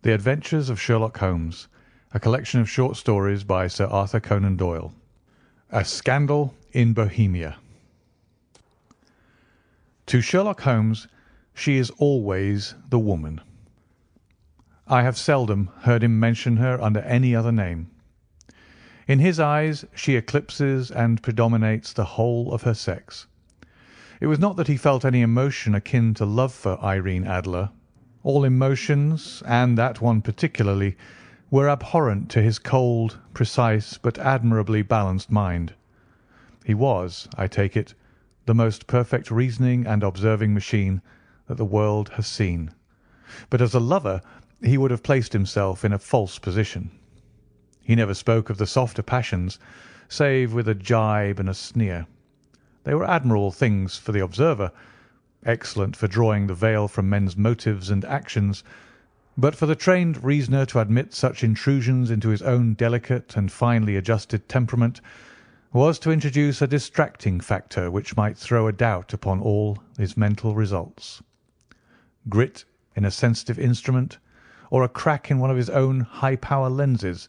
The Adventures of Sherlock Holmes, a collection of short stories by Sir Arthur Conan Doyle. A Scandal in Bohemia. To Sherlock Holmes, she is always the woman. I have seldom heard him mention her under any other name. In his eyes she eclipses and predominates the whole of her sex. It was not that he felt any emotion akin to love for Irene Adler. All emotions, and that one particularly, were abhorrent to his cold, precise, but admirably balanced mind. He was, I take it, the most perfect reasoning and observing machine that the world has seen. But as a lover he would have placed himself in a false position. He never spoke of the softer passions, save with a gibe and a sneer. They were admirable things for the observer, excellent for drawing the veil from men's motives and actions, but for the trained reasoner to admit such intrusions into his own delicate and finely adjusted temperament was to introduce a distracting factor which might throw a doubt upon all his mental results. Grit in a sensitive instrument, or a crack in one of his own high-power lenses,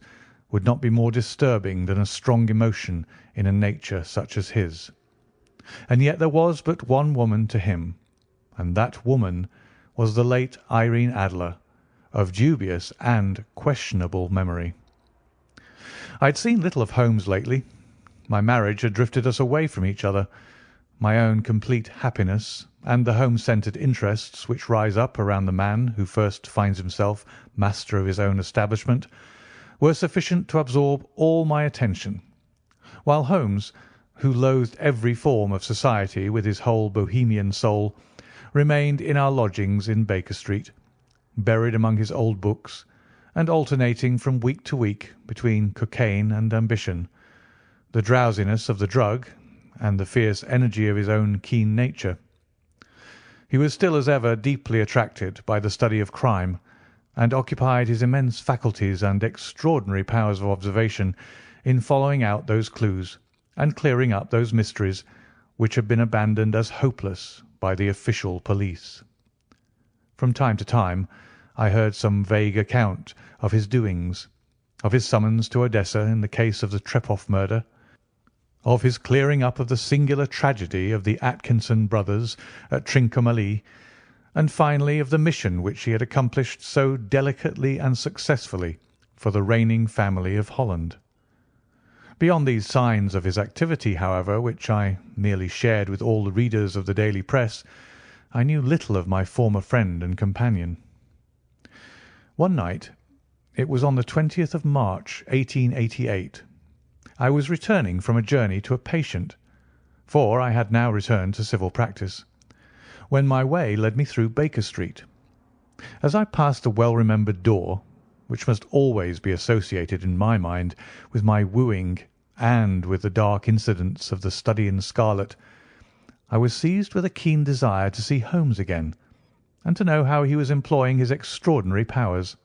would not be more disturbing than a strong emotion in a nature such as his. And yet there was but one woman to him, and that woman was the late Irene Adler, of dubious and questionable memory. I had seen little of Holmes lately. My marriage had drifted us away from each other. My own complete happiness, and the home-centred interests which rise up around the man who first finds himself master of his own establishment, were sufficient to absorb all my attention, while Holmes, who loathed every form of society with his whole Bohemian soul, remained in our lodgings in Baker Street, buried among his old books, and alternating from week to week between cocaine and ambition, the drowsiness of the drug and the fierce energy of his own keen nature. He was still as ever deeply attracted by the study of crime, and occupied his immense faculties and extraordinary powers of observation in following out those clues and clearing up those mysteries which had been abandoned as hopeless by the official police. From time to time I heard some vague account of his doings, of his summons to Odessa in the case of the Trepoff murder, of his clearing up of the singular tragedy of the Atkinson brothers at Trincomalee, and finally of the mission which he had accomplished so delicately and successfully for the reigning family of Holland. Beyond these signs of his activity, however, which I merely shared with all the readers of the daily press, I knew little of my former friend and companion. One night, it was on the 20th of March, 1888, I was returning from a journey to a patient, for I had now returned to civil practice, when my way led me through Baker Street. As I passed the well-remembered door, which must always be associated in my mind with my wooing and with the dark incidents of the Study in Scarlet, I was seized with a keen desire to see Holmes again, and to know how he was employing his extraordinary powers.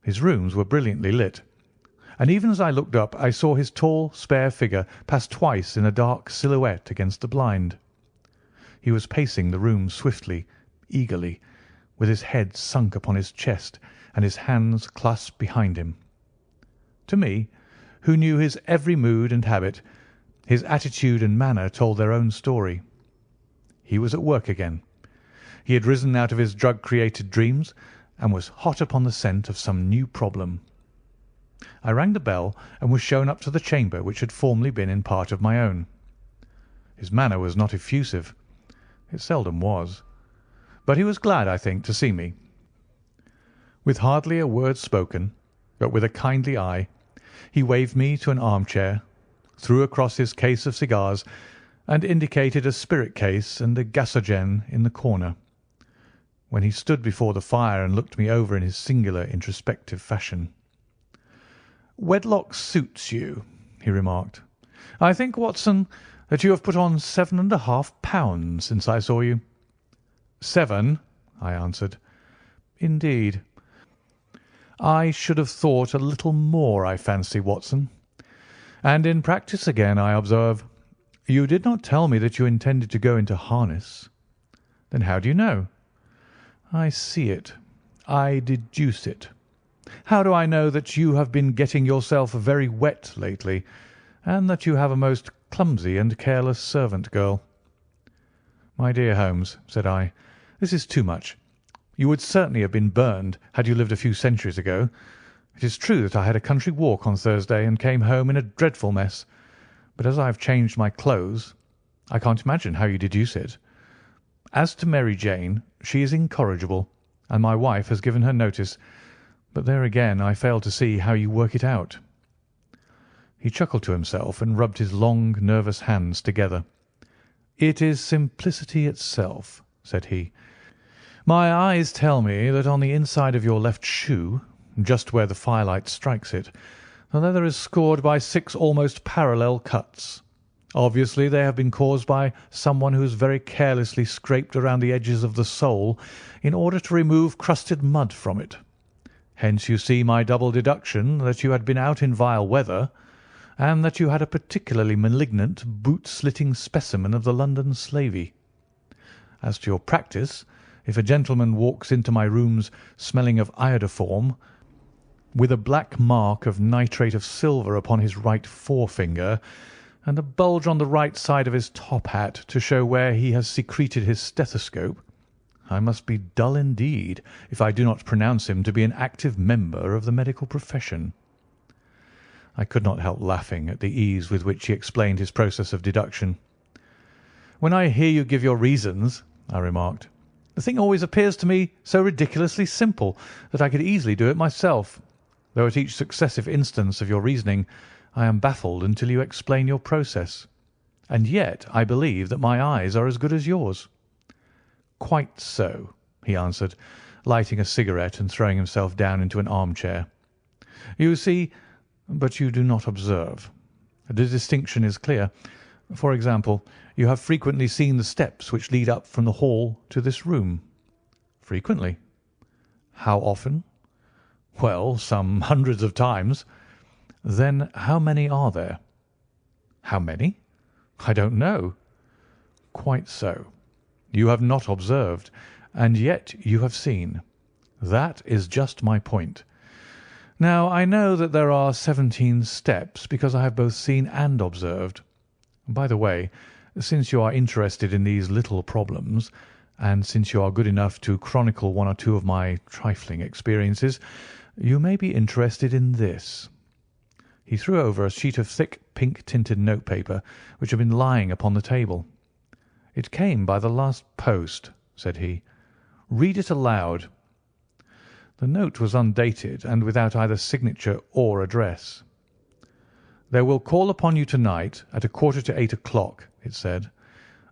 His rooms were brilliantly lit, and even as I looked up I saw his tall, spare figure pass twice in a dark silhouette against the blind. He was pacing the room swiftly, eagerly, with his head sunk upon his chest and his hands clasped behind him. To me, who knew his every mood and habit, his attitude and manner told their own story. He was at work again. He had risen out of his drug-created dreams and was hot upon the scent of some new problem. I rang the bell and was shown up to the chamber which had formerly been in part of my own. His manner was not effusive. It seldom was. But he was glad, I think, to see me. With hardly a word spoken, but with a kindly eye, he waved me to an armchair, threw across his case of cigars, and indicated a spirit case and a gasogen in the corner, when he stood before the fire and looked me over in his singular introspective fashion. "Wedlock suits you," he remarked. "I think, Watson, that you have put on 7½ pounds since I saw you." "7," I answered. "Indeed. I should have thought a little more, I fancy, Watson. And in practice again, I observe. You did not tell me that you intended to go into harness." "Then how do you know?" "I see it. I deduce it. How do I know that you have been getting yourself very wet lately, and that you have a most clumsy and careless servant girl?" "My dear Holmes," said I, "this is too much. You would certainly have been burned had you lived a few centuries ago. It is true that I had a country walk on Thursday and came home in a dreadful mess, but as I have changed my clothes, I can't imagine how you deduce it. As to Mary Jane, she is incorrigible, and my wife has given her notice, but there again I fail to see how you work it out." He chuckled to himself and rubbed his long, nervous hands together. "It is simplicity itself," said he. "My eyes tell me that on the inside of your left shoe, just where the firelight strikes it, the leather is scored by 6 almost parallel cuts. Obviously they have been caused by someone who has very carelessly scraped around the edges of the sole in order to remove crusted mud from it. Hence you see my double deduction that you had been out in vile weather, and that you had a particularly malignant boot-slitting specimen of the London slavey. As to your practice, if a gentleman walks into my rooms smelling of iodoform, with a black mark of nitrate of silver upon his right forefinger, and a bulge on the right side of his top hat to show where he has secreted his stethoscope, I must be dull indeed if I do not pronounce him to be an active member of the medical profession." I could not help laughing at the ease with which he explained his process of deduction. "When I hear you give your reasons," I remarked, "the thing always appears to me so ridiculously simple that I could easily do it myself, though at each successive instance of your reasoning I am baffled until you explain your process. And yet I believe that my eyes are as good as yours." "Quite so," he answered, lighting a cigarette and throwing himself down into an armchair. "You see, but you do not observe. The distinction is clear. For example, you have frequently seen the steps which lead up from the hall to this room?" "Frequently." "How often?" "Well, some hundreds of times." "Then how many are there?" "How many? I don't know." "Quite so. You have not observed, and yet you have seen. That is just my point. Now, I know that there are 17 steps because I have both seen and observed. By the way, since you are interested in these little problems, and since you are good enough to chronicle one or two of my trifling experiences, you may be interested in this." He threw over a sheet of thick pink-tinted notepaper which had been lying upon the table. "It came by the last post," said he. "Read it aloud." The note was undated and without either signature or address. "There will call upon you tonight at 7:45 o'clock," it said,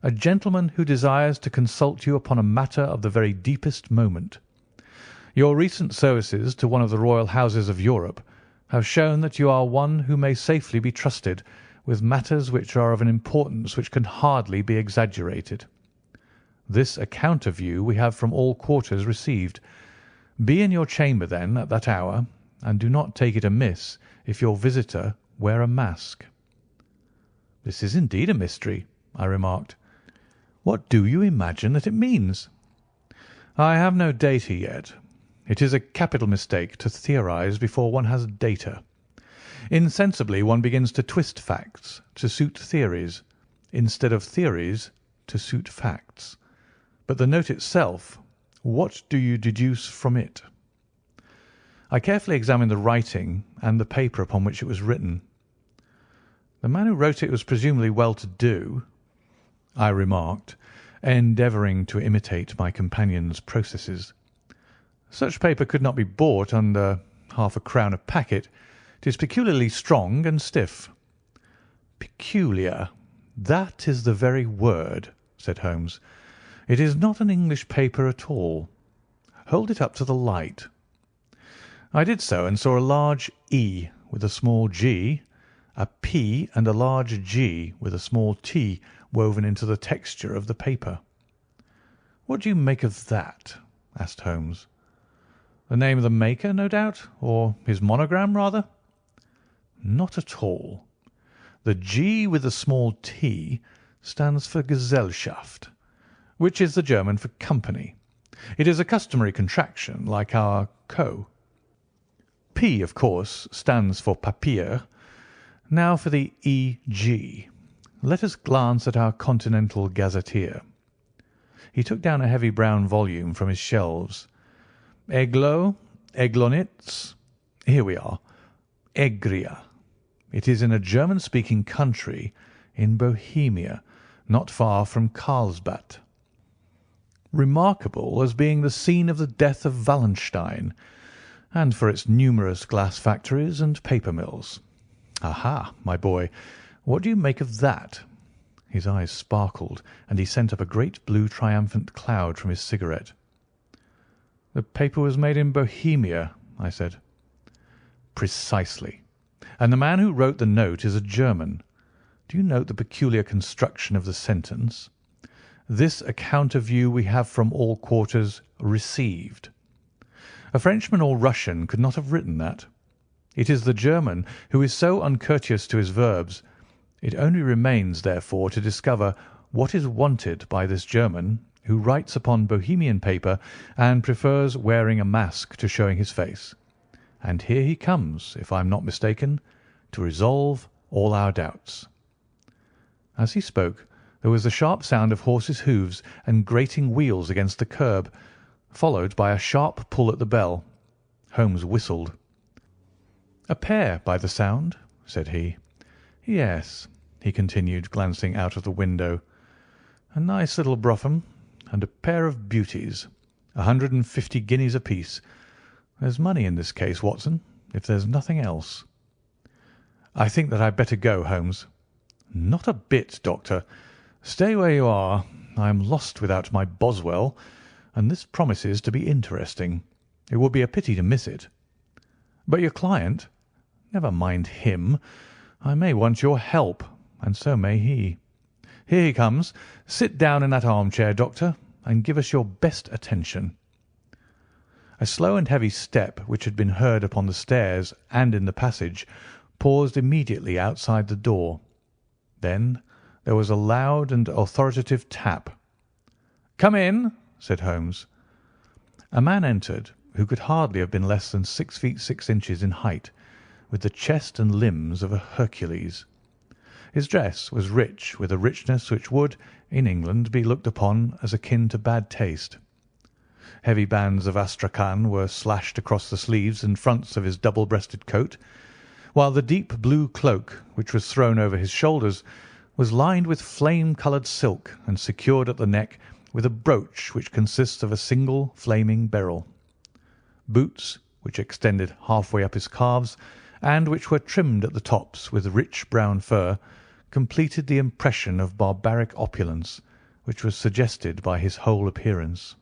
"a gentleman who desires to consult you upon a matter of the very deepest moment. Your recent services to one of the royal houses of Europe have shown that you are one who may safely be trusted with matters which are of an importance which can hardly be exaggerated. This account of you we have from all quarters received. Be in your chamber, then, at that hour, and do not take it amiss if your visitor wear a mask." "This is indeed a mystery," I remarked. "What do you imagine that it means?" "I have no data yet. It is a capital mistake to theorise before one has data. Insensibly one begins to twist facts to suit theories, instead of theories to suit facts. But the note itself, what do you deduce from it?" I carefully examined the writing and the paper upon which it was written. "The man who wrote it was presumably well-to-do," I remarked, endeavouring to imitate my companion's processes. "Such paper could not be bought under £0.50 a packet. It is peculiarly strong and stiff." "Peculiar. That is the very word," said Holmes. "It is not an English paper at all. Hold it up to the light." I did so and saw a large E with a small g, a P and a large G with a small t woven into the texture of the paper. "What do you make of that?" asked Holmes. "The name of the maker, no doubt, or his monogram, rather?" "Not at all. The G with the small t stands for Gesellschaft, which is the German for company, It is a customary contraction, like our co. P, of course, stands for papier. Now for the E.G. Let us glance at our Continental Gazetteer. He took down a heavy brown volume from his shelves. Eglo, Eglonitz. Here we are. Egria. It is in a German-speaking country in Bohemia, not far from Carlsbad. Remarkable as being the scene of the death of Wallenstein, and for its numerous glass factories and paper mills. Aha, my boy, what do you make of that? His eyes sparkled, and he sent up a great blue triumphant cloud from his cigarette. The paper was made in Bohemia, I said. Precisely. And the man who wrote the note is a German. Do you note the peculiar construction of the sentence? This account of you we have from all quarters received. A Frenchman or Russian could not have written that. It is the German who is so uncourteous to his verbs. It only remains, therefore, to discover what is wanted by this German who writes upon Bohemian paper and prefers wearing a mask to showing his face. And here he comes, if I am not mistaken, to resolve all our doubts. As he spoke, there was the sharp sound of horses' hoofs and grating wheels against the curb, followed by a sharp pull at the bell. Holmes whistled. "A pair, by the sound," said he. "Yes," he continued, glancing out of the window. "A nice little brougham, and a pair of beauties. 150 guineas apiece. There's money in this case, Watson, if there's nothing else." "I think that I'd better go, Holmes." "Not a bit, Doctor. Stay where you are. I am lost without my Boswell, and this promises to be interesting. It would be a pity to miss it." "But your client?" "Never mind him. I may want your help, and so may he. Here he comes. Sit down in that armchair, Doctor, and give us your best attention." A slow and heavy step, which had been heard upon the stairs and in the passage, paused immediately outside the door. Then there was a loud and authoritative tap. "Come in," said Holmes. A man entered who could hardly have been less than 6 feet 6 inches in height, with the chest and limbs of a Hercules. His dress was rich, with a richness which would, in England, be looked upon as akin to bad taste. Heavy bands of astrakhan were slashed across the sleeves and fronts of his double-breasted coat, while the deep blue cloak, which was thrown over his shoulders, was lined with flame-coloured silk and secured at the neck with a brooch which consists of a single flaming beryl. Boots, which extended half-way up his calves, and which were trimmed at the tops with rich brown fur, completed the impression of barbaric opulence which was suggested by his whole appearance.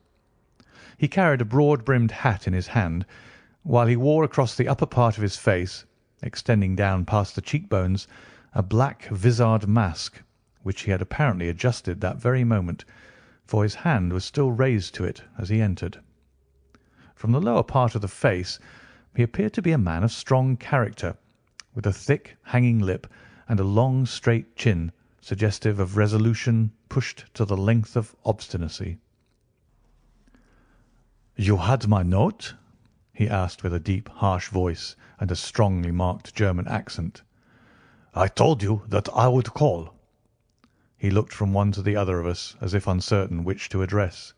He carried a broad-brimmed hat in his hand, while he wore across the upper part of his face, extending down past the cheekbones, a black vizard mask, which he had apparently adjusted that very moment, for his hand was still raised to it as he entered. From the lower part of the face he appeared to be a man of strong character, with a thick, hanging lip and a long, straight chin, suggestive of resolution pushed to the length of obstinacy. "You had my note?" he asked with a deep, harsh voice and a strongly marked German accent. "I told you that I would call." He looked from one to the other of us, as if uncertain which to address.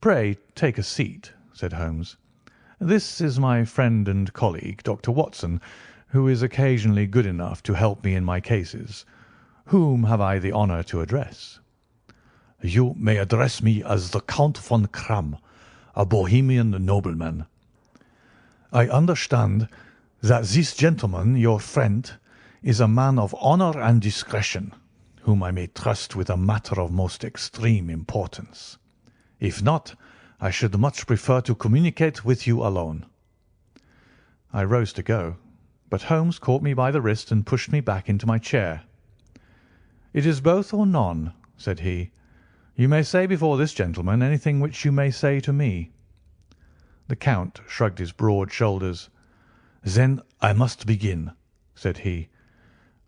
"Pray take a seat," said Holmes. "This is my friend and colleague, Dr. Watson, who is occasionally good enough to help me in my cases. Whom have I the honour to address?" "You may address me as the Count von Kramm, a Bohemian nobleman." "I understand that this gentleman, your friend, is a man of honour and discretion, whom I may trust with a matter of most extreme importance. If not, I should much prefer to communicate with you alone." I rose to go, but Holmes caught me by the wrist and pushed me back into my chair. "It is both or none," said he. "You may say before this gentleman anything which you may say to me." The Count shrugged his broad shoulders. "Then I must begin," said he,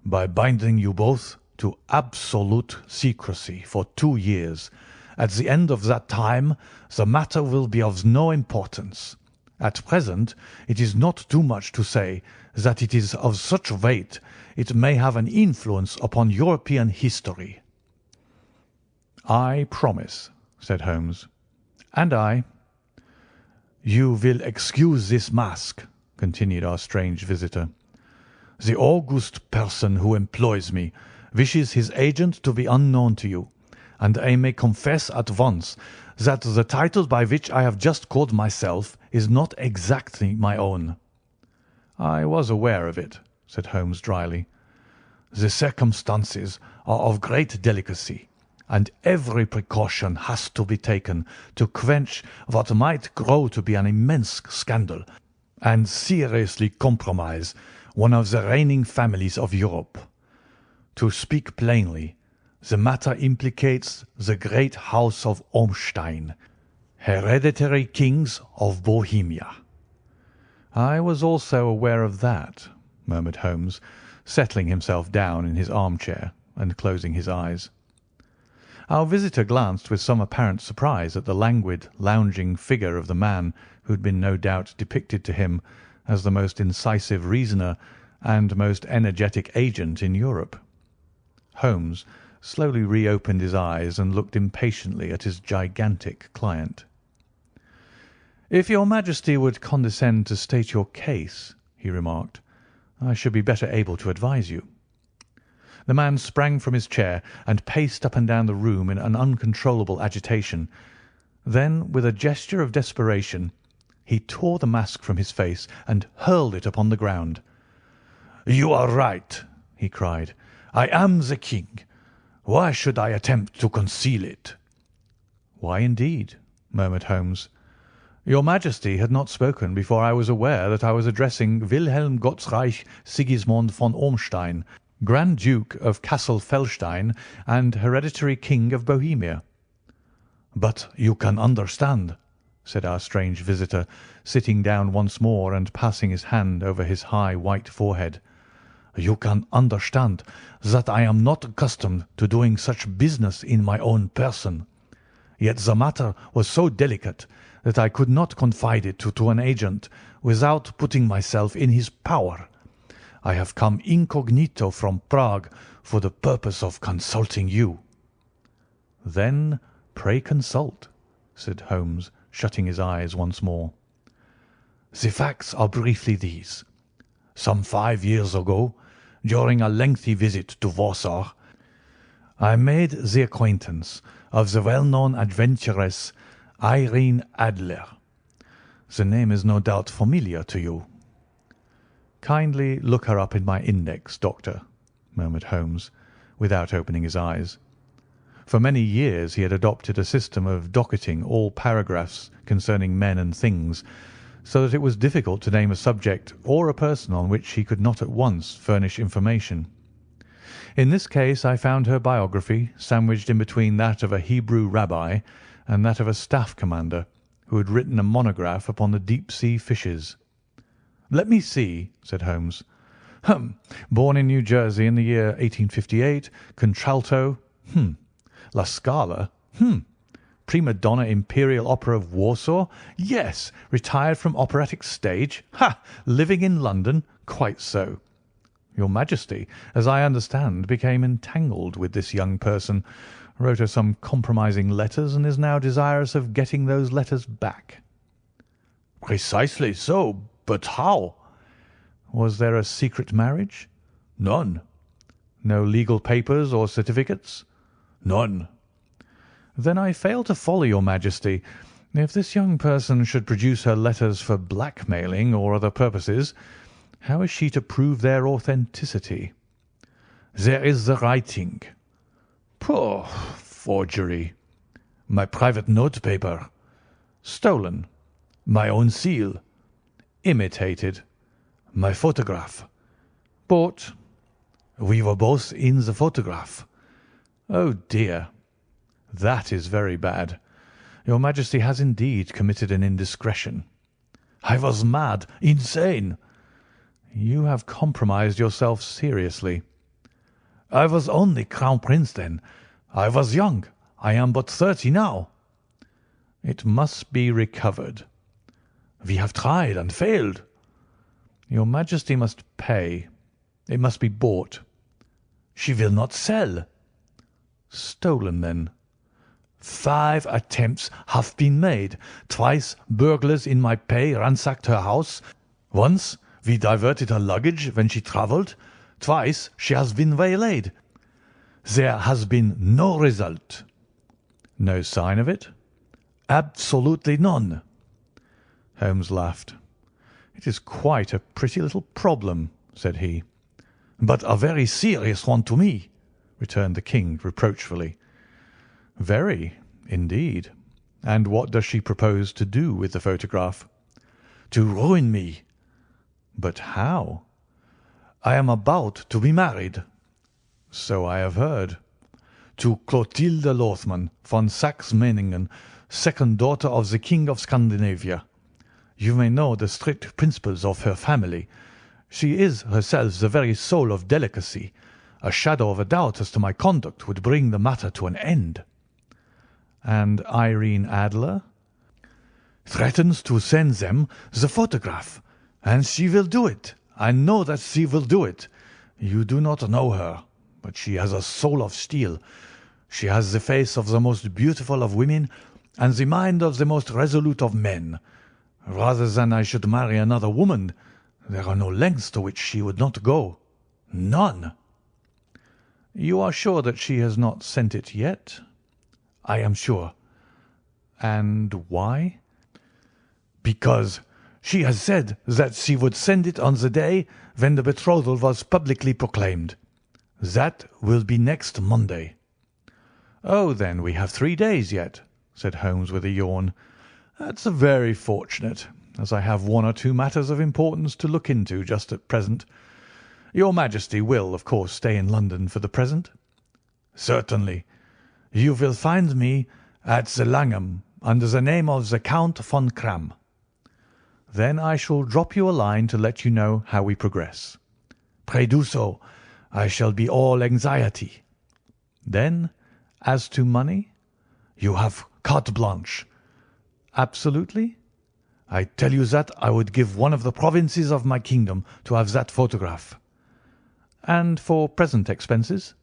"by binding you both to absolute secrecy for 2 years, At the end of that time, the matter will be of no importance. At present, it is not too much to say that it is of such weight it may have an influence upon European history." "I promise," said Holmes. "And I." "You will excuse this mask," continued our strange visitor. "The august person who employs me wishes his agent to be unknown to you, and I may confess at once that the title by which I have just called myself is not exactly my own." "I was aware of it," said Holmes dryly. "The circumstances are of great delicacy, and every precaution has to be taken to quench what might grow to be an immense scandal and seriously compromise one of the reigning families of Europe. To speak plainly, the matter implicates the great house of Ormstein, hereditary kings of Bohemia." "I was also aware of that," murmured Holmes, settling himself down in his armchair and closing his eyes. Our visitor glanced with some apparent surprise at the languid, lounging figure of the man who had been no doubt depicted to him as the most incisive reasoner and most energetic agent in Europe. Holmes slowly reopened his eyes and looked impatiently at his gigantic client. "If your Majesty would condescend to state your case," he remarked, "I should be better able to advise you." The man sprang from his chair and paced up and down the room in an uncontrollable agitation. Then, with a gesture of desperation, he tore the mask from his face and hurled it upon the ground. "You are right," he cried. "I am the king. Why should I attempt to conceal it?" "Why, indeed?" murmured Holmes. "Your Majesty had not spoken before I was aware that I was addressing Wilhelm Gottsreich Sigismund von Ormstein, Grand Duke of Cassel-Felstein and hereditary King of Bohemia." "But you can understand," said our strange visitor, sitting down once more and passing his hand over his high white forehead. "You can understand that I am not accustomed to doing such business in my own person. Yet the matter was so delicate that I could not confide it to an agent without putting myself in his power. I have come incognito from Prague for the purpose of consulting you." "Then pray consult," said Holmes, shutting his eyes once more. "The facts are briefly these. Some 5 years ago, during a lengthy visit to Warsaw, I made the acquaintance of the well-known adventuress Irene Adler. The name is no doubt familiar to you." "Kindly look her up in my index, Doctor," murmured Holmes, without opening his eyes. For many years he had adopted a system of docketing all paragraphs concerning men and things, so that it was difficult to name a subject or a person on which he could not at once furnish information. In this case I found her biography sandwiched in between that of a Hebrew rabbi and that of a staff commander who had written a monograph upon the deep-sea fishes. "Let me see," said Holmes. Born in New Jersey in the year 1858, contralto. La Scala. Prima donna Imperial Opera of Warsaw. Yes. Retired from operatic stage. Ha! Living in London. Quite so. Your Majesty, as I understand, became entangled with this young person, wrote her some compromising letters, and is now desirous of getting those letters back." "Precisely so. But how?" "Was there a secret marriage?" "None." "No legal papers or certificates?" "None." "Then I fail to follow your Majesty. If this young person should produce her letters for blackmailing or other purposes, how is she to prove their authenticity?" "There is the writing." "Poor forgery." "My private notepaper." "Stolen." "My own seal." "Imitated." "My photograph." "Bought." "We were both in the photograph." "Oh dear. That is very bad. Your Majesty has indeed committed an indiscretion." "I was mad, insane." "You have compromised yourself seriously." "I was only Crown Prince then. I was young. I am but 30 now." "It must be recovered." "We have tried and failed." "Your Majesty must pay. It must be bought." "She will not sell." "Stolen, then?" "5 attempts have been made. Twice burglars in my pay ransacked her house. Once we diverted her luggage when she travelled. Twice she has been waylaid. There has been no result." "No sign of it?" "Absolutely none." Holmes laughed. "It is quite a pretty little problem," said he. "But a very serious one to me," returned the King reproachfully. "Very, indeed. And what does she propose to do with the photograph?" "To ruin me." "But how?" "I am about to be married." "So I have heard." "To Clotilde Lothman von Saxe-Meiningen, second daughter of the King of Scandinavia. You may know the strict principles of her family. She is herself the very soul of delicacy. A shadow of a doubt as to my conduct would bring the matter to an end." "And Irene Adler?" "Threatens to send them the photograph. And she will do it. I know that she will do it. You do not know her, but she has a soul of steel. She has the face of the most beautiful of women and the mind of the most resolute of men. Rather than I should marry another woman, there are no lengths to which she would not go. None." "You are sure that she has not sent it yet?" "I am sure." "And why?" "Because she has said that she would send it on the day when the betrothal was publicly proclaimed. That will be next Monday." "Oh, then we have 3 days yet," said Holmes with a yawn. "That's very fortunate, as I have 1 or 2 matters of importance to look into just at present. Your Majesty will, of course, stay in London for the present?" "Certainly. You will find me at the Langham under the name of the Count von Kramm." "Then I shall drop you a line to let you know how we progress." "Pray do so. I shall be all anxiety." "Then, as to money?" "You have carte blanche." "Absolutely?" "I tell you that I would give one of the provinces of my kingdom to have that photograph." "And for present expenses?"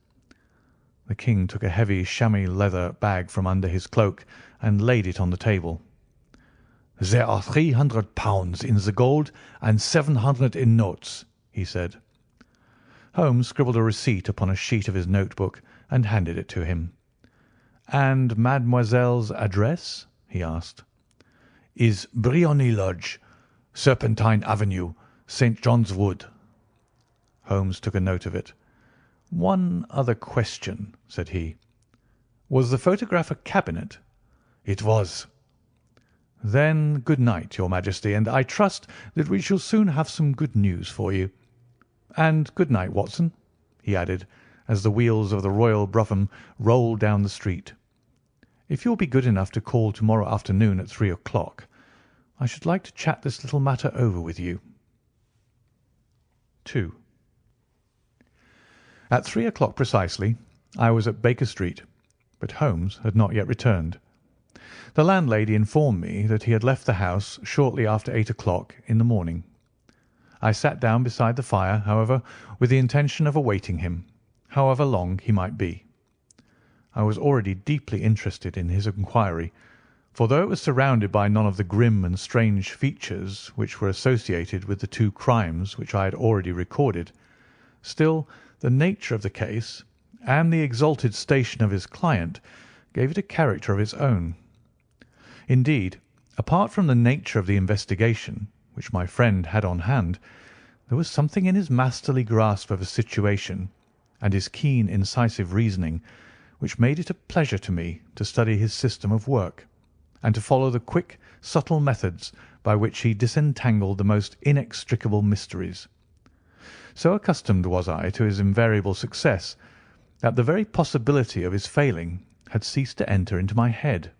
The King took a heavy chamois leather bag from under his cloak and laid it on the table. "There are £300 in the gold and 700 in notes," he said. Holmes scribbled a receipt upon a sheet of his notebook and handed it to him. "And mademoiselle's address?" he asked. "Is Briony Lodge, Serpentine Avenue, St. John's Wood." Holmes took a note of it. "One other question," said he. "Was the photograph a cabinet?" "It was." "Then good night, Your Majesty, and I trust that we shall soon have some good news for you. And good night, Watson," he added, as the wheels of the royal brougham rolled down the street. "If you'll be good enough to call to-morrow afternoon at 3 o'clock, I should like to chat this little matter over with you." 2. At 3 o'clock precisely I was at Baker Street, but Holmes had not yet returned. The landlady informed me that he had left the house shortly after 8 o'clock in the morning. I sat down beside the fire, however, with the intention of awaiting him, however long he might be. I was already deeply interested in his inquiry, for though it was surrounded by none of the grim and strange features which were associated with the 2 crimes which I had already recorded, still the nature of the case and the exalted station of his client gave it a character of its own. Indeed, apart from the nature of the investigation which my friend had on hand, there was something in his masterly grasp of a situation and his keen, incisive reasoning which made it a pleasure to me to study his system of work, and to follow the quick, subtle methods by which he disentangled the most inextricable mysteries. So accustomed was I to his invariable success that the very possibility of his failing had ceased to enter into my head.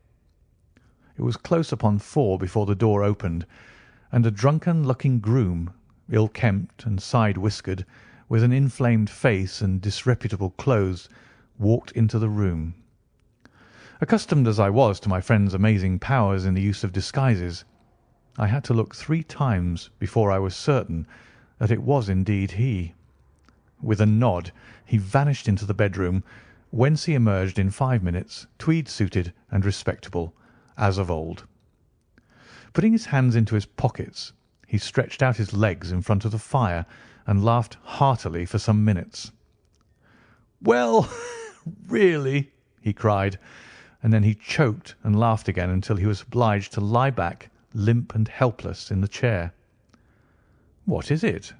It was close upon 4 before the door opened, and a drunken-looking groom, ill-kempt and side-whiskered, with an inflamed face and disreputable clothes, walked into the room. Accustomed as I was to my friend's amazing powers in the use of disguises, I had to look 3 times before I was certain that it was indeed he. With a nod he vanished into the bedroom, whence he emerged in 5 minutes, tweed-suited and respectable, as of old. Putting his hands into his pockets, he stretched out his legs in front of the fire and laughed heartily for some minutes. "Well, really," he cried, and then he choked and laughed again until he was obliged to lie back, limp and helpless, in the chair. "What is it?"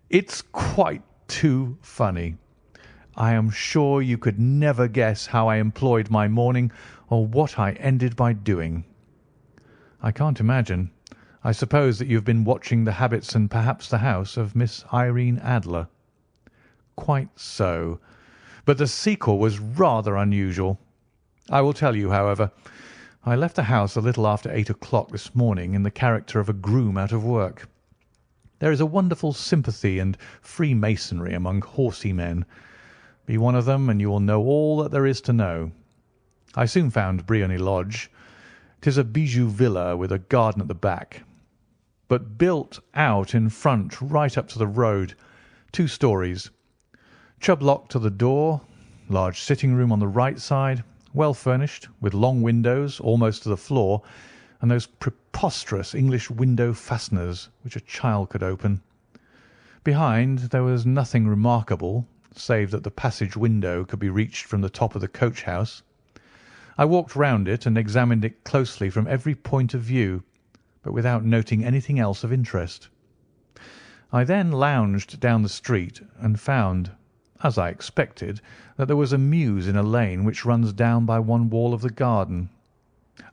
"It's quite too funny. I am sure you could never guess how I employed my morning or what I ended by doing." "I can't imagine. I suppose that you have been watching the habits and perhaps the house of Miss Irene Adler." "Quite so. But the sequel was rather unusual. I will tell you, however. I left the house a little after 8 o'clock this morning in the character of a groom out of work. There is a wonderful sympathy and freemasonry among horsey men. Be one of them, and you will know all that there is to know. I soon found Briony Lodge. 'Tis a bijou villa with a garden at the back, but built out in front right up to the road, 2 stories. Chubb lock to the door, large sitting room on the right side, well furnished, with long windows almost to the floor, and those preposterous English window fasteners which a child could open. Behind there was nothing remarkable, save that the passage window could be reached from the top of the coach house. I walked round it and examined it closely from every point of view, but without noting anything else of interest. I then lounged down the street and found, as I expected, that there was a mews in a lane which runs down by one wall of the garden.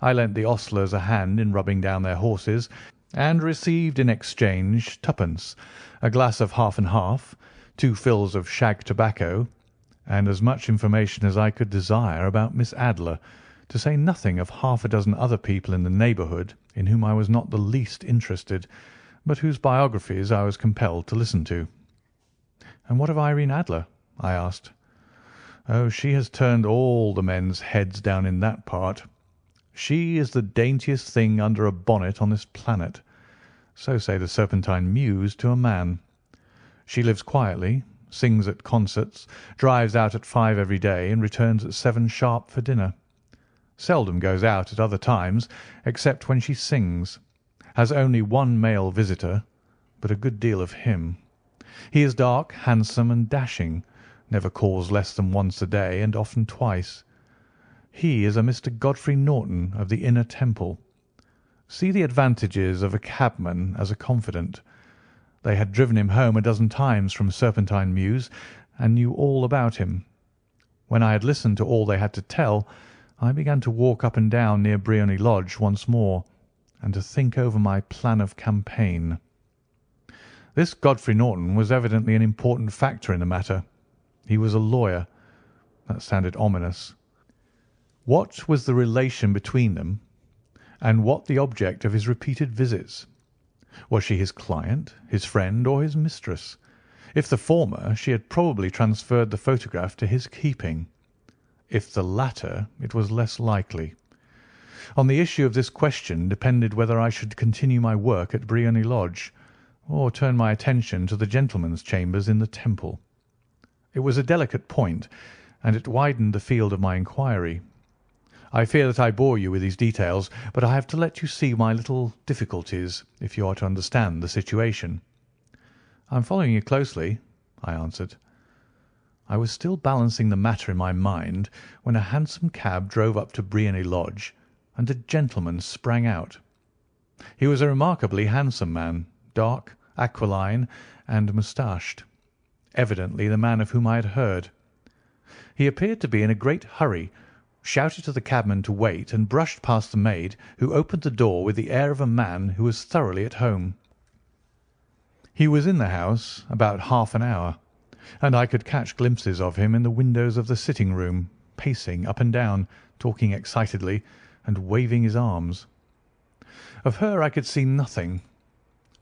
I lent the ostlers a hand in rubbing down their horses, and received in exchange 2d, a glass of half and half, 2 fills of shag tobacco, and as much information as I could desire about Miss Adler, to say nothing of half a dozen other people in the neighbourhood in whom I was not the least interested, but whose biographies I was compelled to listen to. "And what of Irene Adler?" I asked. "Oh, she has turned all the men's heads down in that part. She is the daintiest thing under a bonnet on this planet. So say the Serpentine Mews to a man. She lives quietly, sings at concerts, drives out at 5 every day, and returns at 7 sharp for dinner. Seldom goes out at other times, except when she sings. Has only 1 male visitor, but a good deal of him. He is dark, handsome, and dashing, never calls less than once a day, and often twice. He is a Mr. Godfrey Norton of the Inner Temple. See the advantages of a cabman as a confidant. They had driven him home a dozen times from Serpentine Mews, and knew all about him. When I had listened to all they had to tell, I began to walk up and down near Briony Lodge once more, and to think over my plan of campaign. This Godfrey Norton was evidently an important factor in the matter. He was a lawyer. That sounded ominous. What was the relation between them, and what the object of his repeated visits? Was she his client, his friend, or his mistress? If the former, she had probably transferred the photograph to his keeping. If the latter, it was less likely. On the issue of this question depended whether I should continue my work at Briony Lodge, or turn my attention to the gentlemen's chambers in the Temple. It was a delicate point, and it widened the field of my inquiry. I fear that I bore you with these details, but I have to let you see my little difficulties if you are to understand the situation. "I am following you closely," I answered. I was still balancing the matter in my mind when a hansom cab drove up to Briony Lodge, and a gentleman sprang out. He was a remarkably handsome man, dark, aquiline, and moustached, evidently the man of whom I had heard. He appeared to be in a great hurry, shouted to the cabman to wait, and brushed past the maid, who opened the door with the air of a man who was thoroughly at home. He was in the house about half an hour, and I could catch glimpses of him in the windows of the sitting-room, pacing up and down, talking excitedly, and waving his arms. Of her I could see nothing.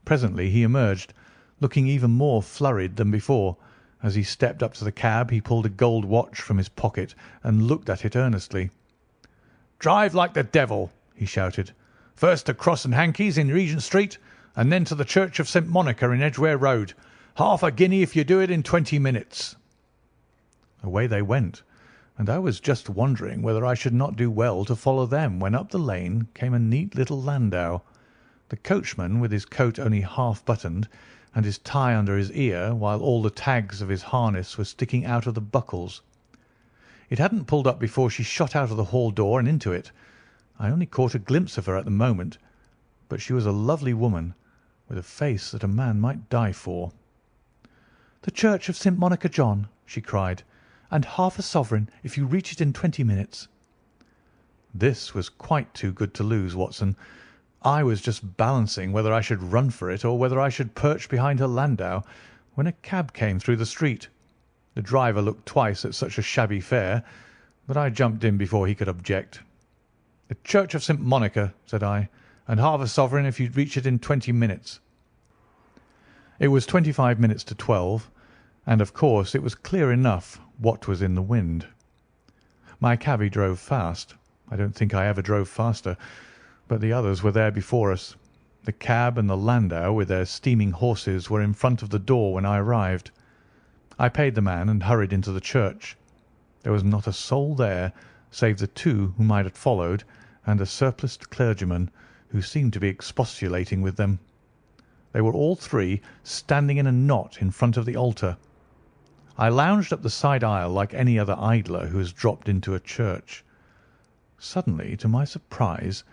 Presently he emerged, looking even more flurried than before. As he stepped up to the cab he pulled a gold watch from his pocket and looked at it earnestly. "Drive like the devil," he shouted. "First to Cross and Hankey's in Regent Street, and then to the Church of St. Monica in Edgware Road. Half a guinea if you do it in 20 minutes." Away they went, and I was just wondering whether I should not do well to follow them when up the lane came a neat little landau, the coachman with his coat only half buttoned and his tie under his ear, while all the tags of his harness were sticking out of the buckles. It hadn't pulled up before she shot out of the hall door and into it. I only caught a glimpse of her at the moment, but she was a lovely woman, with a face that a man might die for. "The Church of St. Monica, John," she cried, "and half a sovereign if you reach it in 20 minutes." This was quite too good to lose, Watson. I was just balancing whether I should run for it or whether I should perch behind her landau when a cab came through the street. The driver looked twice at such a shabby fare, but I jumped in before he could object. "The Church of St. Monica," said I, "and half a sovereign if you reach it in 20 minutes." It was 25 minutes to 12, and of course it was clear enough what was in the wind. My cabby drove fast. I don't think I ever drove faster, but the others were there before us. The cab and the landau with their steaming horses were in front of the door when I arrived. I paid the man and hurried into the church. There was not a soul there save the two whom I had followed and a surpliced clergyman who seemed to be expostulating with them. They were all three standing in a knot in front of the altar. I lounged up the side aisle like any other idler who has dropped into a church. Suddenly, to my surprise,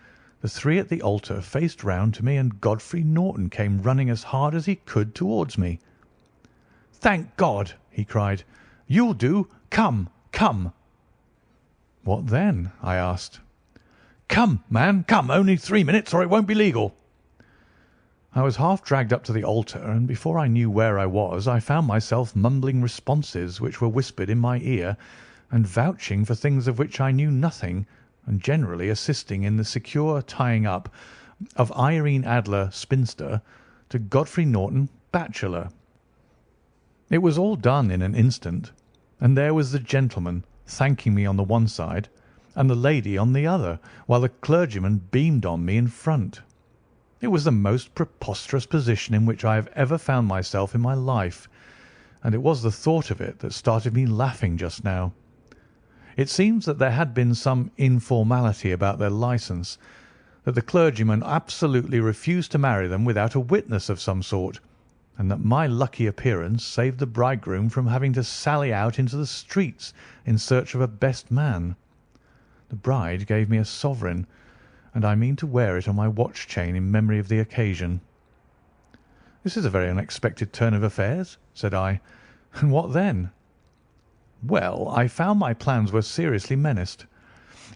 the three at the altar faced round to me, and Godfrey Norton came running as hard as he could towards me. "Thank God!" he cried. "You'll do. Come, come." "What then?" I asked. "Come, man, come. Only 3 minutes, or it won't be legal." I was half dragged up to the altar, and before I knew where I was, I found myself mumbling responses which were whispered in my ear, and vouching for things of which I knew nothing, and generally assisting in the secure tying up of Irene Adler, spinster, to Godfrey Norton, bachelor. It was all done in an instant, and there was the gentleman thanking me on the one side, and the lady on the other, while the clergyman beamed on me in front. It was the most preposterous position in which I have ever found myself in my life, and it was the thought of it that started me laughing just now. It seems that there had been some informality about their licence, that the clergyman absolutely refused to marry them without a witness of some sort, and that my lucky appearance saved the bridegroom from having to sally out into the streets in search of a best man. The bride gave me a sovereign, and I mean to wear it on my watch chain in memory of the occasion. "This is a very unexpected turn of affairs," said I. "And what then?" "Well, I found my plans were seriously menaced.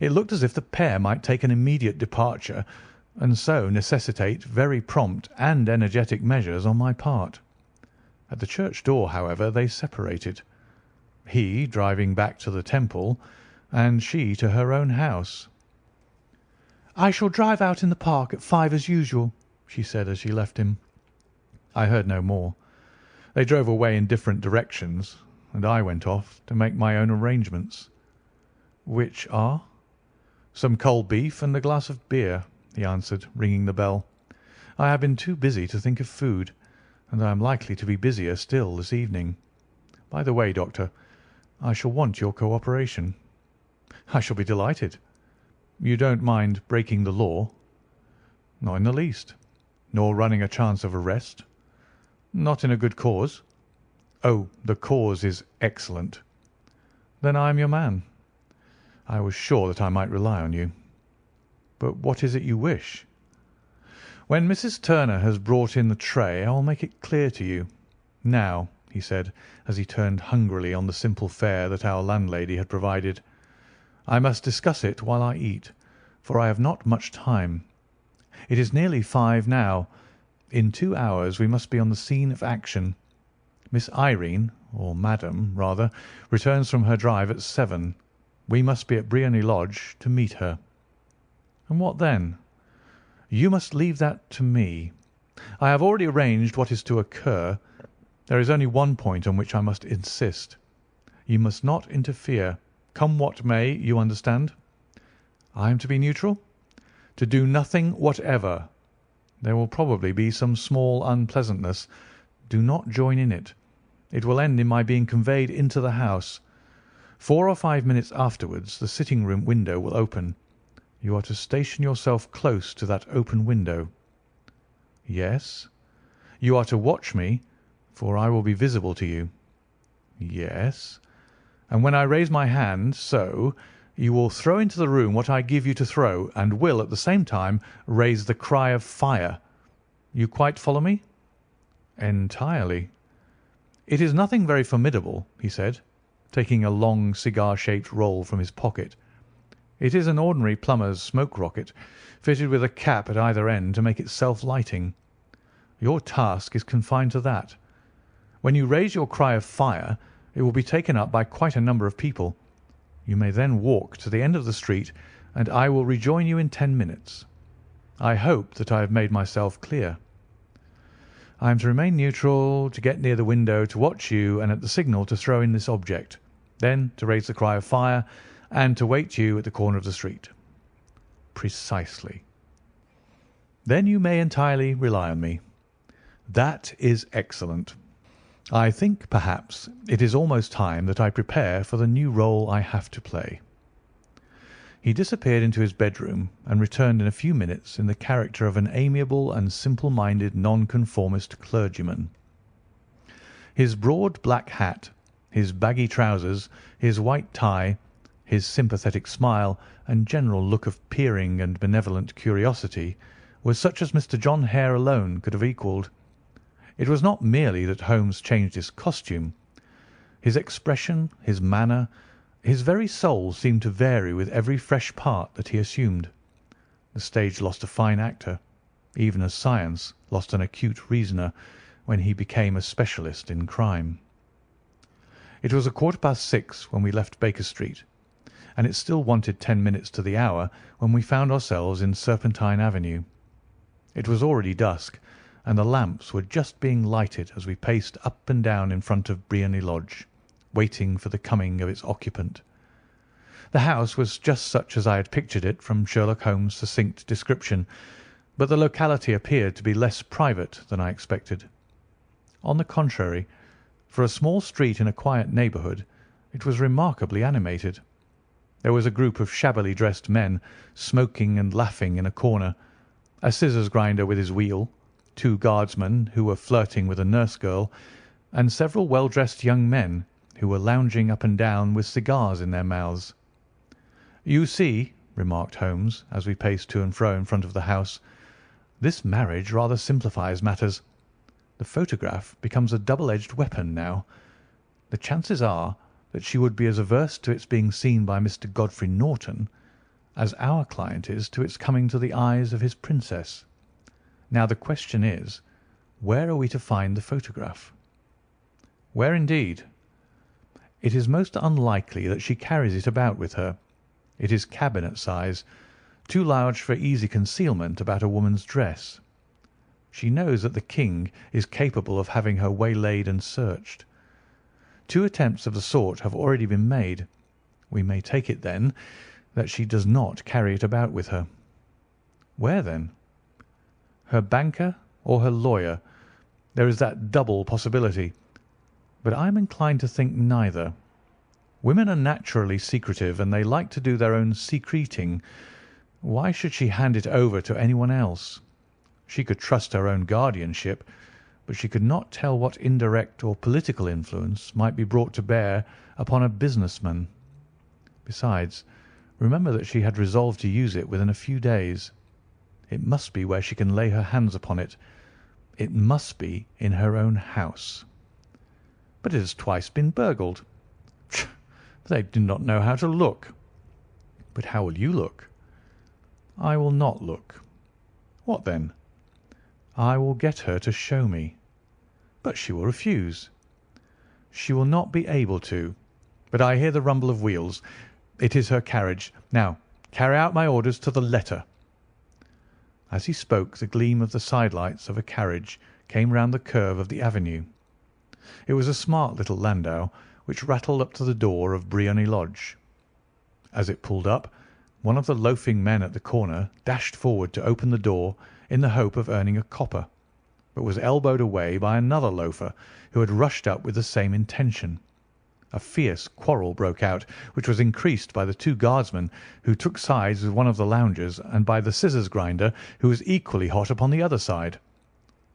It looked as if the pair might take an immediate departure, and so necessitate very prompt and energetic measures on my part. At the church door, however, they separated, he driving back to the Temple, and she to her own house. "I shall drive out in the park at 5 as usual," she said as she left him. I heard no more. They drove away in different directions, and I went off to make my own arrangements. "Which are?" "Some cold beef and a glass of beer," he answered, ringing the bell. "I have been too busy to think of food, and I am likely to be busier still this evening. By the way, Doctor, I shall want your cooperation." "I shall be delighted." "You don't mind breaking the law?" "Not in the least." "Nor running a chance of arrest?" "Not in a good cause." "Oh, the cause is excellent." "Then I am your man." "I was sure that I might rely on you." "But what is it you wish?" "When Mrs. Turner has brought in the tray I will make it clear to you. Now," he said, as he turned hungrily on the simple fare that our landlady had provided, "I must discuss it while I eat, for I have not much time. It is nearly 5 now. In 2 hours we must be on the scene of action. Miss Irene, or Madam, rather, returns from her drive at 7. We must be at Briony Lodge to meet her." "And what then?" "You must leave that to me. I have already arranged what is to occur. There is only one point on which I must insist. You must not interfere. Come what may, you understand." I am to be neutral? To do nothing whatever. There will probably be some small unpleasantness. Do not join in it. It will end in my being conveyed into the house. 4 or 5 minutes afterwards the sitting-room window will open. You are to station yourself close to that open window. Yes. You are to watch me, for I will be visible to you. Yes. And when I raise my hand, so, you will throw into the room what I give you to throw, and will at the same time raise the cry of fire. You quite follow me? Entirely. It is nothing very formidable, he said, taking a long cigar-shaped roll from his pocket. It is an ordinary plumber's smoke rocket, fitted with a cap at either end to make it self-lighting. Your task is confined to that. When you raise your cry of fire, it will be taken up by quite a number of people. You may then walk to the end of the street, and I will rejoin you in 10 minutes. I hope that I have made myself clear. I am to remain neutral, to get near the window, to watch you, and at the signal to throw in this object, then to raise the cry of fire, and to wait you at the corner of the street. Precisely. Then you may entirely rely on me. That is excellent. I think, perhaps, it is almost time that I prepare for the new role I have to play. He disappeared into his bedroom and returned in a few minutes in the character of an amiable and simple-minded nonconformist clergyman. His broad black hat, his baggy trousers, his white tie, his sympathetic smile, and general look of peering and benevolent curiosity was such as Mr. John Hare alone could have equalled. It was not merely that Holmes changed his costume. His expression, his manner, his very soul seemed to vary with every fresh part that he assumed. The stage lost a fine actor, even as science lost an acute reasoner when he became a specialist in crime. It was 6:15 when we left Baker Street, and it still wanted 10 minutes to the hour when we found ourselves in Serpentine Avenue. It was already dusk, and the lamps were just being lighted as we paced up and down in front of Briony Lodge, waiting for the coming of its occupant. The house was just such as I had pictured it from Sherlock Holmes' succinct description, but the locality appeared to be less private than I expected. On the contrary, for a small street in a quiet neighbourhood, it was remarkably animated. There was a group of shabbily dressed men smoking and laughing in a corner, a scissors grinder with his wheel, 2 guardsmen who were flirting with a nurse girl, and several well-dressed young men who were lounging up and down with cigars in their mouths. "You see," remarked Holmes, as we paced to and fro in front of the house, "this marriage rather simplifies matters. The photograph becomes a double-edged weapon now. The chances are that she would be as averse to its being seen by Mr. Godfrey Norton as our client is to its coming to the eyes of his princess. Now the question is, where are we to find the photograph?" "Where indeed?" "It is most unlikely that she carries it about with her. It is cabinet size, too large for easy concealment about a woman's dress. She knows that the king is capable of having her waylaid and searched. 2 attempts of the sort have already been made. We may take it, then, that she does not carry it about with her. Where, then? Her banker or her lawyer. There is that double possibility. But I am inclined to think neither. Women are naturally secretive, and they like to do their own secreting. Why should she hand it over to anyone else? She could trust her own guardianship, but she could not tell what indirect or political influence might be brought to bear upon a businessman. Besides, remember that she had resolved to use it within a few days. It must be where she can lay her hands upon it. It must be in her own house." "But it has twice been burgled." "They do not know how to look." "But how will you look?" "I will not look." "What then?" "I will get her to show me." "But she will refuse." "She will not be able to. But I hear the rumble of wheels. It is her carriage. Now carry out my orders to the letter." As he spoke, the gleam of the sidelights of a carriage came round the curve of the avenue. It was a smart little landau, which rattled up to the door of Briony Lodge. As it pulled up, one of the loafing men at the corner dashed forward to open the door in the hope of earning a copper, but was elbowed away by another loafer who had rushed up with the same intention. A fierce quarrel broke out, which was increased by the two guardsmen who took sides with one of the loungers and by the scissors grinder who was equally hot upon the other side.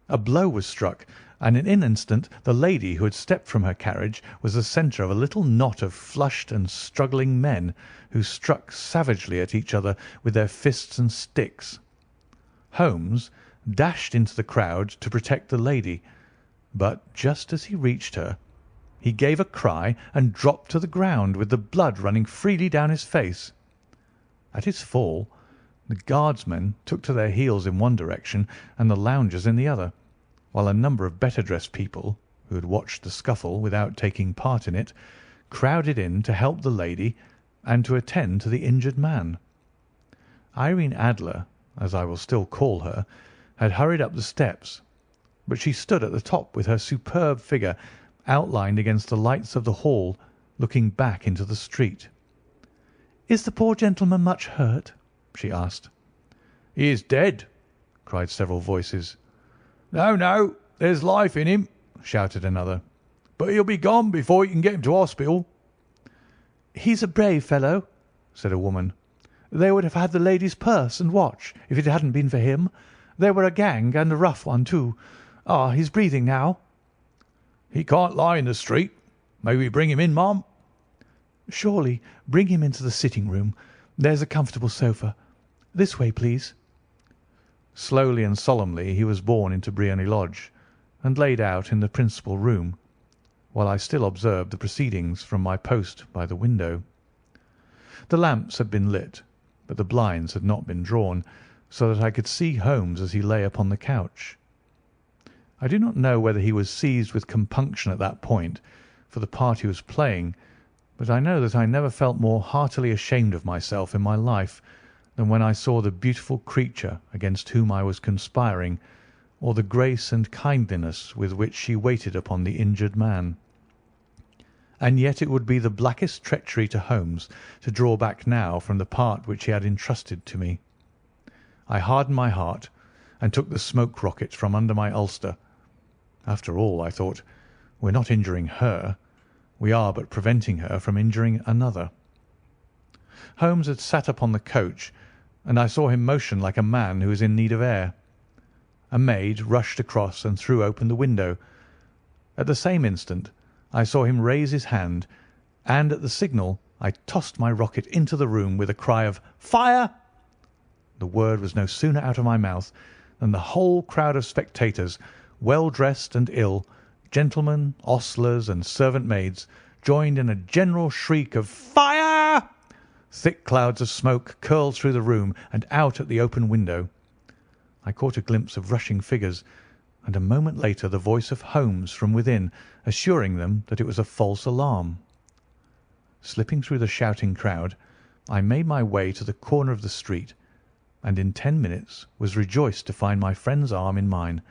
A blow was struck, and in an instant the lady who had stepped from her carriage was the centre of a little knot of flushed and struggling men who struck savagely at each other with their fists and sticks. Holmes dashed into the crowd to protect the lady, but just as he reached her, he gave a cry and dropped to the ground with the blood running freely down his face. At his fall, the guardsmen took to their heels in one direction and the loungers in the other, while a number of better-dressed people, who had watched the scuffle without taking part in it, crowded in to help the lady and to attend to the injured man. Irene Adler, as I will still call her, had hurried up the steps, but she stood at the top with her superb figure outlined against the lights of the hall, looking back into the street. "Is the poor gentleman much hurt?" she asked. "He is dead," cried several voices. "No, no, there's life in him," shouted another. "But he'll be gone before you can get him to hospital." "He's a brave fellow," said a woman. "They would have had the lady's purse and watch if it hadn't been for him. They were a gang, and a rough one, too. Ah, he's breathing now." "He can't lie in the street. May we bring him in, ma'am?" "Surely. Bring him into the sitting-room. There's a comfortable sofa. This way, please." Slowly and solemnly he was borne into Briony Lodge and laid out in the principal room, while I still observed the proceedings from my post by the window. The lamps had been lit, but the blinds had not been drawn, so that I could see Holmes as he lay upon the couch. I do not know whether he was seized with compunction at that point for the part he was playing, but I know that I never felt more heartily ashamed of myself in my life than when I saw the beautiful creature against whom I was conspiring, or the grace and kindliness with which she waited upon the injured man. And yet it would be the blackest treachery to Holmes to draw back now from the part which he had entrusted to me. I hardened my heart and took the smoke rocket from under my ulster. After all, I thought, we're not injuring her. We are but preventing her from injuring another. Holmes had sat upon the coach, and I saw him motion like a man who is in need of air. A maid rushed across and threw open the window. At the same instant I saw him raise his hand, and at the signal I tossed my rocket into the room with a cry of "Fire!" The word was no sooner out of my mouth than the whole crowd of spectators, well dressed and ill, gentlemen, ostlers, and servant maids, joined in a general shriek of "Fire!" Thick clouds of smoke curled through the room and out at the open window. I caught a glimpse of rushing figures, and a moment later the voice of Holmes from within, assuring them that it was a false alarm. Slipping through the shouting crowd, I made my way to the corner of the street, and in 10 minutes was rejoiced to find my friend's arm in mine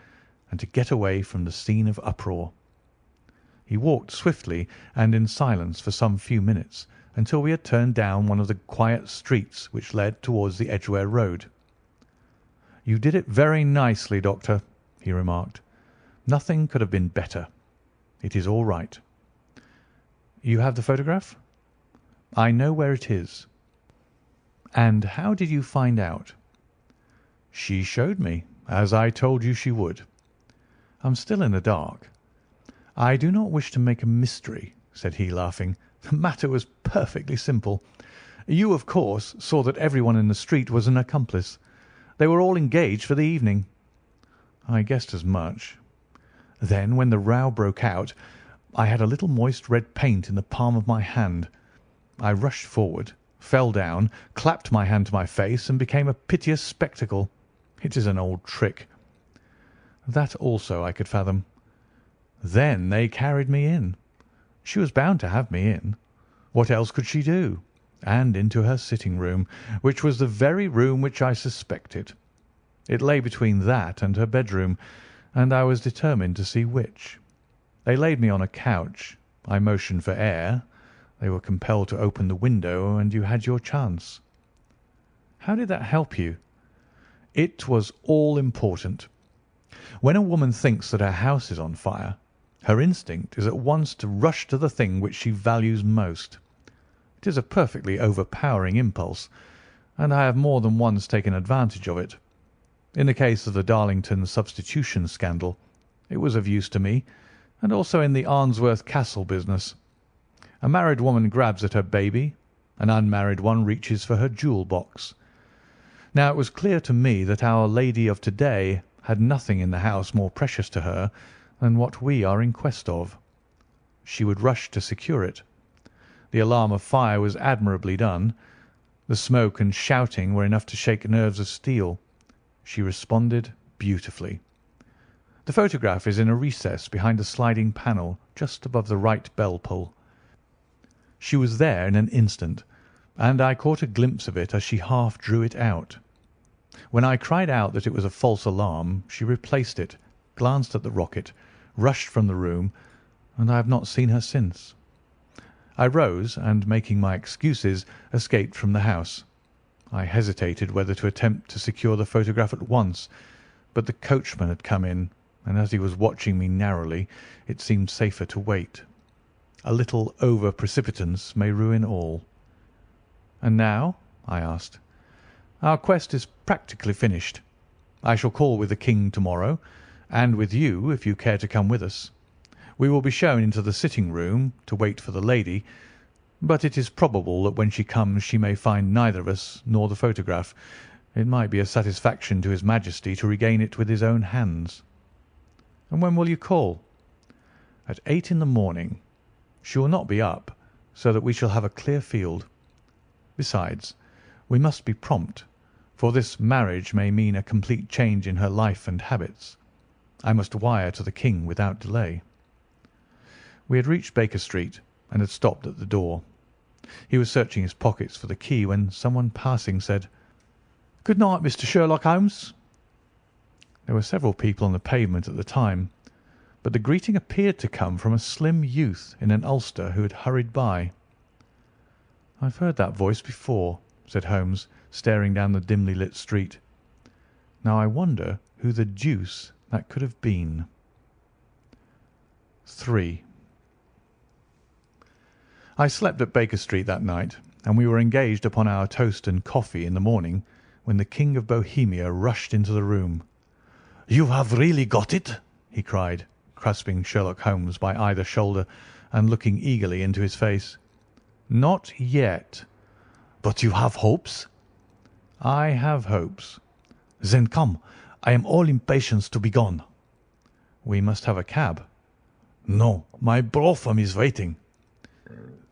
and to get away from the scene of uproar. He walked swiftly and in silence for some few minutes, until we had turned down one of the quiet streets which led towards the Edgware Road. "You did it very nicely, Doctor," he remarked. "Nothing could have been better. It is all right." "You have the photograph?" "I know where it is." "And how did you find out?" "She showed me, as I told you she would." "I'm still in the dark." "I do not wish to make a mystery," said he, laughing. "The matter was perfectly simple. You, of course, saw that everyone in the street was an accomplice. They were all engaged for the evening." "I guessed as much." "Then, when the row broke out, I had a little moist red paint in the palm of my hand. I rushed forward, fell down, clapped my hand to my face, and became a piteous spectacle. It is an old trick." "That also I could fathom." "Then they carried me in. She was bound to have me in. What else could she do? And into her sitting-room, which was the very room which I suspected. It lay between that and her bedroom, and I was determined to see which. They laid me on a couch. I motioned for air. They were compelled to open the window, and you had your chance." How did that help you?" "It was all important. When a woman thinks that her house is on fire, her instinct is at once to rush to the thing which she values most. It is a perfectly overpowering impulse, and I have more than once taken advantage of it. In the case of the Darlington substitution scandal, it was of use to me, and also in the Arnsworth Castle business. A married woman grabs at her baby, an unmarried one reaches for her jewel box. Now it was clear to me that our lady of to-day had nothing in the house more precious to her than what we are in quest of. She would rush to secure it. The alarm of fire was admirably done. The smoke and shouting were enough to shake nerves of steel. She responded beautifully. The photograph is in a recess behind a sliding panel just above the right bell pull. She was there in an instant, and I caught a glimpse of it as she half drew it out. When I cried out that it was a false alarm, she replaced it, glanced at the rocket, rushed from the room, and I have not seen her since. I rose, and making my excuses, escaped from the house. I hesitated whether to attempt to secure the photograph at once, but the coachman had come in, and as he was watching me narrowly, it seemed safer to wait. A little over-precipitance may ruin all. "And now?" I asked. "Our quest is practically finished. I shall call with the King to-morrow, and with you if you care to come with us. We will be shown into the sitting-room to wait for the lady, but it is probable that when she comes she may find neither of us nor the photograph. It might be a satisfaction to His Majesty to regain it with his own hands." "And when will you call?" "At 8 in the morning. She will not be up, so that we shall have a clear field. Besides, we must be prompt, for this marriage may mean a complete change in her life and habits. I must wire to the King without delay." We had reached Baker Street and had stopped at the door. He was searching his pockets for the key when someone passing said, "Good night, Mr. Sherlock Holmes." There were several people on the pavement at the time, but the greeting appeared to come from a slim youth in an ulster who had hurried by. "I've heard that voice before," said Holmes, staring down the dimly lit street. "Now I wonder who the deuce that could have been." 3. I slept at Baker Street that night, and we were engaged upon our toast and coffee in the morning when the King of Bohemia rushed into the room. "You have really got it?" he cried, grasping Sherlock Holmes by either shoulder and looking eagerly into his face. "Not yet." "But you have hopes?" "I have hopes." "Then come. I am all impatience to be gone." "We must have a cab." "No, my brougham is waiting."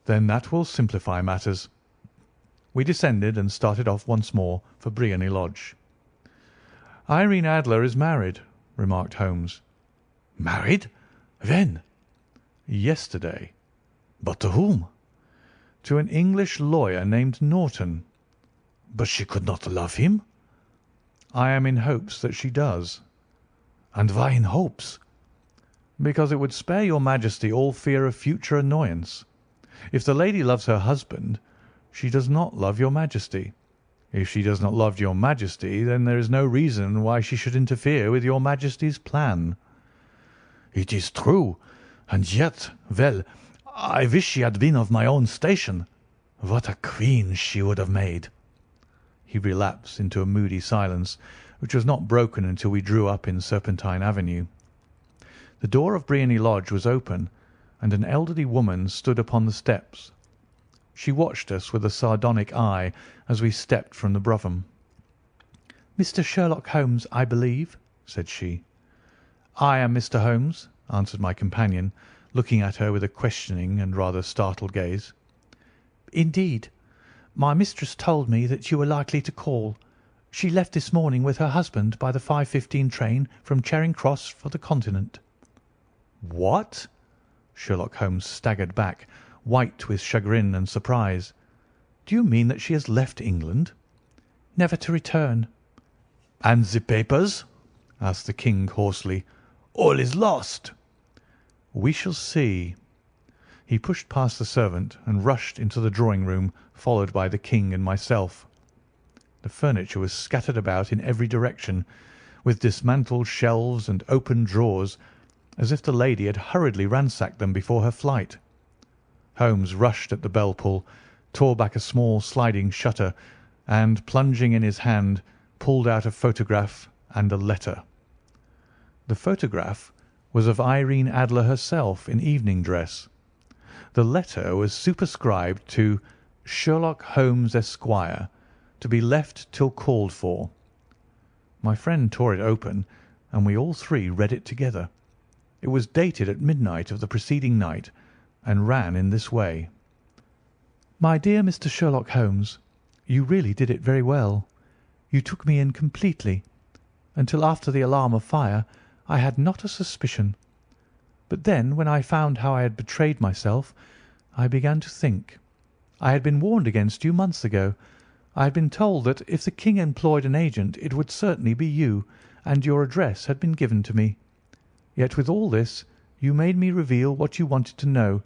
"Then that will simplify matters." We descended and started off once more for Briony Lodge. "Irene Adler is married," remarked Holmes. "Married? When?" "Yesterday." "But to whom?" "To an English lawyer named Norton." "But she could not love him?" "I am in hopes that she does." "And why in hopes?" "Because it would spare your Majesty all fear of future annoyance. If the lady loves her husband, she does not love your Majesty. If she does not love your Majesty, then there is no reason why she should interfere with your Majesty's plan." "It is true, and yet, well, I wish she had been of my own station. What a queen she would have made!" He relapsed into a moody silence, which was not broken until we drew up in Serpentine Avenue. The door of Briony Lodge was open, and an elderly woman stood upon the steps. She watched us with a sardonic eye as we stepped from the brougham. "Mr. Sherlock Holmes, I believe," said she. "I am Mr. Holmes," answered my companion, looking at her with a questioning and rather startled gaze. "Indeed. My mistress told me that you were likely to call. She left this morning with her husband by the 5:15 train from Charing Cross for the Continent." "What?" Sherlock Holmes staggered back, white with chagrin and surprise. "Do you mean that she has left England?" "Never to return." "And the papers?" asked the King hoarsely. "All is lost." "We shall see." He pushed past the servant and rushed into the drawing-room, followed by the King and myself. The furniture was scattered about in every direction, with dismantled shelves and open drawers, as if the lady had hurriedly ransacked them before her flight. Holmes rushed at the bell pull, tore back a small sliding shutter, and, plunging in his hand, pulled out a photograph and a letter. The photograph was of Irene Adler herself in evening dress. The letter was superscribed to Sherlock Holmes, Esquire, to be left till called for. My friend tore it open, and we all three read it together. It was dated at midnight of the preceding night, and ran in this way: "My dear Mr. Sherlock Holmes, you really did it very well. You took me in completely. Until after the alarm of fire I had not a suspicion. But then, when I found how I had betrayed myself, I began to think. I had been warned against you months ago. I had been told that if the King employed an agent it would certainly be you, and your address had been given to me. Yet with all this you made me reveal what you wanted to know.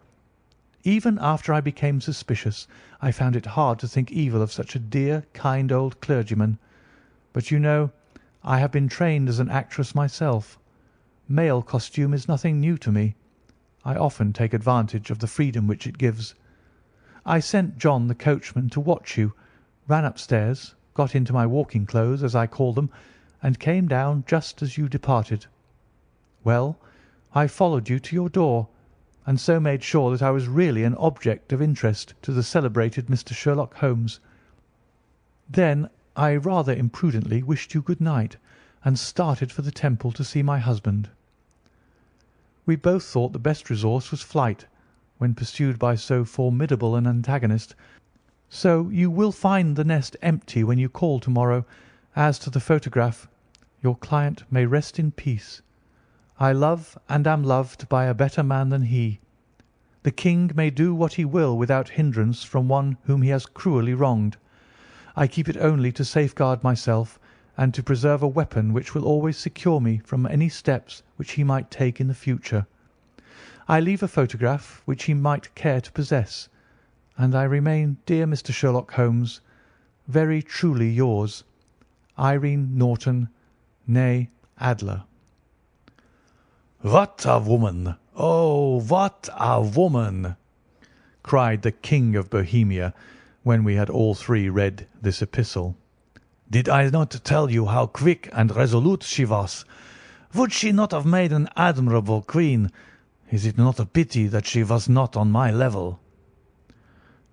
Even after I became suspicious, I found it hard to think evil of such a dear, kind old clergyman. But you know, I have been trained as an actress myself. Male costume is nothing new to me. I often take advantage of the freedom which it gives. I sent John the coachman to watch you, ran upstairs, got into my walking clothes, as I call them, and came down just as you departed. Well, I followed you to your door, and so made sure that I was really an object of interest to the celebrated Mr. Sherlock Holmes. Then I rather imprudently wished you good night, and started for the Temple to see my husband. We both thought the best resource was flight, when pursued by so formidable an antagonist, so you will find the nest empty when you call to-morrow. As to the photograph, your client may rest in peace. I love and am loved by a better man than he. The King may do what he will without hindrance from one whom he has cruelly wronged. I keep it only to safeguard myself, and to preserve a weapon which will always secure me from any steps which he might take in the future. I leave a photograph which he might care to possess, and I remain, dear Mr. Sherlock Holmes, very truly yours, Irene Norton, née Adler." "What a woman! Oh, what a woman!" cried the King of Bohemia, when we had all three read this epistle. "Did I not tell you how quick and resolute she was? Would she not have made an admirable queen? Is it not a pity that she was not on my level?"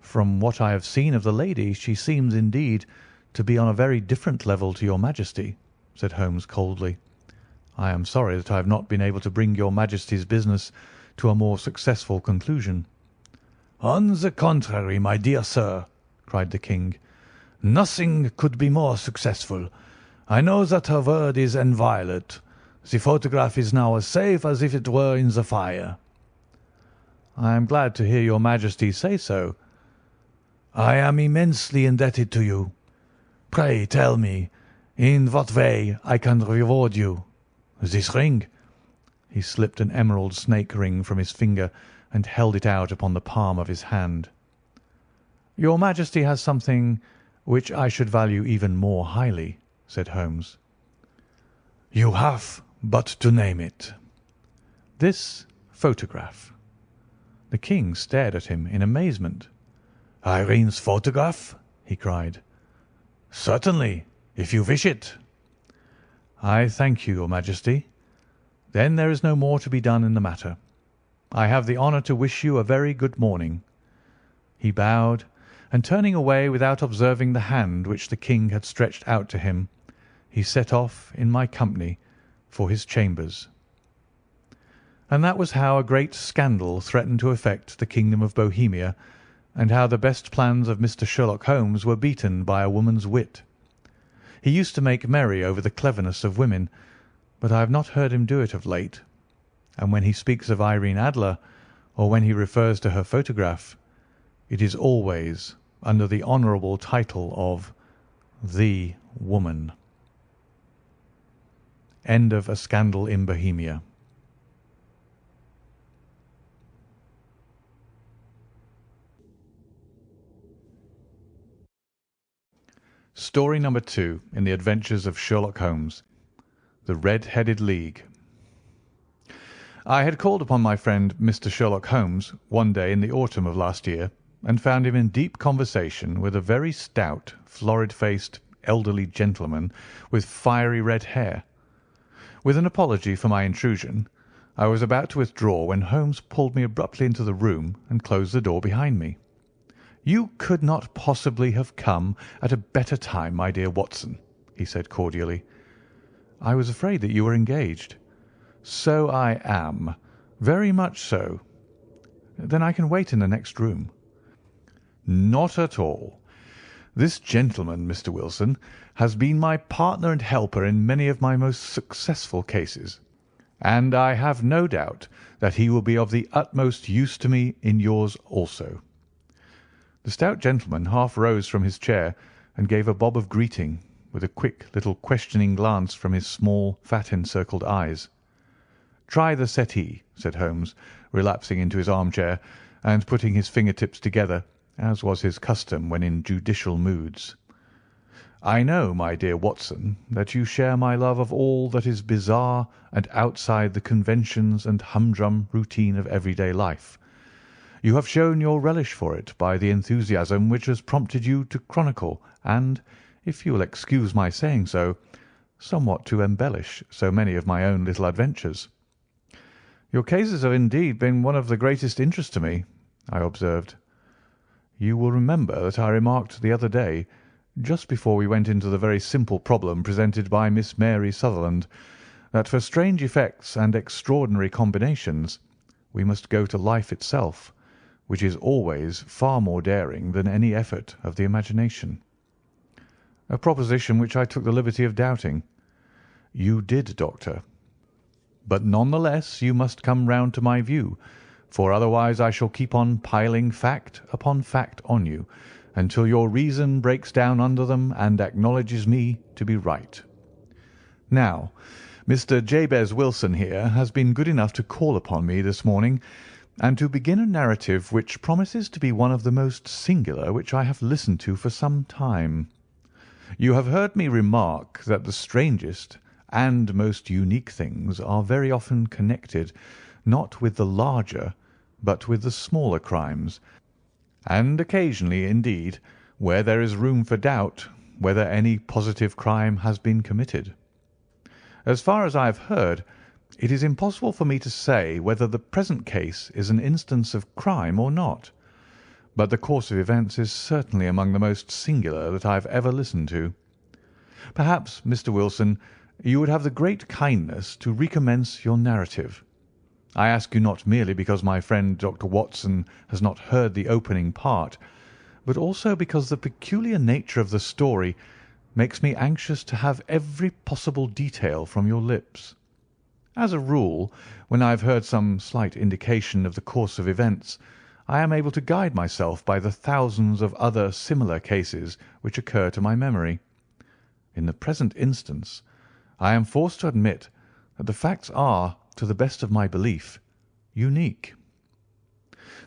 "From what I have seen of the lady, she seems, indeed, to be on a very different level to your Majesty," said Holmes coldly. "I am sorry that I have not been able to bring your Majesty's business to a more successful conclusion." "On the contrary, my dear sir," cried the King, "nothing could be more successful. I know that her word is inviolate. The photograph is now as safe as if it were in the fire." "I am glad to hear your Majesty say so." "I am immensely indebted to you. Pray tell me in what way I can reward you. This ring?" He slipped an emerald snake ring from his finger and held it out upon the palm of his hand. "Your Majesty has something which I should value even more highly," said Holmes. "You have but to name it." "This photograph." The King stared at him in amazement. "Irene's photograph?" he cried. "Certainly, if you wish it." "I thank you, your Majesty. Then there is no more to be done in the matter. I have the honour to wish you a very good morning." He bowed, and turning away without observing the hand which the King had stretched out to him, he set off in my company for his chambers. And that was how a great scandal threatened to affect the kingdom of Bohemia, and how the best plans of Mr. Sherlock Holmes were beaten by a woman's wit. He used to make merry over the cleverness of women, but I have not heard him do it of late, and when he speaks of Irene Adler, or when he refers to her photograph, it is always under the honourable title of the woman. End of A Scandal in Bohemia. Story number 2 in the Adventures of Sherlock Holmes, The Red-Headed League. I had called upon my friend Mr. Sherlock Holmes one day in the autumn of last year, and found him in deep conversation with a very stout, florid-faced, elderly gentleman with fiery red hair. With an apology for my intrusion, I was about to withdraw when Holmes pulled me abruptly into the room and closed the door behind me. "You could not possibly have come at a better time, my dear Watson," he said cordially. "I was afraid that you were engaged." "So I am. Very much so." "Then I can wait in the next room." "Not at all. This gentleman, Mr. Wilson, has been my partner and helper in many of my most successful cases, and I have no doubt that he will be of the utmost use to me in yours also." The stout gentleman half rose from his chair and gave a bob of greeting, with a quick little questioning glance from his small, fat-encircled eyes. "Try the settee," said Holmes, relapsing into his armchair and putting his finger-tips together, as was his custom when in judicial moods. "I know, my dear Watson, that you share my love of all that is bizarre and outside the conventions and humdrum routine of everyday life. You have shown your relish for it by the enthusiasm which has prompted you to chronicle and, if you will excuse my saying so, somewhat to embellish so many of my own little adventures." "Your cases have indeed been one of the greatest interest to me," I observed. "You will remember that I remarked the other day, just before we went into the very simple problem presented by Miss Mary Sutherland, that for strange effects and extraordinary combinations we must go to life itself, which is always far more daring than any effort of the imagination." "A proposition which I took the liberty of doubting." "You did, Doctor. But none the less you must come round to my view, for otherwise I shall keep on piling fact upon fact on you, until your reason breaks down under them and acknowledges me to be right. Now, Mr. Jabez Wilson here has been good enough to call upon me this morning, and to begin a narrative which promises to be one of the most singular which I have listened to for some time. You have heard me remark that the strangest and most unique things are very often connected, not with the larger, but with the smaller crimes, and occasionally, indeed, where there is room for doubt whether any positive crime has been committed. As far as I have heard, it is impossible for me to say whether the present case is an instance of crime or not, but the course of events is certainly among the most singular that I have ever listened to. Perhaps, Mr. Wilson, you would have the great kindness to recommence your narrative. I ask you not merely because my friend Dr. Watson has not heard the opening part, but also because the peculiar nature of the story makes me anxious to have every possible detail from your lips. As a rule, when I have heard some slight indication of the course of events, I am able to guide myself by the thousands of other similar cases which occur to my memory. In the present instance, I am forced to admit that the facts are, to the best of my belief, unique."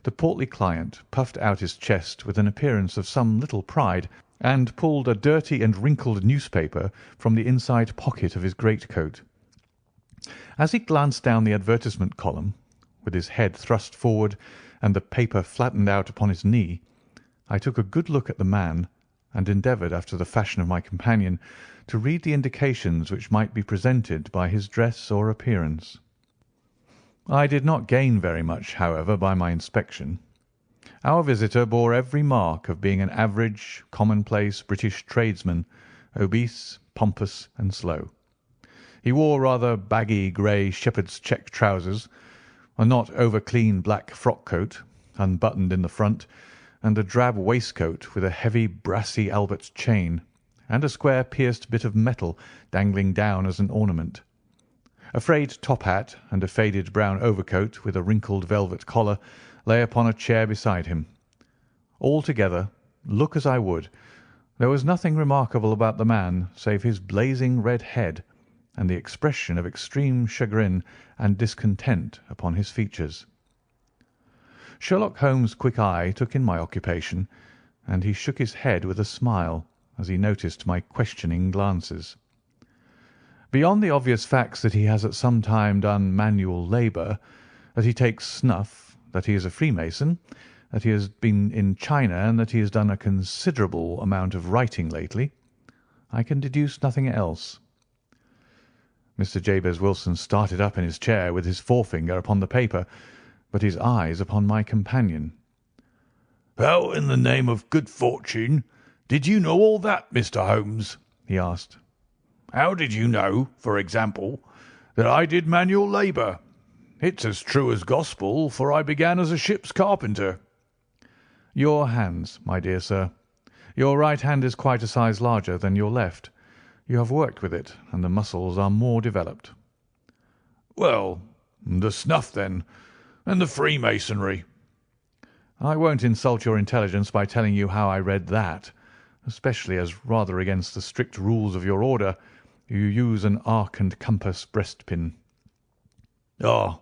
The portly client puffed out his chest with an appearance of some little pride, and pulled a dirty and wrinkled newspaper from the inside pocket of his greatcoat. As he glanced down the advertisement column, with his head thrust forward and the paper flattened out upon his knee, I took a good look at the man, and endeavoured, after the fashion of my companion, to read the indications which might be presented by his dress or appearance. I did not gain very much, however, by my inspection. Our visitor bore every mark of being an average, commonplace British tradesman, obese, pompous, and slow. He wore rather baggy grey shepherd's check trousers, a not over-clean black frock-coat, unbuttoned in the front, and a drab waistcoat with a heavy brassy Albert chain, and a square pierced bit of metal dangling down as an ornament. A frayed top hat and a faded brown overcoat with a wrinkled velvet collar lay upon a chair beside him. Altogether, look as I would, there was nothing remarkable about the man save his blazing red head and the expression of extreme chagrin and discontent upon his features. Sherlock Holmes' quick eye took in my occupation, and he shook his head with a smile, as he noticed my questioning glances. Beyond the obvious facts that he has at some time done manual labour, that he takes snuff, that he is a Freemason, that he has been in China, and that he has done a considerable amount of writing lately, I can deduce nothing else. Mr. Jabez Wilson started up in his chair with his forefinger upon the paper, but his eyes upon my companion. "How in the name of good fortune did you know all that, Mr. Holmes?" he asked. "How did you know, for example, that I did manual labour? It's as true as gospel, for I began as a ship's carpenter." "Your hands, my dear sir. Your right hand is quite a size larger than your left. You have worked with it, and the muscles are more developed." "Well, the snuff, then, and the Freemasonry." "I won't insult your intelligence by telling you how I read that, especially as, rather against the strict rules of your order, you use an arc and compass breastpin." "Ah,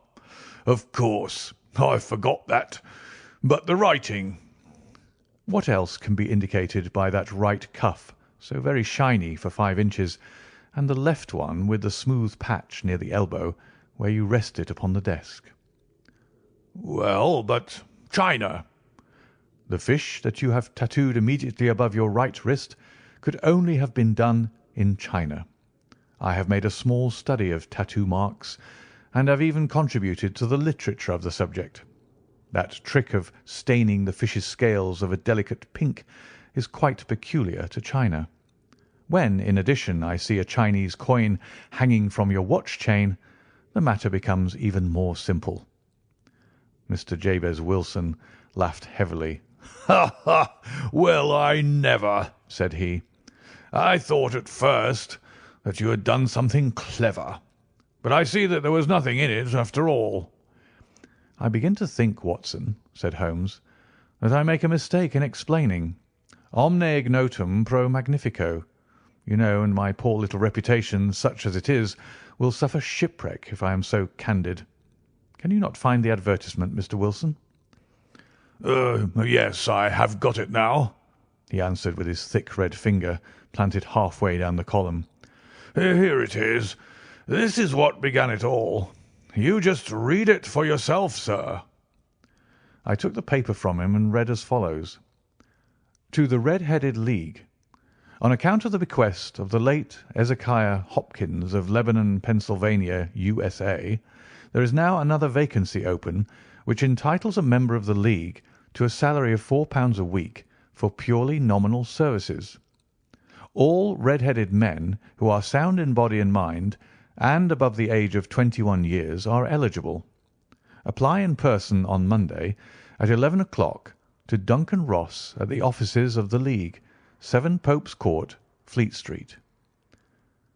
of course, I forgot that. But the writing?" "What else can be indicated by that right cuff, so very shiny for 5 inches, and the left one with the smooth patch near the elbow, where you rest it upon the desk?" "Well, but China?" "The fish that you have tattooed immediately above your right wrist could only have been done in China. I have made a small study of tattoo marks, and have even contributed to the literature of the subject. That trick of staining the fish's scales of a delicate pink is quite peculiar to China. When, in addition, I see a Chinese coin hanging from your watch chain, the matter becomes even more simple." Mr. Jabez Wilson laughed heavily. "Ha, ha! Well, I never!" said he. "I thought at first that you had done something clever, but I see that there was nothing in it after all." "I begin to think, Watson," said Holmes, "that I make a mistake in explaining. Omne ignotum pro magnifico, you know, and my poor little reputation, such as it is, will suffer shipwreck if I am so candid. Can you not find the advertisement, Mr. Wilson?" Yes, I have got it now," he answered with his thick red finger planted halfway down the column. "Here it is. This is what began it all. You just read it for yourself, sir." I took the paper from him and read as follows: "To the Red-Headed League. On account of the bequest of the late Ezekiah Hopkins of Lebanon, Pennsylvania, USA, there is now another vacancy open which entitles a member of the League to a salary of £4 a week for purely nominal services. All red-headed men who are sound in body and mind and above the age of 21 years are eligible. Apply in person on Monday at 11 o'clock to Duncan Ross at the offices of the League, 7 Pope's Court, Fleet Street."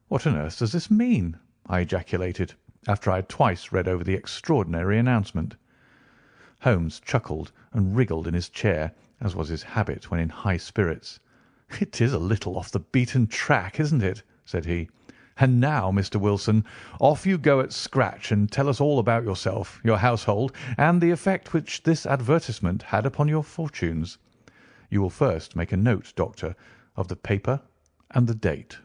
"What on earth does this mean?" I ejaculated, after I had twice read over the extraordinary announcement. Holmes chuckled and wriggled in his chair, as was his habit when in high spirits. "It is a little off the beaten track, isn't it?" said he. "And now, Mr. Wilson, off you go at scratch and tell us all about yourself, your household, and the effect which this advertisement had upon your fortunes. You will first make a note, Doctor, of the paper and the date."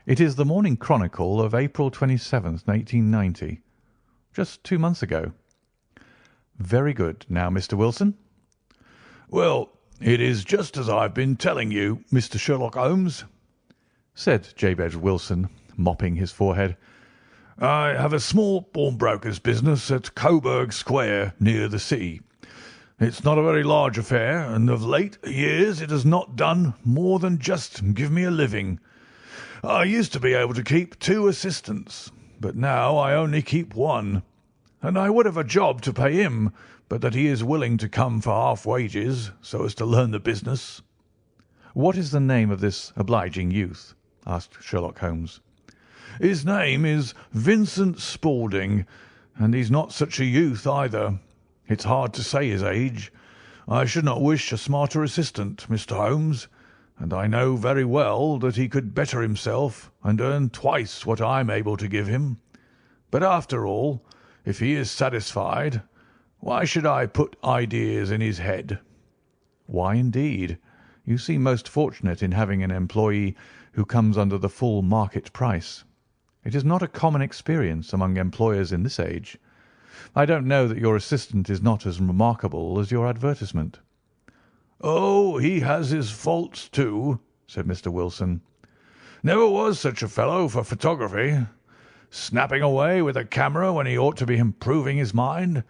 "It is the Morning Chronicle of April 27th, 1890. Just 2 months ago." "Very good. Now, Mr. Wilson?" "Well, it is just as I've been telling you, Mr. Sherlock Holmes," said Jabez Wilson, mopping his forehead. "I have a small pawnbroker's business at Coburg Square, near the sea. It's not a very large affair, and of late years it has not done more than just give me a living. I used to be able to keep 2 assistants, but now I only keep 1, and I would have a job to pay him, but that he is willing to come for half wages so as to learn the business." "What is the name of this obliging youth?" asked Sherlock Holmes. "His name is Vincent Spaulding, and he's not such a youth either. It's hard to say his age. I should not wish a smarter assistant, Mr. Holmes, and I know very well that he could better himself and earn twice what I'm able to give him. But after all, if he is satisfied, why should I put ideas in his head?" "Why, indeed? You seem most fortunate in having an employee who comes under the full market price. It is not a common experience among employers in this age. I don't know that your assistant is not as remarkable as your advertisement." "Oh, he has his faults too," said Mr. Wilson. "Never was such a fellow for photography. Snapping away with a camera when he ought to be improving his mind,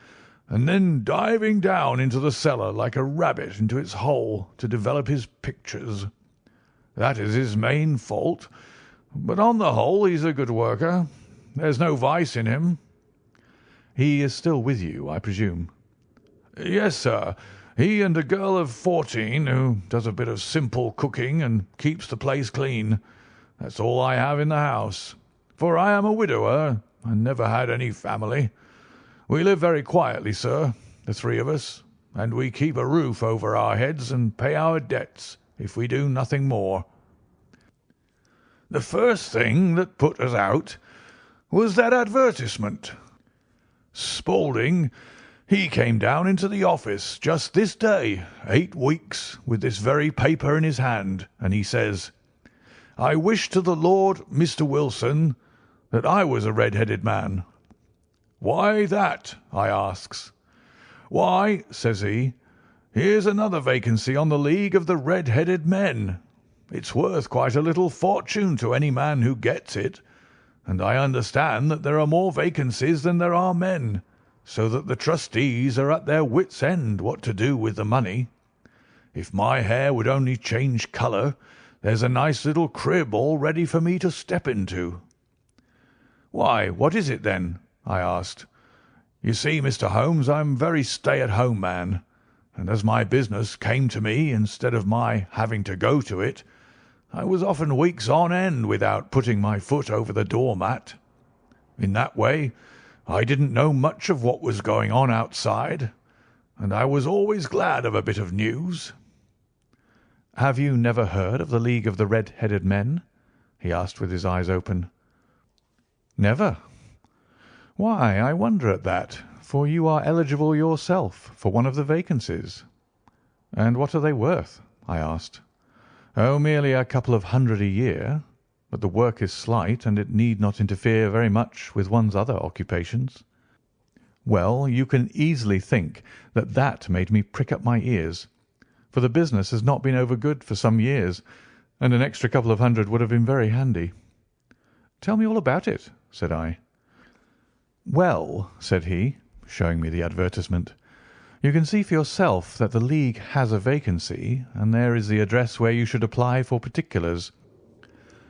and then diving down into the cellar like a rabbit into its hole to develop his pictures. That is his main fault, but on the whole he's a good worker. There's no vice in him." "He is still with you, I presume?" "Yes, sir. He and a girl of 14 who does a bit of simple cooking and keeps the place clean. That's all I have in the house, for I am a widower and never had any family. We live very quietly, sir, the three of us, and we keep a roof over our heads and pay our debts, if we do nothing more. The first thing that put us out was that advertisement. Spaulding, he came down into the office just this day, 8 weeks, with this very paper in his hand, and he says, 'I wish to the Lord, Mr. Wilson, that I was a red-headed man.' 'Why that?' I asks. 'Why,' says he, 'here's another vacancy on the League of the Red-Headed Men. It's worth quite a little fortune to any man who gets it, and I understand that there are more vacancies than there are men, so that the trustees are at their wits' end what to do with the money. If my hair would only change colour, there's a nice little crib all ready for me to step into.' 'Why, what is it then?' I asked. 'You see, Mr. Holmes, I'm a very stay-at-home man, and as my business came to me instead of my having to go to it, I was often weeks on end without putting my foot over the door-mat. In that way, I didn't know much of what was going on outside, and I was always glad of a bit of news.' 'Have you never heard of the League of the Red-Headed Men?' he asked with his eyes open. "'Never. Why, I wonder at that, for you are eligible yourself for one of the vacancies.' 'And what are they worth?' I asked. "'Oh, merely a couple of hundred a year, but the work is slight, and it need not interfere very much with one's other occupations.' Well, you can easily think that that made me prick up my ears, for the business has not been over good for some years, and an extra couple of hundred would have been very handy. "'Tell me all about it,' said I. "'Well,' said he, showing me the advertisement, "'you can see for yourself that the League has a vacancy, and there is the address where you should apply for particulars.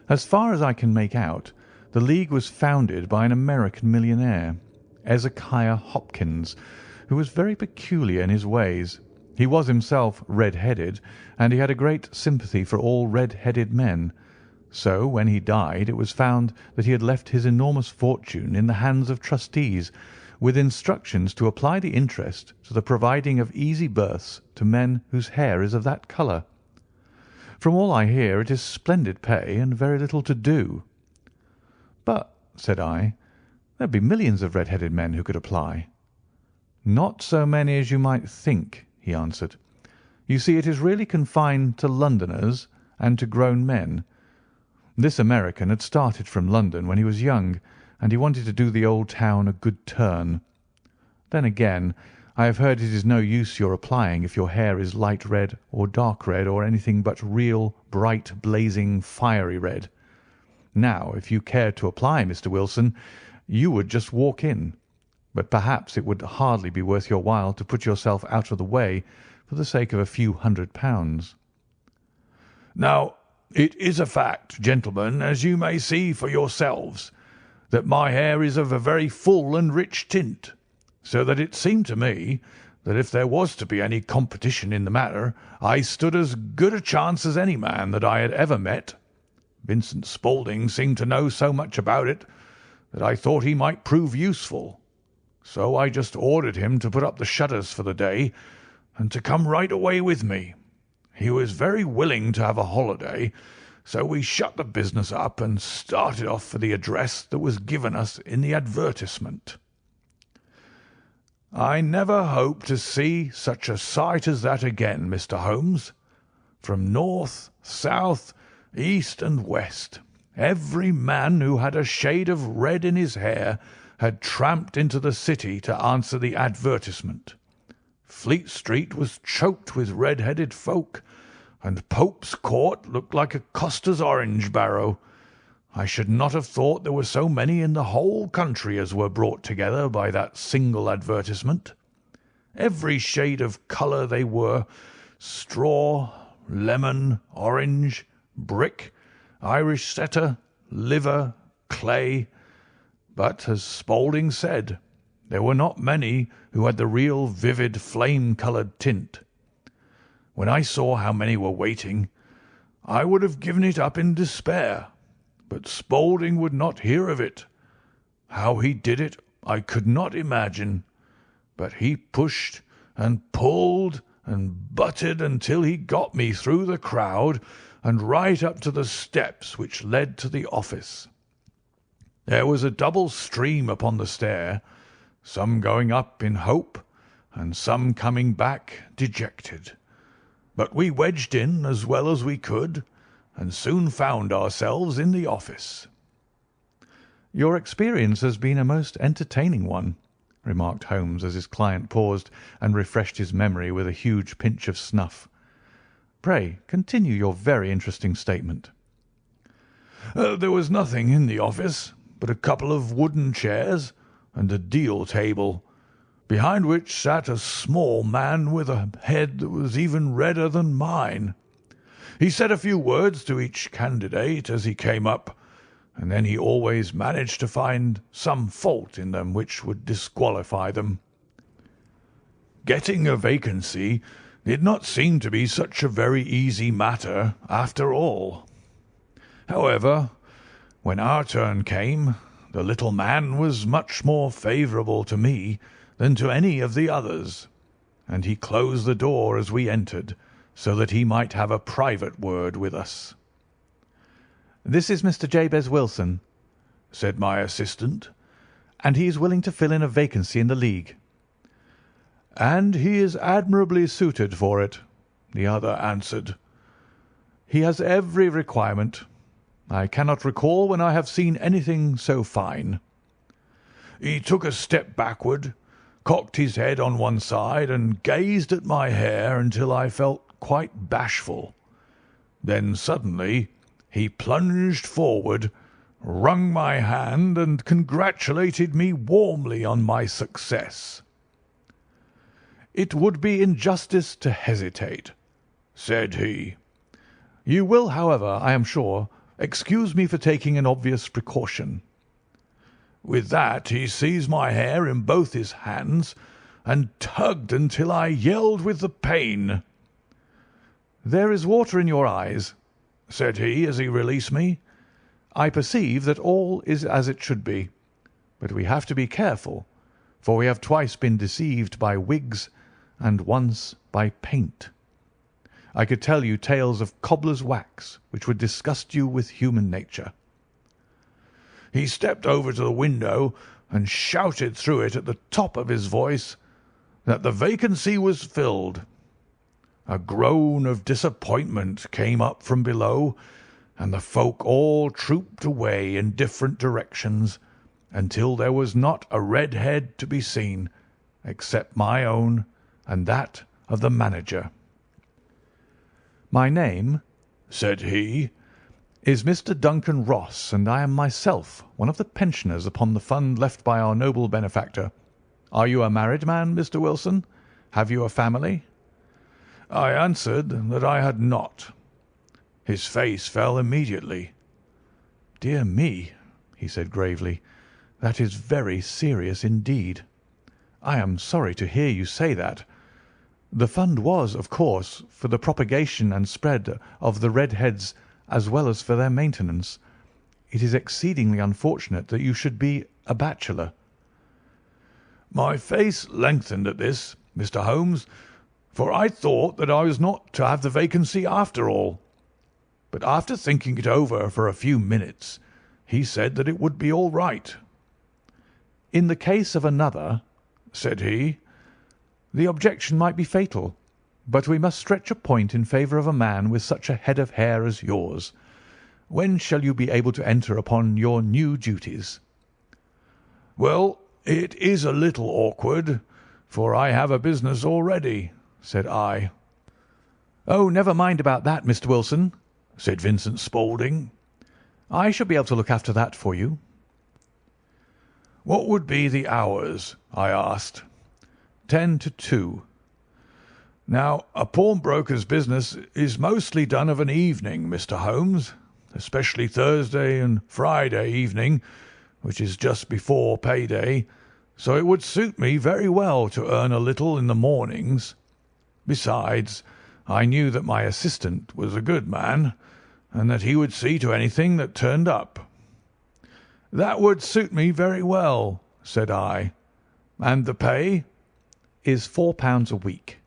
As far as I can make out, the League was founded by an American millionaire, Ezekiah Hopkins, who was very peculiar in his ways. He was himself red-headed, and he had a great sympathy for all red-headed men. So when he died it was found that he had left his enormous fortune in the hands of trustees, with instructions to apply the interest to the providing of easy berths to men whose hair is of that colour. From all I hear it is splendid pay and very little to do.' 'But,' said I, 'there'd be millions of red-headed men who could apply.' 'Not so many as you might think,' he answered. 'You see, it is really confined to Londoners and to grown men. This American had started from London when he was young, and he wanted to do the old town a good turn. Then again, I have heard it is no use your applying if your hair is light red or dark red or anything but real, bright, blazing, fiery red. Now, if you cared to apply, Mr. Wilson, you would just walk in, but perhaps it would hardly be worth your while to put yourself out of the way for the sake of a few £100. Now, it is a fact, gentlemen, as you may see for yourselves, that my hair is of a very full and rich tint, so that it seemed to me that if there was to be any competition in the matter, I stood as good a chance as any man that I had ever met. Vincent Spaulding seemed to know so much about it that I thought he might prove useful. So I just ordered him to put up the shutters for the day and to come right away with me. He was very willing to have a holiday, so we shut the business up and started off for the address that was given us in the advertisement. I never hope to see such a sight as that again, Mr. Holmes, From north, south, east, and west, every man who had a shade of red in his hair had tramped into the city to answer the advertisement. Fleet Street was choked with red-headed folk, and Pope's Court looked like a coster's orange barrow. I should not have thought there were so many in the whole country as were brought together by that single advertisement. Every shade of colour they were: straw, lemon, orange, brick, Irish setter, liver, clay. But, as Spaulding said, there were not many who had the real vivid flame-coloured tint. When I saw how many were waiting, I would have given it up in despair, but Spaulding would not hear of it. How he did it I could not imagine, but he pushed and pulled and butted until he got me through the crowd and right up to the steps which led to the office. There was a double stream upon the stair, some going up in hope and some coming back dejected. But we wedged in as well as we could, and soon found ourselves in the office. "Your experience has been a most entertaining one," remarked Holmes as his client paused and refreshed his memory with a huge pinch of snuff. "Pray continue your very interesting statement." There was nothing in the office but a couple of wooden chairs and a deal table, behind which sat a small man with a head that was even redder than mine. He said a few words to each candidate as he came up, and then he always managed to find some fault in them which would disqualify them. Getting a vacancy did not seem to be such a very easy matter after all. However, when our turn came, the little man was much more favourable to me than to any of the others, and he closed the door as we entered, so that he might have a private word with us. "This is Mr. Jabez Wilson," said my assistant. "and he is willing to fill in a vacancy in the League." "And he is admirably suited for it," the other answered. "He has every requirement. I cannot recall when I have seen anything so fine." He took a step backward, cocked his head on one side, and gazed at my hair until I felt quite bashful. Then suddenly he plunged forward, wrung my hand, and congratulated me warmly on my success. "It would be injustice to hesitate," said he. "You will, however, I am sure, excuse me for taking an obvious precaution." With that he seized my hair in both his hands and tugged until I yelled with the pain. "There is water in your eyes," said he as he released me. "I perceive that all is as it should be, but we have to be careful, for we have twice been deceived by wigs and once by paint. I could tell you tales of cobbler's wax which would disgust you with human nature." He stepped over to the window and shouted through it at the top of his voice that the vacancy was filled. A groan of disappointment came up from below, and the folk all trooped away in different directions until there was not a red head to be seen, except my own and that of the manager. "My name," said he, "is Mr. Duncan Ross, and I am myself one of the pensioners upon the fund left by our noble benefactor. Are you a married man, Mr. Wilson? Have you a family?" I answered that I had not. His face fell immediately. "Dear me," he said gravely, "that is very serious indeed. I am sorry to hear you say that. The fund was, of course, for the propagation and spread of the red heads as well as for their maintenance. It is exceedingly unfortunate that you should be a bachelor." My face lengthened at this, Mr. Holmes, for I thought that I was not to have the vacancy after all. But after thinking it over for a few minutes, he said that it would be all right. "In the case of another," said he, "the objection might be fatal. but we must stretch a point in favour of a man with such a head of hair as yours. When shall you be able to enter upon your new duties?" "Well, it is a little awkward, for I have a business already," said I. "Oh, never mind about that, Mr. Wilson," said Vincent Spaulding. "I shall be able to look after that for you." "What would be the hours?" I asked. 10 to 2. "Now, a pawnbroker's business is mostly done of an evening, Mr. Holmes, especially Thursday and Friday evening, which is just before pay-day, so it would suit me very well to earn a little in the mornings. Besides, I knew that my assistant was a good man, and that he would see to anything that turned up." "That would suit me very well," said I. "And the pay?" "Is £4 a week."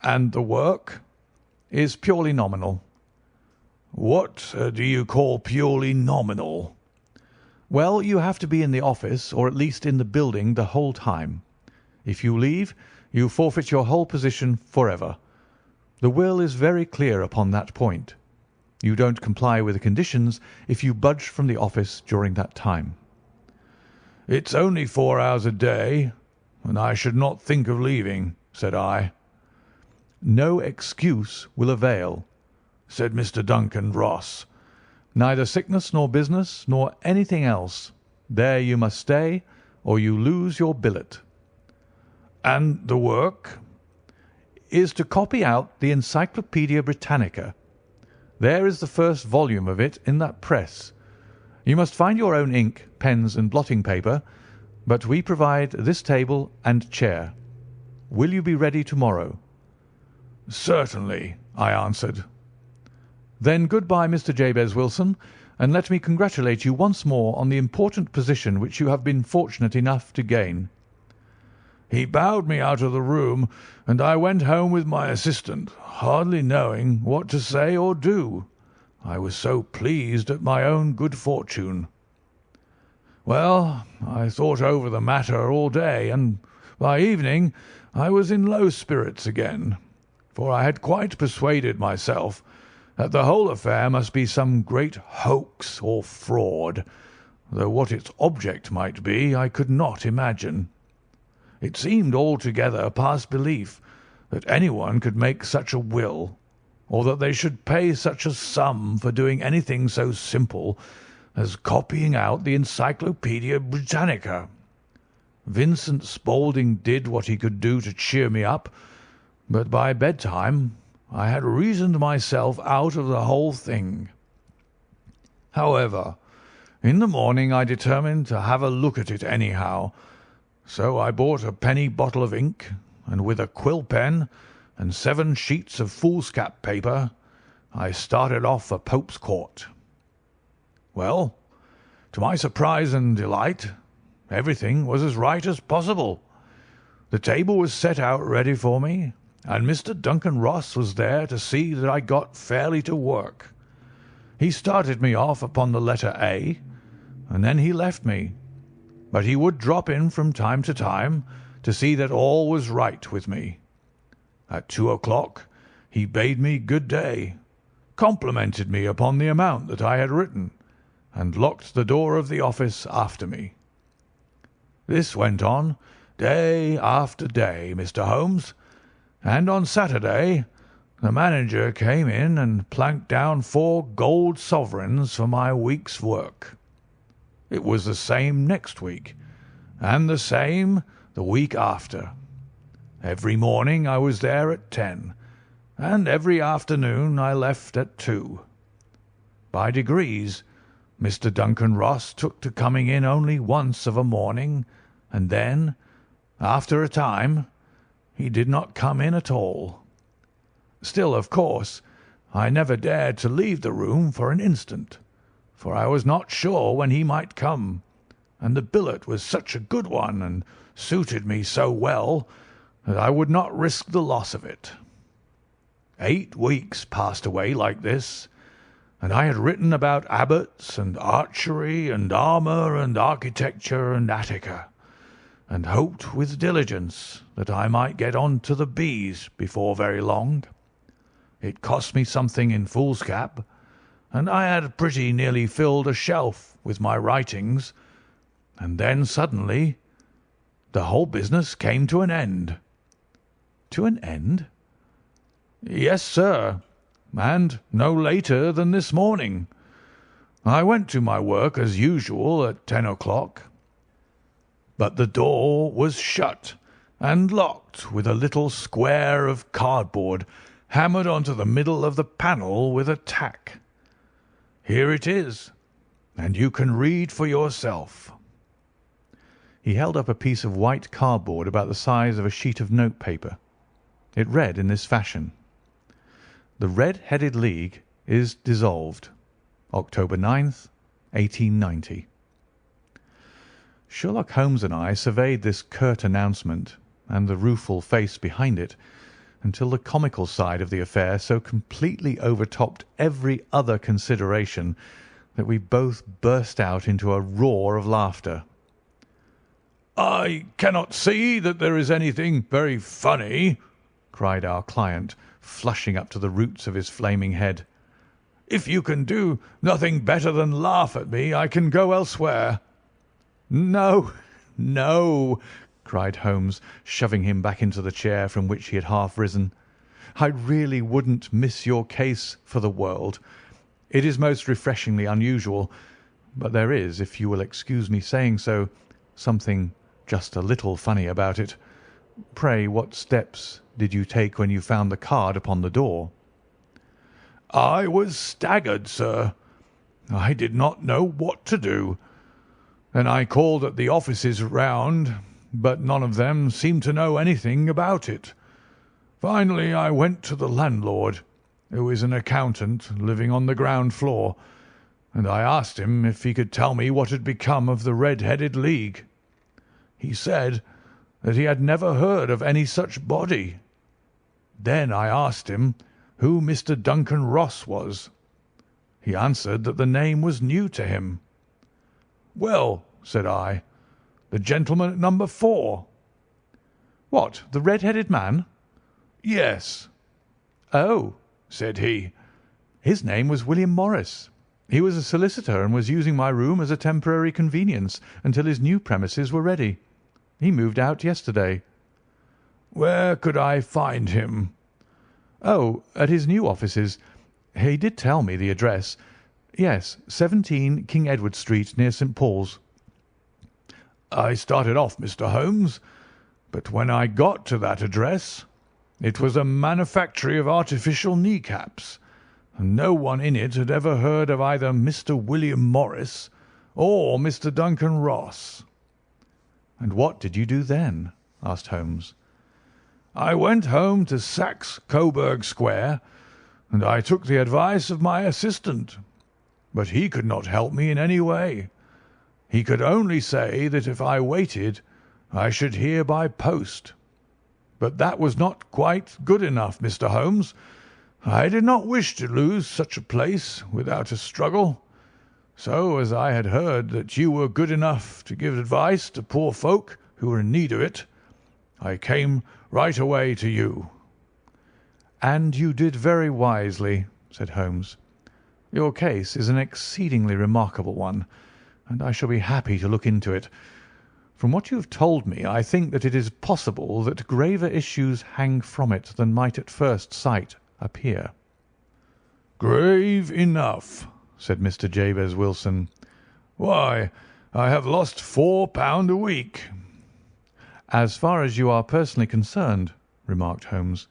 "And the work?" "Is purely nominal." "What do you call purely nominal?" "Well, you have to be in the office, or at least in the building, the whole time. If you leave, you forfeit your whole position for ever. The will is very clear upon that point. You don't comply with the conditions if you budge from the office during that time." "It's only 4 hours a day, and I should not think of leaving," said I. "No excuse will avail," said Mr. Duncan Ross. "Neither sickness nor business nor anything else. There you must stay, or you lose your billet." "And the work?" "Is to copy out the Encyclopaedia Britannica. There is the first volume of it in that press. You must find your own ink, pens, and blotting paper, but we provide this table and chair. Will you be ready tomorrow?" "Certainly," I answered. "Then good-bye, Mr. Jabez Wilson, and let me congratulate you once more on the important position which you have been fortunate enough to gain." He bowed me out of the room, and I went home with my assistant, hardly knowing what to say or do. I was so pleased at my own good fortune. Well, I thought over the matter all day, and by evening I was in low spirits again, for I had quite persuaded myself that the whole affair must be some great hoax or fraud, though what its object might be I could not imagine. It seemed altogether past belief that anyone could make such a will, or that they should pay such a sum for doing anything so simple as copying out the Encyclopaedia Britannica. Vincent Spaulding did what he could do to cheer me up, but by bedtime I had reasoned myself out of the whole thing. However, in the morning I determined to have a look at it anyhow, so I bought a penny bottle of ink, and with a quill pen and 7 sheets of foolscap paper, I started off for Pope's Court. Well, to my surprise and delight, everything was as right as possible. The table was set out ready for me, and Mr. Duncan Ross was there to see that I got fairly to work. He started me off upon the letter A, and then he left me, but he would drop in from time to time to see that all was right with me. At 2 o'clock he bade me good day, complimented me upon the amount that I had written, and locked the door of the office after me. This went on day after day, Mr. Holmes, and on Saturday the manager came in and planked down 4 gold sovereigns for my week's work. It was the same next week, and the same the week after. Every morning I was there at 10, and every afternoon I left at 2. By degrees, Mr. Duncan Ross took to coming in only once of a morning, and then, after a time, he did not come in at all. Still, of course, I never dared to leave the room for an instant, for I was not sure when he might come, and the billet was such a good one and suited me so well that I would not risk the loss of it. 8 weeks passed away like this, and I had written about abbots and archery and armour and architecture and Attica, and hoped with diligence that I might get on to the B's before very long. It cost me something in foolscap, and I had pretty nearly filled a shelf with my writings, and then suddenly the whole business came to an end." "To an end?" "Yes, sir, and no later than this morning. I went to my work as usual at 10 o'clock, but the door was shut and locked with a little square of cardboard hammered onto the middle of the panel with a tack. Here it is, and you can read for yourself." He held up a piece of white cardboard about the size of a sheet of notepaper. It read in this fashion: "The Red-Headed League is dissolved. October 9th, 1890. Sherlock Holmes and I surveyed this curt announcement and the rueful face behind it until the comical side of the affair so completely overtopped every other consideration that we both burst out into a roar of laughter. "I cannot see that there is anything very funny," cried our client, flushing up to the roots of his flaming head. "If you can do nothing better than laugh at me, I can go elsewhere." "No, no," cried Holmes, shoving him back into the chair from which he had half risen. "I really wouldn't miss your case for the world. It is most refreshingly unusual, but there is, if you will excuse me saying so, something just a little funny about it. Pray, what steps did you take when you found the card upon the door?" "I was staggered, sir. I did not know what to do. Then I called at the offices round, but none of them seemed to know anything about it. Finally I went to the landlord, who is an accountant living on the ground floor, and I asked him if he could tell me what had become of the Red-Headed League. He said that he had never heard of any such body. Then I asked him who Mr. Duncan Ross was. He answered that the name was new to him. 'Well,' said I, 'the gentleman at number 4. "What, the red-headed man?" "Yes." "Oh," said he. "His name was William Morris. He was a solicitor and was using my room as a temporary convenience until his new premises were ready. He moved out yesterday." "Where could I find him?" "Oh, at his new offices. He did tell me the address. Yes, 17 King Edward Street, near St. Paul's." "I started off, Mr. Holmes, but when I got to that address, it was a manufactory of artificial kneecaps, and no one in it had ever heard of either Mr. William Morris or Mr. Duncan Ross." "And what did you do then?" asked Holmes. "I went home to Saxe Coburg Square, and I took the advice of my assistant. But he could not help me in any way. He could only say that if I waited I should hear by post. But that was not quite good enough, Mr. Holmes. I did not wish to lose such a place without a struggle. So, as I had heard that you were good enough to give advice to poor folk who were in need of it, I came right away to you." "And you did very wisely," said Holmes. "Your case is an exceedingly remarkable one, and I shall be happy to look into it. From what you have told me, I think that it is possible that graver issues hang from it than might at first sight appear." "Grave enough," said Mr. Jabez Wilson. "Why, I have lost £4 a week." "As far as you are personally concerned," remarked Holmes,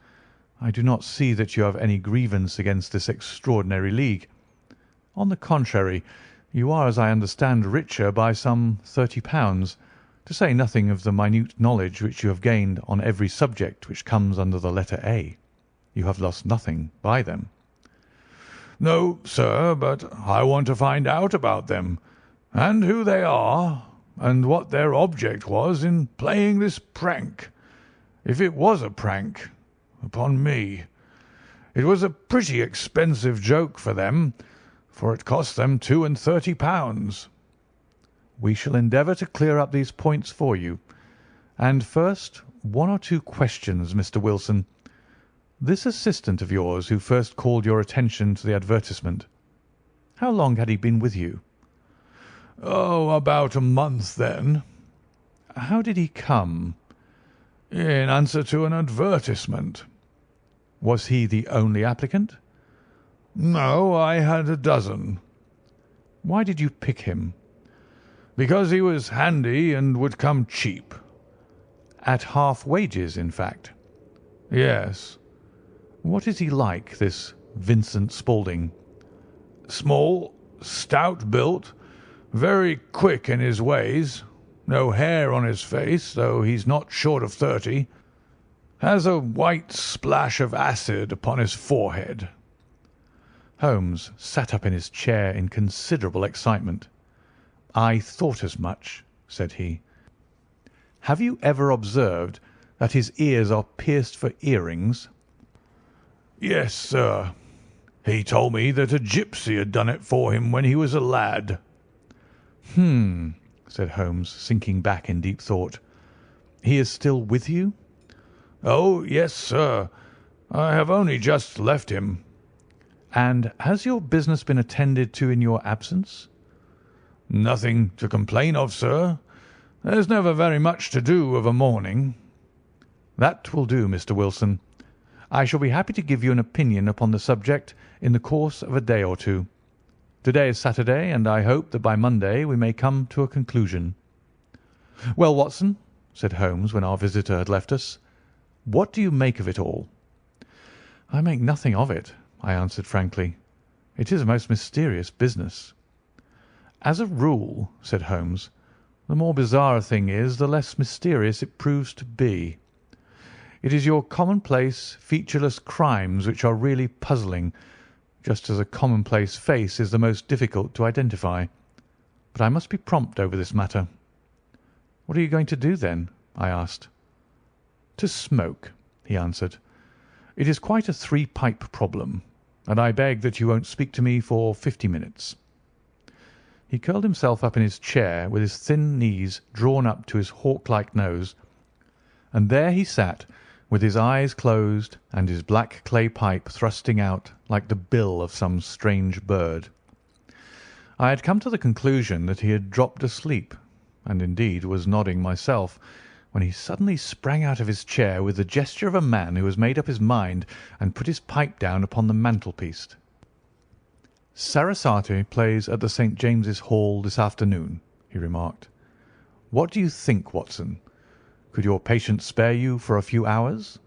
"I do not see that you have any grievance against this extraordinary league. On the contrary, you are, as I understand, richer by some £30, to say nothing of the minute knowledge which you have gained on every subject which comes under the letter A. You have lost nothing by them." "No, sir, but I want to find out about them, and who they are, and what their object was in playing this prank, if it was a prank, upon me. It was a pretty expensive joke for them, for it cost them £32. "We shall endeavour to clear up these points for you. And first, one or two questions, Mr. Wilson. This assistant of yours who first called your attention to the advertisement, how long had he been with you?" "Oh, about a month then." "How did he come?" "In answer to an advertisement." "Was he the only applicant?" "No, I had a dozen." "Why did you pick him?" "Because he was handy and would come cheap." "At half wages, in fact?" "Yes." "What is he like, this Vincent Spaulding?" "Small, stout built, very quick in his ways, no hair on his face, though he's not short of 30, has a white splash of acid upon his forehead." Holmes sat up in his chair in considerable excitement. "I thought as much," said he. "Have you ever observed that his ears are pierced for earrings?" "Yes, sir. He told me that a gipsy had done it for him when he was a lad." "Hmm," said Holmes, sinking back in deep thought. "He is still with you?" "Oh, yes, sir. I have only just left him." "And has your business been attended to in your absence?" "Nothing to complain of, sir. There's never very much to do of a morning." "That will do, Mr. Wilson. I shall be happy to give you an opinion upon the subject in the course of a day or two. To-day is Saturday, and I hope that by Monday we may come to a conclusion." "Well, Watson," said Holmes when our visitor had left us, "what do you make of it all?" "I make nothing of it," I answered frankly. "It is a most mysterious business." "As a rule," said Holmes, "the more bizarre a thing is, the less mysterious it proves to be. It is your commonplace, featureless crimes which are really puzzling, just as a commonplace face is the most difficult to identify. But I must be prompt over this matter." "What are you going to do, then?" I asked. "To smoke," he answered. "It is quite a three-pipe problem, and I beg that you won't speak to me for 50 minutes." He curled himself up in his chair with his thin knees drawn up to his hawk-like nose, and there he sat with his eyes closed and his black clay pipe thrusting out like the bill of some strange bird. I had come to the conclusion that he had dropped asleep, and indeed was nodding myself, when he suddenly sprang out of his chair with the gesture of a man who has made up his mind and put his pipe down upon the mantelpiece. "Sarasate plays at the St. James's Hall this afternoon," he remarked. "What do you think, Watson? Could your patient spare you for a few hours?"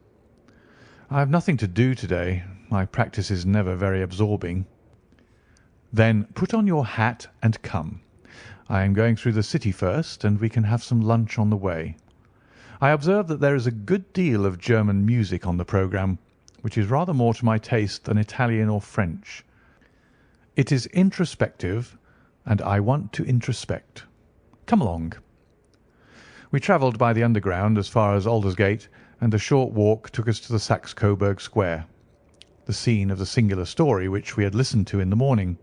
"I have nothing to do to-day. My practice is never very absorbing." "Then put on your hat and come. I am going through the city first, and we can have some lunch on the way. I observe that there is a good deal of German music on the programme, which is rather more to my taste than Italian or French. It is introspective, and I want to introspect. Come along." We travelled by the Underground as far as Aldersgate, and a short walk took us to the Saxe Coburg Square, the scene of the singular story which we had listened to in the morning.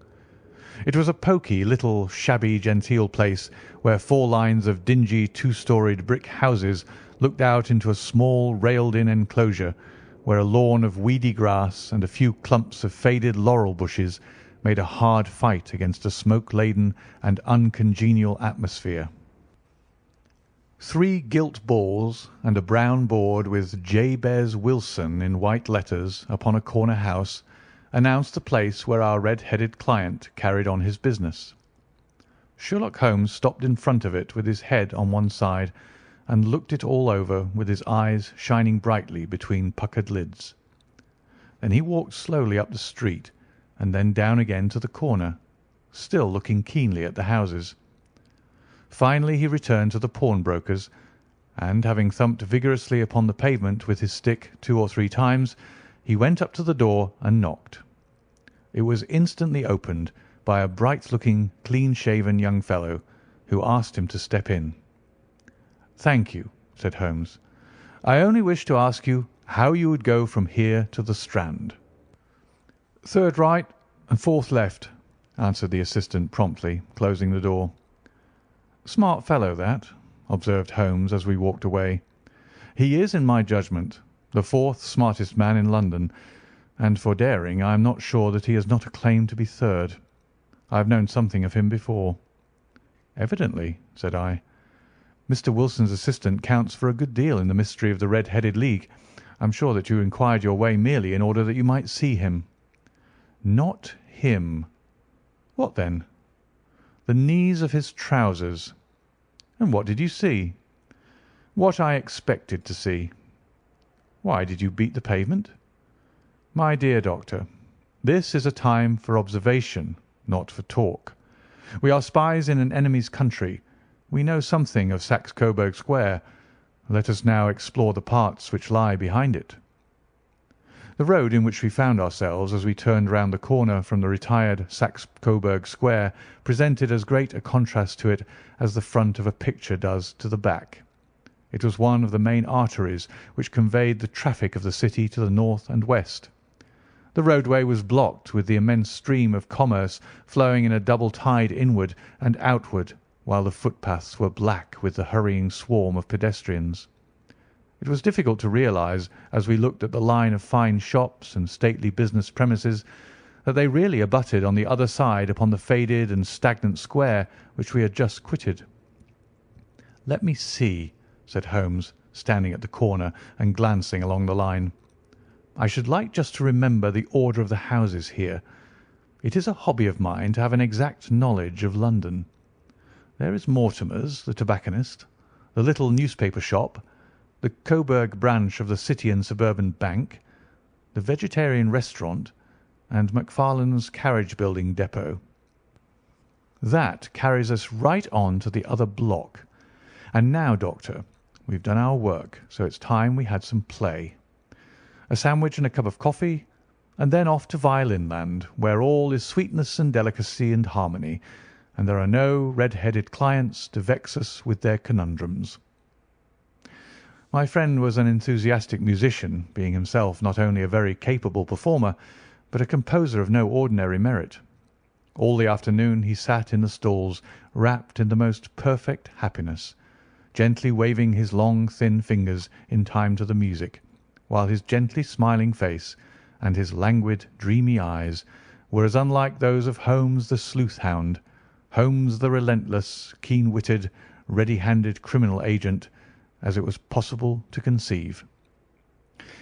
It was a poky, little, shabby, genteel place where 4 lines of dingy, 2-storied brick houses looked out into a small, railed-in enclosure, where a lawn of weedy grass and a few clumps of faded laurel bushes made a hard fight against a smoke-laden and uncongenial atmosphere. 3 gilt balls and a brown board with Jabez Wilson in white letters upon a corner house announced the place where our red-headed client carried on his business. Sherlock Holmes stopped in front of it with his head on one side and looked it all over with his eyes shining brightly between puckered lids. Then he walked slowly up the street and then down again to the corner, still looking keenly at the houses. Finally he returned to the pawnbroker's, and having thumped vigorously upon the pavement with his stick 2 or 3 times, he went up to the door and knocked. It was instantly opened by a bright-looking, clean-shaven young fellow, who asked him to step in. "Thank you," said Holmes. "I only wished to ask you how you would go from here to the Strand." "3rd right and 4th left," answered the assistant promptly, closing the door. "Smart fellow that. observed Holmes as we walked away. "He is, in my judgment, the fourth smartest man in London, and for daring I am not sure that he has not a claim to be third. I have known something of him before." "Evidently," said I. "Mr. Wilson's assistant counts for a good deal in the mystery of the Red-Headed League. I am sure that you inquired your way merely in order that you might see him." "Not him." "What then?" "The knees of his trousers." "And what did you see?" "What I expected to see." "Why did you beat the pavement?" "My dear doctor, this is a time for observation, not for talk. We are spies in an enemy's country. We know something of Saxe Coburg Square. Let us now explore the parts which lie behind it." The road in which we found ourselves as we turned round the corner from the retired Saxe Coburg Square presented as great a contrast to it as the front of a picture does to the back. It was one of the main arteries which conveyed the traffic of the city to the north and west. The roadway was blocked with the immense stream of commerce flowing in a double tide inward and outward, while the footpaths were black with the hurrying swarm of pedestrians. It was difficult to realise, as we looked at the line of fine shops and stately business premises, that they really abutted on the other side upon the faded and stagnant square which we had just quitted. "Let me see," said Holmes, standing at the corner and glancing along the line. "I should like just to remember the order of the houses here. It is a hobby of mine to have an exact knowledge of London. There is Mortimer's, the tobacconist, the little newspaper shop, the Coburg branch of the City and Suburban Bank, the Vegetarian Restaurant, and Macfarlane's carriage-building depot. That carries us right on to the other block. And now, Doctor, we've done our work, so it's time we had some play. A sandwich and a cup of coffee, and then off to Violin Land, where all is sweetness and delicacy and harmony, and there are no red-headed clients to vex us with their conundrums." My friend was an enthusiastic musician, being himself not only a very capable performer, but a composer of no ordinary merit. All the afternoon he sat in the stalls, wrapped in the most perfect happiness, gently waving his long, thin fingers in time to the music, while his gently smiling face and his languid, dreamy eyes were as unlike those of Holmes the sleuth-hound, Holmes the relentless, keen-witted, ready-handed criminal agent, as it was possible to conceive.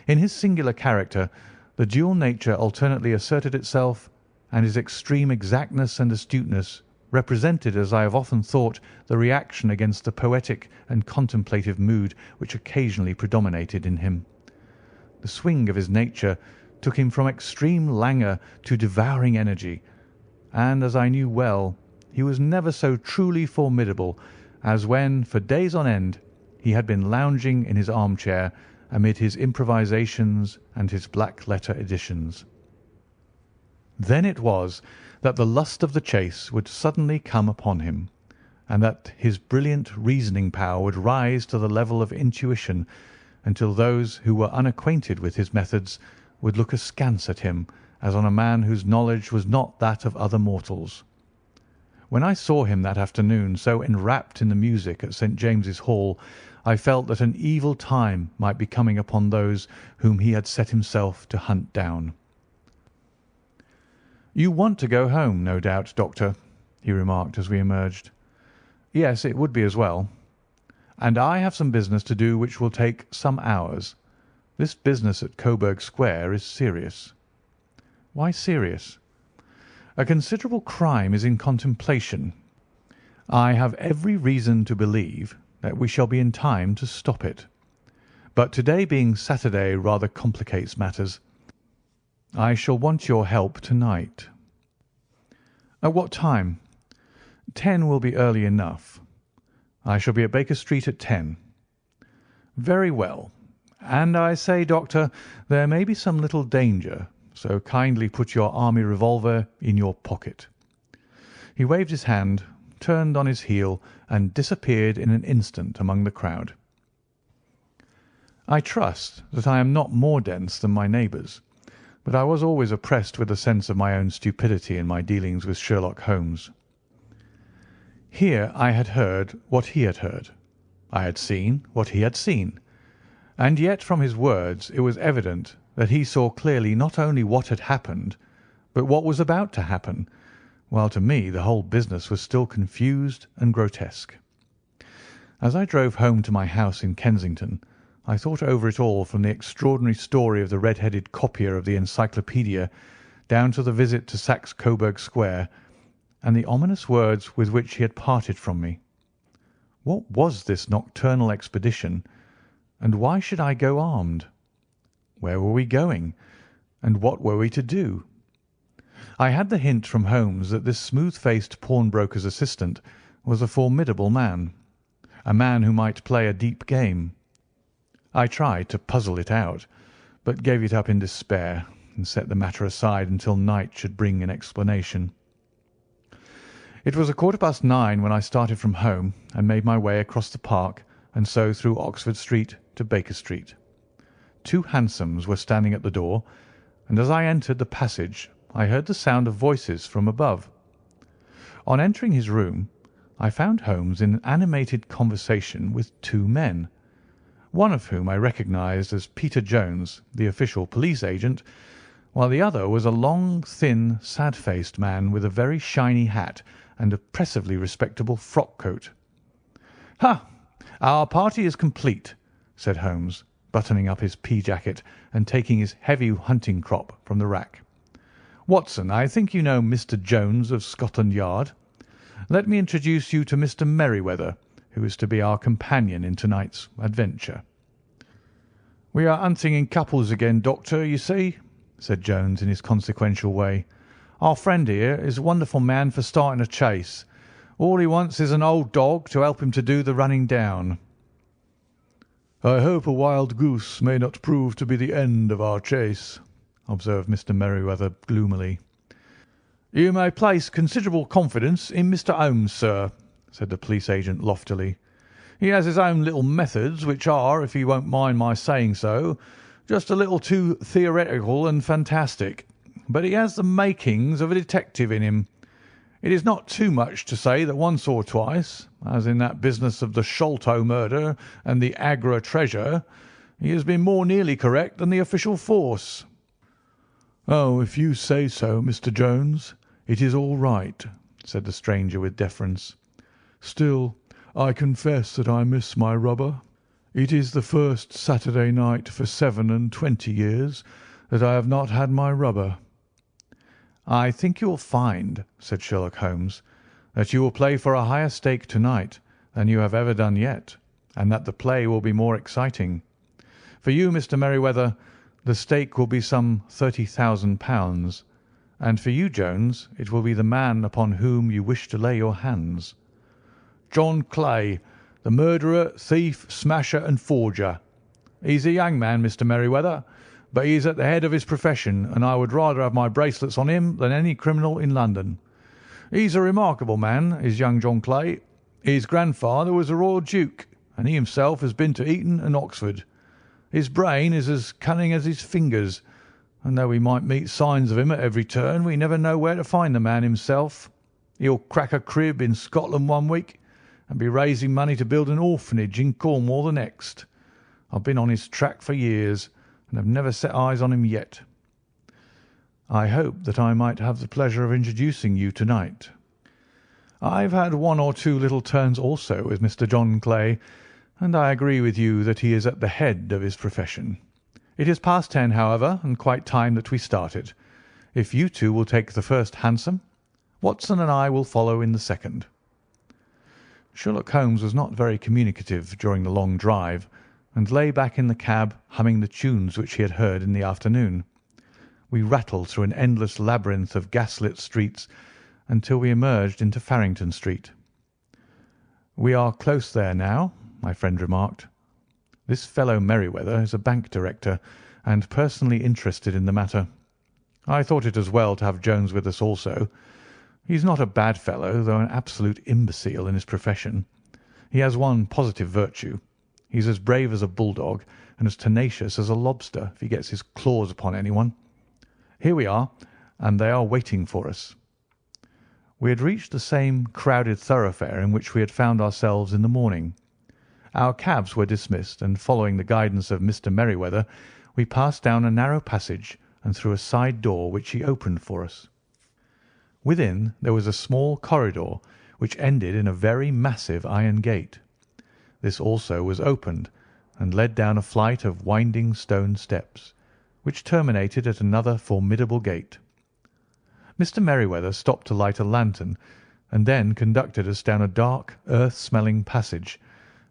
In his singular character, the dual nature alternately asserted itself, and his extreme exactness and astuteness represented, as I have often thought, the reaction against the poetic and contemplative mood which occasionally predominated in him. The swing of his nature took him from extreme languor to devouring energy, and, as I knew well, he was never so truly formidable as when, for days on end, he had been lounging in his armchair amid his improvisations and his black-letter editions. Then it was that the lust of the chase would suddenly come upon him, and that his brilliant reasoning power would rise to the level of intuition, until those who were unacquainted with his methods would look askance at him as on a man whose knowledge was not that of other mortals. When I saw him that afternoon so enwrapped in the music at St. James's Hall, I felt that an evil time might be coming upon those whom he had set himself to hunt down. "You want to go home, no doubt, Doctor," he remarked as we emerged. "Yes, it would be as well. And I have some business to do which will take some hours. This business at Coburg Square is serious." "Why serious?" "A considerable crime is in contemplation. I have every reason to believe that we shall be in time to stop it. But today being Saturday rather complicates matters. I shall want your help tonight." "At what time?" 10 will be early enough. I shall be at Baker Street at 10. "Very well. And I say, Doctor, there may be some little danger, so kindly put your army revolver in your pocket." He waved his hand, turned on his heel, and disappeared in an instant among the crowd. I trust that I am not more dense than my neighbours, but I was always oppressed with a sense of my own stupidity in my dealings with Sherlock Holmes. Here I had heard what he had heard, I had seen what he had seen, and yet from his words it was evident that he saw clearly not only what had happened, but what was about to happen, while to me the whole business was still confused and grotesque. As I drove home to my house in Kensington, I thought over it all, from the extraordinary story of the red-headed copier of the Encyclopaedia down to the visit to Saxe Coburg Square, and the ominous words with which he had parted from me. What was this nocturnal expedition, and why should I go armed? Where were we going, and what were we to do? I had the hint from Holmes that this smooth-faced pawnbroker's assistant was a formidable man, a man who might play a deep game. I tried to puzzle it out, but gave it up in despair and set the matter aside until night should bring an explanation. It was 9:15 when I started from home and made my way across the park and so through Oxford Street to Baker Street. 2 hansoms were standing at the door, and as I entered the passage I heard the sound of voices from above. On entering his room, I found Holmes in animated conversation with 2 men, one of whom I recognised as Peter Jones, the official police agent, while the other was a long, thin, sad-faced man with a very shiny hat and oppressively respectable frock-coat. "Ha! Our party is complete," said Holmes, buttoning up his pea-jacket and taking his heavy hunting crop from the rack. "Watson, I think you know Mr. Jones of Scotland Yard. Let me introduce you to Mr. Merryweather, who is to be our companion in tonight's adventure." "We are hunting in couples again, Doctor, you see," said Jones in his consequential way. "Our friend here is a wonderful man for starting a chase. All he wants is an old dog to help him to do the running down." "I hope a wild goose may not prove to be the end of our chase," observed Mr. Merryweather gloomily. "You may place considerable confidence in Mr. Holmes, sir," said the police agent loftily. "He has his own little methods, which are, if you won't mind my saying so, just a little too theoretical and fantastic, but he has the makings of a detective in him. It is not too much to say that once or twice, as in that business of the Sholto murder and the Agra treasure, he has been more nearly correct than the official force." "Oh, if you say so, Mr. Jones, it is all right," said the stranger with deference. "Still, I confess that I miss my rubber. It is the first Saturday night for 27 years that I have not had my rubber." "I think you will find," said Sherlock Holmes, "that you will play for a higher stake tonight than you have ever done yet, and that the play will be more exciting. For you, Mr. Merryweather, the stake will be some £30,000, and for you, Jones, it will be the man upon whom you wish to lay your hands." "John Clay, the murderer, thief, smasher, and forger. He's a young man, Mr. Merryweather, but he is at the head of his profession, and I would rather have my bracelets on him than any criminal in London. He's a remarkable man, is young John Clay. His grandfather was a royal duke, and he himself has been to Eton and Oxford. His brain is as cunning as his fingers, and though we might meet signs of him at every turn, we never know where to find the man himself. He'll crack a crib in Scotland one week, and be raising money to build an orphanage in Cornwall the next. I've been on his track for years, and have never set eyes on him yet." "I hope that I might have the pleasure of introducing you tonight." "I've had 1 or 2 little turns also with Mr. John Clay, and I agree with you that he is at the head of his profession. It is past 10, however, and quite time that we started. If you two will take the first hansom, Watson and I will follow in the second." Sherlock Holmes was not very communicative during the long drive, and lay back in the cab humming the tunes which he had heard in the afternoon. We rattled through an endless labyrinth of gaslit streets until we emerged into Farrington Street. "We are close there now," my friend remarked. "This fellow Merryweather is a bank director, and personally interested in the matter. I thought it as well to have Jones with us also. He's not a bad fellow, though an absolute imbecile in his profession. He has one positive virtue. He's as brave as a bulldog and as tenacious as a lobster if he gets his claws upon anyone. Here we are, and they are waiting for us." We had reached the same crowded thoroughfare in which we had found ourselves in the morning. Our cabs were dismissed, and following the guidance of Mr. Merryweather, we passed down a narrow passage and through a side door which he opened for us. Within there was a small corridor which ended in a very massive iron gate. This also was opened and led down a flight of winding stone steps, which terminated at another formidable gate. Mr. Merryweather stopped to light a lantern, and then conducted us down a dark, earth-smelling passage,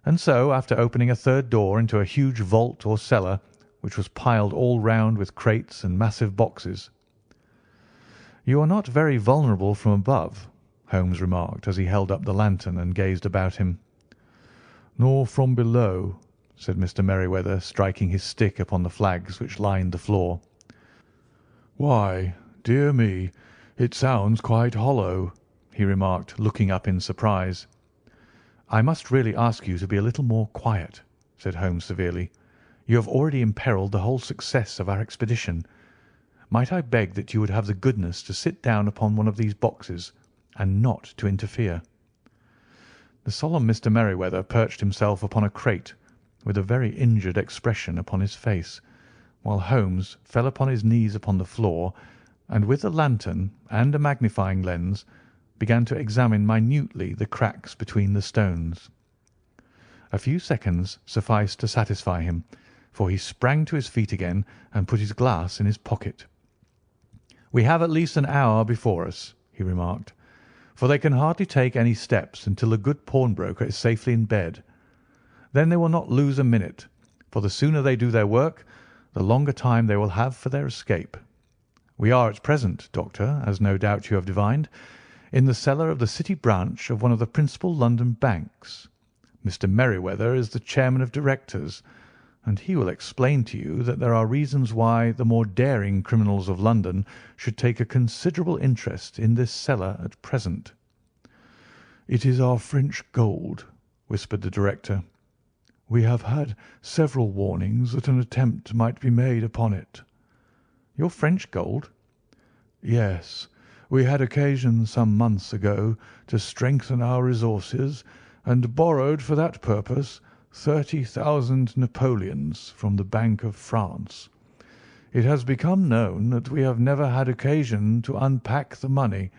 and so, after opening a third door into a huge vault or cellar, which was piled all round with crates and massive boxes. "You are not very vulnerable from above," Holmes remarked, as he held up the lantern and gazed about him. "Nor from below," said Mr. Merryweather, striking his stick upon the flags which lined the floor. "Why, dear me, it sounds quite hollow," he remarked, looking up in surprise. "I must really ask you to be a little more quiet," said Holmes severely. "You have already imperilled the whole success of our expedition. Might I beg that you would have the goodness to sit down upon one of these boxes, and not to interfere?" The solemn Mr. Merryweather perched himself upon a crate, with a very injured expression upon his face, while Holmes fell upon his knees upon the floor, and with the lantern and a magnifying lens began to examine minutely the cracks between the stones. A few seconds sufficed to satisfy him, for he sprang to his feet again and put his glass in his pocket. "We have at least an hour before us," he remarked, "for they can hardly take any steps until the good pawnbroker is safely in bed. Then they will not lose a minute, for the sooner they do their work, the longer time they will have for their escape. We are at present, Doctor, as no doubt you have divined, in the cellar of the City branch of one of the principal London banks. Mr. Merryweather is the chairman of directors, and he will explain to you that there are reasons why the more daring criminals of London should take a considerable interest in this cellar at present." "It is our French gold," whispered the director. "We have had several warnings that an attempt might be made upon it." "Your French gold?" "Yes. We had occasion some months ago to strengthen our resources, and borrowed for that purpose 30,000 napoleons from the Bank of France. It has become known that we have never had occasion to unpack the money,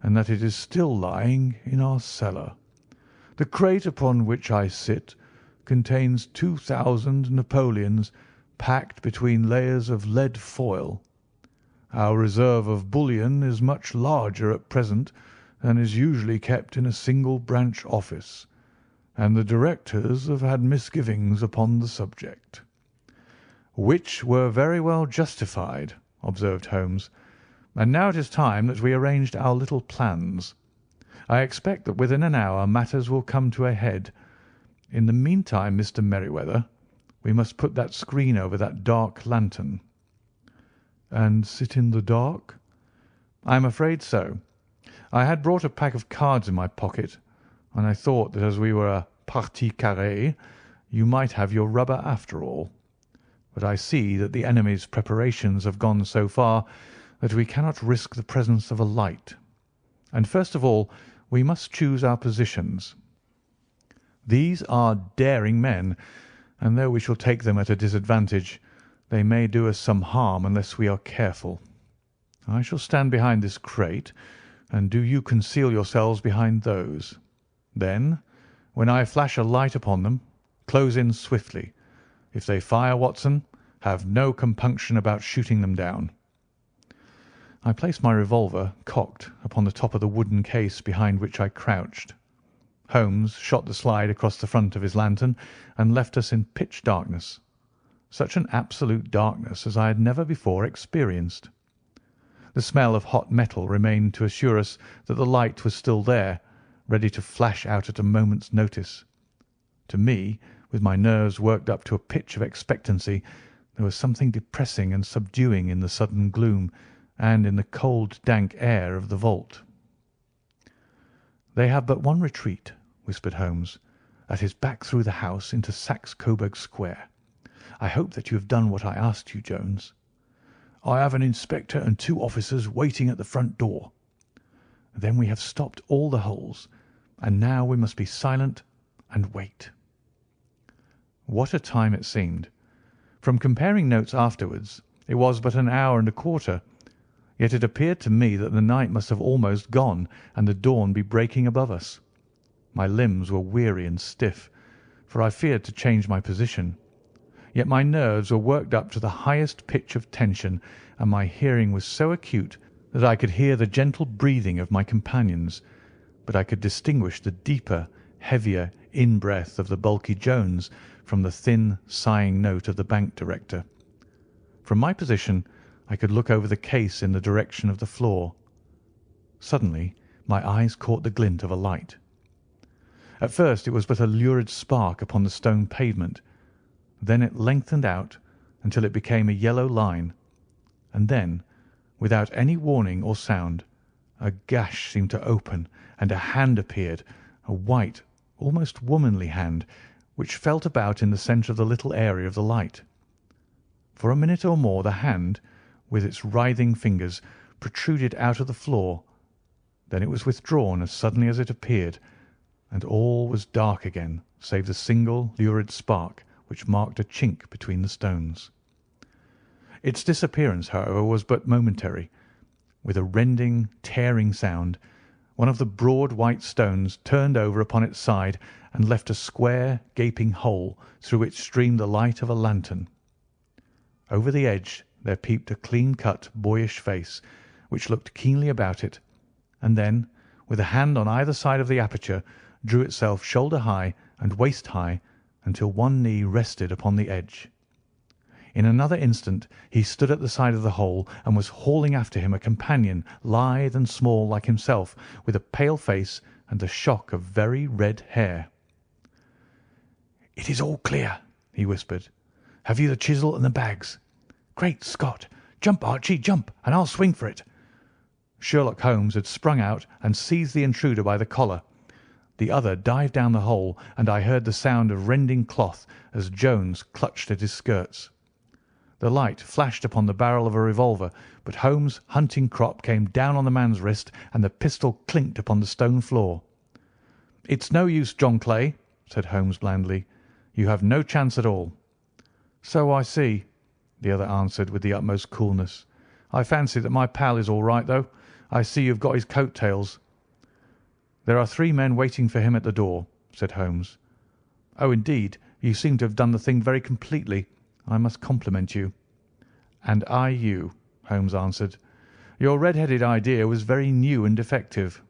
and that it is still lying in our cellar. The crate upon which I sit contains 2,000 napoleons packed between layers of lead foil. Our reserve of bullion is much larger at present than is usually kept in a single branch office, and the directors have had misgivings upon the subject." "Which were very well justified," observed Holmes. "And now it is time that we arranged our little plans. I expect that within an hour matters will come to a head. In the meantime, Mr. Merryweather, we must put that screen over that dark lantern." "And sit in the dark?" "I am afraid so. I had brought a pack of cards in my pocket, and I thought that as we were a partie carrée, you might have your rubber after all. But I see that the enemy's preparations have gone so far that we cannot risk the presence of a light. And first of all, we must choose our positions. These are daring men, and though we shall take them at a disadvantage, they may do us some harm unless we are careful. I shall stand behind this crate, and do you conceal yourselves behind those. Then, when I flash a light upon them, close in swiftly. If they fire, Watson, have no compunction about shooting them down." I placed my revolver, cocked, upon the top of the wooden case behind which I crouched. Holmes shot the slide across the front of his lantern and left us in pitch darkness. Such an absolute darkness as I had never before experienced. The smell of hot metal remained to assure us that the light was still there, ready to flash out at a moment's notice. To me, with my nerves worked up to a pitch of expectancy, there was something depressing and subduing in the sudden gloom and in the cold, dank air of the vault. "They have but one retreat," whispered Holmes. "That is back through the house into Saxe Coburg Square. I hope that you have done what I asked you, Jones." "I have an inspector and 2 officers waiting at the front door." "Then we have stopped all the holes, and now we must be silent and wait." What a time it seemed! From comparing notes afterwards, it was but an hour and a quarter, yet it appeared to me that the night must have almost gone and the dawn be breaking above us. My limbs were weary and stiff, for I feared to change my position, yet my nerves were worked up to the highest pitch of tension, and my hearing was so acute that I could hear the gentle breathing of my companions, but I could distinguish the deeper, heavier in-breath of the bulky Jones from the thin, sighing note of the bank director. From my position I could look over the case in the direction of the floor. Suddenly my eyes caught the glint of a light. At first it was but a lurid spark upon the stone pavement. Then it lengthened out until it became a yellow line, and then, without any warning or sound, a gash seemed to open and a hand appeared, a white, almost womanly hand, which felt about in the centre of the little area of the light. For a minute or more the hand, with its writhing fingers, protruded out of the floor. Then it was withdrawn as suddenly as it appeared, and all was dark again save the single lurid spark which marked a chink between the stones. Its disappearance, however, was but momentary. With a rending, tearing sound, one of the broad white stones turned over upon its side and left a square, gaping hole through which streamed the light of a lantern. Over the edge there peeped a clean-cut, boyish face, which looked keenly about it, and then, with a hand on either side of the aperture, drew itself shoulder-high and waist-high until one knee rested upon the edge. In another instant he stood at the side of the hole and was hauling after him a companion, lithe and small like himself, with a pale face and a shock of very red hair. "It is all clear," he whispered. "Have you the chisel and the bags? Great Scott! Jump, Archie, jump, and I'll swing for it." Sherlock Holmes had sprung out and seized the intruder by the collar. The other dived down the hole, and I heard the sound of rending cloth as Jones clutched at his skirts. The light flashed upon the barrel of a revolver, but Holmes' hunting crop came down on the man's wrist, and the pistol clinked upon the stone floor. "It's no use, John Clay," said Holmes blandly. "You have no chance at all." "So I see," the other answered with the utmost coolness. "I fancy that my pal is all right, though. I see you've got his coat-tails." "There are 3 men waiting for him at the door," said Holmes. "Oh, indeed, you seem to have done the thing very completely. I must compliment you." "And I you," Holmes answered. "Your red-headed idea was very new and effective."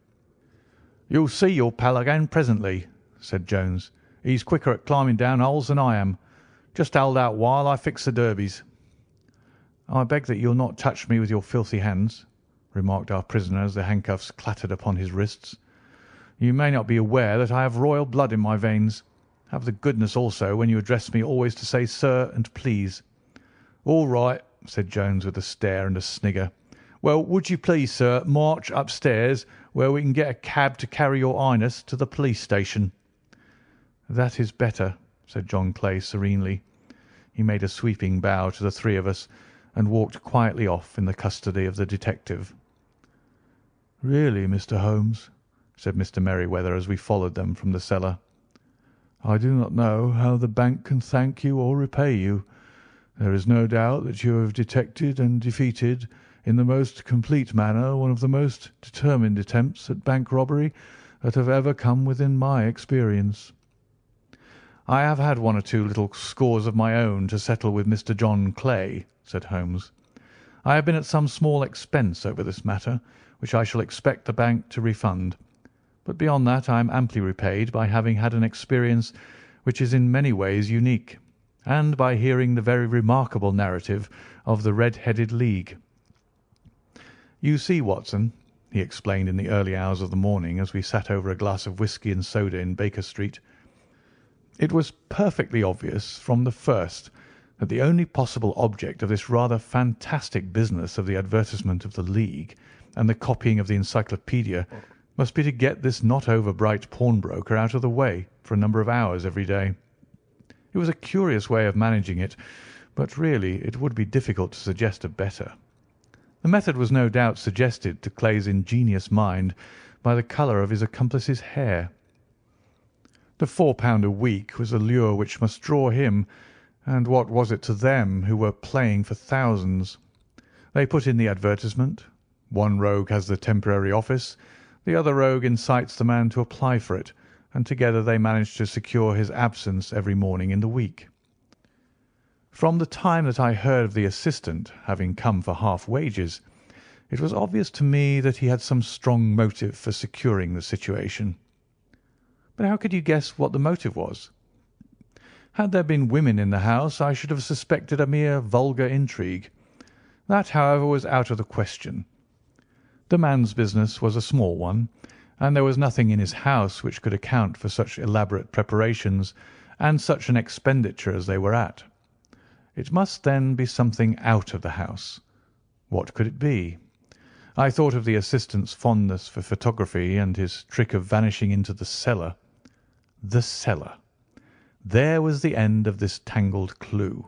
"You'll see your pal again presently," said Jones. "He's quicker at climbing down holes than I am. Just hold out while I fix the derbies." "I beg that you'll not touch me with your filthy hands," remarked our prisoner as the handcuffs clattered upon his wrists. "You may not be aware that I have royal blood in my veins. Have the goodness also, when you address me, always to say 'sir' and 'please.'" "All right," said Jones with a stare and a snigger. "Well, would you please, sir, march upstairs, where we can get a cab to carry your Highness to the police station?" "That is better," said John Clay serenely. He made a sweeping bow to the 3 of us and walked quietly off in the custody of the detective. "Really, Mr. Holmes," said Mr. Merryweather as we followed them from the cellar, "I do not know how the bank can thank you or repay you. There is no doubt that you have detected and defeated in the most complete manner one of the most determined attempts at bank robbery that have ever come within my experience." "I have had 1 or 2 little scores of my own to settle with Mr. John Clay," said Holmes. "I have been at some small expense over this matter, which I shall expect the bank to refund. But beyond that I am amply repaid by having had an experience which is in many ways unique, and by hearing the very remarkable narrative of the Red-Headed League. You see, Watson," he explained in the early hours of the morning as we sat over a glass of whisky and soda in Baker Street, "it was perfectly obvious from the first that the only possible object of this rather fantastic business of the advertisement of the League and the copying of the encyclopaedia must be to get this not over-bright pawnbroker out of the way for a number of hours every day. It was a curious way of managing it, but really it would be difficult to suggest a better. The method was no doubt suggested to Clay's ingenious mind by the colour of his accomplice's hair. The £4 a week was a lure which must draw him, and what was it to them who were playing for thousands? They put in the advertisement. One rogue has the temporary office, the other rogue incites the man to apply for it, and together they manage to secure his absence every morning in the week. From the time that I heard of the assistant having come for half wages, it was obvious to me that he had some strong motive for securing the situation. But how could you guess what the motive was? Had there been women in the house, I should have suspected a mere vulgar intrigue. That, however, was out of the question. The man's business was a small one, and there was nothing in his house which could account for such elaborate preparations and such an expenditure as they were at. It must then be something out of the house. What could it be? I thought of the assistant's fondness for photography and his trick of vanishing into the cellar. The cellar. There was the end of this tangled clue.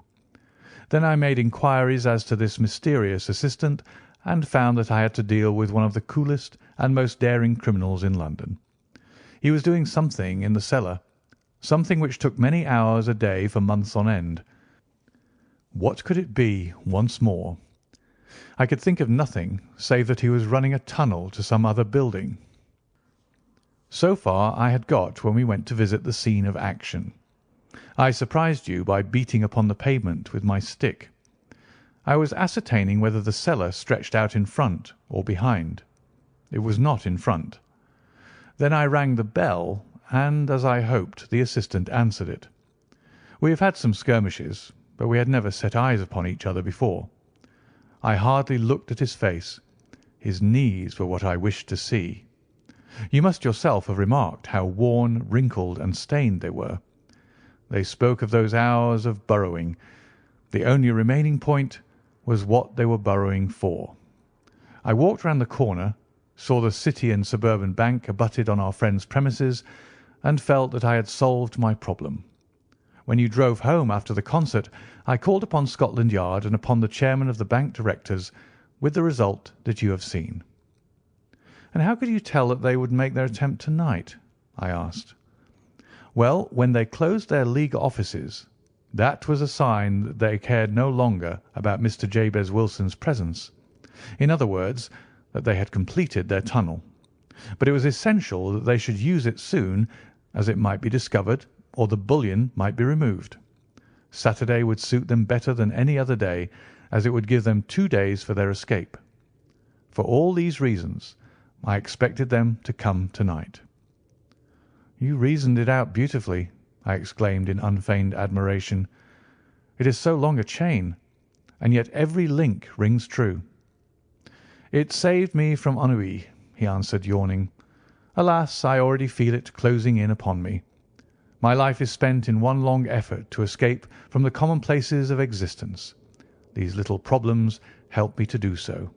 Then I made inquiries as to this mysterious assistant, and found that I had to deal with one of the coolest and most daring criminals in London. He was doing something in the cellar, something which took many hours a day for months on end. What could it be once more? I could think of nothing save that he was running a tunnel to some other building. So far I had got when we went to visit the scene of action. I surprised you by beating upon the pavement with my stick. I was ascertaining whether the cellar stretched out in front or behind. It was not in front. Then I rang the bell, and, as I hoped, the assistant answered it. We have had some skirmishes, but we had never set eyes upon each other before. I hardly looked at his face. His knees were what I wished to see. You must yourself have remarked how worn, wrinkled, and stained they were. They spoke of those hours of burrowing. The only remaining point was what they were burrowing for. I walked round the corner, saw the City and Suburban Bank abutted on our friend's premises, and felt that I had solved my problem. When you drove home after the concert, I called upon Scotland Yard and upon the chairman of the bank directors, with the result that you have seen. And how could you tell that they would make their attempt tonight? I asked. Well, when they closed their League offices, that was a sign that they cared no longer about Mr. Jabez Wilson's presence. In other words, that they had completed their tunnel. But it was essential that they should use it soon, as it might be discovered or the bullion might be removed. Saturday would suit them better than any other day, as it would give them 2 days for their escape. For all these reasons, I expected them to come tonight. You reasoned it out beautifully, I exclaimed in unfeigned admiration. It is so long a chain, and yet every link rings true. It saved me from ennui, he answered, yawning. Alas, I already feel it closing in upon me. My life is spent in one long effort to escape from the commonplaces of existence. These little problems help me to do so.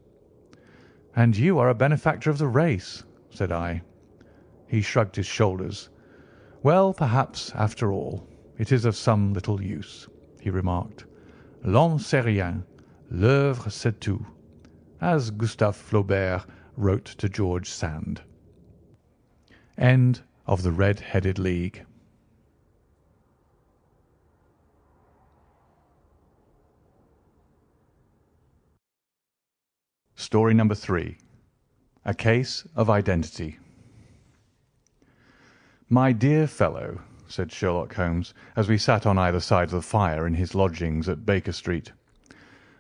And you are a benefactor of the race, said I. He shrugged his shoulders. Well, perhaps, after all, it is of some little use, he remarked. L'homme c'est rien, l'œuvre c'est tout, as Gustave Flaubert wrote to George Sand. End of The Red-Headed League. Story number 3. A Case of Identity. My dear fellow, said Sherlock Holmes, as we sat on either side of the fire in his lodgings at Baker Street,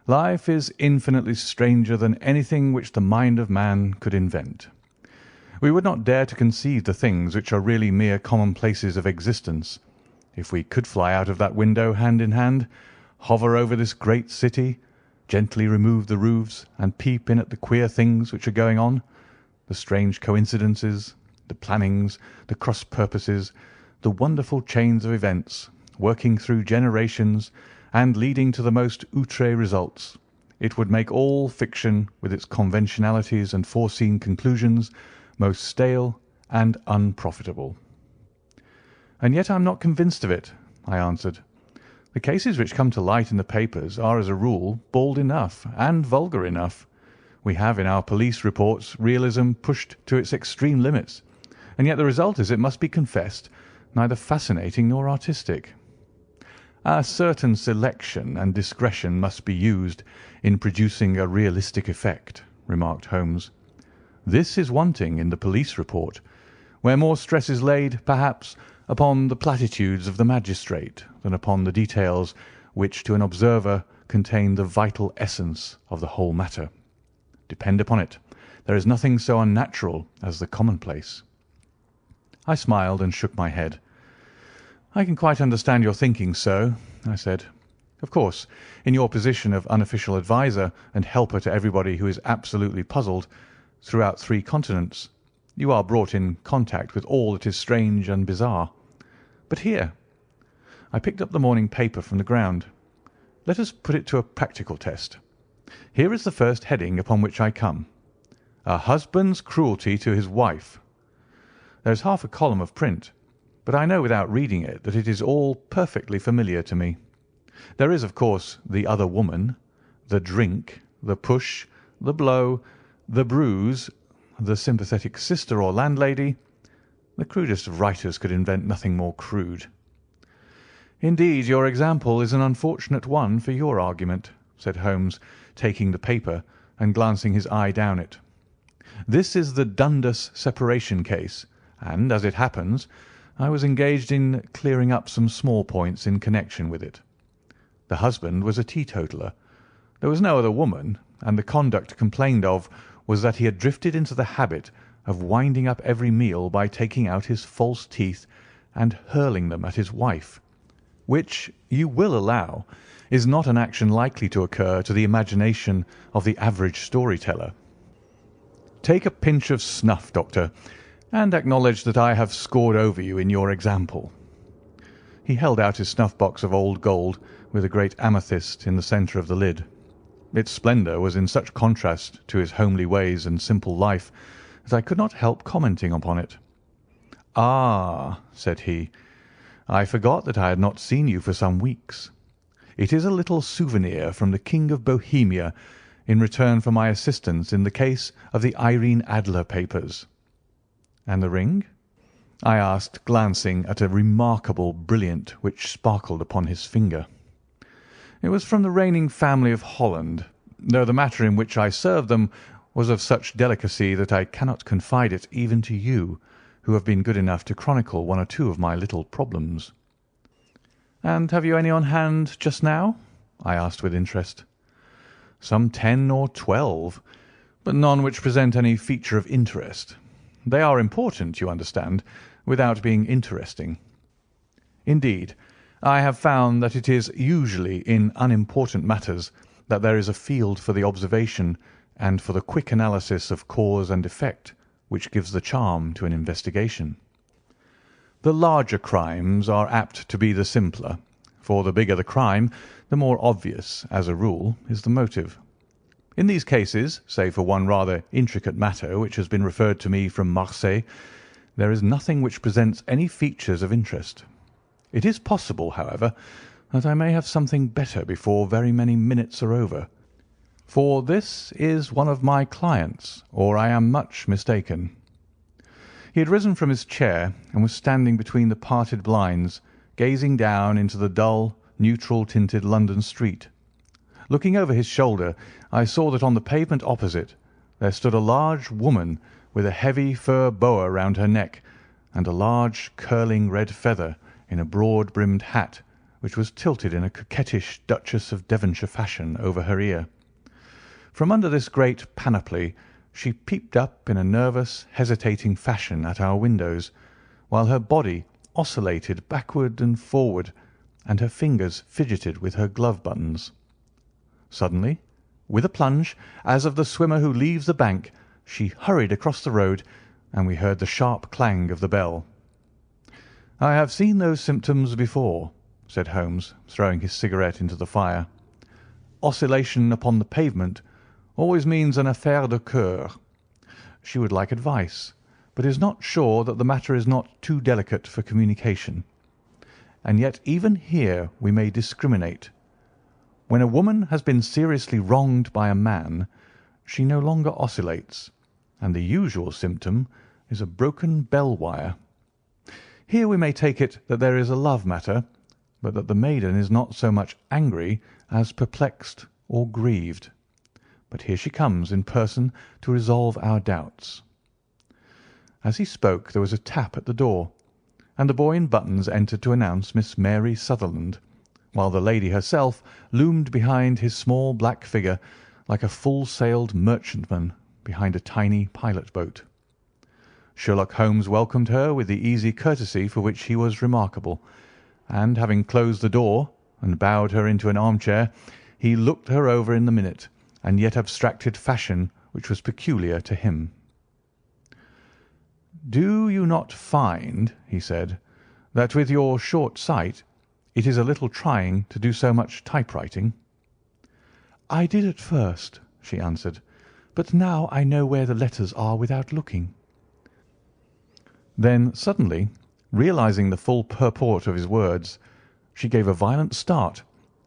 life is infinitely stranger than anything which the mind of man could invent. We would not dare to conceive the things which are really mere commonplaces of existence. If we could fly out of that window hand in hand, hover over this great city, gently remove the roofs and peep in at the queer things which are going on, the strange coincidences, the plannings, the cross-purposes, the wonderful chains of events, working through generations and leading to the most outré results, it would make all fiction, with its conventionalities and foreseen conclusions, most stale and unprofitable. And yet I am not convinced of it, I answered. The cases which come to light in the papers are, as a rule, bald enough and vulgar enough. We have in our police reports realism pushed to its extreme limits, and yet the result is, it must be confessed, neither fascinating nor artistic. A certain selection and discretion must be used in producing a realistic effect," remarked Holmes. "This is wanting in the police report, where more stress is laid, perhaps, upon the platitudes of the magistrate than upon the details which to an observer contain the vital essence of the whole matter. Depend upon it, there is nothing so unnatural as the commonplace." I smiled and shook my head. "I can quite understand your thinking so," I said. "Of course, in your position of unofficial adviser and helper to everybody who is absolutely puzzled throughout 3 continents, you are brought in contact with all that is strange and bizarre. But here—" I picked up the morning paper from the ground. "Let us put it to a practical test. Here is the first heading upon which I come: 'A husband's cruelty to his wife.' There is half a column of print, but I know without reading it that it is all perfectly familiar to me. There is, of course, the other woman, the drink, the push, the blow, the bruise, the sympathetic sister or landlady. The crudest of writers could invent nothing more crude." "Indeed, your example is an unfortunate one for your argument," said Holmes, taking the paper and glancing his eye down it. "This is the Dundas separation case, and, as it happens, I was engaged in clearing up some small points in connection with it. The husband was a teetotaler. There was no other woman, and the conduct complained of was that he had drifted into the habit of winding up every meal by taking out his false teeth and hurling them at his wife, which, you will allow, is not an action likely to occur to the imagination of the average story-teller. Take a pinch of snuff, Doctor, and acknowledge that I have scored over you in your example." He held out his snuff-box of old gold with a great amethyst in the centre of the lid. Its splendour was in such contrast to his homely ways and simple life that I could not help commenting upon it. "Ah," said he, "I forgot that I had not seen you for some weeks. It is a little souvenir from the King of Bohemia in return for my assistance in the case of the Irene Adler papers." "And the ring?" I asked, glancing at a remarkable brilliant which sparkled upon his finger. "It was from the reigning family of Holland, though the matter in which I served them was of such delicacy that I cannot confide it even to you, who have been good enough to chronicle 1 or 2 of my little problems." "And have you any on hand just now?" I asked with interest. "Some 10 or 12, but none which present any feature of interest. They are important, you understand, without being interesting. Indeed, I have found that it is usually in unimportant matters that there is a field for the observation and for the quick analysis of cause and effect which gives the charm to an investigation. The larger crimes are apt to be the simpler, for the bigger the crime, the more obvious, as a rule, is the motive. In these cases, save for one rather intricate matter which has been referred to me from Marseilles, there is nothing which presents any features of interest. It is possible, however, that I may have something better before very many minutes are over, for this is one of my clients, or I am much mistaken." He had risen from his chair and was standing between the parted blinds, gazing down into the dull, neutral-tinted London street. Looking over his shoulder, I saw that on the pavement opposite there stood a large woman with a heavy fur boa round her neck and a large curling red feather in a broad-brimmed hat which was tilted in a coquettish Duchess of Devonshire fashion over her ear. From under this great panoply she peeped up in a nervous, hesitating fashion at our windows, while her body oscillated backward and forward and her fingers fidgeted with her glove buttons. Suddenly, with a plunge, as of the swimmer who leaves the bank, she hurried across the road, and we heard the sharp clang of the bell. "I have seen those symptoms before," said Holmes, throwing his cigarette into the fire. "Oscillation upon the pavement always means an affaire de coeur. She would like advice, but is not sure that the matter is not too delicate for communication. And yet even here we may discriminate. When a woman has been seriously wronged by a man, she no longer oscillates, and the usual symptom is a broken bell wire. Here we may take it that there is a love matter, but that the maiden is not so much angry as perplexed or grieved. But here she comes in person to resolve our doubts." As he spoke there was a tap at the door, and the boy in buttons entered to announce Miss Mary Sutherland, while the lady herself loomed behind his small black figure like a full-sailed merchantman behind a tiny pilot-boat. Sherlock Holmes welcomed her with the easy courtesy for which he was remarkable, and having closed the door and bowed her into an armchair, he looked her over in the minute and yet abstracted fashion which was peculiar to him. "Do you not find," he said, "that with your short sight it is a little trying to do so much typewriting?" "I did at first," she answered, "but now I know where the letters are without looking." Then suddenly, realizing the full purport of his words, she gave a violent start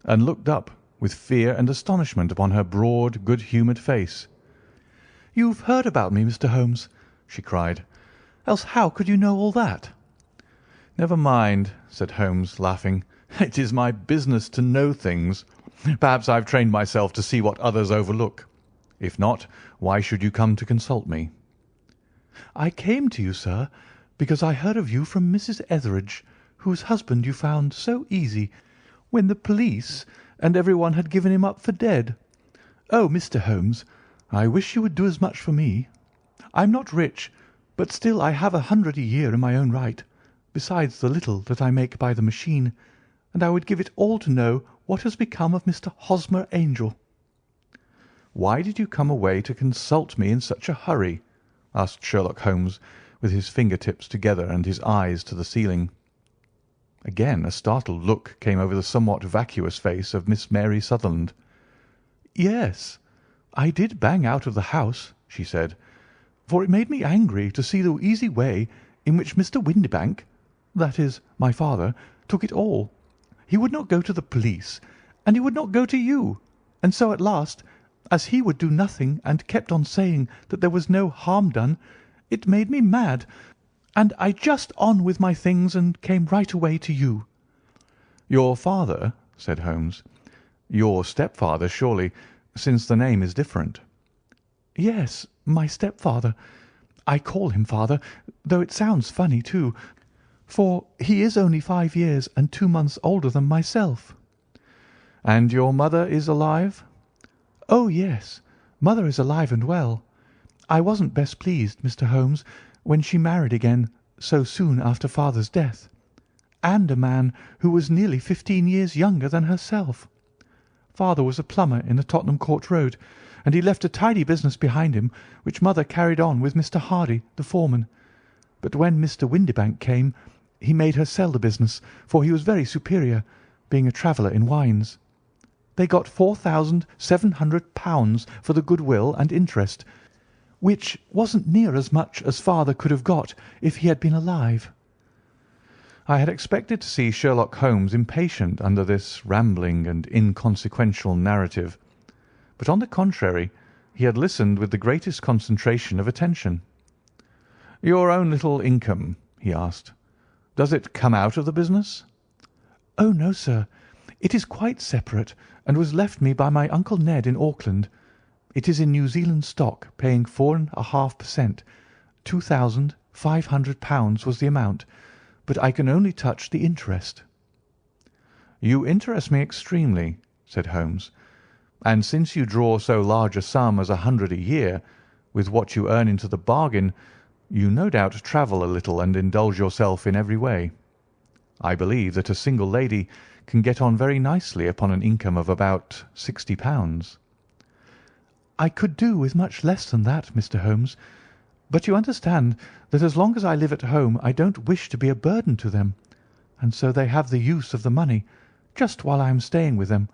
and looked up with fear and astonishment upon her broad, good-humoured face. "You've heard about me, Mr. Holmes," she cried, "else how could you know all that?" "Never mind," said Holmes, laughing. "It is my business to know things. Perhaps I've trained myself to see what others overlook. If not, why should you come to consult me?" "I came to you, sir, because I heard of you from Mrs. Etheridge, whose husband you found so easy when the police and everyone had given him up for dead. Oh, Mr. Holmes, I wish you would do as much for me. I'm not rich, but still I have 100 a year in my own right, besides the little that I make by the machine, and I would give it all to know what has become of Mr. Hosmer Angel." "Why did you come away to consult me in such a hurry?" asked Sherlock Holmes, with his finger-tips together and his eyes to the ceiling. Again a startled look came over the somewhat vacuous face of Miss Mary Sutherland. "Yes, I did bang out of the house," she said, "for it made me angry to see the easy way in which Mr. Windibank, that is, my father, took it all. He would not go to the police, and he would not go to you, and so at last, as he would do nothing and kept on saying that there was no harm done, it made me mad, and I just on with my things and came right away to you." "Your father?" said Holmes. "Your stepfather, surely, since the name is different." "Yes, my stepfather. I call him father, though it sounds funny too, for he is only 5 years and 2 months older than myself." "And your mother is alive?" "Oh, yes, mother is alive and well. I wasn't best pleased, Mr. Holmes, when she married again so soon after father's death, and a man who was nearly 15 years younger than herself. Father was a plumber in the Tottenham Court Road, and he left a tidy business behind him, which mother carried on with Mr. Hardy, the foreman. But when Mr. Windibank came, he made her sell the business, for he was very superior, being a traveller in wines. They got £4,700 for the goodwill and interest, which wasn't near as much as father could have got if he had been alive." I had expected to see Sherlock Holmes impatient under this rambling and inconsequential narrative, but on the contrary he had listened with the greatest concentration of attention. "Your own little income," he asked, "does it come out of the business?" "Oh, no, sir. It is quite separate, and was left me by my Uncle Ned in Auckland. It is in New Zealand stock, paying 4.5%. £2,500 was the amount, but I can only touch the interest." "You interest me extremely," said Holmes, "and since you draw so large a sum as 100 a year, with what you earn into the bargain, you no doubt travel a little and indulge yourself in every way. I believe that a single lady can get on very nicely upon an income of about £60. "I could do with much less than that, Mr. Holmes, but you understand that as long as I live at home I don't wish to be a burden to them, and so they have the use of the money just while I am staying with them.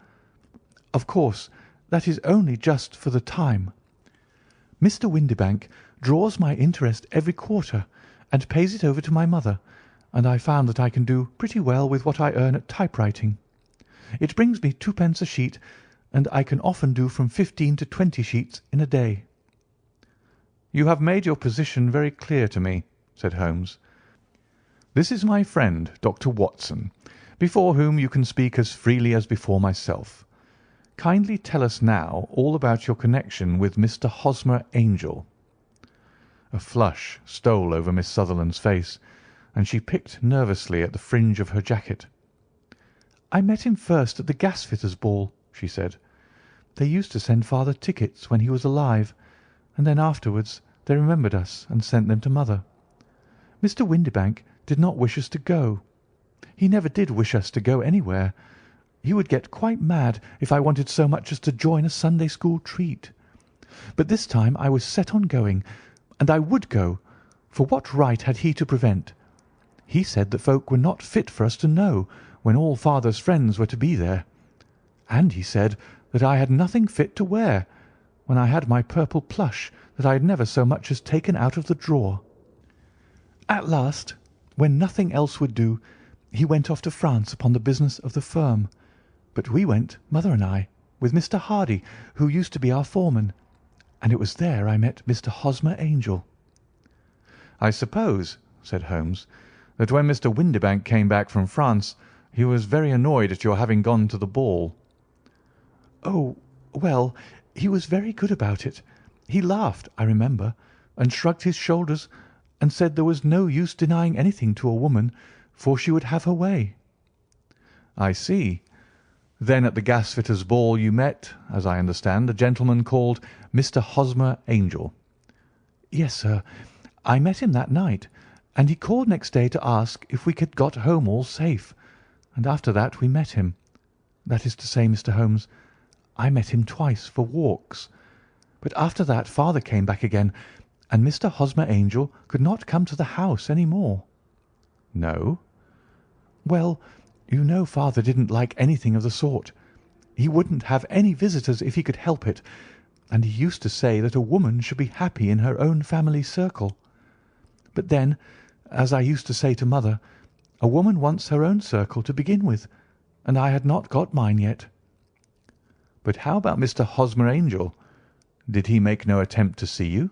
Of course, that is only just for the time. Mr. Windibank draws my interest every quarter and pays it over to my mother, and I found that I can do pretty well with what I earn at typewriting. It brings me 2d. a sheet, and I can often do from 15 to 20 sheets in a day." "You have made your position very clear to me," said Holmes. This is my friend, Dr. Watson, before whom you can speak as freely as before myself. Kindly tell us now all about your connection with Mr. Hosmer Angel." A flush stole over Miss Sutherland's face, and she picked nervously at the fringe of her jacket. "I met him first at the gasfitters' ball," she said. "They used to send father tickets when he was alive, and then afterwards they remembered us and sent them to mother. Mr. Windibank did not wish us to go. He never did wish us to go anywhere. He would get quite mad if I wanted so much as to join a Sunday school treat. But this time I was set on going, and I would go, for what right had he to prevent? He said that folk were not fit for us to know when all father's friends were to be there. And he said that I had nothing fit to wear, when I had my purple plush that I had never so much as taken out of the drawer. At last, when nothing else would do, he went off to France upon the business of the firm. But we went, mother and I, with Mr. Hardy, who used to be our foreman, and it was there I met Mr. Hosmer Angel." "I suppose," said Holmes, "that when Mr. Windibank came back from France he was very annoyed at your having gone to the ball." "Oh, well, he was very good about it. He laughed, I remember, and shrugged his shoulders, and said there was no use denying anything to a woman, for she would have her way." "I see. Then at the gasfitters' ball you met, as I understand, a gentleman called Mr. Hosmer Angel." "Yes, sir. I met him that night, and he called next day to ask if we had got home all safe, and after that we met him. That is to say, Mr. Holmes, I met him twice for walks. But after that father came back again, and Mr. Hosmer Angel could not come to the house any more." "No?" "Well, you know father didn't like anything of the sort. He wouldn't have any visitors if he could help it, and he used to say that a woman should be happy in her own family circle. But then, as I used to say to mother, a woman wants her own circle to begin with, and I had not got mine yet." "But how about Mr. Hosmer Angel? Did he make no attempt to see you?"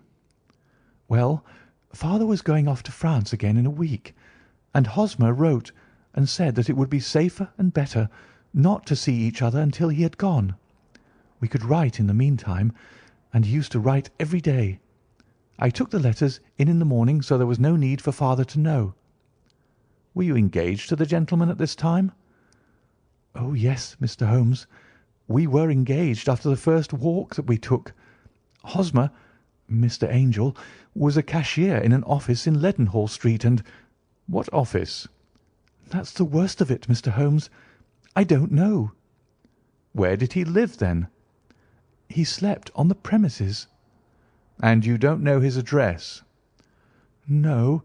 "Well, father was going off to France again in a week, and Hosmer wrote and said that it would be safer and better not to see each other until he had gone. We could write in the meantime, and he used to write every day. I took the letters in the morning, so there was no need for father to know." "Were you engaged to the gentleman at this time?" "Oh, yes, Mr. Holmes. We were engaged after the first walk that we took. Hosmer, Mr. Angel, was a cashier in an office in Leadenhall Street, and—" "What office?" "That's the worst of it, Mr. Holmes. I don't know." "Where did he live, then?" "He slept on the premises." "And you don't know his address?" "No,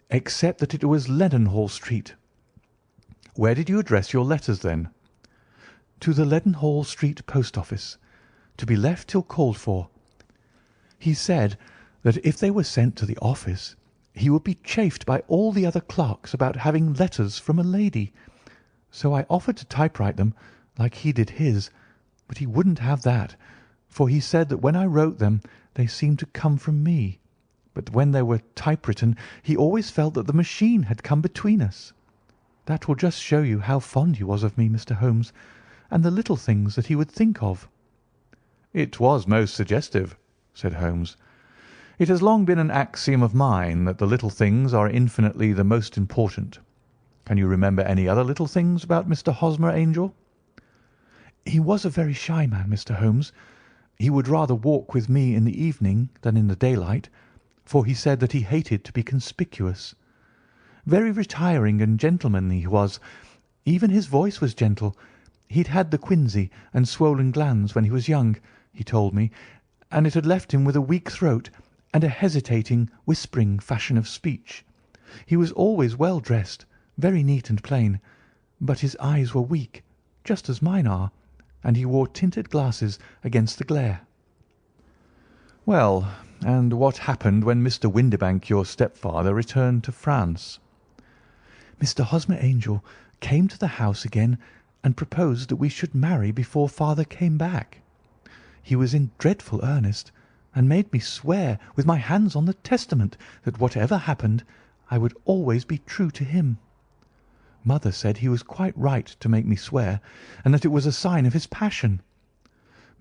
except that it was Leadenhall Street." "Where did you address your letters, then?" "To the Leadenhall Street post office, to be left till called for. He said that if they were sent to the office he would be chaffed by all the other clerks about having letters from a lady. So I offered to typewrite them, like he did his, but he wouldn't have that, for he said that when I wrote them they seemed to come from me, but when they were typewritten he always felt that the machine had come between us. That will just show you how fond he was of me, Mr. Holmes, and the little things that he would think of." "It was most suggestive," said Holmes. "It has long been an axiom of mine that the little things are infinitely the most important. Can you remember any other little things about Mr. Hosmer Angel?" "He was a very shy man, Mr. Holmes. He would rather walk with me in the evening than in the daylight, for he said that he hated to be conspicuous. Very retiring and gentlemanly he was. Even his voice was gentle. He'd had the quinsy and swollen glands when he was young, he told me, and it had left him with a weak throat and a hesitating, whispering fashion of speech. He was always well dressed, very neat and plain, but his eyes were weak, just as mine are, and he wore tinted glasses against the glare." "Well, and what happened when Mr. Windibank, your stepfather, returned to France?" "Mr. Hosmer Angel came to the house again and proposed that we should marry before father came back. He was in dreadful earnest, and made me swear with my hands on the Testament that whatever happened I would always be true to him. Mother said he was quite right to make me swear, and that it was a sign of his passion.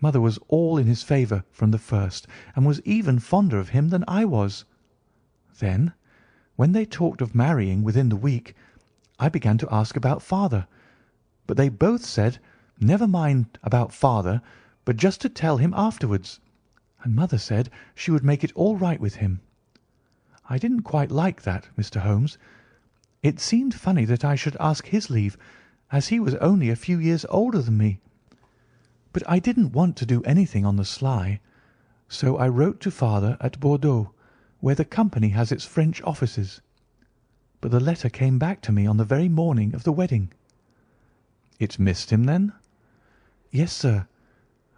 Mother was all in his favour from the first, and was even fonder of him than I was. Then, when they talked of marrying within the week, I began to ask about father, but they both said never mind about father, but just to tell him afterwards, and mother said she would make it all right with him. I didn't quite like that, Mr. Holmes. It seemed funny that I should ask his leave, as he was only a few years older than me. But I didn't want to do anything on the sly, so I wrote to father at Bordeaux, where the company has its French offices. But the letter came back to me on the very morning of the wedding." "It missed him, then?" "Yes, sir,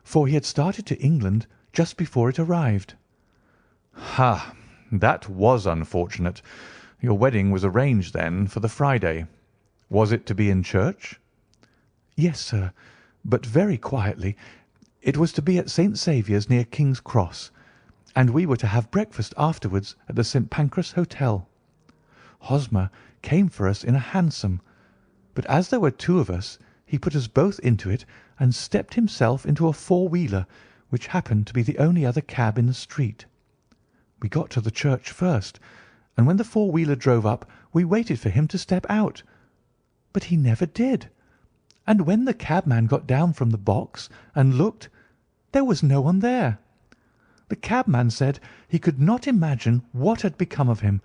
for he had started to England just before it arrived." "Ha! That was unfortunate. Your wedding was arranged, then, for the Friday. Was it to be in church?" "Yes, sir, but very quietly. It was to be at St. Saviour's, near King's Cross, and we were to have breakfast afterwards at the St. Pancras Hotel. Hosmer came for us in a hansom, but as there were two of us, he put us both into it and stepped himself into a four-wheeler, which happened to be the only other cab in the street. We got to the church first, and when the four-wheeler drove up we waited for him to step out. But he never did, and when the cabman got down from the box and looked, there was no one there. The cabman said he could not imagine what had become of him,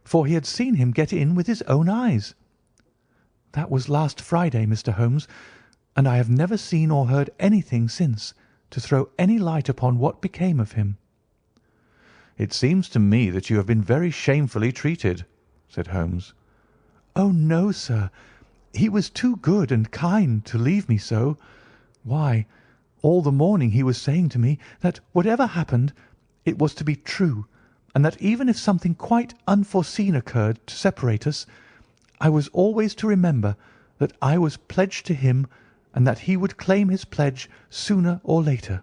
for he had seen him get in with his own eyes. That was last Friday, Mr. Holmes, and I have never seen or heard anything since to throw any light upon what became of him." "It seems to me that you have been very shamefully treated," said Holmes. "Oh, no, sir. He was too good and kind to leave me so. Why, all the morning he was saying to me that whatever happened, it was to be true, and that even if something quite unforeseen occurred to separate us, I was always to remember that I was pledged to him and that he would claim his pledge sooner or later.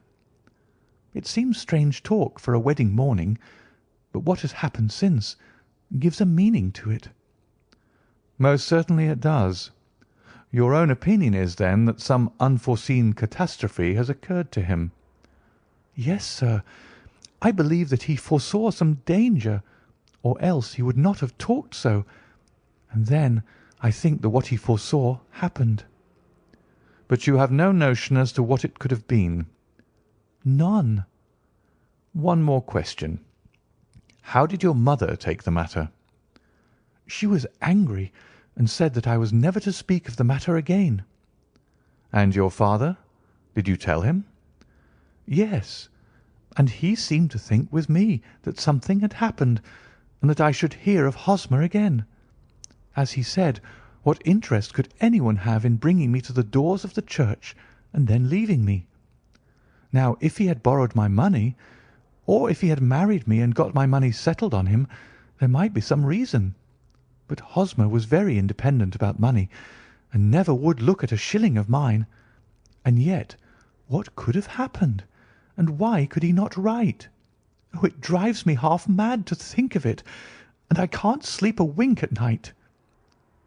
It seems strange talk for a wedding morning, but what has happened since gives a meaning to it." "Most certainly it does. Your own opinion is, then, that some unforeseen catastrophe has occurred to him?" "Yes, sir. I believe that he foresaw some danger, or else he would not have talked so, and then I think that what he foresaw happened." "But you have no notion as to what it could have been?" "None." "One more question. How did your mother take the matter?" "She was angry, and said that I was never to speak of the matter again." "And your father? Did you tell him?" "Yes, and he seemed to think with me that something had happened, and that I should hear of Hosmer again. As he said, what interest could anyone have in bringing me to the doors of the church and then leaving me? Now, if he had borrowed my money, or if he had married me and got my money settled on him, there might be some reason. But Hosmer was very independent about money, and never would look at a shilling of mine. And yet, what could have happened, and why could he not write? Oh, it drives me half mad to think of it, and I can't sleep a wink at night."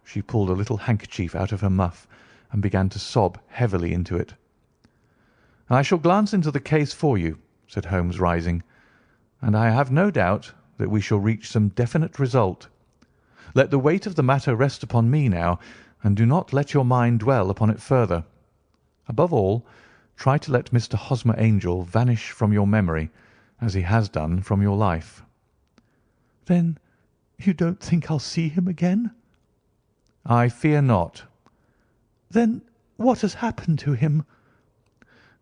She pulled a little handkerchief out of her muff and began to sob heavily into it. "I shall glance into the case for you," said Holmes, rising, "and I have no doubt that we shall reach some definite result. Let the weight of the matter rest upon me now, and do not let your mind dwell upon it further. Above all, try to let Mr. Hosmer Angel vanish from your memory, as he has done from your life." "Then you don't think I'll see him again?" "I fear not." "Then what has happened to him?"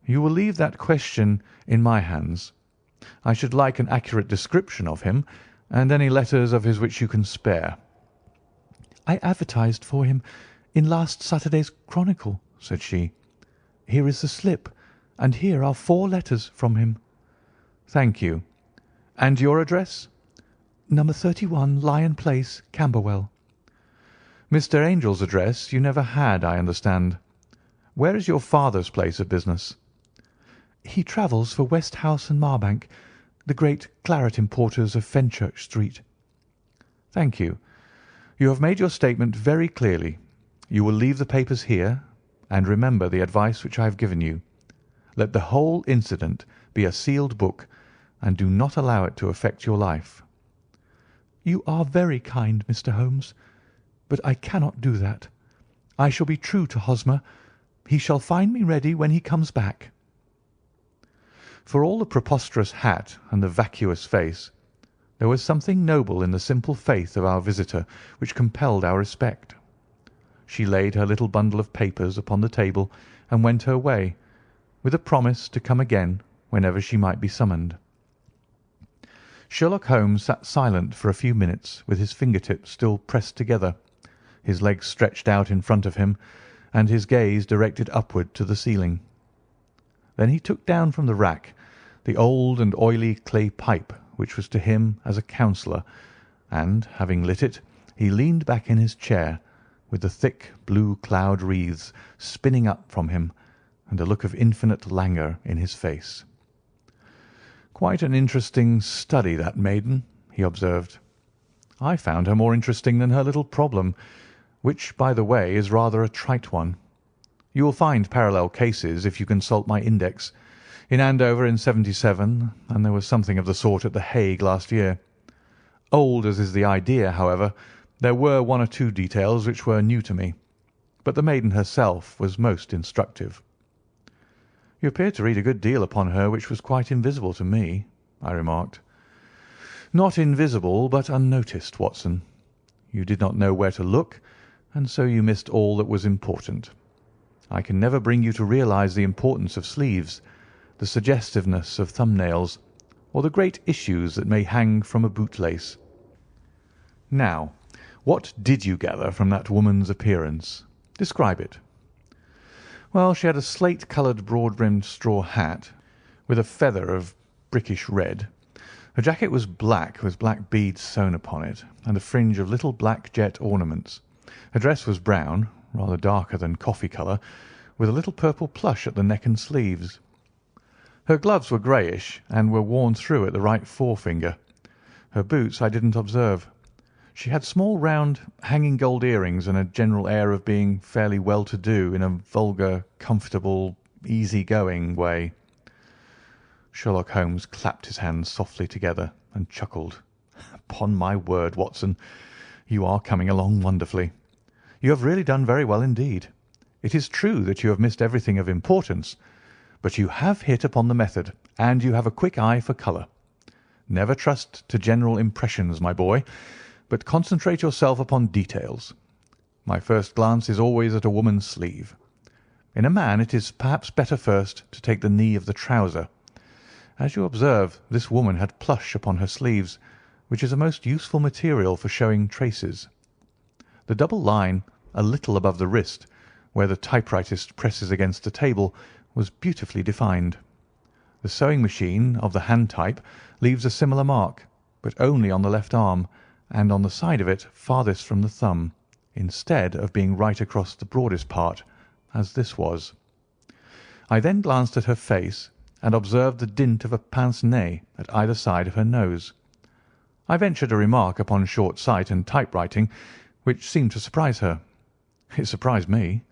"You will leave that question in my hands. I should like an accurate description of him, and any letters of his which you can spare." "I advertised for him in last Saturday's Chronicle," said she. "Here is the slip, and here are 4 letters from him." "Thank you. And your address?" "No. 31 Lion Place, Camberwell." "Mr. Angel's address you never had, I understand. Where is your father's place of business?" "He travels for Westhouse and Marbank, the great claret importers of Fenchurch Street." "Thank you. You have made your statement very clearly. You will leave the papers here, and remember the advice which I have given you. Let the whole incident be a sealed book, and do not allow it to affect your life." "You are very kind, Mr. Holmes, but I cannot do that. I shall be true to Hosmer. He shall find me ready when he comes back." For all the preposterous hat and the vacuous face, there was something noble in the simple faith of our visitor which compelled our respect. She laid her little bundle of papers upon the table and went her way, with a promise to come again whenever she might be summoned. Sherlock Holmes sat silent for a few minutes with his finger-tips still pressed together, his legs stretched out in front of him, and his gaze directed upward to the ceiling. Then he took down from the rack the old and oily clay pipe which was to him as a counsellor, and, having lit it, he leaned back in his chair, with the thick blue cloud wreaths spinning up from him, and a look of infinite languor in his face. "Quite an interesting study, that maiden," he observed. "I found her more interesting than her little problem, which, by the way, is rather a trite one. You will find parallel cases if you consult my index. In Andover in '77, and there was something of the sort at The Hague last year. Old as is the idea, however, there were one or two details which were new to me, but the maiden herself was most instructive." "You appeared to read a good deal upon her which was quite invisible to me," I remarked. "Not invisible, but unnoticed, Watson. You did not know where to look, and so you missed all that was important. I can never bring you to realize the importance of sleeves, the suggestiveness of thumbnails, or the great issues that may hang from a bootlace. Now, what did you gather from that woman's appearance? Describe it." "Well, she had a slate-coloured broad-brimmed straw hat, with a feather of brickish red. Her jacket was black, with black beads sewn upon it, and a fringe of little black jet ornaments. Her dress was brown, rather darker than coffee colour, with a little purple plush at the neck and sleeves. Her gloves were greyish, and were worn through at the right forefinger. Her boots I didn't observe. She had small round hanging gold earrings and a general air of being fairly well-to-do in a vulgar, comfortable, easy-going way." Sherlock Holmes clapped his hands softly together and chuckled. "Upon my word, Watson, you are coming along wonderfully. You have really done very well indeed. It is true that you have missed everything of importance, but you have hit upon the method, and you have a quick eye for colour. Never trust to general impressions, my boy, but concentrate yourself upon details. My first glance is always at a woman's sleeve. In a man it is perhaps better first to take the knee of the trouser. As you observe, this woman had plush upon her sleeves, which is a most useful material for showing traces. The double line a little above the wrist, where the typewritist presses against the table, was beautifully defined. The sewing machine of the hand type leaves a similar mark, but only on the left arm, and on the side of it farthest from the thumb, instead of being right across the broadest part, as this was. I then glanced at her face, and observed the dint of a pince-nez at either side of her nose. I ventured a remark upon short sight and typewriting, which seemed to surprise her. It surprised me.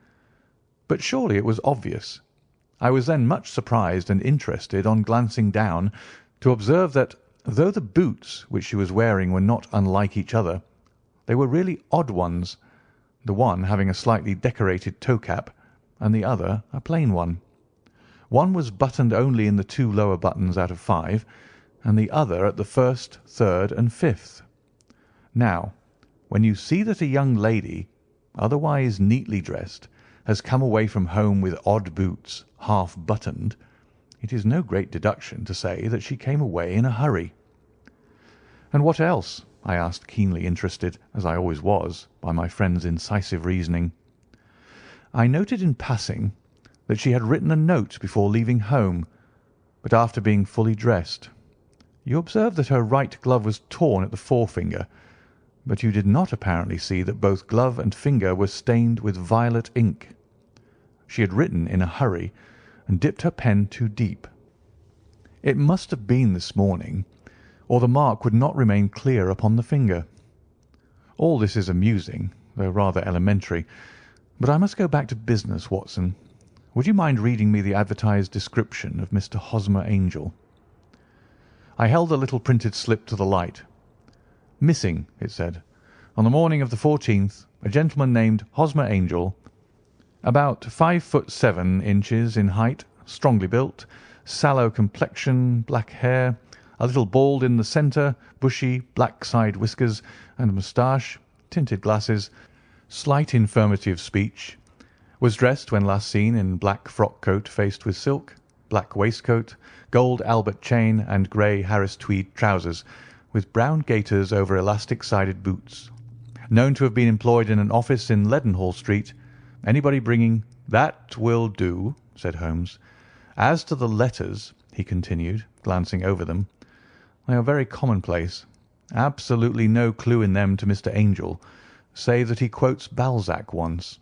But surely it was obvious. I was then much surprised and interested on glancing down to observe that, though the boots which she was wearing were not unlike each other, they were really odd ones, the one having a slightly decorated toe-cap, and the other a plain one. One was buttoned only in the 2 lower buttons out of 5, and the other at the 1st, 3rd, and 5th. Now, when you see that a young lady, otherwise neatly dressed, has come away from home with odd boots, half buttoned, it is no great deduction to say that she came away in a hurry." "And what else?" I asked, keenly interested, as I always was, by my friend's incisive reasoning. "I noted in passing that she had written a note before leaving home, but after being fully dressed. You observed that her right glove was torn at the forefinger, but you did not apparently see that both glove and finger were stained with violet ink. She had written in a hurry and dipped her pen too deep. It must have been this morning, or the mark would not remain clear upon the finger. All this is amusing, though rather elementary, but I must go back to business, Watson. Would you mind reading me the advertised description of Mr. Hosmer Angel?" I held the little printed slip to the light. "Missing," it said, "on the morning of the 14th, a gentleman named Hosmer Angel, about 5 foot 7 inches in height, strongly built, sallow complexion, black hair, a little bald in the centre, bushy, black side whiskers and moustache, tinted glasses, slight infirmity of speech, was dressed when last seen in black frock coat faced with silk, black waistcoat, gold Albert chain and grey Harris tweed trousers, with brown gaiters over elastic-sided boots. Known to have been employed in an office in Leadenhall Street. Anybody bringing—" "That will do," said Holmes. "As to the letters," he continued, glancing over them, "they are very commonplace. Absolutely no clue in them to Mr. Angel, save that he quotes Balzac once.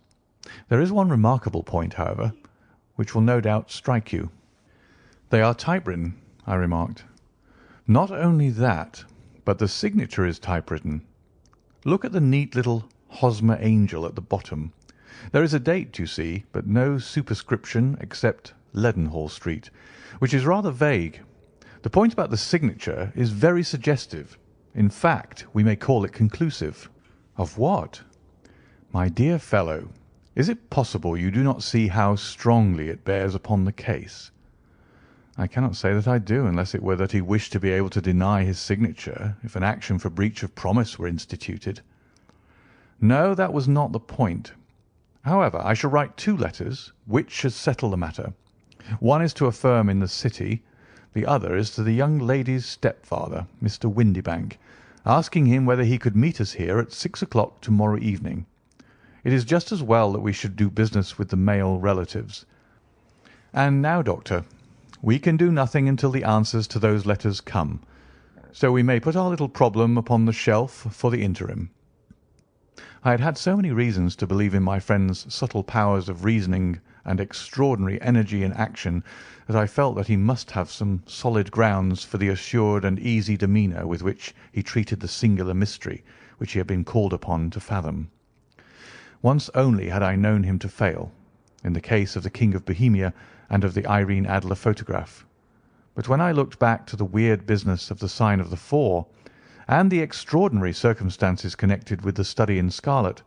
There is one remarkable point, however, which will no doubt strike you." "They are typewritten," I remarked. "Not only that, but the signature is typewritten. Look at the neat little Hosmer Angel at the bottom. There is a date, you see, but no superscription except Leadenhall Street, which is rather vague. The point about the signature is very suggestive. In fact, we may call it conclusive." "Of what?" "My dear fellow, is it possible you do not see how strongly it bears upon the case?" "I cannot say that I do, unless it were that he wished to be able to deny his signature if an action for breach of promise were instituted." "No, that was not the point. However, I shall write 2 letters, which should settle the matter. One is to a firm in the City, the other is to the young lady's stepfather, Mr. Windibank, asking him whether he could meet us here at 6 o'clock to-morrow evening. It is just as well that we should do business with the male relatives. And now, Doctor, we can do nothing until the answers to those letters come, so we may put our little problem upon the shelf for the interim." I had had so many reasons to believe in my friend's subtle powers of reasoning and extraordinary energy in action that I felt that he must have some solid grounds for the assured and easy demeanour with which he treated the singular mystery which he had been called upon to fathom. Once only had I known him to fail, in the case of the King of Bohemia and of the Irene Adler photograph. But when I looked back to the weird business of the sign of the 4, and the extraordinary circumstances connected with the study in scarlet,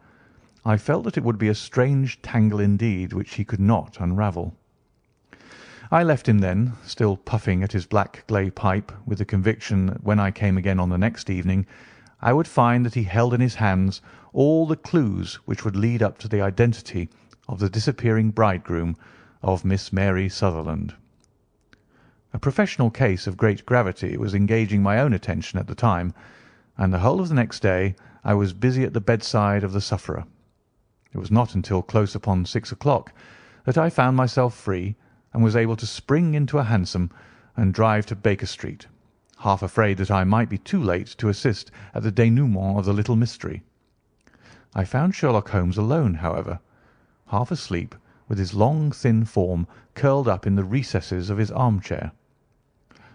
I felt that it would be a strange tangle indeed which he could not unravel. I left him then, still puffing at his black clay pipe, with the conviction that when I came again on the next evening, I would find that he held in his hands all the clues which would lead up to the identity of the disappearing bridegroom of Miss Mary Sutherland. A professional case of great gravity was engaging my own attention at the time, and the whole of the next day I was busy at the bedside of the sufferer. It was not until close upon 6 o'clock that I found myself free and was able to spring into a hansom and drive to Baker Street, half afraid that I might be too late to assist at the denouement of the little mystery. I found Sherlock Holmes alone, however, half asleep, with his long thin form curled up in the recesses of his armchair.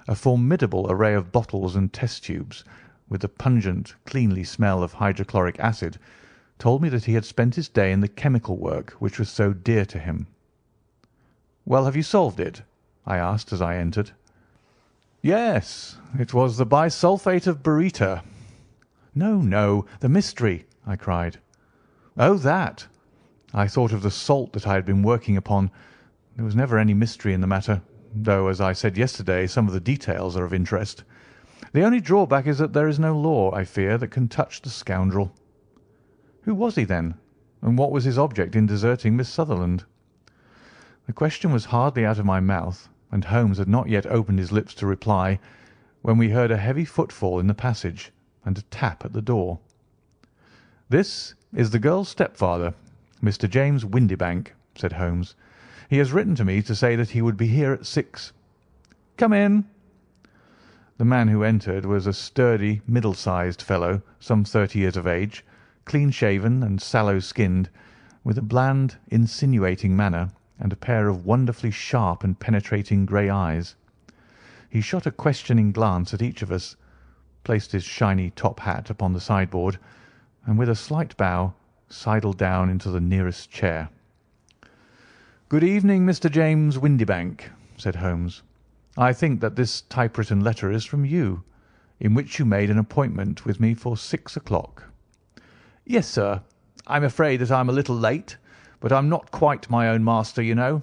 A formidable array of bottles and test tubes, with the pungent, cleanly smell of hydrochloric acid, told me that he had spent his day in the chemical work which was so dear to him. "Well, have you solved it?" I asked as I entered. "Yes, it was the bisulphate of baryta." "No, no, the mystery!" I cried. "Oh, that! I thought of the salt that I had been working upon. There was never any mystery in the matter, though, as I said yesterday, some of the details are of interest. The only drawback is that there is no law, I fear, that can touch the scoundrel." "Who was he, then, and what was his object in deserting Miss Sutherland?" The question was hardly out of my mouth, and Holmes had not yet opened his lips to reply, when we heard a heavy footfall in the passage and a tap at the door. "This is the girl's stepfather, Mr. James Windibank," said Holmes. "He has written to me to say that he would be here at 6. "Come in." The man who entered was a sturdy, middle-sized fellow, some 30 years of age, clean-shaven and sallow-skinned, with a bland, insinuating manner and a pair of wonderfully sharp and penetrating grey eyes. He shot a questioning glance at each of us, placed his shiny top hat upon the sideboard, and with a slight bow sidled down into the nearest chair. "Good evening, Mr. James Windibank," said Holmes. "I think that this typewritten letter is from you, in which you made an appointment with me for 6 o'clock." "Yes, sir. I'm afraid that I'm a little late, but I'm not quite my own master, you know.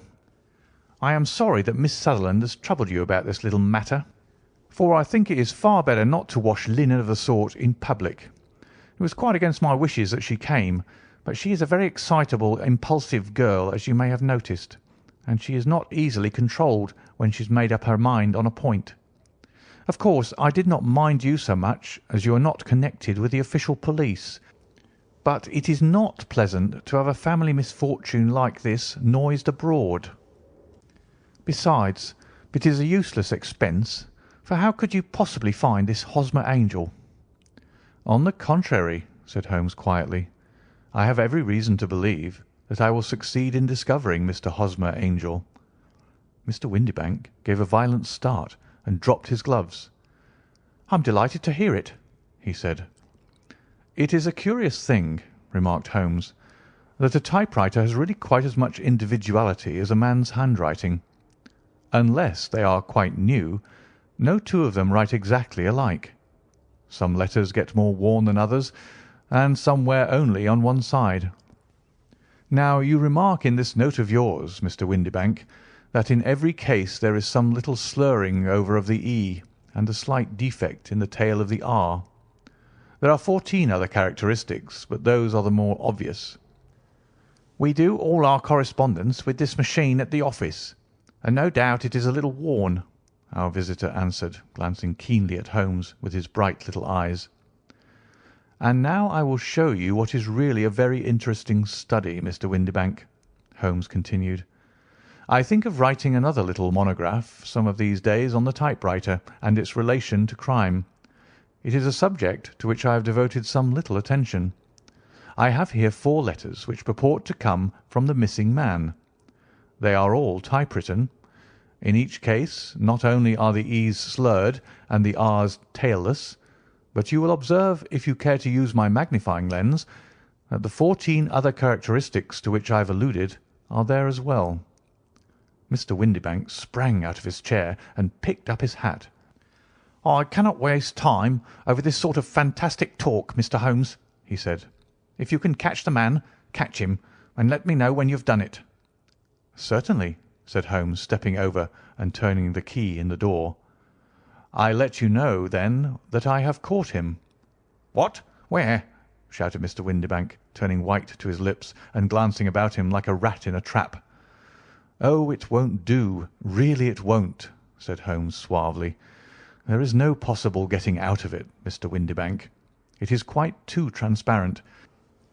I am sorry that Miss Sutherland has troubled you about this little matter, for I think it is far better not to wash linen of the sort in public. It was quite against my wishes that she came, but she is a very excitable, impulsive girl, as you may have noticed, and she is not easily controlled when she's made up her mind on a point. Of course, I did not mind you so much, as you are not connected with the official police, but it is not pleasant to have a family misfortune like this noised abroad. Besides, it is a useless expense, for how could you possibly find this Hosmer Angel?" "On the contrary," said Holmes quietly, "I have every reason to believe that I will succeed in discovering Mr. Hosmer Angel." Mr. Windibank gave a violent start and dropped his gloves. "I'm delighted to hear it," he said. "It is a curious thing," remarked Holmes, "that a typewriter has really quite as much individuality as a man's handwriting. Unless they are quite new, no two of them write exactly alike. Some letters get more worn than others, and some wear only on one side. Now, you remark in this note of yours, Mr. Windibank, that in every case there is some little slurring over of the E and a slight defect in the tail of the R. There are 14 other characteristics, but those are the more obvious. We do all our correspondence with this machine at the office, and no doubt it is a little worn," our visitor answered, glancing keenly at Holmes with his bright little eyes. "And now I will show you what is really a very interesting study, Mr. Windibank," Holmes continued. "I think of writing another little monograph some of these days on the typewriter and its relation to crime. It is a subject to which I have devoted some little attention. I have here 4 letters which purport to come from the missing man. They are all typewritten. In each case not only are the E's slurred and the R's tailless, but you will observe, if you care to use my magnifying lens, that the 14 other characteristics to which I have alluded are there as well." Mr. Windibank sprang out of his chair and picked up his hat. "I cannot waste time over this sort of fantastic talk, Mr. Holmes," he said. "If you can catch the man, catch him, and let me know when you have done it." "Certainly," said Holmes, stepping over and turning the key in the door. "I let you know, then, that I have caught him." "What? Where?" shouted Mr. Windibank, turning white to his lips and glancing about him like a rat in a trap. "Oh, it won't do, really it won't," said Holmes suavely. "There is no possible getting out of it, Mr. Windibank. It is quite too transparent,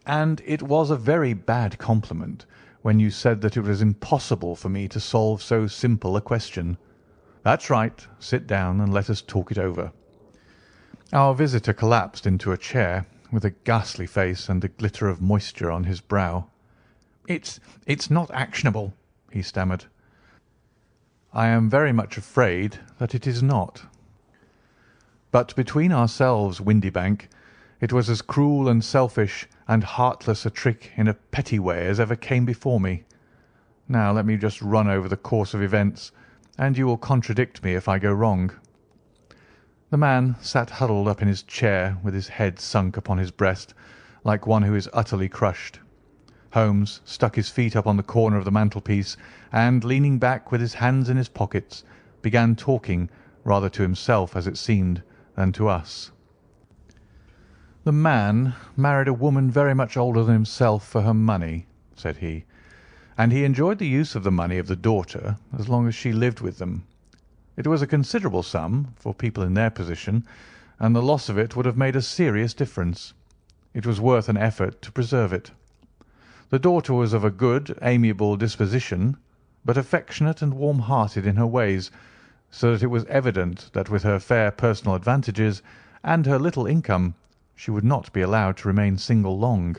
and it was a very bad compliment when you said that it was impossible for me to solve so simple a question. That's right. Sit down and let us talk it over." Our visitor collapsed into a chair with a ghastly face and a glitter of moisture on his brow. It's not actionable," he stammered. "I am very much afraid that it is not. But between ourselves, Windibank, it was as cruel and selfish and heartless a trick in a petty way as ever came before me. Now let me just run over the course of events, and you will contradict me if I go wrong." The man sat huddled up in his chair with his head sunk upon his breast, like one who is utterly crushed. Holmes stuck his feet up on the corner of the mantelpiece and, leaning back with his hands in his pockets, began talking, rather to himself, as it seemed, than to us. "The man married a woman very much older than himself for her money," said he, "and he enjoyed the use of the money of the daughter as long as she lived with them. It was a considerable sum for people in their position, and the loss of it would have made a serious difference. It was worth an effort to preserve it. The daughter was of a good, amiable disposition, but affectionate and warm-hearted in her ways, so that it was evident that with her fair personal advantages and her little income she would not be allowed to remain single long.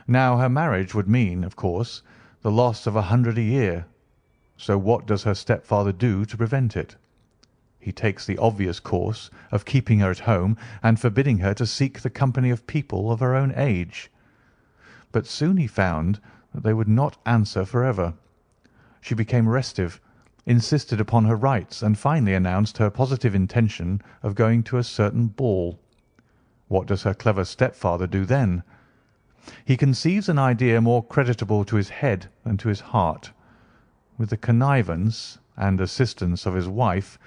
Now her marriage would mean, of course, the loss of 100 a year. So what does her stepfather do to prevent it? he takes the obvious course of keeping her at home and forbidding her to seek the company of people of her own age. But soon he found that they would not answer for ever. She became restive, insisted upon her rights, and finally announced her positive intention of going to a certain ball. What does her clever stepfather do then? He conceives an idea more creditable to his head than to his heart. With the connivance and assistance of his wife,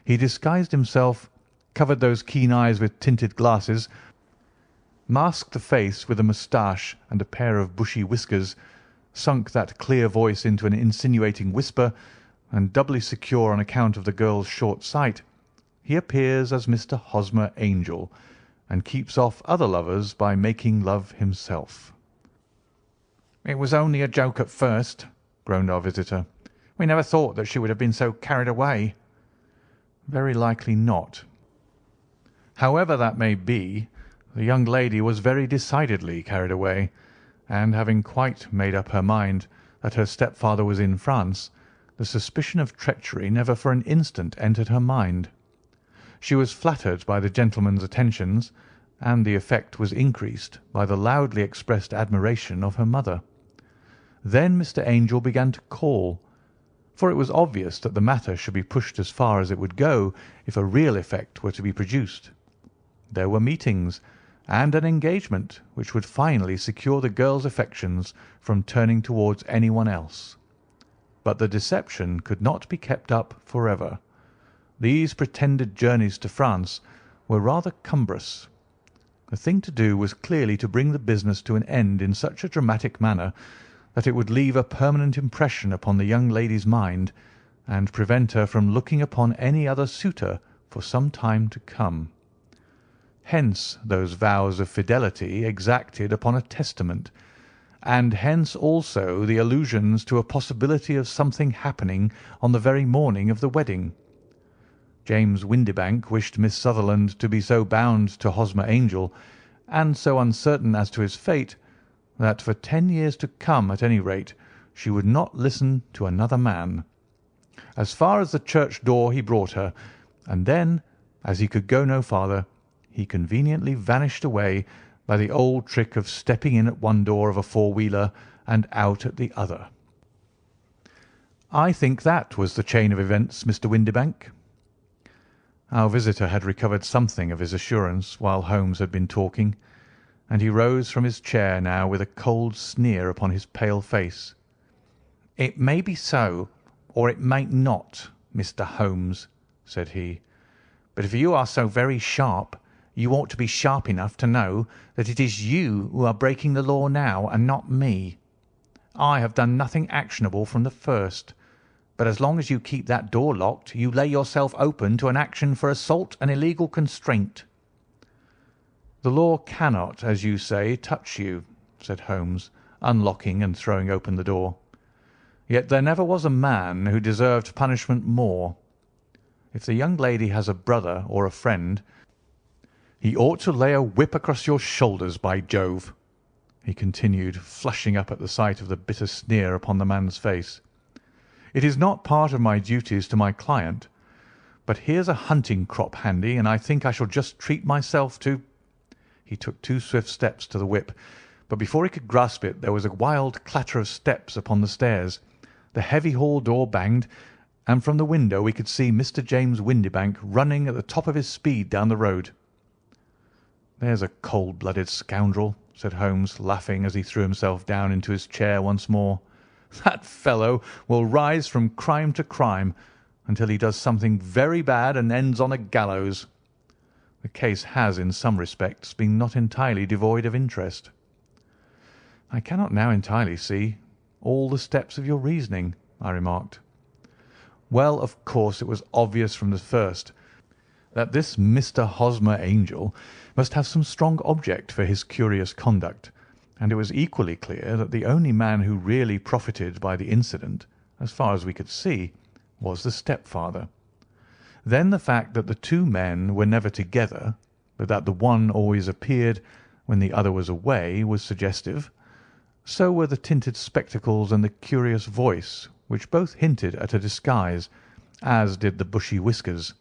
he disguised himself, covered those keen eyes with tinted glasses, masked the face with a moustache and a pair of bushy whiskers, sunk that clear voice into an insinuating whisper, and doubly secure on account of the girl's short sight, he appears as Mr. Hosmer Angel, and keeps off other lovers by making love himself. "It was only a joke at first," groaned our visitor. "We never thought that she would have been so carried away." "Very likely not. However that may be, the young lady was very decidedly carried away, and having quite made up her mind that her stepfather was in France, the suspicion of treachery never for an instant entered her mind. She was flattered by the gentleman's attentions, and the effect was increased by the loudly expressed admiration of her mother. Then Mr. Angel began to call, for it was obvious that the matter should be pushed as far as it would go if a real effect were to be produced. There were meetings, and an engagement which would finally secure the girl's affections from turning towards anyone else. But the deception could not be kept up for ever. These pretended journeys to France were rather cumbrous. The thing to do was clearly to bring the business to an end in such a dramatic manner that it would leave a permanent impression upon the young lady's mind, and prevent her from looking upon any other suitor for some time to come. Hence those vows of fidelity exacted upon a testament, and hence also the allusions to a possibility of something happening on the very morning of the wedding. James Windibank wished Miss Sutherland to be so bound to Hosmer Angel, and so uncertain as to his fate, that for 10 years to come, at any rate, she would not listen to another man. As far as the church door he brought her, and then, as he could go no farther, he conveniently vanished away by the old trick of stepping in at one door of a four-wheeler and out at the other. I think that was the chain of events, Mr. Windibank." Our visitor had recovered something of his assurance while Holmes had been talking, and he rose from his chair now with a cold sneer upon his pale face. "It may be so, or it may not, Mr. Holmes," said he. "But if you are so very sharp, you ought to be sharp enough to know that it is you who are breaking the law now, and not me. I have done nothing actionable from the first, but as long as you keep that door locked, you lay yourself open to an action for assault and illegal constraint." "The law cannot, as you say, touch you," said Holmes, unlocking and throwing open the door. "Yet there never was a man who deserved punishment more. If the young lady has a brother or a friend, he ought to lay a whip across your shoulders, by Jove," he continued, flushing up at the sight of the bitter sneer upon the man's face. "It is not part of my duties to my client, but here's a hunting crop handy, and I think I shall just treat myself to—" He took 2 swift steps to the whip, but before he could grasp it there was a wild clatter of steps upon the stairs, the heavy hall door banged, and from the window we could see Mr. James Windibank running at the top of his speed down the road. "There's a cold-blooded scoundrel," said Holmes, laughing as he threw himself down into his chair once more. "That fellow will rise from crime to crime until he does something very bad and ends on a gallows. The case has, in some respects, been not entirely devoid of interest." "I cannot now entirely see all the steps of your reasoning," I remarked. "Well, of course, it was obvious from the first that this Mr. Hosmer Angel must have some strong object for his curious conduct, and it was equally clear that the only man who really profited by the incident, as far as we could see, was the stepfather. Then the fact that the 2 men were never together, but that the one always appeared when the other was away, was suggestive. So were the tinted spectacles and the curious voice, which both hinted at a disguise, as did the bushy whiskers.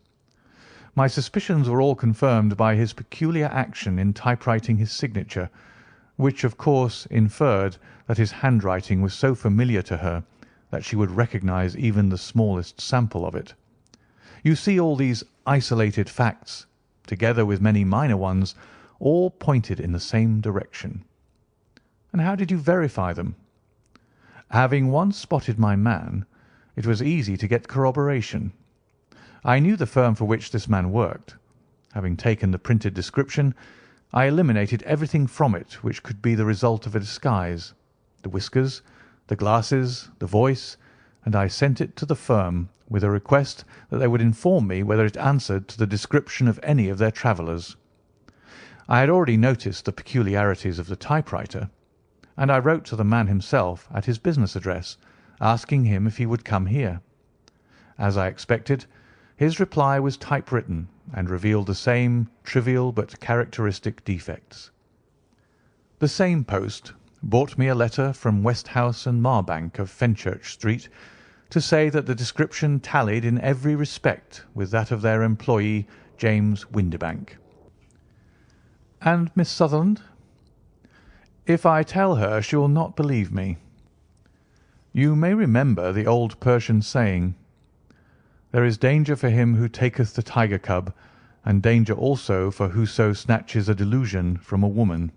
My suspicions were all confirmed by his peculiar action in typewriting his signature, which of course inferred that his handwriting was so familiar to her that she would recognise even the smallest sample of it. You see, all these isolated facts, together with many minor ones, all pointed in the same direction. And how did you verify them? Having once spotted my man, it was easy to get corroboration. I knew the firm for which this man worked. Having taken the printed description, I eliminated everything from it which could be the result of a disguise, the whiskers, the glasses, the voice, and I sent it to the firm with a request that they would inform me whether it answered to the description of any of their travellers. I had already noticed the peculiarities of the typewriter, and I wrote to the man himself at his business address, asking him if he would come here. As I expected, his reply was typewritten and revealed the same trivial but characteristic defects. The same post brought me a letter from Westhouse and Marbank of Fenchurch Street to say that the description tallied in every respect with that of their employee, James Windibank. And Miss Sutherland? If I tell her, she will not believe me. You may remember the old Persian saying, "There is danger for him who taketh the tiger cub, and danger also for whoso snatches a delusion from a woman."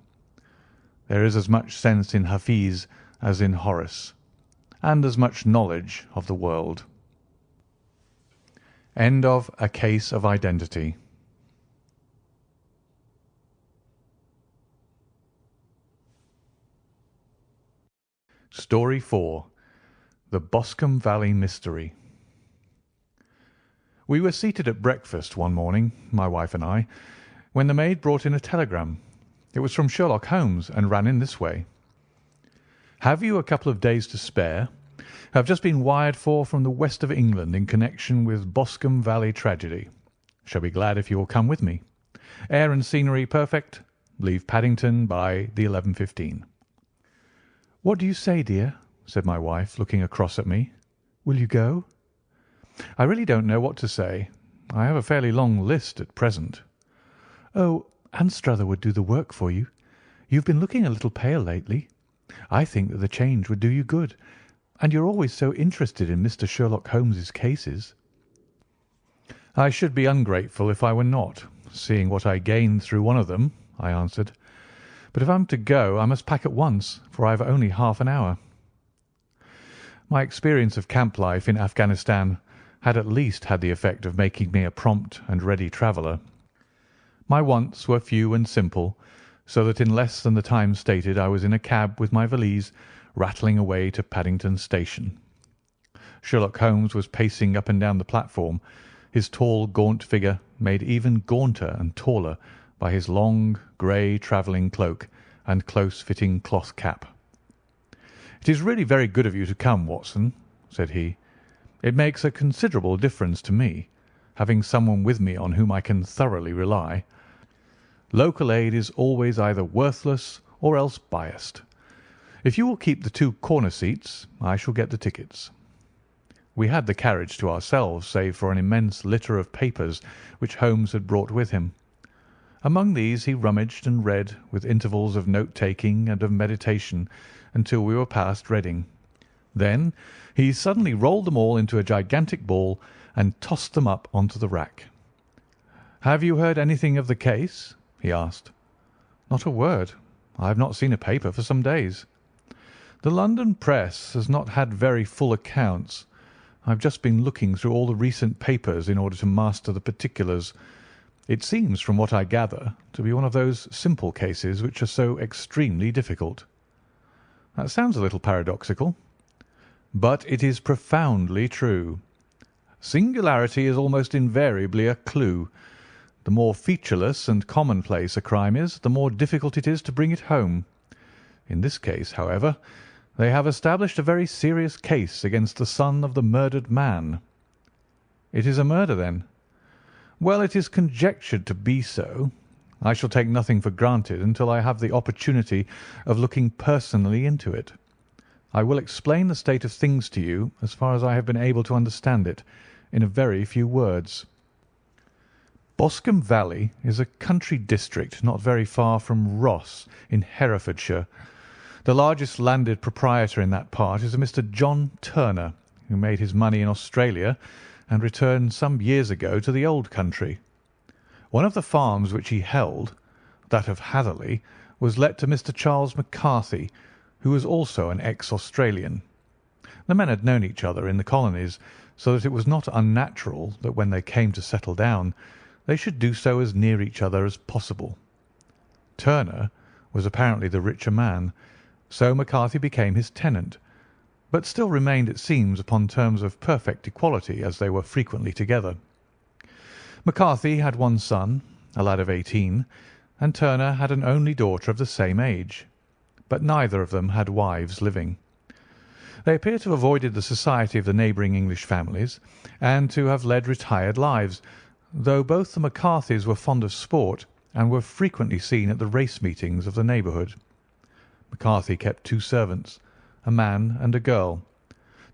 There is as much sense in Hafiz as in Horace, and as much knowledge of the world. End of A Case of Identity. Story 4. The Boscombe Valley Mystery. We were seated at breakfast one morning, my wife and I, when the maid brought in a telegram. It was from Sherlock Holmes and ran in this way: "Have you a couple of days to spare? Have just been wired for from the west of England in connection with Boscombe Valley tragedy. Shall be glad if you will come with me. Air and scenery perfect. Leave Paddington by the 11:15. "What do you say, dear?" said my wife, looking across at me. "Will you go?" "I really don't know what to say. I have a fairly long list at present." "Oh, Anstruther would do the work for you. You've been looking a little pale lately. I think that the change would do you good, and you're always so interested in Mr. Sherlock Holmes's cases." "I should be ungrateful if I were not, seeing what I gained through one of them," I answered. "But if I'm to go, I must pack at once, for I have only half an hour." My experience of camp life in Afghanistan had at least had the effect of making me a prompt and ready traveller. My wants were few and simple, so that in less than the time stated I was in a cab with my valise, rattling away to Paddington Station. Sherlock Holmes was pacing up and down the platform, his tall, gaunt figure made even gaunter and taller by his long, grey travelling cloak and close-fitting cloth cap. "It is really very good of you to come, Watson," said he. "It makes a considerable difference to me, having someone with me on whom I can thoroughly rely. Local aid is always either worthless or else biased. If you will keep the 2 corner seats, I shall get the tickets." We had the carriage to ourselves, save for an immense litter of papers which Holmes had brought with him. Among these he rummaged and read, with intervals of note-taking and of meditation, until we were past Reading. Then he suddenly rolled them all into a gigantic ball and tossed them up onto the rack. "Have you heard anything of the case?" he asked. "Not a word. I have not seen a paper for some days. The London press has not had very full accounts. I have just been looking through all the recent papers in order to master the particulars. It seems, from what I gather, to be one of those simple cases which are so extremely difficult." "That sounds a little paradoxical." "But it is profoundly true. Singularity is almost invariably a clue. The more featureless and commonplace a crime is, the more difficult it is to bring it home. In this case, however, they have established a very serious case against the son of the murdered man." "It is a murder, then?" "Well, it is conjectured to be so. I shall take nothing for granted until I have the opportunity of looking personally into it. I will explain the state of things to you, as far as I have been able to understand it, in a very few words. Boscombe Valley is a country district not very far from Ross in Herefordshire. The largest landed proprietor in that part is a Mr. John Turner, who made his money in Australia and returned some years ago to the old country. One of the farms which he held, that of Hatherley, was let to Mr. Charles McCarthy, who was also an ex-Australian. The men had known each other in the colonies, so that it was not unnatural that when they came to settle down, they should do so as near each other as possible. Turner was apparently the richer man, so McCarthy became his tenant, but still remained, it seems, upon terms of perfect equality, as they were frequently together. McCarthy had one son, a lad of 18, and Turner had an only daughter of the same age, but neither of them had wives living. They appear to have avoided the society of the neighbouring English families, and to have led retired lives, though both the McCarthys were fond of sport and were frequently seen at the race meetings of the neighbourhood. McCarthy kept 2 servants, a man and a girl.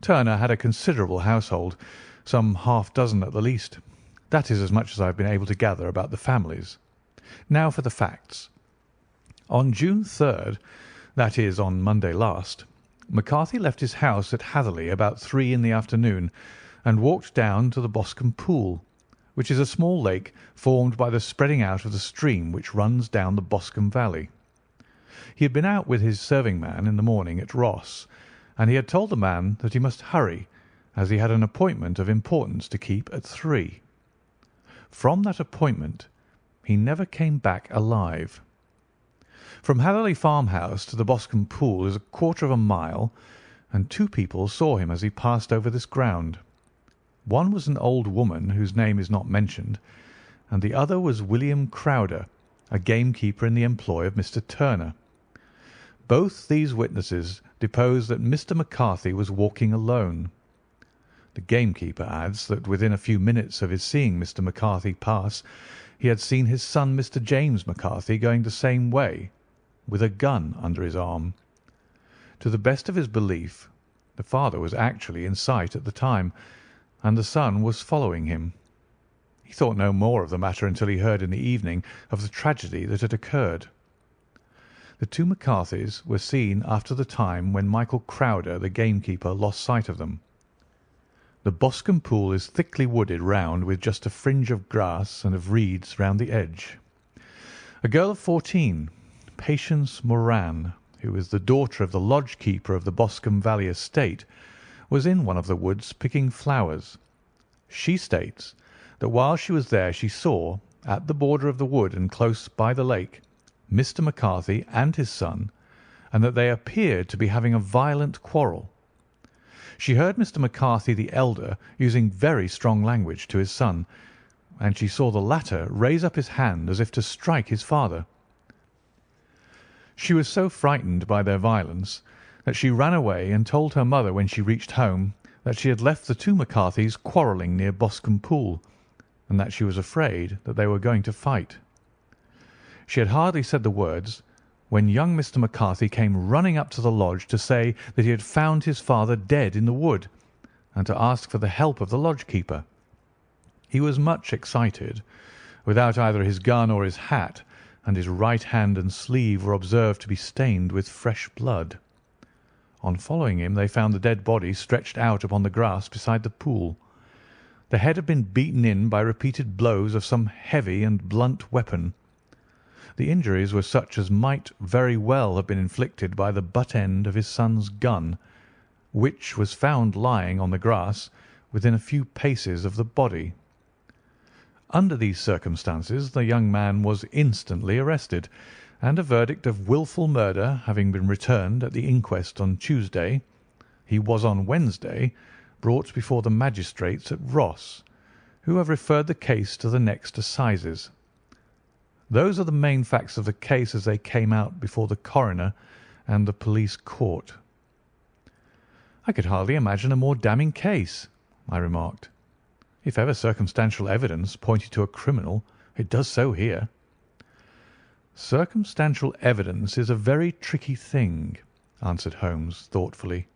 Turner had a considerable household, some half-dozen at the least. That is as much as I have been able to gather about the families. Now for the facts. On June 3rd, that is, on Monday last, McCarthy left his house at Hatherley about 3 in the afternoon and walked down to the Boscombe Pool, which is a small lake formed by the spreading out of the stream which runs down the Boscombe Valley. He had been out with his serving man in the morning at Ross, and he had told the man that he must hurry, as he had an appointment of importance to keep at 3. From that appointment he never came back alive. From Hatherley farmhouse to the Boscombe Pool is a quarter of a mile, and 2 people saw him as he passed over this ground. One was an old woman whose name is not mentioned, and the other was William Crowder, a gamekeeper in the employ of Mr. Turner. Both these witnesses depose that Mr. McCarthy was walking alone. The gamekeeper adds that within a few minutes of his seeing Mr. McCarthy pass, he had seen his son Mr. James McCarthy going the same way, with a gun under his arm. To the best of his belief, the father was actually in sight at the time, and the son was following him. He thought no more of the matter until he heard in the evening of the tragedy that had occurred. The 2 McCarthys were seen after the time when Michael Crowder, the gamekeeper, lost sight of them. The Boscombe Pool is thickly wooded round with just a fringe of grass and of reeds round the edge. A girl of 14, Patience Moran, who is the daughter of the lodge-keeper of the Boscombe Valley estate, was in one of the woods picking flowers. She states that while she was there she saw, at the border of the wood and close by the lake, Mr. McCarthy and his son, and that they appeared to be having a violent quarrel. She heard Mr. McCarthy the elder using very strong language to his son, and she saw the latter raise up his hand as if to strike his father. She was so frightened by their violence that she ran away and told her mother when she reached home that she had left the 2 McCarthys quarrelling near Boscombe Pool, and that she was afraid that they were going to fight. She had hardly said the words when young Mr. McCarthy came running up to the lodge to say that he had found his father dead in the wood, and to ask for the help of the lodge-keeper. He was much excited, without either his gun or his hat, and his right hand and sleeve were observed to be stained with fresh blood. On following him they found the dead body stretched out upon the grass beside the pool. The head had been beaten in by repeated blows of some heavy and blunt weapon. The injuries were such as might very well have been inflicted by the butt end of his son's gun, which was found lying on the grass within a few paces of the body. Under these circumstances the young man was instantly arrested, and a verdict of wilful murder having been returned at the inquest on Tuesday, he was on Wednesday brought before the magistrates at Ross, who have referred the case to the next assizes. Those are the main facts of the case as they came out before the coroner and the police court. "I could hardly imagine a more damning case," I remarked. "If ever circumstantial evidence pointed to a criminal, it does so here." "Circumstantial evidence is a very tricky thing," answered Holmes thoughtfully.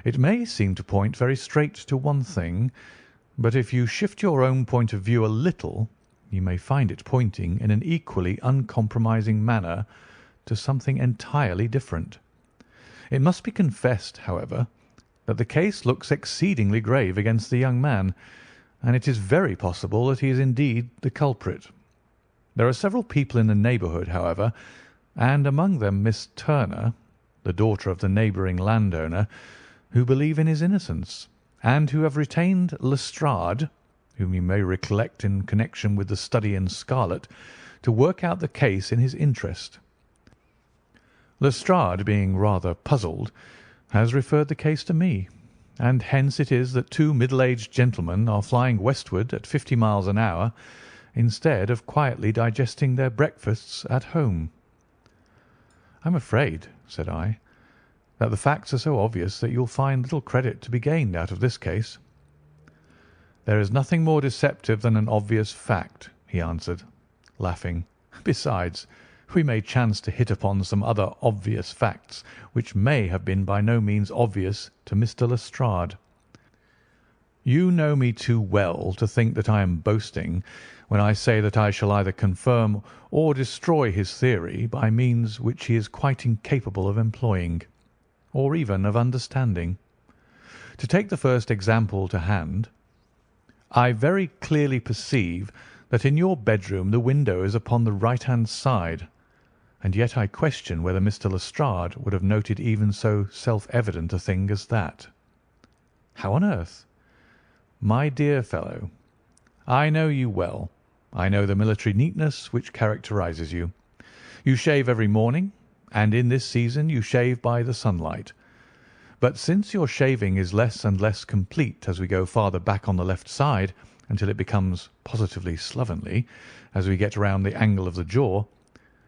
"It may seem to point very straight to one thing, but if you shift your own point of view a little, you may find it pointing in an equally uncompromising manner to something entirely different. It must be confessed, however, that the case looks exceedingly grave against the young man, and it is very possible that he is indeed the culprit. There are several people in the neighbourhood, however, and among them Miss Turner, the daughter of the neighbouring landowner, who believe in his innocence, and who have retained Lestrade, whom you may recollect in connection with the study in scarlet, to work out the case in his interest. Lestrade, being rather puzzled, has referred the case to me, and hence it is that two middle-aged gentlemen are flying westward at 50 miles an hour instead of quietly digesting their breakfasts at home. "I'm afraid," said I, "that the facts are so obvious that you'll find little credit to be gained out of this case." "There is nothing more deceptive than an obvious fact," he answered, laughing. "Besides, we may chance to hit upon some other obvious facts which may have been by no means obvious to Mr. Lestrade. You know me too well to think that I am boasting when I say that I shall either confirm or destroy his theory by means which he is quite incapable of employing, or even of understanding. To take the first example to hand, I very clearly perceive that in your bedroom the window is upon the right-hand side, and yet I question whether Mr. Lestrade would have noted even so self-evident a thing as that. How on earth? My dear fellow, I know you well. I know the military neatness which characterises you. You shave every morning, and in this season you shave by the sunlight. But since your shaving is less and less complete as we go farther back on the left side, until it becomes positively slovenly as we get round the angle of the jaw,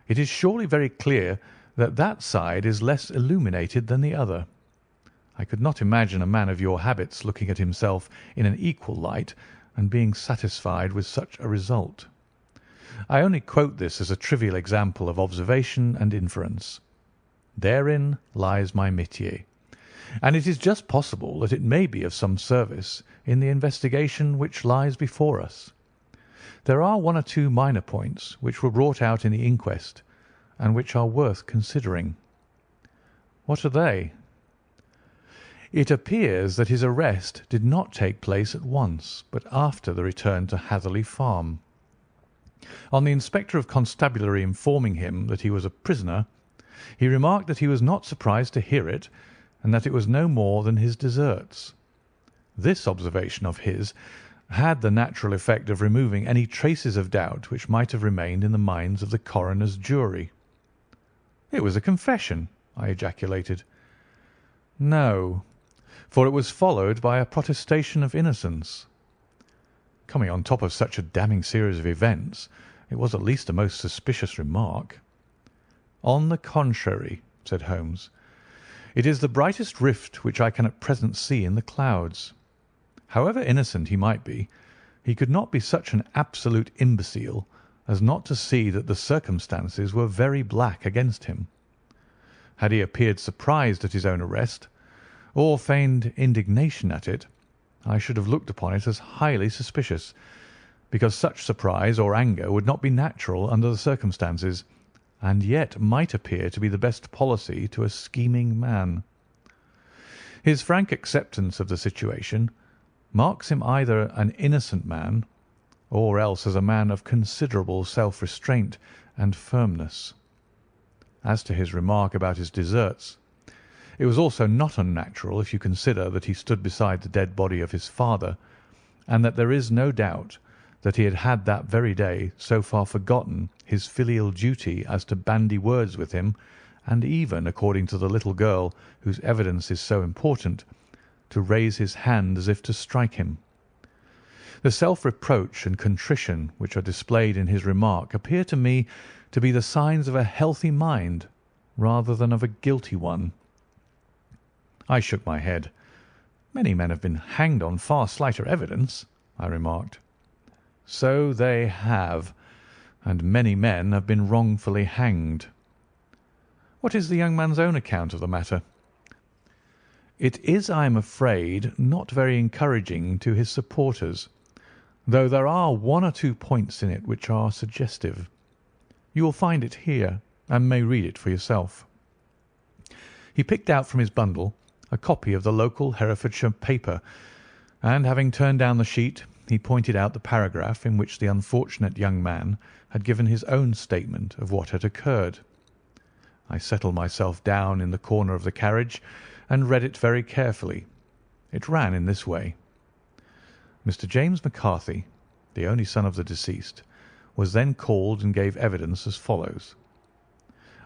it is surely very clear that that side is less illuminated than the other. I could not imagine a man of your habits looking at himself in an equal light and being satisfied with such a result. I only quote this as a trivial example of observation and inference. Therein lies my métier, and it is just possible that it may be of some service in the investigation which lies before us. There are one or two minor points which were brought out in the inquest, and which are worth considering. What are they? It appears that his arrest did not take place at once, but after the return to Hatherley Farm. On the Inspector of Constabulary informing him that he was a prisoner, he remarked that he was not surprised to hear it, and that it was no more than his deserts. This observation of his had the natural effect of removing any traces of doubt which might have remained in the minds of the coroner's jury. "It was a confession," I ejaculated. "No, for it was followed by a protestation of innocence. Coming on top of such a damning series of events, it was at least a most suspicious remark." "On the contrary," said Holmes, "it is the brightest rift which I can at present see in the clouds. However innocent he might be, he could not be such an absolute imbecile as not to see that the circumstances were very black against him. Had he appeared surprised at his own arrest, or feigned indignation at it, I should have looked upon it as highly suspicious, because such surprise or anger would not be natural under the circumstances, and yet might appear to be the best policy to a scheming man. His frank acceptance of the situation marks him either an innocent man, or else as a man of considerable self-restraint and firmness. As to his remark about his deserts, it was also not unnatural if you consider that he stood beside the dead body of his father, and that there is no doubt that he had that very day so far forgotten his filial duty as to bandy words with him, and even, according to the little girl whose evidence is so important, to raise his hand as if to strike him. The self-reproach and contrition which are displayed in his remark appear to me to be the signs of a healthy mind rather than of a guilty one." I shook my head. "Many men have been hanged on far slighter evidence," I remarked. "So they have, and many men have been wrongfully hanged. What is the young man's own account of the matter?" "It is, I am afraid, not very encouraging to his supporters. though there are one or two points in it which are suggestive. You will find it here, and may read it for yourself." He picked out from his bundle a copy of the local Herefordshire paper, and having turned down the sheet, he pointed out the paragraph in which the unfortunate young man had given his own statement of what had occurred. I settled myself down in the corner of the carriage and read it very carefully. It ran in this way: Mr. James McCarthy, the only son of the deceased, was then called and gave evidence as follows: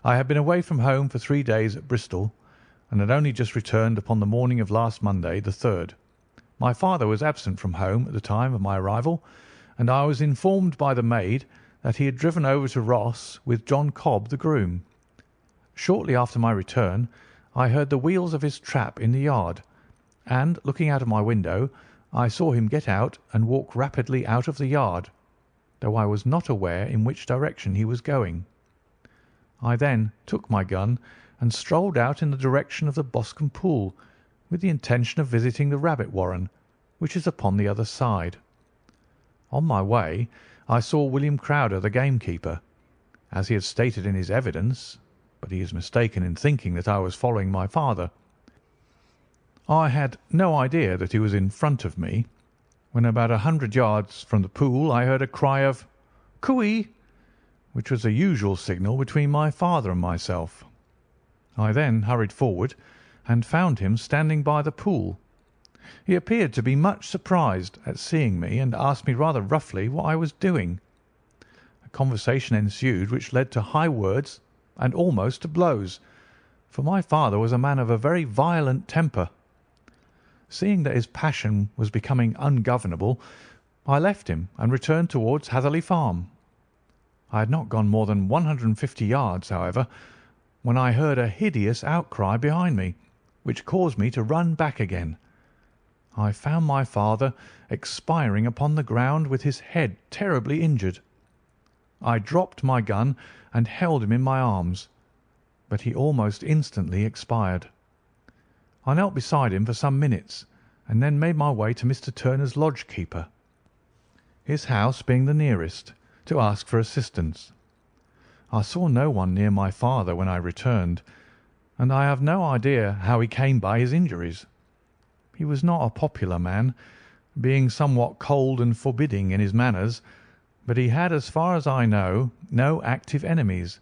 "I had been away from home for 3 days at Bristol, and had only just returned upon the morning of last Monday, the 3rd. My father was absent from home at the time of my arrival, and I was informed by the maid that he had driven over to Ross with John Cobb, the groom. Shortly after my return, I heard the wheels of his trap in the yard, and, looking out of my window, I saw him get out and walk rapidly out of the yard, though I was not aware in which direction he was going. I then took my gun and strolled out in the direction of the Boscombe pool, with the intention of visiting the rabbit warren, which is upon the other side. On my way I saw William Crowder, the gamekeeper, as he had stated in his evidence, but he is mistaken in thinking that I was following my father. I had no idea that he was in front of me. When about 100 yards from the pool I heard a cry of 'Cooey,' which was the usual signal between my father and myself. I then hurried forward and found him standing by the pool. He appeared to be much surprised at seeing me, and asked me rather roughly what I was doing. A conversation ensued which led to high words and almost to blows, for my father was a man of a very violent temper. Seeing that his passion was becoming ungovernable, I left him and returned towards Hatherley Farm. I had not gone more than 150 yards, however, when I heard a hideous outcry behind me, which caused me to run back again. I found my father expiring upon the ground with his head terribly injured. I dropped my gun and held him in my arms, but he almost instantly expired. I knelt beside him for some minutes, and then made my way to Mr. Turner's lodge-keeper, his house being the nearest, to ask for assistance. I saw no one near my father when I returned, and I have no idea how he came by his injuries. He was not a popular man, being somewhat cold and forbidding in his manners, but he had, as far as I know, no active enemies.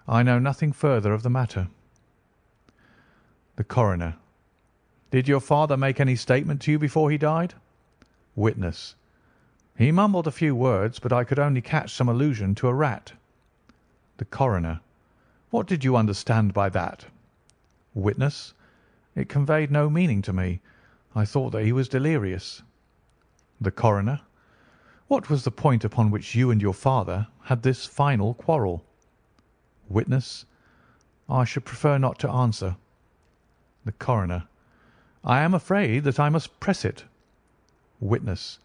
I know nothing further of the matter." The Coroner: "Did your father make any statement to you before he died?" Witness: "He mumbled a few words, but I could only catch some allusion to a rat." The Coroner: "What did you understand by that?" Witness: "It conveyed no meaning to me. I thought that he was delirious." The Coroner: "What was the point upon which you and your father had this final quarrel?" Witness: "I should prefer not to answer." The Coroner: "I am afraid that I must press it." Witness: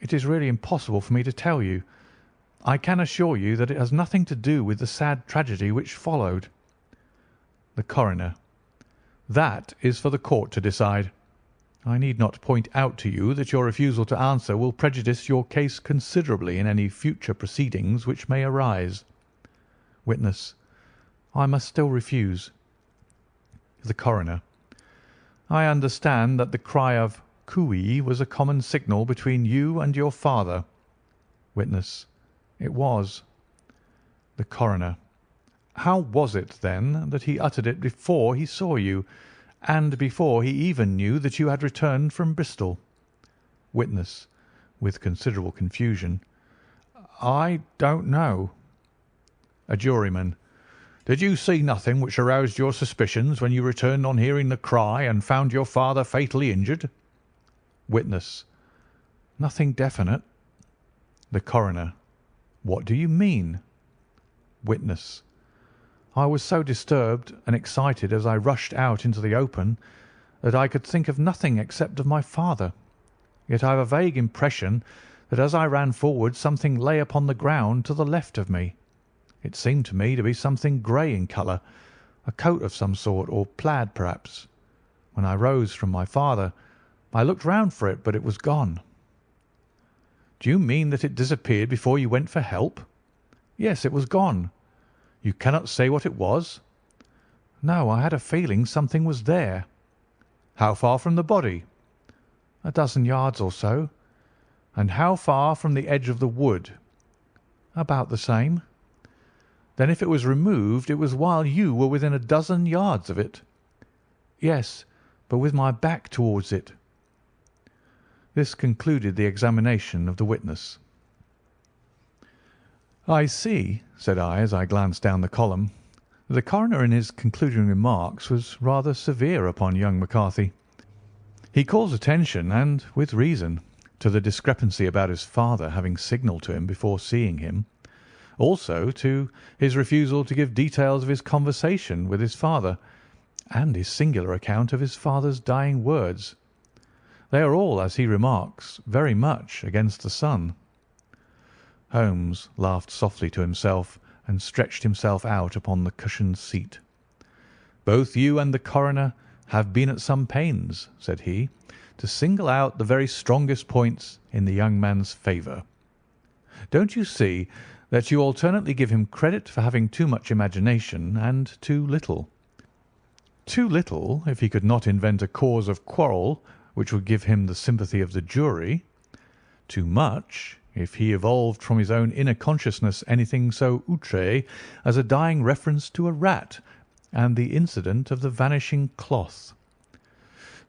"It is really impossible for me to tell you. I can assure you that it has nothing to do with the sad tragedy which followed." The Coroner: "That is for the court to decide. I need not point out to you that your refusal to answer will prejudice your case considerably in any future proceedings which may arise." Witness: "I must still refuse." The Coroner: "I understand that the cry of 'Cooey' was a common signal between you and your father." Witness: "It was." The Coroner: "How was it, then, that he uttered it before he saw you, and before he even knew that you had returned from Bristol?" Witness, with considerable confusion: "I don't know." A Juryman: "Did you see nothing which aroused your suspicions when you returned on hearing the cry and found your father fatally injured?" Witness: "Nothing definite." The Coroner: "What do you mean?" Witness: "I was so disturbed and excited as I rushed out into the open that I could think of nothing except of my father. Yet I have a vague impression that as I ran forward something lay upon the ground to the left of me. It seemed to me to be something grey in colour, a coat of some sort, or plaid perhaps. When I rose from my father, I looked round for it, but it was gone." Do you mean that it disappeared before you went for help?" "Yes, it was gone." "You cannot say what it was?" "No, I had a feeling something was there." "How far from the body?" "A dozen yards or so." "And how far from the edge of the wood?" "About the same." "Then if it was removed it was while you were within a dozen yards of it?" "Yes, but with my back towards it." This concluded the examination of the witness. "I see," said I, as I glanced down the column. The coroner in his concluding remarks was rather severe upon young McCarthy. He calls attention, and with reason, to the discrepancy about his father having signalled to him before seeing him, also to his refusal to give details of his conversation with his father, and his singular account of his father's dying words. They are all, as he remarks, very much against the son. Holmes laughed softly to himself and stretched himself out upon the cushioned seat. "Both you and the coroner have been at some pains," said he, "to single out the very strongest points in the young man's favour. Don't you see that you alternately give him credit for having too much imagination and too little? Too little if he could not invent a cause of quarrel which would give him the sympathy of the jury. Too much if he evolved from his own inner consciousness anything so outré as a dying reference to a rat and the incident of the vanishing cloth.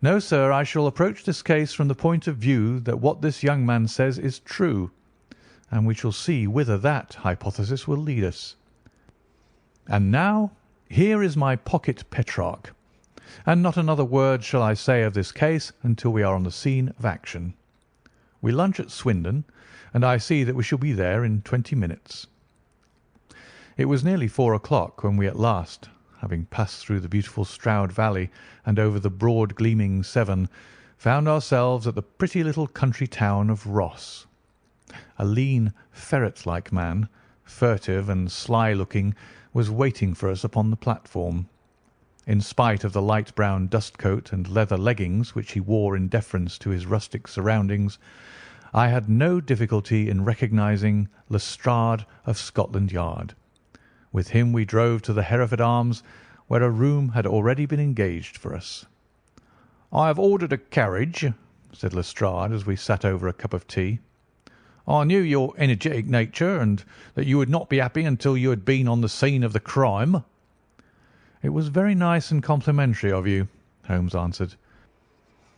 No, sir, I shall approach this case from the point of view that what this young man says is true, and we shall see whither that hypothesis will lead us. And now here is my pocket Petrarch, and not another word shall I say of this case until we are on the scene of action. We lunch at Swindon, and I see that we shall be there in 20 minutes. It was nearly 4 o'clock when we at last, having passed through the beautiful Stroud Valley and over the broad gleaming Severn, found ourselves at the pretty little country town of Ross. A lean, ferret-like man, furtive and sly-looking, was waiting for us upon the platform. In spite of the light brown dust-coat and leather leggings which he wore in deference to his rustic surroundings, I had no difficulty in recognising Lestrade of Scotland Yard. With him we drove to the Hereford Arms, where a room had already been engaged for us. "I have ordered a carriage," said Lestrade as we sat over a cup of tea. "I knew your energetic nature, and that you would not be happy until you had been on the scene of the crime." "It was very nice and complimentary of you," Holmes answered.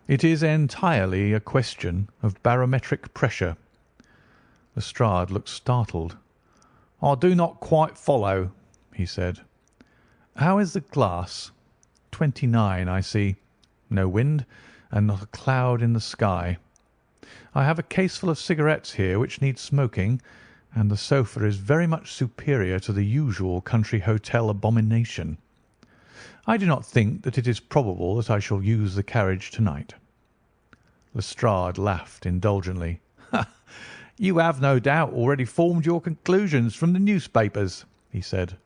"It is entirely a question of barometric pressure." Lestrade looked startled. "I do not quite follow," he said. "How is the glass?" 29, I see. No wind, and not a cloud in the sky. I have a caseful of cigarettes here which need smoking, and the sofa is very much superior to the usual country hotel abomination. I do not think that it is probable that I shall use the carriage to-night." Lestrade laughed indulgently. "You have no doubt already formed your conclusions from the newspapers," he said.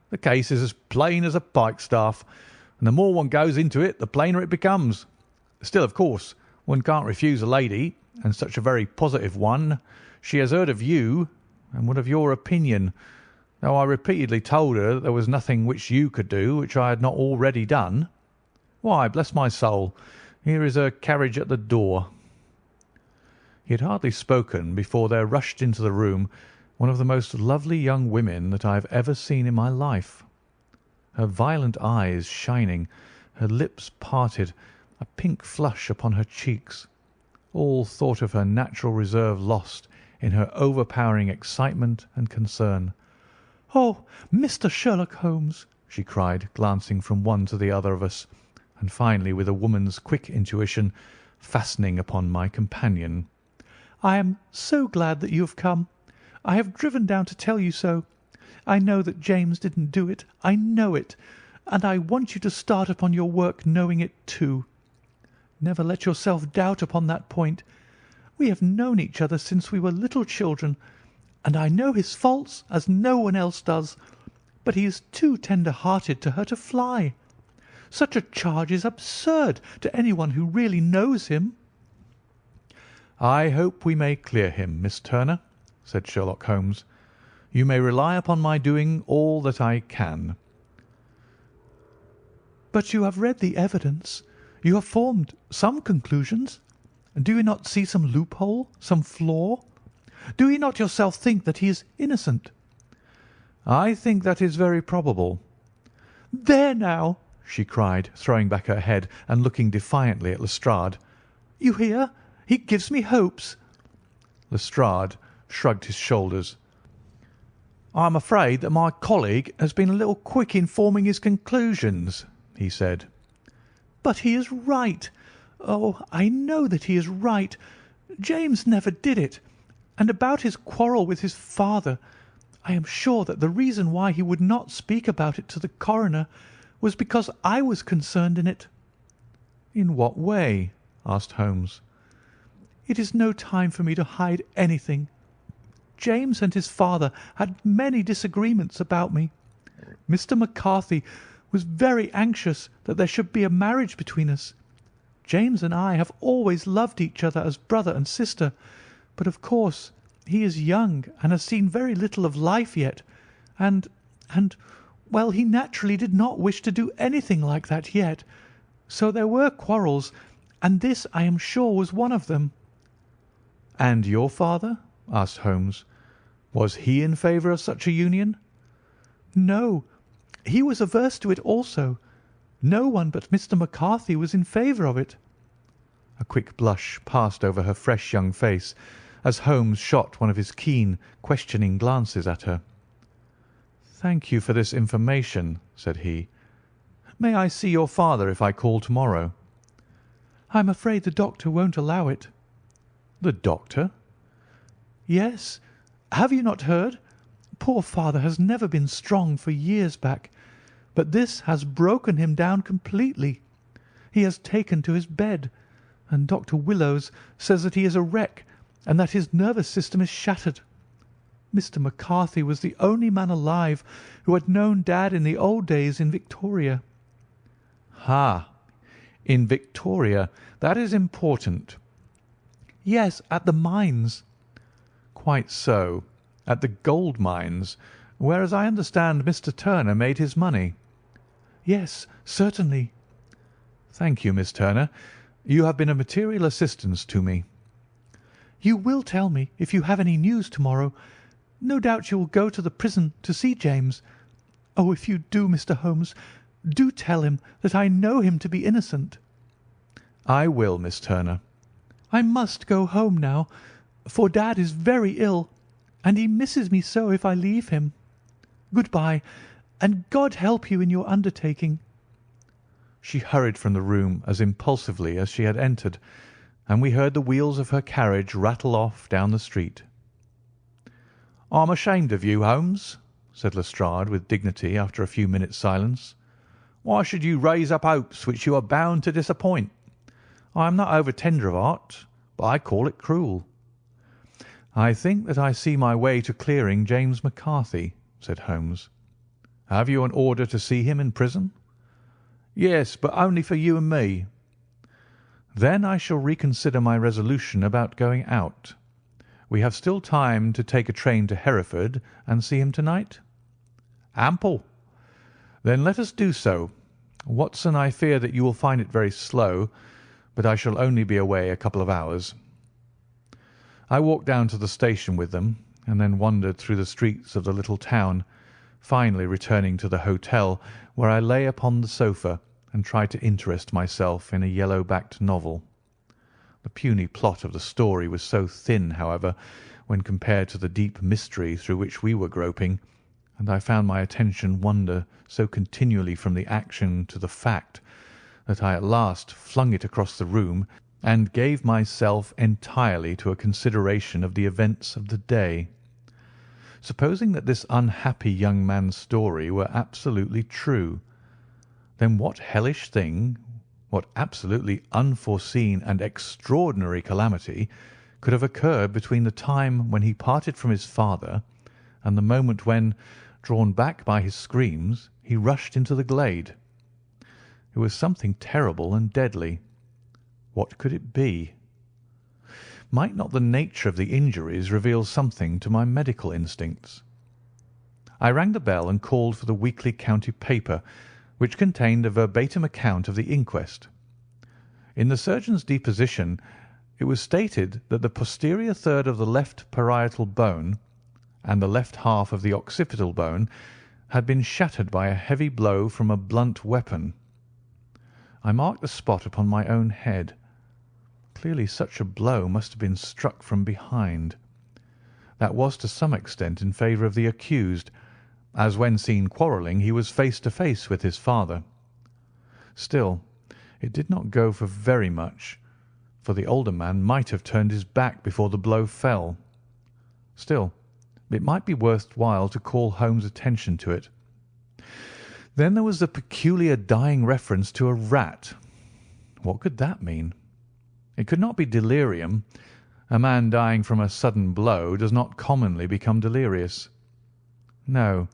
"The case is as plain as a pikestaff, and the more one goes into it the plainer it becomes. Still, of course, one can't refuse a lady, and such a very positive one. She has heard of you, and would have your opinion, though I repeatedly told her that there was nothing which you could do which I had not already done. Why, bless my soul, here is her carriage at the door." He had hardly spoken before there rushed into the room one of the most lovely young women that I have ever seen in my life. Her violent eyes shining, her lips parted, a pink flush upon her cheeks, all thought of her natural reserve lost in her overpowering excitement and concern. "Oh, Mr. Sherlock Holmes!" she cried, glancing from one to the other of us, and finally, with a woman's quick intuition, fastening upon my companion. "I am so glad that you have come. I have driven down to tell you so. I know that James didn't do it. I know it. And I want you to start upon your work knowing it too. Never let yourself doubt upon that point. We have known each other since we were little children, and I know his faults as no one else does, but he is too tender-hearted to hurt a fly. Such a charge is absurd to anyone who really knows him." "I hope we may clear him, Miss Turner," said Sherlock Holmes. "You may rely upon my doing all that I can." "But you have read the evidence. You have formed some conclusions. Do you not see some loophole, some flaw? Do you not yourself think that he is innocent?" "I think that is very probable." "There now!" she cried, throwing back her head and looking defiantly at Lestrade. "You hear? He gives me hopes." Lestrade shrugged his shoulders. "I am afraid that my colleague has been a little quick in forming his conclusions," he said. "But he is right. Oh, I know that he is right. James never did it. And about his quarrel with his father, I am sure that the reason why he would not speak about it to the coroner was because I was concerned in it." "In what way?" asked Holmes. "It is no time for me to hide anything. James and his father had many disagreements about me. Mr. McCarthy was very anxious that there should be a marriage between us. James and I have always loved each other as brother and sister, but of course he is young and has seen very little of life yet, well, he naturally did not wish to do anything like that yet. So there were quarrels, and this, I am sure, was one of them." "And your father?" asked Holmes. "Was he in favour of such a union?" "No, he was averse to it also. No one but Mr. McCarthy was in favour of it." A quick blush passed over her fresh young face as Holmes shot one of his keen, questioning glances at her. "Thank you for this information," said he. "May I see your father if I call to-morrow?" "I am afraid the doctor won't allow it." "The doctor?" "Yes. Have you not heard? Poor father has never been strong for years back, but this has broken him down completely. He has taken to his bed, and Dr. Willows says that he is a wreck and that his nervous system is shattered. Mr. McCarthy was the only man alive who had known Dad in the old days in Victoria." "Ha! In Victoria. That is important." "Yes, at the mines." "Quite so. At the gold mines, where, as I understand, Mr. Turner made his money." "Yes, certainly." "Thank you, Miss Turner. You have been of material assistance to me." "You will tell me if you have any news to-morrow. No doubt you will go to the prison to see James. Oh, if you do, Mr. Holmes, do tell him that I know him to be innocent." "I will, Miss Turner." "I must go home now, for Dad is very ill, and he misses me so if I leave him. Good-bye, and God help you in your undertaking." She hurried from the room as impulsively as she had entered, and we heard the wheels of her carriage rattle off down the street. "I'm ashamed of you, Holmes," said Lestrade with dignity after a few minutes' silence. "Why should you raise up hopes which you are bound to disappoint? I am not over tender of heart, but I call it cruel." "I think that I see my way to clearing James McCarthy," said Holmes. "Have you an order to see him in prison?" "Yes, but only for you and me." "Then I shall reconsider my resolution about going out. We have still time to take a train to Hereford and see him to-night?" "Ample." "Then let us do so. Watson, I fear that you will find it very slow, but I shall only be away a couple of hours." I walked down to the station with them, and then wandered through the streets of the little town, finally returning to the hotel, where I lay upon the sofa and tried to interest myself in a yellow-backed novel. The puny plot of the story was so thin, however, when compared to the deep mystery through which we were groping, and I found my attention wander so continually from the action to the fact, that I at last flung it across the room and gave myself entirely to a consideration of the events of the day. Supposing that this unhappy young man's story were absolutely true, then what hellish thing, what absolutely unforeseen and extraordinary calamity could have occurred between the time when he parted from his father and the moment when, drawn back by his screams, he rushed into the glade? It was something terrible and deadly. What could it be? Might not the nature of the injuries reveal something to my medical instincts? I rang the bell and called for the weekly county paper, which contained a verbatim account of the inquest. In the surgeon's deposition it was stated that the posterior third of the left parietal bone and the left half of the occipital bone had been shattered by a heavy blow from a blunt weapon. I marked the spot upon my own head. Clearly such a blow must have been struck from behind. That was to some extent in favour of the accused, as when seen quarrelling he was face to face with his father. Still, it did not go for very much, for the older man might have turned his back before the blow fell. Still, it might be worth while to call Holmes' attention to it. Then there was the peculiar dying reference to a rat. What could that mean? It could not be delirium. A man dying from a sudden blow does not commonly become delirious. No,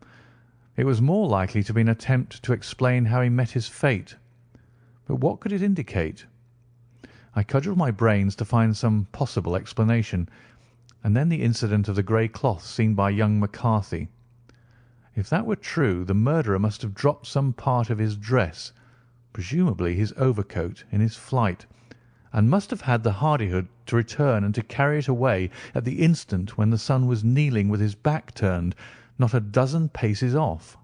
it was more likely to be an attempt to explain how he met his fate. But what could it indicate? I cudgelled my brains to find some possible explanation, and then the incident of the grey cloth seen by young McCarthy. If that were true, the murderer must have dropped some part of his dress, presumably his overcoat, in his flight, and must have had the hardihood to return and to carry it away at the instant when the son was kneeling with his back turned, not a dozen paces off.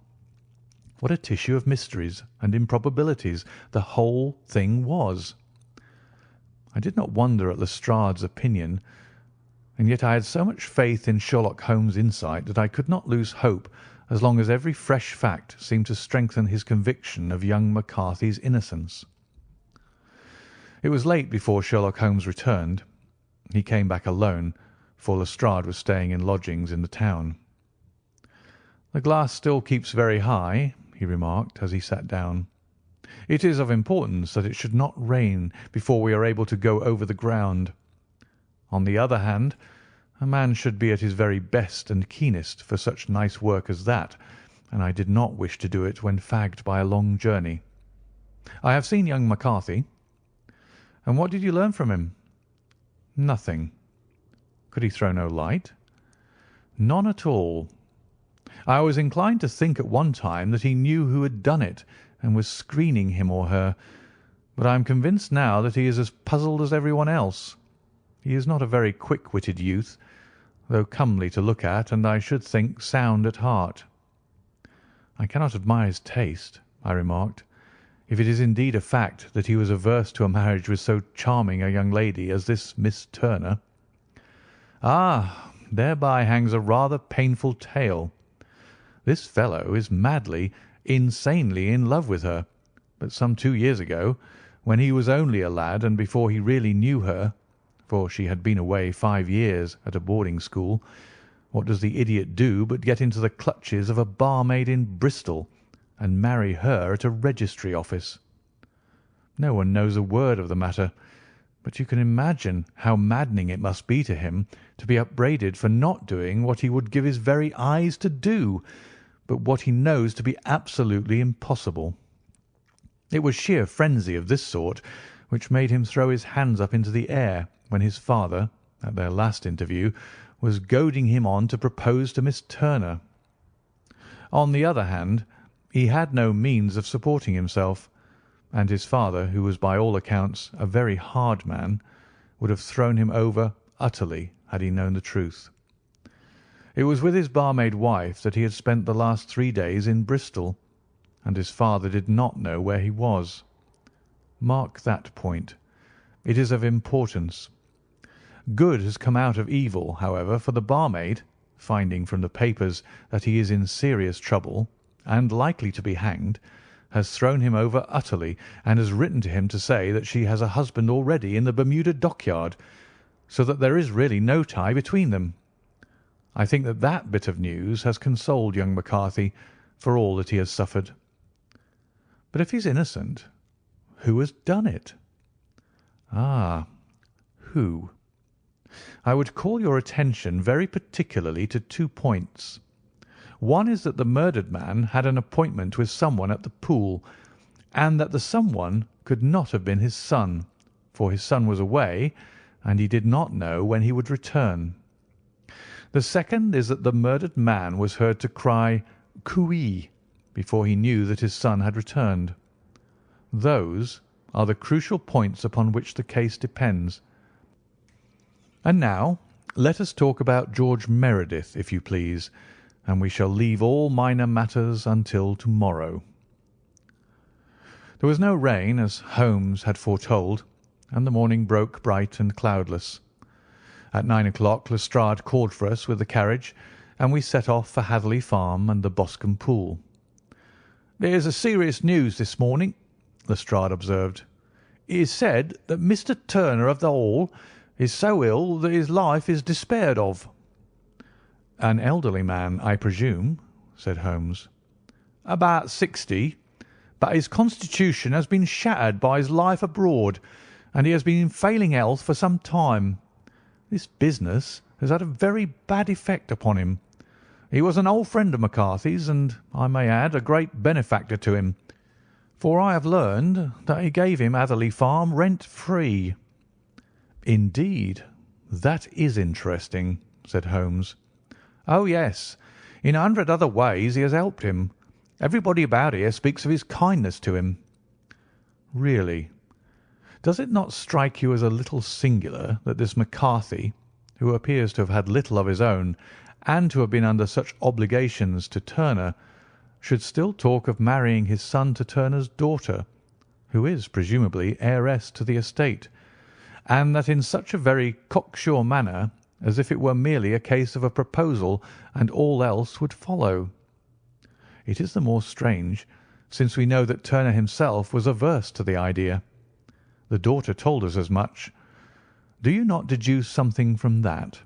What a tissue of mysteries and improbabilities the whole thing was! I did not wonder at Lestrade's opinion, and yet I had so much faith in Sherlock Holmes' insight that I could not lose hope as long as every fresh fact seemed to strengthen his conviction of young McCarthy's innocence. It was late before Sherlock Holmes returned. He came back alone, for Lestrade was staying in lodgings in the town. "The glass still keeps very high," he remarked as he sat down. "It is of importance that it should not rain before we are able to go over the ground. On the other hand, a man should be at his very best and keenest for such nice work as that, and I did not wish to do it when fagged by a long journey. I have seen young McCarthy." "And what did you learn from him?" "Nothing." "Could he throw no light?" "None at all. I was inclined to think at one time that he knew who had done it and was screening him or her, but I am convinced now that he is as puzzled as everyone else. He is not a very quick-witted youth, though comely to look at, and I should think sound at heart." "I cannot admire his taste," I remarked, "if it is indeed a fact that he was averse to a marriage with so charming a young lady as this Miss Turner." "Ah, thereby hangs a rather painful tale. This fellow is madly, insanely in love with her, but some 2 years ago, when he was only a lad and before he really knew her, for she had been away 5 years at a boarding school, what does the idiot do but get into the clutches of a barmaid in Bristol and marry her at a registry office? No one knows a word of the matter, but you can imagine how maddening it must be to him to be upbraided for not doing what he would give his very eyes to do, but what he knows to be absolutely impossible. It was sheer frenzy of this sort which made him throw his hands up into the air when his father, at their last interview, was goading him on to propose to Miss Turner. On the other hand, he had no means of supporting himself, and his father, who was by all accounts a very hard man, would have thrown him over utterly had he known the truth. It was with his barmaid wife that he had spent the last 3 days in Bristol, and his father did not know where he was. Mark that point. It is of importance. Good has come out of evil, however, for the barmaid, finding from the papers that he is in serious trouble and likely to be hanged, has thrown him over utterly, and has written to him to say that she has a husband already in the Bermuda dockyard, so that there is really no tie between them. I think that that bit of news has consoled young McCarthy for all that he has suffered. But if he's innocent, who has done it? Ah, who? I would call your attention very particularly to 2 points. One is that the murdered man had an appointment with someone at the pool, and that the someone could not have been his son, for his son was away, and he did not know when he would return. The second is that the murdered man was heard to cry "Cooee" before he knew that his son had returned. Those are the crucial points upon which the case depends. And now let us talk about George Meredith, if you please, and we shall leave all minor matters until tomorrow. There was no rain, as Holmes had foretold, and the morning broke bright and cloudless. At 9 o'clock Lestrade called for us with the carriage, and we set off for Hatherley Farm and the Boscombe Pool. "There's a serious news this morning," Lestrade observed. "It is said that Mr. Turner of the Hall is so ill that his life is despaired of." "An elderly man, I presume," said Holmes. "About 60, but his constitution has been shattered by his life abroad, and he has been in failing health for some time. This business has had a very bad effect upon him. He was an old friend of McCarthy's, and, I may add, a great benefactor to him, for I have learned that he gave him Hatherley Farm rent-free." "Indeed, that is interesting," said Holmes. "Oh, yes. In 100 other ways he has helped him. Everybody about here speaks of his kindness to him." "Really? Does it not strike you as a little singular that this McCarthy, who appears to have had little of his own, and to have been under such obligations to Turner, should still talk of marrying his son to Turner's daughter, who is presumably heiress to the estate, and that in such a very cocksure manner, as if it were merely a case of a proposal and all else would follow? It is the more strange, since we know that Turner himself was averse to the idea. The daughter told us as much. Do you not deduce something from that?"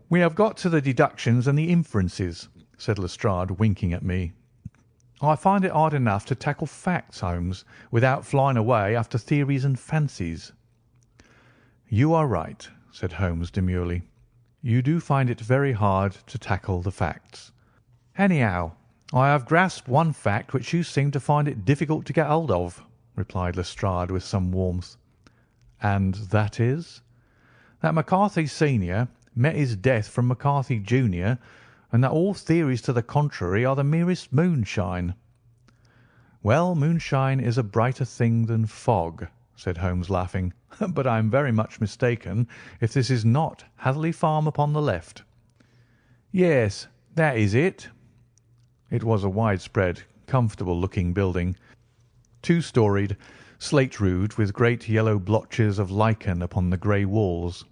"We have got to the deductions and the inferences," said Lestrade, winking at me. "I find it hard enough to tackle facts, Holmes, without flying away after theories and fancies." "You are right," said Holmes demurely. "You do find it very hard to tackle the facts." "Anyhow, I have grasped one fact which you seem to find it difficult to get hold of," replied Lestrade with some warmth. "And that is?" "That McCarthy senior met his death from McCarthy junior, and that all theories to the contrary are the merest moonshine." "Well, moonshine is a brighter thing than fog," said Holmes, laughing. "But I am very much mistaken if this is not Hatherley Farm upon the left." "Yes, that is it." It was a widespread, comfortable-looking building, two-storied, slate-roofed, with great yellow blotches of lichen upon the grey walls.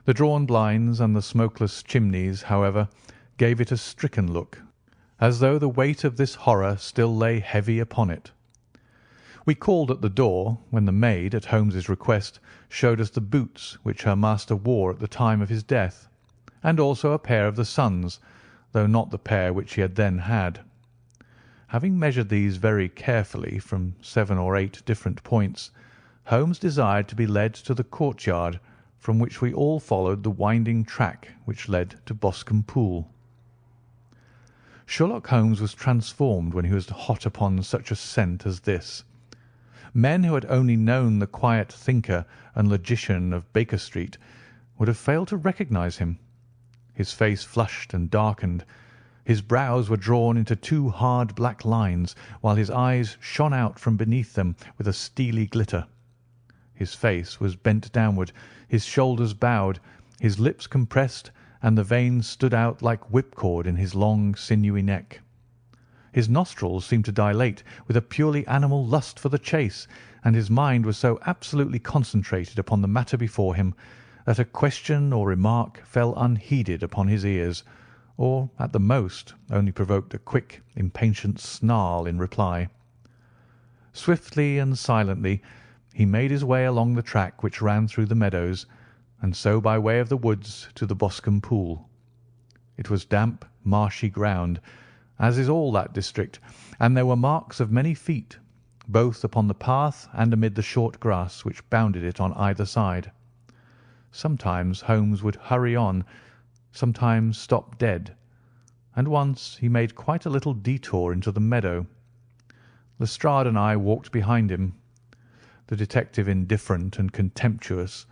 The drawn blinds and the smokeless chimneys, however, gave it a stricken look, as though the weight of this horror still lay heavy upon it. We called at the door, when the maid, at Holmes's request, showed us the boots which her master wore at the time of his death, and also a pair of the son's, though not the pair which he had then had. Having measured these very carefully from 7 or 8 different points, Holmes desired to be led to the courtyard, from which we all followed the winding track which led to Boscombe Pool. Sherlock Holmes was transformed when he was hot upon such a scent as this. Men who had only known the quiet thinker and logician of Baker Street would have failed to recognise him. His face flushed and darkened. His brows were drawn into 2 hard black lines, while his eyes shone out from beneath them with a steely glitter. His face was bent downward, his shoulders bowed, his lips compressed, and the veins stood out like whipcord in his long, sinewy neck. His nostrils seemed to dilate with a purely animal lust for the chase, and his mind was so absolutely concentrated upon the matter before him that a question or remark fell unheeded upon his ears, or, at the most, only provoked a quick, impatient snarl in reply. Swiftly and silently he made his way along the track which ran through the meadows, and so by way of the woods to the Boscombe Pool. It was damp, marshy ground, as is all that district, and there were marks of many feet, both upon the path and amid the short grass which bounded it on either side. Sometimes Holmes would hurry on, sometimes stop dead, and once he made quite a little detour into the meadow. Lestrade and I walked behind him, the detective indifferent and contemptuous,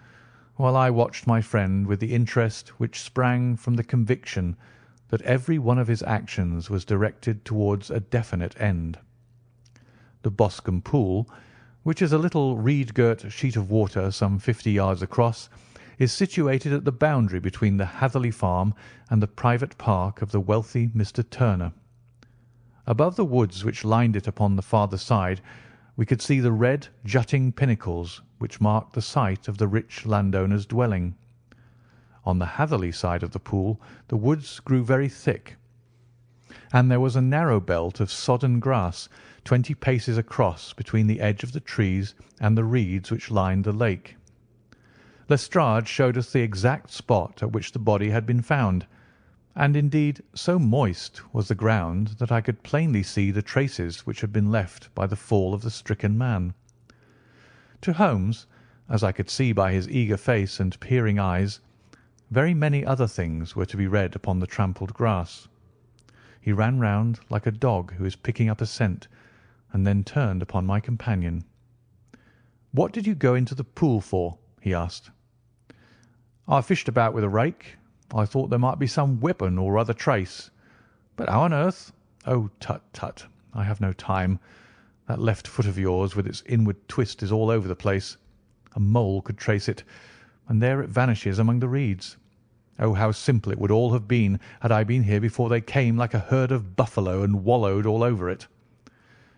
while I watched my friend with the interest which sprang from the conviction that every one of his actions was directed towards a definite end. The Boscombe pool, which is a little reed-girt sheet of water some 50 yards across, is situated at the boundary between the Hatherley farm and the private park of the wealthy Mr. Turner. Above the woods which lined it upon the farther side, we could see the red, jutting pinnacles which marked the site of the rich landowner's dwelling. On the Hatherley side of the pool the woods grew very thick, and there was a narrow belt of sodden grass 20 paces across between the edge of the trees and the reeds which lined the lake. Lestrade showed us the exact spot at which the body had been found, and indeed so moist was the ground that I could plainly see the traces which had been left by the fall of the stricken man. To Holmes, as I could see by his eager face and peering eyes, very many other things were to be read upon the trampled grass. He ran round like a dog who is picking up a scent, and then turned upon my companion. "What did you go into the pool for?" he asked. "I fished about with a rake. I thought there might be some weapon or other trace. But how on earth—" "Oh, tut, tut! I have no time. That left foot of yours with its inward twist is all over the place. A mole could trace it, and there it vanishes among the reeds. Oh, how simple it would all have been had I been here before they came like a herd of buffalo and wallowed all over it.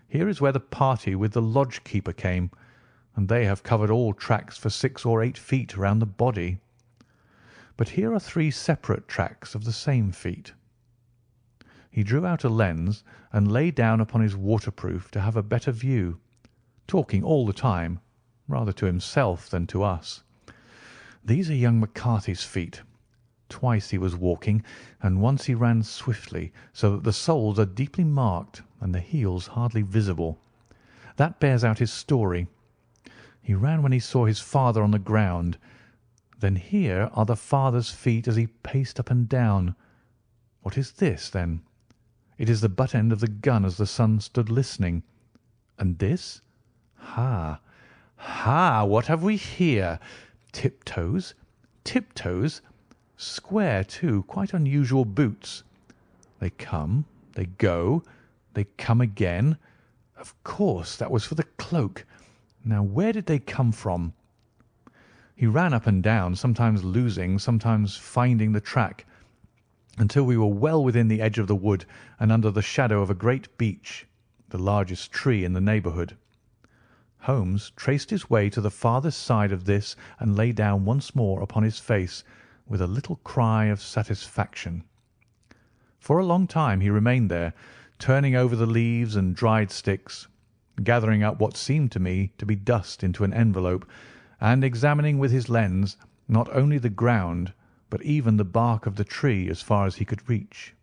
Here is where the party with the lodge-keeper came, and they have covered all tracks for 6 or 8 feet round the body. But here are 3 separate tracks of the same feet." He drew out a lens and lay down upon his waterproof to have a better view, talking all the time, rather to himself than to us. "These are young McCarthy's feet. Twice he was walking, and once he ran swiftly, so that the soles are deeply marked and the heels hardly visible. That bears out his story. He ran when he saw his father on the ground. Then here are the father's feet as he paced up and down. What is this, then? It is the butt end of the gun as the son stood listening. And this? Ha! Ha! What have we here? Tiptoes? Tiptoes? Square, too, quite unusual boots. They come, they go, they come again. Of course, that was for the cloak. Now, where did they come from?" He ran up and down, sometimes losing, sometimes finding the track, until we were well within the edge of the wood and under the shadow of a great beech, the largest tree in the neighbourhood. Holmes traced his way to the farthest side of this and lay down once more upon his face with a little cry of satisfaction. For a long time he remained there, turning over the leaves and dried sticks, gathering up what seemed to me to be dust into an envelope, and examining with his lens not only the ground but even the bark of the tree as far as he could reach.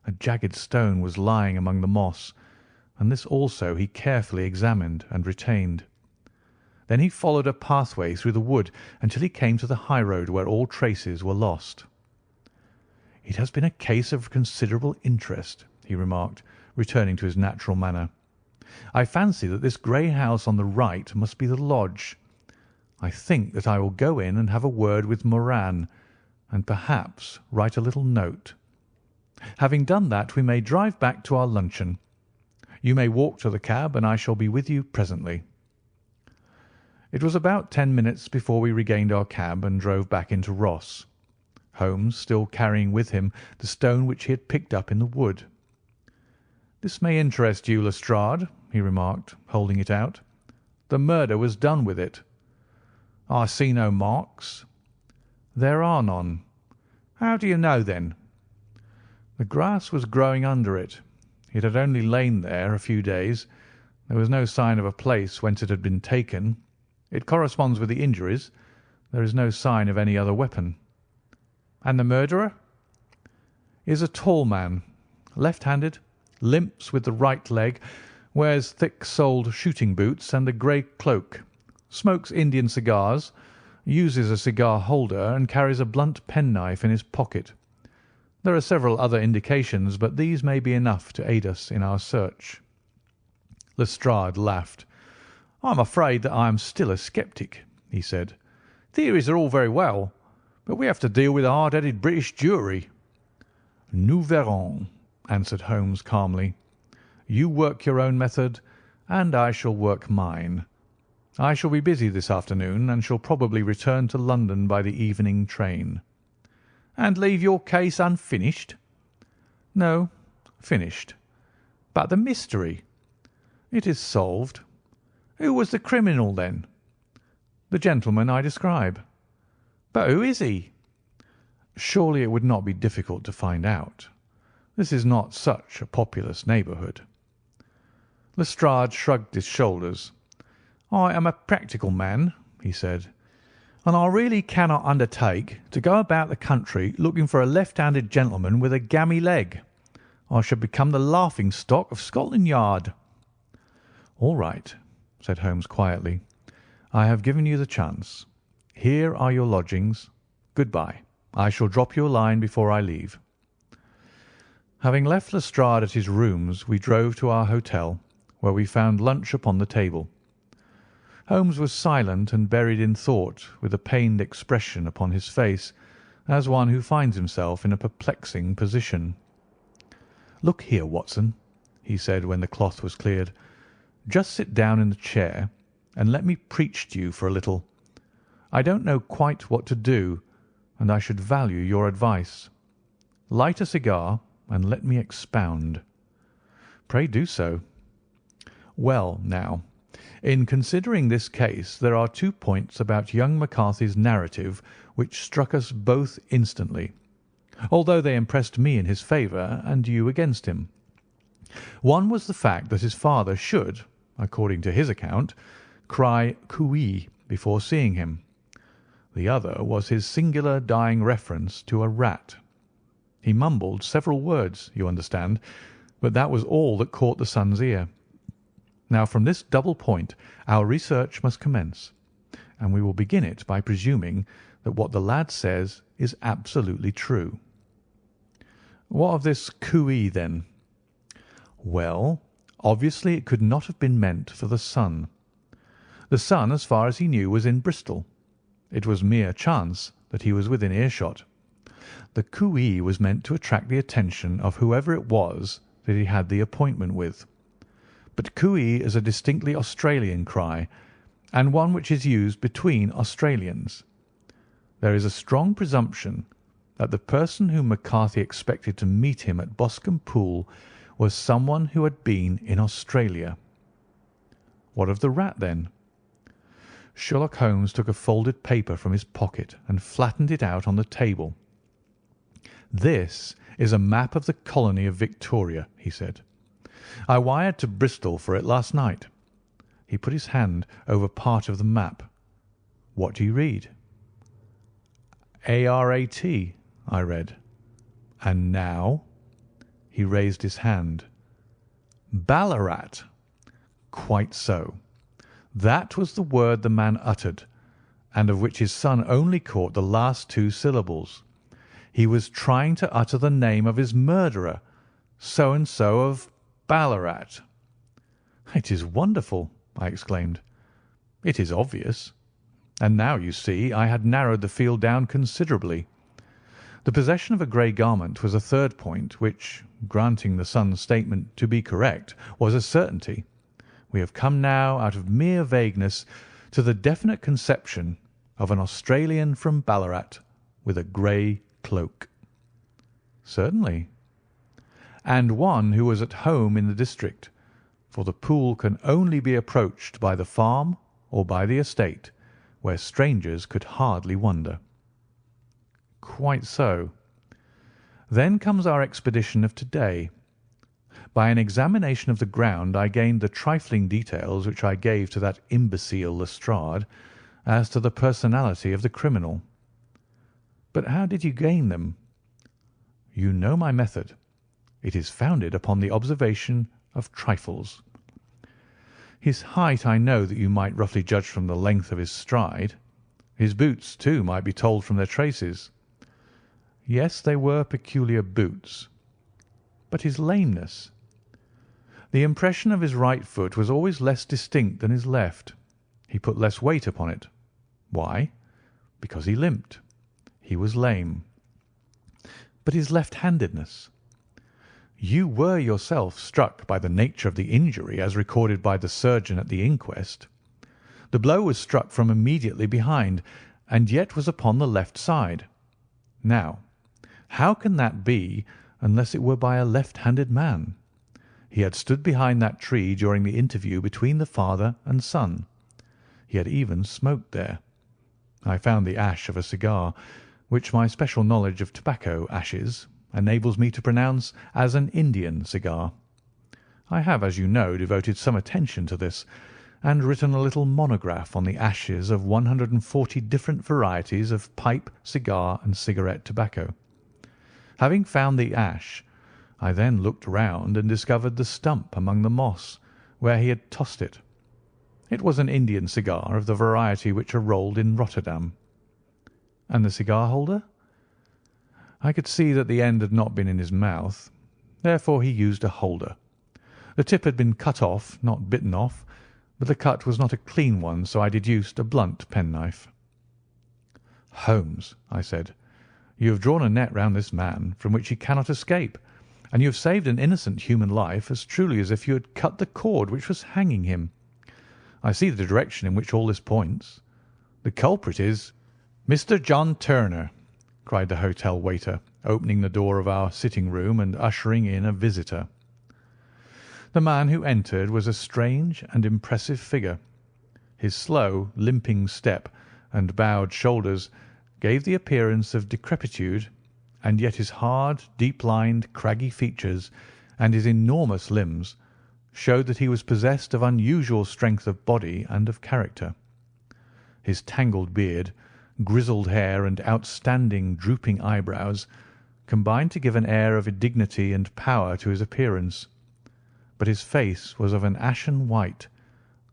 A jagged stone was lying among the moss, and this also he carefully examined and retained. Then he followed a pathway through the wood until he came to the high road where all traces were lost. "It has been a case of considerable interest," he remarked, returning to his natural manner. "I fancy that this grey house on the right must be the lodge. I think that I will go in and have a word with Moran, and perhaps write a little note. Having done that, we may drive back to our luncheon. You may walk to the cab, and I shall be with you presently." It was about 10 minutes before we regained our cab and drove back into Ross, Holmes still carrying with him the stone which he had picked up in the wood. "This may interest you, Lestrade," he remarked, holding it out. "The murder was done with it." "I see no marks." "There are none." "How do you know, then?" "The grass was growing under it. It had only lain there a few days. There was no sign of a place whence it had been taken. It corresponds with the injuries. There is no sign of any other weapon." "And the murderer?" "Is a tall man, left-handed, limps with the right leg, wears thick-soled shooting boots and a grey cloak, smokes Indian cigars, uses a cigar holder, and carries a blunt penknife in his pocket. There are several other indications, but these may be enough to aid us in our search." Lestrade laughed. "I am afraid that I am still a sceptic," he said. Theories are all very well, but we have to deal with a hard-headed British jury." "Nous verrons," answered Holmes calmly. "You work your own method, and I shall work mine. I shall be busy this afternoon, and shall probably return to London by the evening train." "And leave your case unfinished?" "No, finished." "But the mystery?" "It is solved." "Who was the criminal, then?" "The gentleman I describe." "But who is he?" "Surely it would not be difficult to find out. This is not such a populous neighbourhood." Lestrade shrugged his shoulders. "I am a practical man," he said, "and I really cannot undertake to go about the country looking for a left-handed gentleman with a gammy leg. I should become the laughing-stock of Scotland Yard." "All right," said Holmes quietly. "I have given you the chance. Here are your lodgings. Good-bye. I shall drop you a line before I leave." Having left Lestrade at his rooms, we drove to our hotel, where we found lunch upon the table. Holmes was silent and buried in thought, with a pained expression upon his face, as one who finds himself in a perplexing position. "Look here, Watson," he said when the cloth was cleared. "Just sit down in the chair and let me preach to you for a little. I don't know quite what to do, and I should value your advice. Light a cigar and let me expound." "Pray do so." "Well, now, in considering this case there are 2 points about young McCarthy's narrative which struck us both instantly, although they impressed me in his favour and you against him. One was the fact that his father should, according to his account, cry 'Cooee' before seeing him. The other was his singular dying reference to a rat. He mumbled several words, you understand, but that was all that caught the son's ear. Now, from this double point our research must commence, and we will begin it by presuming that what the lad says is absolutely true." "What of this 'Cooee' then?" "Well, obviously it could not have been meant for the son. The son, as far as he knew, was in Bristol. It was mere chance that he was within earshot. The 'Cooee' was meant to attract the attention of whoever it was that he had the appointment with. But 'Cooee' is a distinctly Australian cry, and one which is used between Australians. There is a strong presumption that the person whom McCarthy expected to meet him at Boscombe Pool was someone who had been in Australia." "What of the rat, then?" Sherlock Holmes took a folded paper from his pocket and flattened it out on the table. "This is a map of the colony of Victoria," he said. "I wired to Bristol for it last night." He put his hand over part of the map. "What do you read?" "ARAT," I read. "And now?" He raised his hand. "Ballarat." "Quite so. That was the word the man uttered, and of which his son only caught the last 2 syllables. He was trying to utter the name of his murderer, so-and-so of Ballarat." "It is wonderful!" I exclaimed. "It is obvious. And now, you see, I had narrowed the field down considerably. The possession of a grey garment was a third point, which, granting the son's statement to be correct, was a certainty. We have come now out of mere vagueness to the definite conception of an Australian from Ballarat with a grey cloak." "Certainly." "And one who was at home in the district, for the pool can only be approached by the farm or by the estate, where strangers could hardly wander." "Quite so. Then comes our expedition of to-day. By an examination of the ground I gained the trifling details which I gave to that imbecile Lestrade as to the personality of the criminal." "But how did you gain them?" "You know my method. It is founded upon the observation of trifles. His height I know that you might roughly judge from the length of his stride. His boots, too, might be told from their traces." "Yes, they were peculiar boots." "But his lameness?" "The impression of his right foot was always less distinct than his left. He put less weight upon it. Why? Because he limped. He was lame. But his left-handedness. You were yourself struck by the nature of the injury as recorded by the surgeon at the inquest. The blow was struck from immediately behind, and yet was upon the left side. Now, how can that be unless it were by a left-handed man? He had stood behind that tree during the interview between the father and son. He had even smoked there. I found the ash of a cigar, which my special knowledge of tobacco ashes enables me to pronounce as an Indian cigar. I have, as you know, devoted some attention to this, and written a little monograph on the ashes of 140 different varieties of pipe, cigar, and cigarette tobacco. Having found the ash, I then looked round and discovered the stump among the moss, where he had tossed it. It was an Indian cigar of the variety which are rolled in Rotterdam. And the cigar holder? I could see that the end had not been in his mouth. Therefore he used a holder. The tip had been cut off, not bitten off, but the cut was not a clean one, so I deduced a blunt penknife. "Holmes," I said, "you have drawn a net round this man from which he cannot escape, and you have saved an innocent human life as truly as if you had cut the cord which was hanging him. I see the direction in which all this points. The culprit is—" "Mr. John Turner," cried the hotel waiter, opening the door of our sitting-room and ushering in a visitor. The man who entered was a strange and impressive figure. His slow, limping step and bowed shoulders gave the appearance of decrepitude, and yet his hard, deep-lined, craggy features and his enormous limbs showed that he was possessed of unusual strength of body and of character. His tangled beard, grizzled hair, and outstanding, drooping eyebrows combined to give an air of dignity and power to his appearance, but his face was of an ashen white,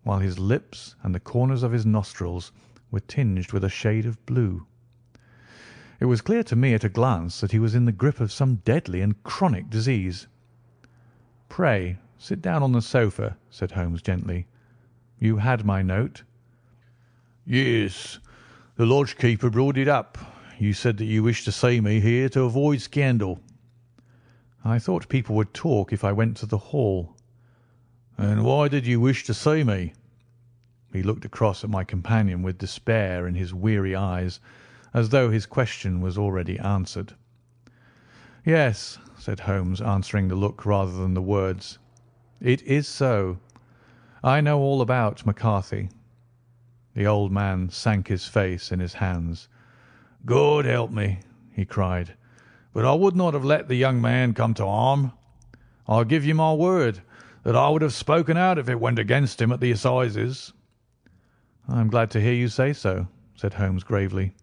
while his lips and the corners of his nostrils were tinged with a shade of blue. It was clear to me at a glance that he was in the grip of some deadly and chronic disease. "Pray sit down on the sofa," said Holmes gently. "You had my note?" "Yes. The lodge-keeper brought it up. You said that you wished to see me here to avoid scandal." "I thought people would talk if I went to the hall." "And why did you wish to see me?" He looked across at my companion with despair in his weary eyes, as though his question was already answered. "Yes," said Holmes, answering the look rather than the words. "It is so. I know all about McCarthy." The old man sank his face in his hands. "God help me!" he cried. "But I would not have let the young man come to harm. I give you my word that I would have spoken out if it went against him at the assizes." "I am glad to hear you say so," said Holmes gravely.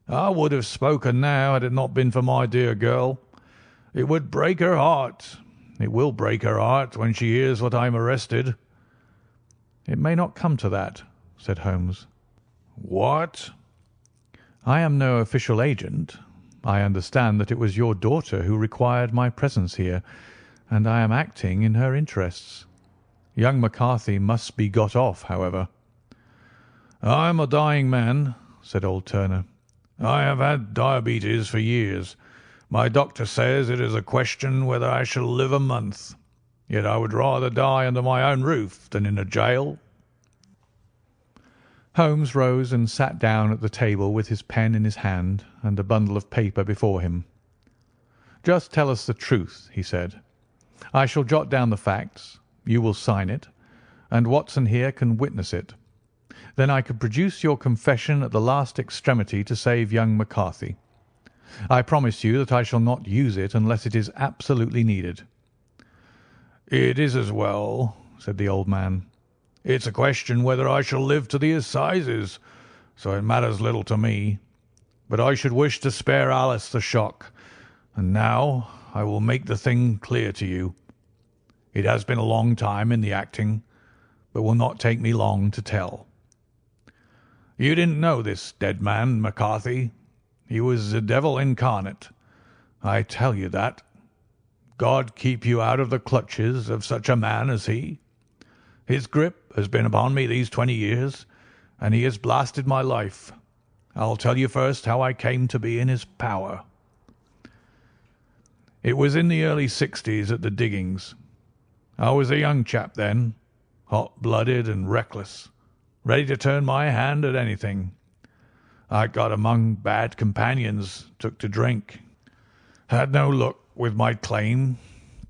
"I would have spoken now had it not been for my dear girl. It would break her heart. It will break her heart when she hears that I am arrested." "It may not come to that," said Holmes. "What?" "I am no official agent. I understand that it was your daughter who required my presence here, and I am acting in her interests. Young McCarthy must be got off, however." "I am a dying man," said old Turner. "I have had diabetes for years. My doctor says it is a question whether I shall live a month. Yet I would rather die under my own roof than in a jail." Holmes rose and sat down at the table with his pen in his hand and a bundle of paper before him. "Just tell us the truth," he said. "I shall jot down the facts. You will sign it, and Watson here can witness it. Then I could produce your confession at the last extremity to save young McCarthy. I promise you that I shall not use it unless it is absolutely needed." "It is as well," said the old man. "It's a question whether I shall live to the assizes, so it matters little to me. But I should wish to spare Alice the shock, and now I will make the thing clear to you. It has been a long time in the acting, but will not take me long to tell. You didn't know this dead man, McCarthy. He was the devil incarnate. I tell you that. God keep you out of the clutches of such a man as he. His grip has been upon me these 20 years, and he has blasted my life. I'll tell you first how I came to be in his power. It was in the early 60s at the diggings. I was a young chap then, hot-blooded and reckless, ready to turn my hand at anything. I got among bad companions, took to drink, had no luck with my claim,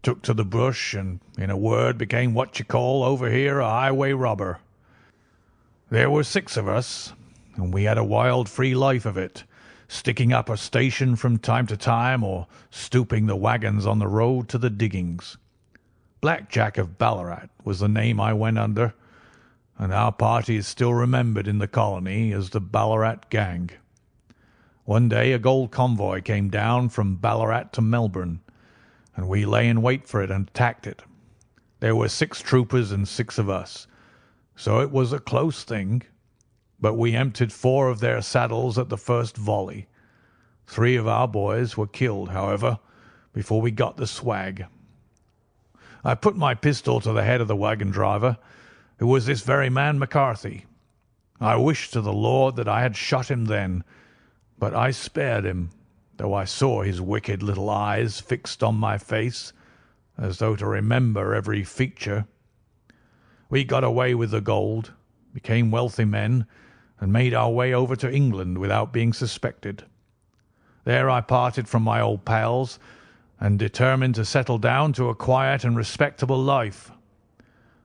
took to the bush, and, in a word, became what you call over here a highway robber. There were 6 of us, and we had a wild, free life of it, sticking up a station from time to time or stooping the wagons on the road to the diggings. Black Jack of Ballarat was the name I went under, and our party is still remembered in the colony as the Ballarat Gang. One day a gold convoy came down from Ballarat to Melbourne, and we lay in wait for it and attacked it. There were 6 troopers and 6 of us, so it was a close thing, but we emptied 4 of their saddles at the first volley. 3 of our boys were killed, however, before we got the swag. I put my pistol to the head of the wagon driver, who was this very man McCarthy. I wished to the Lord that I had shot him then, but I spared him, though I saw his wicked little eyes fixed on my face, as though to remember every feature. We got away with the gold, became wealthy men, and made our way over to England without being suspected. There I parted from my old pals and determined to settle down to a quiet and respectable life.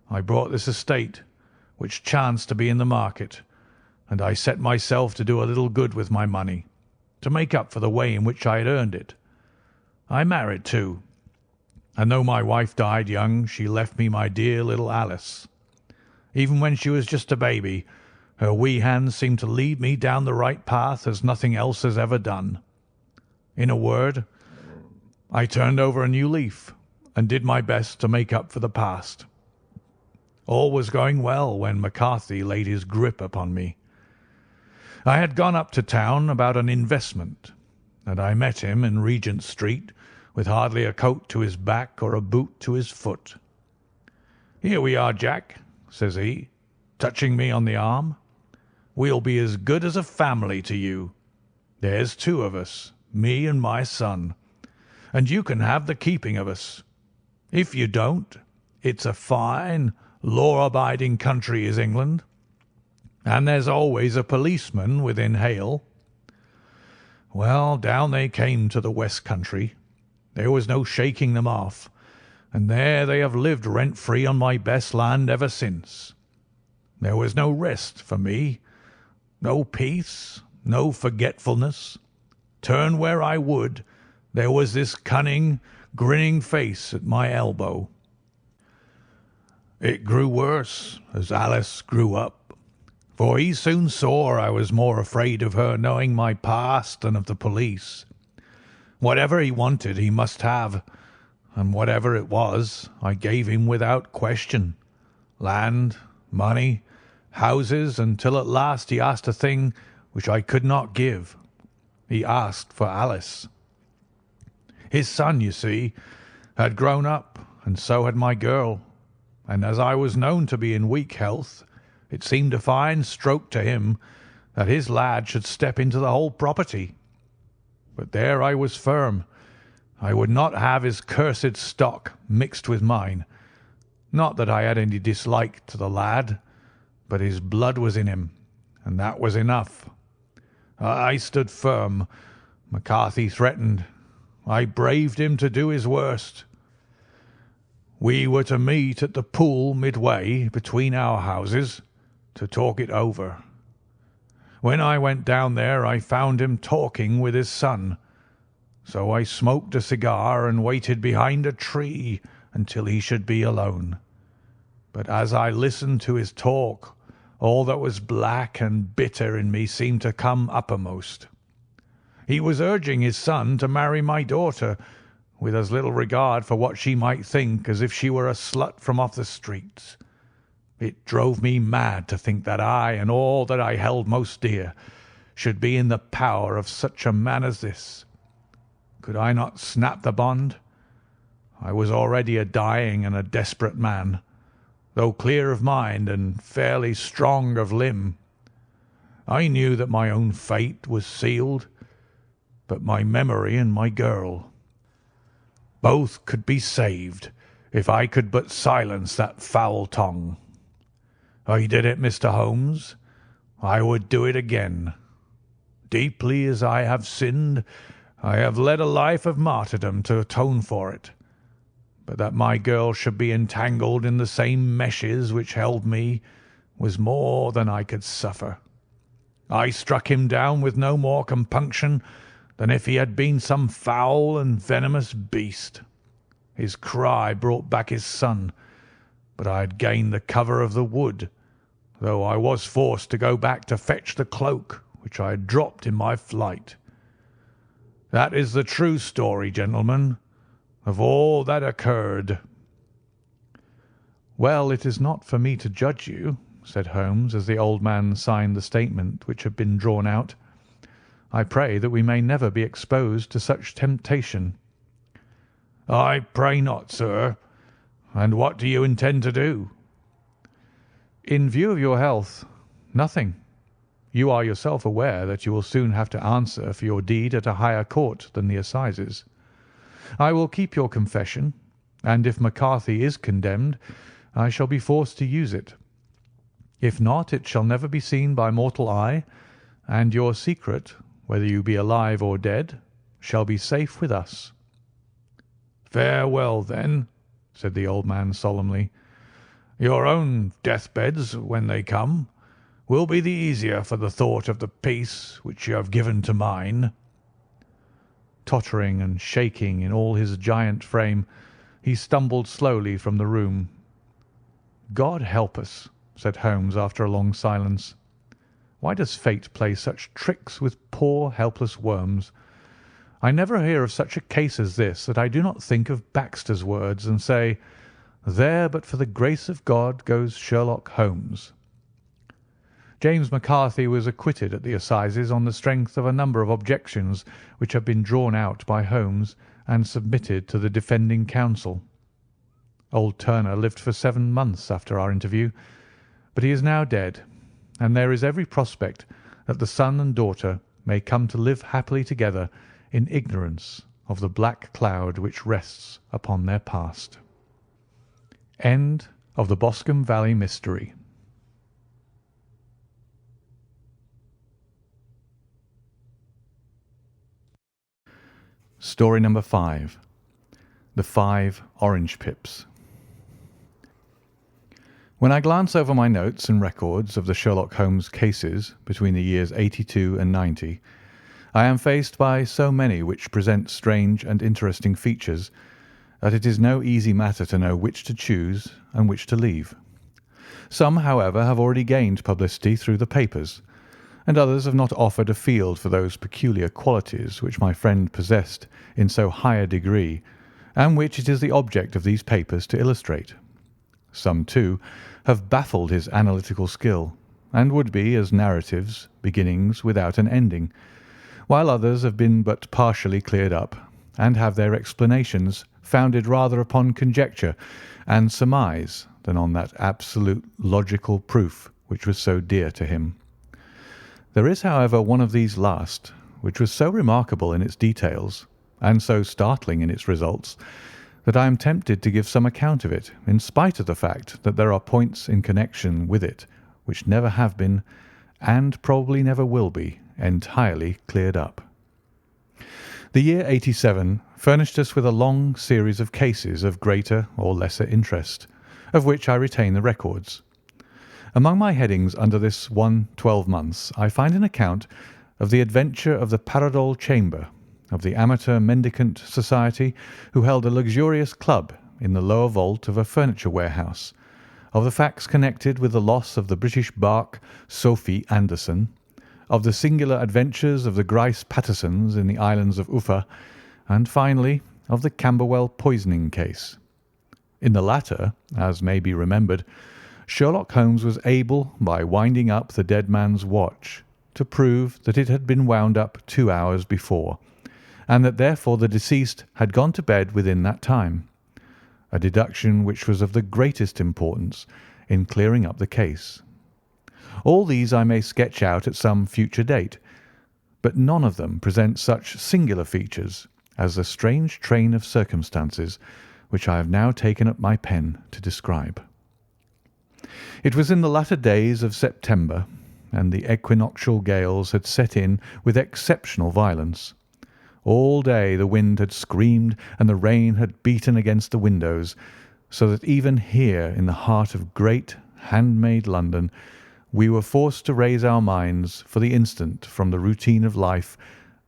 I bought this estate, which chanced to be in the market, and I set myself to do a little good with my money, to make up for the way in which I had earned it. I married, too, and though my wife died young, she left me my dear little Alice. Even when she was just a baby, her wee hands seemed to lead me down the right path as nothing else has ever done. In a word, I turned over a new leaf and did my best to make up for the past. All was going well when McCarthy laid his grip upon me. I had gone up to town about an investment, and I met him in Regent Street with hardly a coat to his back or a boot to his foot. "Here we are, Jack," says he, touching me on the arm. "We'll be as good as a family to you. There's 2 of us, me and my son, and you can have the keeping of us. If you don't, it's a fine, law-abiding country is England, and there's always a policeman within hail." Well, down they came to the West Country. There was no shaking them off, and there they have lived rent-free on my best land ever since. There was no rest for me, no peace, no forgetfulness. Turn where I would, there was this cunning, grinning face at my elbow. It grew worse as Alice grew up, for he soon saw I was more afraid of her knowing my past than of the police. Whatever he wanted he must have, and whatever it was I gave him without question. Land, money, houses, until at last he asked a thing which I could not give. He asked for Alice. His son, you see, had grown up, and so had my girl, and as I was known to be in weak health, it seemed a fine stroke to him that his lad should step into the whole property. But there I was firm. I would not have his cursed stock mixed with mine. Not that I had any dislike to the lad, but his blood was in him, and that was enough. I stood firm. McCarthy threatened. I braved him to do his worst. We were to meet at the pool midway between our houses to talk it over. When I went down there I found him talking with his son, so I smoked a cigar and waited behind a tree until he should be alone. But as I listened to his talk, all that was black and bitter in me seemed to come uppermost. He was urging his son to marry my daughter, with as little regard for what she might think as if she were a slut from off the streets. It drove me mad to think that I and all that I held most dear should be in the power of such a man as this. Could I not snap the bond? I was already a dying and a desperate man, though clear of mind and fairly strong of limb. I knew that my own fate was sealed, but my memory and my girl, both could be saved if I could but silence that foul tongue. I did it, Mr. Holmes. I would do it again. Deeply as I have sinned, I have led a life of martyrdom to atone for it. But that my girl should be entangled in the same meshes which held me was more than I could suffer. I struck him down with no more compunction than if he had been some foul and venomous beast. His cry brought back his son, but I had gained the cover of the wood, though I was forced to go back to fetch the cloak which I had dropped in my flight. That is the true story, gentlemen, of all that occurred." "Well, it is not for me to judge you," said Holmes, as the old man signed the statement which had been drawn out. "I pray that we may never be exposed to such temptation." "I pray not, sir. And what do you intend to do?" "In view of your health, nothing. You are yourself aware that you will soon have to answer for your deed at a higher court than the assizes. I will keep your confession, and if McCarthy is condemned, I shall be forced to use it. If not, it shall never be seen by mortal eye, and your secret, whether you be alive or dead, shall be safe with us." "Farewell, then," said the old man solemnly. "Your own deathbeds, when they come, will be the easier for the thought of the peace which you have given to mine." Tottering and shaking in all his giant frame, he stumbled slowly from the room. "God help us," said Holmes after a long silence. "Why does fate play such tricks with poor helpless worms? I never hear of such a case as this that I do not think of Baxter's words and say, 'There but for the grace of God goes Sherlock Holmes.'" James McCarthy was acquitted at the assizes on the strength of a number of objections which had been drawn out by Holmes and submitted to the defending counsel. Old Turner lived for 7 months after our interview, but he is now dead, and there is every prospect that the son and daughter may come to live happily together in ignorance of the black cloud which rests upon their past. End of the Boscombe Valley Mystery. Story number 5. The 5 Orange Pips. When I glance over my notes and records of the Sherlock Holmes cases between the years 82 and 90, I am faced by so many which present strange and interesting features that it is no easy matter to know which to choose and which to leave. Some, however, have already gained publicity through the papers, and others have not offered a field for those peculiar qualities which my friend possessed in so high a degree, and which it is the object of these papers to illustrate. Some, too, have baffled his analytical skill, and would be as narratives, beginnings without an ending, while others have been but partially cleared up, and have their explanations founded rather upon conjecture and surmise than on that absolute logical proof which was so dear to him. There is, however, one of these last, which was so remarkable in its details, and so startling in its results, that I am tempted to give some account of it, in spite of the fact that there are points in connection with it which never have been, and probably never will be, entirely cleared up. The year 87 furnished us with a long series of cases of greater or lesser interest, of which I retain the records. Among my headings under this one 12 months, I find an account of the adventure of the Paradol Chamber, of the Amateur Mendicant Society who held a luxurious club in the lower vault of a furniture warehouse, of the facts connected with the loss of the British barque Sophie Anderson, of the singular adventures of the Grice Pattersons in the islands of Uffa, and finally of the Camberwell poisoning case. In the latter, as may be remembered, Sherlock Holmes was able, by winding up the dead man's watch, to prove that it had been wound up 2 hours before, and that therefore the deceased had gone to bed within that time, a deduction which was of the greatest importance in clearing up the case. All these I may sketch out at some future date, but none of them present such singular features as the strange train of circumstances which I have now taken up my pen to describe. It was in the latter days of September, and the equinoctial gales had set in with exceptional violence. All day the wind had screamed and the rain had beaten against the windows, so that even here in the heart of great, handmade London, we were forced to raise our minds for the instant from the routine of life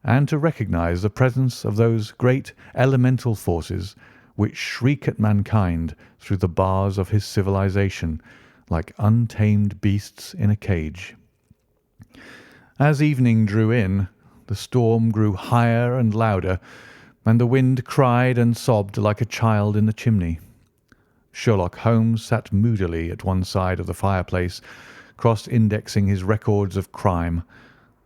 and to recognise the presence of those great elemental forces which shriek at mankind through the bars of his civilization like untamed beasts in a cage. As evening drew in, the storm grew higher and louder, and the wind cried and sobbed like a child in the chimney. Sherlock Holmes sat moodily at one side of the fireplace, cross-indexing his records of crime,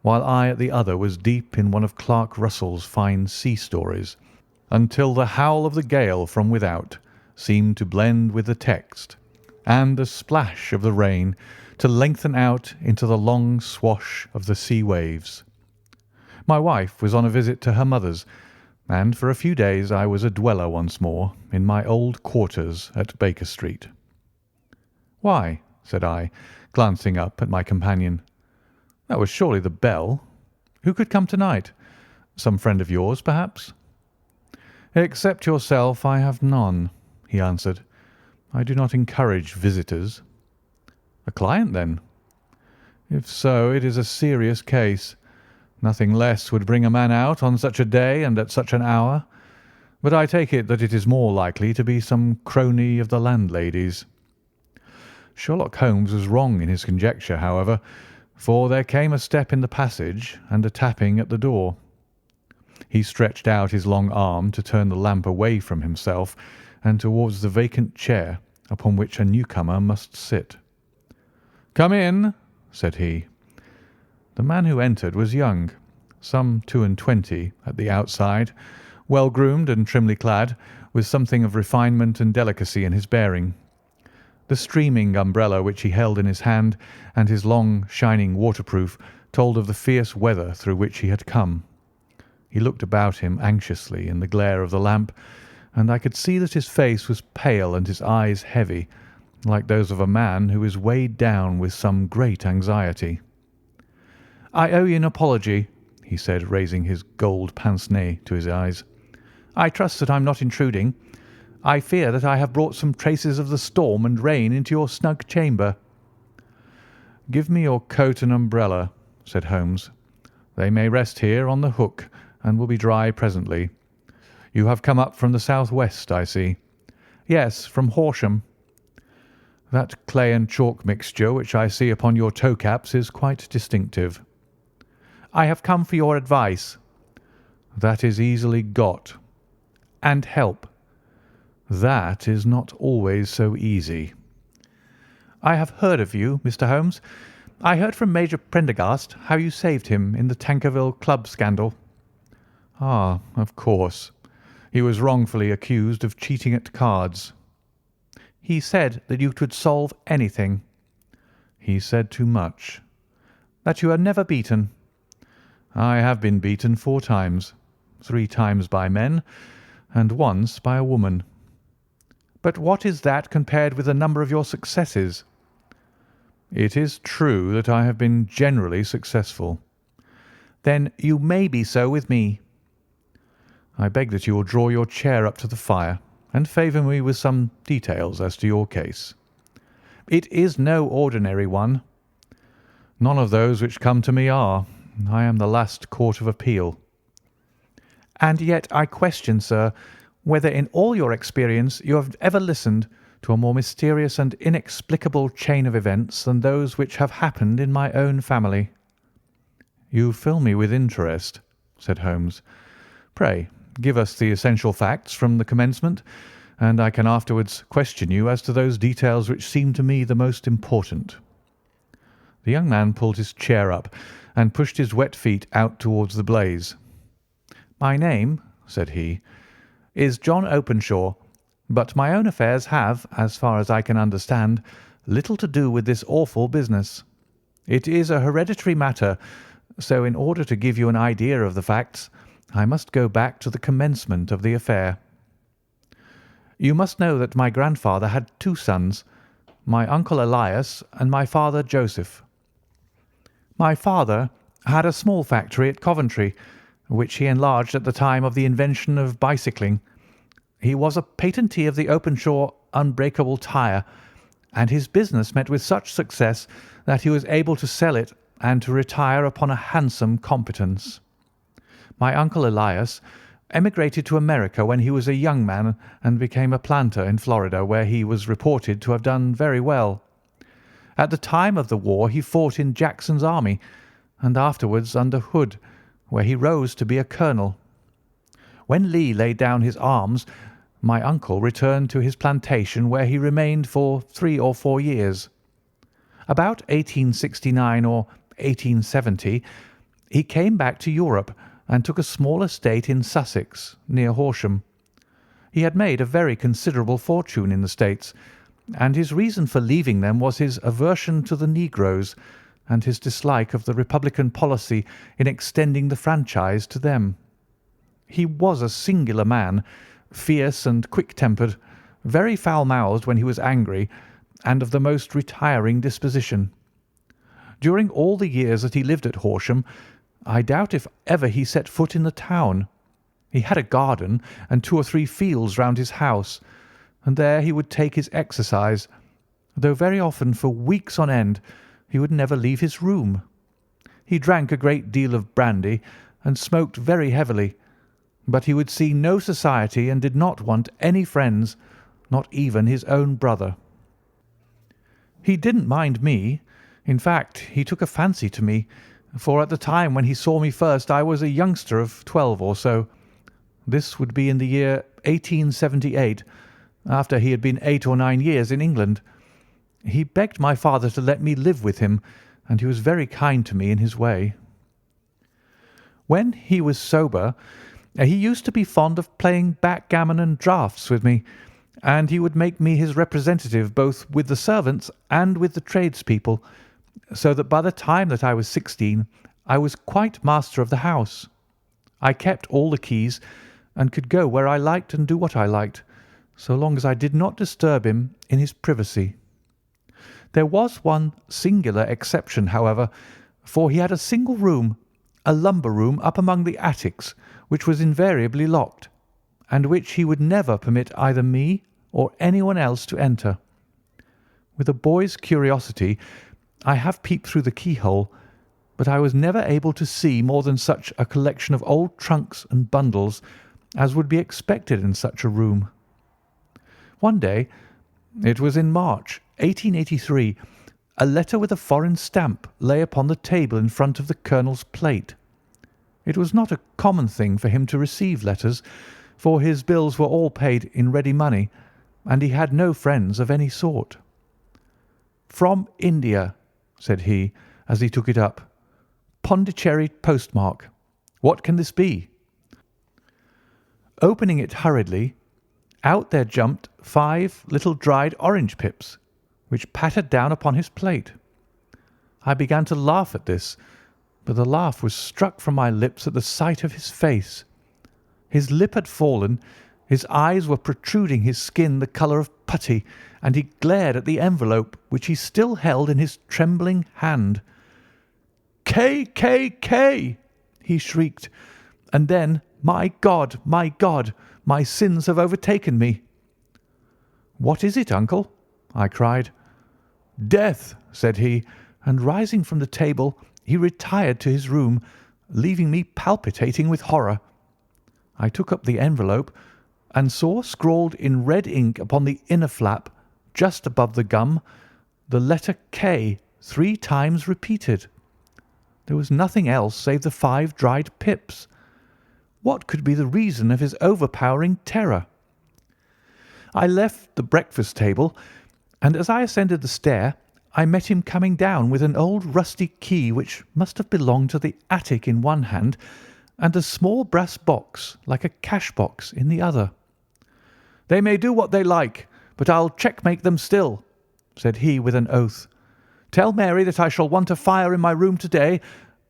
while I at the other was deep in one of Clark Russell's fine sea stories, until the howl of the gale from without seemed to blend with the text, and the splash of the rain to lengthen out into the long swash of the sea waves. My wife was on a visit to her mother's, and for a few days I was a dweller once more in my old quarters at Baker Street. "Why?" said I, glancing up at my companion. "That was surely the bell. Who could come tonight? Some friend of yours, perhaps?" "Except yourself, I have none," he answered. "I do not encourage visitors." "A client, then?" "If so, it is a serious case. Nothing less would bring a man out on such a day and at such an hour. But I take it that it is more likely to be some crony of the landlady's." Sherlock Holmes was wrong in his conjecture, however, for there came a step in the passage and a tapping at the door. He stretched out his long arm to turn the lamp away from himself and towards the vacant chair upon which a newcomer must sit. "Come in," said he. The man who entered was young, some 22 at the outside, well groomed and trimly clad, with something of refinement and delicacy in his bearing. The streaming umbrella which he held in his hand and his long, shining waterproof told of the fierce weather through which he had come. He looked about him anxiously in the glare of the lamp, and I could see that his face was pale and his eyes heavy, like those of a man who is weighed down with some great anxiety. "I owe you an apology," he said, raising his gold pince-nez to his eyes. "I trust that I am not intruding. I fear that I have brought some traces of the storm and rain into your snug chamber." "Give me your coat and umbrella," said Holmes. "They may rest here on the hook and will be dry presently. You have come up from the south-west, I see." "Yes, from Horsham." "That clay and chalk mixture which I see upon your toe-caps is quite distinctive." "I have come for your advice." "That is easily got." "And help." "That is not always so easy." "I have heard of you, Mr. Holmes. I heard from Major Prendergast how you saved him in the Tankerville Club scandal." "Ah, of course. He was wrongfully accused of cheating at cards." "He said that you could solve anything." "He said too much." "That you are never beaten." "I have been beaten 4 times, 3 times by men, and once by a woman." "But what is that compared with the number of your successes?" "It is true that I have been generally successful." "Then you may be so with me." "I beg that you will draw your chair up to the fire and favour me with some details as to your case." "It is no ordinary one." "None of those which come to me are. I am the last court of appeal." "And yet I question, sir, whether in all your experience you have ever listened to a more mysterious and inexplicable chain of events than those which have happened in my own family." "You fill me with interest," said Holmes. "Pray give us the essential facts from the commencement, and I can afterwards question you as to those details which seem to me the most important." The young man pulled his chair up and pushed his wet feet out towards the blaze. "My name," said he, "is John Openshaw, but my own affairs have, as far as I can understand, little to do with this awful business. It is a hereditary matter, so in order to give you an idea of the facts, I must go back to the commencement of the affair. You must know that my grandfather had two sons, my uncle Elias and my father Joseph. My father had a small factory at Coventry, which he enlarged at the time of the invention of bicycling. He was a patentee of the Openshaw unbreakable tyre, and his business met with such success that he was able to sell it and to retire upon a handsome competence. My uncle Elias emigrated to America when he was a young man and became a planter in Florida, where he was reported to have done very well. At the time of the war he fought in Jackson's army, and afterwards under Hood, where he rose to be a colonel. When Lee laid down his arms, my uncle returned to his plantation, where he remained for 3 or 4 years. About 1869 or 1870 he came back to Europe and took a small estate in Sussex, near Horsham. He had made a very considerable fortune in the States, and his reason for leaving them was his aversion to the negroes and his dislike of the Republican policy in extending the franchise to them. He was a singular man, fierce and quick-tempered, very foul-mouthed when he was angry, and of the most retiring disposition. During all the years that he lived at Horsham, I doubt if ever he set foot in the town. He had a garden and 2 or 3 fields round his house, and there he would take his exercise, though very often for weeks on end he would never leave his room. He drank a great deal of brandy and smoked very heavily, but he would see no society and did not want any friends, not even his own brother. He didn't mind me. In fact, he took a fancy to me, for at the time when he saw me first I was a youngster of 12 or so. This would be in the year 1878, after he had been 8 or 9 years in England. He begged my father to let me live with him, and he was very kind to me in his way. When he was sober, he used to be fond of playing backgammon and draughts with me, and he would make me his representative both with the servants and with the tradespeople, so that by the time that I was 16 I was quite master of the house. I kept all the keys and could go where I liked and do what I liked, so long as I did not disturb him in his privacy. There was one singular exception, however, for he had a single room, a lumber room up among the attics, which was invariably locked, and which he would never permit either me or anyone else to enter. With a boy's curiosity, I have peeped through the keyhole, but I was never able to see more than such a collection of old trunks and bundles as would be expected in such a room. One day, it was in March 1883, a letter with a foreign stamp lay upon the table in front of the colonel's plate. It was not a common thing for him to receive letters, for his bills were all paid in ready money, and he had no friends of any sort. "From India," said he, as he took it up. "Pondicherry postmark. What can this be?" Opening it hurriedly, out there jumped 5 little dried orange pips, which pattered down upon his plate. I began to laugh at this, but the laugh was struck from my lips at the sight of his face. His lip had fallen, his eyes were protruding, his skin the colour of putty, and he glared at the envelope which he still held in his trembling hand. "K, K, K!" he shrieked, and then, my God, my sins have overtaken me." "What is it, uncle?" I cried. "Death," said he, and rising from the table, he retired to his room, leaving me palpitating with horror. I took up the envelope and saw scrawled in red ink upon the inner flap, just above the gum, the letter K 3 times repeated. There was nothing else save the 5 dried pips. What could be the reason of his overpowering terror? I left the breakfast table, and as I ascended the stair, I met him coming down with an old rusty key which must have belonged to the attic in one hand, and a small brass box, like a cash box, in the other. "They may do what they like, but I'll checkmate them still," said he with an oath. Tell Mary that I shall want a fire in my room to-day,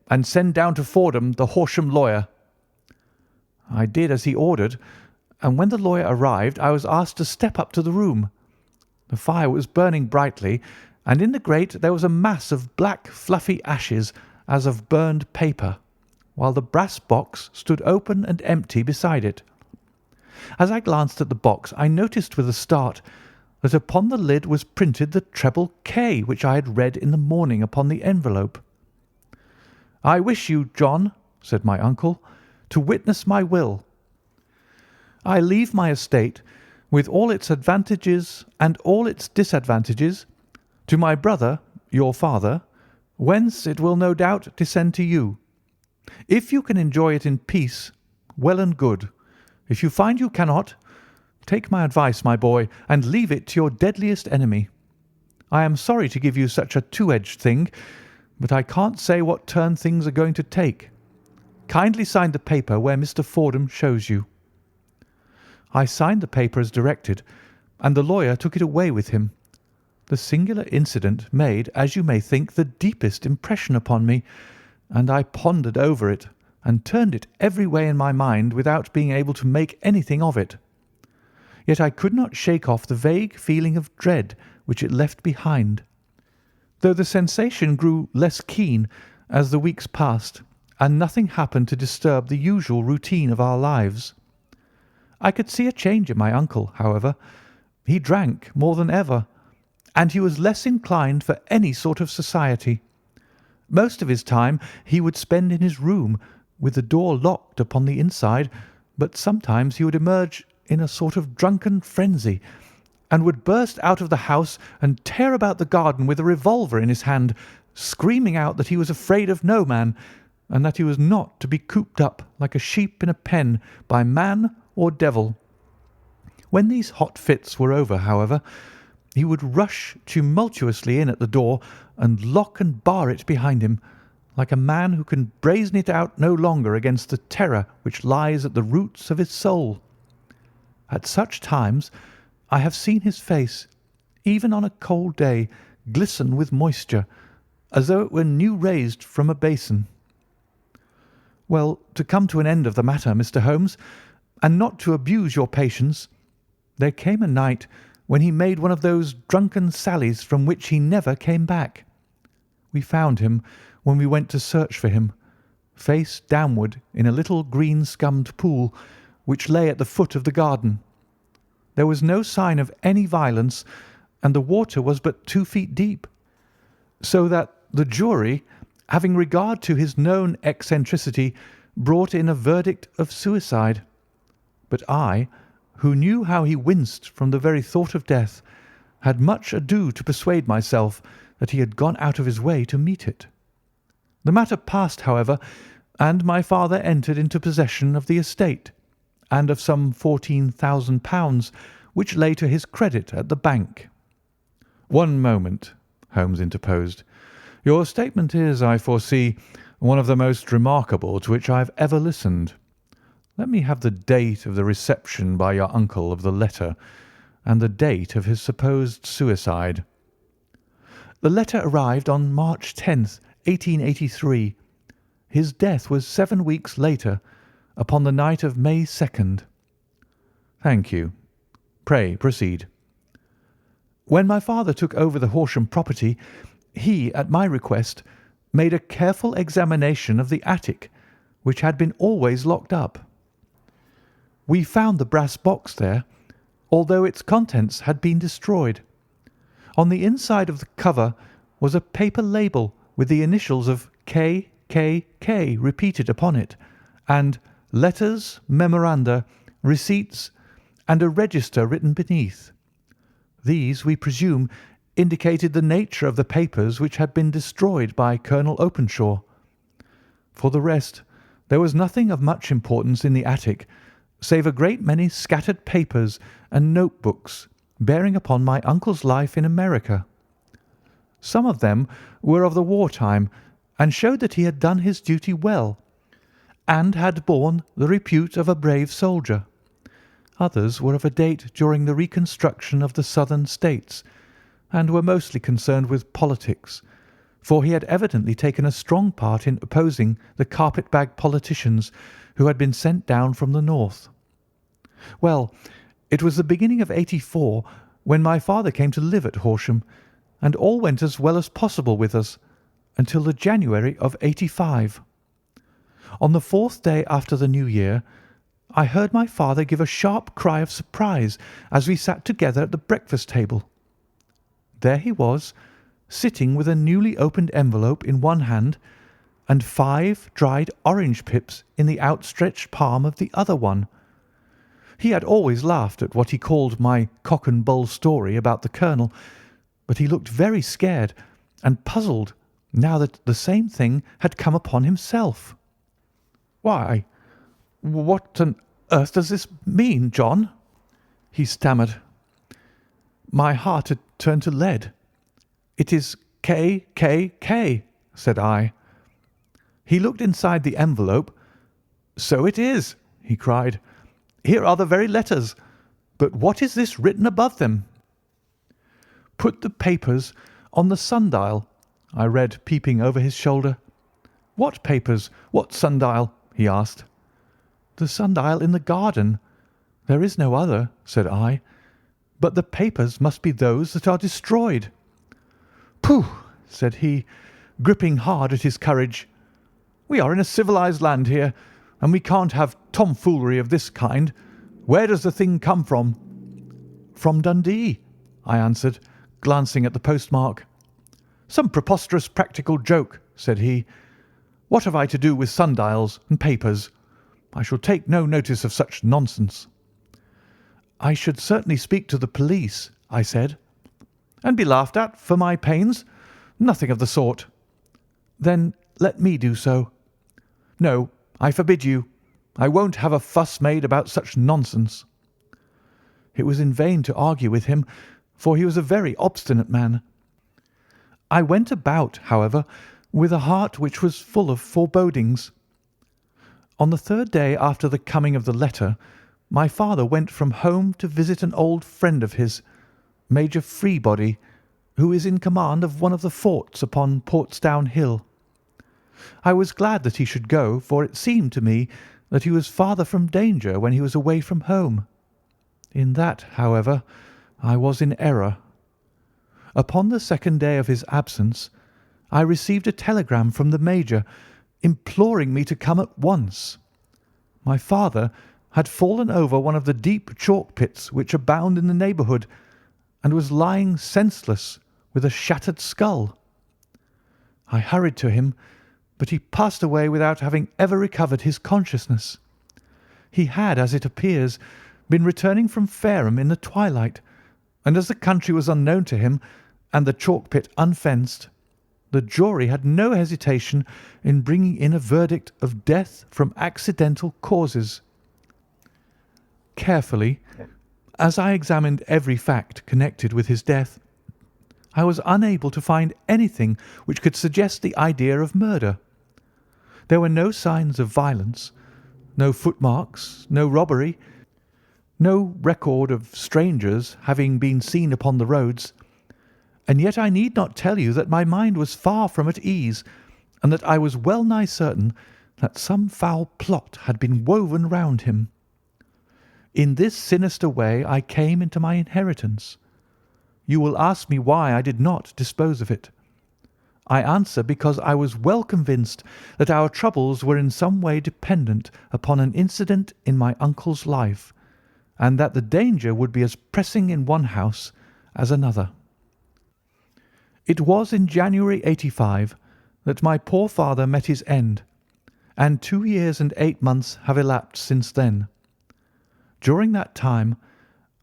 and send down to Fordham the Horsham lawyer." I did as he ordered, and when the lawyer arrived I was asked to step up to the room. The fire was burning brightly, and in the grate there was a mass of black fluffy ashes as of burned paper, while the brass box stood open and empty beside it. As I glanced at the box I noticed with a start that upon the lid was printed the treble K which I had read in the morning upon the envelope. "I wish you, John," said my uncle, "to witness my will. I leave my estate, with all its advantages and all its disadvantages, to my brother, your father, whence it will no doubt descend to you. If you can enjoy it in peace, well and good. If you find you cannot, take my advice, my boy, and leave it to your deadliest enemy. I am sorry to give you such a two-edged thing, but I can't say what turn things are going to take. Kindly sign the paper where Mr. Fordham shows you." I signed the paper as directed, and the lawyer took it away with him. The singular incident made, as you may think, the deepest impression upon me, and I pondered over it and turned it every way in my mind without being able to make anything of it. Yet I could not shake off the vague feeling of dread which it left behind, though the sensation grew less keen as the weeks passed and nothing happened to disturb the usual routine of our lives. I could see a change in my uncle, however. He drank more than ever, and he was less inclined for any sort of society. Most of his time he would spend in his room, with the door locked upon the inside, but sometimes he would emerge in a sort of drunken frenzy, and would burst out of the house and tear about the garden with a revolver in his hand, screaming out that he was afraid of no man, and that he was not to be cooped up like a sheep in a pen by man or devil. When these hot fits were over, however, he would rush tumultuously in at the door and lock and bar it behind him, like a man who can brazen it out no longer against the terror which lies at the roots of his soul. At such times I have seen his face, even on a cold day, glisten with moisture, as though it were new raised from a basin. Well, to come to an end of the matter, Mr. Holmes, and not to abuse your patience, there came a night when he made one of those drunken sallies from which he never came back. We found him, when we went to search for him, face downward in a little green-scummed pool which lay at the foot of the garden. There was no sign of any violence, and the water was but 2 feet deep, so that the jury, having regard to his known eccentricity, brought in a verdict of suicide. But I, who knew how he winced from the very thought of death, had much ado to persuade myself that he had gone out of his way to meet it. The matter passed, however, and my father entered into possession of the estate, and of some £14,000 which lay to his credit at the bank. "One moment," Holmes interposed. "Your statement is, I foresee, one of the most remarkable to which I have ever listened. Let me have the date of the reception by your uncle of the letter, and the date of his supposed suicide." "The letter arrived on March 10th, 1883. His death was 7 weeks later, upon the night of May 2nd. "Thank you. Pray proceed." "When my father took over the Horsham property, he, at my request, made a careful examination of the attic, which had been always locked up. We found the brass box there, although its contents had been destroyed. On the inside of the cover was a paper label with the initials of K.K.K. repeated upon it, and letters, memoranda, receipts, and a register written beneath. These, we presume, indicated the nature of the papers which had been destroyed by Colonel Openshaw. For the rest, there was nothing of much importance in the attic, save a great many scattered papers and notebooks bearing upon my uncle's life in America. Some of them were of the war-time, and showed that he had done his duty well, and had borne the repute of a brave soldier. Others were of a date during the reconstruction of the Southern States, and were mostly concerned with politics, for he had evidently taken a strong part in opposing the carpet-bag politicians who had been sent down from the north. Well, it was the beginning of '84 when my father came to live at Horsham, and all went as well as possible with us until the January of '85. On the 4th day after the New Year, I heard my father give a sharp cry of surprise as we sat together at the breakfast table. There he was, sitting with a newly opened envelope in one hand and 5 dried orange pips in the outstretched palm of the other one. He had always laughed at what he called my cock and bull story about the colonel, but he looked very scared and puzzled now that the same thing had come upon himself. "Why, what on earth does this mean, John?" he stammered. My heart had turned to lead. "It is K, K, K," said I. He looked inside the envelope. "So it is," he cried. "Here are the very letters. But what is this written above them?" "Put the papers on the sundial," I read, peeping over his shoulder. "What papers? What sundial?" he asked. "The sundial in the garden. There is no other," said I. "But the papers must be those that are destroyed." "Pooh!" said he, gripping hard at his courage. "We are in a civilized land here, and we can't have tomfoolery of this kind. Where does the thing come from?" "From Dundee," I answered, glancing at the postmark. "Some preposterous practical joke," said he. "What have I to do with sundials and papers? I shall take no notice of such nonsense." "I should certainly speak to the police," I said. "And be laughed at for my pains? Nothing of the sort." "Then let me do so." "No, I forbid you. I won't have a fuss made about such nonsense." It was in vain to argue with him, for he was a very obstinate man. I went about, however, with a heart which was full of forebodings. On the 3rd day after the coming of the letter, my father went from home to visit an old friend of his, Major Freebody, who is in command of one of the forts upon Portsdown Hill. I was glad that he should go, for it seemed to me that he was farther from danger when he was away from home. In that, however, I was in error. Upon the 2nd day of his absence, I received a telegram from the Major imploring me to come at once. My father had fallen over one of the deep chalk pits which abound in the neighbourhood, and was lying senseless with a shattered skull. I hurried to him, but he passed away without having ever recovered his consciousness. He had, as it appears, been returning from Fareham in the twilight, and as the country was unknown to him and the chalk pit unfenced, the jury had no hesitation in bringing in a verdict of death from accidental causes. Carefully, as I examined every fact connected with his death, I was unable to find anything which could suggest the idea of murder. There were no signs of violence, no footmarks, no robbery, no record of strangers having been seen upon the roads, and yet I need not tell you that my mind was far from at ease, and that I was well nigh certain that some foul plot had been woven round him. In this sinister way I came into my inheritance. You will ask me why I did not dispose of it. I answer because I was well convinced that our troubles were in some way dependent upon an incident in my uncle's life, and that the danger would be as pressing in one house as another. It was in January '85 that my poor father met his end, and 2 years and 8 months have elapsed since then. During that time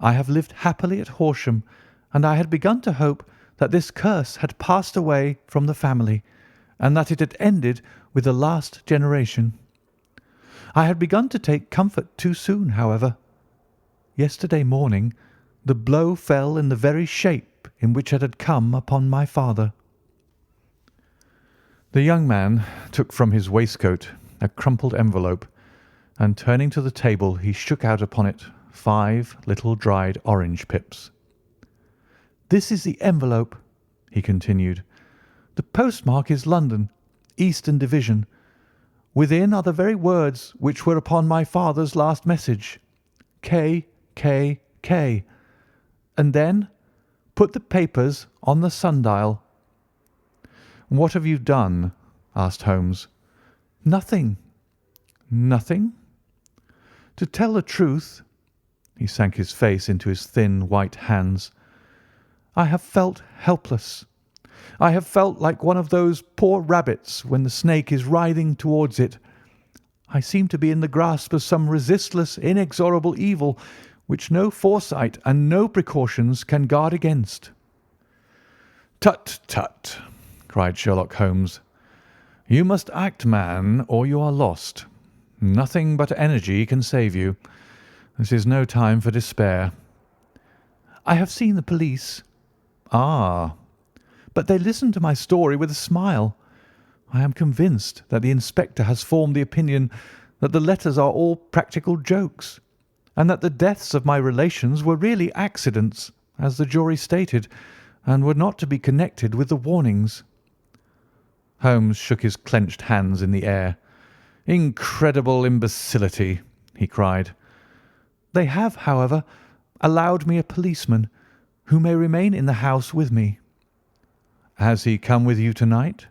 I have lived happily at Horsham, and I had begun to hope that this curse had passed away from the family, and that it had ended with the last generation. I had begun to take comfort too soon, however. Yesterday morning the blow fell in the very shape in which it had come upon my father. The young man took from his waistcoat a crumpled envelope, and turning to the table he shook out upon it 5 little dried orange pips. "This is the envelope," he continued, The postmark is London, Eastern Division. Within are the very words which were upon my father's last message. K, K, K. And then put the papers on the sundial." "What have you done?" asked Holmes. "Nothing." "Nothing?" "To tell the truth," he sank his face into his thin white hands, "I have felt helpless. I have felt like one of those poor rabbits when the snake is writhing towards it. I seem to be in the grasp of some resistless, inexorable evil which no foresight and no precautions can guard against." "Tut, tut!" cried Sherlock Holmes. "You must act, man, or you are lost. Nothing but energy can save you. This is no time for despair." "I have seen the police." "Ah!" "But they listened to my story with a smile. I am convinced that the inspector has formed the opinion that the letters are all practical jokes, and that the deaths of my relations were really accidents, as the jury stated, and were not to be connected with the warnings." Holmes shook his clenched hands in the air. "Incredible imbecility!" he cried. "They have, however, allowed me a policeman who may remain in the house with me." "Has he come with you tonight?"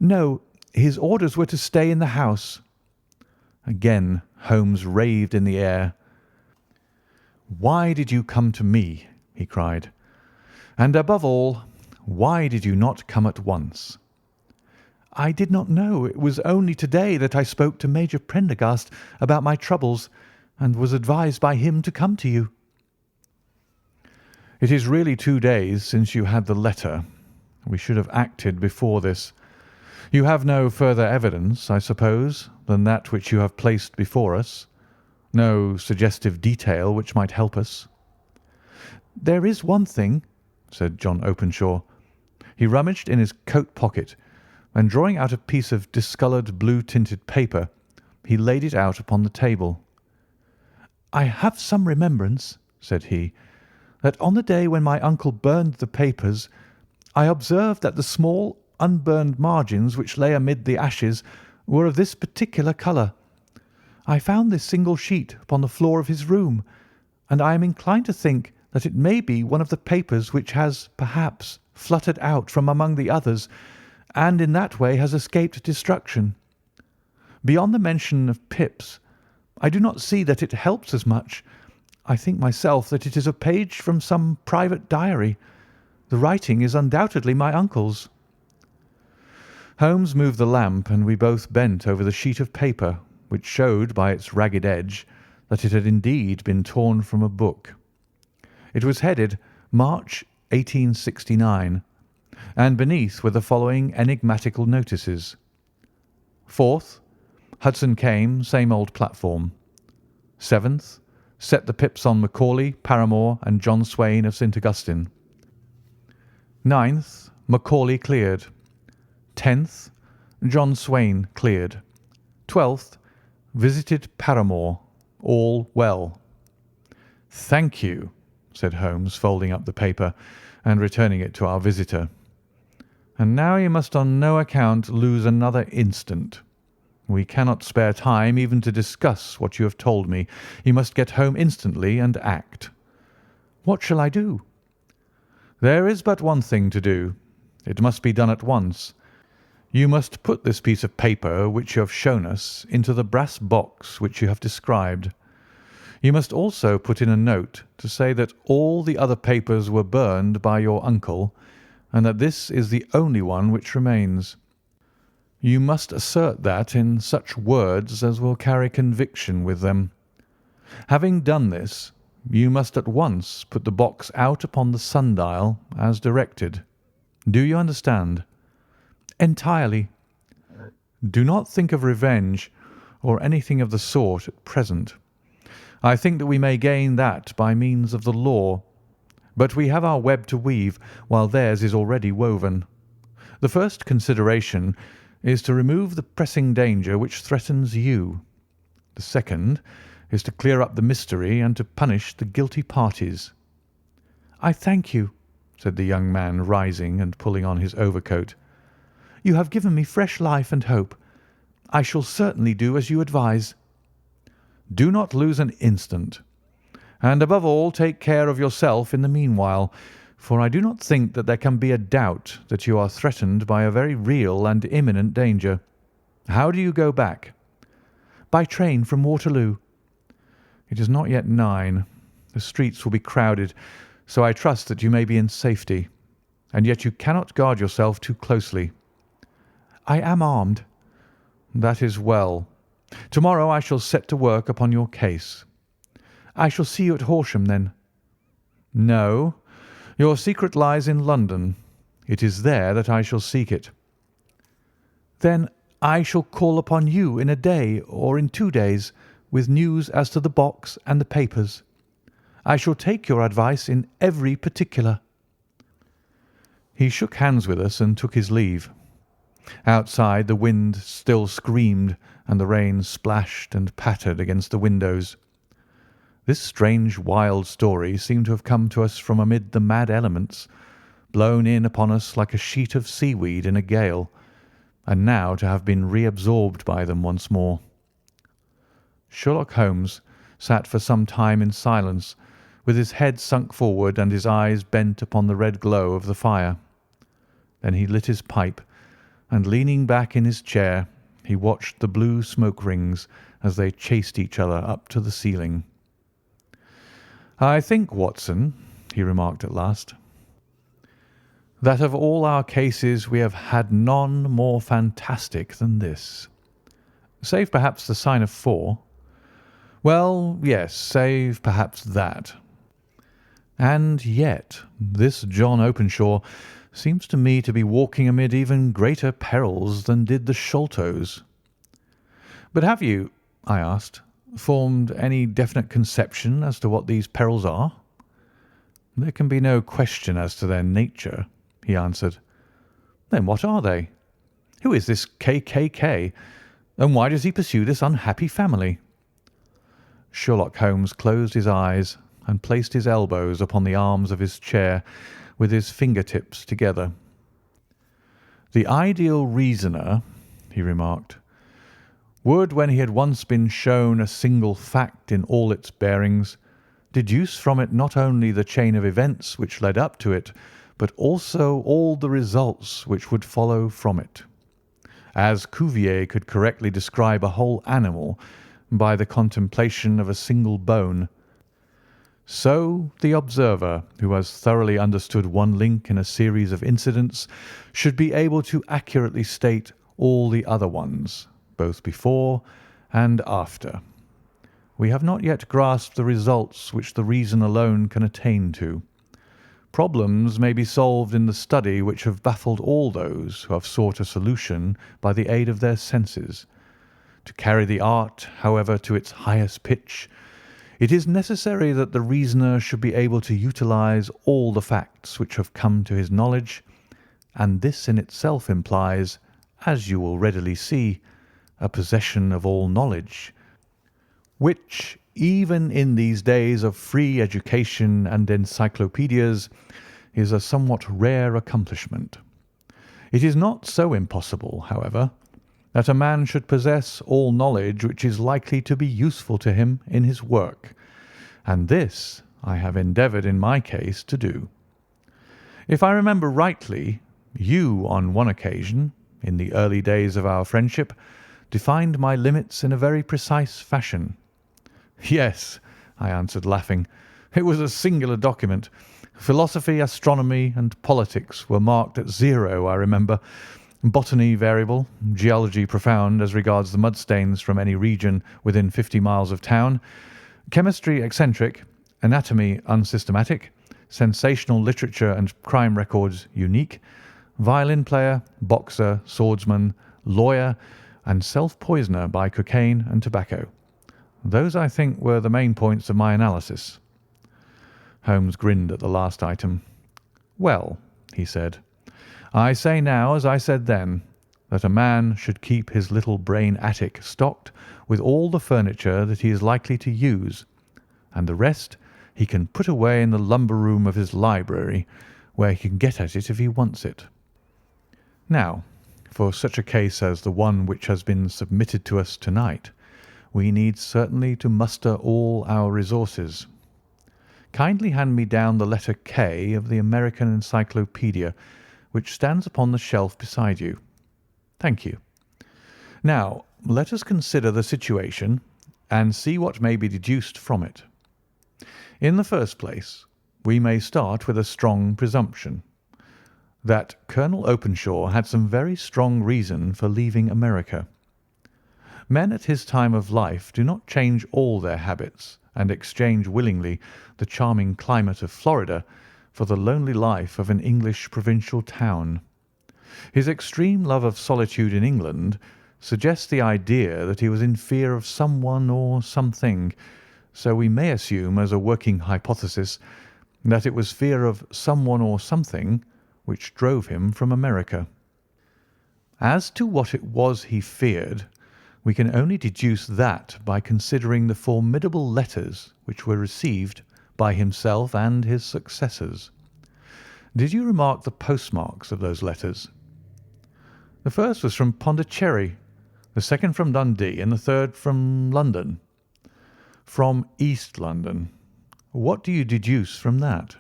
"No, his orders were to stay in the house." Again Holmes raved in the air. "Why did you come to me?" he cried. "And above all, why did you not come at once?" "I did not know. It was only to-day that I spoke to Major Prendergast about my troubles, and was advised by him to come to you." "It is really 2 days since you had the letter. We should have acted before this. You have no further evidence, I suppose, than that which you have placed before us? No suggestive detail which might help us?" "There is one thing," said John Openshaw. He rummaged in his coat pocket, and drawing out a piece of discoloured blue-tinted paper, he laid it out upon the table. "I have some remembrance," said he, "that on the day when my uncle burned the papers, I observed that the small unburned margins which lay amid the ashes were of this particular colour. I found this single sheet upon the floor of his room, and I am inclined to think that it may be one of the papers which has, perhaps, fluttered out from among the others, and in that way has escaped destruction. Beyond the mention of pips, I do not see that it helps us much. I think myself that it is a page from some private diary. The writing is undoubtedly my uncle's." Holmes moved the lamp, and we both bent over the sheet of paper, which showed by its ragged edge that it had indeed been torn from a book. It was headed March 1869, and beneath were the following enigmatical notices: 4th, Hudson came, same old platform. 7th, set the pips on Macaulay, Paramore, and John Swain of St. Augustine. 9th, Macaulay cleared. 10th, John Swain cleared. 12th, visited Paramore. All well. "Thank you," said Holmes, folding up the paper and returning it to our visitor. "And now you must on no account lose another instant. We cannot spare time even to discuss what you have told me. You must get home instantly and act." "What shall I do?" "There is but one thing to do. It must be done at once. You must put this piece of paper which you have shown us into the brass box which you have described. You must also put in a note to say that all the other papers were burned by your uncle, and that this is the only one which remains. You must assert that in such words as will carry conviction with them. Having done this, you must at once put the box out upon the sundial as directed. Do you understand?" "Entirely." "Do not think of revenge or anything of the sort at present. I think that we may gain that by means of the law, but we have our web to weave while theirs is already woven. The first consideration is to remove the pressing danger which threatens you. The second is to clear up the mystery and to punish the guilty parties." "I thank you," said the young man, rising and pulling on his overcoat. You have given me fresh life and hope. I shall certainly do as you advise." "Do not lose an instant. And above all, take care of yourself in the meanwhile, for I do not think that there can be a doubt that you are threatened by a very real and imminent danger. How do you go back?" "By train from Waterloo." "It is not yet 9. The streets will be crowded, so I trust that you may be in safety. And yet you cannot guard yourself too closely." "I am armed." "That is well. Tomorrow I shall set to work upon your case." "I shall see you at Horsham, then?" "No. Your secret lies in London. It is there that I shall seek it." "Then I shall call upon you in a day or in 2 days with news as to the box and the papers. I shall take your advice in every particular." He shook hands with us and took his leave. Outside the wind still screamed and the rain splashed and pattered against the windows. This strange wild story seemed to have come to us from amid the mad elements, blown in upon us like a sheet of seaweed in a gale, and now to have been reabsorbed by them once more. Sherlock Holmes sat for some time in silence, with his head sunk forward and his eyes bent upon the red glow of the fire. Then he lit his pipe, and leaning back in his chair, he watched the blue smoke rings as they chased each other up to the ceiling. "I think, Watson," he remarked at last, "that of all our cases we have had none more fantastic than this. Save perhaps the sign of 4. Well, yes, save perhaps that. And yet this John Openshaw seems to me to be walking amid even greater perils than did the Sholtos." "But have you," I asked, "formed any definite conception as to what these perils are?" "There can be no question as to their nature," he answered. "Then what are they? Who is this K.K.K., and why does he pursue this unhappy family?" Sherlock Holmes closed his eyes and placed his elbows upon the arms of his chair with his finger-tips together. "The ideal reasoner," he remarked, "would, when he had once been shown a single fact in all its bearings, deduce from it not only the chain of events which led up to it, but also all the results which would follow from it, as Cuvier could correctly describe a whole animal by the contemplation of a single bone. So the observer, who has thoroughly understood one link in a series of incidents, should be able to accurately state all the other ones, both before and after. We have not yet grasped the results which the reason alone can attain to. Problems may be solved in the study which have baffled all those who have sought a solution by the aid of their senses. To carry the art, however, to its highest pitch, it is necessary that the reasoner should be able to utilize all the facts which have come to his knowledge, and this in itself implies, as you will readily see, a possession of all knowledge, which, even in these days of free education and encyclopedias, is a somewhat rare accomplishment. It is not so impossible, however, that a man should possess all knowledge which is likely to be useful to him in his work, and this I have endeavoured in my case to do. If I remember rightly, you on one occasion, in the early days of our friendship, defined my limits in a very precise fashion." "Yes," I answered, laughing. "It was a singular document. Philosophy, astronomy, and politics were marked at 0, I remember. Botany variable, geology profound as regards the mud stains from any region within 50 miles of town, chemistry eccentric, anatomy unsystematic, sensational literature and crime records unique, violin player, boxer, swordsman, lawyer, and self-poisoner by cocaine and tobacco. Those, I think, were the main points of my analysis." Holmes grinned at the last item. "Well," he said, "I say now, as I said then, that a man should keep his little brain attic stocked with all the furniture that he is likely to use, and the rest he can put away in the lumber room of his library, where he can get at it if he wants it. Now, For such a case as the one which has been submitted to us tonight, we need certainly to muster all our resources. Kindly hand me down the letter K of the American Encyclopedia, which stands upon the shelf beside you. Thank you. Now, let us consider the situation and see what may be deduced from it. In the first place, we may start with a strong presumption that Colonel Openshaw had some very strong reason for leaving America. Men at his time of life do not change all their habits and exchange willingly the charming climate of Florida for the lonely life of an English provincial town. His extreme love of solitude in England suggests the idea that he was in fear of someone or something, so we may assume as a working hypothesis that it was fear of someone or something which drove him from America. As to what it was he feared, we can only deduce that by considering the formidable letters which were received by himself and his successors. Did you remark the postmarks of those letters? The first was from Pondicherry, the second from Dundee, and the third from London. From East London. What do you deduce from that?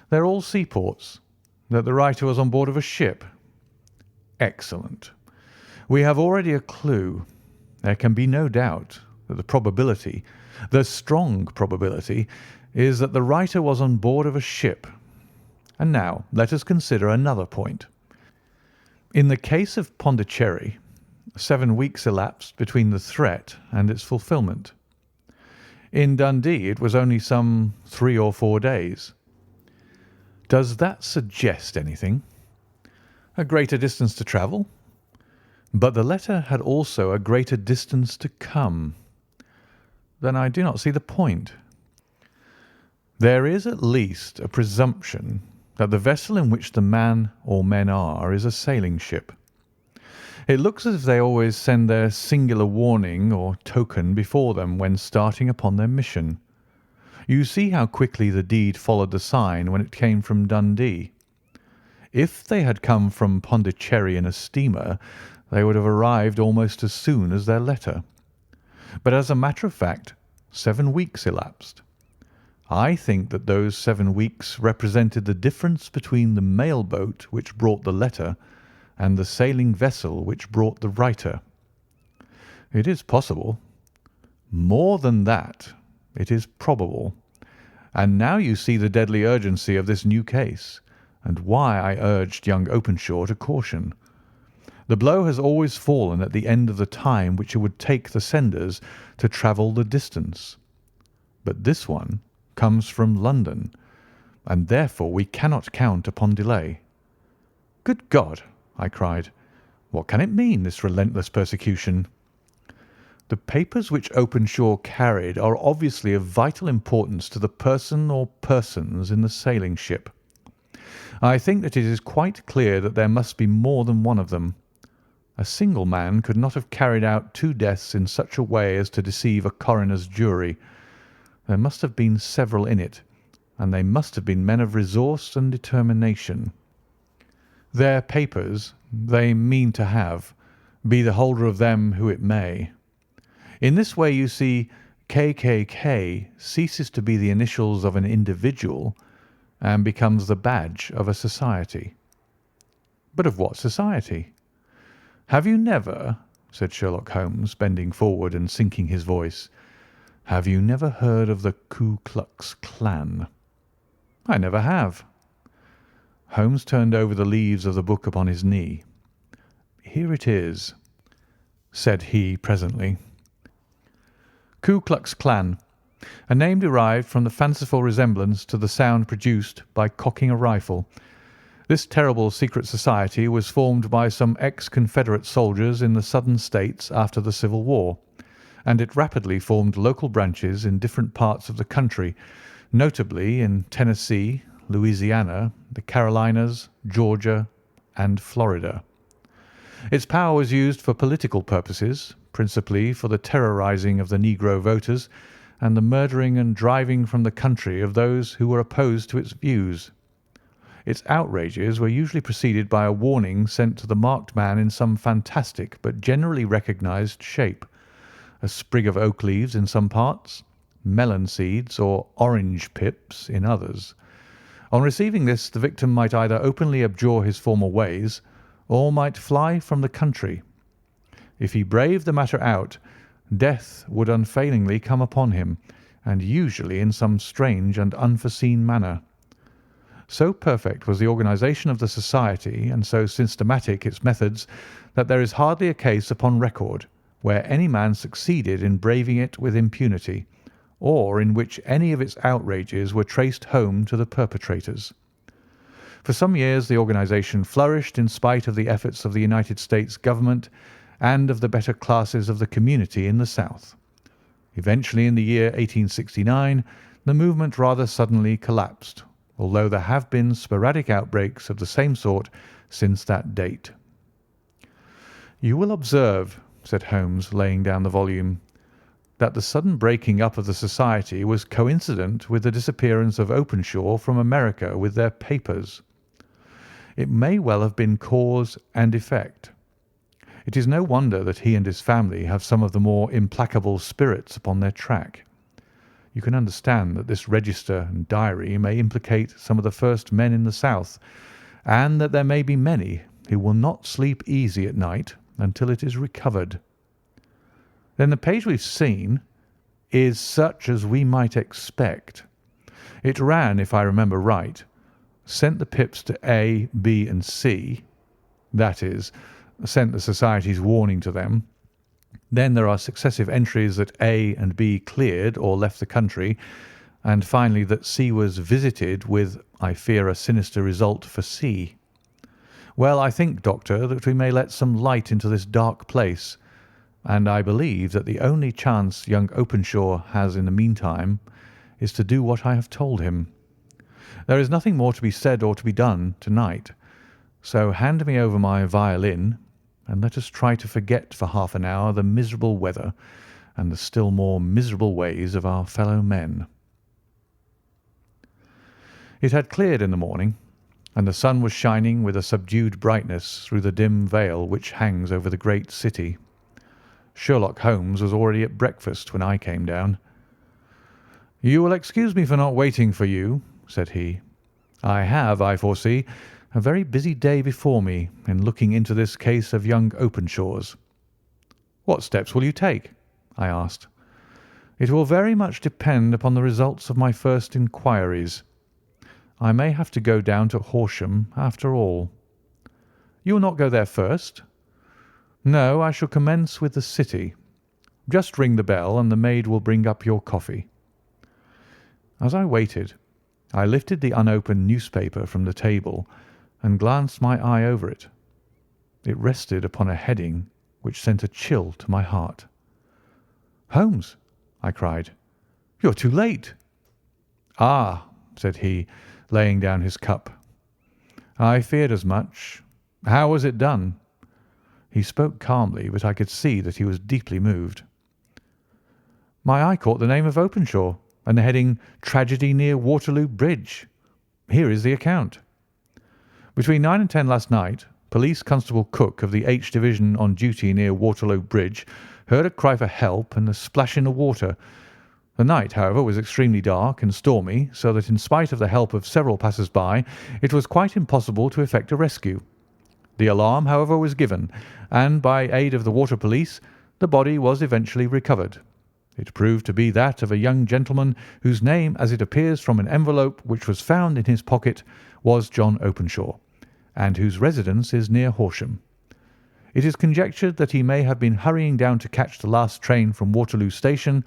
They're all seaports. That the writer was on board of a ship. Excellent. We have already a clue. There can be no doubt that the strong probability, is that the writer was on board of a ship. And now let us consider another point. In the case of Pondicherry, 7 weeks elapsed between the threat and its fulfilment. In Dundee it was only some 3 or 4 days. Does that suggest anything? A greater distance to travel? But the letter had also a greater distance to come. Then I do not see the point. There is at least a presumption that the vessel in which the man or men are is a sailing ship. It looks as if they always send their singular warning or token before them when starting upon their mission. You see how quickly the deed followed the sign when it came from Dundee. If they had come from Pondicherry in a steamer, they would have arrived almost as soon as their letter. But as a matter of fact, 7 weeks elapsed. I think that those 7 weeks represented the difference between the mail boat which brought the letter and the sailing vessel which brought the writer. It is possible. More than that, it is probable. And now you see the deadly urgency of this new case, and why I urged young Openshaw to caution. The blow has always fallen at the end of the time which it would take the senders to travel the distance. But this one comes from London, and therefore we cannot count upon delay. Good God! I cried. What can it mean, this relentless persecution? The papers which Openshaw carried are obviously of vital importance to the person or persons in the sailing ship. I think that it is quite clear that there must be more than one of them. A single man could not have carried out 2 deaths in such a way as to deceive a coroner's jury. There must have been several in it, and they must have been men of resource and determination. Their papers they mean to have, be the holder of them who it may. In this way, you see, KKK ceases to be the initials of an individual and becomes the badge of a society. But of what society? Have you never, said Sherlock Holmes, bending forward and sinking his voice, have you never heard of the Ku Klux Klan? I never have. Holmes turned over the leaves of the book upon his knee. Here it is, said he presently. Ku Klux Klan, a name derived from the fanciful resemblance to the sound produced by cocking a rifle. This terrible secret society was formed by some ex-Confederate soldiers in the Southern States after the Civil War, and it rapidly formed local branches in different parts of the country, notably in Tennessee, Louisiana, the Carolinas, Georgia, and Florida. Its power was used for political purposes, principally for the terrorizing of the Negro voters and the murdering and driving from the country of those who were opposed to its views. Its outrages were usually preceded by a warning sent to the marked man in some fantastic but generally recognised shape: a sprig of oak leaves in some parts, melon seeds or orange pips in others. On receiving this, the victim might either openly abjure his former ways, or might fly from the country. If he braved the matter out, death would unfailingly come upon him, and usually in some strange and unforeseen manner. So perfect was the organisation of the society, and so systematic its methods, that there is hardly a case upon record where any man succeeded in braving it with impunity, or in which any of its outrages were traced home to the perpetrators. For some years the organisation flourished in spite of the efforts of the United States government and of the better classes of the community in the South. Eventually, in the year 1869, the movement rather suddenly collapsed, although there have been sporadic outbreaks of the same sort since that date. "You will observe," said Holmes, laying down the volume, "that the sudden breaking up of the society was coincident with the disappearance of Openshaw from America with their papers. It may well have been cause and effect. It is no wonder that he and his family have some of the more implacable spirits upon their track. You can understand that this register and diary may implicate some of the first men in the South, and that there may be many who will not sleep easy at night until it is recovered." "Then the page we've seen is such as we might expect. It ran, if I remember right, sent the pips to A, B, and C, that is, sent the society's warning to them. Then there are successive entries that A and B cleared or left the country, and finally that C was visited with, I fear, a sinister result for C. Well, I think, Doctor, that we may let some light into this dark place, and I believe that the only chance young Openshaw has in the meantime is to do what I have told him. There is nothing more to be said or to be done to-night, so hand me over my violin, and let us try to forget for half an hour the miserable weather and the still more miserable ways of our fellow men." It had cleared in the morning, and the sun was shining with a subdued brightness through the dim veil which hangs over the great city. Sherlock Holmes was already at breakfast when I came down. "You will excuse me for not waiting for you," said he. "I have, I foresee, a very busy day before me in looking into this case of young Openshaw's." "What steps will you take?" I asked. "It will very much depend upon the results of my first inquiries. I may have to go down to Horsham after all." "You will not go there first?" "No, I shall commence with the city. Just ring the bell, and the maid will bring up your coffee." As I waited, I lifted the unopened newspaper from the table and glanced my eye over it. It rested upon a heading which sent a chill to my heart. "Holmes," I cried, "you're too late." "Ah," said he, laying down his cup. "I feared as much. How was it done?" He spoke calmly, but I could see that he was deeply moved. "My eye caught the name of Openshaw and the heading 'Tragedy near Waterloo Bridge.' Here is the account. Between 9 and 10 last night, Police Constable Cook of the H Division on duty near Waterloo Bridge heard a cry for help and a splash in the water. The night, however, was extremely dark and stormy, so that in spite of the help of several passers-by, it was quite impossible to effect a rescue. The alarm, however, was given, and by aid of the water police, the body was eventually recovered. It proved to be that of a young gentleman whose name, as it appears from an envelope which was found in his pocket, was John Openshaw, and whose residence is near Horsham. It is conjectured that he may have been hurrying down to catch the last train from Waterloo Station,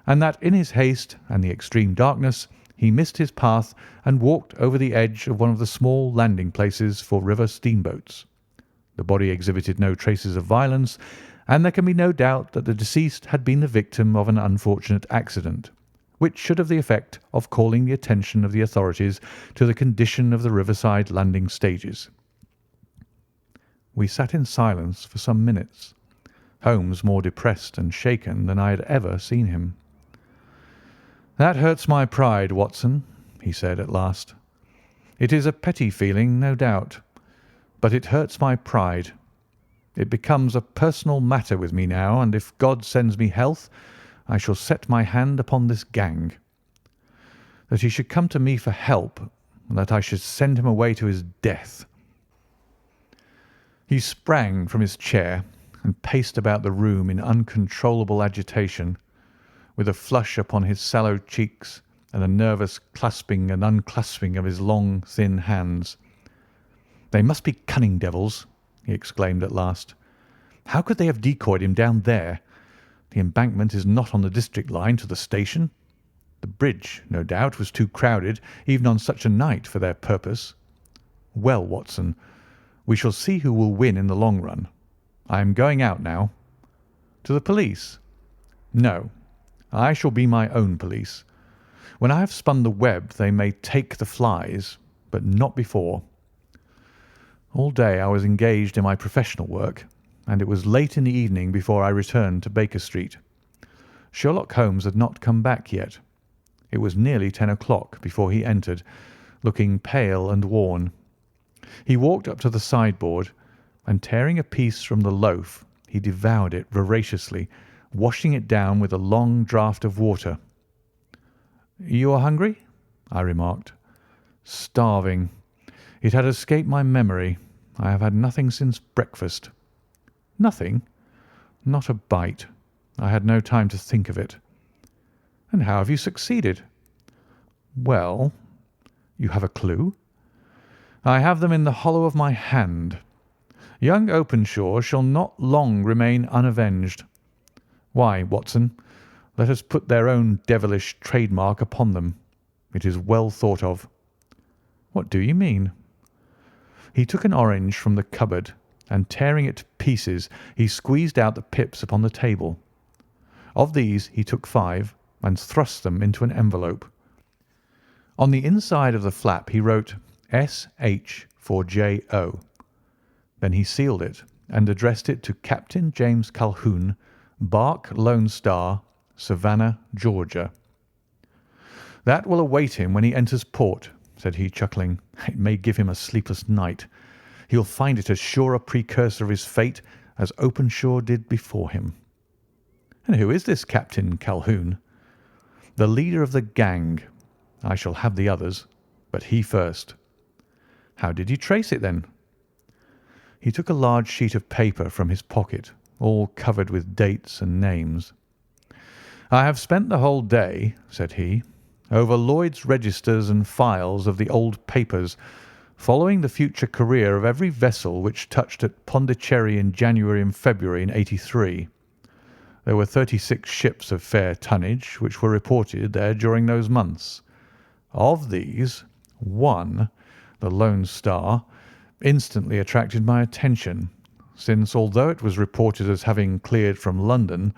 and that in his haste and the extreme darkness he missed his path and walked over the edge of one of the small landing places for river steamboats. The body exhibited no traces of violence, and there can be no doubt that the deceased had been the victim of an unfortunate accident, which should have the effect of calling the attention of the authorities to the condition of the riverside landing stages. We sat in silence for some minutes, Holmes more depressed and shaken than I had ever seen him. "That hurts my pride, Watson," he said at last. It is a petty feeling, no doubt, but it hurts my pride. It becomes a personal matter with me now, and if God sends me health, I shall set my hand upon this gang. That he should come to me for help, and that I should send him away to his death." He sprang from his chair and paced about the room in uncontrollable agitation, with a flush upon his sallow cheeks and a nervous clasping and unclasping of his long, thin hands. "They must be cunning devils," he exclaimed at last. "How could they have decoyed him down there? The embankment is not on the district line to the station. The bridge, no doubt, was too crowded, even on such a night, for their purpose. Well, Watson, we shall see who will win in the long run. I am going out now." "To the police?" "No, I shall be my own police. When I have spun the web they may take the flies, but not before." All day I was engaged in my professional work, and it was late in the evening before I returned to Baker Street. Sherlock Holmes had not come back yet. It was nearly 10 o'clock before he entered, looking pale and worn. He walked up to the sideboard, and tearing a piece from the loaf, he devoured it voraciously, washing it down with a long draught of water. "You are hungry?" I remarked. "Starving. It had escaped my memory. I have had nothing since breakfast." "Nothing?" "Not a bite. I had no time to think of it." "And how have you succeeded?" "Well, you have a clue?" "I have them in the hollow of my hand. Young Openshaw shall not long remain unavenged. Why, Watson, let us put their own devilish trademark upon them. It is well thought of." "What do you mean?" He took an orange from the cupboard, and tearing it to pieces, he squeezed out the pips upon the table. Of these he took 5 and thrust them into an envelope. On the inside of the flap he wrote S.H. for J.O. Then he sealed it and addressed it to Captain James Calhoun, Bark Lone Star, Savannah, Georgia. "That will await him when he enters port," said he, chuckling. "It may give him a sleepless night. He'll find it as sure a precursor of his fate as Openshaw did before him." "And who is this Captain Calhoun?" "The leader of the gang. I shall have the others, but he first." "How did you trace it, then?" He took a large sheet of paper from his pocket, all covered with dates and names. "I have spent the whole day," said he, "over Lloyd's registers and files of the old papers, following the future career of every vessel which touched at Pondicherry in January and February in '83. There were 36 ships of fair tonnage which were reported there during those months. Of these, one, the Lone Star, instantly attracted my attention, since although it was reported as having cleared from London,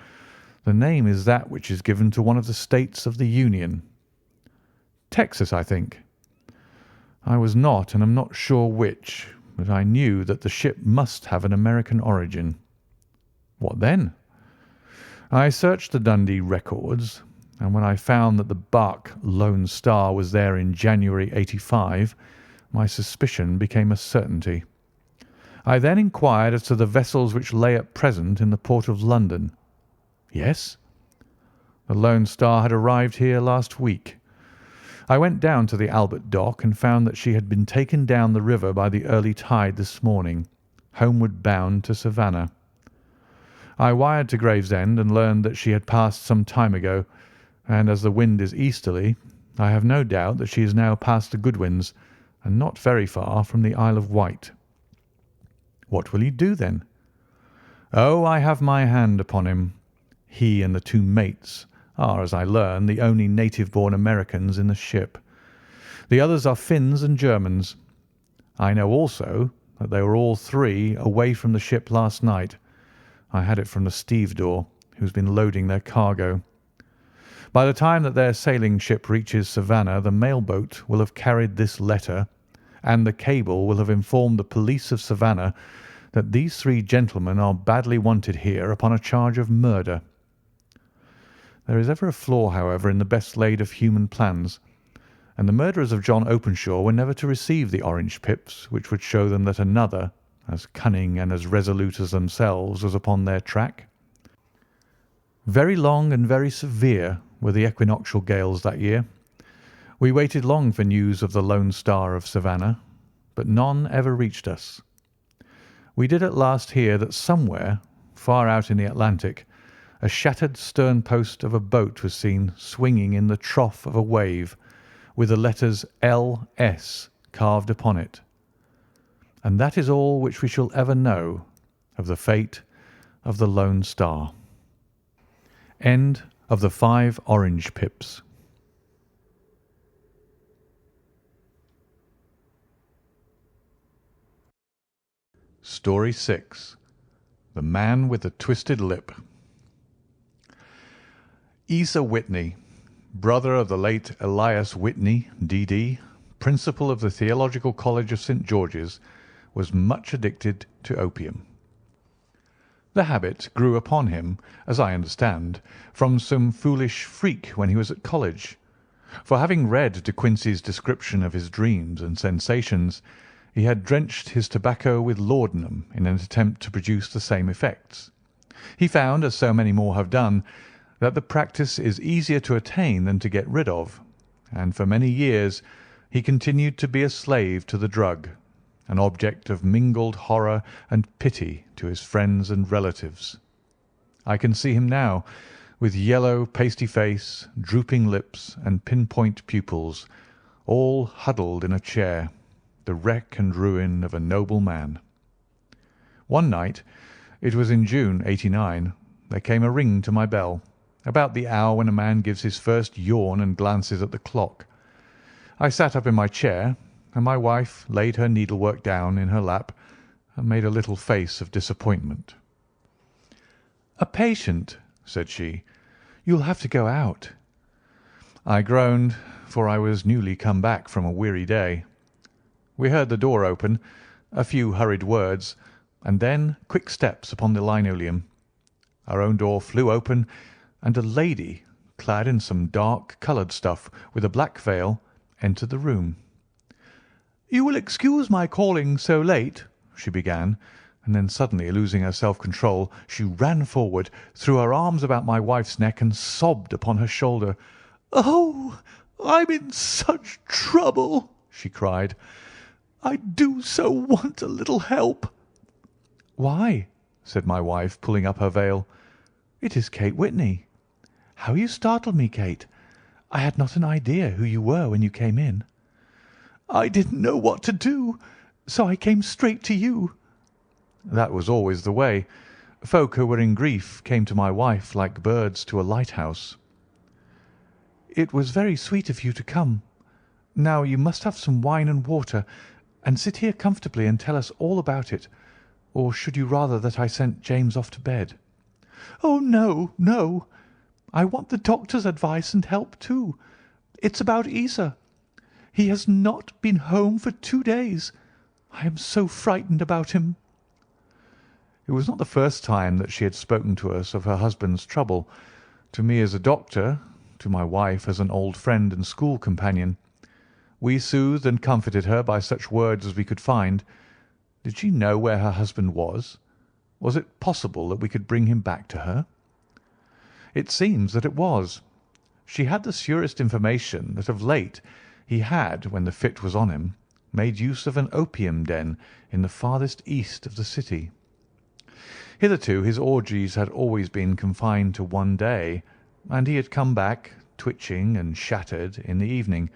the name is that which is given to one of the states of the Union. Texas, I think. I was not and am not sure which, but I knew that the ship must have an American origin." "What then?" "I searched the Dundee records, and when I found that the barque Lone Star was there in January '85, my suspicion became a certainty. I then inquired as to the vessels which lay at present in the port of London." "Yes?" "The Lone Star had arrived here last week. I went down to the Albert Dock and found that she had been taken down the river by the early tide this morning, homeward bound to Savannah. I wired to Gravesend and learned that she had passed some time ago, and as the wind is easterly, I have no doubt that she is now past the Goodwins and not very far from the Isle of Wight." "What will you do, then?" "Oh, I have my hand upon him. He and the 2 mates are, as I learn, the only native-born Americans in the ship. The others are Finns and Germans. I know also that they were all 3 away from the ship last night. I had it from the stevedore, who's been loading their cargo. By the time that their sailing ship reaches Savannah, the mail-boat will have carried this letter, and the cable will have informed the police of Savannah that these 3 gentlemen are badly wanted here upon a charge of murder. There is ever a flaw, however, in the best laid of human plans, and the murderers of John Openshaw were never to receive the orange pips which would show them that another, as cunning and as resolute as themselves, was upon their track. Very long and very severe were the equinoctial gales that year. We waited long for news of the Lone Star of Savannah, but none ever reached us. We did at last hear that somewhere, far out in the Atlantic, a shattered stern post of a boat was seen swinging in the trough of a wave, with the letters L.S. carved upon it. And that is all which we shall ever know of the fate of the Lone Star. End of the 5 Orange Pips. Story 6. The Man with the Twisted Lip. Asa Whitney, brother of the late Elias Whitney, D.D., principal of the Theological College of St. George's, was much addicted to opium. The habit grew upon him, as I understand, from some foolish freak when he was at college, for having read De Quincey's description of his dreams and sensations, he had drenched his tobacco with laudanum in an attempt to produce the same effects. He found, as so many more have done, that the practice is easier to attain than to get rid of, and for many years he continued to be a slave to the drug, an object of mingled horror and pity to his friends and relatives. I can see him now, with yellow, pasty face, drooping lips, and pinpoint pupils, all huddled in a chair, the wreck and ruin of a noble man. One night, it was in June, '89, there came a ring to my bell, about the hour when a man gives his first yawn and glances at the clock. I sat up in my chair, and my wife laid her needlework down in her lap and made a little face of disappointment. "A patient," said she. "You'll have to go out." I groaned, for I was newly come back from a weary day. We heard the door open, a few hurried words, and then quick steps upon the linoleum. Our own door flew open, and a lady, clad in some dark coloured stuff, with a black veil, entered the room. "You will excuse my calling so late," she began, and then suddenly losing her self-control, she ran forward, threw her arms about my wife's neck, and sobbed upon her shoulder. "Oh, I'm in such trouble!" she cried. "I do so want a little help." "Why?" said my wife, pulling up her veil. "It is Kate Whitney. How you startled me, Kate! I had not an idea who you were when you came in." "I didn't know what to do, so I came straight to you." That was always the way. Folk who were in grief came to my wife like birds to a lighthouse. "It was very sweet of you to come. Now you must have some wine and water, and sit here comfortably and tell us all about it. Or should you rather that I sent James off to bed?" "Oh, no, no. I want the doctor's advice and help too. It's about Isa. He has not been home for 2 days. I am so frightened about him." It was not the first time that she had spoken to us of her husband's trouble, to me as a doctor, to my wife as an old friend and school companion. We soothed and comforted her by such words as we could find. Did she know where her husband was? Was it possible that we could bring him back to her? It seems that it was. She had the surest information that of late he had, when the fit was on him, made use of an opium den in the farthest east of the city. Hitherto his orgies had always been confined to one day, and he had come back, twitching and shattered, in the evening.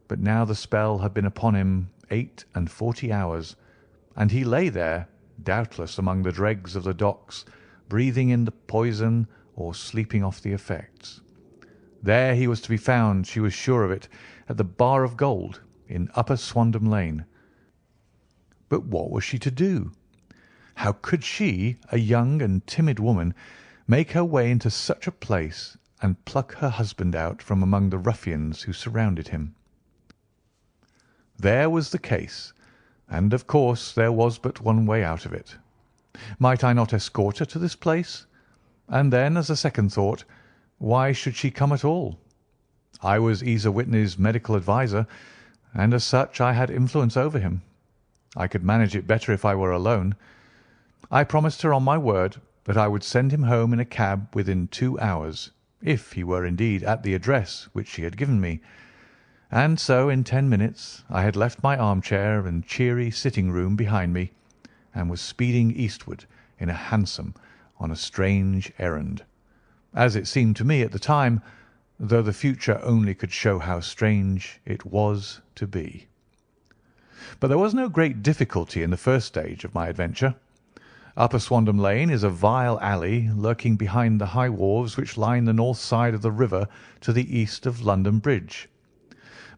But now the spell had been upon him 48 hours, and he lay there, doubtless among the dregs of the docks, breathing in the poison or sleeping off the effects. There he was to be found, she was sure of it, at the Bar of Gold in Upper Swandam Lane. But what was she to do? How could she, a young and timid woman, make her way into such a place and pluck her husband out from among the ruffians who surrounded him? There was the case, and of course there was but one way out of it. Might I not escort her to this place? And then, as a second thought, why should she come at all? I was Isa Whitney's medical adviser, and as such I had influence over him. I could manage it better if I were alone. I promised her on my word that I would send him home in a cab within 2 hours, if he were indeed at the address which she had given me. And so in 10 minutes I had left my armchair and cheery sitting-room behind me, and was speeding eastward in a hansom on a strange errand, as it seemed to me at the time, though the future only could show how strange it was to be. But there was no great difficulty in the first stage of my adventure. Upper Swandam Lane is a vile alley lurking behind the high wharves which line the north side of the river to the east of London Bridge.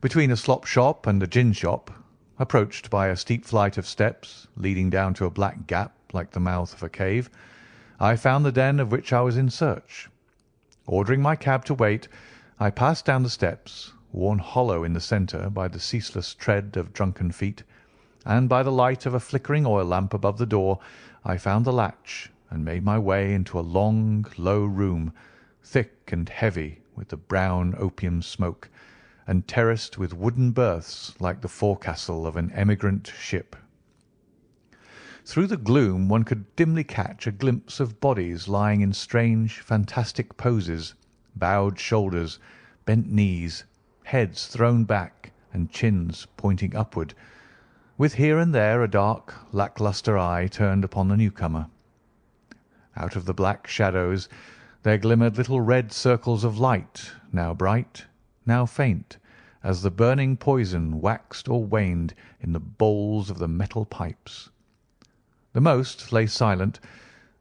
Between a slop shop and a gin shop, approached by a steep flight of steps leading down to a black gap like the mouth of a cave, I found the den of which I was in search. Ordering my cab to wait, I passed down the steps, worn hollow in the centre by the ceaseless tread of drunken feet, and by the light of a flickering oil lamp above the door I found the latch and made my way into a long, low room, thick and heavy with the brown opium smoke, and terraced with wooden berths like the forecastle of an emigrant ship. Through the gloom one could dimly catch a glimpse of bodies lying in strange, fantastic poses, bowed shoulders, bent knees, heads thrown back, and chins pointing upward, with here and there a dark, lack-lustre eye turned upon the newcomer. Out of the black shadows there glimmered little red circles of light, now bright, now faint, as the burning poison waxed or waned in the bowls of the metal pipes. The most lay silent,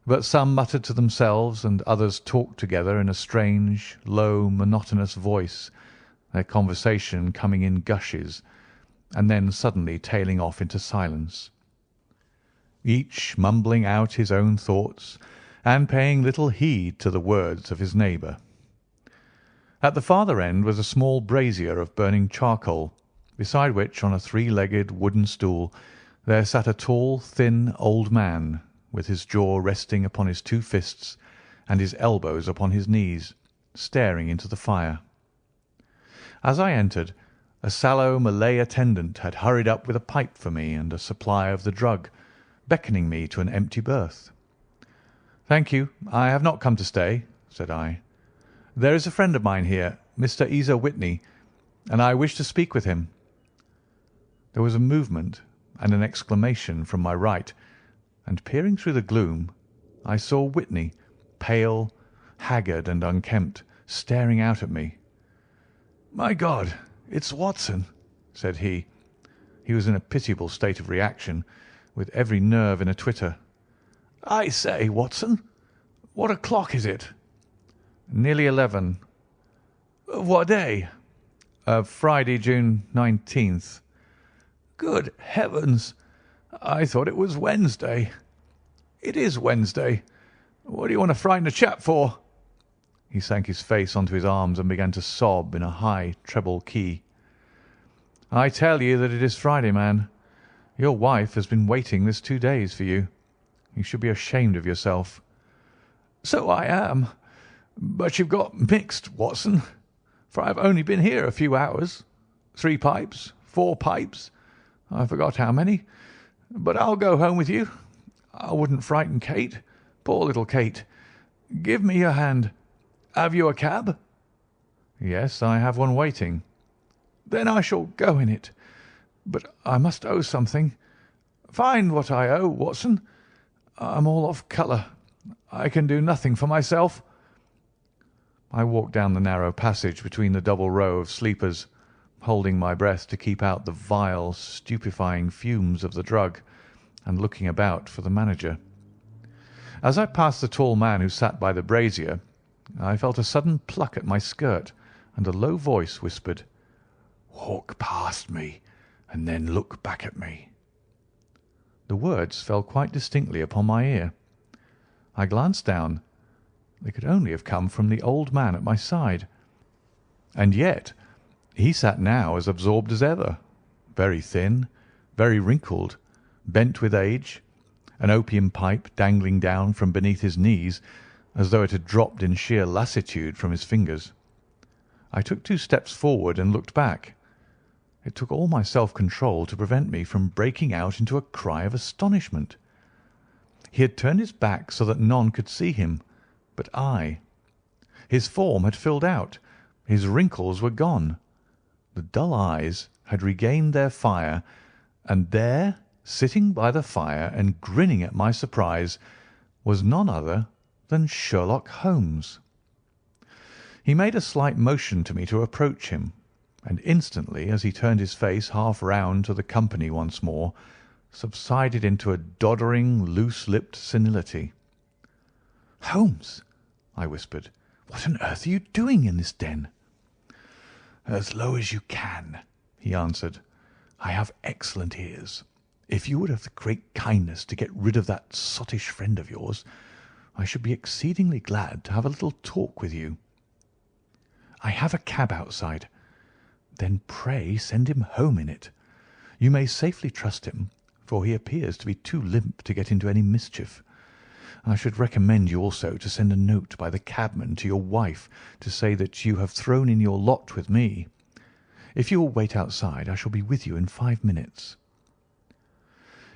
but some muttered to themselves and others talked together in a strange, low, monotonous voice, their conversation coming in gushes, and then suddenly tailing off into silence, each mumbling out his own thoughts and paying little heed to the words of his neighbour. At the farther end was a small brazier of burning charcoal, beside which, on a three-legged wooden stool, there sat a tall, thin old man, with his jaw resting upon his two fists and his elbows upon his knees, staring into the fire. As I entered, a sallow Malay attendant had hurried up with a pipe for me and a supply of the drug, beckoning me to an empty berth. "Thank you, I have not come to stay," said I. "There is a friend of mine here, Mr. Isa Whitney, and I wish to speak with him." There was a movement and an exclamation from my right, and peering through the gloom, I saw Whitney, pale, haggard, and unkempt, staring out at me. "My God, it's Watson," said he. He was in a pitiable state of reaction, with every nerve in a twitter. "I say, Watson, what o'clock is it?" "Nearly 11. "Of what day?" "Of Friday, June 19th. "Good heavens! I thought it was Wednesday." "It is Wednesday. What do you want to frighten a chap for?" He sank his face onto his arms and began to sob in a high treble key. "I tell you that it is Friday, man. Your wife has been waiting this 2 days for you. You should be ashamed of yourself." "So I am. But you've got mixed, Watson, for I've only been here a few hours. 3 pipes, 4 pipes, I forgot how many. But I'll go home with you. I wouldn't frighten Kate. Poor little Kate. Give me your hand. Have you a cab?" "Yes, I have one waiting." "Then I shall go in it. But I must owe something. Find what I owe, Watson. I'm all off colour. I can do nothing for myself." I walked down the narrow passage between the double row of sleepers, holding my breath to keep out the vile, stupefying fumes of the drug, and looking about for the manager. As I passed the tall man who sat by the brazier, I felt a sudden pluck at my skirt, and a low voice whispered, "Walk past me, and then look back at me." The words fell quite distinctly upon my ear. I glanced down. They could only have come from the old man at my side. And yet he sat now as absorbed as ever, very thin, very wrinkled, bent with age, an opium pipe dangling down from beneath his knees as though it had dropped in sheer lassitude from his fingers. I took 2 steps forward and looked back. It took all my self-control to prevent me from breaking out into a cry of astonishment. He had turned his back so that none could see him but I. His form had filled out. His wrinkles were gone. The dull eyes had regained their fire, and there, sitting by the fire and grinning at my surprise, was none other than Sherlock Holmes. He made a slight motion to me to approach him, and instantly, as he turned his face half round to the company once more, subsided into a doddering, loose-lipped senility. "Holmes," I whispered, "what on earth are you doing in this den?" "As low as you can," he answered. "I have excellent ears. If you would have the great kindness to get rid of that sottish friend of yours, I should be exceedingly glad to have a little talk with you." "I have a cab outside." "Then pray send him home in it. You may safely trust him, for he appears to be too limp to get into any mischief. I should recommend you also to send a note by the cabman to your wife to say that you have thrown in your lot with me. If you will wait outside, I shall be with you in 5 minutes."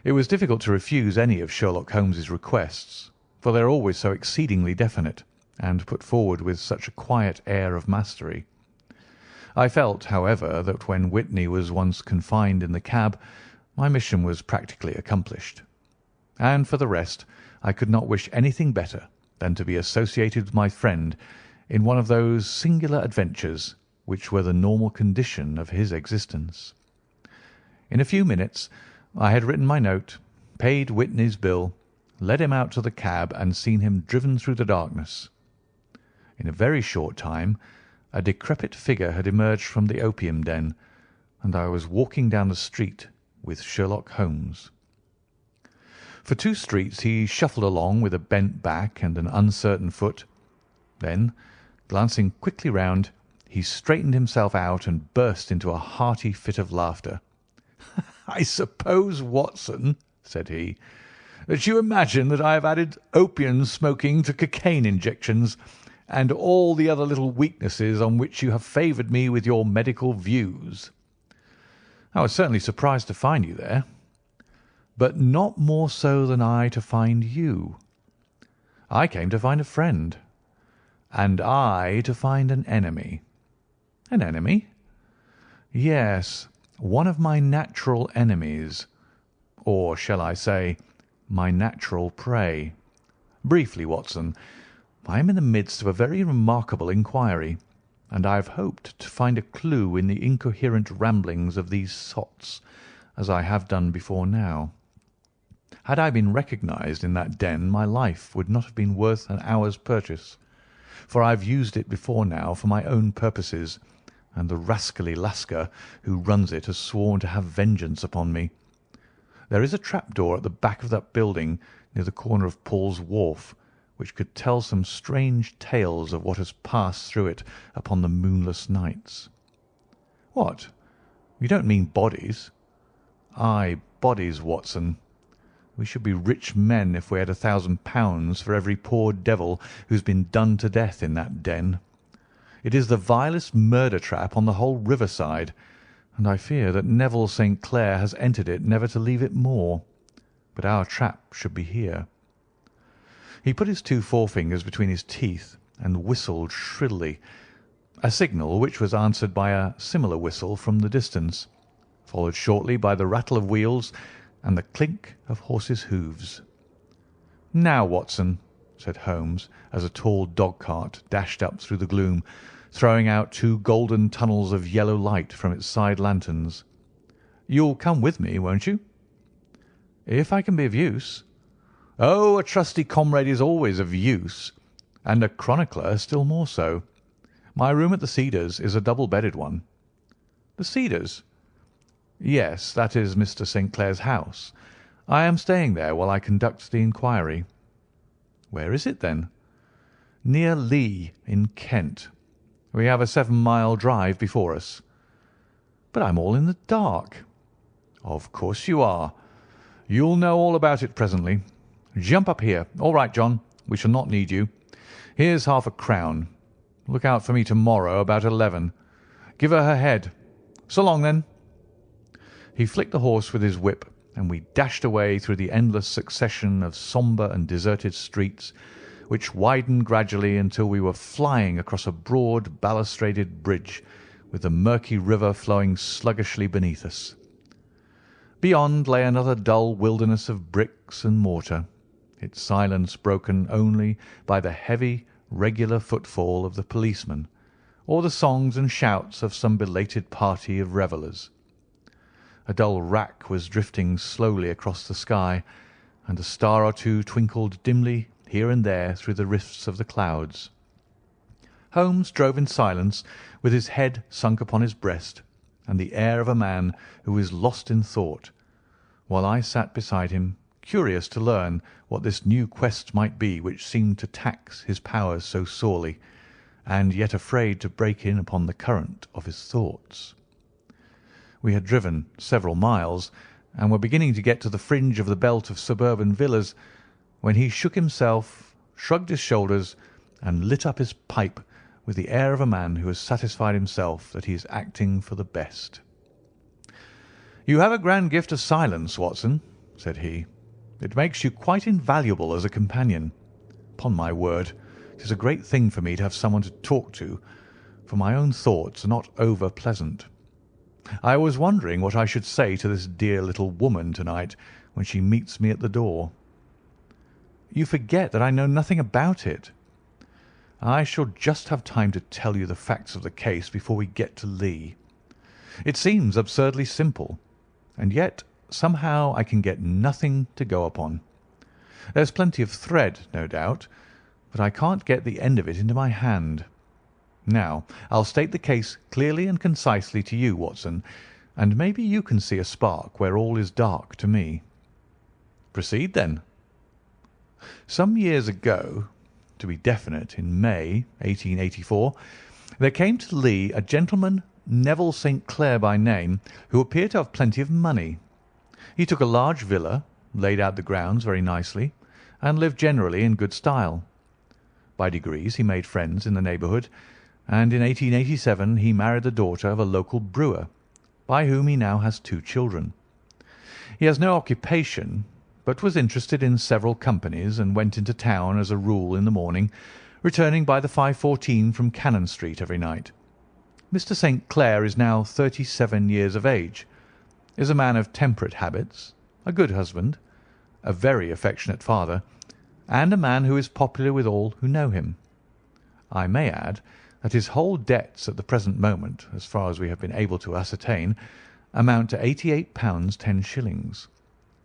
It was difficult to refuse any of Sherlock Holmes's requests, for they are always so exceedingly definite, and put forward with such a quiet air of mastery. I felt, however, that when Whitney was once confined in the cab, my mission was practically accomplished. And for the rest, I could not wish anything better than to be associated with my friend in one of those singular adventures which were the normal condition of his existence. In a few minutes I had written my note, paid Whitney's bill, led him out to the cab, and seen him driven through the darkness. In a very short time a decrepit figure had emerged from the opium den, and I was walking down the street with Sherlock Holmes. For 2 streets he shuffled along with a bent back and an uncertain foot. Then, glancing quickly round, he straightened himself out and burst into a hearty fit of laughter. "I suppose, Watson," said he, "that you imagine that I have added opium smoking to cocaine injections, and all the other little weaknesses on which you have favoured me with your medical views. I was certainly surprised to find you there, but not more so than I to find you. I came to find a friend, and I to find an enemy." "An enemy?" "Yes, one of my natural enemies, or shall I say, my natural prey. Briefly, Watson, I am in the midst of a very remarkable inquiry, and I have hoped to find a clue in the incoherent ramblings of these sots, as I have done before now. Had I been recognised in that den, my life would not have been worth an hour's purchase, for I have used it before now for my own purposes, and the rascally Lascar who runs it has sworn to have vengeance upon me. There is a trapdoor at the back of that building near the corner of Paul's Wharf, which could tell some strange tales of what has passed through it upon the moonless nights." "What? You don't mean bodies?" "Aye, bodies, Watson. We should be rich men if we had £1,000 for every poor devil who has been done to death in that den. It is the vilest murder trap on the whole riverside, and I fear that Neville St. Clair has entered it never to leave it more. But our trap should be here." He put his 2 forefingers between his teeth and whistled shrilly, a signal which was answered by a similar whistle from the distance, followed shortly by the rattle of wheels and the clink of horses' hoofs. "Now, Watson," said Holmes, as a tall dog-cart dashed up through the gloom, throwing out 2 golden tunnels of yellow light from its side lanterns, "you'll come with me, won't you?" "If I can be of use." "Oh, a trusty comrade is always of use, and a chronicler still more so. My room at the Cedars is a double-bedded one." "The Cedars?" "Yes, that is Mr. St. Clair's house. I am staying there while I conduct the inquiry." "Where is it, then?" "Near Lee, in Kent. We have a 7-mile drive before us." "But I'm all in the dark." "Of course you are. You'll know all about it presently. Jump up here. All right, John, we shall not need you. Here's half a crown. Look out for me tomorrow about 11. Give her her head. So long, then." He flicked the horse with his whip, and we dashed away through the endless succession of sombre and deserted streets, which widened gradually until we were flying across a broad balustraded bridge, with the murky river flowing sluggishly beneath us. Beyond lay another dull wilderness of bricks and mortar, its silence broken only by the heavy, regular footfall of the policeman, or the songs and shouts of some belated party of revellers. A dull wrack was drifting slowly across the sky, and a star or two twinkled dimly here and there through the rifts of the clouds. Holmes drove in silence, with his head sunk upon his breast, and the air of a man who is lost in thought, while I sat beside him, curious to learn what this new quest might be which seemed to tax his powers so sorely, and yet afraid to break in upon the current of his thoughts. We had driven several miles, and were beginning to get to the fringe of the belt of suburban villas, when he shook himself, shrugged his shoulders, and lit up his pipe with the air of a man who has satisfied himself that he is acting for the best. "You have a grand gift of silence, Watson," said he. "It makes you quite invaluable as a companion. Upon my word, it is a great thing for me to have someone to talk to, for my own thoughts are not over pleasant. I was wondering what I should say to this dear little woman to-night when she meets me at the door." "You forget that I know nothing about it." "I shall just have time to tell you the facts of the case before we get to Lee. It seems absurdly simple, and yet somehow I can get nothing to go upon. There's plenty of thread, no doubt, but I can't get the end of it into my hand. Now, I'll state the case clearly and concisely to you, Watson, and maybe you can see a spark where all is dark to me." "Proceed, then." Some years ago, to be definite, in May, 1884, there came to Lee a gentleman, Neville St. Clair by name, who appeared to have plenty of money. He took a large villa, laid out the grounds very nicely, and lived generally in good style. By degrees he made friends in the neighbourhood, and in 1887 he married the daughter of a local brewer, by whom he now has 2 children. He has no occupation, but was interested in several companies, and went into town as a rule in the morning, returning by the 5:14 from Cannon Street every night. Mr. St. Clair is now 37 years of age, is a man of temperate habits, a good husband, a very affectionate father, and a man who is popular with all who know him. I may add that his whole debts at the present moment, as far as we have been able to ascertain, amount to £88 10s,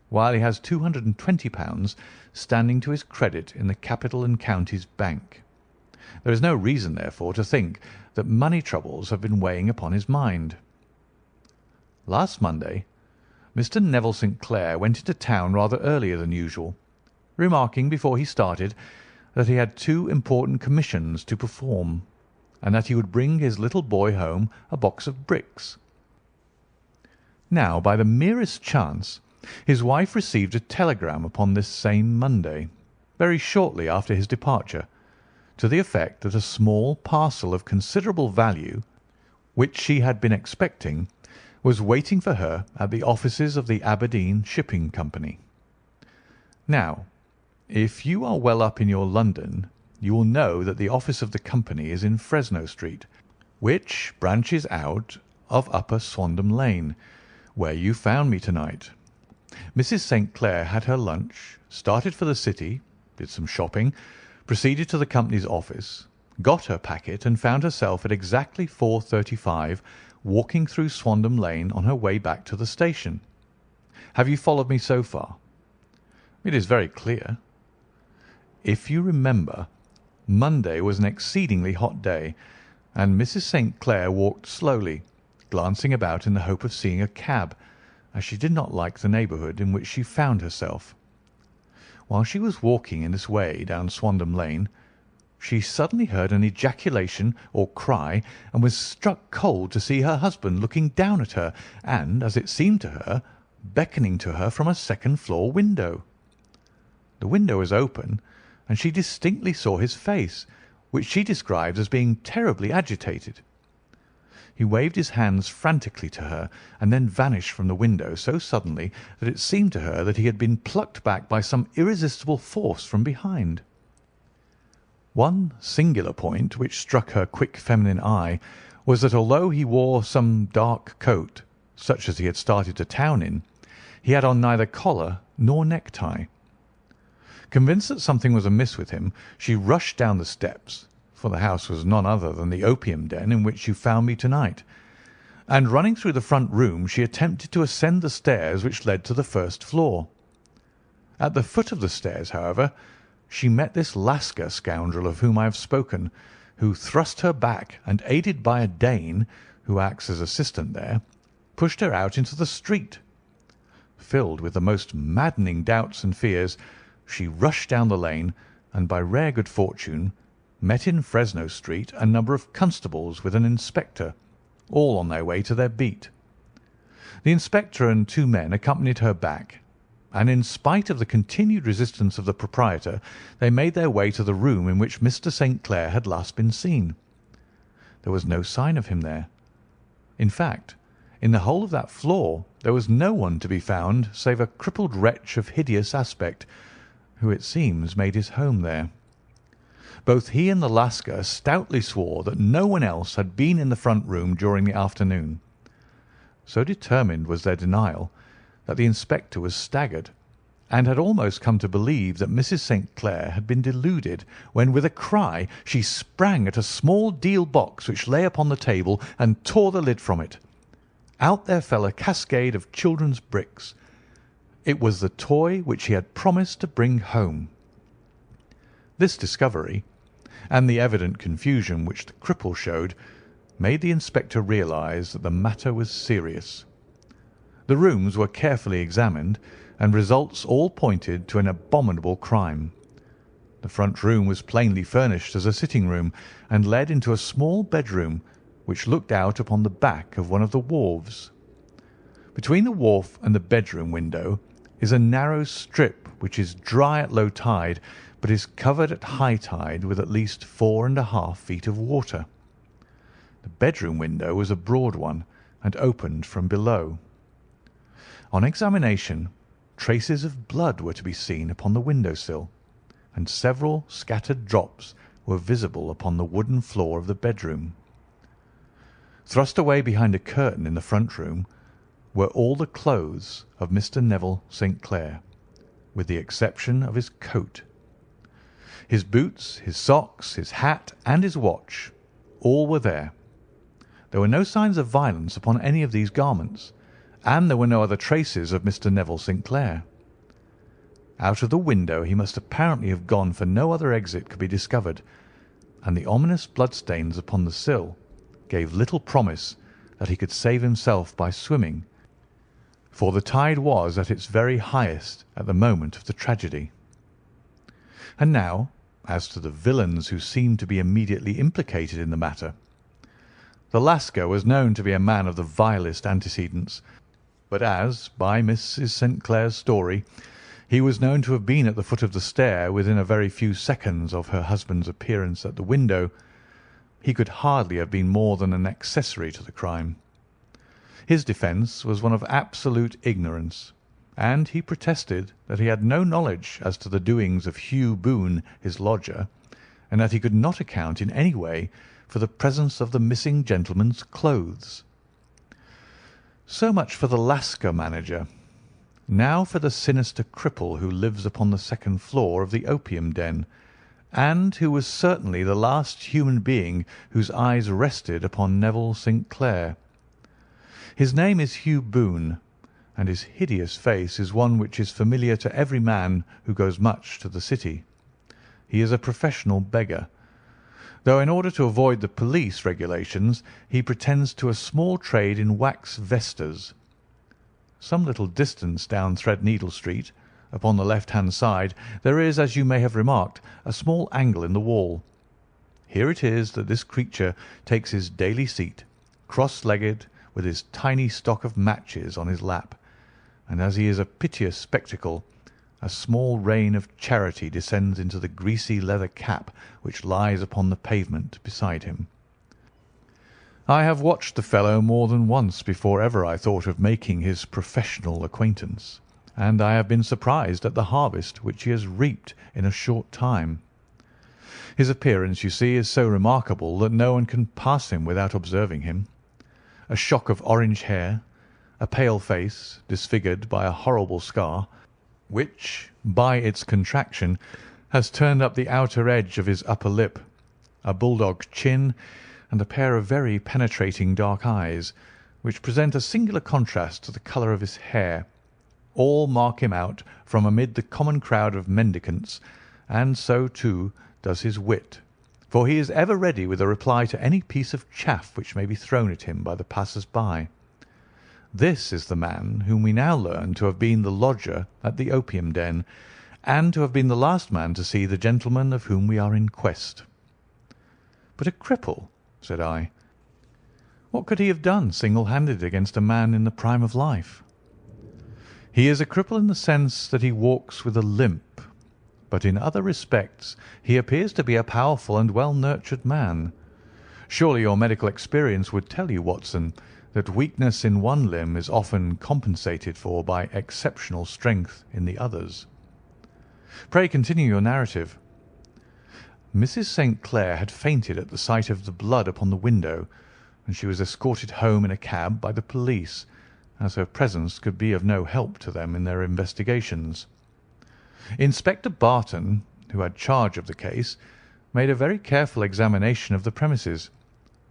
while he has £220 standing to his credit in the Capital and Counties Bank. There is no reason, therefore, to think that money troubles have been weighing upon his mind. Last Monday, Mr. Neville St. Clair went into town rather earlier than usual, remarking before he started that he had 2 important commissions to perform, and that he would bring his little boy home a box of bricks. Now, by the merest chance, his wife received a telegram upon this same Monday, very shortly after his departure, to the effect that a small parcel of considerable value, which she had been expecting, was waiting for her at the offices of the Aberdeen Shipping Company. Now, if you are well up in your London, you will know that the office of the company is in Fresno Street, which branches out of Upper Swandam Lane, where you found me to-night. Mrs. St. Clair had her lunch, started for the city, did some shopping, proceeded to the company's office, got her packet, and found herself at exactly 4:35 walking through Swandam Lane on her way back to the station. Have you followed me so far? It is very clear. If you remember, Monday was an exceedingly hot day, and Mrs. St. Clair walked slowly, glancing about in the hope of seeing a cab, as she did not like the neighbourhood in which she found herself. While she was walking in this way down Swandam Lane, she suddenly heard an ejaculation or cry, and was struck cold to see her husband looking down at her and, as it seemed to her, beckoning to her from a second-floor window. The window was open, and she distinctly saw his face, which she described as being terribly agitated. He waved his hands frantically to her and then vanished from the window so suddenly that it seemed to her that he had been plucked back by some irresistible force from behind. One singular point which struck her quick feminine eye was that although he wore some dark coat, such as he had started to town in, he had on neither collar nor necktie. Convinced that something was amiss with him, she rushed down the steps, for the house was none other than the opium den in which you found me tonight, and running through the front room she attempted to ascend the stairs which led to the first floor. At the foot of the stairs, however, she met this Lascar scoundrel of whom I have spoken, who thrust her back and, aided by a Dane, who acts as assistant there, pushed her out into the street. Filled with the most maddening doubts and fears, she rushed down the lane, and by rare good fortune met in Fresno Street a number of constables with an inspector, all on their way to their beat. The inspector and two men accompanied her back, and in spite of the continued resistance of the proprietor, they made their way to the room in which Mr. St. Clair had last been seen. There was no sign of him there. In fact, in the whole of that floor there was no one to be found save a crippled wretch of hideous aspect, who it seems made his home there. Both he and the Lascar stoutly swore that no one else had been in the front room during the afternoon. So determined was their denial that the inspector was staggered, and had almost come to believe that Mrs. St. Clair had been deluded, when with a cry she sprang at a small deal box which lay upon the table and tore the lid from it. Out there fell a cascade of children's bricks. It was the toy which he had promised to bring home. This discovery, and the evident confusion which the cripple showed, made the inspector realize that the matter was serious. The rooms were carefully examined, and results all pointed to an abominable crime. The front room was plainly furnished as a sitting-room, and led into a small bedroom which looked out upon the back of one of the wharves. Between the wharf and the bedroom window is a narrow strip which is dry at low tide, but is covered at high tide with at least 4½ feet of water. The bedroom window was a broad one, and opened from below. On examination, traces of blood were to be seen upon the window-sill, and several scattered drops were visible upon the wooden floor of the bedroom. Thrust away behind a curtain in the front room were all the clothes of Mr. Neville St. Clair, with the exception of his coat. His boots, his socks, his hat, and his watch, all were there. There were no signs of violence upon any of these garments, and there were no other traces of Mr. Neville St. Clair. Out of the window he must apparently have gone, for no other exit could be discovered, and the ominous bloodstains upon the sill gave little promise that he could save himself by swimming, for the tide was at its very highest at the moment of the tragedy. And now, as to the villains who seemed to be immediately implicated in the matter. The Lascar was known to be a man of the vilest antecedents, but as, by Mrs. St. Clair's story, he was known to have been at the foot of the stair within a very few seconds of her husband's appearance at the window, he could hardly have been more than an accessory to the crime. His defence was one of absolute ignorance, and he protested that he had no knowledge as to the doings of Hugh Boone, his lodger, and that he could not account in any way for the presence of the missing gentleman's clothes. So much for the Lascar manager. Now for the sinister cripple who lives upon the second floor of the opium den, and who was certainly the last human being whose eyes rested upon Neville St. Clair. His name is Hugh Boone, and his hideous face is one which is familiar to every man who goes much to the city. He is a professional beggar, though in order to avoid the police regulations he pretends to a small trade in wax vestas. Some little distance down Threadneedle Street, upon the left-hand side, there is, as you may have remarked, a small angle in the wall. Here it is that this creature takes his daily seat, cross-legged, with his tiny stock of matches on his lap, and as he is a piteous spectacle, A small rain of charity descends into the greasy leather cap which lies upon the pavement beside him. I have watched the fellow more than once before ever I thought of making his professional acquaintance, and I have been surprised at the harvest which he has reaped in a short time. His appearance, you see, is so remarkable that no one can pass him without observing him. A shock of orange hair, a pale face disfigured by a horrible scar, which, by its contraction, has turned up the outer edge of his upper lip, a bulldog chin, and a pair of very penetrating dark eyes, which present a singular contrast to the colour of his hair, all mark him out from amid the common crowd of mendicants, and so, too, does his wit, for he is ever ready with a reply to any piece of chaff which may be thrown at him by the passers-by. This is the man whom we now learn to have been the lodger at the opium den, and to have been the last man to see the gentleman of whom we are in quest. But a cripple, said I. What could he have done single-handed against a man in the prime of life? He is a cripple in the sense that he walks with a limp, but in other respects he appears to be a powerful and well-nurtured man. Surely your medical experience would tell you, Watson, that weakness in one limb is often compensated for by exceptional strength in the others. Pray continue your narrative. Mrs. St. Clair had fainted at the sight of the blood upon the window, and she was escorted home in a cab by the police, as her presence could be of no help to them in their investigations. Inspector Barton, who had charge of the case, made a very careful examination of the premises,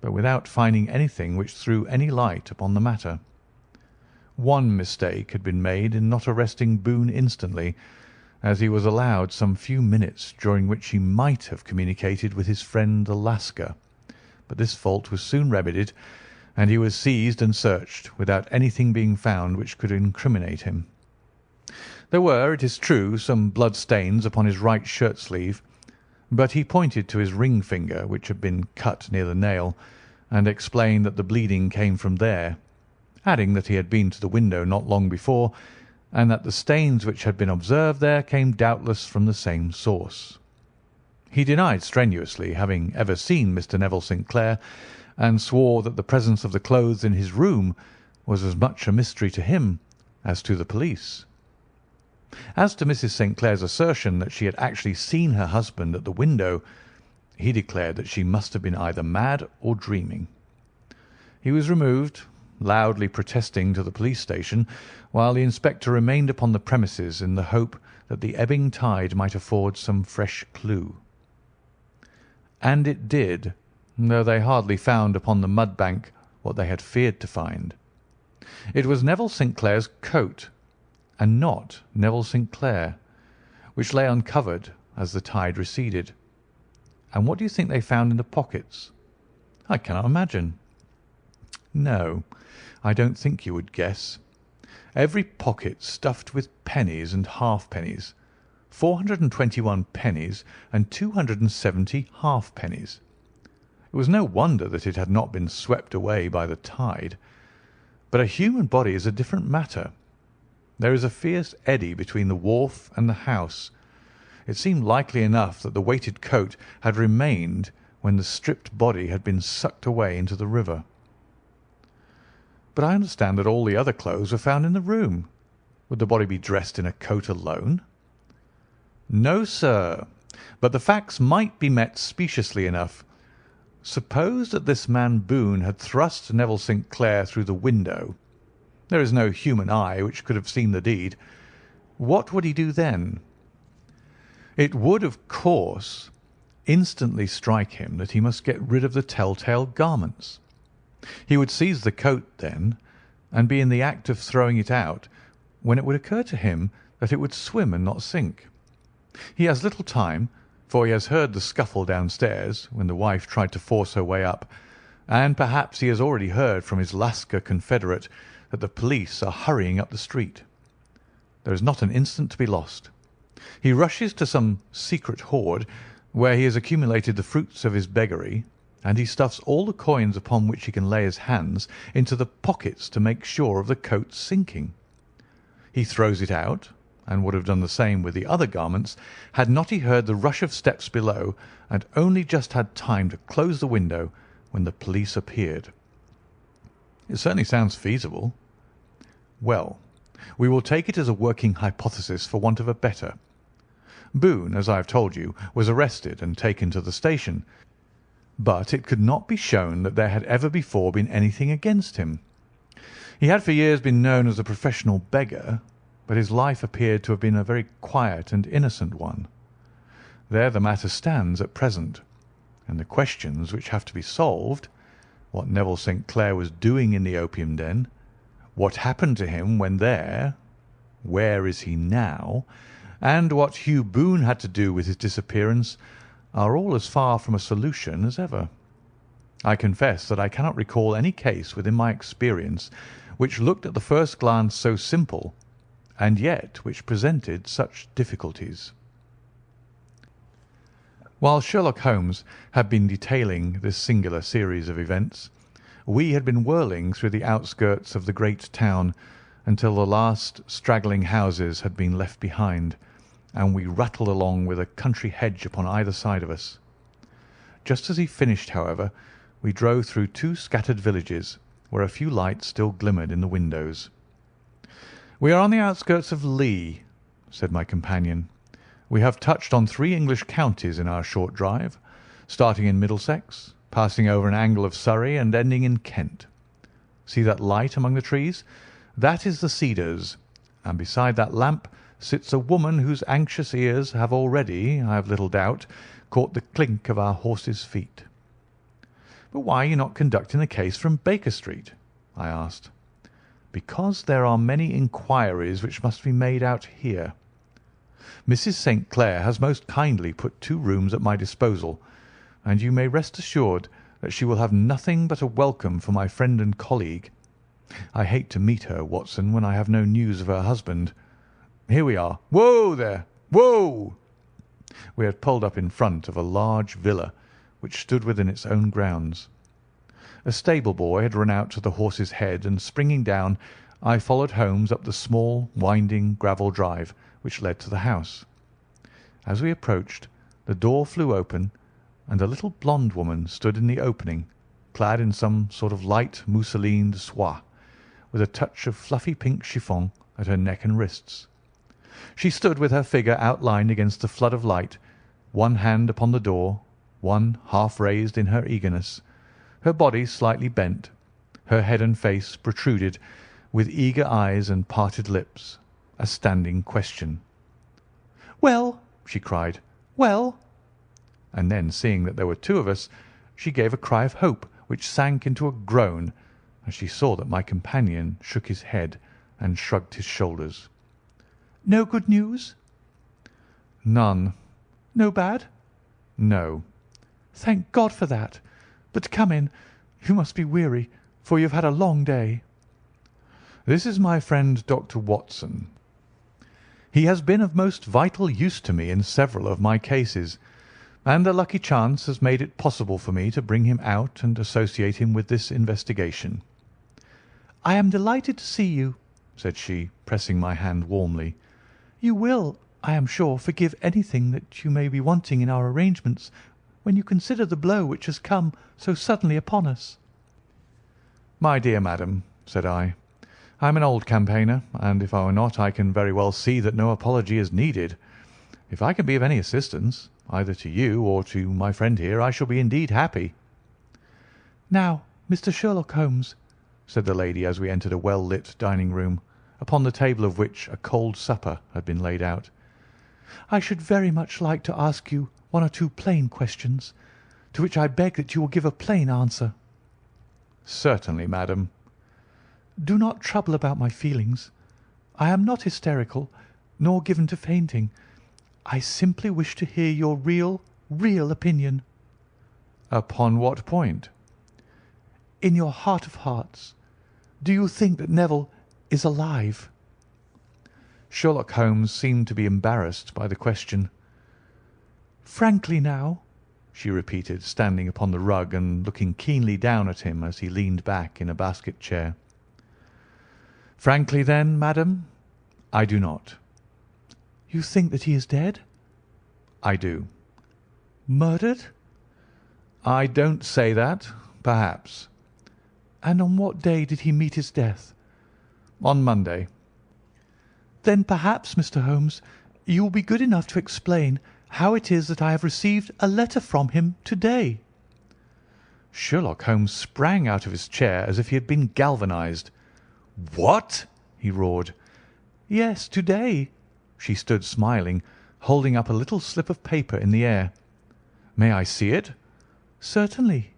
but without finding anything which threw any light upon the matter. One mistake had been made in not arresting Boone instantly, as he was allowed some few minutes during which he might have communicated with his friend the Lascar, but this fault was soon remedied, and he was seized and searched without anything being found which could incriminate him. There were, it is true, some blood stains upon his right shirt sleeve, but he pointed to his ring finger, which had been cut near the nail, and explained that the bleeding came from there, adding that he had been to the window not long before, and that the stains which had been observed there came doubtless from the same source. He denied strenuously having ever seen Mr. Neville St. Clair, and swore that the presence of the clothes in his room was as much a mystery to him as to the police. As to Mrs. St. Clair's assertion that she had actually seen her husband at the window, he declared that she must have been either mad or dreaming. He was removed, loudly protesting, to the police station, while the inspector remained upon the premises in the hope that the ebbing tide might afford some fresh clue. And it did, though they hardly found upon the mud bank what they had feared to find. It was Neville St. Clair's coat, and not Neville St. Clair, which lay uncovered as the tide receded. And what do you think they found in the pockets? I cannot imagine. No, I don't think you would guess. Every pocket stuffed with pennies and halfpennies, 421 pennies and 270 halfpennies. It was no wonder that it had not been swept away by the tide. But a human body is a different matter. There is a fierce eddy between the wharf and the house. It seemed likely enough that the weighted coat had remained when the stripped body had been sucked away into the river. But I understand that all the other clothes were found in the room. Would the body be dressed in a coat alone? No, sir, but the facts might be met speciously enough. Suppose that this man Boone had thrust Neville St. Clair through the window. There is no human eye which could have seen the deed. What would he do then? It would, of course, instantly strike him that he must get rid of the tell-tale garments. He would seize the coat then, and be in the act of throwing it out, when it would occur to him that it would swim and not sink. He has little time, for he has heard the scuffle downstairs when the wife tried to force her way up, and perhaps he has already heard from his Lascar confederate that the police are hurrying up the street. There is not an instant to be lost. He rushes to some secret hoard where he has accumulated the fruits of his beggary, and he stuffs all the coins upon which he can lay his hands into the pockets to make sure of the coat's sinking. He throws it out, and would have done the same with the other garments, had not he heard the rush of steps below, and only just had time to close the window when the police appeared. It certainly sounds feasible. Well, we will take it as a working hypothesis for want of a better. Boone, as I have told you, was arrested and taken to the station, but it could not be shown that there had ever before been anything against him. He had for years been known as a professional beggar, but his life appeared to have been a very quiet and innocent one. There the matter stands at present, and the questions which have to be solved, what Neville St. Clair was doing in the opium den, what happened to him when there, where is he now, and what Hugh Boone had to do with his disappearance, are all as far from a solution as ever. I confess that I cannot recall any case within my experience which looked at the first glance so simple, and yet which presented such difficulties. While Sherlock Holmes had been detailing this singular series of events, we had been whirling through the outskirts of the great town until the last straggling houses had been left behind, and we rattled along with a country hedge upon either side of us. Just as he finished, however, we drove through two scattered villages, where a few lights still glimmered in the windows. "We are on the outskirts of Lee," said my companion. "We have touched on 3 English counties in our short drive, starting in Middlesex, passing over an angle of Surrey, and ending in Kent. See that light among the trees? That is the Cedars, and beside that lamp sits a woman whose anxious ears have already, I have little doubt, caught the clink of our horses' feet." "But why are you not conducting the case from Baker Street?" I asked. "Because there are many inquiries which must be made out here. Mrs. St. Clair has most kindly put 2 rooms at my disposal, and you may rest assured that she will have nothing but a welcome for my friend and colleague. I hate to meet her, Watson, when I have no news of her husband. Here we are. Whoa there! Whoa!" We had pulled up in front of a large villa which stood within its own grounds. A stable boy had run out to the horse's head, and springing down, I followed Holmes up the small, winding gravel drive which led to the house. As we approached, the door flew open, and a little blonde woman stood in the opening, clad in some sort of light mousseline de soie, with a touch of fluffy pink chiffon at her neck and wrists. She stood with her figure outlined against the flood of light, one hand upon the door, one half raised in her eagerness, her body slightly bent, her head and face protruded, with eager eyes and parted lips, a standing question. "Well," she cried, "well!" And then, seeing that there were 2 of us, she gave a cry of hope which sank into a groan as she saw that my companion shook his head and shrugged his shoulders. "No good news?" "None." "No bad?" "No." "Thank God for that. But come in. You must be weary, for you have had a long day." "This is my friend Dr. Watson. He has been of most vital use to me in several of my cases, and a lucky chance has made it possible for me to bring him out and associate him with this investigation." "I am delighted to see you," said she, pressing my hand warmly. "You will, I am sure, forgive anything that you may be wanting in our arrangements when you consider the blow which has come so suddenly upon us." "My dear madam," said I am an old campaigner, and if I were not, I can very well see that no apology is needed. If I can be of any assistance, either to you or to my friend here, I shall be indeed happy." "Now, Mr. Sherlock Holmes," said the lady as we entered a well-lit dining-room, upon the table of which a cold supper had been laid out, "I should very much like to ask you 1 or 2 plain questions, to which I beg that you will give a plain answer." "Certainly, madam." "Do not trouble about my feelings. I am not hysterical, nor given to fainting. I simply wish to hear your real opinion." "Upon what point?" "In your heart of hearts, do you think that Neville is alive?" Sherlock Holmes seemed to be embarrassed by the question. "Frankly now," she repeated, standing upon the rug and looking keenly down at him as he leaned back in a basket chair. "Frankly, then, madam, I do not." You think that he is dead? I do. Murdered? I don't say that. Perhaps. And on what day did he meet his death? On Monday. Then perhaps, Mr. Holmes, you will be good enough to explain how it is that I have received a letter from him to-day. Sherlock Holmes sprang out of his chair as if he had been galvanized. "What?" he roared. Yes, to-day. She stood smiling, holding up a little slip of paper in the air. "May I see it?" Certainly.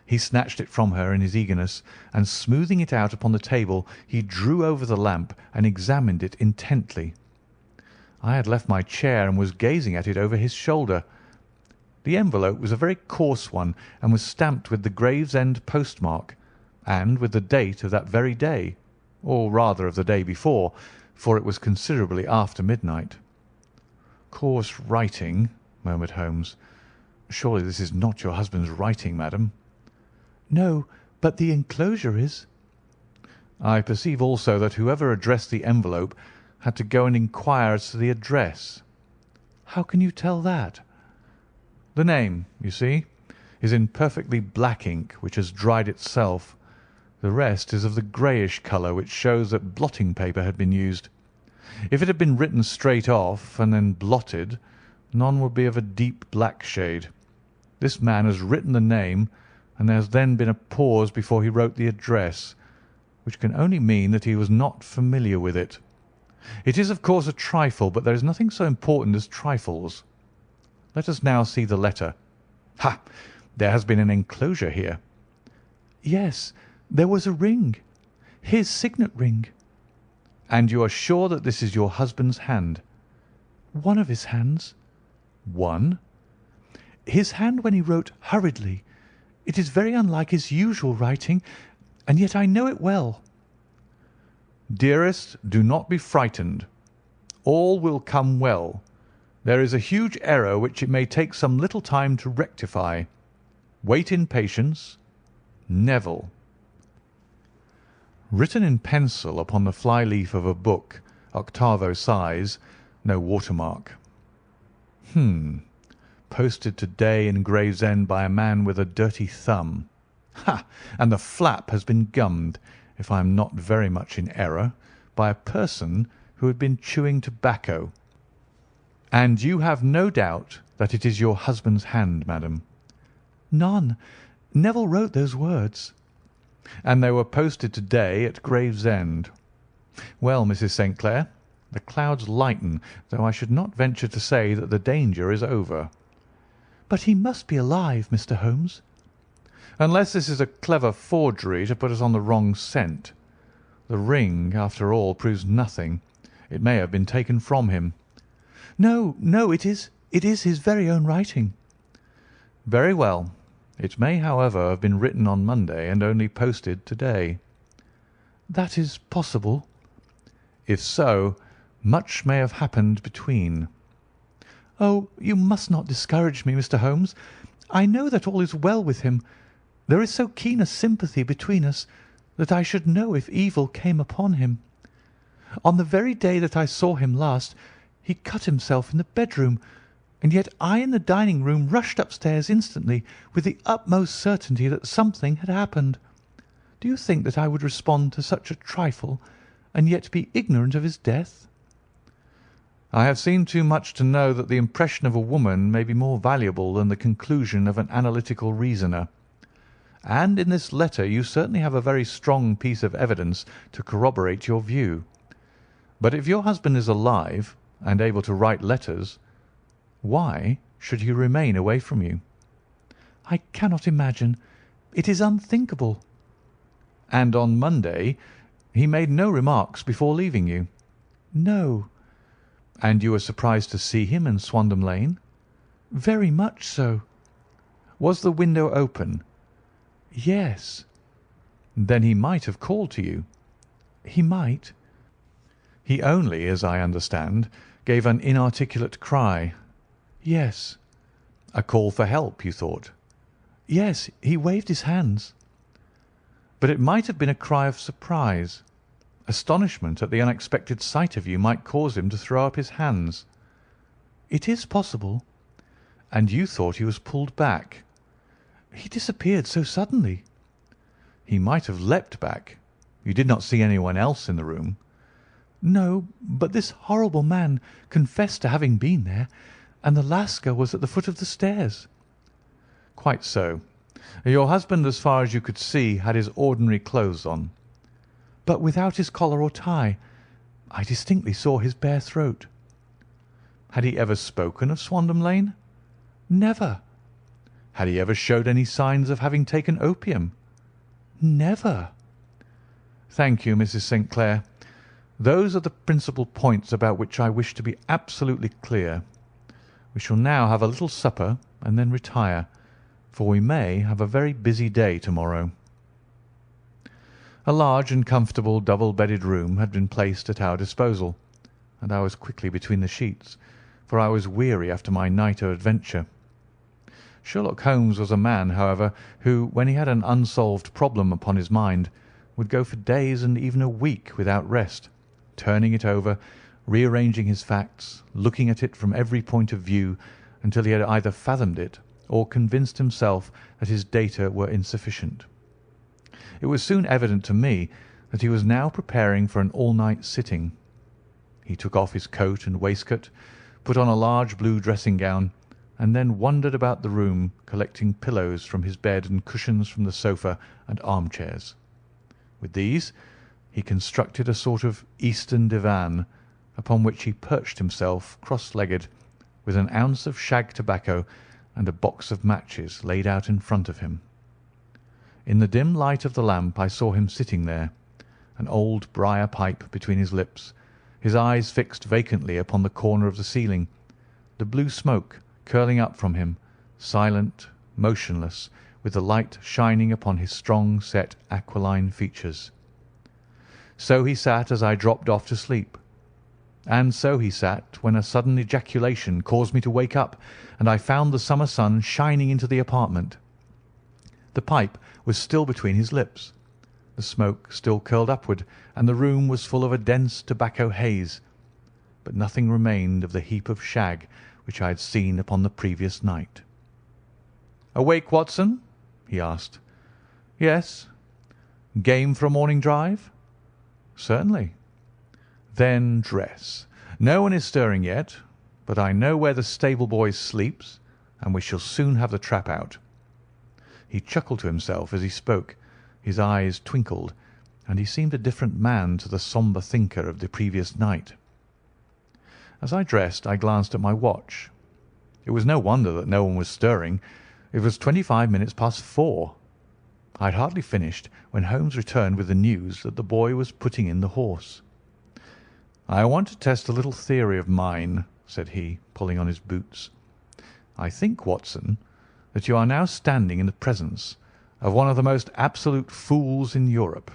He snatched it from her in his eagerness, and smoothing it out upon the table, he drew over the lamp and examined it intently. I had left my chair and was gazing at it over his shoulder. The envelope was a very coarse one, and was stamped with the Gravesend postmark, and with the date of that very day, or rather of the day before, for it was considerably after midnight. "Coarse writing," murmured Holmes. "Surely this is not your husband's writing, madam?" No, but the enclosure is. I perceive also that whoever addressed the envelope had to go and inquire as to the address. How can you tell that? The name, you see, is in perfectly black ink, which has dried itself. The rest is of the greyish colour, which shows that blotting paper had been used. If it had been written straight off and then blotted, none would be of a deep black shade. This man has written the name, and there has then been a pause before he wrote the address, which can only mean that he was not familiar with it. It is, of course, a trifle, but there is nothing so important as trifles. Let us now see the letter. Ha! There has been an enclosure here. Yes, there was a ring. His signet ring. And you are sure that this is your husband's hand? One of his hands. One? His hand when he wrote hurriedly. It is very unlike his usual writing, and yet I know it well. Dearest, do not be frightened. All will come well. There is a huge error which it may take some little time to rectify. Wait in patience. Neville. Written in pencil upon the fly-leaf of a book, octavo size, no watermark. Posted today in Gravesend by a man with a dirty thumb. Ha! And the flap has been gummed, if I am not very much in error, by a person who had been chewing tobacco. And you have no doubt that it is your husband's hand, madam? None. Neville wrote those words. And they were posted today at Gravesend. Well, Mrs. St. Clair, the clouds lighten, though I should not venture to say that the danger is over. But he must be alive, Mr. Holmes. Unless this is a clever forgery to put us on the wrong scent. The ring, after all, proves nothing. It may have been taken from him. No, it is his very own writing. Very well. It may, however, have been written on Monday and only posted today. That is possible. If so, much may have happened between. Oh, you must not discourage me, Mr. Holmes. I know that all is well with him. There is so keen a sympathy between us that I should know if evil came upon him. On the very day that I saw him last, he cut himself in the bedroom, and yet I in the dining-room rushed upstairs instantly with the utmost certainty that something had happened. Do you think that I would respond to such a trifle and yet be ignorant of his death? I have seen too much to know that the impression of a woman may be more valuable than the conclusion of an analytical reasoner. And in this letter you certainly have a very strong piece of evidence to corroborate your view. But if your husband is alive and able to write letters, why should he remain away from you? I cannot imagine. It is unthinkable. And on Monday he made no remarks before leaving you? No. And you were surprised to see him in Swandam Lane? Very much so. Was the window open? Yes. Then he might have called to you. He might. He only, as I understand, gave an inarticulate cry. Yes. A call for help, you thought? Yes, he waved his hands. But it might have been a cry of surprise. Astonishment at the unexpected sight of you might cause him to throw up his hands." "It is possible." "And you thought he was pulled back?" "He disappeared so suddenly." "He might have leapt back. You did not see anyone else in the room?" "No, but this horrible man confessed to having been there, and the Lascar was at the foot of the stairs." "Quite so. Your husband, as far as you could see, had his ordinary clothes on." "But without his collar or tie. I distinctly saw his bare throat." "Had he ever spoken of Swandam Lane?" "Never." "Had he ever showed any signs of having taken opium?" "Never." "Thank you, Mrs. St. Clair. Those are the principal points about which I wish to be absolutely clear. We shall now have a little supper and then retire, for we may have a very busy day to-morrow." A large and comfortable double-bedded room had been placed at our disposal, and I was quickly between the sheets, for I was weary after my night of adventure. Sherlock Holmes was a man, however, who, when he had an unsolved problem upon his mind, would go for days and even a week without rest, turning it over, rearranging his facts, looking at it from every point of view until he had either fathomed it or convinced himself that his data were insufficient. It was soon evident to me that he was now preparing for an all-night sitting. He took off his coat and waistcoat, put on a large blue dressing-gown, and then wandered about the room collecting pillows from his bed and cushions from the sofa and armchairs. With these he constructed a sort of Eastern divan, upon which he perched himself cross-legged, with an ounce of shag tobacco and a box of matches laid out in front of him. In the dim light of the lamp I saw him sitting there, an old briar pipe between his lips, his eyes fixed vacantly upon the corner of the ceiling, the blue smoke curling up from him, silent, motionless, with the light shining upon his strong-set aquiline features. So he sat as I dropped off to sleep, and so he sat when a sudden ejaculation caused me to wake up, and I found the summer sun shining into the apartment. The pipe was still between his lips, the smoke still curled upward, and the room was full of a dense tobacco haze, but nothing remained of the heap of shag which I had seen upon the previous night. "Awake, Watson?" he asked. "Yes." "Game for a morning drive?" "Certainly." "Then dress. No one is stirring yet, but I know where the stable-boy sleeps, and we shall soon have the trap out." He chuckled to himself as he spoke, his eyes twinkled, and he seemed a different man to the sombre thinker of the previous night. As I dressed I glanced at my watch. It was no wonder that no one was stirring. It was 25 minutes past 4. I had hardly finished when Holmes returned with the news that the boy was putting in the horse. "I want to test a little theory of mine," said he, pulling on his boots. "I think, Watson, that you are now standing in the presence of one of the most absolute fools in Europe.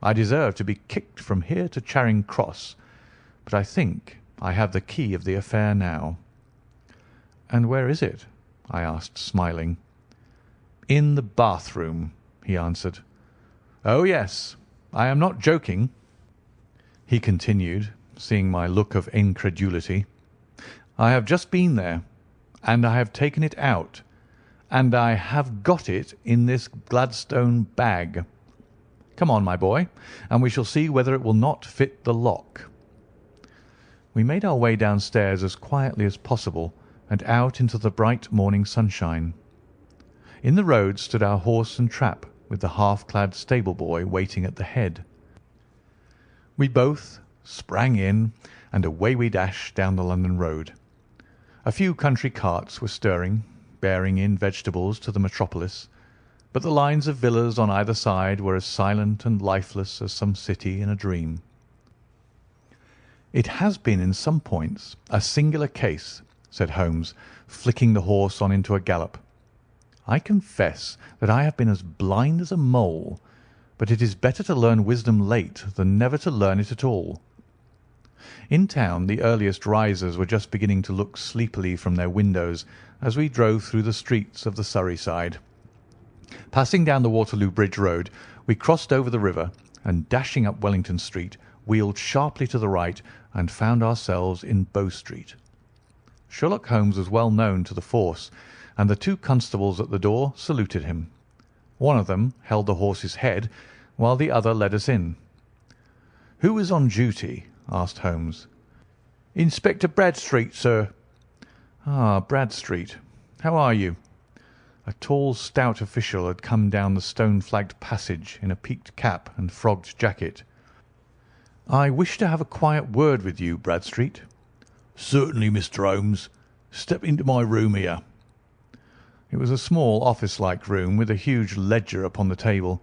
I deserve to be kicked from here to Charing Cross, but I think I have the key of the affair now." "And where is it?" I asked, smiling. "In the bathroom," he answered. "Oh, yes, I am not joking," he continued, seeing my look of incredulity. "I have just been there, and I have taken it out, and I have got it in this Gladstone bag. Come on, my boy, and we shall see whether it will not fit the lock." We made our way downstairs as quietly as possible and out into the bright morning sunshine. In the road stood our horse and trap, with the half-clad stable-boy waiting at the head. We both sprang in, and away we dashed down the London road. A few country carts were stirring, bearing in vegetables to the metropolis, but the lines of villas on either side were as silent and lifeless as some city in a dream. "It has been in some points a singular case," said Holmes, flicking the horse on into a gallop. "I confess that I have been as blind as a mole, but it is better to learn wisdom late than never to learn it at all." In town the earliest risers were just beginning to look sleepily from their windows as we drove through the streets of the Surrey side. Passing down the Waterloo Bridge Road, we crossed over the river and dashing up Wellington Street, wheeled sharply to the right and found ourselves in Bow Street. Sherlock Holmes was well known to the force, and the two constables at the door saluted him. One of them held the horse's head, while the other led us in. "Who is on duty?" asked Holmes. "Inspector Bradstreet, sir." "Ah, Bradstreet. How are you?" A tall, stout official had come down the stone-flagged passage in a peaked cap and frogged jacket. "I wish to have a quiet word with you, Bradstreet." "Certainly, Mr. Holmes. Step into my room here." It was a small office-like room with a huge ledger upon the table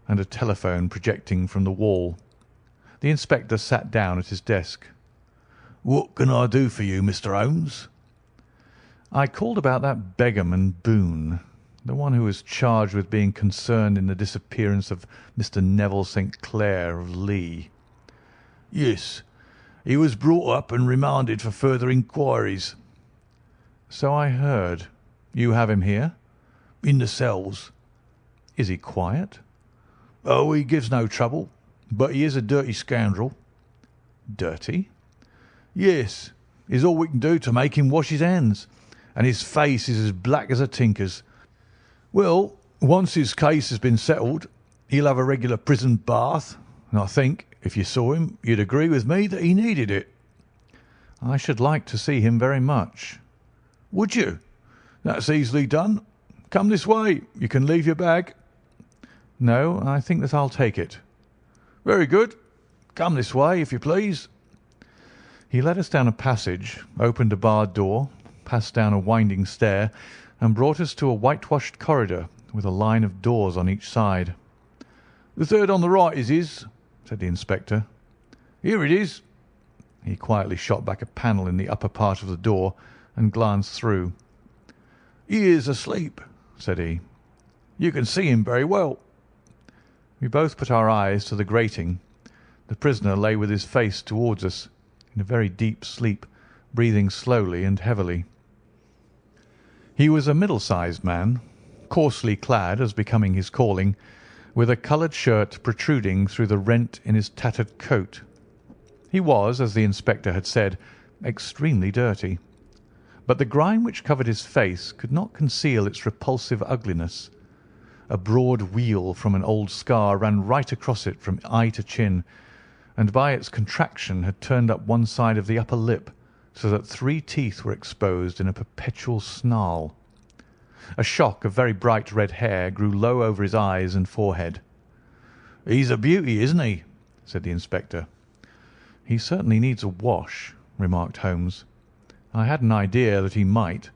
and a telephone projecting from the wall. The inspector sat down at his desk. "What can I do for you, Mr. Holmes?" "I called about that Begum and Boone, the one who was charged with being concerned in the disappearance of Mr. Neville St. Clair of Lee." "Yes. He was brought up and remanded for further inquiries." "So I heard. You have him here?" "In the cells." "Is he quiet?" "Oh, he gives no trouble, but he is a dirty scoundrel." "Dirty?" "Yes. It's all we can do to make him wash his hands, and his face is as black as a tinker's. Well, once his case has been settled, he'll have a regular prison bath, and I think, if you saw him, you'd agree with me that he needed it." "I should like to see him very much." "Would you? That's easily done. Come this way. You can leave your bag." "No, I think that I'll take it." "Very good. Come this way, if you please." He led us down a passage, opened a barred door, passed down a winding stair, and brought us to a whitewashed corridor with a line of doors on each side. "The third on the right is his," said the inspector. "Here it is." He quietly shot back a panel in the upper part of the door and glanced through. "He is asleep," said he. "You can see him very well." We both put our eyes to the grating. The prisoner lay with his face towards us, in a very deep sleep, breathing slowly and heavily. He was a middle-sized man, coarsely clad as becoming his calling, with a coloured shirt protruding through the rent in his tattered coat. He was, as the inspector had said, extremely dirty, but the grime which covered his face could not conceal its repulsive ugliness. A broad wheal from an old scar ran right across it from eye to chin, and by its contraction had turned up one side of the upper lip, so that 3 teeth were exposed in a perpetual snarl. A shock of very bright red hair grew low over his eyes and forehead. "He's a beauty, isn't he?" said the inspector. "He certainly needs a wash," remarked Holmes. "I had an idea that he might,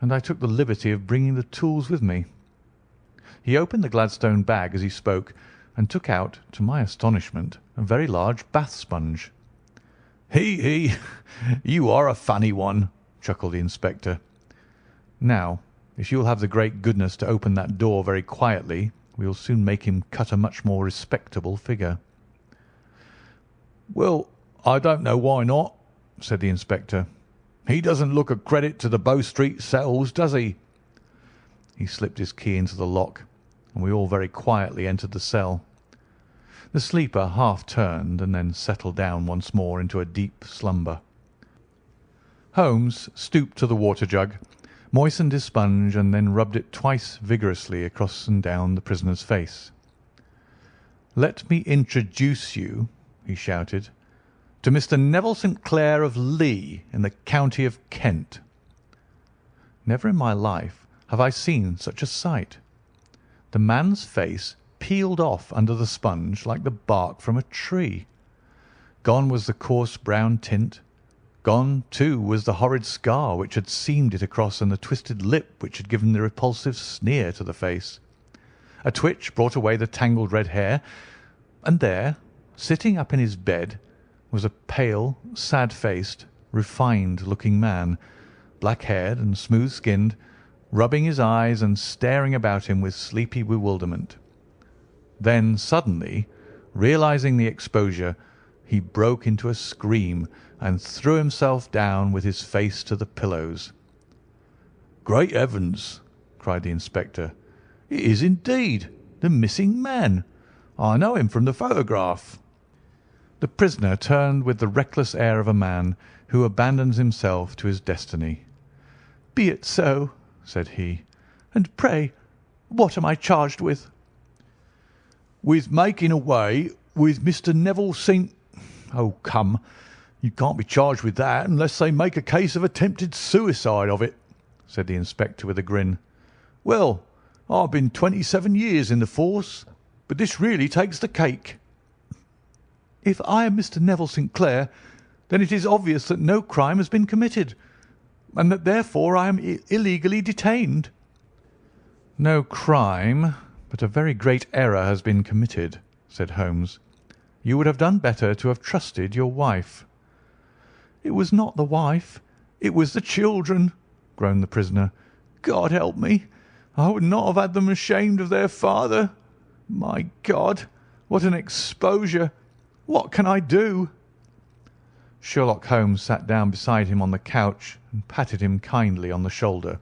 and I took the liberty of bringing the tools with me." He opened the Gladstone bag as he spoke, and took out, to my astonishment, a very large bath sponge. He! You are a funny one," chuckled the inspector. "Now, if you will have the great goodness to open that door very quietly, we will soon make him cut a much more respectable figure." "Well, I don't know why not," said the inspector. "He doesn't look a credit to the Bow Street cells, does he?" He slipped his key into the lock, and we all very quietly entered the cell. The sleeper half turned and then settled down once more into a deep slumber. Holmes stooped to the water jug, moistened his sponge, and then rubbed it twice vigorously across and down the prisoner's face. "Let me introduce you," he shouted, "to Mr. Neville St. Clair of Lee in the county of Kent." Never in my life have I seen such a sight. The man's face peeled off under the sponge like the bark from a tree. Gone was the coarse brown tint. Gone, too, was the horrid scar which had seamed it across and the twisted lip which had given the repulsive sneer to the face. A twitch brought away the tangled red hair, and there, sitting up in his bed, was a pale, sad-faced, refined-looking man, black-haired and smooth-skinned, rubbing his eyes and staring about him with sleepy bewilderment. Then suddenly, realizing the exposure, he broke into a scream and threw himself down with his face to the pillows. "Great heavens!" cried the inspector. "It is indeed the missing man. I know him from the photograph." The prisoner turned with the reckless air of a man who abandons himself to his destiny. "Be it so," said he. "And pray, what am I charged with?" "With making away with Mr. Neville St. Oh, come, you can't be charged with that unless they make a case of attempted suicide of it," said the inspector with a grin. "Well, I've been 27 years in the force, but this really takes the cake." "If I am Mr. Neville St. Clair, then it is obvious that no crime has been committed, and that therefore I am illegally detained." "No crime, but a very great error has been committed," said Holmes. "You would have done better to have trusted your wife." "It was not the wife, it was the children," groaned the prisoner. "God help me! I would not have had them ashamed of their father. My God, what an exposure! What can I do?" Sherlock Holmes sat down beside him on the couch and patted him kindly on the shoulder.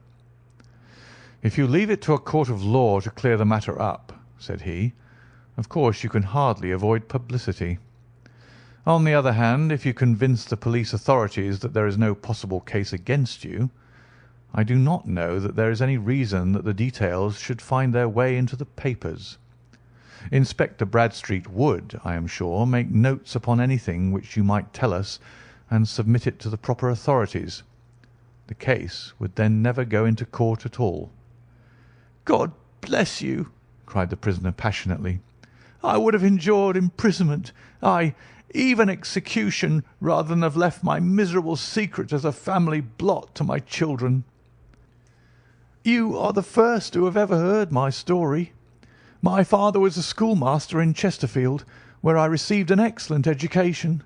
"If you leave it to a court of law to clear the matter up," said he, "of course you can hardly avoid publicity. On the other hand, if you convince the police authorities that there is no possible case against you, I do not know that there is any reason that the details should find their way into the papers. Inspector Bradstreet would, I am sure, make notes upon anything which you might tell us and submit it to the proper authorities. The case would then never go into court at all." "God bless you!" cried the prisoner passionately. "I would have endured imprisonment, aye, even execution, rather than have left my miserable secret as a family blot to my children. You are the first who have ever heard my story. My father was a schoolmaster in Chesterfield, where I received an excellent education.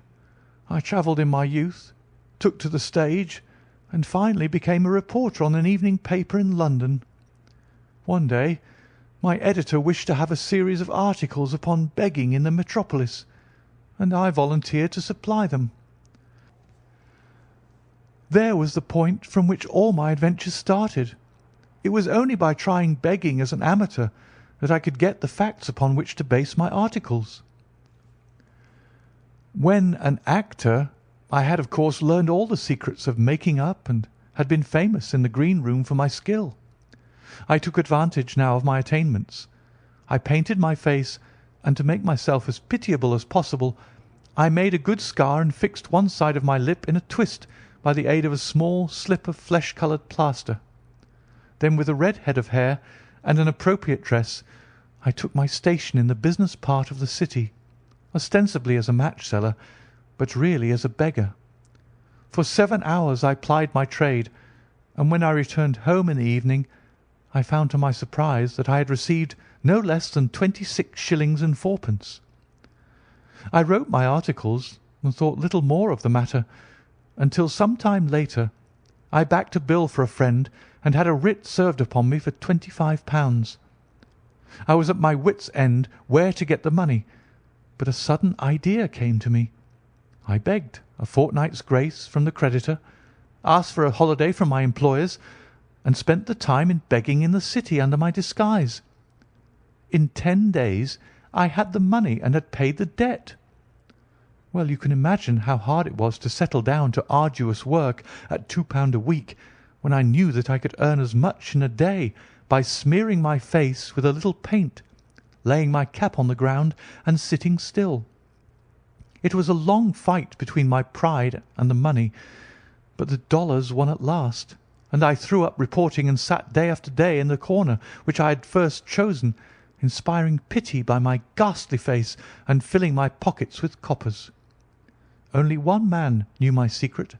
I travelled in my youth, took to the stage, and finally became a reporter on an evening paper in London. One day my editor wished to have a series of articles upon begging in the metropolis, and I volunteered to supply them. There was the point from which all my adventures started. It was only by trying begging as an amateur that I could get the facts upon which to base my articles. When an actor, I had of course learned all the secrets of making up and had been famous in the green room for my skill. I took advantage now of my attainments. I painted my face, and to make myself as pitiable as possible, I made a good scar and fixed one side of my lip in a twist by the aid of a small slip of flesh-coloured plaster. Then with a red head of hair and an appropriate dress, I took my station in the business part of the city, ostensibly as a match-seller, but really as a beggar. For 7 hours I plied my trade, and when I returned home in the evening, I found to my surprise that I had received no less than 26 shillings and fourpence. I wrote my articles and thought little more of the matter, until some time later I backed a bill for a friend and had a writ served upon me for £25. I was at my wits' end where to get the money, but a sudden idea came to me. I begged a fortnight's grace from the creditor, asked for a holiday from my employers, and spent the time in begging in the city under my disguise. In 10 days I had the money and had paid the debt. Well, you can imagine how hard it was to settle down to arduous work at £2 a week, when I knew that I could earn as much in a day by smearing my face with a little paint, laying my cap on the ground, and sitting still. It was a long fight between my pride and the money, but the dollars won at last, and I threw up reporting and sat day after day in the corner which I had first chosen, inspiring pity by my ghastly face and filling my pockets with coppers. Only one man knew my secret.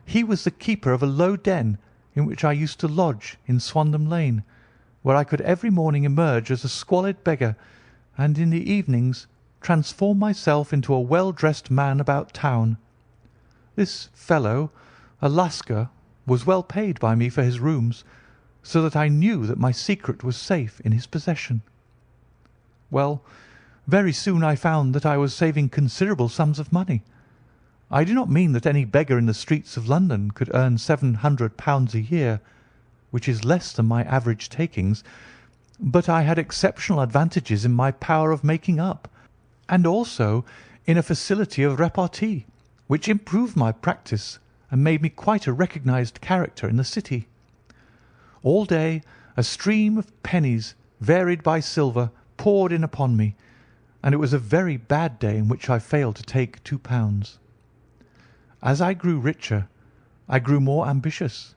He was the keeper of a low den in which I used to lodge in Swandam Lane, where I could every morning emerge as a squalid beggar, and in the evenings transform myself into a well-dressed man about town. This fellow, a Lascar, was well paid by me for his rooms, so that I knew that my secret was safe in his possession. Well, very soon I found that I was saving considerable sums of money. I do not mean that any beggar in the streets of London could earn £700 a year, which is less than my average takings, but I had exceptional advantages in my power of making up, and also in a facility of repartee, which improved my practice and made me quite a recognised character in the city. All day a stream of pennies, varied by silver, poured in upon me, and it was a very bad day in which I failed to take £2. As I grew richer, I grew more ambitious,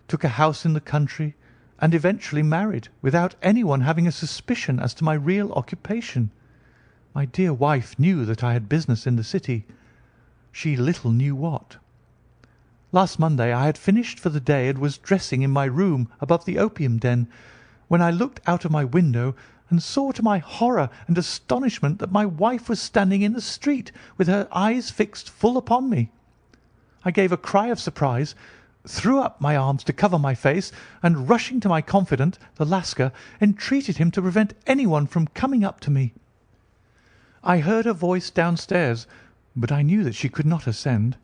took a house in the country, and eventually married without anyone having a suspicion as to my real occupation. My dear wife knew that I had business in the city. She little knew what. Last Monday I had finished for the day and was dressing in my room above the opium den, when I looked out of my window and saw to my horror and astonishment that my wife was standing in the street with her eyes fixed full upon me. I gave a cry of surprise, threw up my arms to cover my face, and rushing to my confidant, the Lascar, entreated him to prevent anyone from coming up to me. I heard her voice downstairs, but I knew that she could not ascend.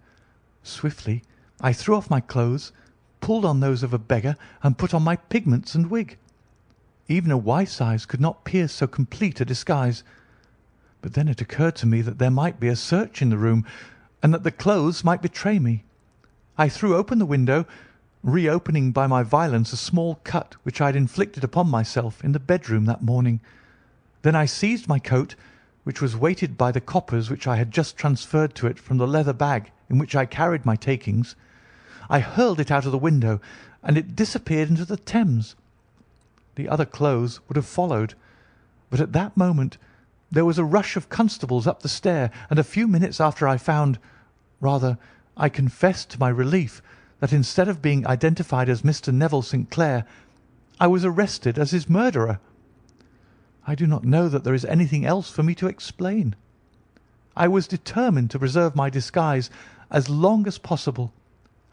Swiftly I threw off my clothes, pulled on those of a beggar, and put on my pigments and wig. Even a wife's eyes could not pierce so complete a disguise. But then it occurred to me that there might be a search in the room, and that the clothes might betray me. I threw open the window, reopening by my violence a small cut which I had inflicted upon myself in the bedroom that morning. Then I seized my coat, which was weighted by the coppers which I had just transferred to it from the leather bag in which I carried my takings. I hurled it out of the window, and it disappeared into the Thames. The other clothes would have followed, but at that moment there was a rush of constables up the stair, and a few minutes after I found, rather, I confessed to my relief, that instead of being identified as Mr. Neville St. Clair, I was arrested as his murderer. I do not know that there is anything else for me to explain. I was determined to preserve my disguise as long as possible,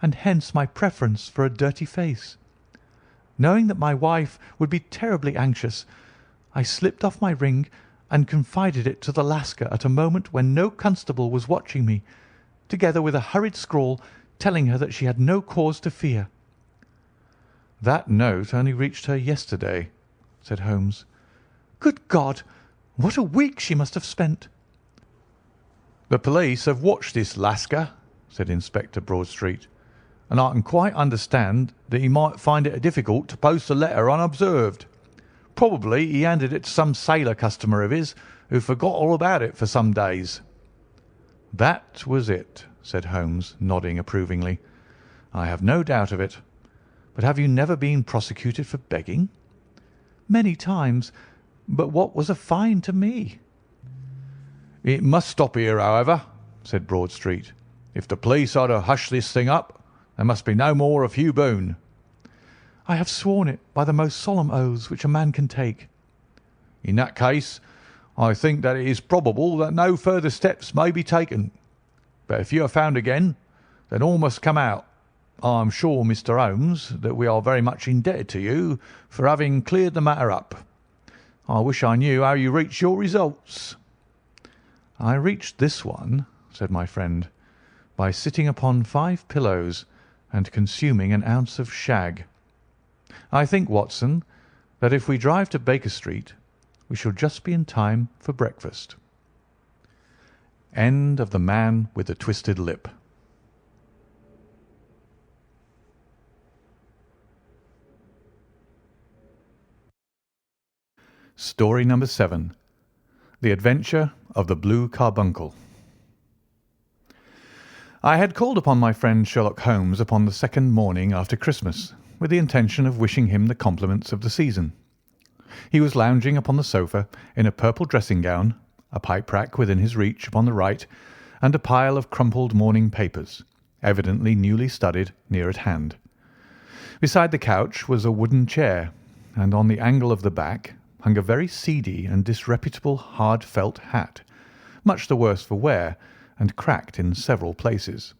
and hence my preference for a dirty face. Knowing that my wife would be terribly anxious, I slipped off my ring and confided it to the Lascar at a moment when no constable was watching me, together with a hurried scrawl telling her that she had no cause to fear. "That note only reached her yesterday," said Holmes. "Good God! What a week she must have spent!" "The police have watched this Lascar," said Inspector Broadstreet, "and I can quite understand that he might find it difficult to post a letter unobserved. Probably he handed it to some sailor customer of his who forgot all about it for some days." "That was it," said Holmes, nodding approvingly. "I have no doubt of it. But have you never been prosecuted for begging?" "Many times. But what was a fine to me?" "It must stop here, however," said Broadstreet. "If the police are to hush this thing up, there must be no more of Hugh Boone." "I have sworn it by the most solemn oaths which a man can take." "In that case, I think that it is probable that no further steps may be taken. But if you are found again, then all must come out. I am sure, Mr. Holmes, that we are very much indebted to you for having cleared the matter up. I wish I knew how you reached your results." "I reached this one," said my friend, "by sitting upon 5 pillows and consuming an ounce of shag. I think, Watson, that if we drive to Baker Street, we shall just be in time for breakfast." End of The Man with the Twisted Lip. Story number 7. The Adventure of the Blue Carbuncle. I had called upon my friend Sherlock Holmes upon the second morning after Christmas, with the intention of wishing him the compliments of the season. He was lounging upon the sofa in a purple dressing gown, a pipe rack within his reach upon the right, and a pile of crumpled morning papers, evidently newly studied, near at hand. Beside the couch was a wooden chair, and on the angle of the back hung a very seedy and disreputable hard felt hat, much the worse for wear, and cracked in several places.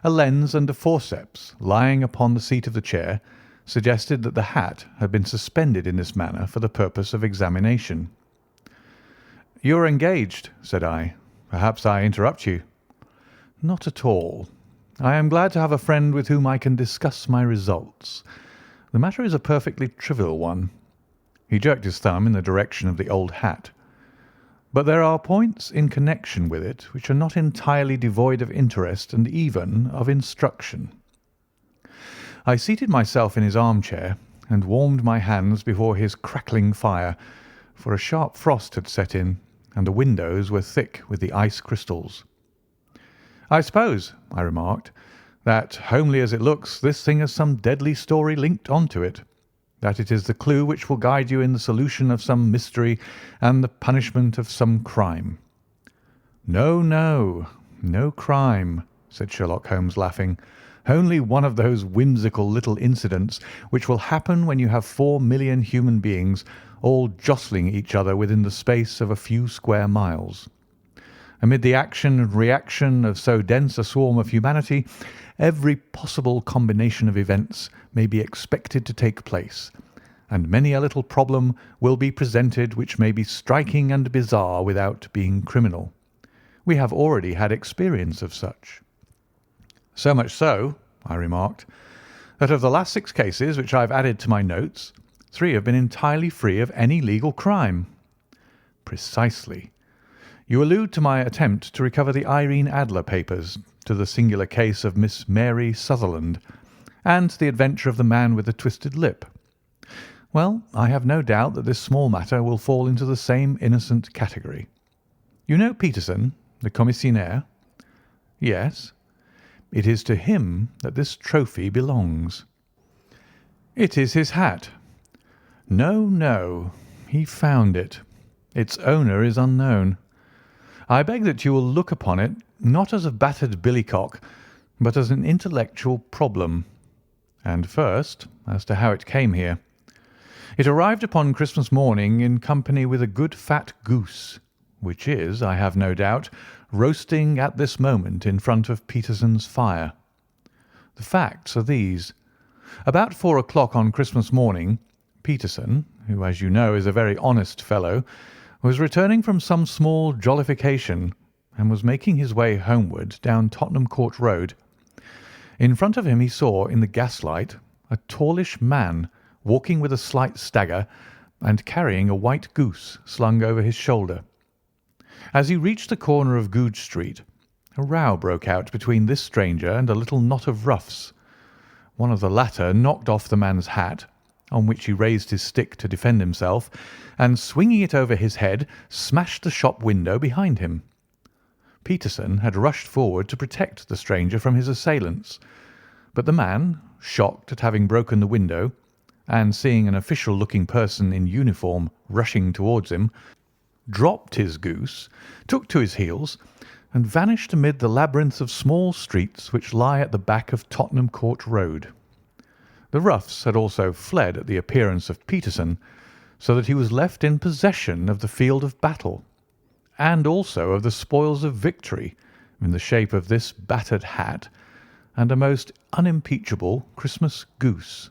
A lens and a forceps lying upon the seat of the chair suggested that the hat had been suspended in this manner for the purpose of examination. "You are engaged," said I. "Perhaps I interrupt you." "Not at all. I am glad to have a friend with whom I can discuss my results. The matter is a perfectly trivial one." He jerked his thumb in the direction of the old hat. "But there are points in connection with it which are not entirely devoid of interest and even of instruction." I seated myself in his armchair and warmed my hands before his crackling fire, for a sharp frost had set in, and the windows were thick with the ice crystals. "I suppose," I remarked, "that, homely as it looks, this thing has some deadly story linked on to it, that it is the clue which will guide you in the solution of some mystery and the punishment of some crime." "No, no, no crime," said Sherlock Holmes, laughing. "Only one of those whimsical little incidents which will happen when you have 4,000,000 human beings all jostling each other within the space of a few square miles. Amid the action and reaction of so dense a swarm of humanity, every possible combination of events may be expected to take place, and many a little problem will be presented which may be striking and bizarre without being criminal. We have already had experience of such." "So much so," I remarked, "that of the last 6 cases which I have added to my notes, 3 have been entirely free of any legal crime." "Precisely. You allude to my attempt to recover the Irene Adler papers, to the singular case of Miss Mary Sutherland, and to the adventure of the man with the twisted lip. Well, I have no doubt that this small matter will fall into the same innocent category. You know Peterson, the commissionaire?" "Yes." "It is to him that this trophy belongs." "It is his hat." "No, no. He found it. Its owner is unknown. I beg that you will look upon it not as a battered billycock, but as an intellectual problem. And first, as to how it came here. It arrived upon Christmas morning in company with a good fat goose, which is, I have no doubt, roasting at this moment in front of Peterson's fire. The facts are these. About 4 o'clock on Christmas morning, Peterson, who, as you know, is a very honest fellow, was returning from some small jollification and was making his way homeward down Tottenham Court Road. In front of him he saw, in the gaslight, a tallish man walking with a slight stagger and carrying a white goose slung over his shoulder. As he reached the corner of Goodge Street, a row broke out between this stranger and a little knot of roughs. One of the latter knocked off the man's hat, on which he raised his stick to defend himself, and swinging it over his head, smashed the shop window behind him. Peterson had rushed forward to protect the stranger from his assailants, but the man, shocked at having broken the window, and seeing an official-looking person in uniform rushing towards him, dropped his goose, took to his heels, and vanished amid the labyrinth of small streets which lie at the back of Tottenham Court Road. The roughs had also fled at the appearance of Peterson, so that he was left in possession of the field of battle, and also of the spoils of victory in the shape of this battered hat and a most unimpeachable Christmas goose,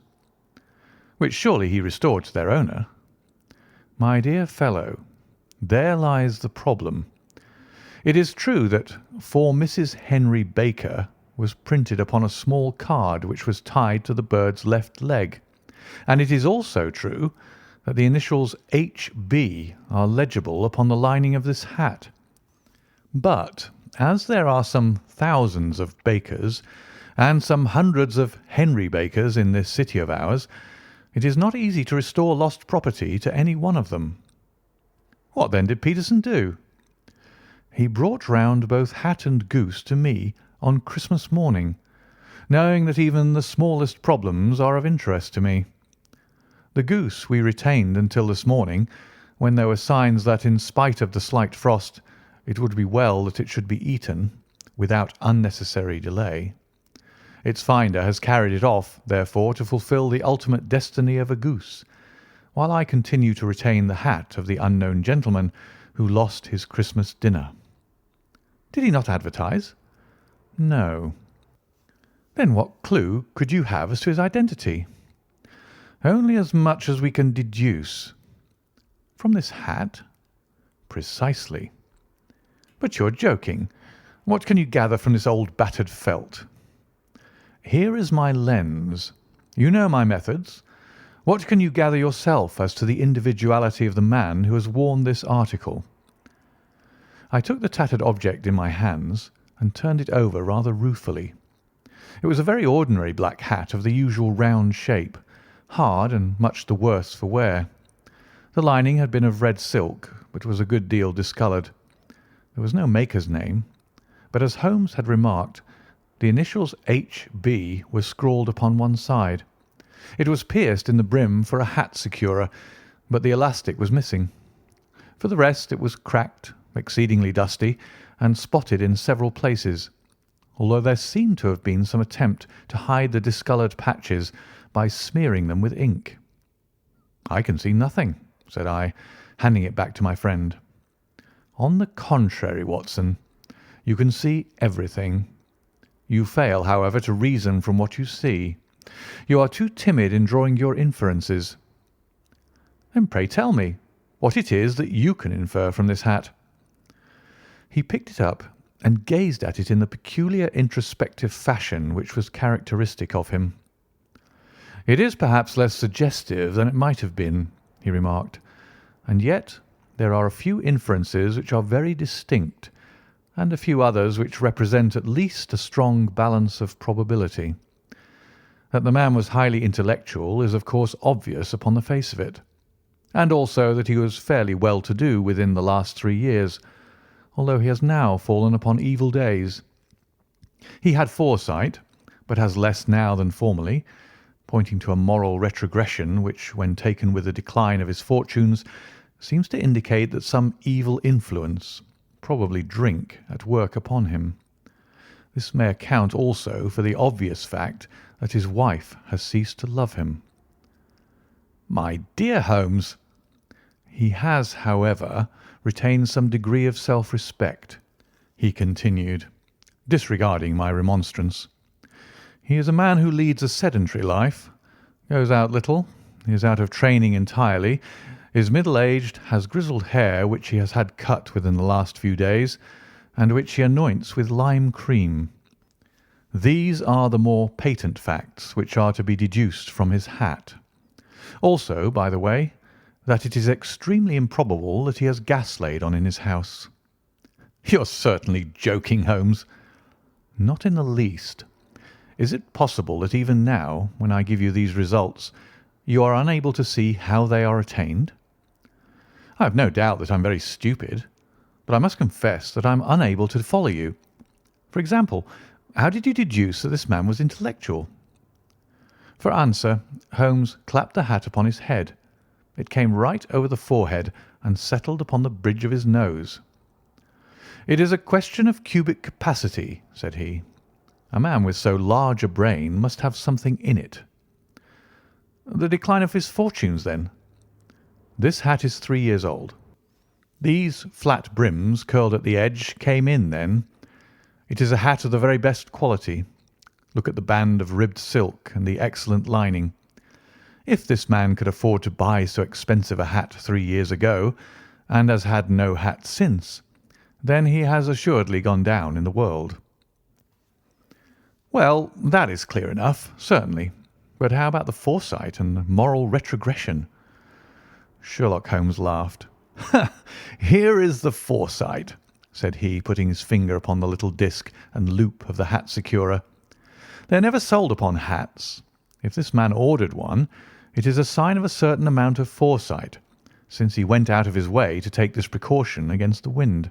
which surely he restored to their owner. My dear fellow, there lies the problem. It is true that "For Mrs. Henry Baker" was printed upon a small card which was tied to the bird's left leg, and it is also true that the initials H.B. are legible upon the lining of this hat. But as there are some thousands of Bakers and some hundreds of Henry Bakers in this city of ours, it is not easy to restore lost property to any one of them. What then did Peterson do? He brought round both hat and goose to me on Christmas morning, knowing that even the smallest problems are of interest to me. The goose we retained until this morning, when there were signs that, in spite of the slight frost, it would be well that it should be eaten without unnecessary delay. Its finder has carried it off, therefore, to fulfil the ultimate destiny of a goose, while I continue to retain the hat of the unknown gentleman who lost his Christmas dinner. Did he not advertise? No. Then what clue could you have as to his identity? Only as much as we can deduce. From this hat? Precisely. But you're joking. What can you gather from this old battered felt? Here is my lens. You know my methods. What can you gather yourself as to the individuality of the man who has worn this article?" I took the tattered object in my hands and turned it over rather ruefully. It was a very ordinary black hat of the usual round shape, hard and much the worse for wear. The lining had been of red silk, but was a good deal discoloured. There was no maker's name, but as Holmes had remarked, the initials H.B. were scrawled upon one side. It was pierced in the brim for a hat securer, but the elastic was missing. For the rest, it was cracked, exceedingly dusty, and spotted in several places, although there seemed to have been some attempt to hide the discoloured patches by smearing them with ink. "I can see nothing," said I, handing it back to my friend. "On the contrary, Watson, you can see everything. You fail, however, to reason from what you see. You are too timid in drawing your inferences." "Then pray tell me what it is that you can infer from this hat." He picked it up and gazed at it in the peculiar introspective fashion which was characteristic of him. "It is perhaps less suggestive than it might have been," he remarked, "and yet there are a few inferences which are very distinct, and a few others which represent at least a strong balance of probability. That the man was highly intellectual is of course obvious upon the face of it, and also that he was fairly well-to-do within the last 3 years, although he has now fallen upon evil days. He had foresight, but has less now than formerly, pointing to a moral retrogression which, when taken with the decline of his fortunes, seems to indicate that some evil influence, probably drink, at work upon him. This may account also for the obvious fact that his wife has ceased to love him." "My dear Holmes!" "He has, however, retained some degree of self-respect," he continued, disregarding my remonstrance. "He is a man who leads a sedentary life, goes out little, is out of training entirely, is middle-aged, has grizzled hair which he has had cut within the last few days, and which he anoints with lime cream. These are the more patent facts which are to be deduced from his hat. Also, by the way, that it is extremely improbable that he has gas laid on in his house." "You're certainly joking, Holmes." "Not in the least. Is it possible that even now, when I give you these results, you are unable to see how they are attained?" "I have no doubt that I am very stupid, but I must confess that I am unable to follow you. For example, how did you deduce that this man was intellectual?" For answer, Holmes clapped the hat upon his head. It came right over the forehead and settled upon the bridge of his nose. "It is a question of cubic capacity," said he. "A man with so large a brain must have something in it." "The decline of his fortunes, then?" "This hat is 3 years old. These flat brims curled at the edge came in then. It is a hat of the very best quality. Look at the band of ribbed silk and the excellent lining. If this man could afford to buy so expensive a hat 3 years ago, and has had no hat since, then he has assuredly gone down in the world." "Well, that is clear enough, certainly. But how about the foresight and moral retrogression?" Sherlock Holmes laughed. "Here is the foresight," said he, putting his finger upon the little disc and loop of the hat securer. "They are never sold upon hats. If this man ordered one, it is a sign of a certain amount of foresight, since he went out of his way to take this precaution against the wind.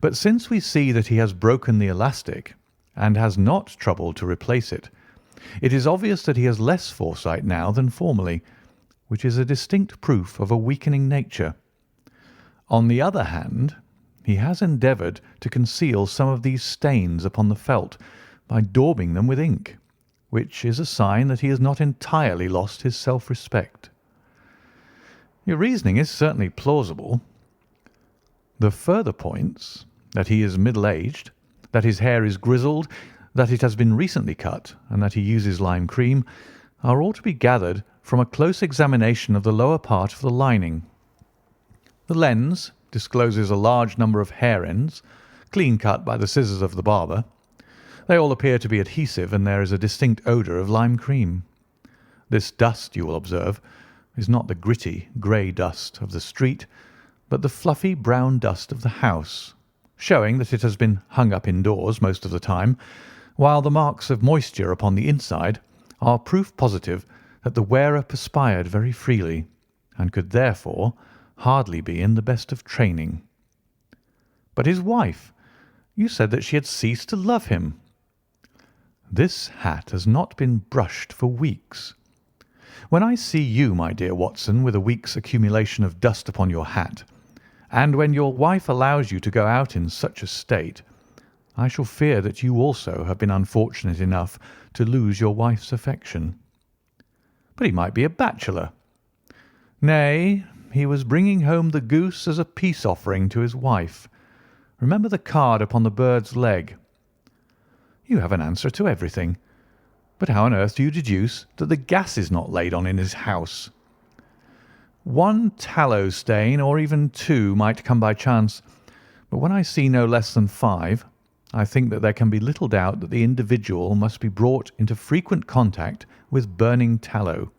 But since we see that he has broken the elastic, and has not troubled to replace it, it is obvious that he has less foresight now than formerly, which is a distinct proof of a weakening nature. On the other hand, he has endeavoured to conceal some of these stains upon the felt by daubing them with ink, which is a sign that he has not entirely lost his self-respect." "Your reasoning is certainly plausible." "The further points, that he is middle-aged, that his hair is grizzled, that it has been recently cut, and that he uses lime cream, are all to be gathered from a close examination of the lower part of the lining. The lens discloses a large number of hair ends, clean cut by the scissors of the barber. They all appear to be adhesive, and there is a distinct odour of lime cream. This dust, you will observe, is not the gritty, grey dust of the street, but the fluffy brown dust of the house, showing that it has been hung up indoors most of the time, while the marks of moisture upon the inside are proof positive that the wearer perspired very freely, and could therefore hardly be in the best of training. But his wife, you said that she had ceased to love him. This hat has not been brushed for weeks. When I see you, my dear Watson, with a week's accumulation of dust upon your hat, and when your wife allows you to go out in such a state, I shall fear that you also have been unfortunate enough to lose your wife's affection. But he might be a bachelor. Nay, he was bringing home the goose as a peace offering to his wife. Remember the card upon the bird's leg. You have an answer to everything. But how on earth do you deduce that the gas is not laid on in his house? One tallow stain, or even two, might come by chance, but when I see no less than 5, I think that there can be little doubt that the individual must be brought into frequent contact with burning tallow.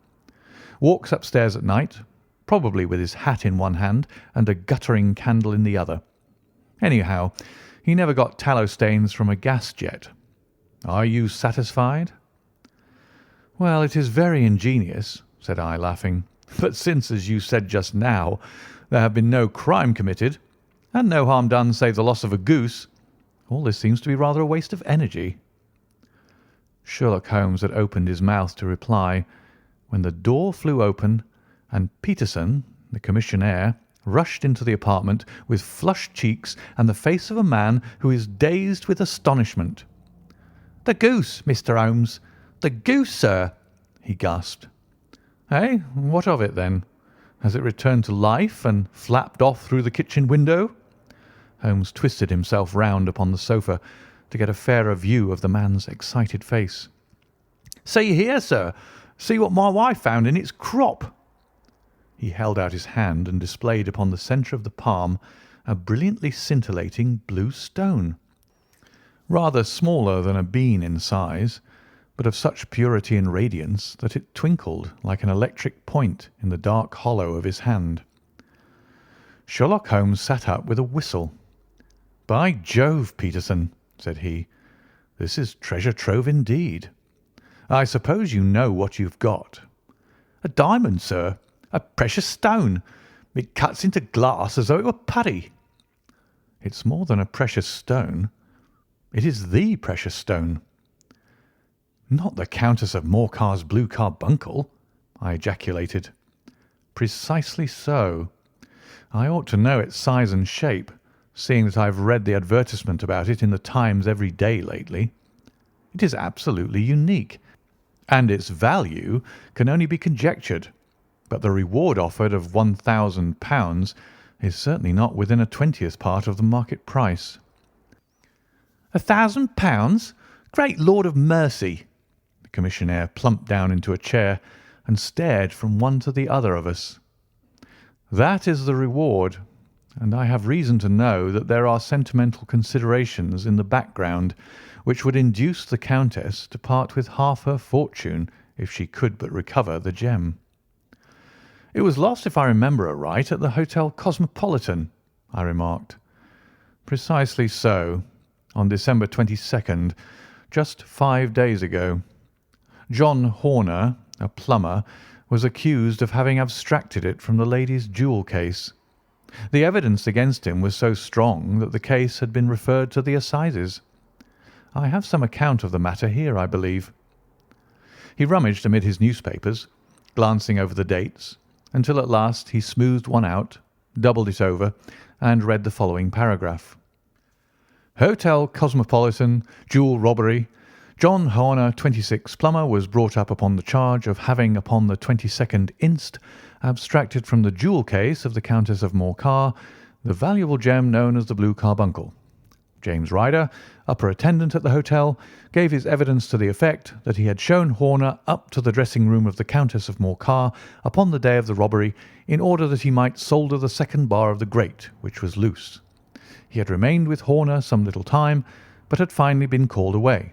Walks upstairs at night, probably with his hat in one hand and a guttering candle in the other. Anyhow, he never got tallow stains from a gas jet. Are you satisfied? Well, it is very ingenious, said I, laughing. But since, as you said just now, there have been no crime committed, and no harm done save the loss of a goose, all this seems to be rather a waste of energy. Sherlock Holmes had opened his mouth to reply, when the door flew open, and Peterson, the commissionaire, rushed into the apartment with flushed cheeks and the face of a man who is dazed with astonishment. "The goose, Mr. Holmes! The goose, sir!" he gasped. "Eh? What of it, then? Has it returned to life and flapped off through the kitchen window?" Holmes twisted himself round upon the sofa to get a fairer view of the man's excited face. "See here, sir! See what my wife found in its crop!" He held out his hand and displayed upon the centre of the palm a brilliantly scintillating blue stone, rather smaller than a bean in size, but of such purity and radiance that it twinkled like an electric point in the dark hollow of his hand. Sherlock Holmes sat up with a whistle. "By Jove, Peterson," said he, "this is treasure trove indeed. I suppose you know what you've got." "A diamond, sir. A precious stone. It cuts into glass as though it were putty." "It's more than a precious stone. It is the precious stone." "Not the Countess of Morcar's blue carbuncle?" I ejaculated. "Precisely so. I ought to know its size and shape, seeing that I have read the advertisement about it in the Times every day lately. It is absolutely unique, and its value can only be conjectured, but the reward offered of £1,000 is certainly not within a 20th part of the market price." £1,000? Great Lord of mercy! The commissionaire plumped down into a chair and stared from one to the other of us. "That is the reward, and I have reason to know that there are sentimental considerations in the background which would induce the Countess to part with half her fortune if she could but recover the gem." "It was lost, if I remember aright, at the Hotel Cosmopolitan," I remarked. "Precisely so, on December 22nd, just 5 days ago. John Horner, a plumber, was accused of having abstracted it from the lady's jewel case. The evidence against him was so strong that the case had been referred to the assizes. I have some account of the matter here, I believe." He rummaged amid his newspapers, glancing over the dates, until at last he smoothed one out, doubled it over, and read the following paragraph. "Hotel Cosmopolitan, jewel robbery. John Horner, 26, plumber, was brought up upon the charge of having, upon the 22nd inst., abstracted from the jewel case of the Countess of Morcar the valuable gem known as the blue carbuncle. James Ryder, upper attendant at the hotel, gave his evidence to the effect that he had shown Horner up to the dressing-room of the Countess of Morcar upon the day of the robbery in order that he might solder the second bar of the grate, which was loose. He had remained with Horner some little time, but had finally been called away.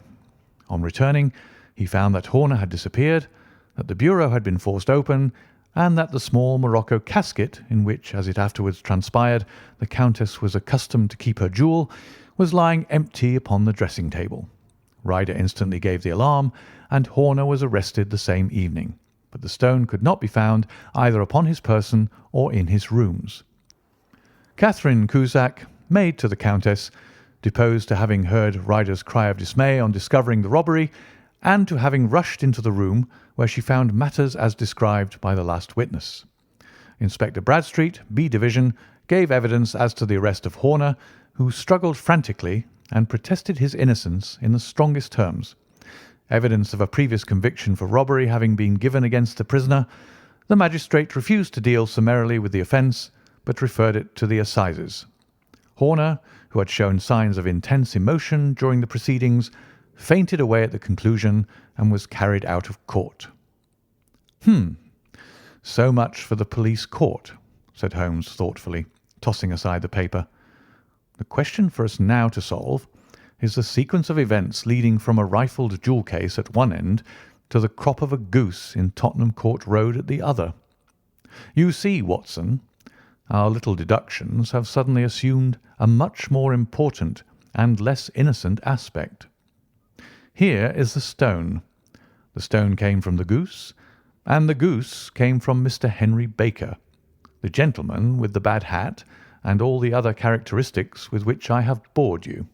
On returning, he found that Horner had disappeared, that the bureau had been forced open, and that the small morocco casket, in which, as it afterwards transpired, the Countess was accustomed to keep her jewel, was lying empty upon the dressing-table. Ryder instantly gave the alarm, and Horner was arrested the same evening, but the stone could not be found either upon his person or in his rooms. Catherine Cusack, maid to the Countess, deposed to having heard Ryder's cry of dismay on discovering the robbery, and to having rushed into the room where she found matters as described by the last witness. Inspector Bradstreet, B Division, gave evidence as to the arrest of Horner, who struggled frantically and protested his innocence in the strongest terms. Evidence of a previous conviction for robbery having been given against the prisoner, the magistrate refused to deal summarily with the offence, but referred it to the assizes. Horner, who had shown signs of intense emotion during the proceedings, fainted away at the conclusion and was carried out of court. So much for the police court," said Holmes thoughtfully, tossing aside the paper. "The question for us now to solve is the sequence of events leading from a rifled jewel case at one end to the crop of a goose in Tottenham Court Road at the other. You see, Watson, our little deductions have suddenly assumed a much more important and less innocent aspect. Here is the stone. The stone came from the goose, and the goose came from Mr. Henry Baker, the gentleman with the bad hat and all the other characteristics with which I have bored you.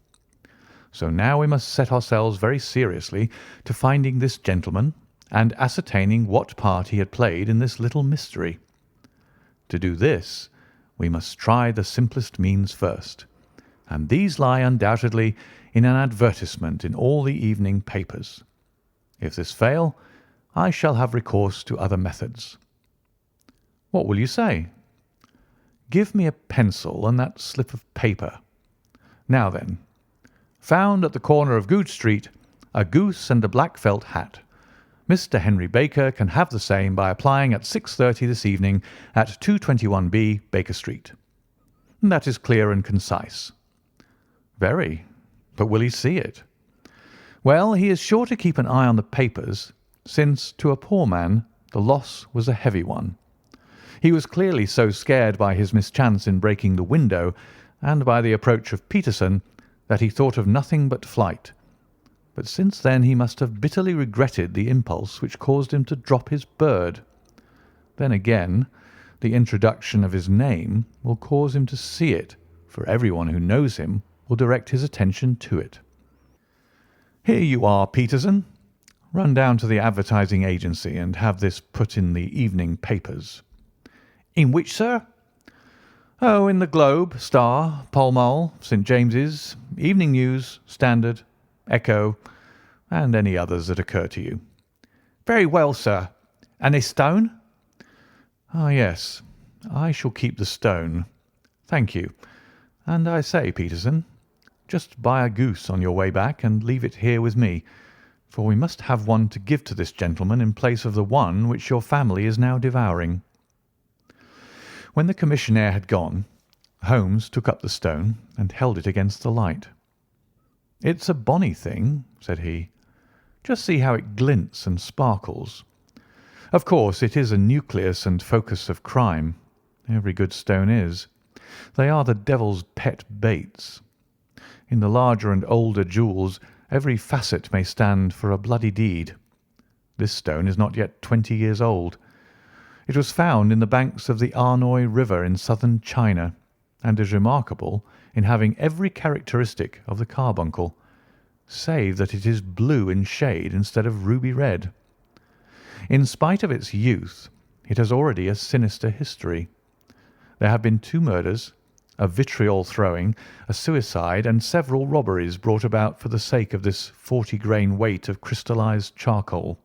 So now we must set ourselves very seriously to finding this gentleman and ascertaining what part he had played in this little mystery. To do this, we must try the simplest means first, and these lie undoubtedly in an advertisement in all the evening papers. If this fail, I shall have recourse to other methods. What will you say? Give me a pencil and that slip of paper. Now then, found at the corner of Goodge Street a goose and a black felt hat. Mr. Henry Baker can have the same by applying at 6:30 this evening at 221B Baker Street. That is clear and concise. Very. But will he see it? Well, he is sure to keep an eye on the papers, since to a poor man the loss was a heavy one. He was clearly so scared by his mischance in breaking the window and by the approach of Peterson that he thought of nothing but flight. But since then he must have bitterly regretted the impulse which caused him to drop his bird. Then again, the introduction of his name will cause him to see it, for everyone who knows him will direct his attention to it. Here you are, Peterson. Run down to the advertising agency and have this put in the evening papers." "In which, sir?" "Oh, in the Globe, Star, Pall Mall, St. James's, Evening News, Standard, Echo, and any others that occur to you." "Very well, sir. And this stone?" "Ah, yes. I shall keep the stone. Thank you. And I say, Peterson, just buy a goose on your way back and leave it here with me, for we must have one to give to this gentleman in place of the one which your family is now devouring." When the commissionaire had gone, Holmes took up the stone and held it against the light. "It's a bonny thing," said he. "Just see how it glints and sparkles. Of course, it is a nucleus and focus of crime. Every good stone is. They are the devil's pet baits. In the larger and older jewels, every facet may stand for a bloody deed. This stone is not yet 20 years old. It was found in the banks of the Arnoy River in southern China, and is remarkable in having every characteristic of the carbuncle, save that it is blue in shade instead of ruby red. In spite of its youth, it has already a sinister history. There have been 2 murders, a vitriol throwing, a suicide, and several robberies brought about for the sake of this 40-grain weight of crystallized charcoal.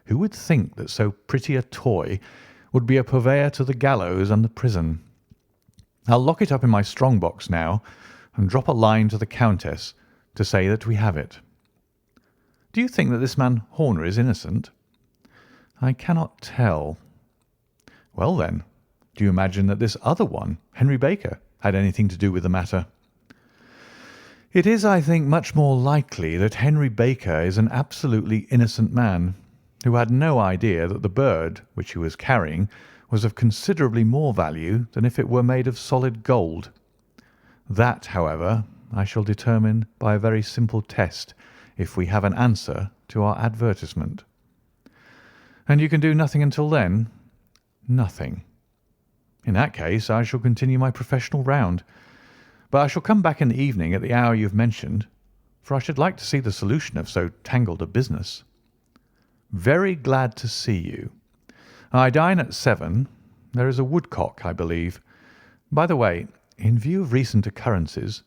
Who would think that so pretty a toy would be a purveyor to the gallows and the prison? I'll lock it up in my strong box now, and drop a line to the Countess to say that we have it. Do you think that this man Horner is innocent?" "I cannot tell." "Well, then, do you imagine that this other one, Henry Baker, had anything to do with the matter?" "It is, I think, much more likely that Henry Baker is an absolutely innocent man, who had no idea that the bird which he was carrying was of considerably more value than if it were made of solid gold. That, however, I shall determine by a very simple test if we have an answer to our advertisement. And you can do nothing until then? Nothing. In that case, I shall continue my professional round. But I shall come back in the evening at the hour you have mentioned, for I should like to see the solution of so tangled a business. Very glad to see you. I dine at 7. There is a woodcock, I believe. By the way, in view of recent occurrences,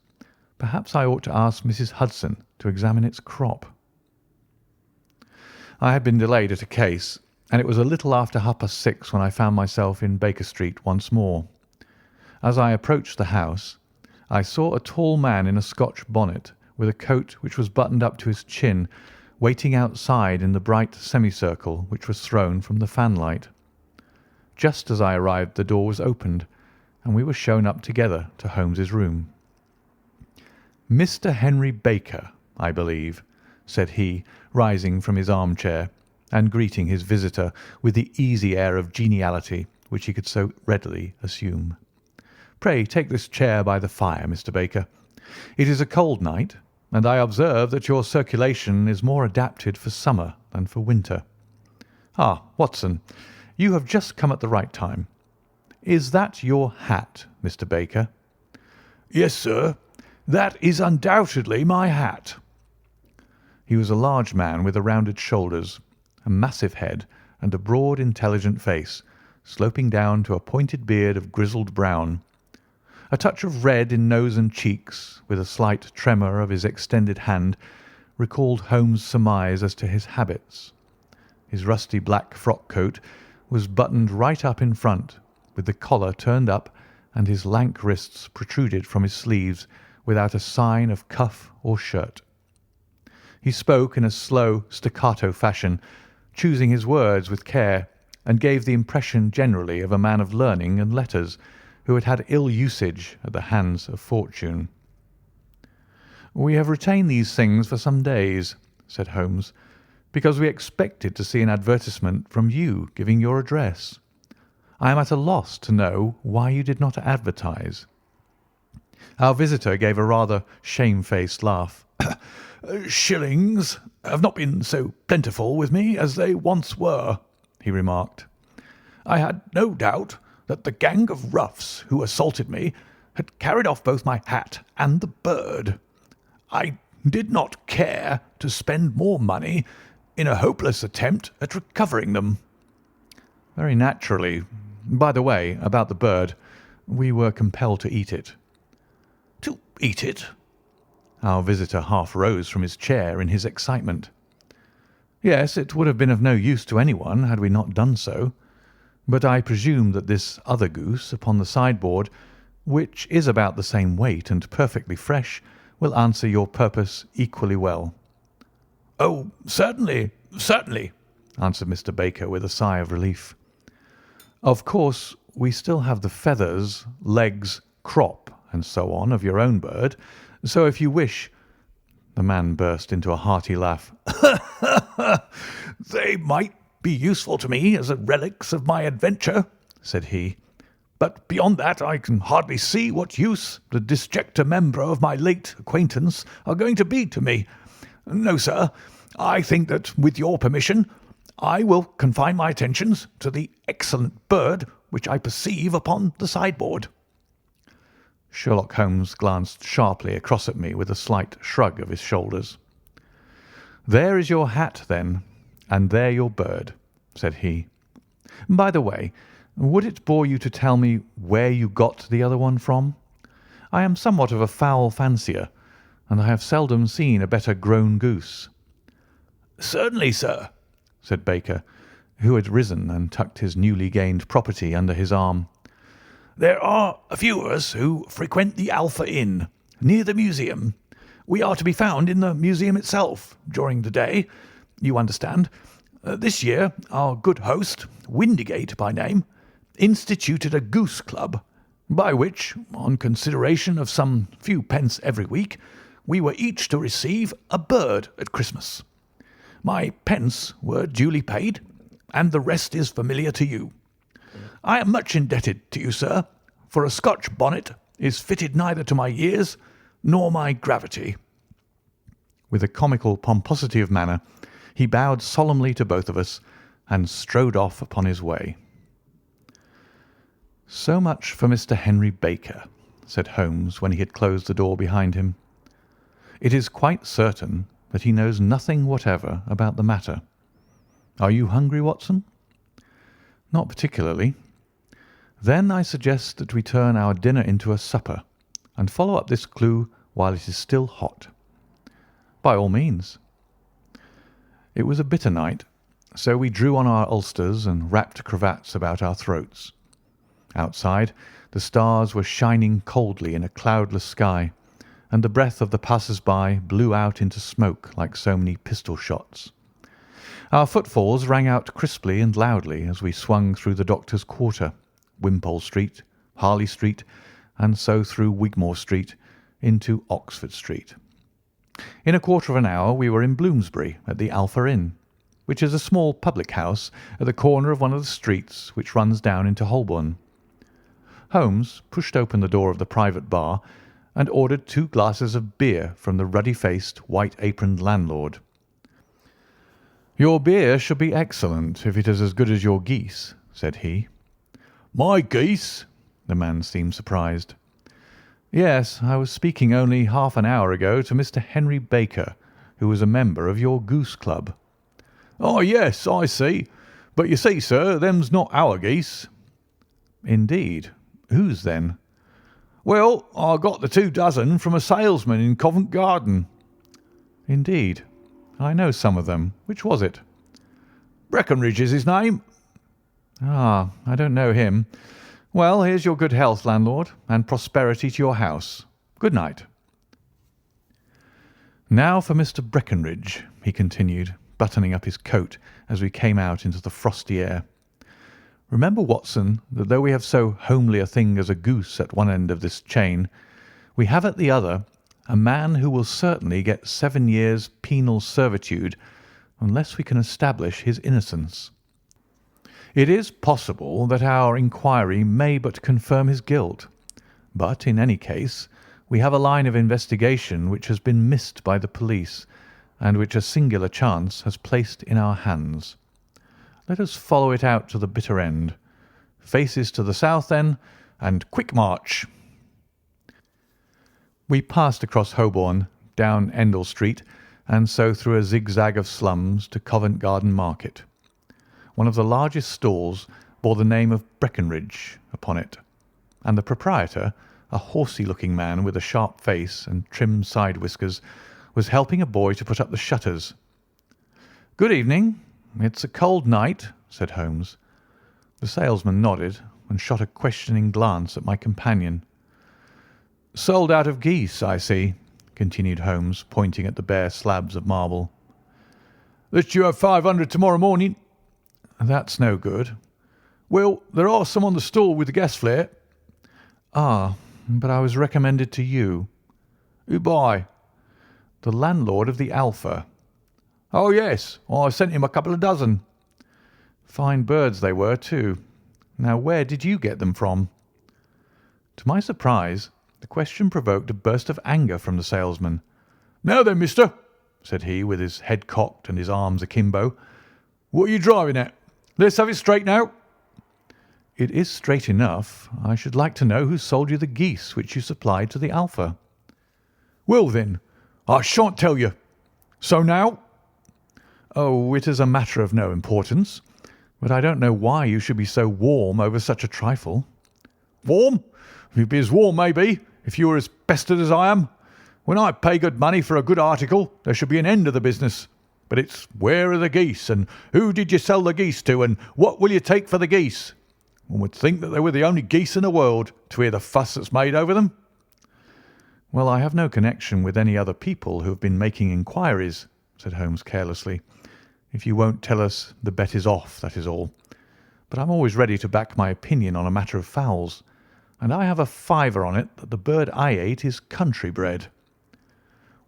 perhaps I ought to ask Mrs. Hudson to examine its crop. I had been delayed at a case, and it was a little after 6:30 when I found myself in Baker Street once more. As I approached the house, I saw a tall man in a Scotch bonnet, with a coat which was buttoned up to his chin, waiting outside in the bright semicircle which was thrown from the fanlight. Just as I arrived, the door was opened, and we were shown up together to Holmes's room. "Mr. Henry Baker, I believe," said he, rising from his armchair and greeting his visitor with the easy air of geniality which he could so readily assume. "Pray take this chair by the fire, Mr. Baker. It is a cold night, and I observe that your circulation is more adapted for summer than for winter. Ah, Watson, you have just come at the right time. Is that your hat, Mr. Baker?" "Yes, sir. That is undoubtedly my hat." He was a large man with rounded shoulders, a massive head, and a broad, intelligent face, sloping down to a pointed beard of grizzled brown. A touch of red in nose and cheeks, with a slight tremor of his extended hand, recalled Holmes' surmise as to his habits. His rusty black frock coat was buttoned right up in front, with the collar turned up, and his lank wrists protruded from his sleeves without a sign of cuff or shirt. He spoke in a slow, staccato fashion, choosing his words with care, and gave the impression generally of a man of learning and letters who had had ill usage at the hands of fortune. "We have retained these things for some days," said Holmes, "because we expected to see an advertisement from you giving your address. I am at a loss to know why you did not advertise." Our visitor gave a rather shamefaced laugh. "Shillings have not been so plentiful with me as they once were," he remarked. "I had no doubt that the gang of roughs who assaulted me had carried off both my hat and the bird. I did not care to spend more money in a hopeless attempt at recovering them." "Very naturally. By the way, about the bird, we were compelled to eat it." "To eat it?" Our visitor half rose from his chair in his excitement. "Yes, it would have been of no use to anyone had we not done so. But I presume that this other goose upon the sideboard, which is about the same weight and perfectly fresh, will answer your purpose equally well." "Oh, certainly, certainly," answered Mr. Baker with a sigh of relief. "Of course, we still have the feathers, legs, crop, and so on of your own bird, so if you wish—" The man burst into a hearty laugh. "They might be useful to me as relics of my adventure," said he, "but beyond that I can hardly see what use the disjecta membra of my late acquaintance are going to be to me. No, sir, I think that, with your permission, I will confine my attentions to the excellent bird which I perceive upon the sideboard." Sherlock Holmes glanced sharply across at me with a slight shrug of his shoulders. "There is your hat, then, and there your bird," said he. "By the way, would it bore you to tell me where you got the other one from? I am somewhat of a fowl fancier, and I have seldom seen a better grown goose." "Certainly, sir," said Baker, who had risen and tucked his newly gained property under his arm. "There are a few of us who frequent the Alpha Inn, near the museum. We are to be found in the museum itself during the day, you understand. This year our good host, Windigate by name, instituted a goose club, by which, on consideration of some few pence every week, we were each to receive a bird at Christmas. My pence were duly paid, and the rest is familiar to you. I am much indebted to you, sir, for a Scotch bonnet is fitted neither to my years nor my gravity." With a comical pomposity of manner, he bowed solemnly to both of us and strode off upon his way. "So much for Mr. Henry Baker," said Holmes when he had closed the door behind him. "It is quite certain that he knows nothing whatever about the matter. Are you hungry, Watson?" "Not particularly." "Then I suggest that we turn our dinner into a supper, and follow up this clue while it is still hot." "By all means." It was a bitter night, so we drew on our ulsters and wrapped cravats about our throats. Outside, the stars were shining coldly in a cloudless sky, and the breath of the passers-by blew out into smoke like so many pistol shots. Our footfalls rang out crisply and loudly as we swung through the Doctor's Quarter, Wimpole Street, Harley Street, and so through Wigmore Street into Oxford Street. In a quarter of an hour we were in Bloomsbury at the Alpha Inn, which is a small public house at the corner of one of the streets which runs down into Holborn. Holmes pushed open the door of the private bar and ordered 2 glasses of beer from the ruddy-faced, white-aproned landlord. "Your beer should be excellent if it is as good as your geese," said he. "My geese?" The man seemed surprised. "Yes, I was speaking only half an hour ago to Mr. Henry Baker, who was a member of your goose club." "Oh, yes, I see. But you see, sir, them's not our geese." "Indeed. Whose then?" "Well, I got the 2 dozen from a salesman in Covent Garden." "Indeed. I know some of them. Which was it?" "Breckenridge is his name." "Ah, I don't know him. Well, here's your good health, landlord, and prosperity to your house. Good night." "Now for Mr. Breckenridge," he continued, buttoning up his coat as we came out into the frosty air. "Remember, Watson, that though we have so homely a thing as a goose at one end of this chain, we have at the other a man who will certainly get 7 years' penal servitude unless we can establish his innocence. It is possible that our inquiry may but confirm his guilt, but in any case we have a line of investigation which has been missed by the police, and which a singular chance has placed in our hands. Let us follow it out to the bitter end. Faces to the south, then, and quick march." We passed across Holborn, down Endell Street, and so through a zigzag of slums to Covent Garden Market. One of the largest stalls bore the name of Breckenridge upon it, and the proprietor, a horsey-looking man with a sharp face and trim side whiskers, was helping a boy to put up the shutters. "Good evening. It's a cold night," said Holmes. The salesman nodded and shot a questioning glance at my companion. "Sold out of geese, I see," continued Holmes, pointing at the bare slabs of marble. "Let you have 500 tomorrow morning." "That's no good." "Well, there are some on the stall with the gas flare." "Ah, but I was recommended to you." "Who by?" "The landlord of the Alpha." "Oh, yes. I sent him a couple of dozen." "Fine birds they were, too. Now, where did you get them from?" To my surprise, the question provoked a burst of anger from the salesman. "Now then, mister," said he, with his head cocked and his arms akimbo, "what are you driving at? Let's have it straight now." "It is straight enough. I should like to know who sold you the geese which you supplied to the Alpha." "Well, then, I shan't tell you. So now?" "Oh, it is a matter of no importance, but I don't know why you should be so warm over such a trifle." "Warm? You'd be as warm, maybe, if you were as pestered as I am. When I pay good money for a good article, there should be an end of the business. But it's where are the geese, and who did you sell the geese to, and what will you take for the geese? One would think that they were the only geese in the world, to hear the fuss that's made over them." "Well, I have no connection with any other people who have been making inquiries," said Holmes carelessly. "If you won't tell us, the bet is off, that is all. But I'm always ready to back my opinion on a matter of fowls, and I have a fiver on it that the bird I ate is country bred."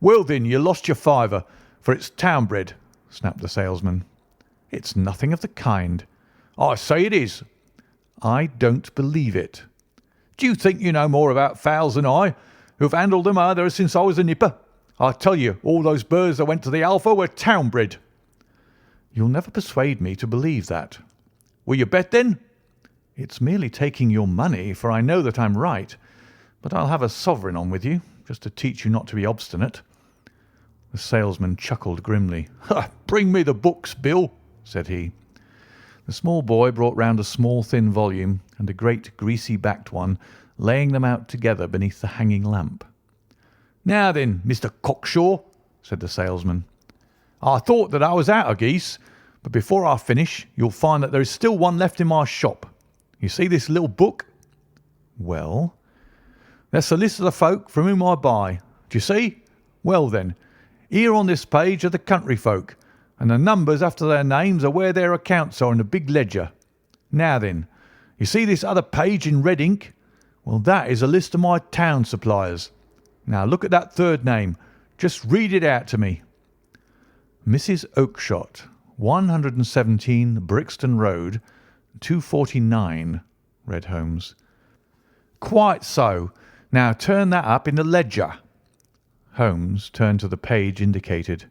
"Well, then, you lost your fiver, for it's town bred. snapped the salesman. "It's nothing of the kind." "I say it is." "I don't believe it." "Do you think you know more about fowls than I, who've handled them ever since I was a nipper? I tell you, all those birds that went to the Alpha were town-bred." "You'll never persuade me to believe that." "Will you bet, then?" "It's merely taking your money, for I know that I'm right. But I'll have a sovereign on with you, just to teach you not to be obstinate." The salesman chuckled grimly. "Bring me the books, Bill," said he. The small boy brought round a small thin volume and a great greasy-backed one, laying them out together beneath the hanging lamp. "Now then, Mr. Cockshaw," said the salesman, "I thought that I was out of geese, but before I finish you'll find that there is still one left in my shop. You see this little book? Well? That's the list of the folk from whom I buy. Do you see? Well then, here on this page are the country folk, and the numbers after their names are where their accounts are in the big ledger. Now then, you see this other page in red ink? Well, that is a list of my town suppliers. Now look at that third name. Just read it out to me." "Mrs. Oakshott, 117 Brixton Road, 249, read Holmes. "Quite so. Now turn that up in the ledger." Holmes turned to the page indicated.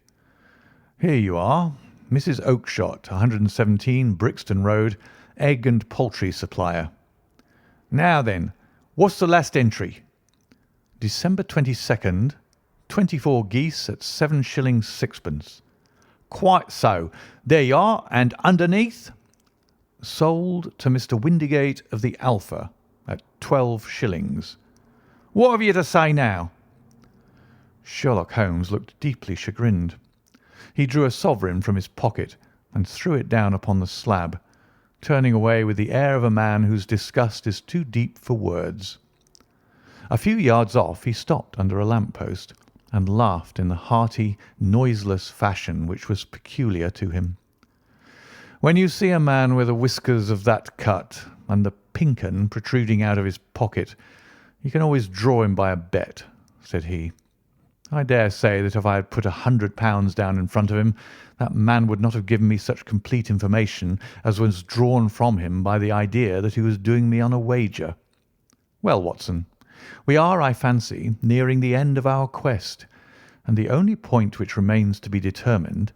"Here you are. Mrs. Oakshott, 117 Brixton Road, egg and poultry supplier." "Now then, what's the last entry?" "December 22nd, 24 geese at 7s. 6d." "Quite so. There you are. And underneath?" "Sold to Mr. Windigate of the Alpha at 12 shillings." "What have you to say now?" Sherlock Holmes looked deeply chagrined. He drew a sovereign from his pocket and threw it down upon the slab, turning away with the air of a man whose disgust is too deep for words. A few yards off he stopped under a lamp-post and laughed in the hearty, noiseless fashion which was peculiar to him. "When you see a man with the whiskers of that cut and the pink 'un protruding out of his pocket, you can always draw him by a bet," said he. "I dare say that if I had put £100 down in front of him, that man would not have given me such complete information as was drawn from him by the idea that he was doing me on a wager. Well, Watson, we are, I fancy, nearing the end of our quest, and the only point which remains to be determined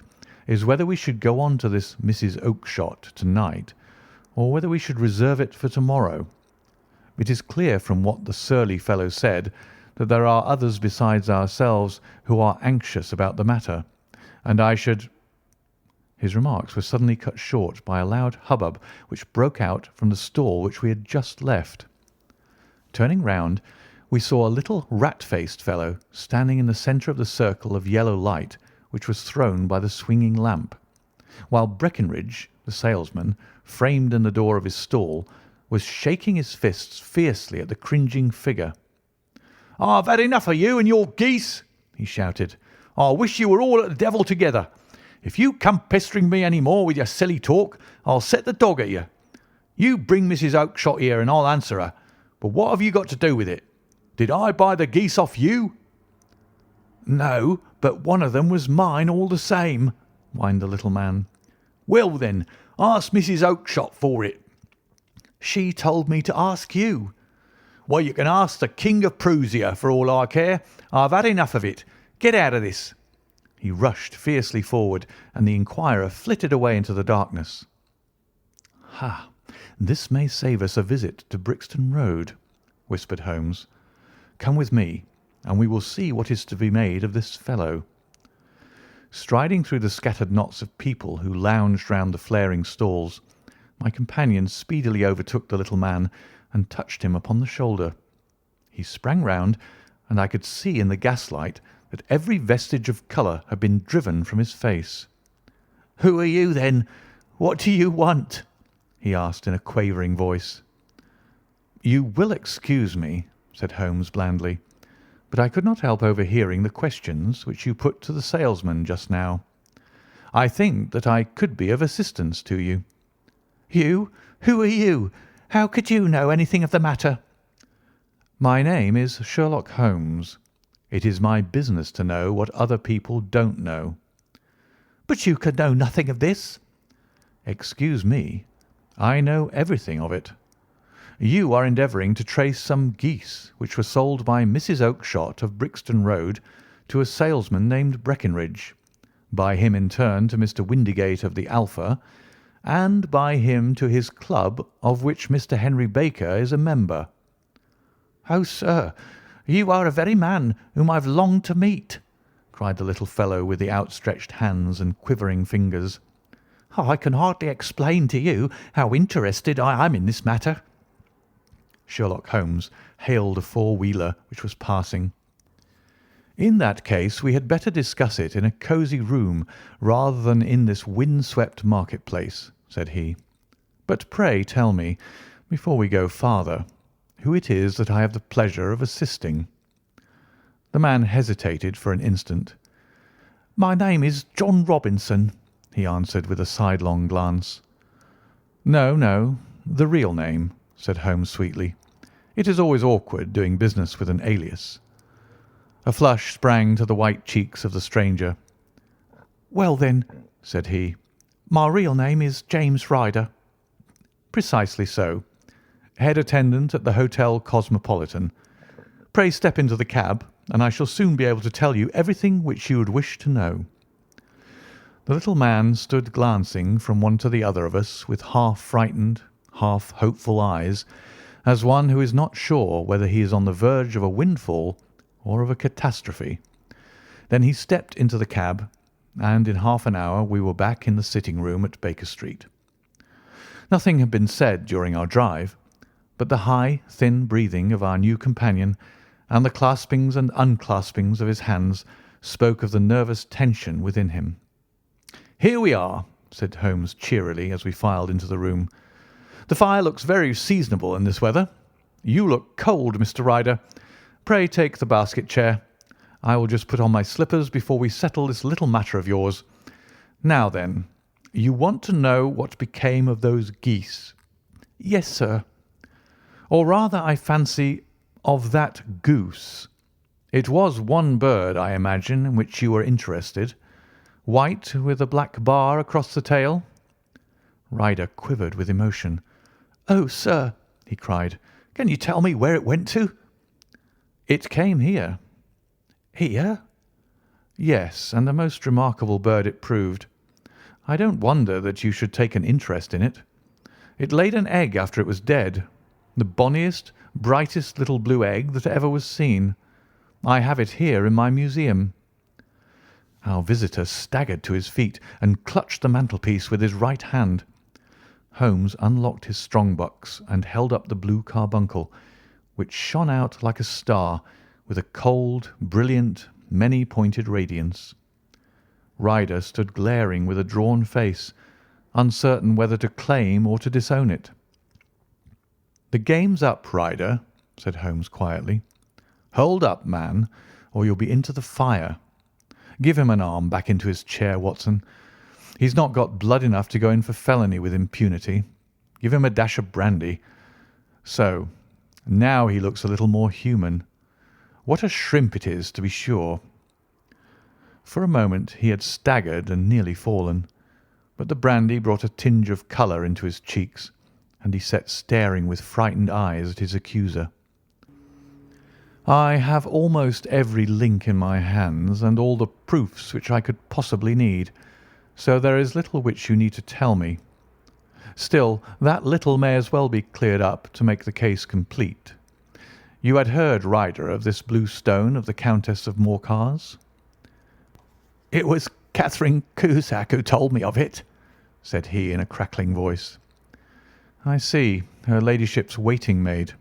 is whether we should go on to this Mrs. Oakshott to-night, or whether we should reserve it for to-morrow. It is clear from what the surly fellow said that there are others besides ourselves who are anxious about the matter, and I should—" His remarks were suddenly cut short by a loud hubbub which broke out from the stall which we had just left. Turning round, we saw a little rat-faced fellow standing in the centre of the circle of yellow light which was thrown by the swinging lamp, while Breckinridge, the salesman, framed in the door of his stall, was shaking his fists fiercely at the cringing figure. "I've had enough of you and your geese," he shouted. "I wish you were all at the devil together. If you come pestering me any more with your silly talk, I'll set the dog at you. You bring Mrs. Oakshott here and I'll answer her. But what have you got to do with it? Did I buy the geese off you?" "No, but one of them was mine all the same," whined the little man. "Well then, ask Mrs. Oakshott for it." "She told me to ask you." "Well, you can ask the King of Prussia for all I care. I've had enough of it. Get out of this." He rushed fiercely forward, and the inquirer flitted away into the darkness. "Ha! This may save us a visit to Brixton Road," whispered Holmes. "Come with me, and we will see what is to be made of this fellow." Striding through the scattered knots of people who lounged round the flaring stalls, my companion speedily overtook the little man and touched him upon the shoulder. He sprang round, and I could see in the gaslight that every vestige of colour had been driven from his face. "Who are you, then? What do you want?" he asked in a quavering voice. "You will excuse me," said Holmes blandly, "but I could not help overhearing the questions which you put to the salesman just now. I think that I could be of assistance to you." "You? Who are you? How could you know anything of the matter?" "My name is Sherlock Holmes. It is my business to know what other people don't know." But you can know nothing of this." "Excuse me, I know everything of it. You are endeavouring to trace some geese which were sold by Mrs. Oakshott of Brixton Road to a salesman named Breckinridge, by him in turn to Mr. Windigate of the Alpha, and by him to his club of which Mr. Henry Baker is a member." "Oh, sir, you are the very man whom I've longed to meet," cried the little fellow with the outstretched hands and quivering fingers. "I can hardly explain to you how interested I am in this matter." Sherlock Holmes hailed a four-wheeler which was passing. "In that case we had better discuss it in a cosy room rather than in this wind-swept market-place," said he. "But pray tell me, before we go farther, who it is that I have the pleasure of assisting." The man hesitated for an instant. "My name is John Robinson," he answered with a sidelong glance. "No, no, the real name," said Holmes sweetly. "It is always awkward doing business with an alias." A flush sprang to the white cheeks of the stranger. "Well, then," said he, "my real name is James Ryder." "Precisely so. Head attendant at the Hotel Cosmopolitan. Pray step into the cab, and I shall soon be able to tell you everything which you would wish to know." The little man stood glancing from one to the other of us with half-frightened, half-hopeful eyes, as one who is not sure whether he is on the verge of a windfall or of a catastrophe. Then he stepped into the cab, and in half an hour we were back in the sitting-room at Baker Street. Nothing had been said during our drive, but the high, thin breathing of our new companion and the claspings and unclaspings of his hands spoke of the nervous tension within him. "Here we are," said Holmes cheerily as we filed into the room. "The fire looks very seasonable in this weather. You look cold, Mr. Ryder. Pray take the basket chair. I will just put on my slippers before we settle this little matter of yours. Now then, you want to know what became of those geese?" "Yes, sir." "Or rather, I fancy, of that goose. It was one bird, I imagine, in which you were interested. White with a black bar across the tail?" Ryder quivered with emotion. "Oh, sir," he cried, "can you tell me where it went to?" "It came here." "Here?" "Yes, and a most remarkable bird it proved. I don't wonder that you should take an interest in it. It laid an egg after it was dead, the bonniest, brightest little blue egg that ever was seen. I have it here in my museum." Our visitor staggered to his feet and clutched the mantelpiece with his right hand. Holmes unlocked his strong-box and held up the blue carbuncle, which shone out like a star with a cold, brilliant, many-pointed radiance. Ryder stood glaring with a drawn face, uncertain whether to claim or to disown it. "The game's up, Ryder," said Holmes quietly. "Hold up, man, or you'll be into the fire. Give him an arm back into his chair, Watson. He's not got blood enough to go in for felony with impunity. Give him a dash of brandy. So, now he looks a little more human. What a shrimp it is, to be sure." For a moment he had staggered and nearly fallen, but the brandy brought a tinge of colour into his cheeks, and he sat staring with frightened eyes at his accuser. "I have almost every link in my hands and all the proofs which I could possibly need, so there is little which you need to tell me. Still, that little may as well be cleared up to make the case complete. You had heard, Ryder, of this blue stone of the Countess of Morcar's?" "It was Catherine Cusack who told me of it," said he in a crackling voice. "I see, her ladyship's waiting-maid.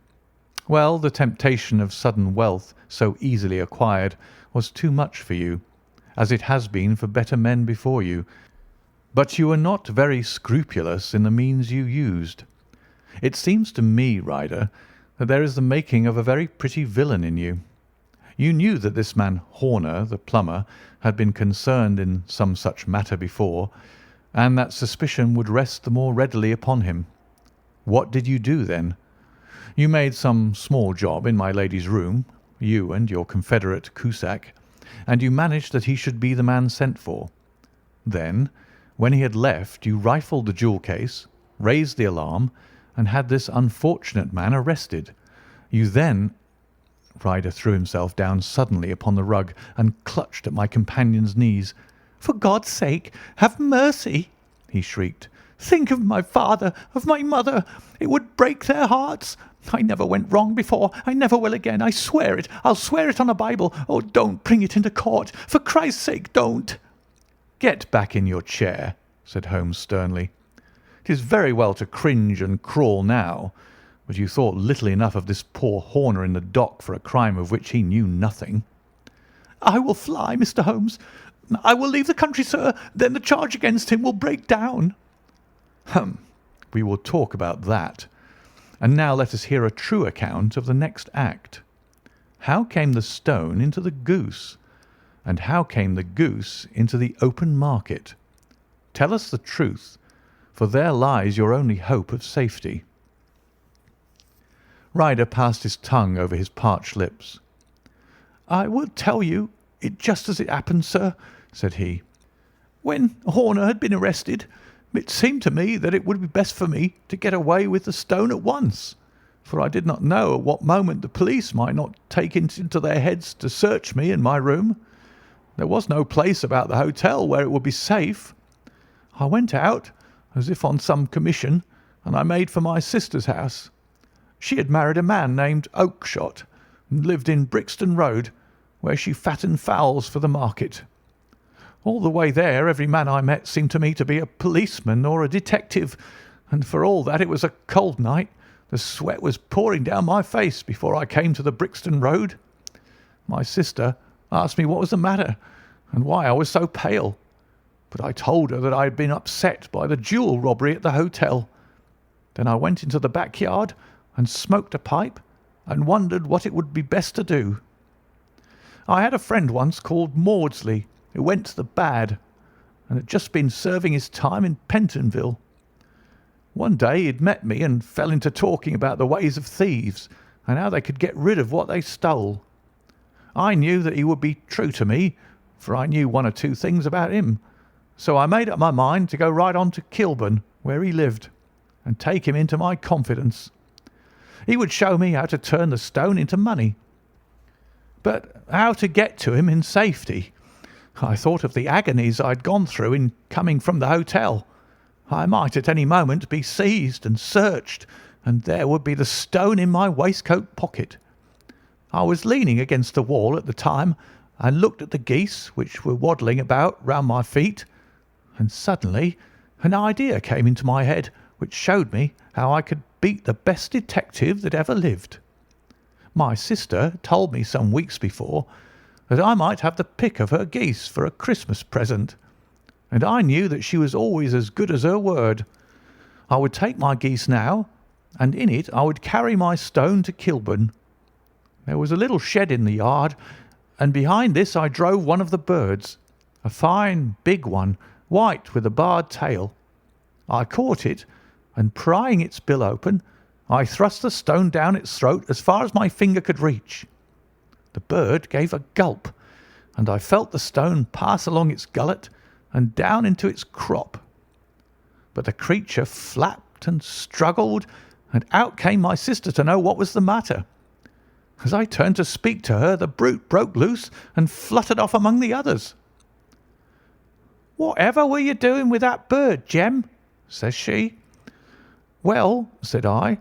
Well, the temptation of sudden wealth so easily acquired was too much for you, as it has been for better men before you, but you were not very scrupulous in the means you used. It seems to me, Ryder, that there is the making of a very pretty villain in you. You knew that this man Horner, the plumber, had been concerned in some such matter before, and that suspicion would rest the more readily upon him. What did you do then? You made some small job in my lady's room, you and your confederate Cusack, and you managed that he should be the man sent for. Then, when he had left, you rifled the jewel case, raised the alarm, and had this unfortunate man arrested. You then—" Ryder threw himself down suddenly upon the rug and clutched at my companion's knees. "For God's sake, have mercy!" he shrieked. "Think of my father, of my mother. It would break their hearts. I never went wrong before. I never will again. I swear it. I'll swear it on a Bible. Oh, don't bring it into court. For Christ's sake, don't." "Get back in your chair," said Holmes sternly. "It is very well to cringe and crawl now, but you thought little enough of this poor Horner in the dock for a crime of which he knew nothing." "I will fly, Mr. Holmes. I will leave the country, sir. Then the charge against him will break down." We will talk about that. And now let us hear a true account of the next act. How came the stone into the goose? And how came the goose into the open market? Tell us the truth, for there lies your only hope of safety. Ryder passed his tongue over his parched lips. "I will tell you it just as it happened, sir," said he. "When Horner had been arrested, it seemed to me that it would be best for me to get away with the stone at once, for I did not know at what moment the police might not take it into their heads to search me in my room. There was no place about the hotel where it would be safe. I went out, as if on some commission, and I made for my sister's house. She had married a man named Oakshott, and lived in Brixton Road, where she fattened fowls for the market. All the way there every man I met seemed to me to be a policeman or a detective, and for all that it was a cold night, the sweat was pouring down my face before I came to the Brixton Road. My sister asked me what was the matter, and why I was so pale, but I told her that I had been upset by the jewel robbery at the hotel. Then I went into the backyard and smoked a pipe and wondered what it would be best to do. I had a friend once called Maudsley, who went to the bad, and had just been serving his time in Pentonville. One day he had met me and fell into talking about the ways of thieves and how they could get rid of what they stole. I knew that he would be true to me, for I knew one or two things about him, so I made up my mind to go right on to Kilburn, where he lived, and take him into my confidence. He would show me how to turn the stone into money. But how to get to him in safety? I thought of the agonies I'd gone through in coming from the hotel. I might at any moment be seized and searched, and there would be the stone in my waistcoat pocket. I was leaning against the wall at the time and looked at the geese which were waddling about round my feet, and suddenly an idea came into my head which showed me how I could beat the best detective that ever lived. My sister told me some weeks before that I might have the pick of her geese for a Christmas present, and I knew that she was always as good as her word. I would take my geese now, and in it I would carry my stone to Kilburn. There was a little shed in the yard, and behind this I drove one of the birds, a fine big one, white with a barred tail. I caught it, and prying its bill open, I thrust the stone down its throat as far as my finger could reach. The bird gave a gulp, and I felt the stone pass along its gullet and down into its crop. But the creature flapped and struggled, and out came my sister to know what was the matter. As I turned to speak to her, the brute broke loose and fluttered off among the others. "Whatever were you doing with that bird, Jem?" says she. "Well," said I,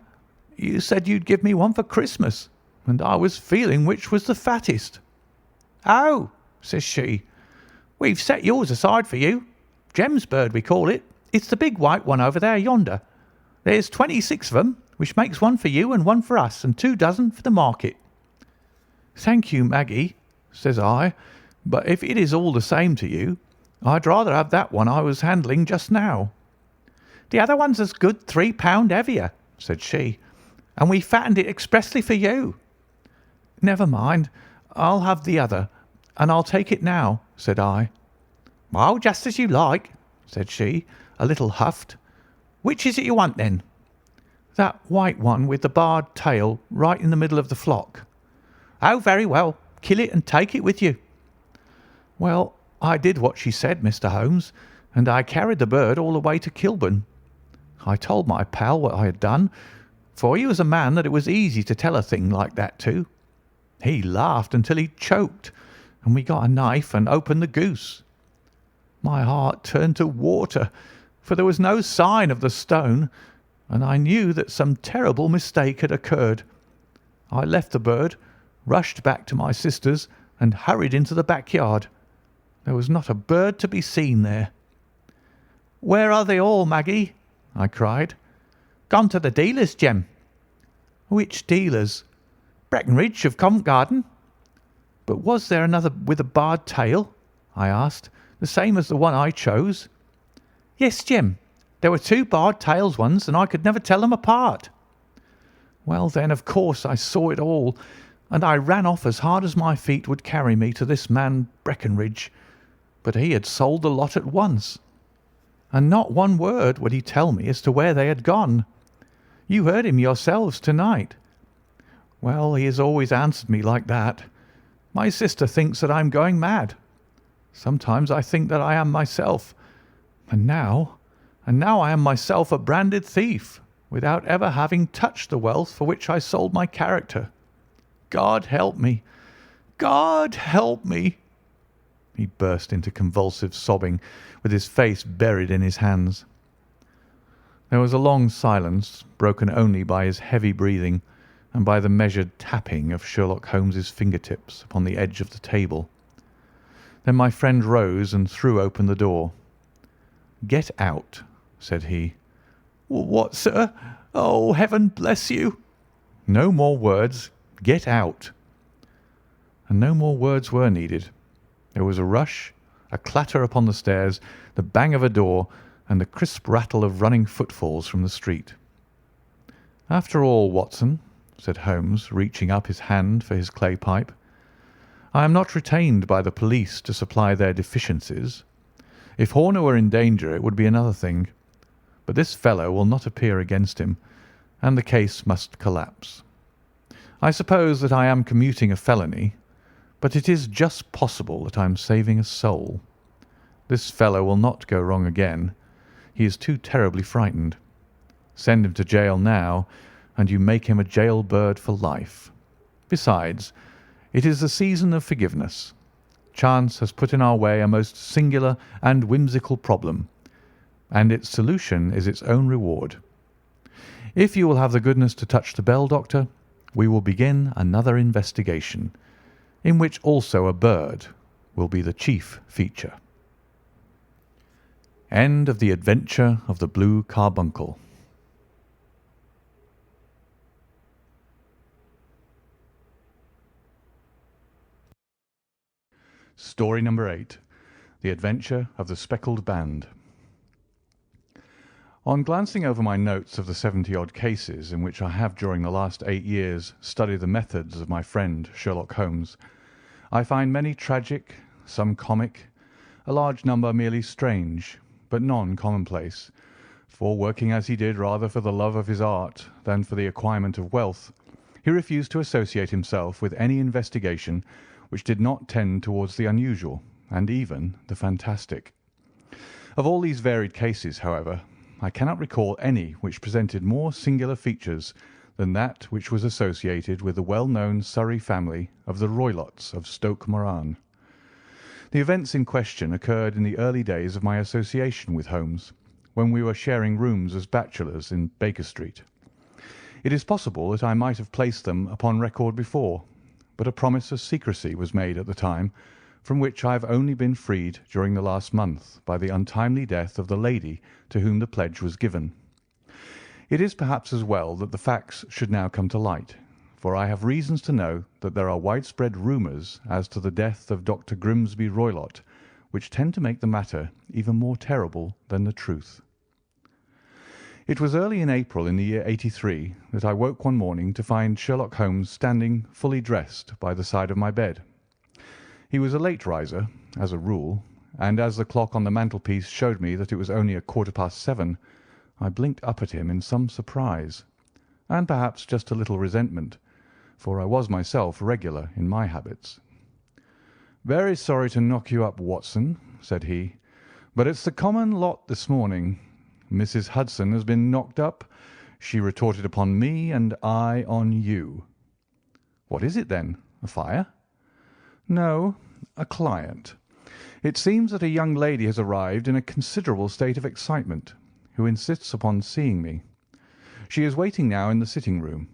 "you said you'd give me one for Christmas, and I was feeling which was the fattest." "Oh," says she, "we've set yours aside for you. Jem's bird, we call it. It's the big white one over there yonder. There's 26 of them, which makes one for you and one for us, and 2 dozen for the market." "Thank you, Maggie," says I, "but if it is all the same to you, I'd rather have that one I was handling just now." "The other one's as good 3 pound heavier," said she, "and we fattened it expressly for you." "Never mind, I'll have the other, and I'll take it now," said I. "Oh, just as you like," said she, a little huffed. "Which is it you want, then?" "That white one with the barred tail right in the middle of the flock." "Oh, very well. Kill it and take it with you." "Well, I did what she said, Mr. Holmes, and I carried the bird all the way to Kilburn. I told my pal what I had done, for he was a man that it was easy to tell a thing like that to. He laughed until he choked, and we got a knife and opened the goose. My heart turned to water, for there was no sign of the stone, and I knew that some terrible mistake had occurred. I left the bird, rushed back to my sister's, and hurried into the backyard. There was not a bird to be seen there. "Where are they all, Maggie?" I cried. "Gone to the dealers, Jem." "Which dealers?" "Breckenridge of Covent Garden." "But was there another with a barred tail?" I asked, "the same as the one I chose?" "Yes, Jem. There were two barred tails once, and I could never tell them apart." Well, then, of course, I saw it all, and I ran off as hard as my feet would carry me to this man Breckenridge. But he had sold the lot at once, and not one word would he tell me as to where they had gone. You heard him yourselves tonight. Well, he has always answered me like that. My sister thinks that I am going mad. Sometimes I think that I am myself, and now I am myself a branded thief, without ever having touched the wealth for which I sold my character. God help me! God help me!" He burst into convulsive sobbing, with his face buried in his hands. There was a long silence, broken only by his heavy breathing and by the measured tapping of Sherlock Holmes's fingertips upon the edge of the table. Then my friend rose and threw open the door. "Get out," said he. "What, sir? Oh, heaven bless you!" "No more words. Get out." And no more words were needed. There was a rush, a clatter upon the stairs, the bang of a door, and the crisp rattle of running footfalls from the street. "After all, Watson," said Holmes, reaching up his hand for his clay pipe, "I am not retained by the police to supply their deficiencies. If Horner were in danger it would be another thing, but this fellow will not appear against him, and the case must collapse. I suppose that I am commuting a felony, but it is just possible that I am saving a soul. This fellow will not go wrong again. He is too terribly frightened. Send him to jail now, and you make him a jail bird for life. Besides, it is the season of forgiveness. Chance has put in our way a most singular and whimsical problem, and its solution is its own reward. If you will have the goodness to touch the bell, Doctor, we will begin another investigation, in which also a bird will be the chief feature." End of The Adventure of the Blue Carbuncle. Story number 8. The Adventure of the Speckled Band. On glancing over my notes of the 70-odd cases in which I have during the last 8 years studied the methods of my friend Sherlock Holmes, I find many tragic, some comic, a large number merely strange, but none commonplace, for working as he did rather for the love of his art than for the acquirement of wealth, he refused to associate himself with any investigation which did not tend towards the unusual and even the fantastic. Of all these varied cases, however, I cannot recall any which presented more singular features than that which was associated with the well-known Surrey family of the Roylots of Stoke Moran. The events in question occurred in the early days of my association with Holmes, when we were sharing rooms as bachelors in Baker Street. It is possible that I might have placed them upon record before, but a promise of secrecy was made at the time, from which I have only been freed during the last month by the untimely death of the lady to whom the pledge was given. It is perhaps as well that the facts should now come to light, for I have reasons to know that there are widespread rumours as to the death of Dr. Grimsby Roylott, which tend to make the matter even more terrible than the truth. It was early in April in the year '83 that I woke one morning to find Sherlock Holmes standing fully dressed by the side of my bed. He was a late riser, as a rule, and as the clock on the mantelpiece showed me that it was only 7:15, I blinked up at him in some surprise, and perhaps just a little resentment, for I was myself regular in my habits. "Very sorry to knock you up, Watson," said he, "but it's the common lot this morning. Mrs. Hudson has been knocked up. She retorted upon me, and I on you." "What is it, then? A fire?" "No, a client. It seems that a young lady has arrived in a considerable state of excitement, who insists upon seeing me. She is waiting now in the sitting-room.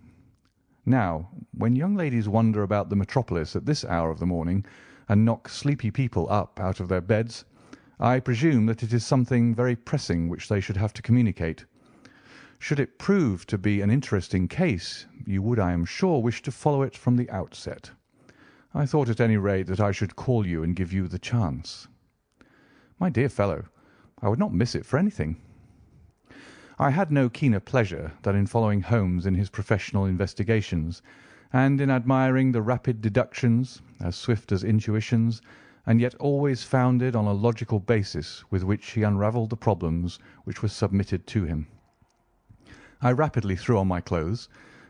Now, when young ladies wander about the metropolis at this hour of the morning and knock sleepy people up out of their beds, I presume that it is something very pressing which they should have to communicate. Should it prove to be an interesting case, you would, I am sure, wish to follow it from the outset. I thought at any rate that I should call you and give you the chance." "My dear fellow, I would not miss it for anything." I had no keener pleasure than in following Holmes in his professional investigations, and in admiring the rapid deductions, as swift as intuitions, and yet always founded on a logical basis with which he unravelled the problems which were submitted to him. I rapidly threw on my clothes,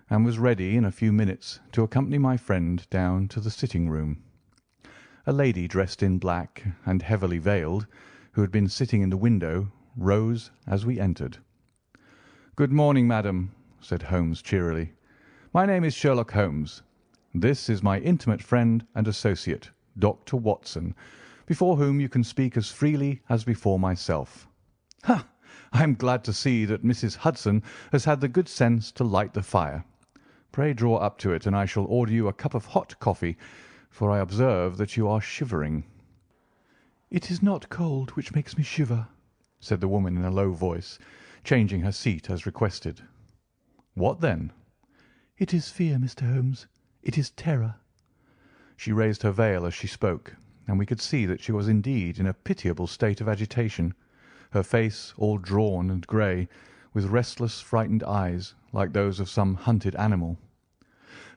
and was ready in a few minutes to accompany my friend down to the sitting-room. A lady dressed in black and heavily veiled, who had been sitting in the window, rose as we entered. "Good morning, madam," said Holmes cheerily. "My name is Sherlock Holmes. This is my intimate friend and associate, Dr. Watson, before whom you can speak as freely as before myself. Ha! I am glad to see that Mrs. Hudson has had the good sense to light the fire. Pray draw up to it, and I shall order you a cup of hot coffee, for I observe that you are shivering." "It is not cold which makes me shiver," said the woman in a low voice, changing her seat as requested. "What then?" "It is fear, Mr. Holmes. It is terror." She raised her veil as she spoke, and we could see that she was indeed in a pitiable state of agitation, her face all drawn and grey, with restless, frightened eyes like those of some hunted animal.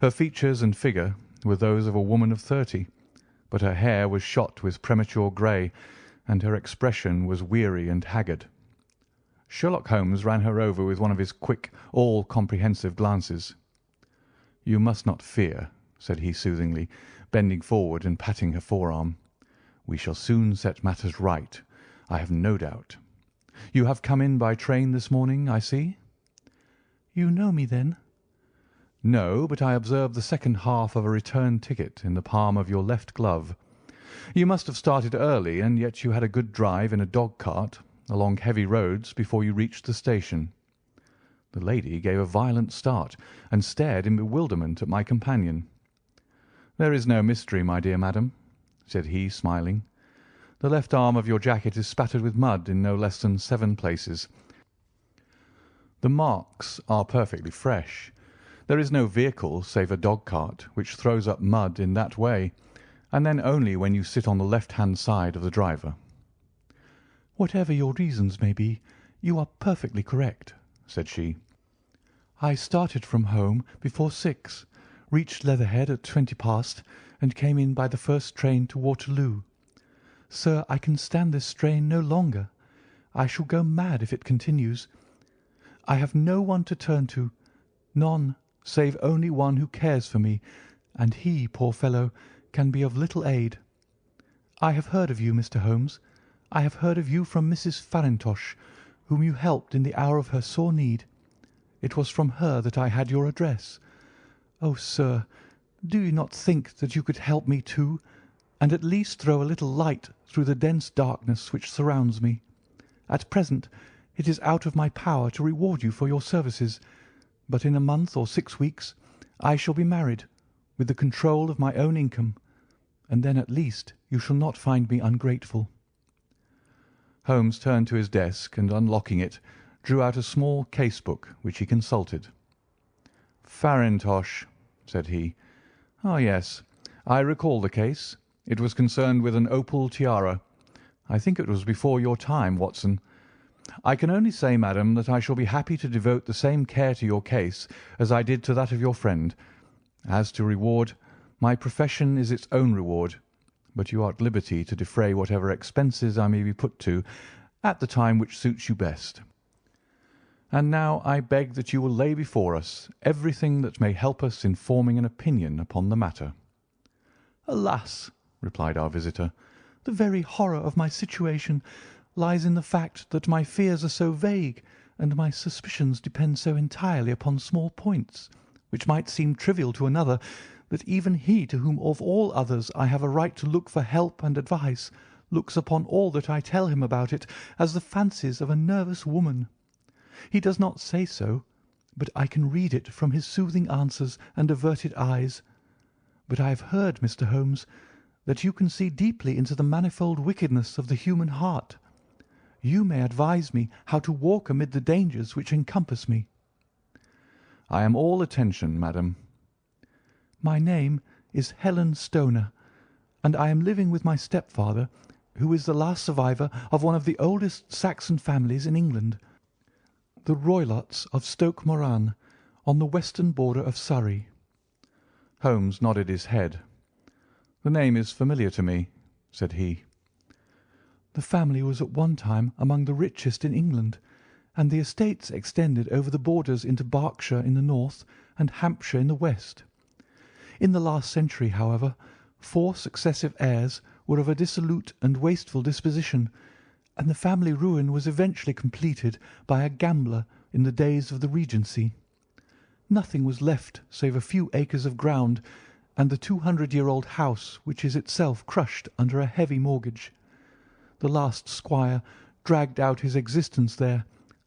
Her features and figure were those of a woman of 30, but her hair was shot with premature grey, and her expression was weary and haggard. Sherlock Holmes ran her over with one of his quick, all-comprehensive glances. "You must not fear," said he soothingly, bending forward and patting her forearm. "We shall soon set matters right, I have no doubt. You have come in by train this morning, I see?" "You know me, then?" "No, but I observed the second half of a return ticket in the palm of your left glove. You must have started early, and yet you had a good drive in a dog-cart along heavy roads before you reached the station." The lady gave a violent start, and stared in bewilderment at my companion. "There is no mystery, my dear madam," said he, smiling. "The left arm of your jacket is spattered with mud in no less than 7 places. The marks are perfectly fresh. There is no vehicle save a dog-cart which throws up mud in that way, and then only when you sit on the left-hand side of the driver." "Whatever your reasons may be, you are perfectly correct," said she. "I started from home before 6, reached Leatherhead at 20 past, and came in by the first train to Waterloo. Sir, I can stand this strain no longer. I shall go mad if it continues. I have no one to turn to, none, save only one who cares for me, and he, poor fellow, can be of little aid. I have heard of you, Mr. Holmes. I have heard of you from Mrs. Farintosh, whom you helped in the hour of her sore need. It was from her that I had your address. Oh, sir, do you not think that you could help me too, and at least throw a little light through the dense darkness which surrounds me? At present it is out of my power to reward you for your services, but in a month or 6 weeks I shall be married, with the control of my own income, and then at least you shall not find me ungrateful." Holmes turned to his desk, and unlocking it, drew out a small case-book which he consulted. "Farintosh," said he. "Ah, yes, I recall the case. It was concerned with an opal tiara. I think it was before your time, Watson. I can only say, madam, that I shall be happy to devote the same care to your case as I did to that of your friend. As to reward, my profession is its own reward, but you are at liberty to defray whatever expenses I may be put to at the time which suits you best. And now I beg that you will lay before us everything that may help us in forming an opinion upon the matter." "Alas!" replied our visitor. "The very horror of my situation lies in the fact that my fears are so vague and my suspicions depend so entirely upon small points, which might seem trivial to another, that even he to whom of all others I have a right to look for help and advice looks upon all that I tell him about it as the fancies of a nervous woman. He does not say so, but I can read it from his soothing answers and averted eyes. But I have heard, Mr. Holmes, that you can see deeply into the manifold wickedness of the human heart. You may advise me how to walk amid the dangers which encompass me." "I am all attention, madam." "My name is Helen Stoner, and I am living with my stepfather, who is the last survivor of one of the oldest Saxon families in England, the Roylotts of Stoke Moran, on the western border of Surrey." Holmes nodded his head. "The name is familiar to me," said he. "The family was at one time among the richest in England, and the estates extended over the borders into Berkshire in the north and Hampshire in the west. In the last century, however, 4 successive heirs were of a dissolute and wasteful disposition, and the family ruin was eventually completed by a gambler in the days of the Regency. Nothing was left save a few acres of ground and the 200-year-old house, which is itself crushed under a heavy mortgage. The last squire dragged out his existence there,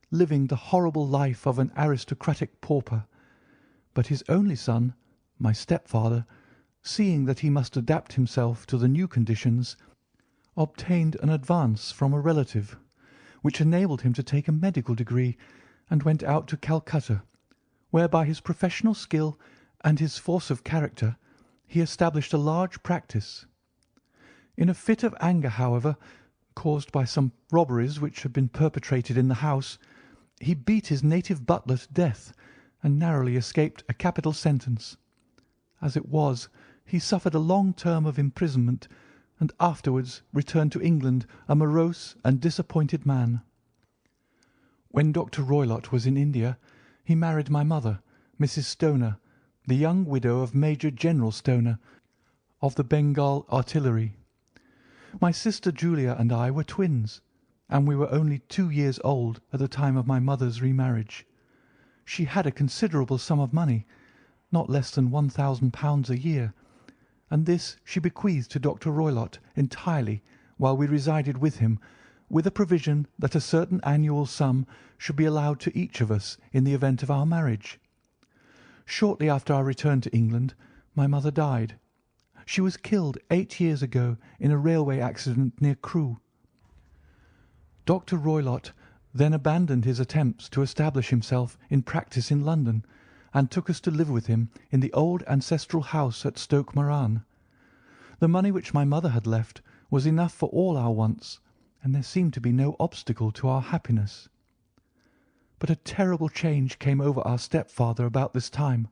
living the horrible life of an aristocratic pauper, but his only son, my stepfather, seeing that he must adapt himself to the new conditions, obtained an advance from a relative, which enabled him to take a medical degree, and went out to Calcutta, where by his professional skill and his force of character he established a large practice. In a fit of anger, however, caused by some robberies which had been perpetrated in the house, he beat his native butler to death, and narrowly escaped a capital sentence. As it was, he suffered a long term of imprisonment, and afterwards returned to England a morose and disappointed man. When Dr. Roylott was in India, he married my mother, Mrs. Stoner, the young widow of Major General Stoner, of the Bengal Artillery. My sister Julia and I were twins, and we were only 2 years old at the time of my mother's remarriage. She had a considerable sum of money, not less than £1,000 a year, and this she bequeathed to Dr. Roylott entirely while we resided with him, with a provision that a certain annual sum should be allowed to each of us in the event of our marriage. Shortly after our return to England, my mother died. She was killed 8 years ago in a railway accident near Crewe. Dr. Roylott then abandoned his attempts to establish himself in practice in London, and took us to live with him in the old ancestral house at Stoke Moran. The money which my mother had left was enough for all our wants, and there seemed to be no obstacle to our happiness. But a terrible change came over our stepfather about this time.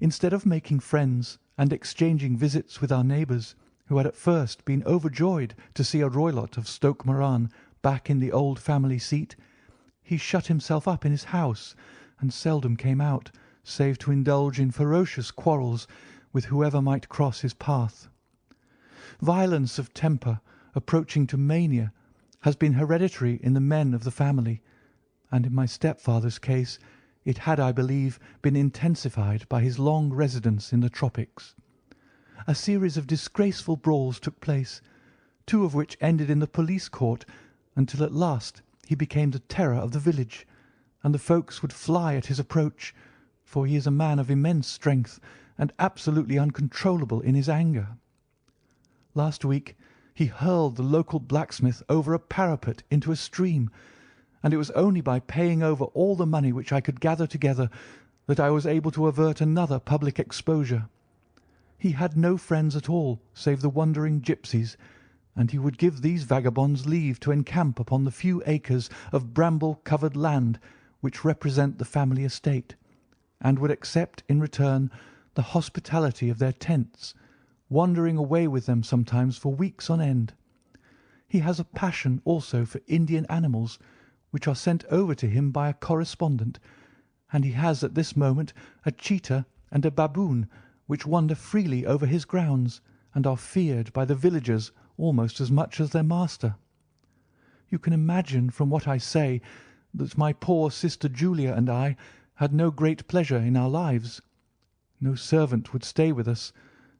Instead of making friends and exchanging visits with our neighbours, who had at first been overjoyed to see a Roylott of Stoke Moran back in the old family seat, he shut himself up in his house and seldom came out, save to indulge in ferocious quarrels with whoever might cross his path. Violence of temper, approaching to mania, has been hereditary in the men of the family, and in my stepfather's case it had, I believe, been intensified by his long residence in the tropics. A series of disgraceful brawls took place, 2 of which ended in the police court, until at last he became the terror of the village, and the folks would fly at his approach, for he is a man of immense strength and absolutely uncontrollable in his anger. Last week he hurled the local blacksmith over a parapet into a stream, and it was only by paying over all the money which I could gather together that I was able to avert another public exposure. He had no friends at all save the wandering gipsies, and he would give these vagabonds leave to encamp upon the few acres of bramble-covered land which represent the family estate, and would accept in return the hospitality of their tents, wandering away with them sometimes for weeks on end. He has a passion also for Indian animals, which are sent over to him by a correspondent, and he has at this moment a cheetah and a baboon which wander freely over his grounds, and are feared by the villagers almost as much as their master. You can imagine from what I say that my poor sister Julia and I had no great pleasure in our lives. No servant would stay with us,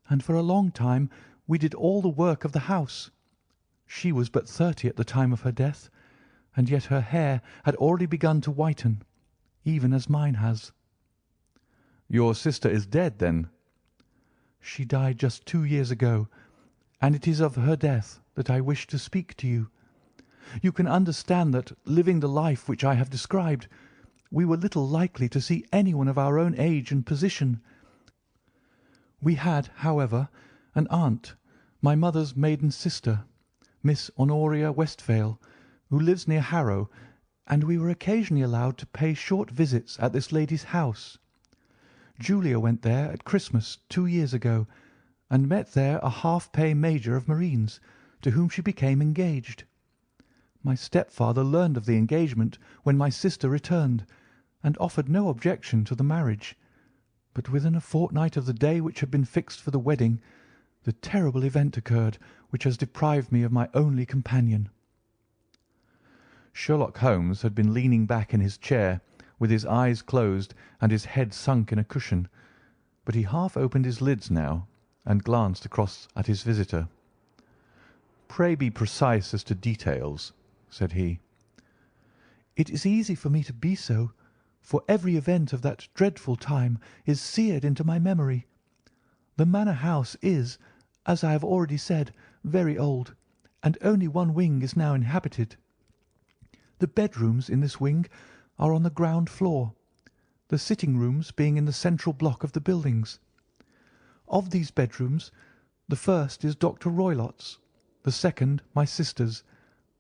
and for a long time we did all the work of the house. She was but 30 at the time of her death, and yet her hair had already begun to whiten, even as mine has." "Your sister is dead, then?" "She died just 2 years ago, and it is of her death that I wish to speak to you. You can understand that, living the life which I have described, we were little likely to see anyone of our own age and position. We had, however, an aunt, my mother's maiden sister, Miss Honoria Westphale, who lives near Harrow, and we were occasionally allowed to pay short visits at this lady's house. Julia went there at Christmas 2 years ago, and met there a half-pay major of marines, to whom she became engaged. My stepfather learned of the engagement when my sister returned, and offered no objection to the marriage, but within a fortnight of the day which had been fixed for the wedding, the terrible event occurred which has deprived me of my only companion." Sherlock Holmes had been leaning back in his chair, with his eyes closed and his head sunk in a cushion, but he half opened his lids now and glanced across at his visitor. "Pray be precise as to details," said he. "It is easy for me to be so, for every event of that dreadful time is seared into my memory. The manor house is, as I have already said, very old, and only one wing is now inhabited. The bedrooms in this wing are on the ground floor, the sitting rooms being in the central block of the buildings. Of these bedrooms, the first is Dr. Roylott's, the second my sister's,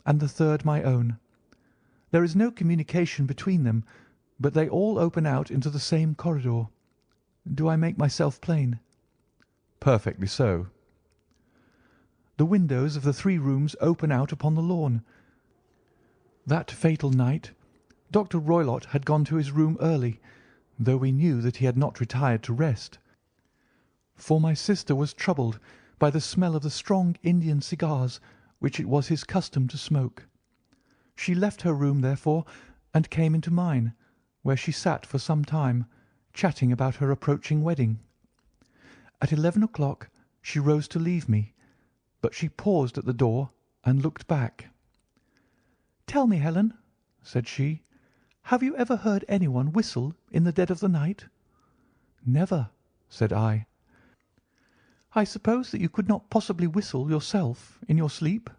and the third my own. There is no communication between them, but they all open out into the same corridor. Do I make myself plain?" "Perfectly so." "The windows of the 3 rooms open out upon the lawn. That fatal night Dr. Roylott had gone to his room early, though we knew that he had not retired to rest, for my sister was troubled by the smell of the strong Indian cigars which it was his custom to smoke. She left her room, therefore, and came into mine, where she sat for some time, chatting about her approaching wedding. At 11 o'clock she rose to leave me, but she paused at the door and looked back. "Tell me, Helen," said she, "have you ever heard anyone whistle in the dead of the night?" "Never," said I. "I suppose that you could not possibly whistle yourself in your sleep?"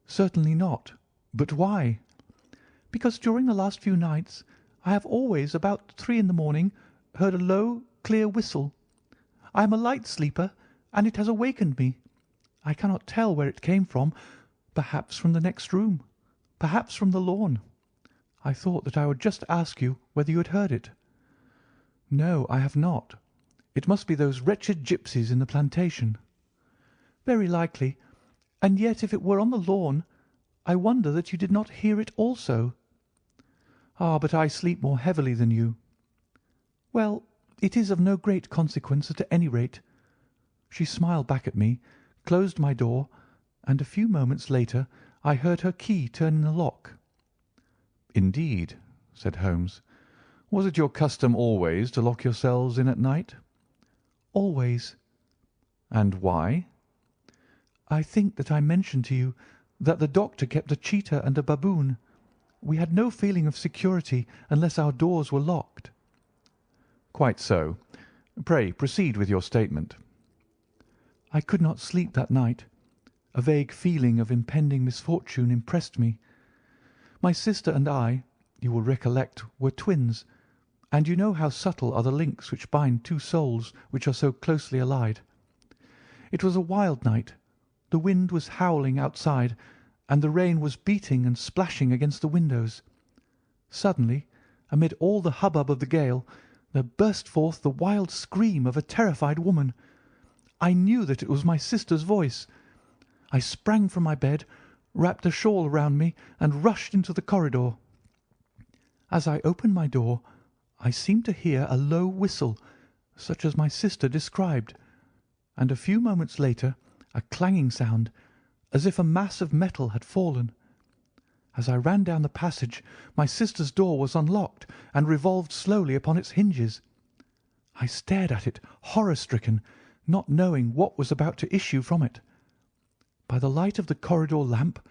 "Certainly not. But why?" "Because during the last few nights I have always, about 3 in the morning, heard a low, clear whistle. I am a light sleeper, and it has awakened me. I cannot tell where it came from, perhaps from the next room, perhaps from the lawn. I thought that I would just ask you whether you had heard it." "No, I have not. It must be those wretched gipsies in the plantation." "Very likely, and yet if it were on the lawn, I wonder that you did not hear it also." "Ah, but I sleep more heavily than you." "Well, it is of no great consequence at any rate." She smiled back at me, closed my door, and a few moments later I heard her key turn in the lock. "Indeed," said Holmes. "Was it your custom always to lock yourselves in at night?" "Always." "And why?" "I think that I mentioned to you that the doctor kept a cheetah and a baboon. We had no feeling of security unless our doors were locked." "Quite so. Pray proceed with your statement." "I could not sleep that night. A vague feeling of impending misfortune impressed me. My sister and I, you will recollect, were twins, and you know how subtle are the links which bind 2 souls which are so closely allied. It was a wild night. The wind was howling outside, and the rain was beating and splashing against the windows. Suddenly, amid all the hubbub of the gale, there burst forth the wild scream of a terrified woman. I knew that it was my sister's voice. I sprang from my bed, wrapped a shawl round me, and rushed into the corridor. As I opened my door, I seemed to hear a low whistle, such as my sister described, and a few moments later a clanging sound, as if a mass of metal had fallen. As I ran down the passage, my sister's door was unlocked and revolved slowly upon its hinges. I stared at it, horror-stricken, not knowing what was about to issue from it. By the light of the corridor lamp,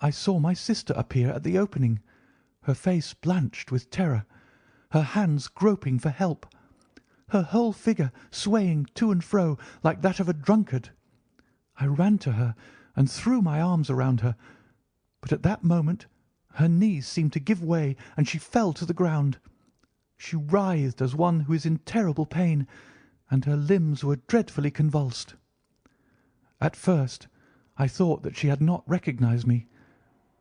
I saw my sister appear at the opening, her face blanched with terror, her hands groping for help, her whole figure swaying to and fro like that of a drunkard. I ran to her and threw my arms around her, but at that moment her knees seemed to give way and she fell to the ground. She writhed as one who is in terrible pain, and her limbs were dreadfully convulsed. At first I thought that she had not recognised me,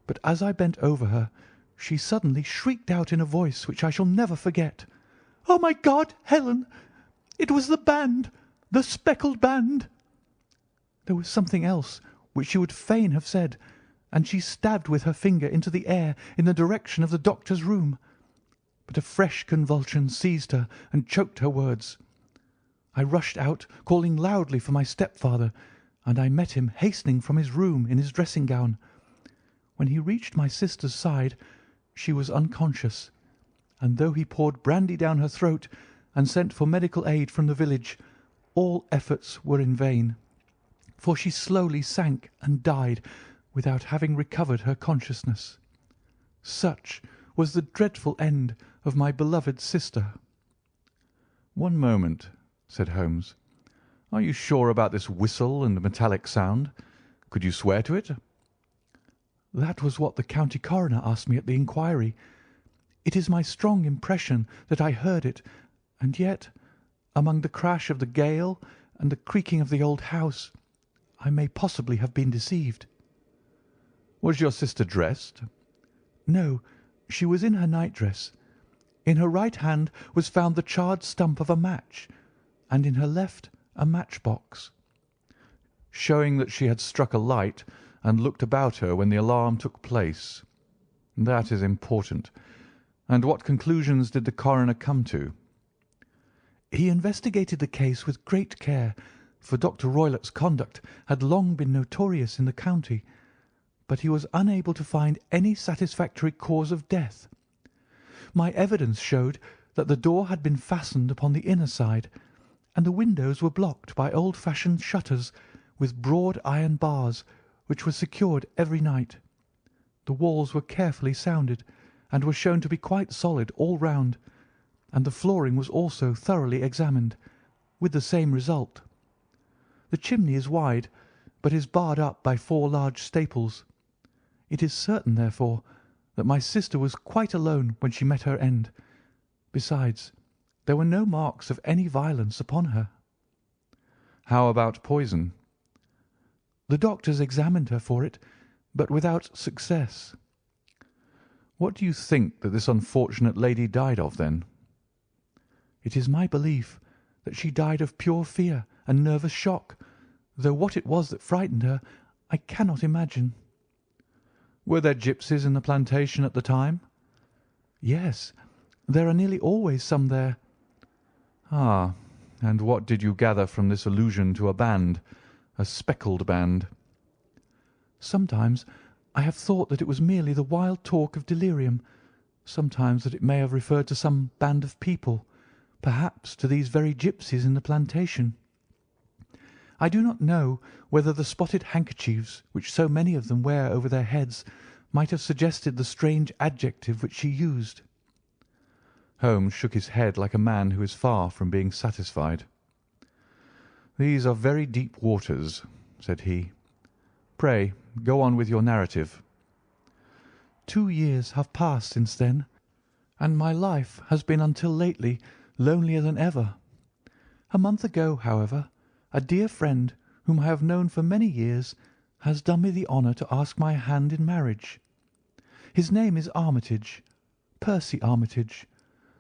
but as I bent over her she suddenly shrieked out in a voice which I shall never forget, "Oh, my God, Helen! It was the band, the speckled band!" There was something else which she would fain have said, and she stabbed with her finger into the air in the direction of the doctor's room. But a fresh convulsion seized her and choked her words. I rushed out, calling loudly for my stepfather, and I met him hastening from his room in his dressing-gown. When he reached my sister's side, she was unconscious, and though he poured brandy down her throat and sent for medical aid from the village, all efforts were in vain, for she slowly sank and died without having recovered her consciousness. Such was the dreadful end of my beloved sister. "One moment," said Holmes. "Are you sure about this whistle and metallic sound? Could you swear to it?" That was what the county coroner asked me at the inquiry. It is my strong impression that I heard it, and yet, among the crash of the gale and the creaking of the old house, I may possibly have been deceived. Was your sister dressed? No, she was in her nightdress. In her right hand was found the charred stump of a match, and in her left a matchbox. Showing that she had struck a light and looked about her when the alarm took place. That is important. And what conclusions did the coroner come to? He investigated the case with great care, for Dr. Roylott's conduct had long been notorious in the county, but he was unable to find any satisfactory cause of death. My evidence showed that the door had been fastened upon the inner side, and the windows were blocked by old-fashioned shutters with broad iron bars, which were secured every night. The walls were carefully sounded, and were shown to be quite solid all round, and the flooring was also thoroughly examined, with the same result. The chimney is wide, but is barred up by 4 large staples. It is certain, therefore, that my sister was quite alone when she met her end. Besides, there were no marks of any violence upon her. How about poison? The doctors examined her for it, but without success. What do you think that this unfortunate lady died of, then? It is my belief that she died of pure fear and nervous shock, though what it was that frightened her I cannot imagine. Were there gipsies in the plantation at the time? Yes, there are nearly always some there. Ah, and what did you gather from this allusion to a band, a speckled band? Sometimes I have thought that it was merely the wild talk of delirium, sometimes that it may have referred to some band of people, perhaps to these very gipsies in the plantation. I do not know whether the spotted handkerchiefs which so many of them wear over their heads might have suggested the strange adjective which she used. Holmes shook his head like a man who is far from being satisfied. "These are very deep waters," said he. "Pray go on with your narrative." 2 years have passed since then, and my life has been until lately lonelier than ever. A month ago, however, a dear friend whom I have known for many years has done me the honour to ask my hand in marriage. His name is Armitage, Percy Armitage,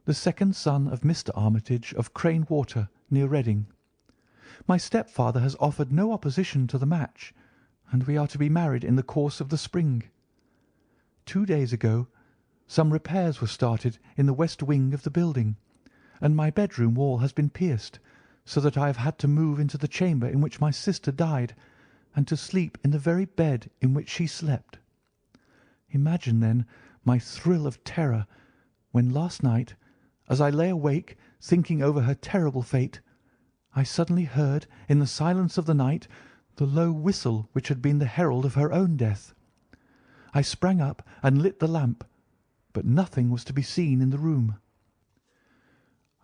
the second son of Mr. Armitage of Crane Water, near Reading. My stepfather has offered no opposition to the match, and we are to be married in the course of the spring. 2 days ago some repairs were started in the west wing of the building, and my bedroom wall has been pierced, so that I have had to move into the chamber in which my sister died, and to sleep in the very bed in which she slept. Imagine, then, my thrill of terror when last night, as I lay awake thinking over her terrible fate, I suddenly heard in the silence of the night the low whistle which had been the herald of her own death. I sprang up and lit the lamp, but nothing was to be seen in the room.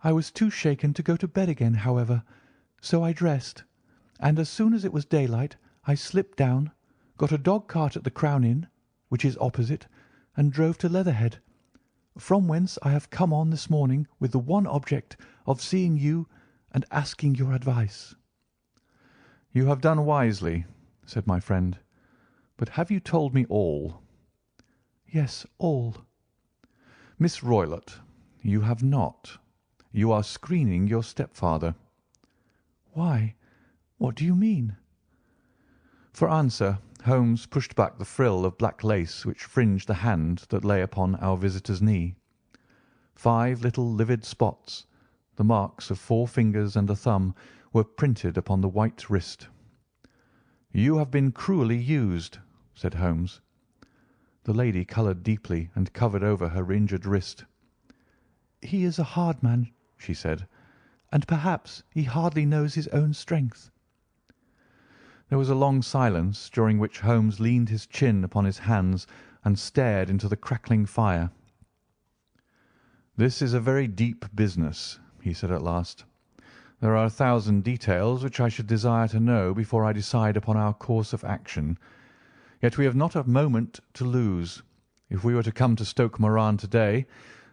I was too shaken to go to bed again, however, so I dressed, and as soon as it was daylight I slipped down, got a dog-cart at the Crown Inn, which is opposite, and drove to Leatherhead, from whence I have come on this morning with the one object of seeing you and asking your advice." "You have done wisely," said my friend. "But have you told me all?" "Yes, all." "Miss Roylott, you have not. You are screening your stepfather." "Why? What do you mean?" For answer, Holmes pushed back the frill of black lace which fringed the hand that lay upon our visitor's knee. 5 little livid spots, the marks of 4 fingers and a thumb, were printed upon the white wrist. "You have been cruelly used," said Holmes. The lady coloured deeply and covered over her injured wrist. "He is a hard man," she said, "and perhaps he hardly knows his own strength." There was a long silence, during which Holmes leaned his chin upon his hands and stared into the crackling fire. "This is a very deep business," he said at last. "There are 1,000 details which I should desire to know before I decide upon our course of action. Yet we have not a moment to lose. If we were to come to Stoke Moran to-day,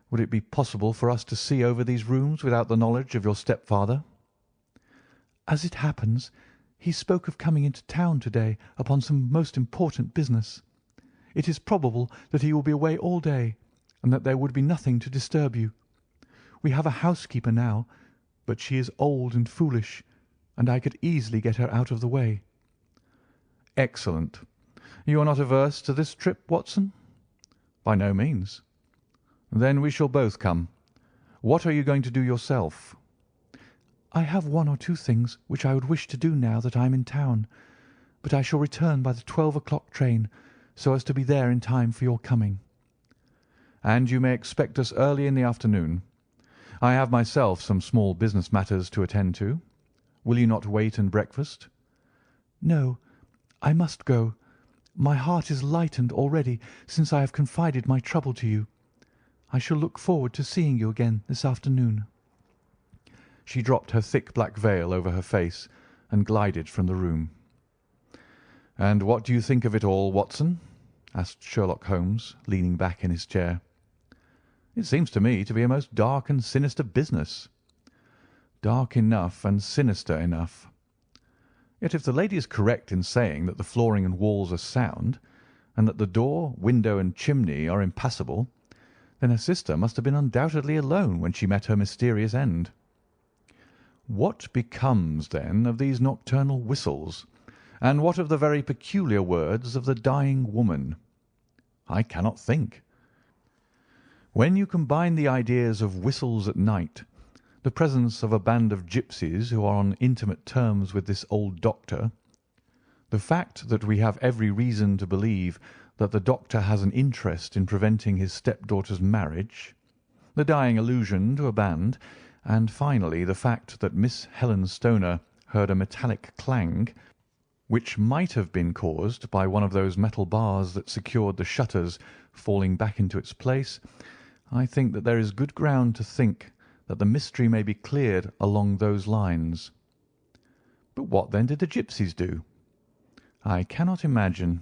would it be possible for us to see over these rooms without the knowledge of your stepfather?" "As it happens, he spoke of coming into town to-day upon some most important business. It is probable that he will be away all day, and that there would be nothing to disturb you. We have a housekeeper now, but she is old and foolish, and I could easily get her out of the way." "Excellent. You are not averse to this trip, Watson?" "By no means." "Then we shall both come. What are you going to do yourself?" "I have 1 or 2 things which I would wish to do now that I am in town, but I shall return by the 12 o'clock train, so as to be there in time for your coming." "And you may expect us early in the afternoon. I have myself some small business matters to attend to. Will you not wait and breakfast?" "No, I must go. My heart is lightened already since I have confided my trouble to you. I shall look forward to seeing you again this afternoon." She dropped her thick black veil over her face and glided from the room. "And what do you think of it all, Watson?" asked Sherlock Holmes, leaning back in his chair. "It seems to me to be a most dark and sinister business." "Dark enough and sinister enough. Yet if the lady is correct in saying that the flooring and walls are sound, and that the door, window, and chimney are impassable, then her sister must have been undoubtedly alone when she met her mysterious end. What becomes, then, of these nocturnal whistles, and what of the very peculiar words of the dying woman? I cannot think. When you combine the ideas of whistles at night, the presence of a band of gipsies who are on intimate terms with this old doctor, the fact that we have every reason to believe that the doctor has an interest in preventing his stepdaughter's marriage, the dying allusion to a band, and finally the fact that Miss Helen Stoner heard a metallic clang, which might have been caused by one of those metal bars that secured the shutters falling back into its place, I think that there is good ground to think that the mystery may be cleared along those lines. But what then did the gipsies do? I cannot imagine.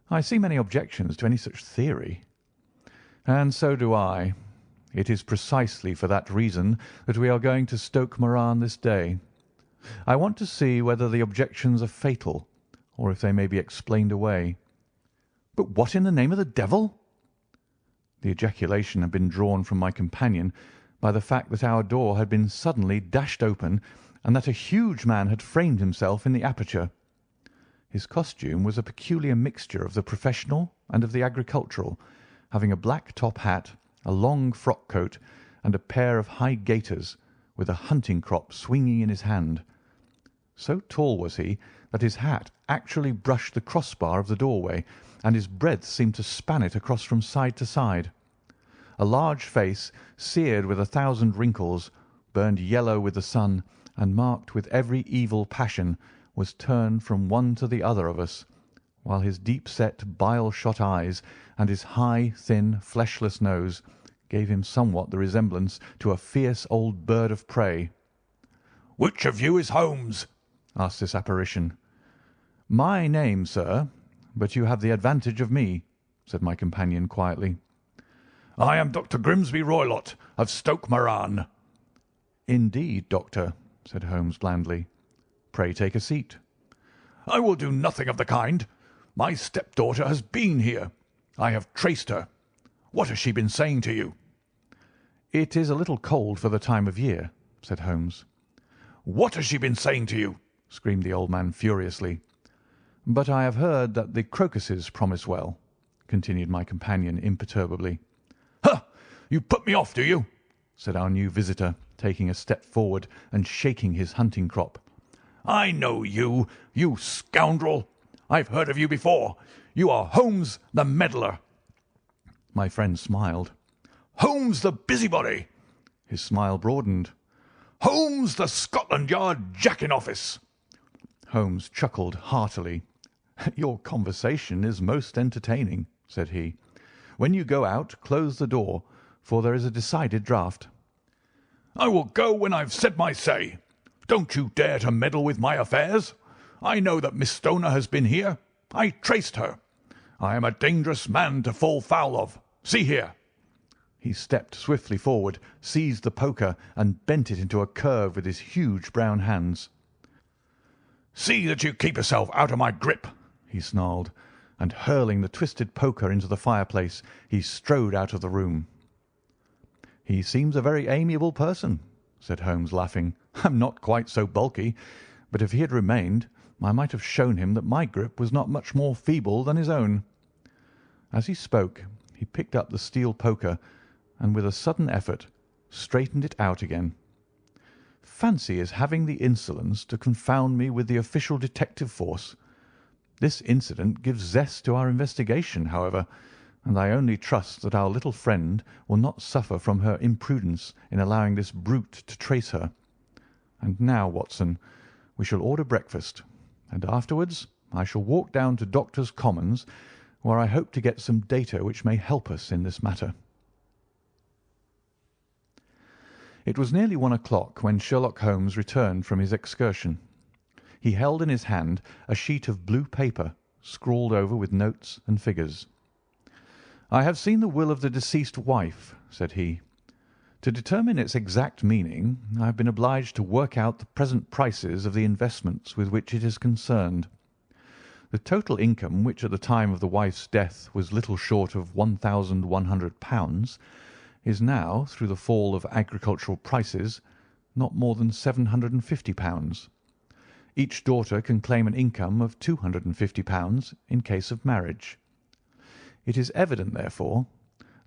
I see many objections to any such theory. And so do I. It is precisely for that reason that we are going to Stoke Moran this day. I want to see whether the objections are fatal, or if they may be explained away." "But what in the name of the devil—" The ejaculation had been drawn from my companion by the fact that our door had been suddenly dashed open, and that a huge man had framed himself in the aperture. His costume was a peculiar mixture of the professional and of the agricultural, having a black top hat, a long frock coat, and a pair of high gaiters, with a hunting crop swinging in his hand. So tall was he that his hat actually brushed the crossbar of the doorway, and his breadth seemed to span it across from side to side. A large face, seared with 1,000 wrinkles, burned yellow with the sun, and marked with every evil passion, was turned from one to the other of us, while his deep-set, bile-shot eyes and his high, thin, fleshless nose gave him somewhat the resemblance to a fierce old bird of prey. "Which of you is Holmes?" asked this apparition. "My name, sir, but you have the advantage of me," said my companion quietly. "I am Dr. Grimsby Roylott, of Stoke Moran." "Indeed, doctor," said Holmes blandly. "Pray take a seat." "I will do nothing of the kind. My stepdaughter has been here. I have traced her. What has she been saying to you?" "It is a little cold for the time of year," said Holmes. "What has she been saying to you?" screamed the old man furiously. "But I have heard that the crocuses promise well," continued my companion imperturbably. "Ha! You put me off, do you?" said our new visitor, taking a step forward and shaking his hunting crop. "I know you, you scoundrel. I've heard of you before. You are Holmes the meddler." My friend smiled. "Holmes the busybody." His smile broadened. "Holmes the Scotland Yard Jack-in-office." Holmes chuckled heartily. "Your conversation is most entertaining," said he. "When you go out, close the door, for there is a decided draught." "I will go when I've said my say. Don't you dare to meddle with my affairs. I know that Miss Stoner has been here. I traced her. I am a dangerous man to fall foul of. See here." He stepped swiftly forward, seized the poker, and bent it into a curve with his huge brown hands. "See that you keep yourself out of my grip," he snarled, and hurling the twisted poker into the fireplace, he strode out of the room. "He seems a very amiable person," said Holmes, laughing. "I'm not quite so bulky, but if he had remained, I might have shown him that my grip was not much more feeble than his own." As he spoke, he picked up the steel poker, and with a sudden effort straightened it out again. Fancy his having the insolence to confound me with the official detective force. This incident gives zest to our investigation, however, and I only trust that our little friend will not suffer from her imprudence in allowing this brute to trace her. And now, Watson, we shall order breakfast, and afterwards I shall walk down to Doctors' Commons, where I hope to get some data which may help us in this matter. It was nearly 1 o'clock when Sherlock Holmes returned from his excursion. He held in his hand a sheet of blue paper, scrawled over with notes and figures. "I have seen the will of the deceased wife," said he. "To determine its exact meaning, I have been obliged to work out the present prices of the investments with which it is concerned. The total income, which at the time of the wife's death was little short of £1,100, is now, through the fall of agricultural prices, not more than £750. Each daughter can claim an income of £250 in case of marriage. It is evident, therefore,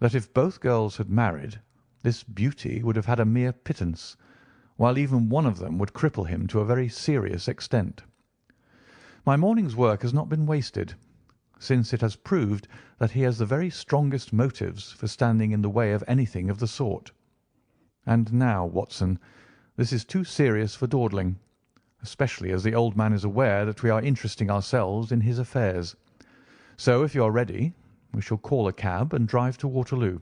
that if both girls had married, this beauty would have had a mere pittance, while even one of them would cripple him to a very serious extent. My morning's work has not been wasted, since it has proved that he has the very strongest motives for standing in the way of anything of the sort. And now, Watson, this is too serious for dawdling, especially as the old man is aware that we are interesting ourselves in his affairs. So, if you are ready, we shall call a cab and drive to Waterloo.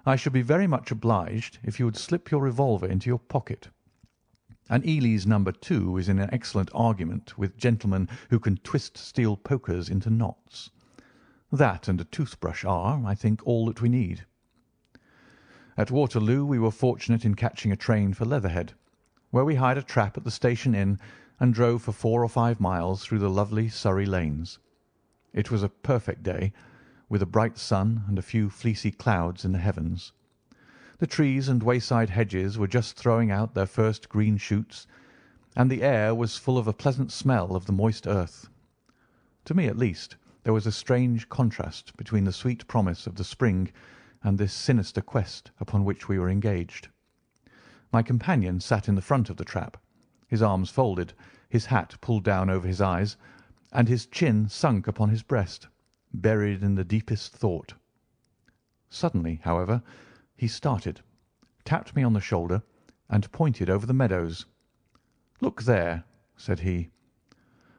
I should be very much obliged if you would slip your revolver into your pocket. An Ely's No. 2 is in an excellent argument with gentlemen who can twist steel pokers into knots. That and a toothbrush are, I think, all that we need." At Waterloo we were fortunate in catching a train for Leatherhead, where we hired a trap at the station inn and drove for 4 or 5 miles through the lovely Surrey lanes. It was a perfect day, with a bright sun and a few fleecy clouds in the heavens. The trees and wayside hedges were just throwing out their first green shoots, and the air was full of a pleasant smell of the moist earth. To me, at least, there was a strange contrast between the sweet promise of the spring and this sinister quest upon which we were engaged. My companion sat in the front of the trap, his arms folded, his hat pulled down over his eyes, and his chin sunk upon his breast, buried in the deepest thought. Suddenly, however, he started, tapped me on the shoulder, and pointed over the meadows. "Look there," said he.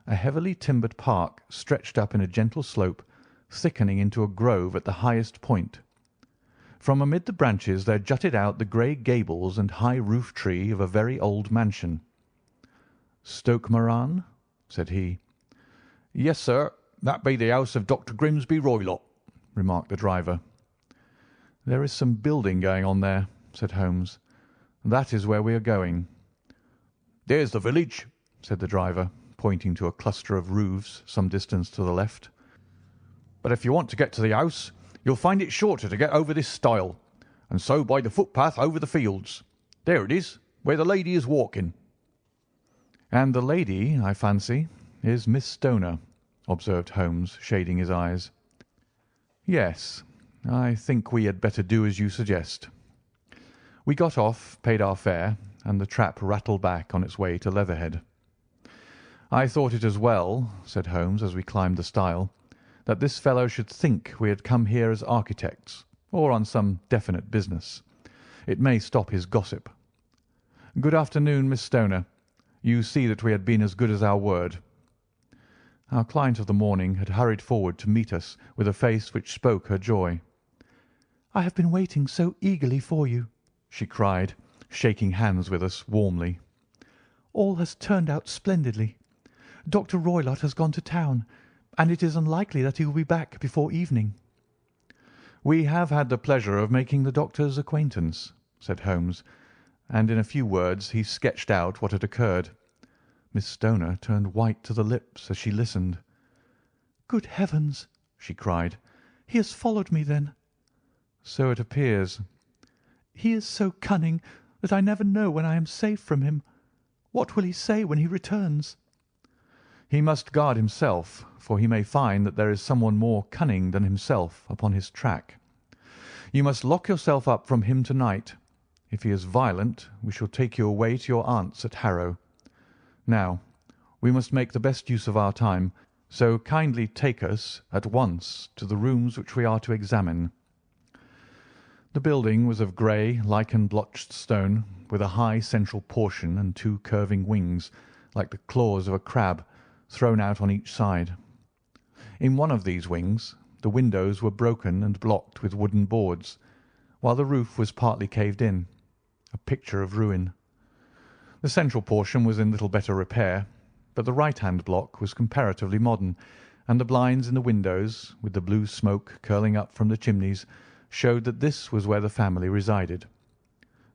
A heavily timbered park stretched up in a gentle slope, thickening into a grove at the highest point. From amid the branches there jutted out the grey gables and high roof tree of a very old mansion. "Stoke Moran?" said he. "Yes, sir, that be the house of Dr. Grimsby Roylott," remarked the driver. "There is some building going on there," said Holmes. "That is where we are going." "There's the village," said the driver, pointing to a cluster of roofs some distance to the left. "But if you want to get to the house, you'll find it shorter to get over this stile, and so by the footpath over the fields. There it is, where the lady is walking." "And the lady, I fancy, is Miss Stoner," observed Holmes, shading his eyes. "Yes, I think we had better do as you suggest." We got off, paid our fare, and the trap rattled back on its way to Leatherhead. "I thought it as well," said Holmes as we climbed the stile, "that this fellow should think we had come here as architects, or on some definite business. It may stop his gossip. Good afternoon, Miss Stoner. You see that we had been as good as our word." Our client of the morning had hurried forward to meet us with a face which spoke her joy. "I have been waiting so eagerly for you," she cried, shaking hands with us warmly. "All has turned out splendidly. Dr. Roylott has gone to town, and it is unlikely that he will be back before evening." "We have had the pleasure of making the doctor's acquaintance," said Holmes, and in a few words he sketched out what had occurred. Miss Stoner turned white to the lips as she listened. "Good heavens!" she cried. "He has followed me, then?" "So it appears." "He is so cunning that I never know when I am safe from him. What will he say when he returns?" "He must guard himself, for he may find that there is someone more cunning than himself upon his track. You must lock yourself up from him to-night. If he is violent, we shall take you away to your aunt's at Harrow. Now, we must make the best use of our time, so kindly take us at once to the rooms which we are to examine." The building was of grey, lichen-blotched stone, with a high central portion and two curving wings, like the claws of a crab, thrown out on each side. In one of these wings the windows were broken and blocked with wooden boards, while the roof was partly caved in, a picture of ruin. The central portion was in little better repair, but the right-hand block was comparatively modern, and the blinds in the windows, with the blue smoke curling up from the chimneys, showed that this was where the family resided.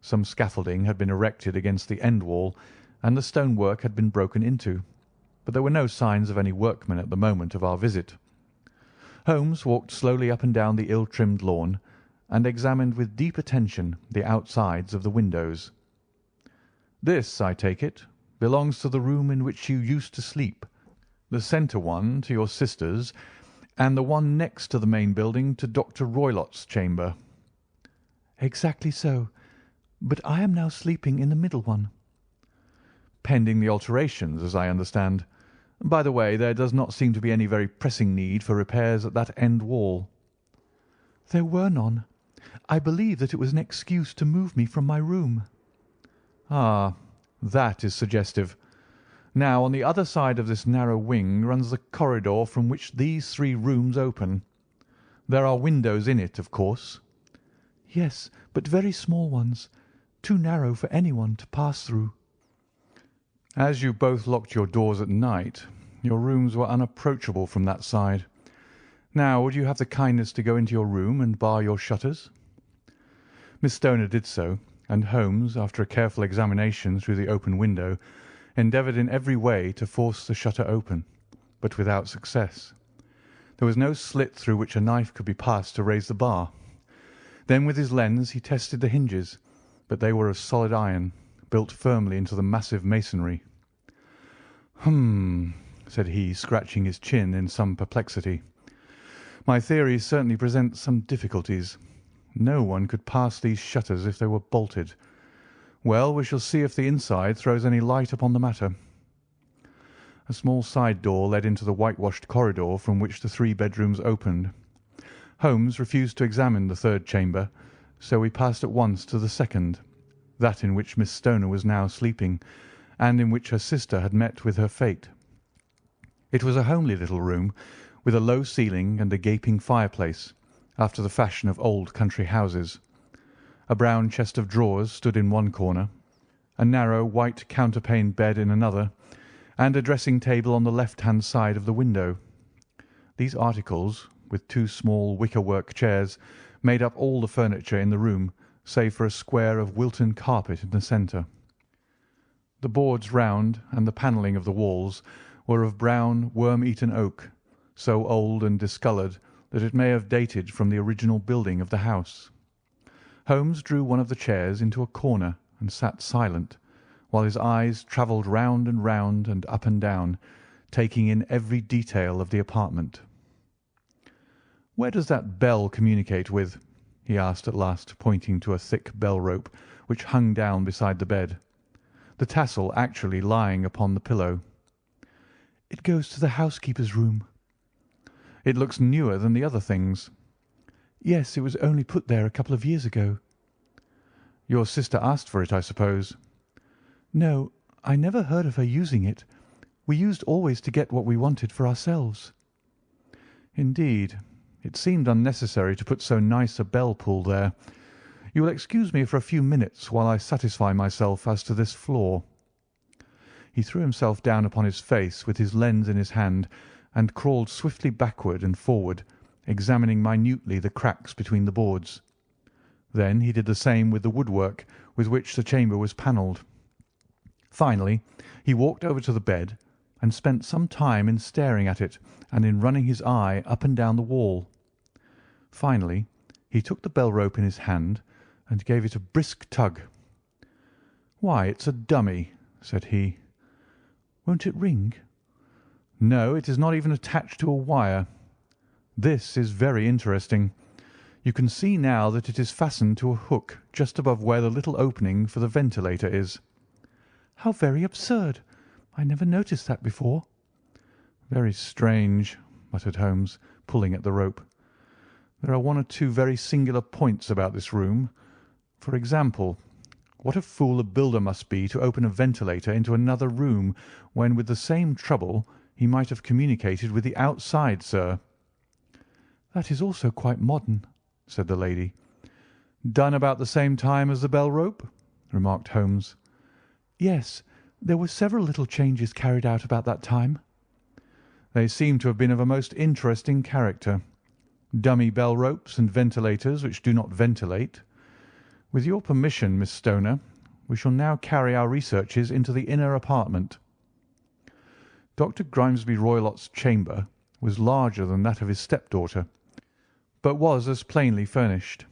Some scaffolding had been erected against the end wall, and the stonework had been broken into, but there were no signs of any workmen at the moment of our visit. Holmes walked slowly up and down the ill-trimmed lawn, and examined with deep attention the outsides of the windows. "This, I take it, belongs to the room in which you used to sleep, the centre one to your sister's, and the one next to the main building to Dr. Roylott's chamber." "Exactly so, but I am now sleeping in the middle one." "Pending the alterations, as I understand. By the way, there does not seem to be any very pressing need for repairs at that end wall." "There were none. I believe that it was an excuse to move me from my room." "Ah, that is suggestive. Now, on the other side of this narrow wing runs the corridor from which these three rooms open. There are windows in it, of course?" "Yes, but very small ones, too narrow for anyone to pass through." "As you both locked your doors at night, your rooms were unapproachable from that side. Now, would you have the kindness to go into your room and bar your shutters?" Miss Stoner did so, and Holmes, after a careful examination through the open window, endeavoured in every way to force the shutter open, but without success. There was no slit through which a knife could be passed to raise the bar. Then with his lens he tested the hinges, but they were of solid iron, built firmly into the massive masonry. "Hum," said he, scratching his chin in some perplexity. "My theory certainly presents some difficulties. No one could pass these shutters if they were bolted. Well, we shall see if the inside throws any light upon the matter." A small side door led into the whitewashed corridor from which the 3 bedrooms opened. Holmes refused to examine the 3rd chamber, so we passed at once to the 2nd, that in which Miss Stoner was now sleeping, and in which her sister had met with her fate. It was a homely little room, with a low ceiling and a gaping fireplace, after the fashion of old country houses. A brown chest of drawers stood in one corner, a narrow white counterpaned bed in another, and a dressing-table on the left-hand side of the window. These articles, with 2 small wicker-work chairs, made up all the furniture in the room, save for a square of Wilton carpet in the centre. The boards round and the panelling of the walls were of brown, worm-eaten oak, so old and discoloured that it may have dated from the original building of the house. Holmes drew one of the chairs into a corner and sat silent, while his eyes travelled round and up and down, taking in every detail of the apartment. "Where does that bell communicate with?" he asked at last, pointing to a thick bell rope which hung down beside the bed, the tassel actually lying upon the pillow. "It goes to the housekeeper's room." "It looks newer than the other things." "Yes, it was only put there a couple of years ago." "Your sister asked for it, I suppose?" "No, I never heard of her using it. We used always to get what we wanted for ourselves." "Indeed. It seemed unnecessary to put so nice a bell pull there. You will excuse me for a few minutes while I satisfy myself as to this floor." He threw himself down upon his face with his lens in his hand and crawled swiftly backward and forward, examining minutely the cracks between the boards. Then he did the same with the woodwork with which the chamber was panelled. Finally, he walked over to the bed and spent some time in staring at it and in running his eye up and down the wall. Finally, he took the bell rope in his hand and gave it a brisk tug. "Why, it's a dummy," said he. "Won't it ring?" "No, it is not even attached to a wire. This is very interesting. You can see now that it is fastened to a hook just above where the little opening for the ventilator is." "How very absurd! I never noticed that before." "Very strange," muttered Holmes, pulling at the rope. "There are 1 or 2 very singular points about this room. For example, what a fool a builder must be to open a ventilator into another room when, with the same trouble, he might have communicated with the outside, sir." "That is also quite modern," said the lady. "Done about the same time as the bell rope?" remarked Holmes. "Yes, there were several little changes carried out about that time." "They seem to have been of a most interesting character. Dummy bell ropes and ventilators which do not ventilate. With your permission, Miss Stoner, we shall now carry our researches into the inner apartment." Dr. Grimesby Roylott's chamber was larger than that of his stepdaughter, but was as plainly furnished.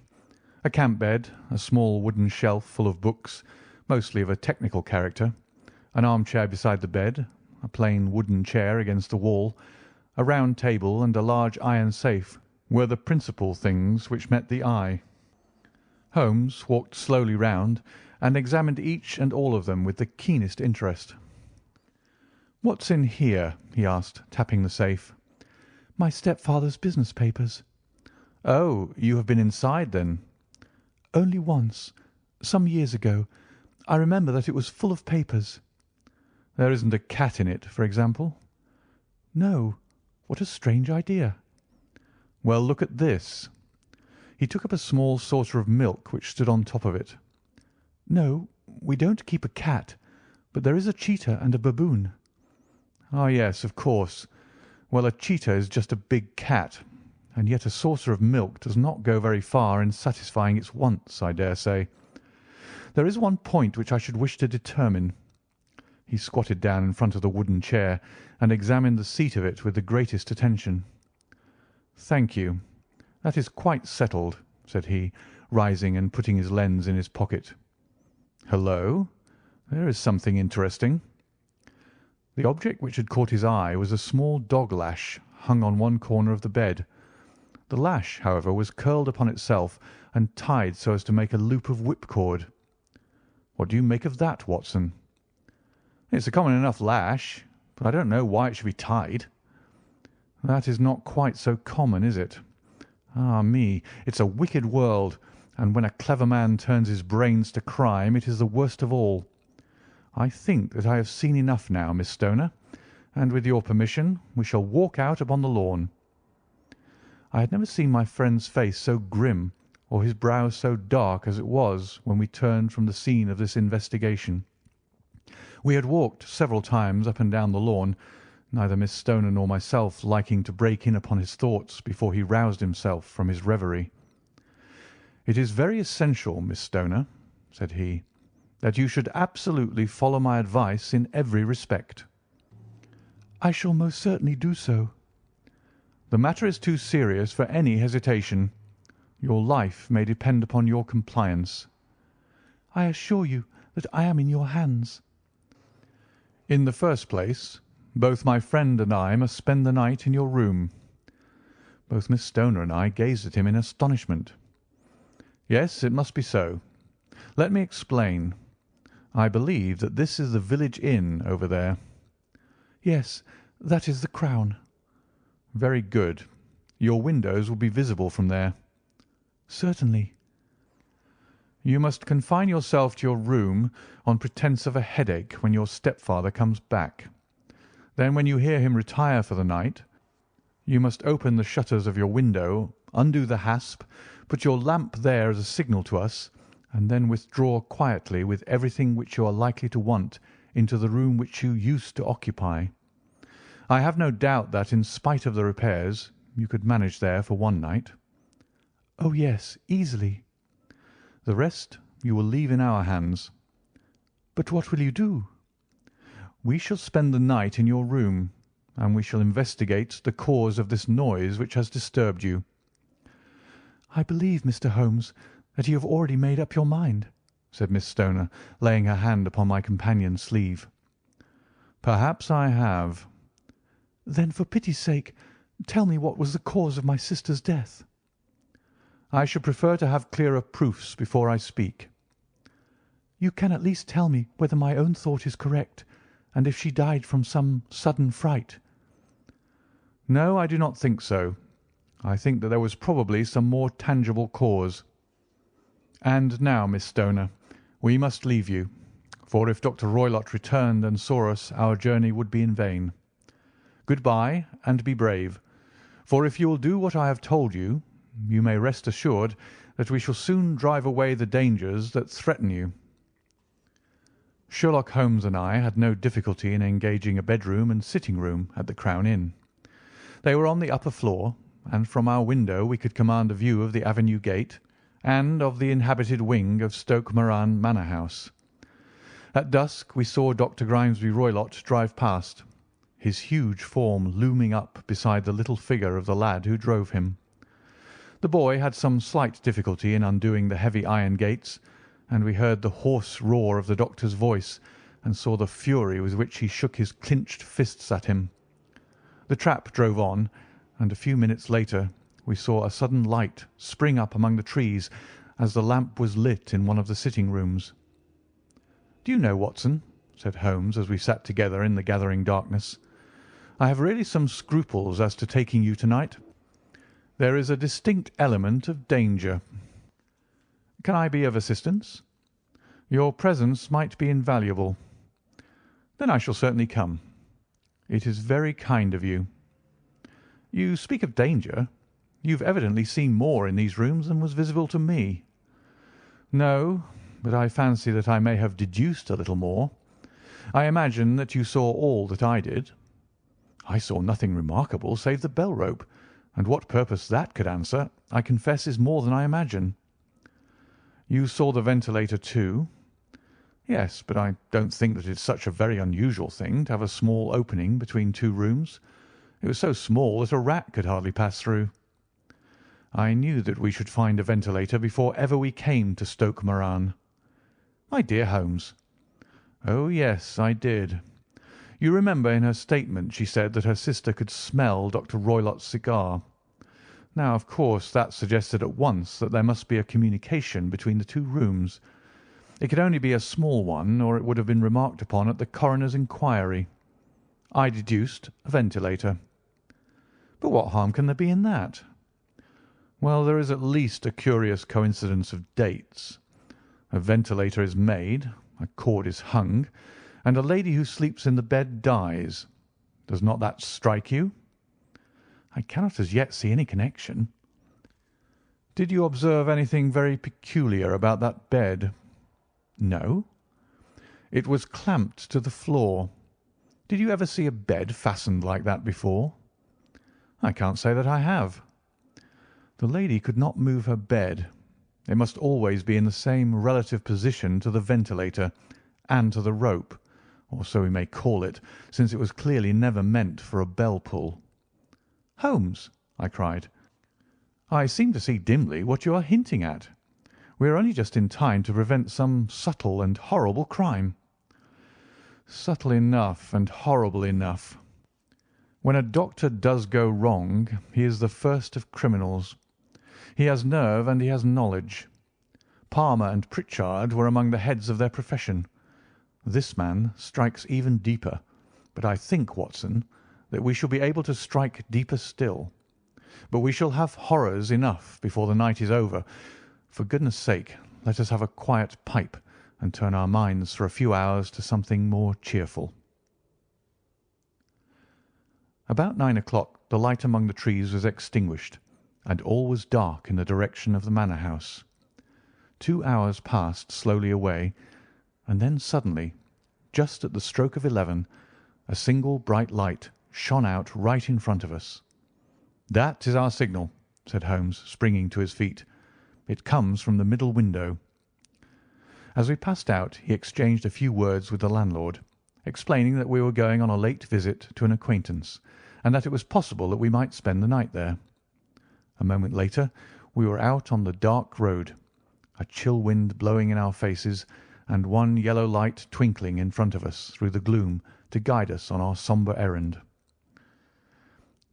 A camp bed, a small wooden shelf full of books, mostly of a technical character, an armchair beside the bed, a plain wooden chair against the wall, a round table, and a large iron safe were the principal things which met the eye. Holmes walked slowly round and examined each and all of them with the keenest interest. "What's in here?" he asked, tapping the safe. "My stepfather's business papers." "Oh, you have been inside, then?" "Only once, some years ago. I remember that it was full of papers." "There isn't a cat in it, for example?" "No. What a strange idea." "Well, look at this." He took up a small saucer of milk which stood on top of it. "No, we don't keep a cat, but there is a cheetah and a baboon." "Ah, yes, of course. Well, a cheetah is just a big cat, and yet a saucer of milk does not go very far in satisfying its wants, I dare say. There is one point which I should wish to determine." He squatted down in front of the wooden chair and examined the seat of it with the greatest attention. "Thank you. That is quite settled," said he, rising and putting his lens in his pocket. "Hullo! There is something interesting." The object which had caught his eye was a small dog lash hung on one corner of the bed. The lash, however, was curled upon itself and tied so as to make a loop of whipcord. What do you make of that, Watson?" "It's a common enough lash, but I don't know why it should be tied." "That is not quite so common, is it? Ah me, it's a wicked world, and when a clever man turns his brains to crime it is the worst of all. I think that I have seen enough now, Miss Stoner, and with your permission we shall walk out upon the lawn." I had never seen my friend's face so grim or his brow so dark as it was when we turned from the scene of this investigation. We had walked several times up and down the lawn, neither Miss Stoner nor myself liking to break in upon his thoughts before he roused himself from his reverie. "It is very essential, Miss Stoner," said he, "that you should absolutely follow my advice in every respect." "I shall most certainly do so." "The matter is too serious for any hesitation. Your life may depend upon your compliance." "I assure you that I am in your hands." "In the first place, both my friend and I must spend the night in your room." Both Miss Stoner and I gazed at him in astonishment. "Yes, it must be so. Let me explain. I believe that this is the village inn over there." "Yes, that is the Crown." "Very good. Your windows will be visible from there." "Certainly." "You must confine yourself to your room on pretence of a headache when your stepfather comes back. Then when you hear him retire for the night, you must open the shutters of your window, undo the hasp, put your lamp there as a signal to us, and then withdraw quietly with everything which you are likely to want into the room which you used to occupy. I have no doubt that, in spite of the repairs, you could manage there for one night." "Oh, yes, easily." "The rest you will leave in our hands." "But what will you do?" "We shall spend the night in your room, and we shall investigate the cause of this noise which has disturbed you." "I believe, Mr. Holmes, that you have already made up your mind," said Miss Stoner, laying her hand upon my companion's sleeve. "Perhaps I have." "Then, for pity's sake, tell me what was the cause of my sister's death." "I should prefer to have clearer proofs before I speak." "You can at least tell me whether my own thought is correct, and if she died from some sudden fright." "No, I do not think so. I think that there was probably some more tangible cause. And now, Miss Stoner, we must leave you, for if Dr. Roylott returned and saw us our journey would be in vain. Good-bye, and be brave, for if you will do what I have told you, you may rest assured that we shall soon drive away the dangers that threaten you." Sherlock Holmes and I had no difficulty in engaging a bedroom and sitting-room at the Crown Inn. They were on the upper floor, and from our window we could command a view of the avenue gate and of the inhabited wing of Stoke Moran Manor House. At dusk we saw Dr. Grimesby Roylott drive past, his huge form looming up beside the little figure of the lad who drove him. The boy had some slight difficulty in undoing the heavy iron gates, and we heard the hoarse roar of the doctor's voice and saw the fury with which he shook his clinched fists at him. The trap drove on, and a few minutes later we saw a sudden light spring up among the trees as the lamp was lit in one of the sitting-rooms. "Do you know, Watson," said Holmes as we sat together in the gathering darkness, "I have really some scruples as to taking you to-night. There is a distinct element of danger. Can I be of assistance? Your presence might be invaluable. Then I shall certainly come. It is very kind of you. You speak of danger. You've evidently seen more in these rooms than was visible to me." "No, but I fancy that I may have deduced a little more. I imagine that you saw all that I did." "I saw nothing remarkable save the bell-rope, and what purpose that could answer, I confess, is more than I imagine." "You saw the ventilator too?" "Yes, but I don't think that it's such a very unusual thing to have a small opening between two rooms. It was so small that a rat could hardly pass through." "I knew that we should find a ventilator before ever we came to Stoke Moran." "My dear Holmes." "Oh, yes, I did. You remember in her statement she said that her sister could smell Dr. Roylott's cigar. Now, of course, that suggested at once that there must be a communication between the two rooms. It could only be a small one, or it would have been remarked upon at the coroner's inquiry. I deduced a ventilator. But what harm can there be in that? Well, there is at least a curious coincidence of dates. A ventilator is made, a cord is hung, and a lady who sleeps in the bed dies. Does not that strike you? I cannot as yet see any connection. Did you observe anything very peculiar about that bed? No. It was clamped to the floor. Did you ever see a bed fastened like that before? I can't say that I have. The lady could not move her bed. It must always be in the same relative position to the ventilator and to the rope, or so we may call it, since it was clearly never meant for a bell pull. Holmes, I cried, I seem to see dimly what you are hinting at. We are only just in time to prevent some subtle and horrible crime. Subtle enough and horrible enough. When a doctor does go wrong, he is the first of criminals. He has nerve and he has knowledge. Palmer and Pritchard were among the heads of their profession. This man strikes even deeper, but I think, Watson, that we shall be able to strike deeper still. But we shall have horrors enough before the night is over. For goodness' sake, let us have a quiet pipe and turn our minds for a few hours to something more cheerful. About 9 o'clock the light among the trees was extinguished, and all was dark in the direction of the manor house. 2 hours passed slowly away, and then suddenly, just at the stroke of 11, a single bright light shone out right in front of us. "That is our signal," said Holmes, springing to his feet. "It comes from the middle window." As we passed out he exchanged a few words with the landlord, explaining that we were going on a late visit to an acquaintance, and that it was possible that we might spend the night there. A moment later we were out on the dark road, a chill wind blowing in our faces, and one yellow light twinkling in front of us through the gloom to guide us on our sombre errand.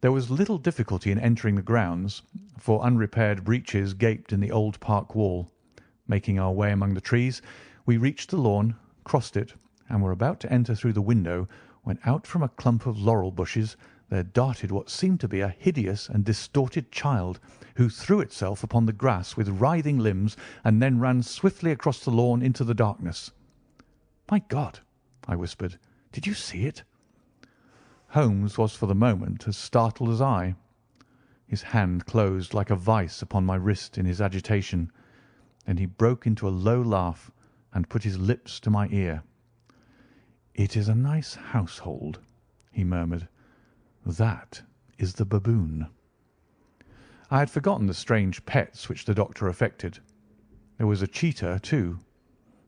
There was little difficulty in entering the grounds, for unrepaired breaches gaped in the old park wall. Making our way among the trees, we reached the lawn, crossed it, and were about to enter through the window when out from a clump of laurel bushes there darted what seemed to be a hideous and distorted child, who threw itself upon the grass with writhing limbs and then ran swiftly across the lawn into the darkness. "My God!" I whispered. "Did you see it?" Holmes was for the moment as startled as I. His hand closed like a vice upon my wrist in his agitation. Then he broke into a low laugh and put his lips to my ear. "It is a nice household," he murmured. "That is the baboon." I had forgotten the strange pets which the doctor affected. There was a cheetah, too.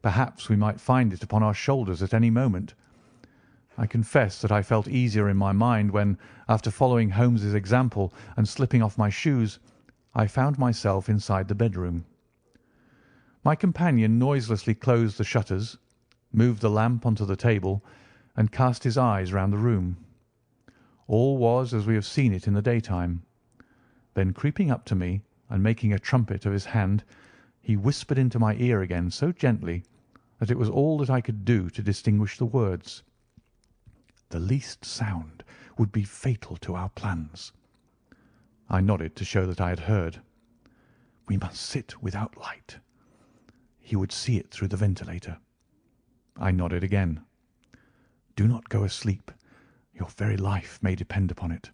Perhaps we might find it upon our shoulders at any moment. I confess that I felt easier in my mind when, after following Holmes's example and slipping off my shoes, I found myself inside the bedroom. My companion noiselessly closed the shutters, moved the lamp onto the table, and cast his eyes round the room. All was as we have seen it in the daytime. Then creeping up to me and making a trumpet of his hand, he whispered into my ear again so gently that it was all that I could do to distinguish the words. "The least sound would be fatal to our plans." I nodded to show that I had heard. "We must sit without light. He would see it through the ventilator." I nodded again. "Do not go asleep. Your very life may depend upon it.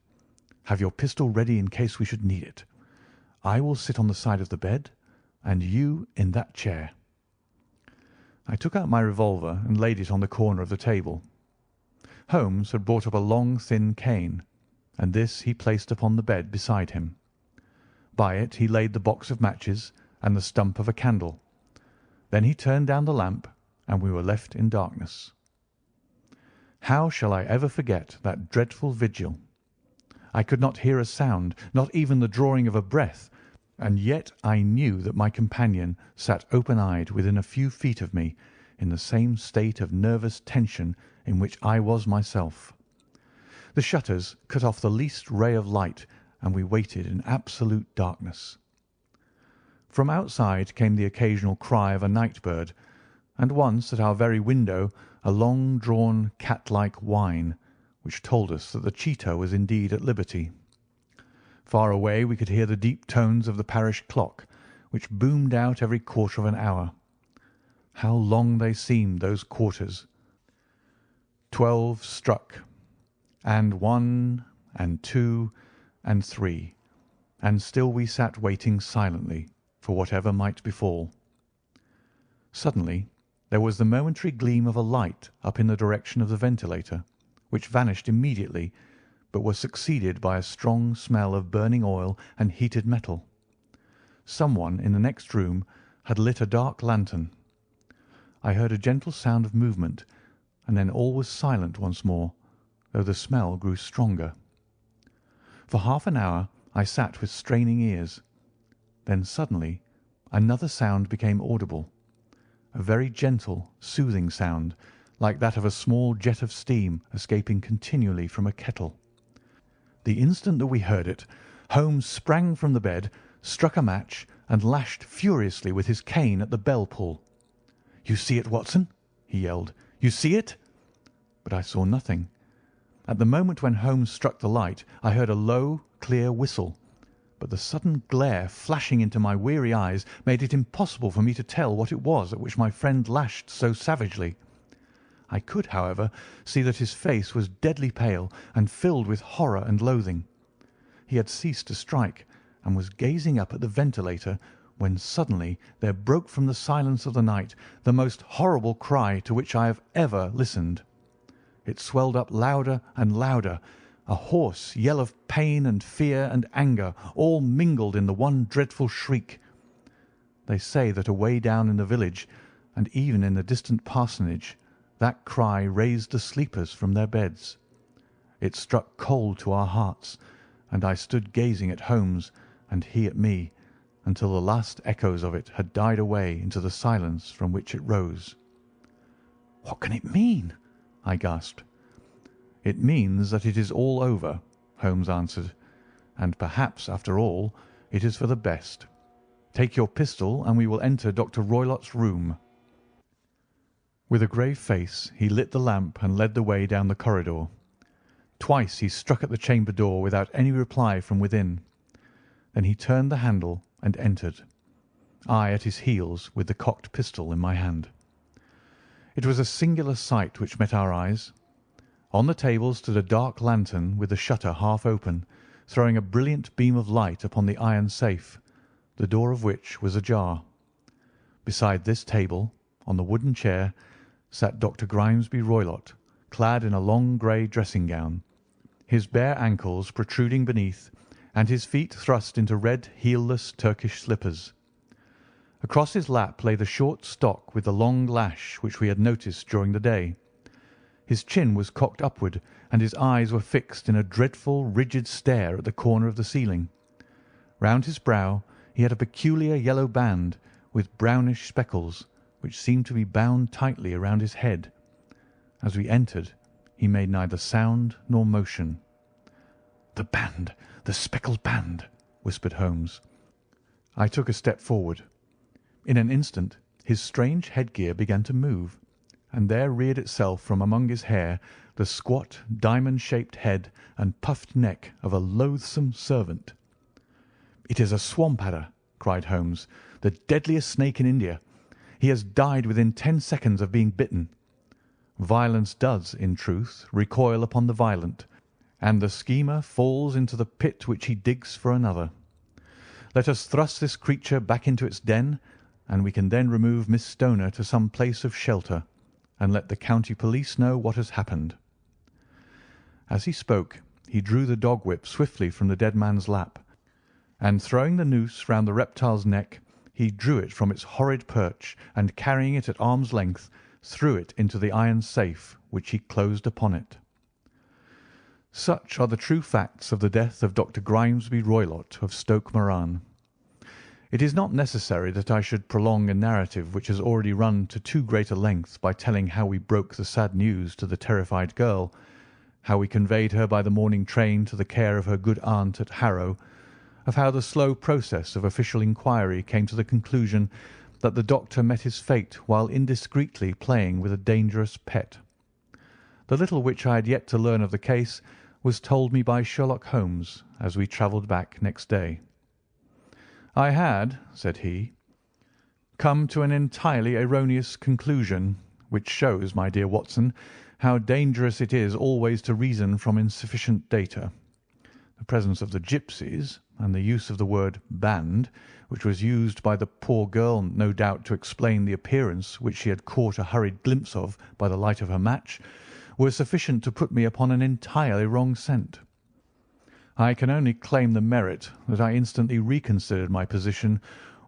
Have your pistol ready in case we should need it. I will sit on the side of the bed, and you in that chair." I took out my revolver and laid it on the corner of the table. Holmes had brought up a long, thin cane, and this he placed upon the bed beside him. By it he laid the box of matches and the stump of a candle. Then he turned down the lamp, and we were left in darkness. How shall I ever forget that dreadful vigil? I could not hear a sound, not even the drawing of a breath, and yet I knew that my companion sat open-eyed within a few feet of me, in the same state of nervous tension in which I was myself. The shutters cut off the least ray of light, and we waited in absolute darkness. From outside came the occasional cry of a night bird, and once at our very window a long-drawn cat-like whine, which told us that the cheetah was indeed at liberty. Far away we could hear the deep tones of the parish clock, which boomed out every quarter of an hour. How long they seemed, those quarters! 12 struck, and 1, and 2, and 3, and still we sat waiting silently for whatever might befall. Suddenly there was the momentary gleam of a light up in the direction of the ventilator, which vanished immediately, but was succeeded by a strong smell of burning oil and heated metal. Someone in the next room had lit a dark lantern. I heard a gentle sound of movement, and then all was silent once more, though the smell grew stronger. For half an hour I sat with straining ears. Then suddenly another sound became audible, a very gentle, soothing sound, like that of a small jet of steam escaping continually from a kettle. The instant that we heard it, Holmes sprang from the bed, struck a match, and lashed furiously with his cane at the bell pull. "You see it, Watson?" he yelled. "You see it?" But I saw nothing. At the moment when Holmes struck the light, I heard a low, clear whistle, but the sudden glare flashing into my weary eyes made it impossible for me to tell what it was at which my friend lashed so savagely. I could, however, see that his face was deadly pale and filled with horror and loathing. He had ceased to strike, and was gazing up at the ventilator, when suddenly there broke from the silence of the night the most horrible cry to which I have ever listened. It swelled up louder and louder, a hoarse yell of pain and fear and anger, all mingled in the one dreadful shriek. They say that away down in the village, and even in the distant parsonage, that cry raised the sleepers from their beds. It struck cold to our hearts, and I stood gazing at Holmes and he at me, until the last echoes of it had died away into the silence from which it rose. "What can it mean?" I gasped. "It means that it is all over," Holmes answered, "and perhaps, after all, it is for the best. Take your pistol, and we will enter Dr. Roylott's room." With a grave face he lit the lamp and led the way down the corridor. Twice he struck at the chamber door without any reply from within. Then he turned the handle and entered, I at his heels with the cocked pistol in my hand. It was a singular sight which met our eyes. On the table stood a dark lantern with the shutter half open, throwing a brilliant beam of light upon the iron safe, the door of which was ajar. Beside this table, on the wooden chair, sat Dr. Grimesby Roylott, clad in a long grey dressing-gown, his bare ankles protruding beneath, and his feet thrust into red heelless Turkish slippers. Across his lap lay the short stock with the long lash which we had noticed during the day. His chin was cocked upward, and his eyes were fixed in a dreadful, rigid stare at the corner of the ceiling. Round his brow he had a peculiar yellow band with brownish speckles, which seemed to be bound tightly around his head. As we entered, he made neither sound nor motion. "The band, the speckled band," whispered Holmes. I took a step forward. In an instant his strange headgear began to move, and there reared itself from among his hair the squat, diamond-shaped head and puffed neck of a loathsome servant. "It is a swamp adder," cried Holmes, "the deadliest snake in India. He has died within 10 seconds of being bitten. Violence does, in truth, recoil upon the violent, and the schemer falls into the pit which he digs for another. Let us thrust this creature back into its den, and we can then remove Miss Stoner to some place of shelter, and let the county police know what has happened." As he spoke, he drew the dog whip swiftly from the dead man's lap, and throwing the noose round the reptile's neck, he drew it from its horrid perch, and carrying it at arm's length, threw it into the iron safe, which he closed upon it. Such are the true facts of the death of Dr. Grimesby Roylott of Stoke Moran. It is not necessary that I should prolong a narrative which has already run to too great a length by telling how we broke the sad news to the terrified girl, how we conveyed her by the morning train to the care of her good aunt at Harrow, of how the slow process of official inquiry came to the conclusion that the doctor met his fate while indiscreetly playing with a dangerous pet. The little which I had yet to learn of the case was told me by Sherlock Holmes as we travelled back next day. "I had," said he, "come to an entirely erroneous conclusion, which shows, my dear Watson, how dangerous it is always to reason from insufficient data. The presence of the gipsies, and the use of the word band, which was used by the poor girl no doubt to explain the appearance which she had caught a hurried glimpse of by the light of her match, were sufficient to put me upon an entirely wrong scent. I can only claim the merit that I instantly reconsidered my position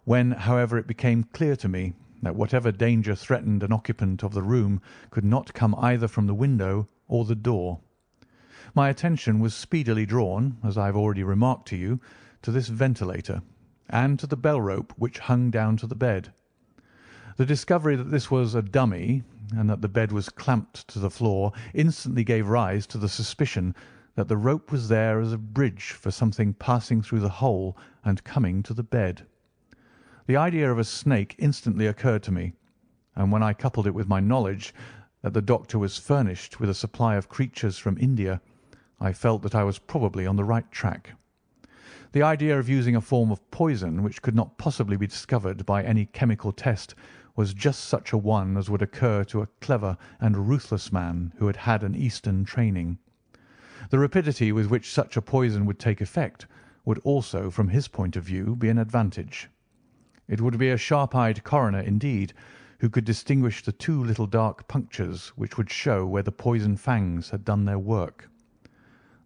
when, however, it became clear to me that whatever danger threatened an occupant of the room could not come either from the window or the door. My attention was speedily drawn, as I have already remarked to you, to this ventilator, and to the bell rope which hung down to the bed. The discovery that this was a dummy, and that the bed was clamped to the floor, instantly gave rise to the suspicion that the rope was there as a bridge for something passing through the hole and coming to the bed. The idea of a snake instantly occurred to me, and when I coupled it with my knowledge that the doctor was furnished with a supply of creatures from India, I felt that I was probably on the right track. The idea of using a form of poison which could not possibly be discovered by any chemical test was just such a one as would occur to a clever and ruthless man who had had an Eastern training. The rapidity with which such a poison would take effect would also, from his point of view, be an advantage. It would be a sharp-eyed coroner, indeed, who could distinguish the two little dark punctures which would show where the poison fangs had done their work.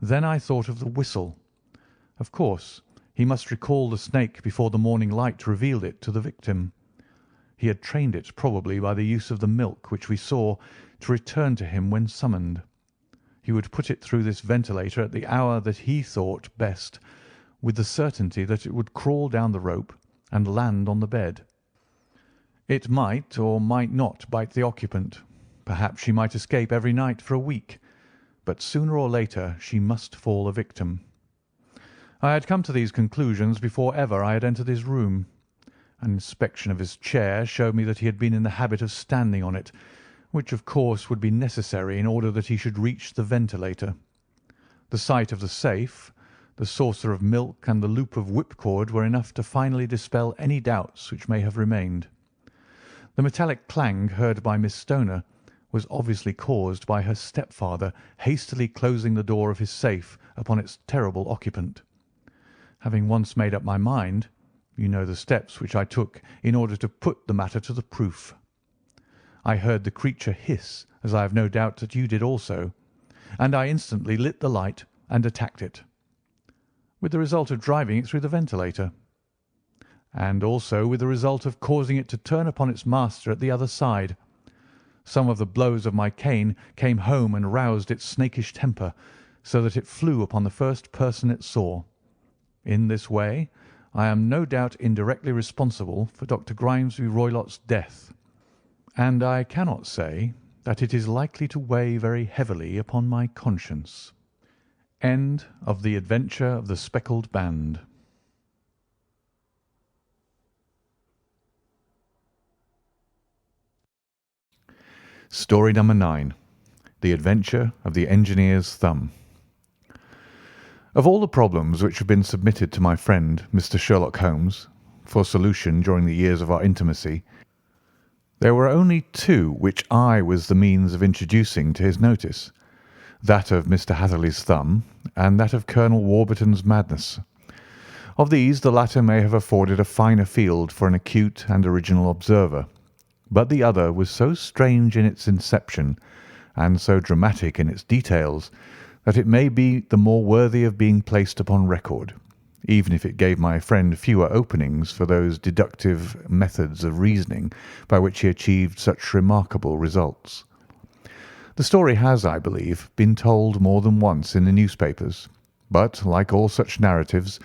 Then I thought of the whistle. Of course, he must recall the snake before the morning light revealed it to the victim. He had trained it, probably by the use of the milk which we saw, to return to him when summoned. He would put it through this ventilator at the hour that he thought best, with the certainty that it would crawl down the rope and land on the bed. It might or might not bite the occupant. Perhaps she might escape every night for a week, but sooner or later she must fall a victim. I had come to these conclusions before ever I had entered his room. An inspection of his chair showed me that he had been in the habit of standing on it, which of course would be necessary in order that he should reach the ventilator. The sight of the safe, the saucer of milk, and the loop of whipcord were enough to finally dispel any doubts which may have remained. The metallic clang heard by Miss Stoner was obviously caused by her stepfather hastily closing the door of his safe upon its terrible occupant. Having once made up my mind, you know the steps which I took in order to put the matter to the proof. I heard the creature hiss, as I have no doubt that you did also, and I instantly lit the light and attacked it, with the result of driving it through the ventilator, and also with the result of causing it to turn upon its master at the other side. Some of the blows of my cane came home and roused its snakish temper, so that it flew upon the first person it saw. In this way I am no doubt indirectly responsible for Dr. Grimesby Roylott's death, and I cannot say that it is likely to weigh very heavily upon my conscience. End of The Adventure of the Speckled Band. Story number 9. The Adventure of the Engineer's Thumb. Of all the problems which have been submitted to my friend Mr. Sherlock Holmes for solution during the years of our intimacy, there were only two which I was the means of introducing to his notice, that of Mr. Hatherley's thumb and that of Colonel Warburton's madness. Of these the latter may have afforded a finer field for an acute and original observer, but the other was so strange in its inception and so dramatic in its details that it may be the more worthy of being placed upon record, even if it gave my friend fewer openings for those deductive methods of reasoning by which he achieved such remarkable results. The story has, I believe, been told more than once in the newspapers, but, like all such narratives,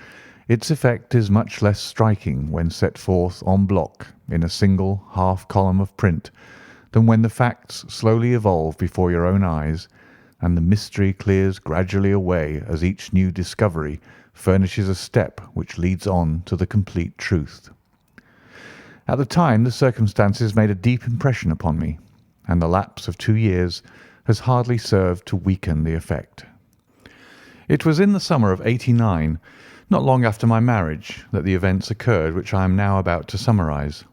its effect is much less striking when set forth en bloc in a single half-column of print than when the facts slowly evolve before your own eyes, and the mystery clears gradually away as each new discovery furnishes a step which leads on to the complete truth. At the time, the circumstances made a deep impression upon me, and the lapse of 2 years has hardly served to weaken the effect. It was in the summer of '89, not long after my marriage, that the events occurred which I am now about to summarise.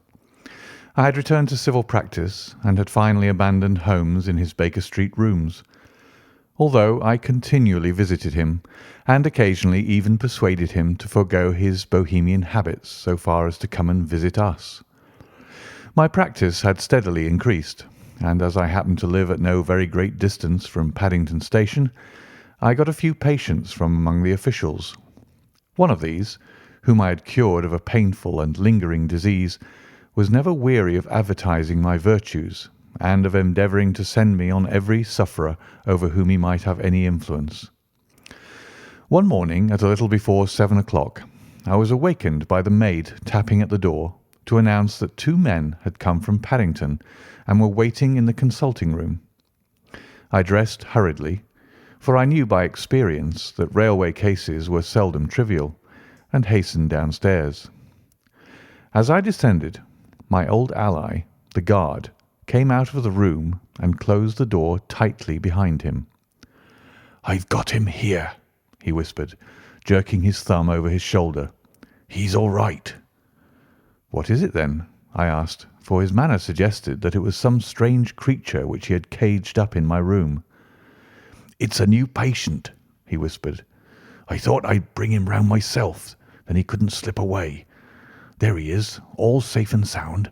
I had returned to civil practice and had finally abandoned Holmes in his Baker Street rooms, although I continually visited him and occasionally even persuaded him to forego his Bohemian habits so far as to come and visit us. My practice had steadily increased, and as I happened to live at no very great distance from Paddington Station, I got a few patients from among the officials. One of these, whom I had cured of a painful and lingering disease, was never weary of advertising my virtues and of endeavouring to send me on every sufferer over whom he might have any influence. One morning, at a little before 7 o'clock, I was awakened by the maid tapping at the door to announce that 2 men had come from Paddington and were waiting in the consulting room. I dressed hurriedly, for I knew by experience that railway cases were seldom trivial, and hastened downstairs. As I descended, my old ally, the guard, came out of the room and closed the door tightly behind him. "I've got him here," he whispered, jerking his thumb over his shoulder. "He's all right." "What is it, then?" I asked, for his manner suggested that it was some strange creature which he had caged up in my room. "It's a new patient," he whispered. "I thought I'd bring him round myself, then he couldn't slip away. There he is, all safe and sound.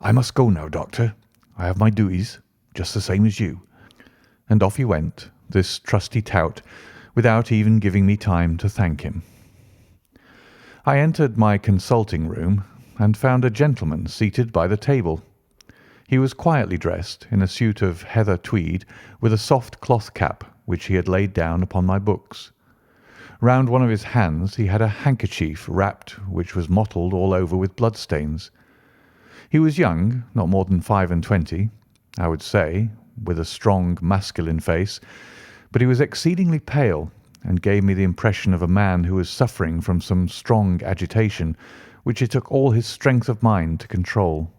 I must go now, Doctor. I have my duties, just the same as you." And off he went, this trusty tout, without even giving me time to thank him. I entered my consulting room and found a gentleman seated by the table. He was quietly dressed in a suit of heather tweed with a soft cloth cap which he had laid down upon my books. Round one of his hands he had a handkerchief wrapped which was mottled all over with bloodstains. He was young, not more than 25, I would say, with a strong masculine face, but he was exceedingly pale and gave me the impression of a man who was suffering from some strong agitation which it took all his strength of mind to control.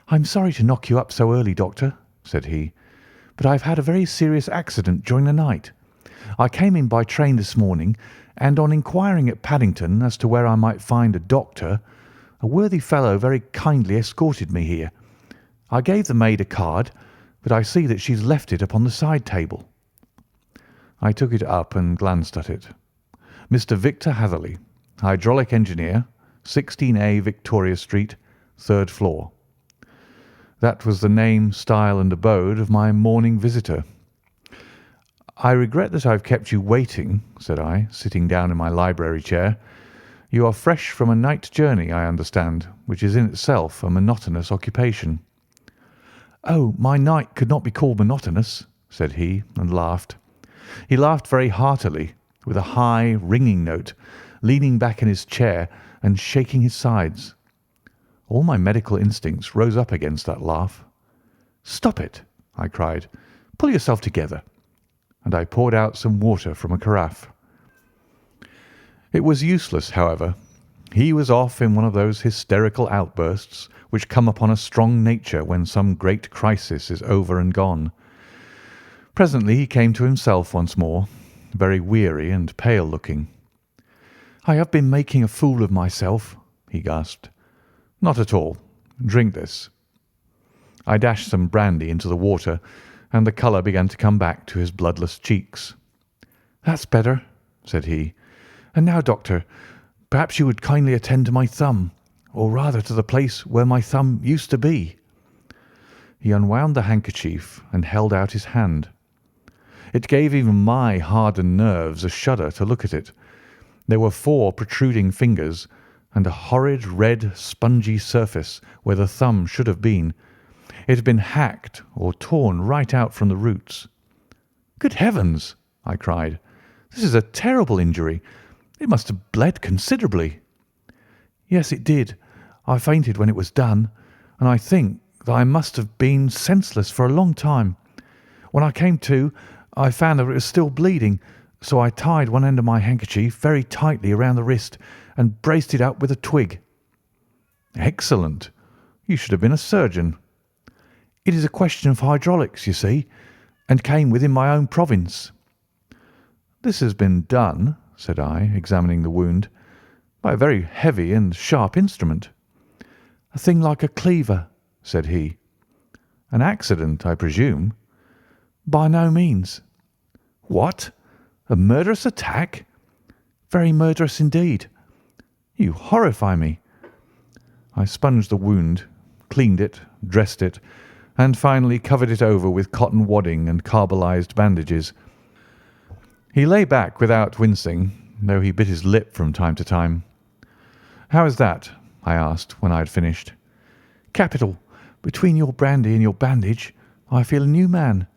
"I'm sorry to knock you up so early, Doctor," said he, "but I've had a very serious accident during the night. I came in by train this morning, and on inquiring at Paddington as to where I might find a doctor, a worthy fellow very kindly escorted me here. I gave the maid a card, but I see that she's left it upon the side table." I took it up and glanced at it. "Mr. Victor Hatherley, hydraulic engineer, 16A Victoria Street, 3rd floor." That was the name, style, and abode of my morning visitor. "I regret that I have kept you waiting," said I, sitting down in my library chair. "You are fresh from a night journey, I understand, which is in itself a monotonous occupation." "Oh, my night could not be called monotonous," said he, and laughed. He laughed very heartily, with a high, ringing note, leaning back in his chair and shaking his sides. All my medical instincts rose up against that laugh. "Stop it!" I cried. "Pull yourself together." And I poured out some water from a carafe. It was useless, however. He was off in one of those hysterical outbursts which come upon a strong nature when some great crisis is over and gone. Presently he came to himself once more, very weary and pale-looking. "I have been making a fool of myself," he gasped. "Not at all. Drink this." I dashed some brandy into the water, and the colour began to come back to his bloodless cheeks. "That's better," said he. "And now, Doctor, perhaps you would kindly attend to my thumb, or rather to the place where my thumb used to be." He unwound the handkerchief and held out his hand. It gave even my hardened nerves a shudder to look at it. There were 4 protruding fingers, and a horrid red spongy surface where the thumb should have been. It had been hacked or torn right out from the roots. "Good heavens!" I cried. "This is a terrible injury. It must have bled considerably." "Yes, it did. I fainted when it was done, and I think that I must have been senseless for a long time. When I came to, I found that it was still bleeding, so I tied one end of my handkerchief very tightly around the wrist and braced it up with a twig." Excellent. You should have been a surgeon. It is a question of hydraulics, you see, and came within my own province. This has been done, said I, examining the wound, by a very heavy and sharp instrument. A thing like a cleaver, said he. An accident, I presume? By no means. What? A murderous attack? Very murderous indeed. You horrify me. I sponged the wound, cleaned it, dressed it, and finally covered it over with cotton wadding and carbolized bandages. He lay back without wincing, though he bit his lip from time to time. "How is that?" I asked when I had finished. Capital. Between your brandy and your bandage, I feel a new man.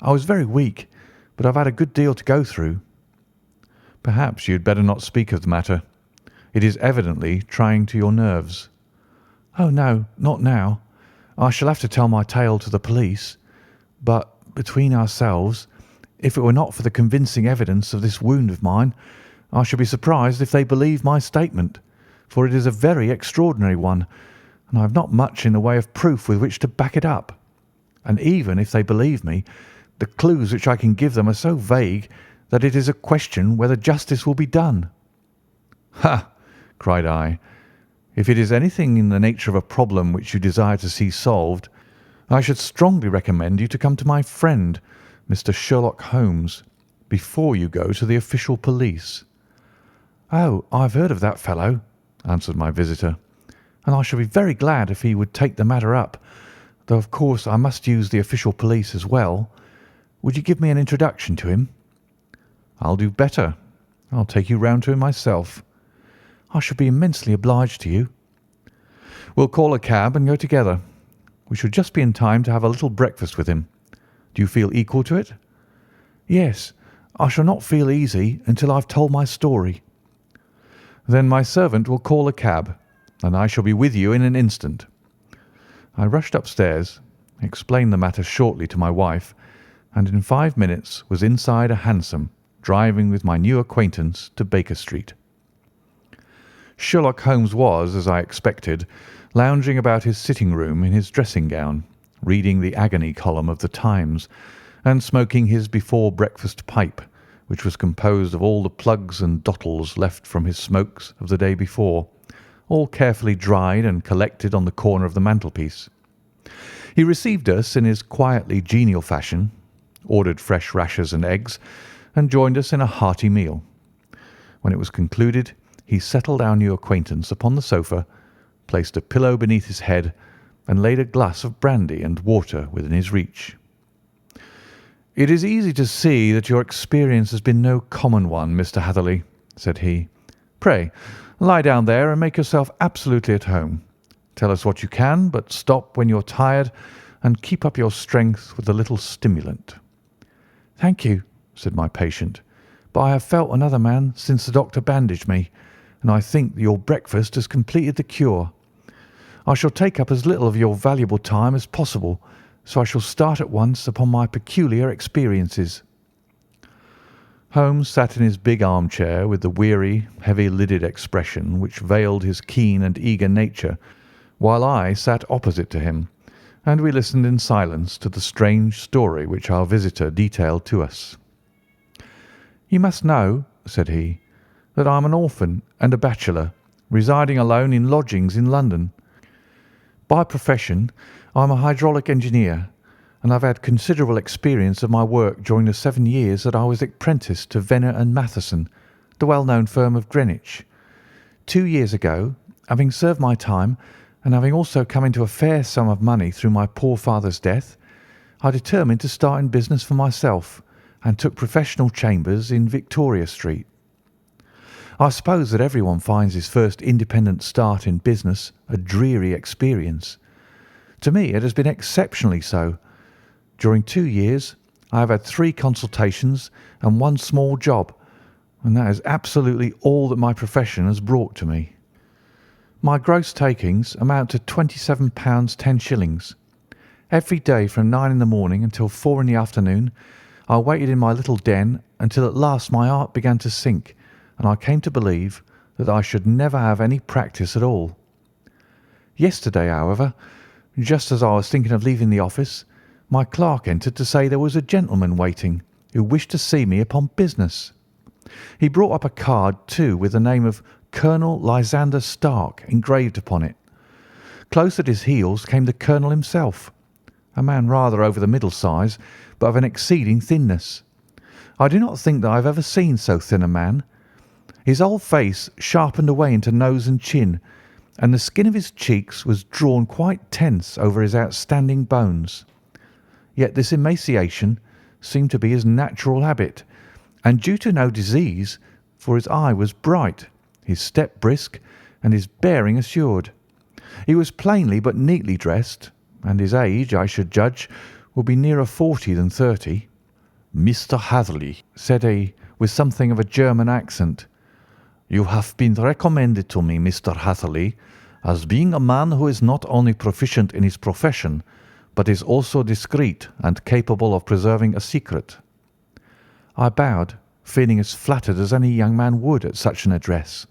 I was very weak, but I've had a good deal to go through. Perhaps you had better not speak of the matter. It is evidently trying to your nerves. Oh, no, not now. I shall have to tell my tale to the police. But between ourselves, if it were not for the convincing evidence of this wound of mine, I should be surprised if they believe my statement, for it is a very extraordinary one, and I have not much in the way of proof with which to back it up. And even if they believe me, the clues which I can give them are so vague that it is a question whether justice will be done." "Ha!" cried I. "If it is anything in the nature of a problem which you desire to see solved, I should strongly recommend you to come to my friend, Mr. Sherlock Holmes, before you go to the official police." "Oh, I have heard of that fellow," answered my visitor, "and I shall be very glad if he would take the matter up, though of course I must use the official police as well. Would you give me an introduction to him?" "I'll do better. I'll take you round to him myself." "I should be immensely obliged to you." "We'll call a cab and go together. We should just be in time to have a little breakfast with him. Do you feel equal to it?" "Yes. I shall not feel easy until I've told my story." "Then my servant will call a cab, and I shall be with you in an instant." I rushed upstairs, explained the matter shortly to my wife, and in 5 minutes was inside a hansom, driving with my new acquaintance to Baker Street. Sherlock Holmes was, as I expected, lounging about his sitting-room in his dressing-gown, reading the agony column of the Times, and smoking his before-breakfast pipe, which was composed of all the plugs and dottles left from his smokes of the day before, all carefully dried and collected on the corner of the mantelpiece. He received us in his quietly genial fashion, ordered fresh rashers and eggs, and joined us in a hearty meal. When it was concluded, he settled our new acquaintance upon the sofa, placed a pillow beneath his head, and laid a glass of brandy and water within his reach. "It is easy to see that your experience has been no common one, Mr. Hatherley," said he. "Pray, lie down there and make yourself absolutely at home. Tell us what you can, but stop when you're tired, and keep up your strength with a little stimulant." "Thank you," said my patient, "but I have felt another man since the doctor bandaged me, and I think that your breakfast has completed the cure. I shall take up as little of your valuable time as possible, so I shall start at once upon my peculiar experiences." Holmes sat in his big armchair with the weary, heavy-lidded expression which veiled his keen and eager nature, while I sat opposite to him, and we listened in silence to the strange story which our visitor detailed to us. "You must know," said he, "that I am an orphan and a bachelor, residing alone in lodgings in London. By profession, I am a hydraulic engineer, and I've had considerable experience of my work during the 7 years that I was apprenticed to Venner and Matheson, the well-known firm of Greenwich. 2 years ago, having served my time, and having also come into a fair sum of money through my poor father's death, I determined to start in business for myself, and took professional chambers in Victoria Street. I suppose that everyone finds his first independent start in business a dreary experience. To me it has been exceptionally so. During 2 years I have had 3 consultations and 1 small job, and that is absolutely all that my profession has brought to me. My gross takings amount to £27 10s. Every day from 9 in the morning until 4 in the afternoon I waited in my little den until at last my heart began to sink, and I came to believe that I should never have any practice at all. Yesterday, however, just as I was thinking of leaving the office, my clerk entered to say there was a gentleman waiting who wished to see me upon business. He brought up a card, too, with the name of Colonel Lysander Stark engraved upon it. Close at his heels came the colonel himself, a man rather over the middle size, but of an exceeding thinness. I do not think that I have ever seen so thin a man. His whole face sharpened away into nose and chin, and the skin of his cheeks was drawn quite tense over his outstanding bones. Yet this emaciation seemed to be his natural habit, and due to no disease, for his eye was bright, his step brisk, and his bearing assured. He was plainly but neatly dressed, and his age, I should judge, would be nearer 40 than 30. "Mr. Hatherley," said he, with something of a German accent, "you have been recommended to me, Mr. Hatherley, as being a man who is not only proficient in his profession, but is also discreet and capable of preserving a secret." I bowed, feeling as flattered as any young man would at such an address.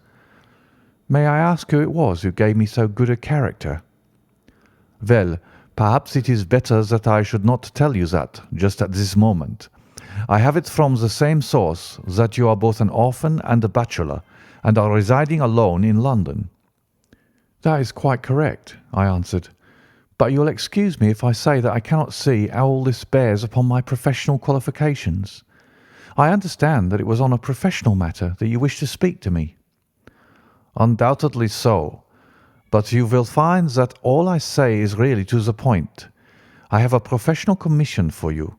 "May I ask who it was who gave me so good a character?" "Well, perhaps it is better that I should not tell you that just at this moment. I have it from the same source that you are both an orphan and a bachelor, and are residing alone in London." "That is quite correct," I answered, "but you will excuse me if I say that I cannot see how all this bears upon my professional qualifications. I understand that it was on a professional matter that you wished to speak to me." "Undoubtedly so, but you will find that all I say is really to the point. I have a professional commission for you,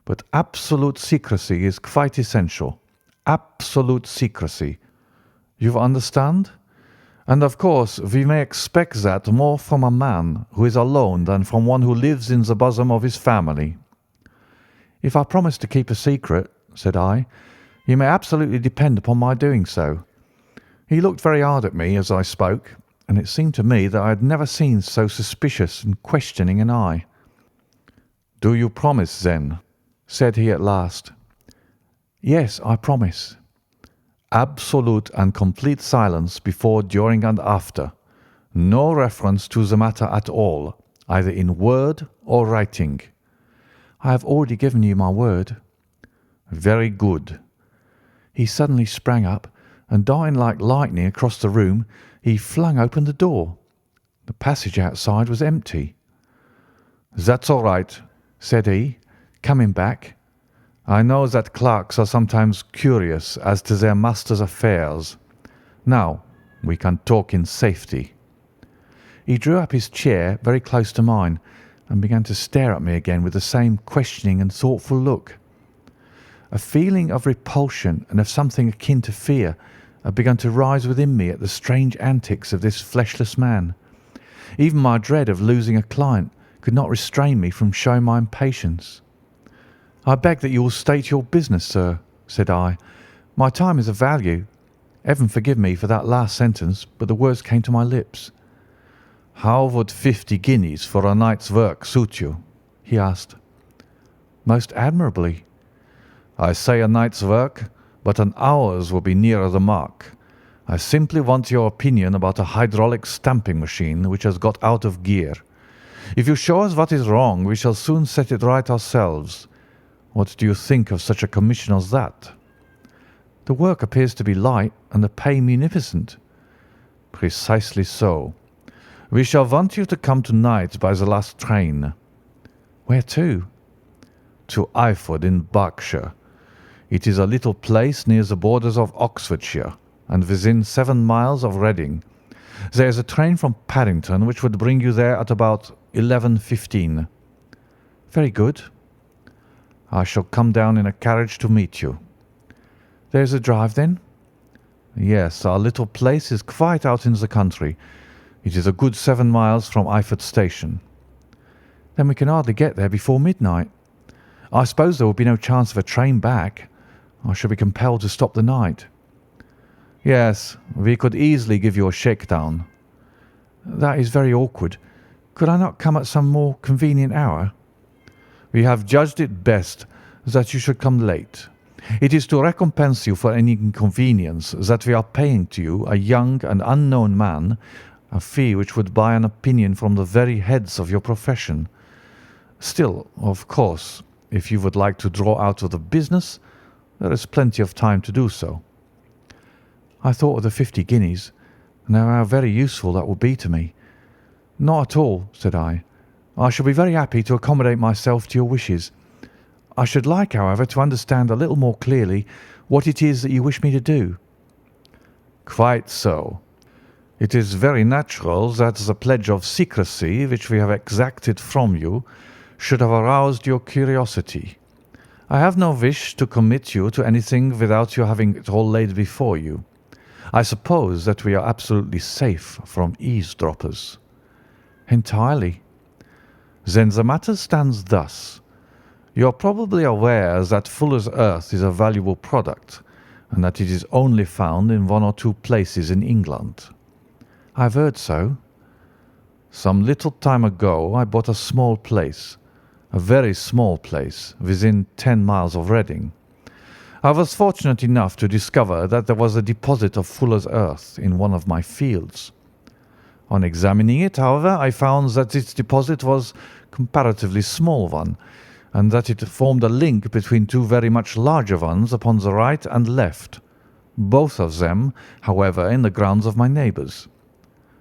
but absolute secrecy is quite essential. Absolute secrecy. You understand? And of course we may expect that more from a man who is alone than from one who lives in the bosom of his family." "If I promise to keep a secret," said I, "you may absolutely depend upon my doing so." He looked very hard at me as I spoke, and it seemed to me that I had never seen so suspicious and questioning an eye. "Do you promise, then?" said he at last. "Yes, I promise." "Absolute and complete silence before, during, and after. No reference to the matter at all, either in word or writing." "I have already given you my word." "Very good." He suddenly sprang up, and darting like lightning across the room, he flung open the door. The passage outside was empty. "That's all right," said he, coming back. "I know that clerks are sometimes curious as to their master's affairs. Now we can talk in safety." He drew up his chair very close to mine and began to stare at me again with the same questioning and thoughtful look. A feeling of repulsion and of something akin to fear had begun to rise within me at the strange antics of this fleshless man. Even my dread of losing a client could not restrain me from showing my impatience. "I beg that you will state your business, sir," said I. "My time is of value. Heaven forgive me for that last sentence, but the words came to my lips." "How would 50 guineas for a night's work suit you?" he asked. "Most admirably." "I say a night's work, but an hour's will be nearer the mark. I simply want your opinion about a hydraulic stamping machine which has got out of gear. If you show us what is wrong, we shall soon set it right ourselves. What do you think of such a commission as that?" "The work appears to be light and the pay munificent." "Precisely so. We shall want you to come tonight by the last train." "Where to?" "To Eyford in Berkshire. It is a little place near the borders of Oxfordshire, and within 7 miles of Reading. There is a train from Paddington which would bring you there at about 11:15. "Very good." "I shall come down in a carriage to meet you." "There is a drive, then?" "Yes, our little place is quite out in the country. It is a good 7 miles from Eyford Station." "Then we can hardly get there before midnight. I suppose there will be no chance of a train back. I shall be compelled to stop the night." "Yes, we could easily give you a shakedown." "That is very awkward. Could I not come at some more convenient hour?" "We have judged it best that you should come late. It is to recompense you for any inconvenience that we are paying to you, a young and unknown man, a fee which would buy an opinion from the very heads of your profession. Still, of course, if you would like to draw out of the business, there is plenty of time to do so." I thought of the 50 guineas, and how very useful that would be to me. "Not at all," said I. "I shall be very happy to accommodate myself to your wishes. I should like, however, to understand a little more clearly what it is that you wish me to do." "Quite so. It is very natural that the pledge of secrecy which we have exacted from you should have aroused your curiosity. I have no wish to commit you to anything without you having it all laid before you. I suppose that we are absolutely safe from eavesdroppers." "Entirely." "Then the matter stands thus. You are probably aware that Fuller's Earth is a valuable product, and that it is only found in 1 or 2 places in England." "I have heard so." "Some little time ago I bought a small place, a very small place, within 10 miles of Reading. I was fortunate enough to discover that there was a deposit of Fuller's Earth in one of my fields. On examining it, however, I found that this deposit was a comparatively small one, and that it formed a link between 2 very much larger ones upon the right and left, both of them, however, in the grounds of my neighbours.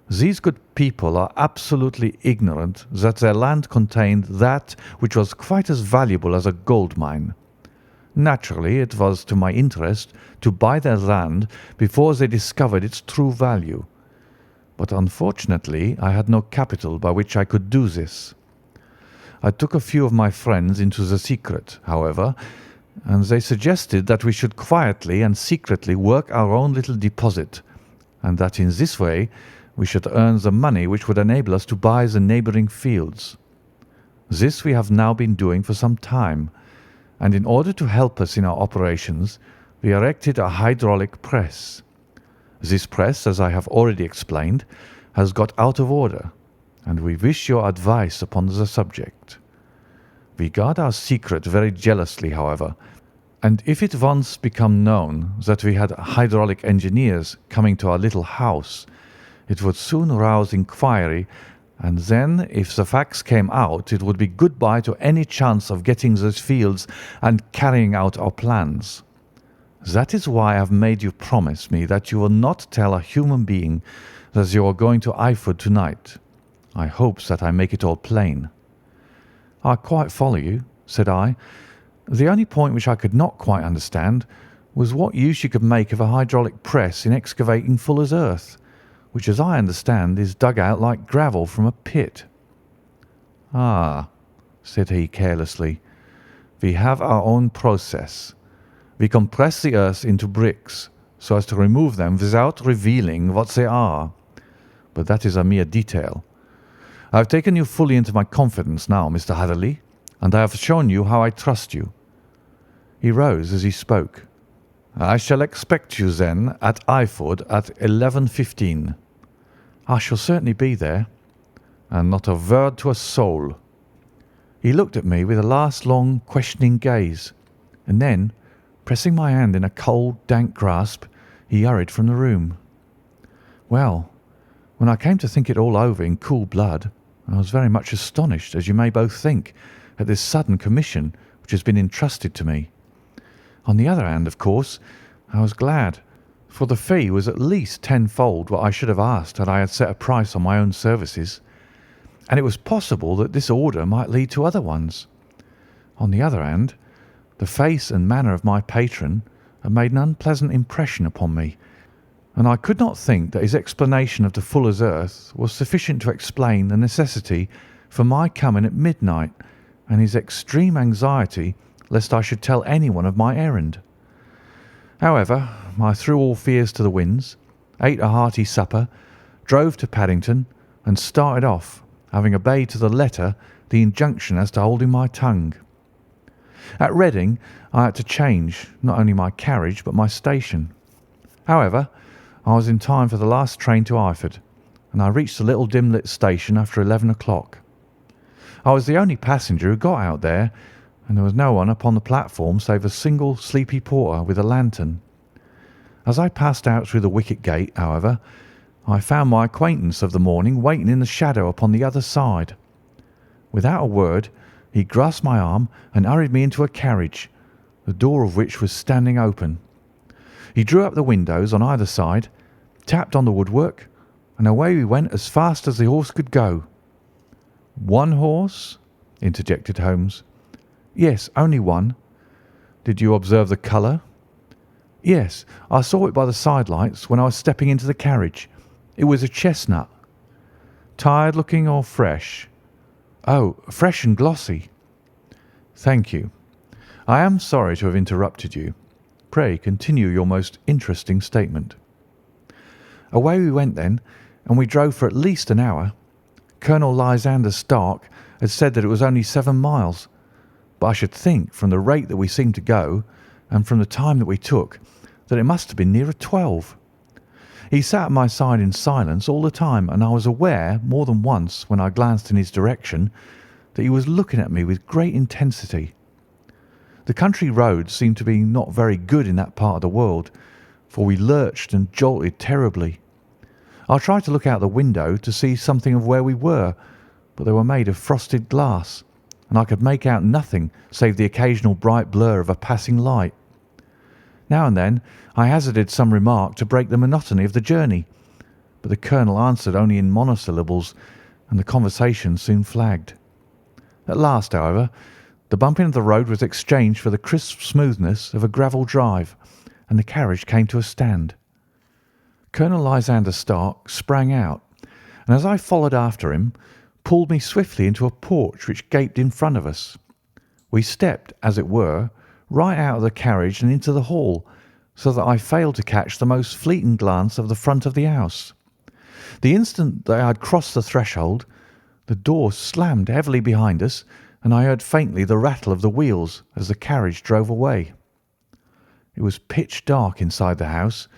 These good people are absolutely ignorant that their land contained that which was quite as valuable as a gold mine. Naturally, it was to my interest to buy their land before they discovered its true value. But unfortunately, I had no capital by which I could do this. I took a few of my friends into the secret, however, and they suggested that we should quietly and secretly work our own little deposit, and that in this way we should earn the money which would enable us to buy the neighbouring fields. This we have now been doing for some time, and in order to help us in our operations, we erected a hydraulic press. This press, as I have already explained, has got out of order, and we wish your advice upon the subject. We guard our secret very jealously, however, and if it once become known that we had hydraulic engineers coming to our little house, it would soon rouse inquiry, and then, if the facts came out, it would be good-bye to any chance of getting those fields and carrying out our plans. That is why I have made you promise me that you will not tell a human being that you are going to Eyford tonight. I hope that I make it all plain." "I quite follow you," said I. "The only point which I could not quite understand was what use you could make of a hydraulic press in excavating Fuller's Earth, which, as I understand, is dug out like gravel from a pit." "Ah," said he carelessly, "we have our own process. We compress the earth into bricks so as to remove them without revealing what they are. But that is a mere detail. I have taken you fully into my confidence now, Mr. Hatherley, and I have shown you how I trust you." He rose as he spoke. "I shall expect you, then, at Eyford at 11:15. "I shall certainly be there." "And not a word to a soul." He looked at me with a last long, questioning gaze, and then, pressing my hand in a cold, dank grasp, he hurried from the room. Well, when I came to think it all over in cool blood, I was very much astonished, as you may both think, at this sudden commission which has been entrusted to me. On the other hand, of course, I was glad, for the fee was at least tenfold what I should have asked had I had set a price on my own services, and it was possible that this order might lead to other ones. On the other hand, the face and manner of my patron had made an unpleasant impression upon me, and I could not think that his explanation of the Fuller's Earth was sufficient to explain the necessity for my coming at midnight and his extreme anxiety lest I should tell anyone of my errand. However, I threw all fears to the winds, ate a hearty supper, drove to Paddington, and started off, having obeyed to the letter the injunction as to holding my tongue. At Reading I had to change not only my carriage but my station. However, I was in time for the last train to Eyford, and I reached the little dim-lit station after 11 o'clock. I was the only passenger who got out there, and there was no one upon the platform save a single sleepy porter with a lantern. As I passed out through the wicket gate, however, I found my acquaintance of the morning waiting in the shadow upon the other side. Without a word, he grasped my arm and hurried me into a carriage, the door of which was standing open. He drew up the windows on either side, tapped on the woodwork, and away we went as fast as the horse could go. "One horse?" interjected Holmes. "Yes, only one." "Did you observe the colour?" "Yes, I saw it by the side lights when I was stepping into the carriage. It was a chestnut." "Tired looking or fresh?" "Oh, fresh and glossy." "Thank you. I am sorry to have interrupted you. Pray continue your most interesting statement." Away we went then, and we drove for at least an hour. Colonel Lysander Stark had said that it was only 7 miles, but I should think, from the rate that we seemed to go, and from the time that we took, that it must have been nearer 12. He sat at my side in silence all the time, and I was aware, more than once, when I glanced in his direction, that he was looking at me with great intensity. The country roads seemed to be not very good in that part of the world, for we lurched and jolted terribly. I tried to look out the window to see something of where we were, but they were made of frosted glass, and I could make out nothing save the occasional bright blur of a passing light. Now and then I hazarded some remark to break the monotony of the journey, but the colonel answered only in monosyllables, and the conversation soon flagged. At last, however, the bumping of the road was exchanged for the crisp smoothness of a gravel drive, and the carriage came to a stand. Colonel Lysander Stark sprang out, and as I followed after him, pulled me swiftly into a porch which gaped in front of us. We stepped, as it were, right out of the carriage and into the hall, so that I failed to catch the most fleeting glance of the front of the house. The instant that I had crossed the threshold, the door slammed heavily behind us, and I heard faintly the rattle of the wheels as the carriage drove away. It was pitch dark inside the house,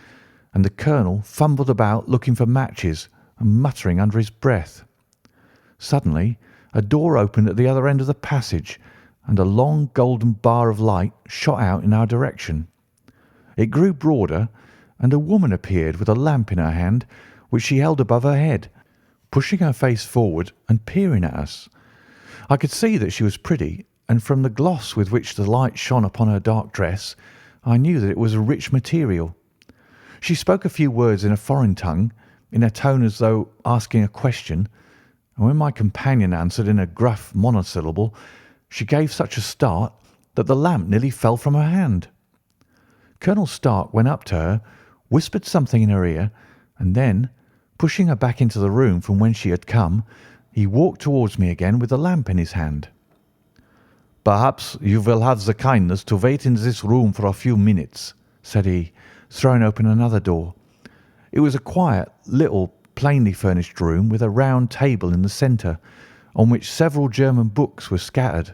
and the colonel fumbled about looking for matches and muttering under his breath. Suddenly a door opened at the other end of the passage, and a long golden bar of light shot out in our direction. It grew broader, and a woman appeared with a lamp in her hand, which she held above her head, pushing her face forward and peering at us. I could see that she was pretty, and from the gloss with which the light shone upon her dark dress, I knew that it was a rich material. She spoke a few words in a foreign tongue, in a tone as though asking a question, and when my companion answered in a gruff monosyllable, she gave such a start that the lamp nearly fell from her hand. Colonel Stark went up to her, whispered something in her ear, and then, pushing her back into the room from whence she had come, he walked towards me again with the lamp in his hand. "Perhaps you will have the kindness to wait in this room for a few minutes," said he, throwing open another door. It was a quiet, little, plainly furnished room with a round table in the centre, on which several German books were scattered.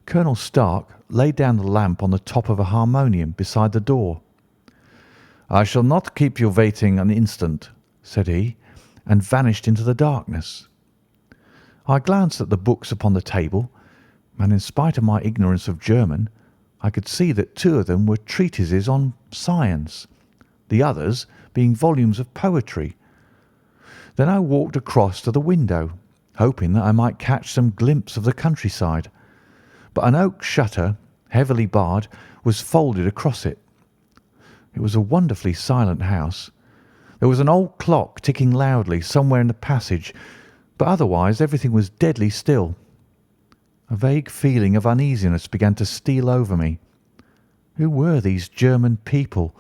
Colonel Stark laid down the lamp on the top of a harmonium beside the door. "I shall not keep you waiting an instant," said he, and vanished into the darkness. I glanced at the books upon the table, and in spite of my ignorance of German, I could see that 2 of them were treatises on science, the others being volumes of poetry. Then I walked across to the window, hoping that I might catch some glimpse of the countryside, but an oak shutter, heavily barred, was folded across it. It was a wonderfully silent house. There was an old clock ticking loudly somewhere in the passage, but otherwise everything was deadly still. A vague feeling of uneasiness began to steal over me. Who were these German people,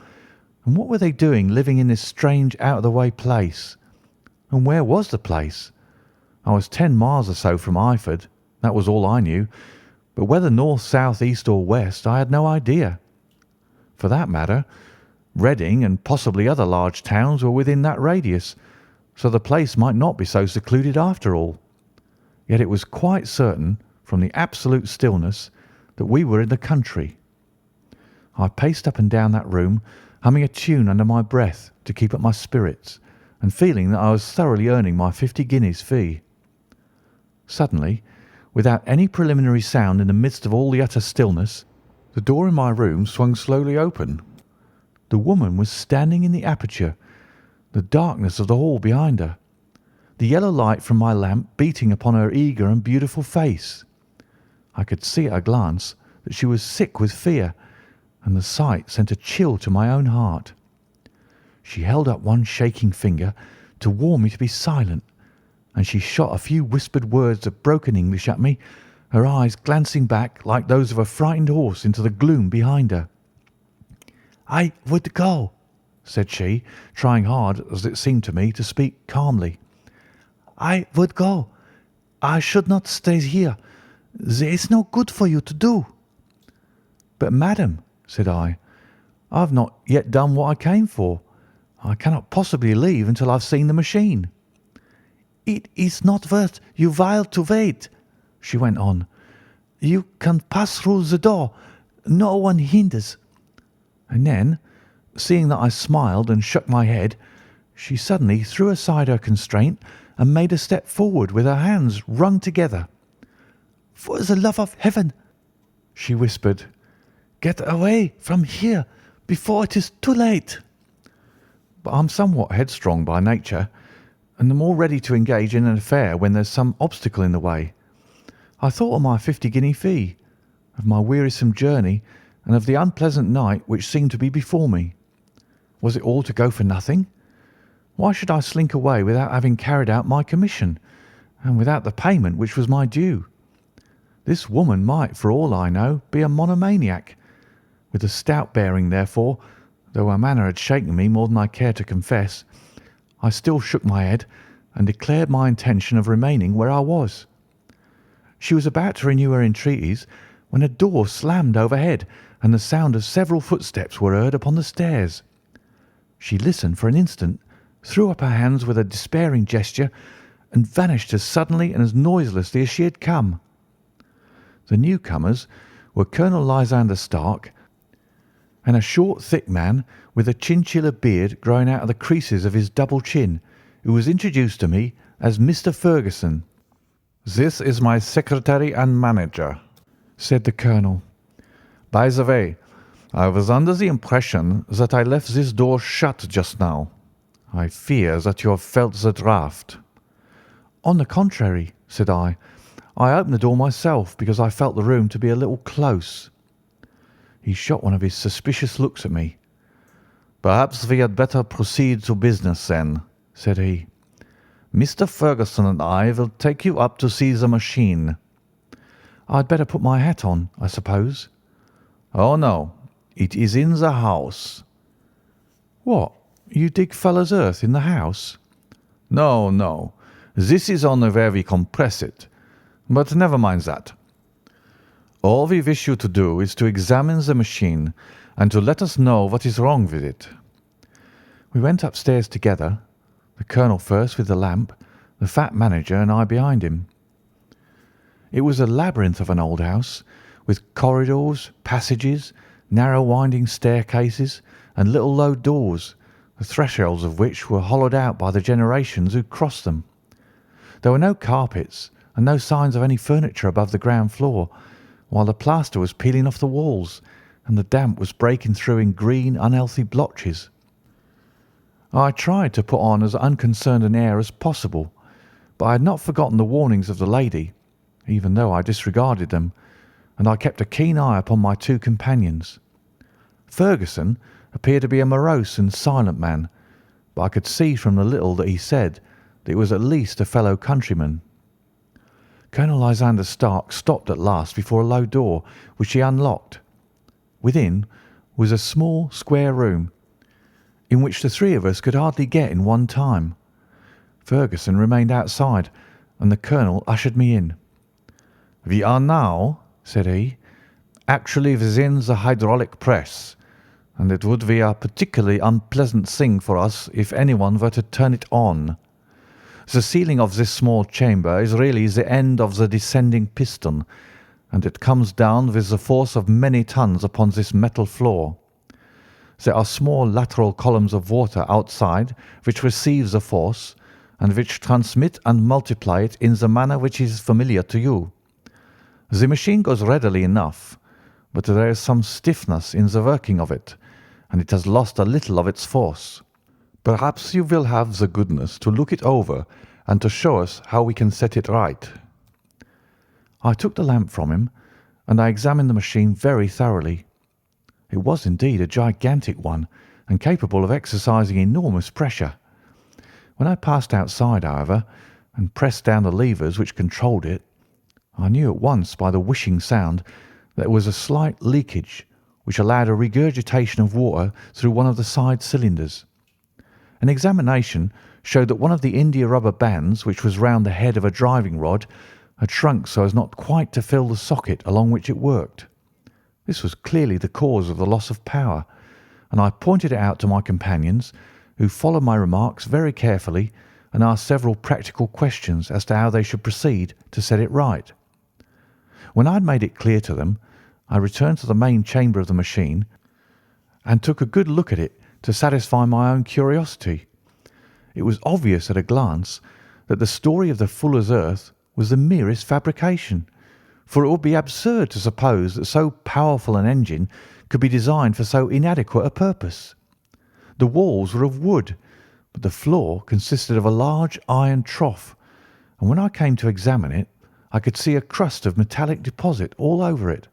and what were they doing living in this strange out-of-the-way place? And where was the place? I was 10 miles or so from Eyford, that was all I knew, but whether north, south, east or west I had no idea. For that matter, Reading and possibly other large towns were within that radius, so the place might not be so secluded after all. Yet it was quite certain, from the absolute stillness, that we were in the country. I paced up and down that room, humming a tune under my breath to keep up my spirits, and feeling that I was thoroughly earning my 50 guineas fee. Suddenly, without any preliminary sound in the midst of all the utter stillness, the door in my room swung slowly open. The woman was standing in the aperture. the darkness of the hall behind her, the yellow light from my lamp beating upon her eager and beautiful face. I could see at a glance that she was sick with fear, and the sight sent a chill to my own heart. She held up one shaking finger to warn me to be silent, and she shot a few whispered words of broken English at me, her eyes glancing back like those of a frightened horse into the gloom behind her. "I would go," said she, trying hard, as it seemed to me, to speak calmly. "I would go. I should not stay here. There is no good for you to do." "But, madam," said I have not yet done what I came for. I cannot possibly leave until I have seen the machine." "It is not worth your while to wait," she went on. "You can pass through the door. No one hinders." And then, seeing that I smiled and shook my head, she suddenly threw aside her constraint and made a step forward with her hands wrung together. "For the love of heaven," she whispered, "get away from here before it is too late." But I'm somewhat headstrong by nature, and the more ready to engage in an affair when there's some obstacle in the way. I thought of my 50-guinea fee, of my wearisome journey, and of the unpleasant night which seemed to be before me. Was it all to go for nothing? Why should I slink away without having carried out my commission, and without the payment which was my due? This woman might, for all I know, be a monomaniac. With a stout bearing, therefore, though her manner had shaken me more than I cared to confess, I still shook my head and declared my intention of remaining where I was. She was about to renew her entreaties when a door slammed overhead and the sound of several footsteps were heard upon the stairs. She listened for an instant, threw up her hands with a despairing gesture, and vanished as suddenly and as noiselessly as she had come. The newcomers were Colonel Lysander Stark and a short, thick man with a chinchilla beard growing out of the creases of his double chin, who was introduced to me as Mr. Ferguson. "This is my secretary and manager," said the colonel. "By the way, I was under the impression that I left this door shut just now. I fear that you have felt the draught." "On the contrary," said I opened the door myself because I felt the room to be a little close. He shot one of his suspicious looks at me. "Perhaps we had better proceed to business then," said he. "Mr. Ferguson and I will take you up to see the machine." "I'd better put my hat on, I suppose." "Oh, no, it is in the house." "What, you dig fuller's earth in the house?" "No, no, this is only where we compress it. But never mind that. All we wish you to do is to examine the machine and to let us know what is wrong with it." We went upstairs together, the colonel first with the lamp, the fat manager and I behind him. It was a labyrinth of an old house, with corridors, passages, narrow winding staircases, and little low doors, the thresholds of which were hollowed out by the generations who crossed them. There were no carpets and no signs of any furniture above the ground floor, while the plaster was peeling off the walls and the damp was breaking through in green, unhealthy blotches. I tried to put on as unconcerned an air as possible, but I had not forgotten the warnings of the lady, even though I disregarded them, and I kept a keen eye upon my two companions. Ferguson appeared to be a morose and silent man, but I could see from the little that he said that he was at least a fellow countryman. Colonel Lysander Stark stopped at last before a low door, which he unlocked. Within was a small square room, in which the three of us could hardly get in one time. Ferguson remained outside, and the colonel ushered me in. "We are now," said he, "actually within the hydraulic press, and it would be a particularly unpleasant thing for us if anyone were to turn it on. The ceiling of this small chamber is really the end of the descending piston, and it comes down with the force of many tons upon this metal floor. There are small lateral columns of water outside which receive the force, and which transmit and multiply it in the manner which is familiar to you. The machine goes readily enough, but there is some stiffness in the working of it, and it has lost a little of its force. Perhaps you will have the goodness to look it over and to show us how we can set it right." I took the lamp from him, and I examined the machine very thoroughly. It was indeed a gigantic one, and capable of exercising enormous pressure. When I passed outside, however, and pressed down the levers which controlled it, I knew at once by the whishing sound that there was a slight leakage which allowed a regurgitation of water through one of the side cylinders. An examination showed that one of the india-rubber bands which was round the head of a driving rod had shrunk so as not quite to fill the socket along which it worked. This was clearly the cause of the loss of power, and I pointed it out to my companions, who followed my remarks very carefully and asked several practical questions as to how they should proceed to set it right. When I had made it clear to them, I returned to the main chamber of the machine and took a good look at it to satisfy my own curiosity. It was obvious at a glance that the story of the fuller's earth was the merest fabrication, for it would be absurd to suppose that so powerful an engine could be designed for so inadequate a purpose. The walls were of wood, but the floor consisted of a large iron trough, and when I came to examine it, I could see a crust of metallic deposit all over it.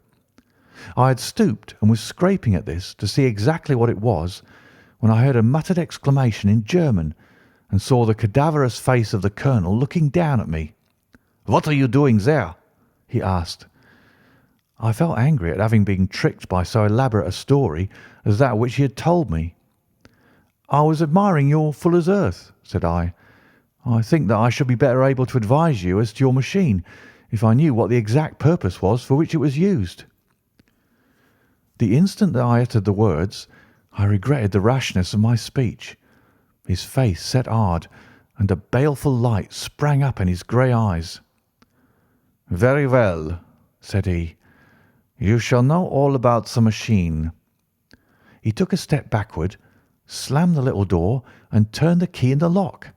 I had stooped and was scraping at this to see exactly what it was, when I heard a muttered exclamation in German and saw the cadaverous face of the colonel looking down at me. "What are you doing there?" he asked. I felt angry at having been tricked by so elaborate a story as that which he had told me. "I was admiring your fuller's earth," said I. "I think that I should be better able to advise you as to your machine if I knew what the exact purpose was for which it was used." The instant that I uttered the words, I regretted the rashness of my speech. His face set hard, and a baleful light sprang up in his grey eyes. "Very well," said he. "You shall know all about the machine." He took a step backward, slammed the little door, and turned the key in the lock.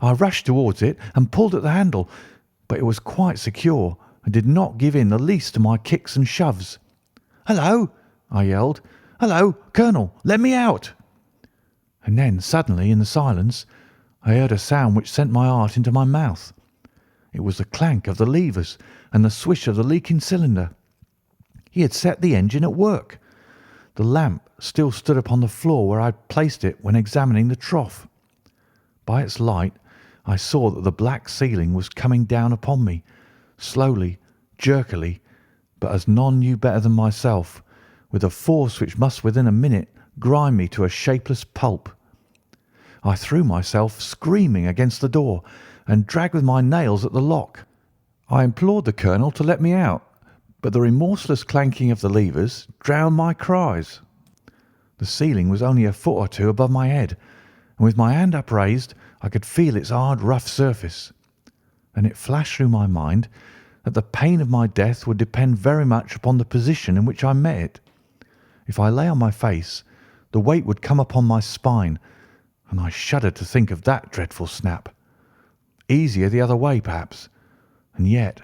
I rushed towards it and pulled at the handle, but it was quite secure and did not give in the least to my kicks and shoves. "Hello!" I yelled. "Hello, Colonel, let me out!" And then suddenly, in the silence, I heard a sound which sent my heart into my mouth. It was the clank of the levers and the swish of the leaking cylinder. He had set the engine at work. The lamp still stood upon the floor where I had placed it when examining the trough. By its light I saw that the black ceiling was coming down upon me, slowly, jerkily, but as none knew better than myself, with a force which must within a minute grind me to a shapeless pulp. I threw myself screaming against the door and dragged with my nails at the lock. I implored the colonel to let me out, but the remorseless clanking of the levers drowned my cries. The ceiling was only a foot or two above my head, and with my hand upraised I could feel its hard, rough surface. Then it flashed through my mind that the pain of my death would depend very much upon the position in which I met it. If I lay on my face, the weight would come upon my spine, and I shuddered to think of that dreadful snap. Easier the other way, perhaps, and yet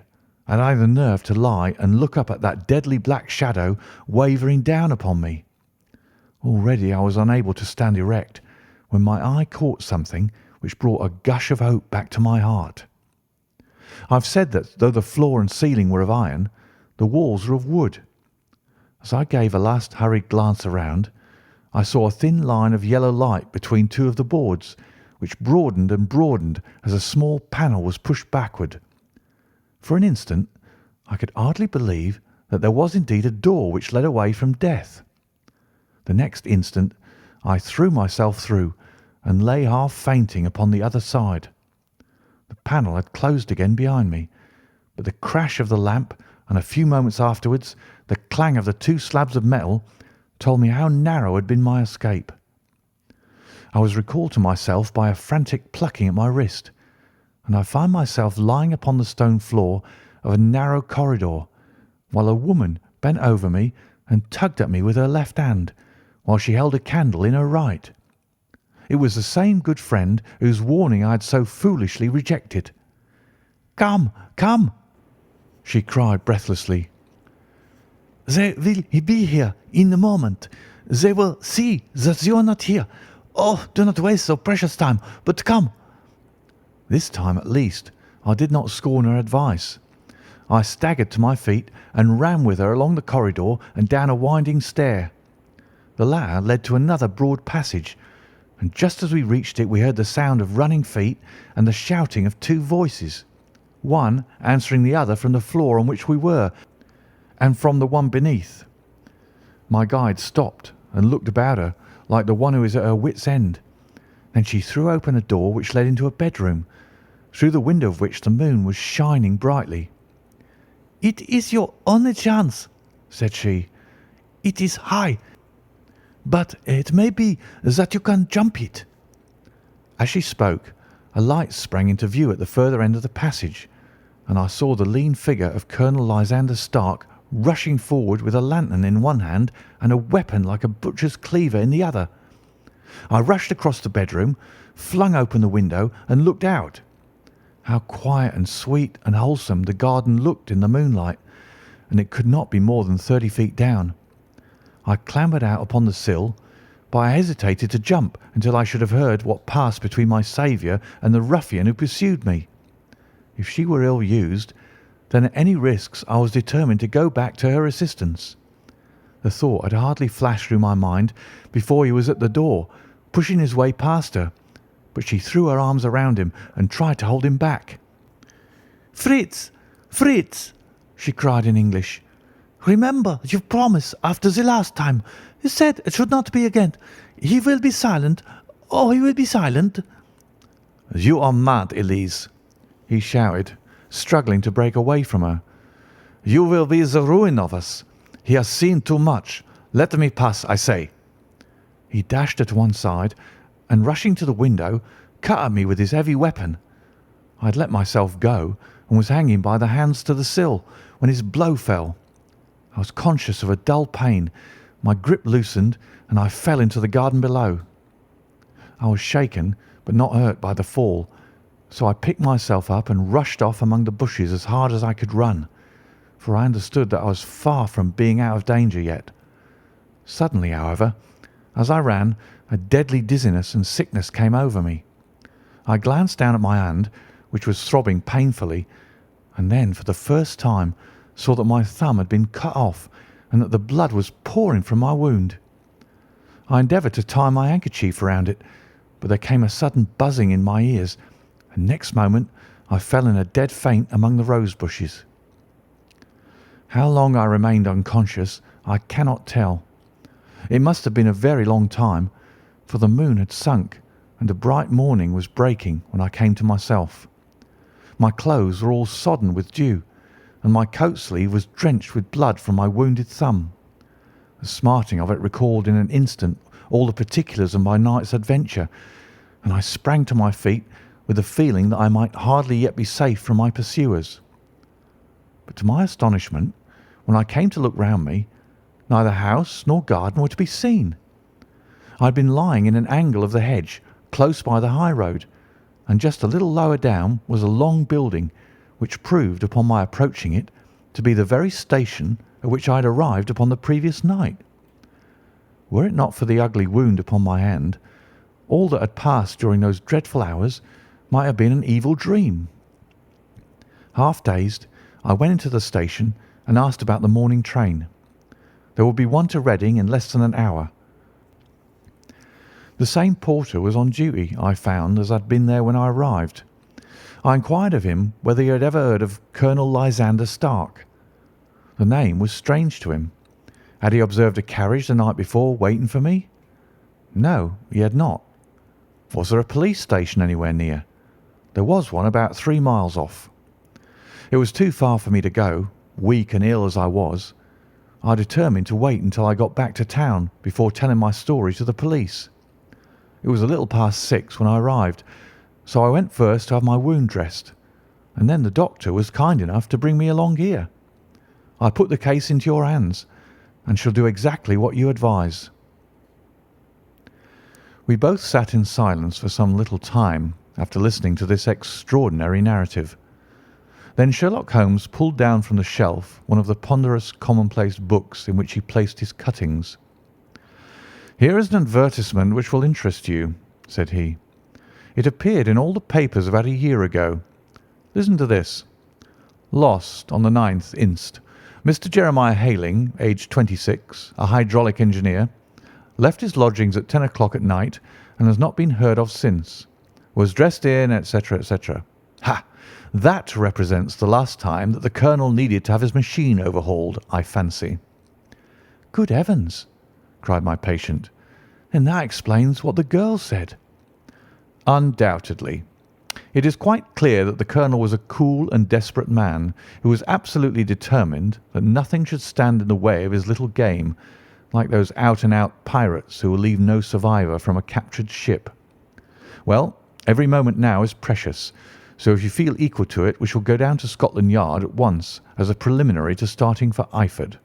had I the nerve to lie and look up at that deadly black shadow wavering down upon me? Already I was unable to stand erect, when my eye caught something which brought a gush of hope back to my heart. I have said that though the floor and ceiling were of iron, the walls were of wood. As I gave a last hurried glance around, I saw a thin line of yellow light between two of the boards, which broadened and broadened as a small panel was pushed backward. For an instant I could hardly believe that there was indeed a door which led away from death. The next instant I threw myself through and lay half fainting upon the other side. The panel had closed again behind me, but the crash of the lamp and a few moments afterwards the clang of the two slabs of metal told me how narrow had been my escape. I was recalled to myself by a frantic plucking at my wrist, and I found myself lying upon the stone floor of a narrow corridor, while a woman bent over me and tugged at me with her left hand, while she held a candle in her right. It was the same good friend whose warning I had so foolishly rejected. "Come, come!" she cried breathlessly. "They will be here in a moment. They will see that you are not here. Oh, do not waste so precious time, but come." This time, at least, I did not scorn her advice. I staggered to my feet and ran with her along the corridor and down a winding stair. The latter led to another broad passage, and just as we reached it we heard the sound of running feet and the shouting of two voices, one answering the other from the floor on which we were and from the one beneath. My guide stopped and looked about her like the one who is at her wit's end. Then she threw open a door which led into a bedroom, through the window of which the moon was shining brightly. "It is your only chance," said she. "It is high, but it may be that you can jump it." As she spoke, a light sprang into view at the further end of the passage, and I saw the lean figure of Colonel Lysander Stark rushing forward with a lantern in one hand and a weapon like a butcher's cleaver in the other. I rushed across the bedroom, flung open the window, and looked out. How quiet and sweet and wholesome the garden looked in the moonlight, and it could not be more than 30 feet down. I clambered out upon the sill, but I hesitated to jump until I should have heard what passed between my saviour and the ruffian who pursued me. If she were ill used, then at any risks I was determined to go back to her assistance. The thought had hardly flashed through my mind before he was at the door, pushing his way past her, but she threw her arms around him and tried to hold him back. "Fritz! Fritz!" she cried in English. "Remember your promise after the last time. You said it should not be again. He will be silent. Oh, he will be silent." "You are mad, Elise," he shouted, struggling to break away from her. "You will be the ruin of us. He has seen too much. Let me pass, I say." He dashed her to one side, and rushing to the window, cut at me with his heavy weapon. I had let myself go and was hanging by the hands to the sill when his blow fell. I was conscious of a dull pain, my grip loosened, and I fell into the garden below. I was shaken but not hurt by the fall, so I picked myself up and rushed off among the bushes as hard as I could run, for I understood that I was far from being out of danger yet. Suddenly, however, as I ran, a deadly dizziness and sickness came over me. I glanced down at my hand, which was throbbing painfully, and then for the first time saw that my thumb had been cut off and that the blood was pouring from my wound. I endeavoured to tie my handkerchief around it, but there came a sudden buzzing in my ears, and next moment I fell in a dead faint among the rose bushes. How long I remained unconscious I cannot tell. It must have been a very long time, for the moon had sunk and a bright morning was breaking when I came to myself. My clothes were all sodden with dew, and my coat sleeve was drenched with blood from my wounded thumb. The smarting of it recalled in an instant all the particulars of my night's adventure, and I sprang to my feet with the feeling that I might hardly yet be safe from my pursuers. But to my astonishment, when I came to look round me, neither house nor garden were to be seen. I had been lying in an angle of the hedge, close by the high road, and just a little lower down was a long building, which proved, upon my approaching it, to be the very station at which I had arrived upon the previous night. Were it not for the ugly wound upon my hand, all that had passed during those dreadful hours might have been an evil dream. Half dazed, I went into the station and asked about the morning train. There would be one to Reading in less than an hour. The same porter was on duty, I found, as had been there when I arrived. I inquired of him whether he had ever heard of Colonel Lysander Stark. The name was strange to him. Had he observed a carriage the night before waiting for me? No, he had not. Was there a police station anywhere near? There was one about 3 miles off. It was too far for me to go, weak and ill as I was. I determined to wait until I got back to town before telling my story to the police. It was a little past 6 when I arrived, so I went first to have my wound dressed, and then the doctor was kind enough to bring me along here. I put the case into your hands, and shall do exactly what you advise." We both sat in silence for some little time after listening to this extraordinary narrative. Then Sherlock Holmes pulled down from the shelf one of the ponderous commonplace books in which he placed his cuttings. "Here is an advertisement which will interest you," said he. "It appeared in all the papers about a year ago. Listen to this. Lost on the 9th inst. Mr. Jeremiah Hayling, aged 26, a hydraulic engineer, left his lodgings at 10 o'clock at night and has not been heard of since. Was dressed in, etc., etc. Ha! That represents the last time that the colonel needed to have his machine overhauled, I fancy." "Good heavens!" cried my patient. "Then that explains what the girl said." "Undoubtedly. It is quite clear that the colonel was a cool and desperate man who was absolutely determined that nothing should stand in the way of his little game, like those out-and-out pirates who will leave no survivor from a captured ship. Well, every moment now is precious, so if you feel equal to it we shall go down to Scotland Yard at once as a preliminary to starting for Eyford."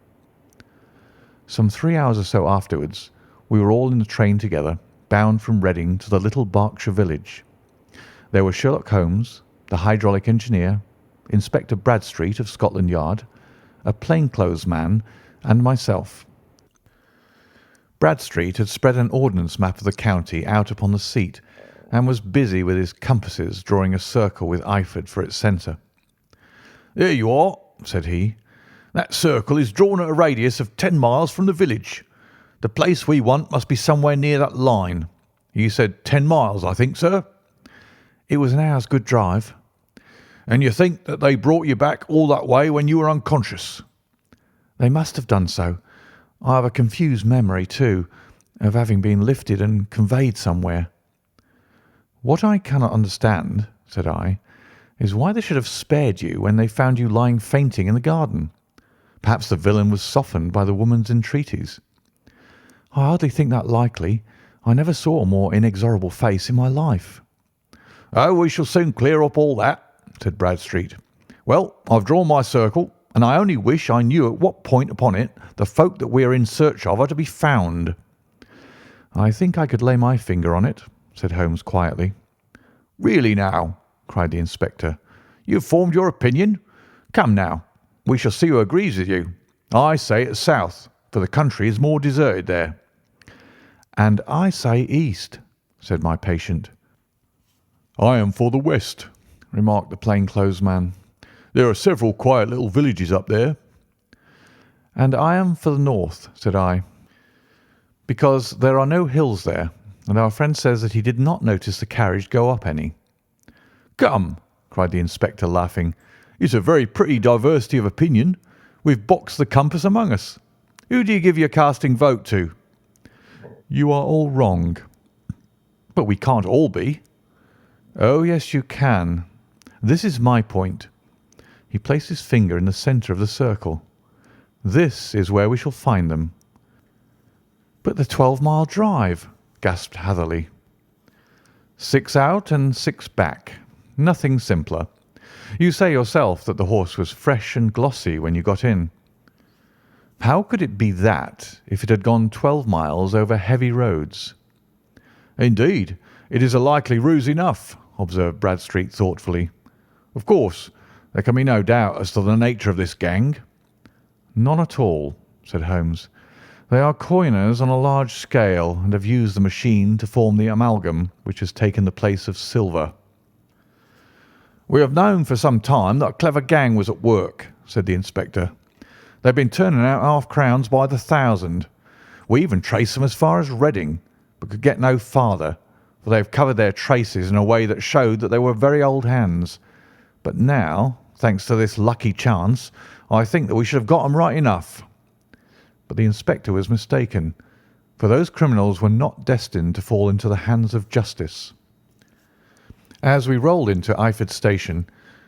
Some 3 hours or so afterwards we were all in the train together, bound from Reading to the little Berkshire village. There were Sherlock Holmes, the hydraulic engineer, Inspector Bradstreet of Scotland Yard, a plainclothes man, and myself. Bradstreet had spread an ordnance map of the county out upon the seat and was busy with his compasses drawing a circle with Eyford for its centre. "There you are," said he. "That circle is drawn at a radius of 10 miles from the village. The place we want must be somewhere near that line. You said 10 miles, I think, sir?" "It was an hour's good drive." "And you think that they brought you back all that way when you were unconscious?" "They must have done so. I have a confused memory, too, of having been lifted and conveyed somewhere." "What I cannot understand," said I, "is why they should have spared you when they found you lying fainting in the garden. Perhaps the villain was softened by the woman's entreaties." "I hardly think that likely. I never saw a more inexorable face in my life." "Oh, we shall soon clear up all that," said Bradstreet. "Well, I've drawn my circle, and I only wish I knew at what point upon it the folk that we are in search of are to be found." "I think I could lay my finger on it," said Holmes quietly. "Really now," cried the inspector, "you've formed your opinion? Come now, we shall see who agrees with you. I say it's south, for the country is more deserted there." "And I say east," said my patient. "I am for the west," remarked the plainclothes man. "There are several quiet little villages up there." "And I am for the north," said I, "because there are no hills there, and our friend says that he did not notice the carriage go up any." "Come," cried the inspector, laughing, "it's a very pretty diversity of opinion. We've boxed the compass among us. Who do you give your casting vote to?" "You are all wrong." "But we can't all be." "Oh, yes, you can. This is my point." He placed his finger in the centre of the circle. "This is where we shall find them." "But the 12-mile drive," gasped Hatherley. 6 out and 6 back. Nothing simpler. You say yourself that the horse was fresh and glossy when you got in. How could it be that if it had gone 12 miles over heavy roads?" "Indeed, it is a likely ruse enough," observed Bradstreet thoughtfully. "Of course, there can be no doubt as to the nature of this gang." "None at all," said Holmes. "They are coiners on a large scale and have used the machine to form the amalgam which has taken the place of silver." "We have known for some time that a clever gang was at work," said the inspector. "They've been turning out half-crowns by the thousand. We even traced them as far as Reading, but could get no farther, for they have covered their traces in a way that showed that they were very old hands. But now, thanks to this lucky chance, I think that we should have got them right enough." But the inspector was mistaken, for those criminals were not destined to fall into the hands of justice. As we rolled into Eyford station,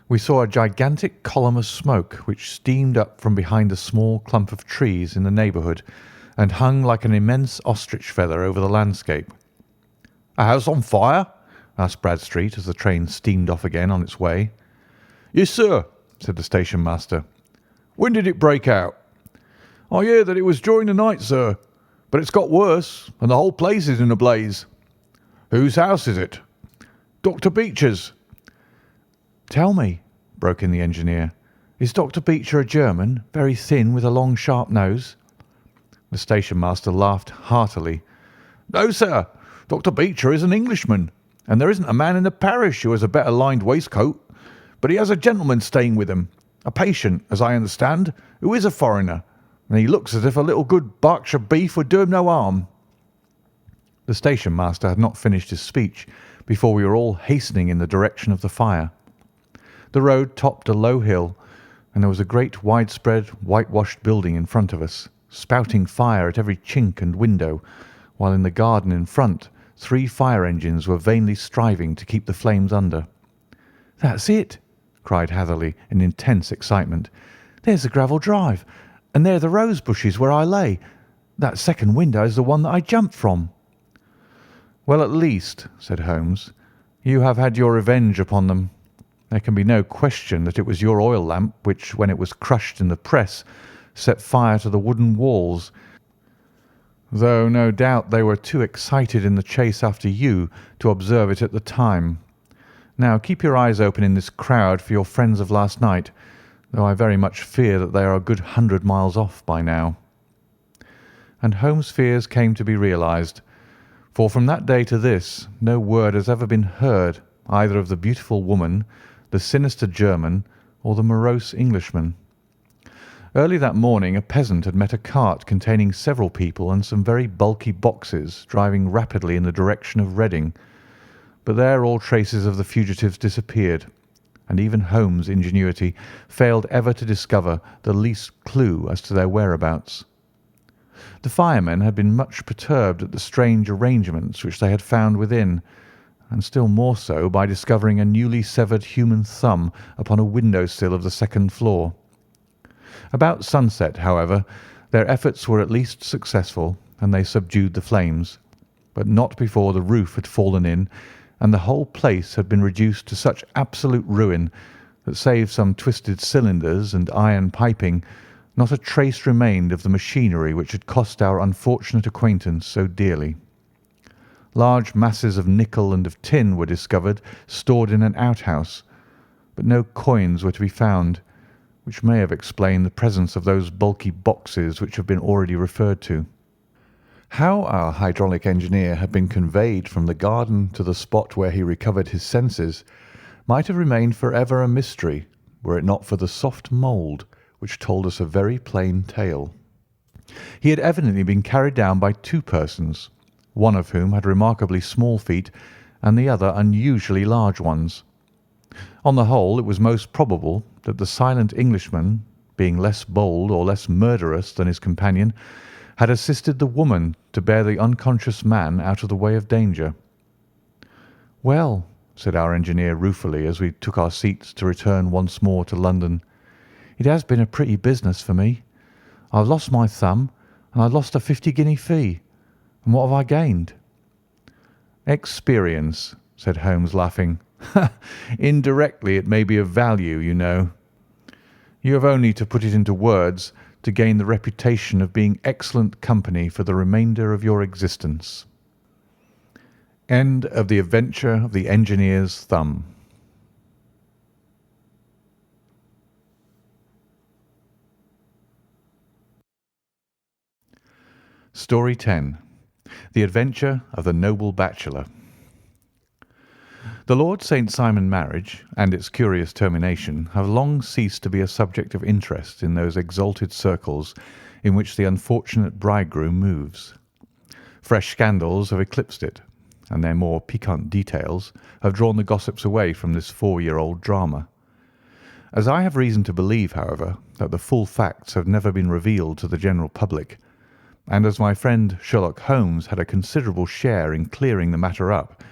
we saw a gigantic column of smoke which steamed up from behind a small clump of trees in the neighbourhood and hung like an immense ostrich feather over the landscape. "A house on fire?" asked Bradstreet as the train steamed off again on its way. "Yes, sir," said the station master. "When did it break out?" "I hear that it was during the night, sir, but it's got worse, and the whole place is in a blaze." "Whose house is it?" "Dr. Beecher's." "Tell me," broke in the engineer, "is Dr. Beecher a German, very thin with a long sharp nose?" The station master laughed heartily, No, sir. Dr. Beecher is an Englishman, and there isn't a man in the parish who has a better lined waistcoat. But he has a gentleman staying with him, a patient, as I understand, who is a foreigner, and he looks as if a little good Berkshire beef would do him no harm." The station master had not finished his speech before we were all hastening in the direction of the fire. The road topped a low hill, and there was a great widespread whitewashed building in front of us, spouting fire at every chink and window, while in the garden in front 3 fire engines were vainly striving to keep the flames under. "That's it!" cried Hatherley in intense excitement. "There's the gravel drive, and there are the rose bushes where I lay. That second window is the one that I jumped from." "Well, at least," said Holmes, "you have had your revenge upon them. There can be no question that it was your oil lamp which, when it was crushed in the press, set fire to the wooden walls, though no doubt they were too excited in the chase after you to observe it at the time. Now keep your eyes open in this crowd for your friends of last night, though I very much fear that they are a good 100 miles off by now." And Holmes' fears came to be realized, for from that day to this no word has ever been heard either of the beautiful woman, the sinister German, or the morose Englishman. Early that morning a peasant had met a cart containing several people and some very bulky boxes driving rapidly in the direction of Reading, but there all traces of the fugitives disappeared, and even Holmes' ingenuity failed ever to discover the least clue as to their whereabouts. The firemen had been much perturbed at the strange arrangements which they had found within, and still more so by discovering a newly severed human thumb upon a window-sill of the second floor. About sunset, however, their efforts were at least successful, and they subdued the flames, but not before the roof had fallen in, and the whole place had been reduced to such absolute ruin that, save some twisted cylinders and iron piping, not a trace remained of the machinery which had cost our unfortunate acquaintance so dearly. Large masses of nickel and of tin were discovered stored in an outhouse, but no coins were to be found, which may have explained the presence of those bulky boxes which have been already referred to. How our hydraulic engineer had been conveyed from the garden to the spot where he recovered his senses might have remained for ever a mystery were it not for the soft mould which told us a very plain tale. He had evidently been carried down by 2 persons, one of whom had remarkably small feet and the other unusually large ones. On the whole, it was most probable that the silent Englishman, being less bold or less murderous than his companion, had assisted the woman to bear the unconscious man out of the way of danger. "Well," said our engineer ruefully as we took our seats to return once more to London, "it has been a pretty business for me. I've lost my thumb, and I've lost a 50-guinea fee. And what have I gained?" "Experience," said Holmes, laughing. "Indirectly it may be of value, you know. You have only to put it into words to gain the reputation of being excellent company for the remainder of your existence." End of The Adventure of the Engineer's Thumb. Story 10. The Adventure of the Noble Bachelor. The Lord St. Simon marriage and its curious termination have long ceased to be a subject of interest in those exalted circles in which the unfortunate bridegroom moves. Fresh scandals have eclipsed it, and their more piquant details have drawn the gossips away from this 4-year-old drama. As I have reason to believe, however, that the full facts have never been revealed to the general public, and as my friend Sherlock Holmes had a considerable share in clearing the matter up,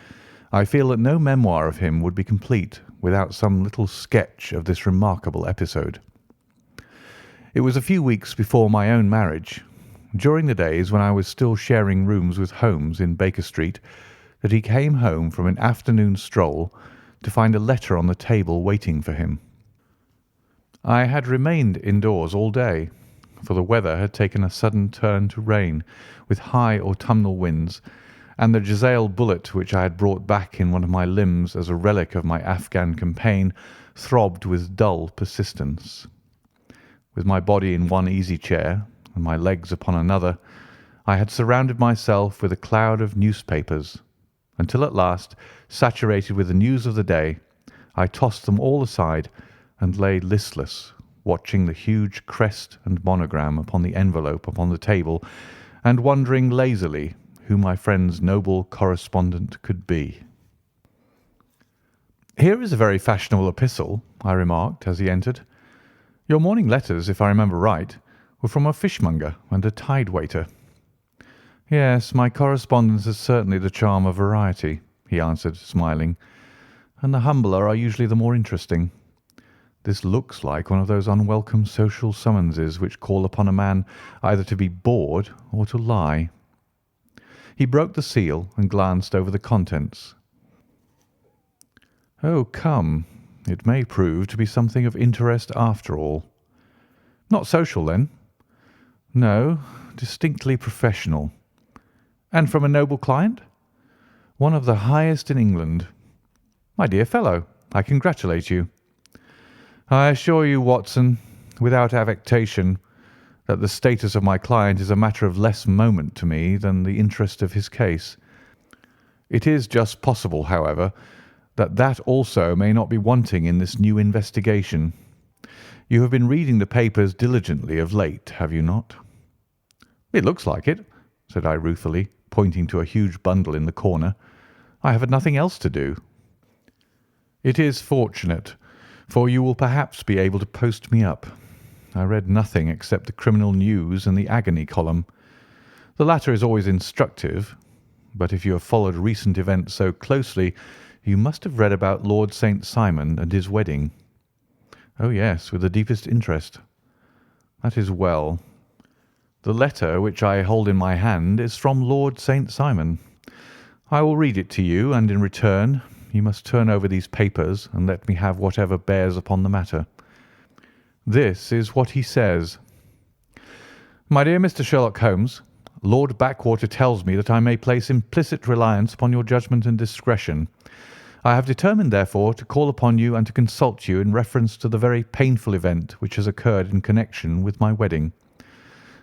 I feel that no memoir of him would be complete without some little sketch of this remarkable episode. It was a few weeks before my own marriage, during the days when I was still sharing rooms with Holmes in Baker Street, that he came home from an afternoon stroll to find a letter on the table waiting for him. I had remained indoors all day, for the weather had taken a sudden turn to rain, with high autumnal winds, and the Jezail bullet which I had brought back in one of my limbs as a relic of my Afghan campaign throbbed with dull persistence. With my body in one easy chair and my legs upon another, I had surrounded myself with a cloud of newspapers, until at last, saturated with the news of the day, I tossed them all aside and lay listless, watching the huge crest and monogram upon the envelope upon the table, and wondering lazily who my friend's noble correspondent could be. "Here is a very fashionable epistle," I remarked as he entered. "Your morning letters, if I remember right, were from a fishmonger and a tide waiter." "Yes, my correspondence has certainly the charm of variety," he answered, smiling, "and the humbler are usually the more interesting. This looks like one of those unwelcome social summonses which call upon a man either to be bored or to lie." He broke the seal and glanced over the contents. "Oh, come, it may prove to be something of interest after all." "Not social, then?" "No, distinctly professional." "And from a noble client?" "One of the highest in England." "My dear fellow, I congratulate you." "I assure you, Watson, without affectation, that the status of my client is a matter of less moment to me than the interest of his case. It is just possible, however, that also may not be wanting in this new investigation. You have been reading the papers diligently of late, have you not?" "It looks like it," said I ruefully, pointing to a huge bundle in the corner. "I have had nothing else to do." "It is fortunate, for you will perhaps be able to post me up. I read nothing except the criminal news and the agony column. The latter is always instructive, but if you have followed recent events so closely, you must have read about Lord St. Simon and his wedding." "Oh, yes, with the deepest interest." "That is well. The letter which I hold in my hand is from Lord St. Simon. I will read it to you, and in return you must turn over these papers and let me have whatever bears upon the matter. This is what he says: "My dear Mr. Sherlock Holmes, Lord Backwater tells me that I may place implicit reliance upon your judgment and discretion. I have determined, therefore, to call upon you and to consult you in reference to the very painful event which has occurred in connection with my wedding.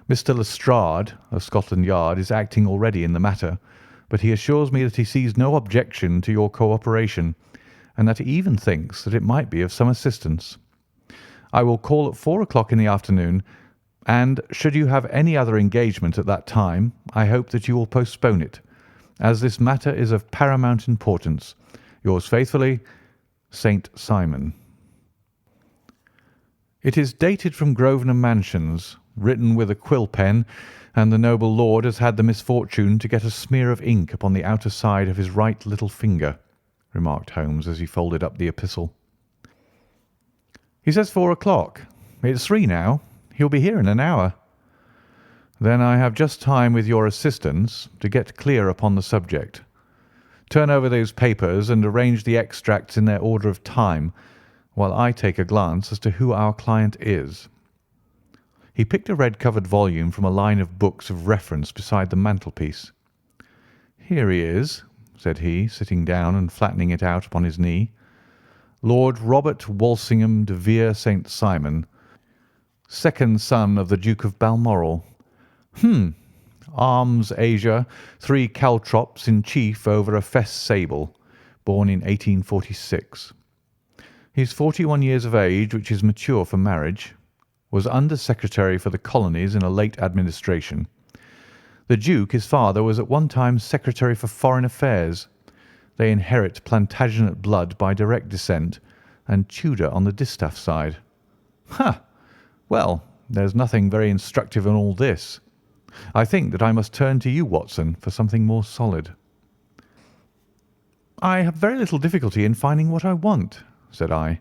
Mr. Lestrade, of Scotland Yard, is acting already in the matter, but he assures me that he sees no objection to your cooperation, and that he even thinks that it might be of some assistance. I will call at 4 o'clock in the afternoon, and should you have any other engagement at that time, I hope that you will postpone it, as this matter is of paramount importance. Yours faithfully, St. Simon." It is dated from Grosvenor Mansions, written with a quill pen, and the noble lord has had the misfortune to get a smear of ink upon the outer side of his right little finger, remarked Holmes as he folded up the epistle. "He says 4 o'clock. It's 3 now. He'll be here in an hour." "Then I have just time, with your assistance, to get clear upon the subject. Turn over those papers and arrange the extracts in their order of time, while I take a glance as to who our client is." He picked a red-covered volume from a line of books of reference beside the mantelpiece. "Here he is," said he, sitting down and flattening it out upon his knee. "Lord Robert Walsingham de Vere St. Simon, second son of the Duke of Balmoral. Arms azure, 3 caltrops in chief over a fess sable, born in 1846. He is 41 years of age, which is mature for marriage. Was Under-Secretary for the Colonies in a late administration. The Duke, his father, was at one time Secretary for Foreign Affairs. They inherit Plantagenet blood by direct descent, and Tudor on the distaff side." "Ha! Well, there's nothing very instructive in all this. I think that I must turn to you, Watson, for something more solid." "I have very little difficulty in finding what I want," said I,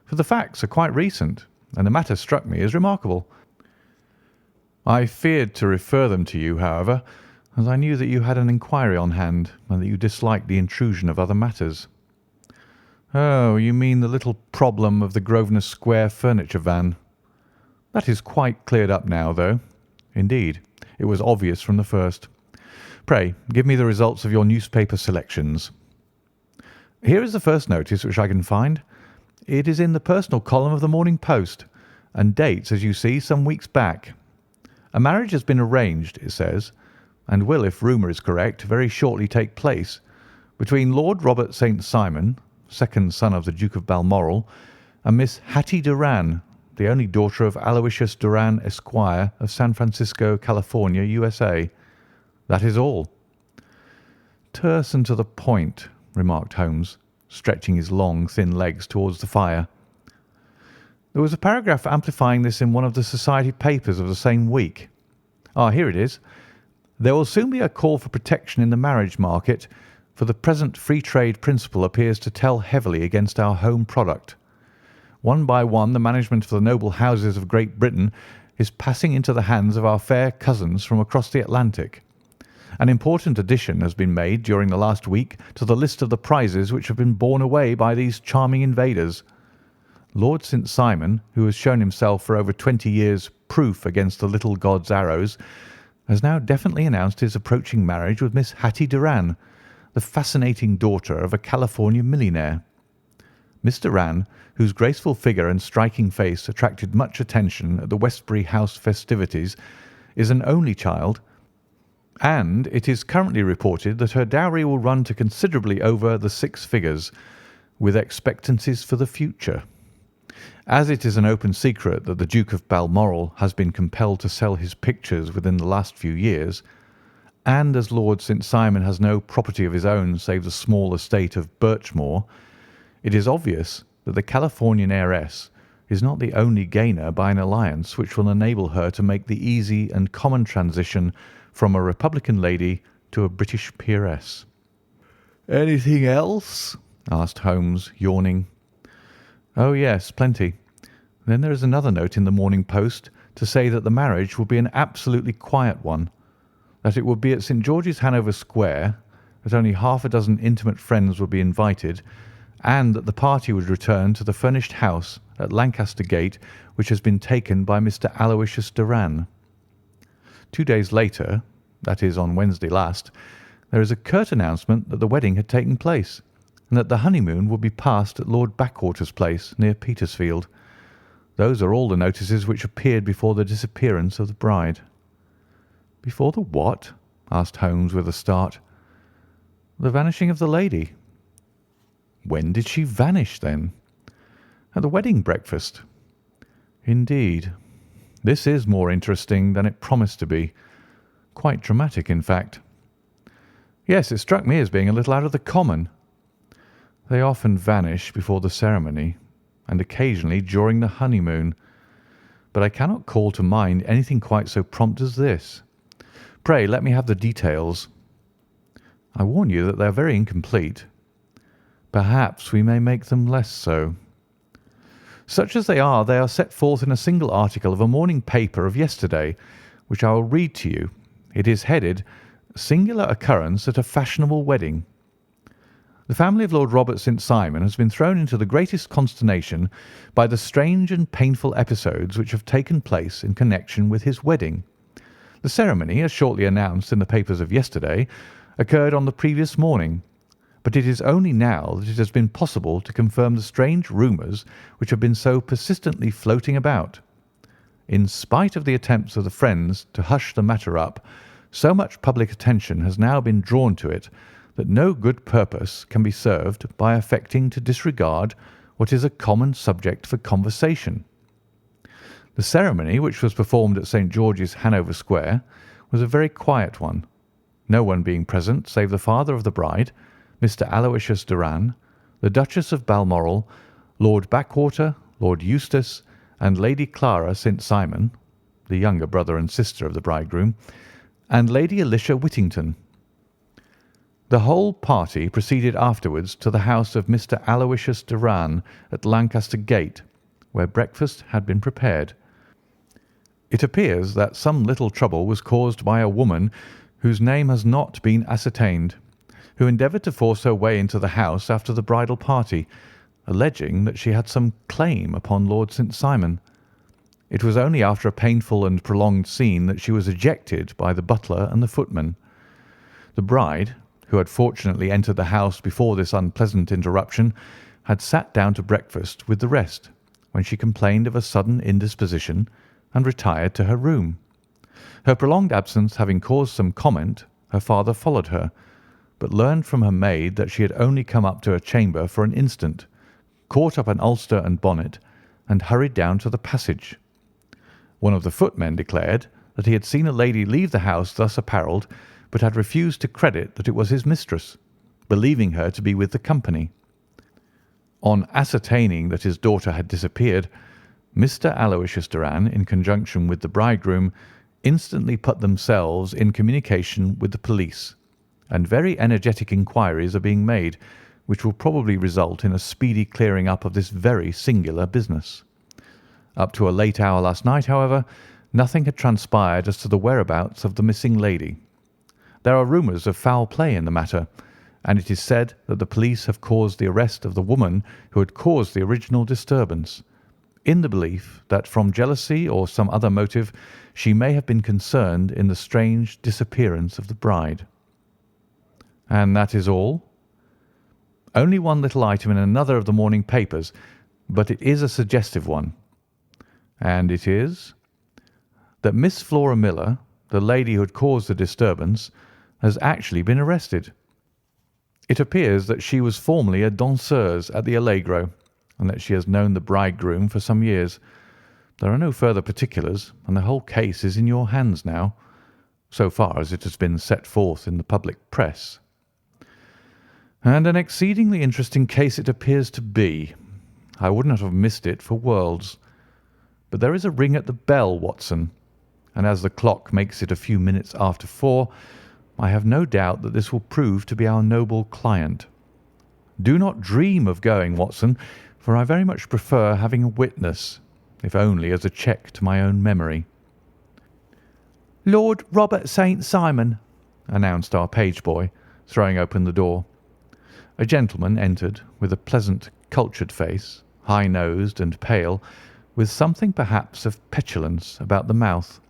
"for the facts are quite recent, and the matter struck me as remarkable. I feared to refer them to you, however, as I knew that you had an inquiry on hand, and that you disliked the intrusion of other matters." "Oh, you mean the little problem of the Grosvenor Square furniture van. That is quite cleared up now, though. Indeed, it was obvious from the first. Pray, give me the results of your newspaper selections." "Here is the first notice which I can find. It is in the personal column of the Morning Post, and dates, as you see, some weeks back. A marriage has been arranged, it says, and will, if rumour is correct, very shortly take place, between Lord Robert St. Simon, second son of the Duke of Balmoral, and Miss Hattie Doran, the only daughter of Aloysius Doran, Esquire, of San Francisco, California, USA. That is all." "Terse and to the point," remarked Holmes, stretching his long, thin legs towards the fire. "There was a paragraph amplifying this in one of the society papers of the same week. Here it is. 'There will soon be a call for protection in the marriage market, for the present free trade principle appears to tell heavily against our home product. One by one the management of the noble houses of Great Britain is passing into the hands of our fair cousins from across the Atlantic. An important addition has been made during the last week to the list of the prizes which have been borne away by these charming invaders. Lord St. Simon, who has shown himself for over 20 years proof against the little god's arrows, has now definitely announced his approaching marriage with Miss Hattie Doran, the fascinating daughter of a California millionaire. Miss Doran, whose graceful figure and striking face attracted much attention at the Westbury House festivities, is an only child, and it is currently reported that her dowry will run to considerably over the 6 figures, with expectancies for the future. As it is an open secret that the Duke of Balmoral has been compelled to sell his pictures within the last few years, and as Lord St. Simon has no property of his own save the small estate of Birchmoor, it is obvious that the Californian heiress is not the only gainer by an alliance which will enable her to make the easy and common transition from a Republican lady to a British peeress." "Anything else?" asked Holmes, yawning. "Oh, yes, plenty. Then there is another note in the Morning Post to say that the marriage will be an absolutely quiet one, that it would be at St. George's, Hanover Square, that only half a dozen intimate friends would be invited, and that the party would return to the furnished house at Lancaster Gate which has been taken by Mr. Aloysius Doran. 2 days later, that is on Wednesday last, there is a curt announcement that the wedding had taken place, and that the honeymoon would be passed at Lord Backwater's place near Petersfield. Those are all the notices which appeared before the disappearance of the bride." "Before the what?" asked Holmes with a start. "The vanishing of the lady." "When did she vanish, then?" "At the wedding breakfast." "Indeed. This is more interesting than it promised to be. Quite dramatic, in fact." "Yes, it struck me as being a little out of the common." "They often vanish before the ceremony, and occasionally during the honeymoon, but I cannot call to mind anything quite so prompt as this. Pray let me have the details." "I warn you that they are very incomplete." "Perhaps we may make them less so." "Such as they are set forth in a single article of a morning paper of yesterday, which I will read to you. It is headed, 'Singular Occurrence at a Fashionable Wedding.' The family of Lord Robert St. Simon has been thrown into the greatest consternation by the strange and painful episodes which have taken place in connection with his wedding. The ceremony, as shortly announced in the papers of yesterday, occurred on the previous morning, but it is only now that it has been possible to confirm the strange rumours which have been so persistently floating about. In spite of the attempts of the friends to hush the matter up, so much public attention has now been drawn to it that no good purpose can be served by affecting to disregard what is a common subject for conversation. The ceremony, which was performed at St. George's, Hanover Square, was a very quiet one, no one being present save the father of the bride, Mr. Aloysius Doran, the Duchess of Balmoral, Lord Backwater, Lord Eustace, and Lady Clara St. Simon, the younger brother and sister of the bridegroom, and Lady Alicia Whittington. The whole party proceeded afterwards to the house of Mr. Aloysius Doran at Lancaster Gate, where breakfast had been prepared. It appears that some little trouble was caused by a woman whose name has not been ascertained, who endeavoured to force her way into the house after the bridal party, alleging that she had some claim upon Lord St. Simon. It was only after a painful and prolonged scene that she was ejected by the butler and the footman. The bride, who had fortunately entered the house before this unpleasant interruption, had sat down to breakfast with the rest, when she complained of a sudden indisposition and retired to her room. Her prolonged absence having caused some comment, her father followed her, but learned from her maid that she had only come up to her chamber for an instant, caught up an ulster and bonnet, and hurried down to the passage. One of the footmen declared that he had seen a lady leave the house thus apparelled, but had refused to credit that it was his mistress, believing her to be with the company. On ascertaining that his daughter had disappeared, Mr. Aloysius Doran, in conjunction with the bridegroom, instantly put themselves in communication with the police, and very energetic inquiries are being made, which will probably result in a speedy clearing up of this very singular business. Up to a late hour last night, however, nothing had transpired as to the whereabouts of the missing lady. There are rumours of foul play in the matter, and it is said that the police have caused the arrest of the woman who had caused the original disturbance, in the belief that from jealousy or some other motive she may have been concerned in the strange disappearance of the bride. And that is all? Only one little item in another of the morning papers, but it is a suggestive one. And it is that Miss Flora Miller, the lady who had caused the disturbance, has actually been arrested. It appears that she was formerly a danseuse at the Allegro, and that she has known the bridegroom for some years. There are no further particulars, and the whole case is in your hands now, so far as it has been set forth in the public press. And an exceedingly interesting case it appears to be. I would not have missed it for worlds. But there is a ring at the bell, Watson, and as the clock makes it a few minutes after 4, I have no doubt that this will prove to be our noble client. Do not dream of going, Watson, for I very much prefer having a witness, if only as a check to my own memory. "Lord Robert St. Simon," announced our page boy, throwing open the door. A gentleman entered with a pleasant, cultured face, high-nosed and pale, with something perhaps of petulance about the mouth,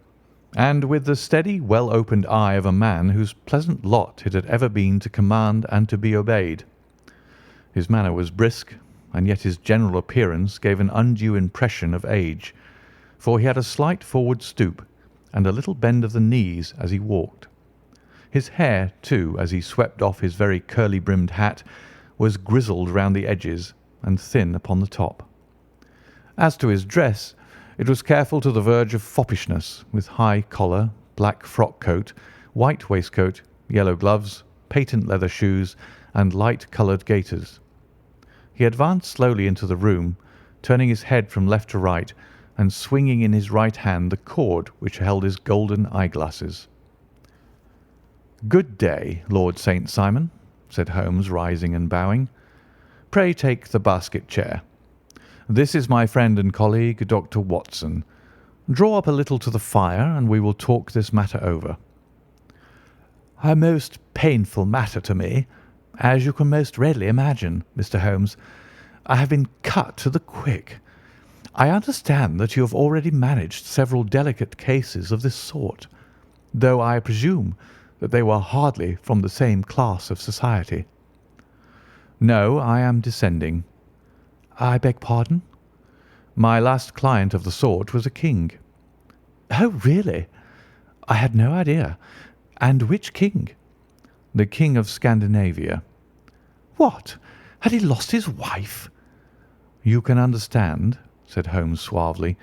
and with the steady, well-opened eye of a man whose pleasant lot it had ever been to command and to be obeyed. His manner was brisk, and yet his general appearance gave an undue impression of age, for he had a slight forward stoop and a little bend of the knees as he walked. His hair, too, as he swept off his very curly-brimmed hat, was grizzled round the edges and thin upon the top. As to his dress, it was careful to the verge of foppishness, with high collar, black frock coat, white waistcoat, yellow gloves, patent leather shoes, and light-coloured gaiters. He advanced slowly into the room, turning his head from left to right, and swinging in his right hand the cord which held his golden eyeglasses. "Good day, Lord St. Simon," said Holmes, rising and bowing. "Pray take the basket chair. This is my friend and colleague, Dr. Watson. Draw up a little to the fire, and we will talk this matter over." "A most painful matter to me, as you can most readily imagine, Mr. Holmes. I have been cut to the quick. I understand that you have already managed several delicate cases of this sort, though I presume that they were hardly from the same class of society." "No, I am descending." "I beg pardon?" "My last client of the sort was a king." "Oh, really? I had no idea. And which king?" "The King of Scandinavia." "What? Had he lost his wife?" "You can understand," said Holmes suavely,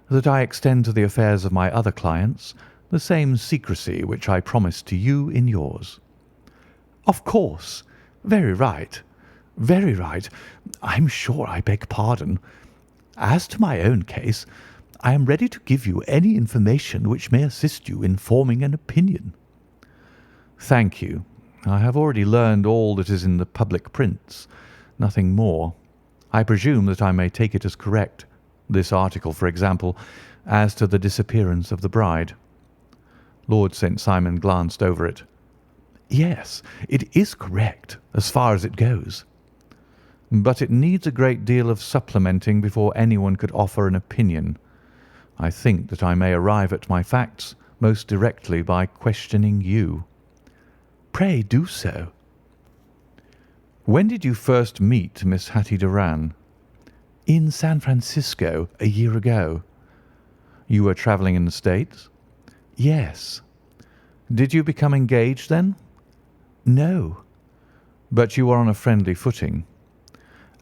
"that I extend to the affairs of my other clients the same secrecy which I promised to you in yours." "Of course. Very right. Very right. I'm sure I beg pardon. As to my own case, I am ready to give you any information which may assist you in forming an opinion." "Thank you. I have already learned all that is in the public prints, nothing more. I presume that I may take it as correct, this article, for example, as to the disappearance of the bride." Lord St. Simon glanced over it. "Yes, it is correct, as far as it goes." "But it needs a great deal of supplementing before anyone could offer an opinion. I think that I may arrive at my facts most directly by questioning you." "Pray do so." "When did you first meet Miss Hattie Doran?" "In San Francisco a year ago." "You were travelling in the States?" Yes. Did you become engaged then? No. But you were on a friendly footing.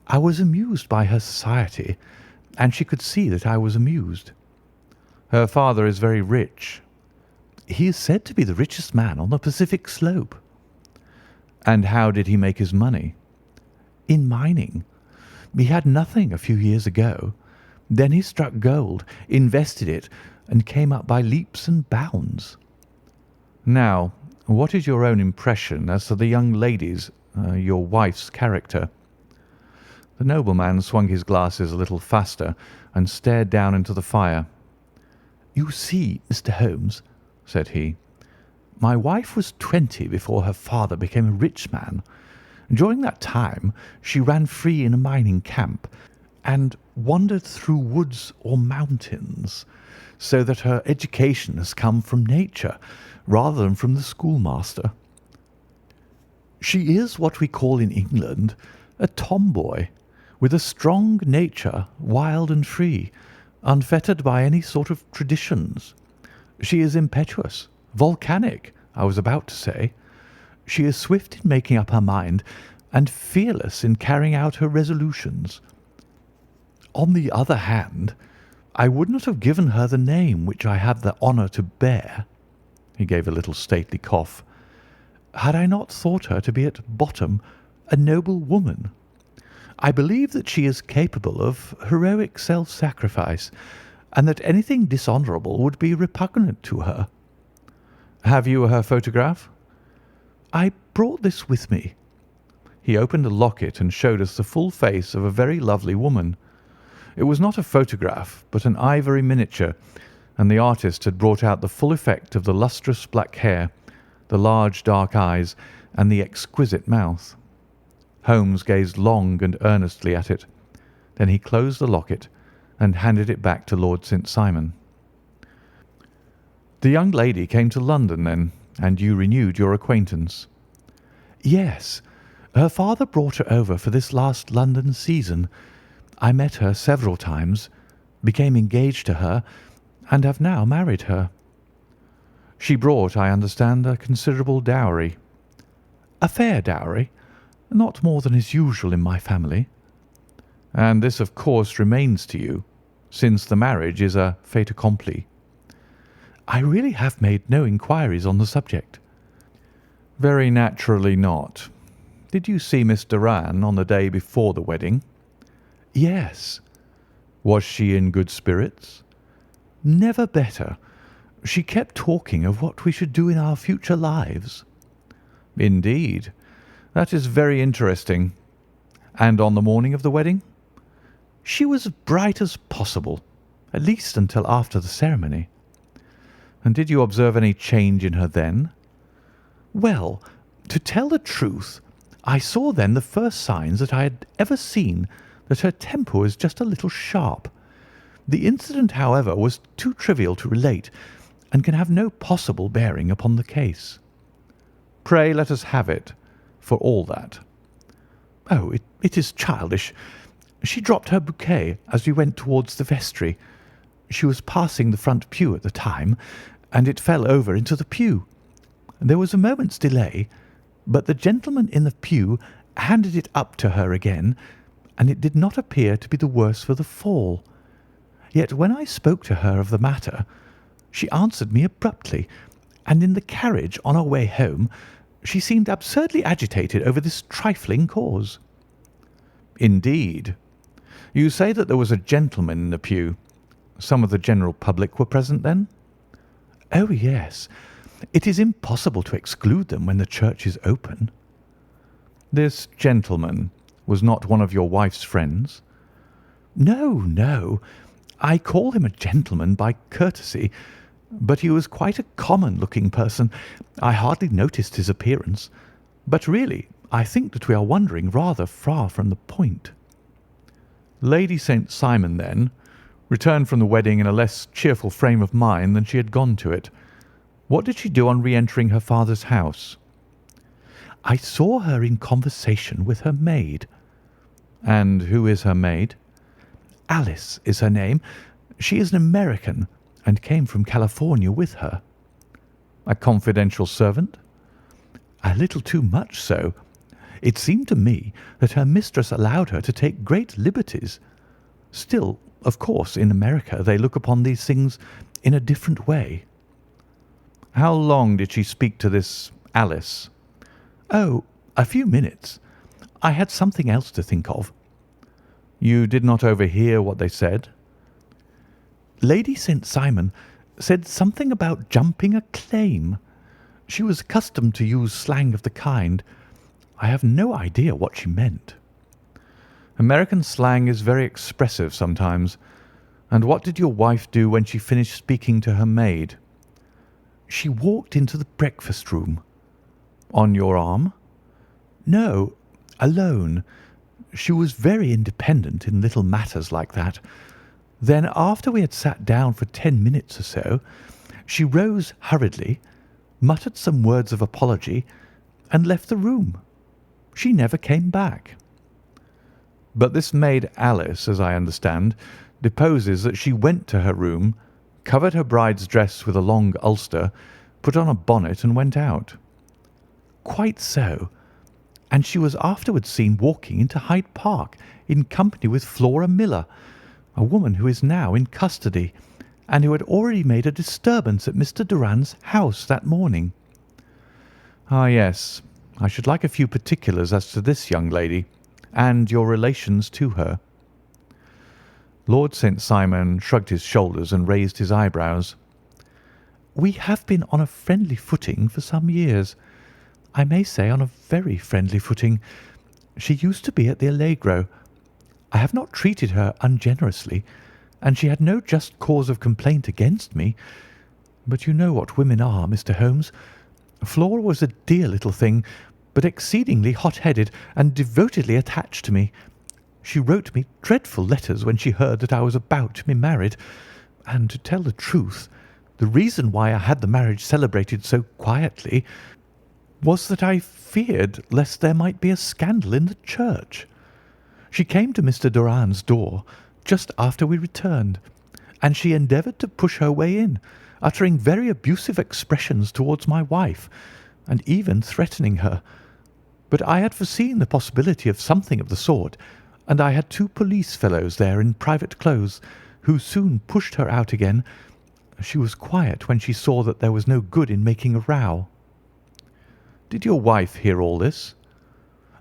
I was amused by her society, and she could see that I was amused. Her father is very rich. He is said to be the richest man on the Pacific slope. And how did he make his money? In mining. He had nothing a few years ago. Then he struck gold, invested it, and came up by leaps and bounds. Now, what is your own impression as to the young lady's, your wife's character? The nobleman swung his glasses a little faster and stared down into the fire. You see, Mr. Holmes, said he, my wife was 20 before her father became a rich man. During that time she ran free in a mining camp and wandered through woods or mountains, so that her education has come from nature rather than from the schoolmaster. She is what we call in England a tomboy, with a strong nature, wild and free, unfettered by any sort of traditions. She is impetuous, volcanic, I was about to say. She is swift in making up her mind, and fearless in carrying out her resolutions. On the other hand, I would not have given her the name which I have the honour to bear, he gave a little stately cough, had I not thought her to be at bottom a noble woman. I believe that she is capable of heroic self-sacrifice, and that anything dishonourable would be repugnant to her. Have you her photograph? I brought this with me. He opened a locket and showed us the full face of a very lovely woman. It was not a photograph, but an ivory miniature, and the artist had brought out the full effect of the lustrous black hair, the large dark eyes, and the exquisite mouth. Holmes gazed long and earnestly at it. Then he closed the locket and handed it back to Lord St. Simon. The young lady came to London then, and you renewed your acquaintance? Yes. Her father brought her over for this last London season. I met her several times, became engaged to her, and have now married her. She brought, I understand, a considerable dowry. A fair dowry, not more than is usual in my family. And this, of course, remains to you, since the marriage is a fait accompli. I really have made no inquiries on the subject. Very naturally not. Did you see Miss Doran on the day before the wedding? Yes. Was she in good spirits? Never better. She kept talking of what we should do in our future lives. Indeed. That is very interesting. And on the morning of the wedding? She was as bright as possible, at least until after the ceremony. And did you observe any change in her then? Well, to tell the truth, I saw then the first signs that I had ever seen that her temper was just a little sharp. The incident, however, was too trivial to relate, and can have no possible bearing upon the case. Pray let us have it, for all that. Oh, it is childish. She dropped her bouquet as we went towards the vestry. She was passing the front pew at the time, and it fell over into the pew. There was a moment's delay, but the gentleman in the pew handed it up to her again, and it did not appear to be the worse for the fall. Yet when I spoke to her of the matter, she answered me abruptly, and in the carriage on our way home she seemed absurdly agitated over this trifling cause. Indeed. You say that there was a gentleman in the pew. Some of the general public were present then? Oh, yes. It is impossible to exclude them when the church is open. This gentleman was not one of your wife's friends? No, no. I call him a gentleman by courtesy, but he was quite a common-looking person. I hardly noticed his appearance. But really, I think that we are wandering rather far from the point. Lady St. Simon, then, returned from the wedding in a less cheerful frame of mind than she had gone to it. What did she do on re-entering her father's house? I saw her in conversation with her maid. And who is her maid? Alice is her name. She is an American, and came from California with her. A confidential servant? A little too much so. It seemed to me that her mistress allowed her to take great liberties. Still, of course, in America they look upon these things in a different way. How long did she speak to this Alice? Oh, a few minutes. I had something else to think of. You did not overhear what they said? Lady St. Simon said something about jumping a claim. She was accustomed to use slang of the kind. I have no idea what she meant. American slang is very expressive sometimes. And what did your wife do when she finished speaking to her maid? She walked into the breakfast room. On your arm? No, alone. She was very independent in little matters like that. Then, after we had sat down for 10 minutes or so, she rose hurriedly, muttered some words of apology, and left the room. She never came back. But this maid Alice, as I understand, deposes that she went to her room, covered her bride's dress with a long ulster, put on a bonnet, and went out. Quite so. And she was afterwards seen walking into Hyde Park in company with Flora Miller, a woman who is now in custody, and who had already made a disturbance at Mr. Doran's house that morning. Ah, yes. I should like a few particulars as to this young lady, and your relations to her. Lord St. Simon shrugged his shoulders and raised his eyebrows. We have been on a friendly footing for some years. I may say on a very friendly footing. She used to be at the Allegro. I have not treated her ungenerously, and she had no just cause of complaint against me. But you know what women are, Mr. Holmes. Flora was a dear little thing, but exceedingly hot-headed and devotedly attached to me. She wrote me dreadful letters when she heard that I was about to be married, and to tell the truth, the reason why I had the marriage celebrated so quietly was that I feared lest there might be a scandal in the church. She came to Mr. Doran's door just after we returned, and she endeavoured to push her way in, uttering very abusive expressions towards my wife, and even threatening her. But I had foreseen the possibility of something of the sort, and I had 2 police fellows there in private clothes, who soon pushed her out again. She was quiet when she saw that there was no good in making a row. Did your wife hear all this?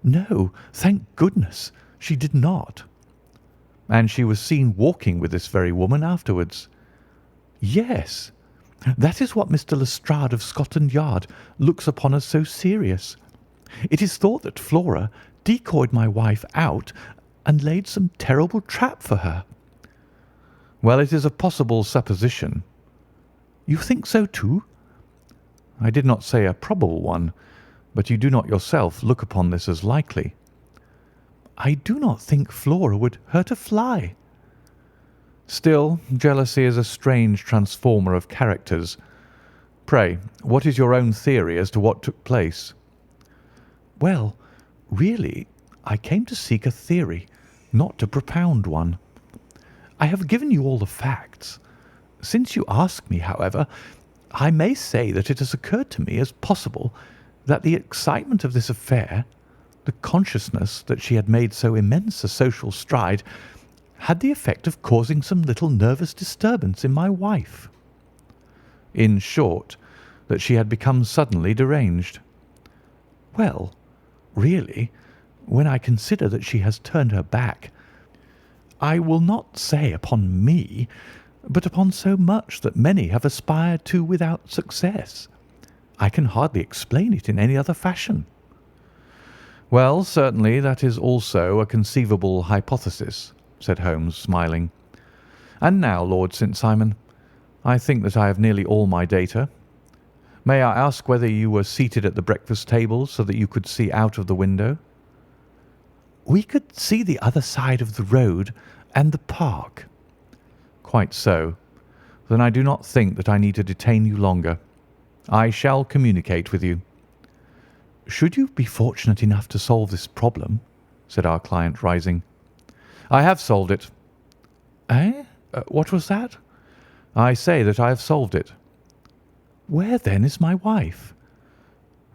No, thank goodness, she did not. And she was seen walking with this very woman afterwards? Yes. That is what Mr. Lestrade of Scotland Yard looks upon as so serious. It is thought that Flora decoyed my wife out and laid some terrible trap for her. Well, it is a possible supposition. You think so too? I did not say a probable one, but you do not yourself look upon this as likely. I do not think Flora would hurt a fly. Still, jealousy is a strange transformer of characters. Pray, what is your own theory as to what took place? Well, really, I came to seek a theory, not to propound one. I have given you all the facts. Since you ask me, however, I may say that it has occurred to me as possible that the excitement of this affair, the consciousness that she had made so immense a social stride, had the effect of causing some little nervous disturbance in my wife. In short, that she had become suddenly deranged. Well, really, when I consider that she has turned her back, I will not say upon me, but upon so much that many have aspired to without success. I can hardly explain it in any other fashion. Well, certainly that is also a conceivable hypothesis, said Holmes, smiling. And now, Lord St. Simon, I think that I have nearly all my data. May I ask whether you were seated at the breakfast table so that you could see out of the window? We could see the other side of the road and the park. Quite so. Then I do not think that I need to detain you longer. I shall communicate with you. Should you be fortunate enough to solve this problem, said our client, rising. I have solved it. Eh? What was that? I say that I have solved it. Where, then, is my wife?"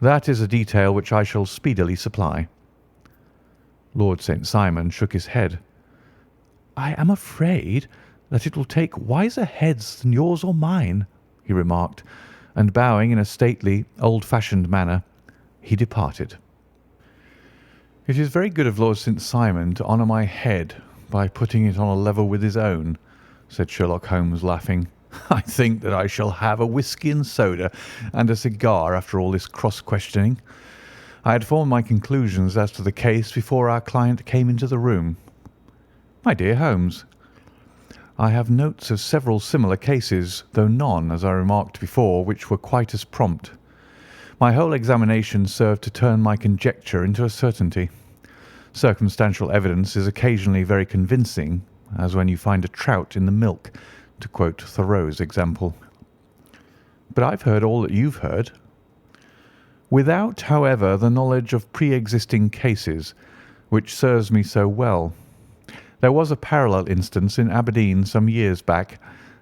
"That is a detail which I shall speedily supply." Lord St. Simon shook his head. "I am afraid that it will take wiser heads than yours or mine," he remarked, and bowing in a stately, old-fashioned manner, he departed. "It is very good of Lord St. Simon to honour my head by putting it on a level with his own," said Sherlock Holmes, laughing. "I think that I shall have a whisky and soda and a cigar after all this cross-questioning. I had formed my conclusions as to the case before our client came into the room. My dear Holmes, I have notes of several similar cases, though none, as I remarked before, which were quite as prompt. My whole examination served to turn my conjecture into a certainty. Circumstantial evidence is occasionally very convincing, as when you find a trout in the milk, to quote Thoreau's example. But I've heard all that you've heard. Without, however, the knowledge of pre-existing cases, which serves me so well. There was a parallel instance in Aberdeen some years back,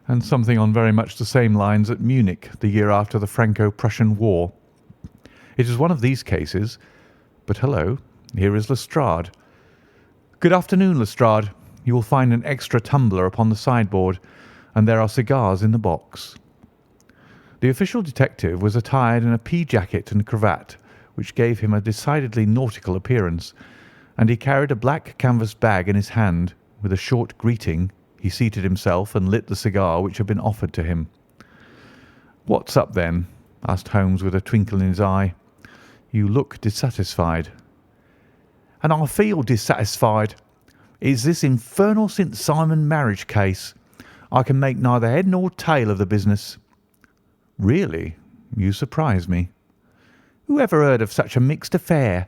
and something on very much the same lines at Munich the year after the Franco-Prussian War. It is one of these cases. But hello, here is Lestrade. Good afternoon, Lestrade. You will find an extra tumbler upon the sideboard, and there are cigars in the box." The official detective was attired in a pea jacket and cravat, which gave him a decidedly nautical appearance, and he carried a black canvas bag in his hand. With a short greeting, he seated himself and lit the cigar which had been offered to him. "What's up, then?" asked Holmes with a twinkle in his eye. "You look dissatisfied." "And I feel dissatisfied. It's this infernal St. Simon marriage case. I can make neither head nor tail of the business." "Really? You surprise me." "Who ever heard of such a mixed affair?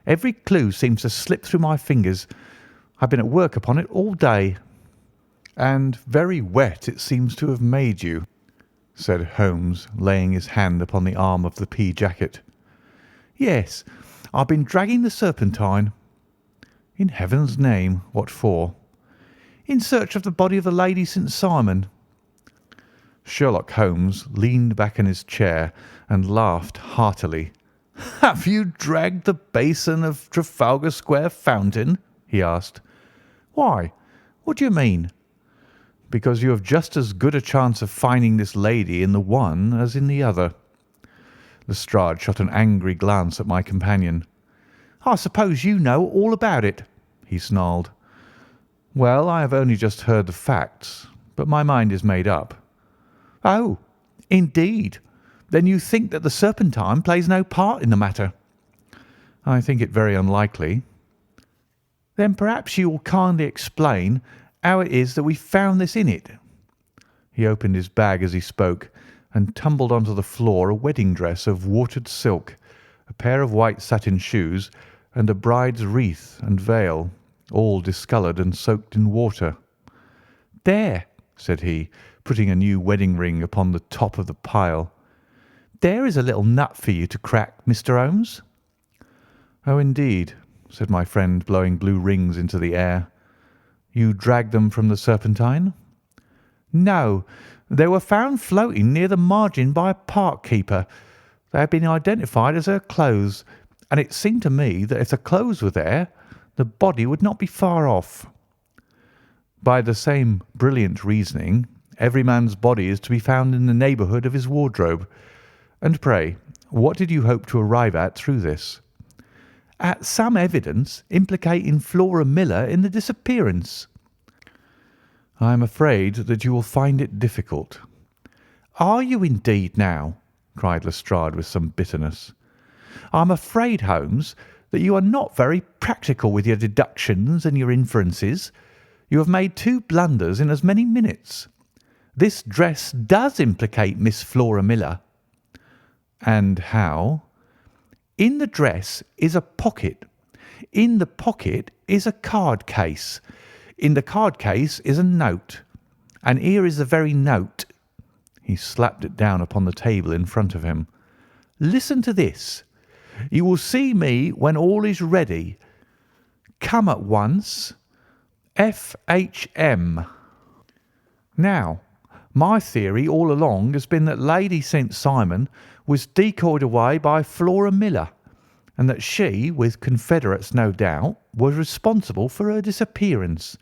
Every clue seems to slip through my fingers. I've been at work upon it all day." "And very wet it seems to have made you," said Holmes, laying his hand upon the arm of the pea jacket. "Yes, I've been dragging the Serpentine." "In heaven's name, what for?" "In search of the body of the Lady St. Simon." Sherlock Holmes leaned back in his chair and laughed heartily. "Have you dragged the basin of Trafalgar Square fountain?" he asked. "Why? What do you mean?" "Because you have just as good a chance of finding this lady in the one as in the other." Lestrade shot an angry glance at my companion. "I suppose you know all about it," he snarled. "Well, I have only just heard the facts, but my mind is made up." "Oh, indeed. Then you think that the Serpentine plays no part in the matter?" "I think it very unlikely." "Then perhaps you will kindly explain how it is that we found this in it." He opened his bag as he spoke, and tumbled onto the floor a wedding dress of watered silk, a pair of white satin shoes, and a bride's wreath and veil, all discoloured and soaked in water. "There," said he, putting a new wedding ring upon the top of the pile. "There is a little nut for you to crack, Mr. Holmes." "Oh, indeed," said my friend, blowing blue rings into the air. "You dragged them from the Serpentine?" "No, they were found floating near the margin by a park keeper. They had been identified as her clothes, and it seemed to me that if the clothes were there, the body would not be far off." "By the same brilliant reasoning, every man's body is to be found in the neighbourhood of his wardrobe. And pray, what did you hope to arrive at through this?" "At some evidence implicating Flora Miller in the disappearance." "I am afraid that you will find it difficult." "Are you indeed now?" cried Lestrade with some bitterness. "I'm afraid, Holmes, that you are not very practical with your deductions and your inferences. You have made two blunders in as many minutes. This dress does implicate Miss Flora Miller." "And how?" "In the dress is a pocket. In the pocket is a card case. In the card case is a note. And here is the very note." He slapped it down upon the table in front of him. "Listen to this. You will see me when all is ready. Come at once. F.H.M." Now, My theory all along has been that Lady St. Simon was decoyed away by Flora Miller, and that she, with confederates no doubt, was responsible for her disappearance.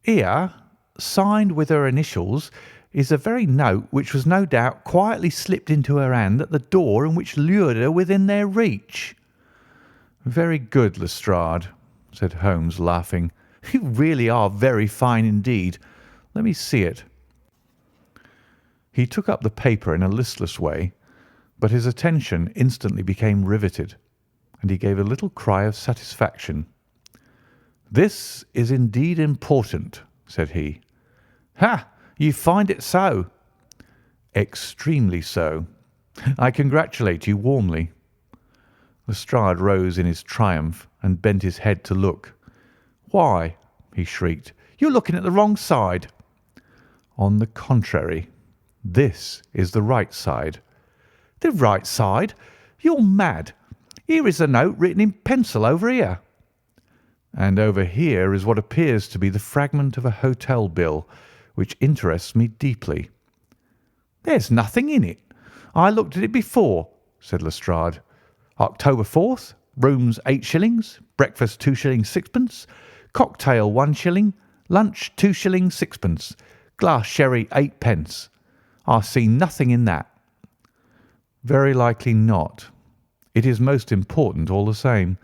Here, signed with her initials, is a very note which was no doubt quietly slipped into her hand at the door and which lured her within their reach." "Very good, Lestrade," said Holmes, laughing. "You really are very fine indeed. Let me see it." He took up the paper in a listless way, but his attention instantly became riveted, and he gave a little cry of satisfaction. "This is indeed important," said he. "Ha! You find it so?" "Extremely so. I congratulate you warmly." Lestrade rose in his triumph and bent his head to look. "Why," he shrieked, "you're looking at the wrong side." "On the contrary, this is the right side." "The right side? You're mad. Here is a note written in pencil over here." "And over here is what appears to be the fragment of a hotel bill, which interests me deeply." "There's nothing in it. I looked at it before," said Lestrade. "October 4th, rooms 8 shillings, breakfast 2 shillings 6pence, cocktail 1 shilling, lunch 2 shillings 6pence, glass sherry 8 pence. I see nothing in that." "Very likely not. It is most important all the same.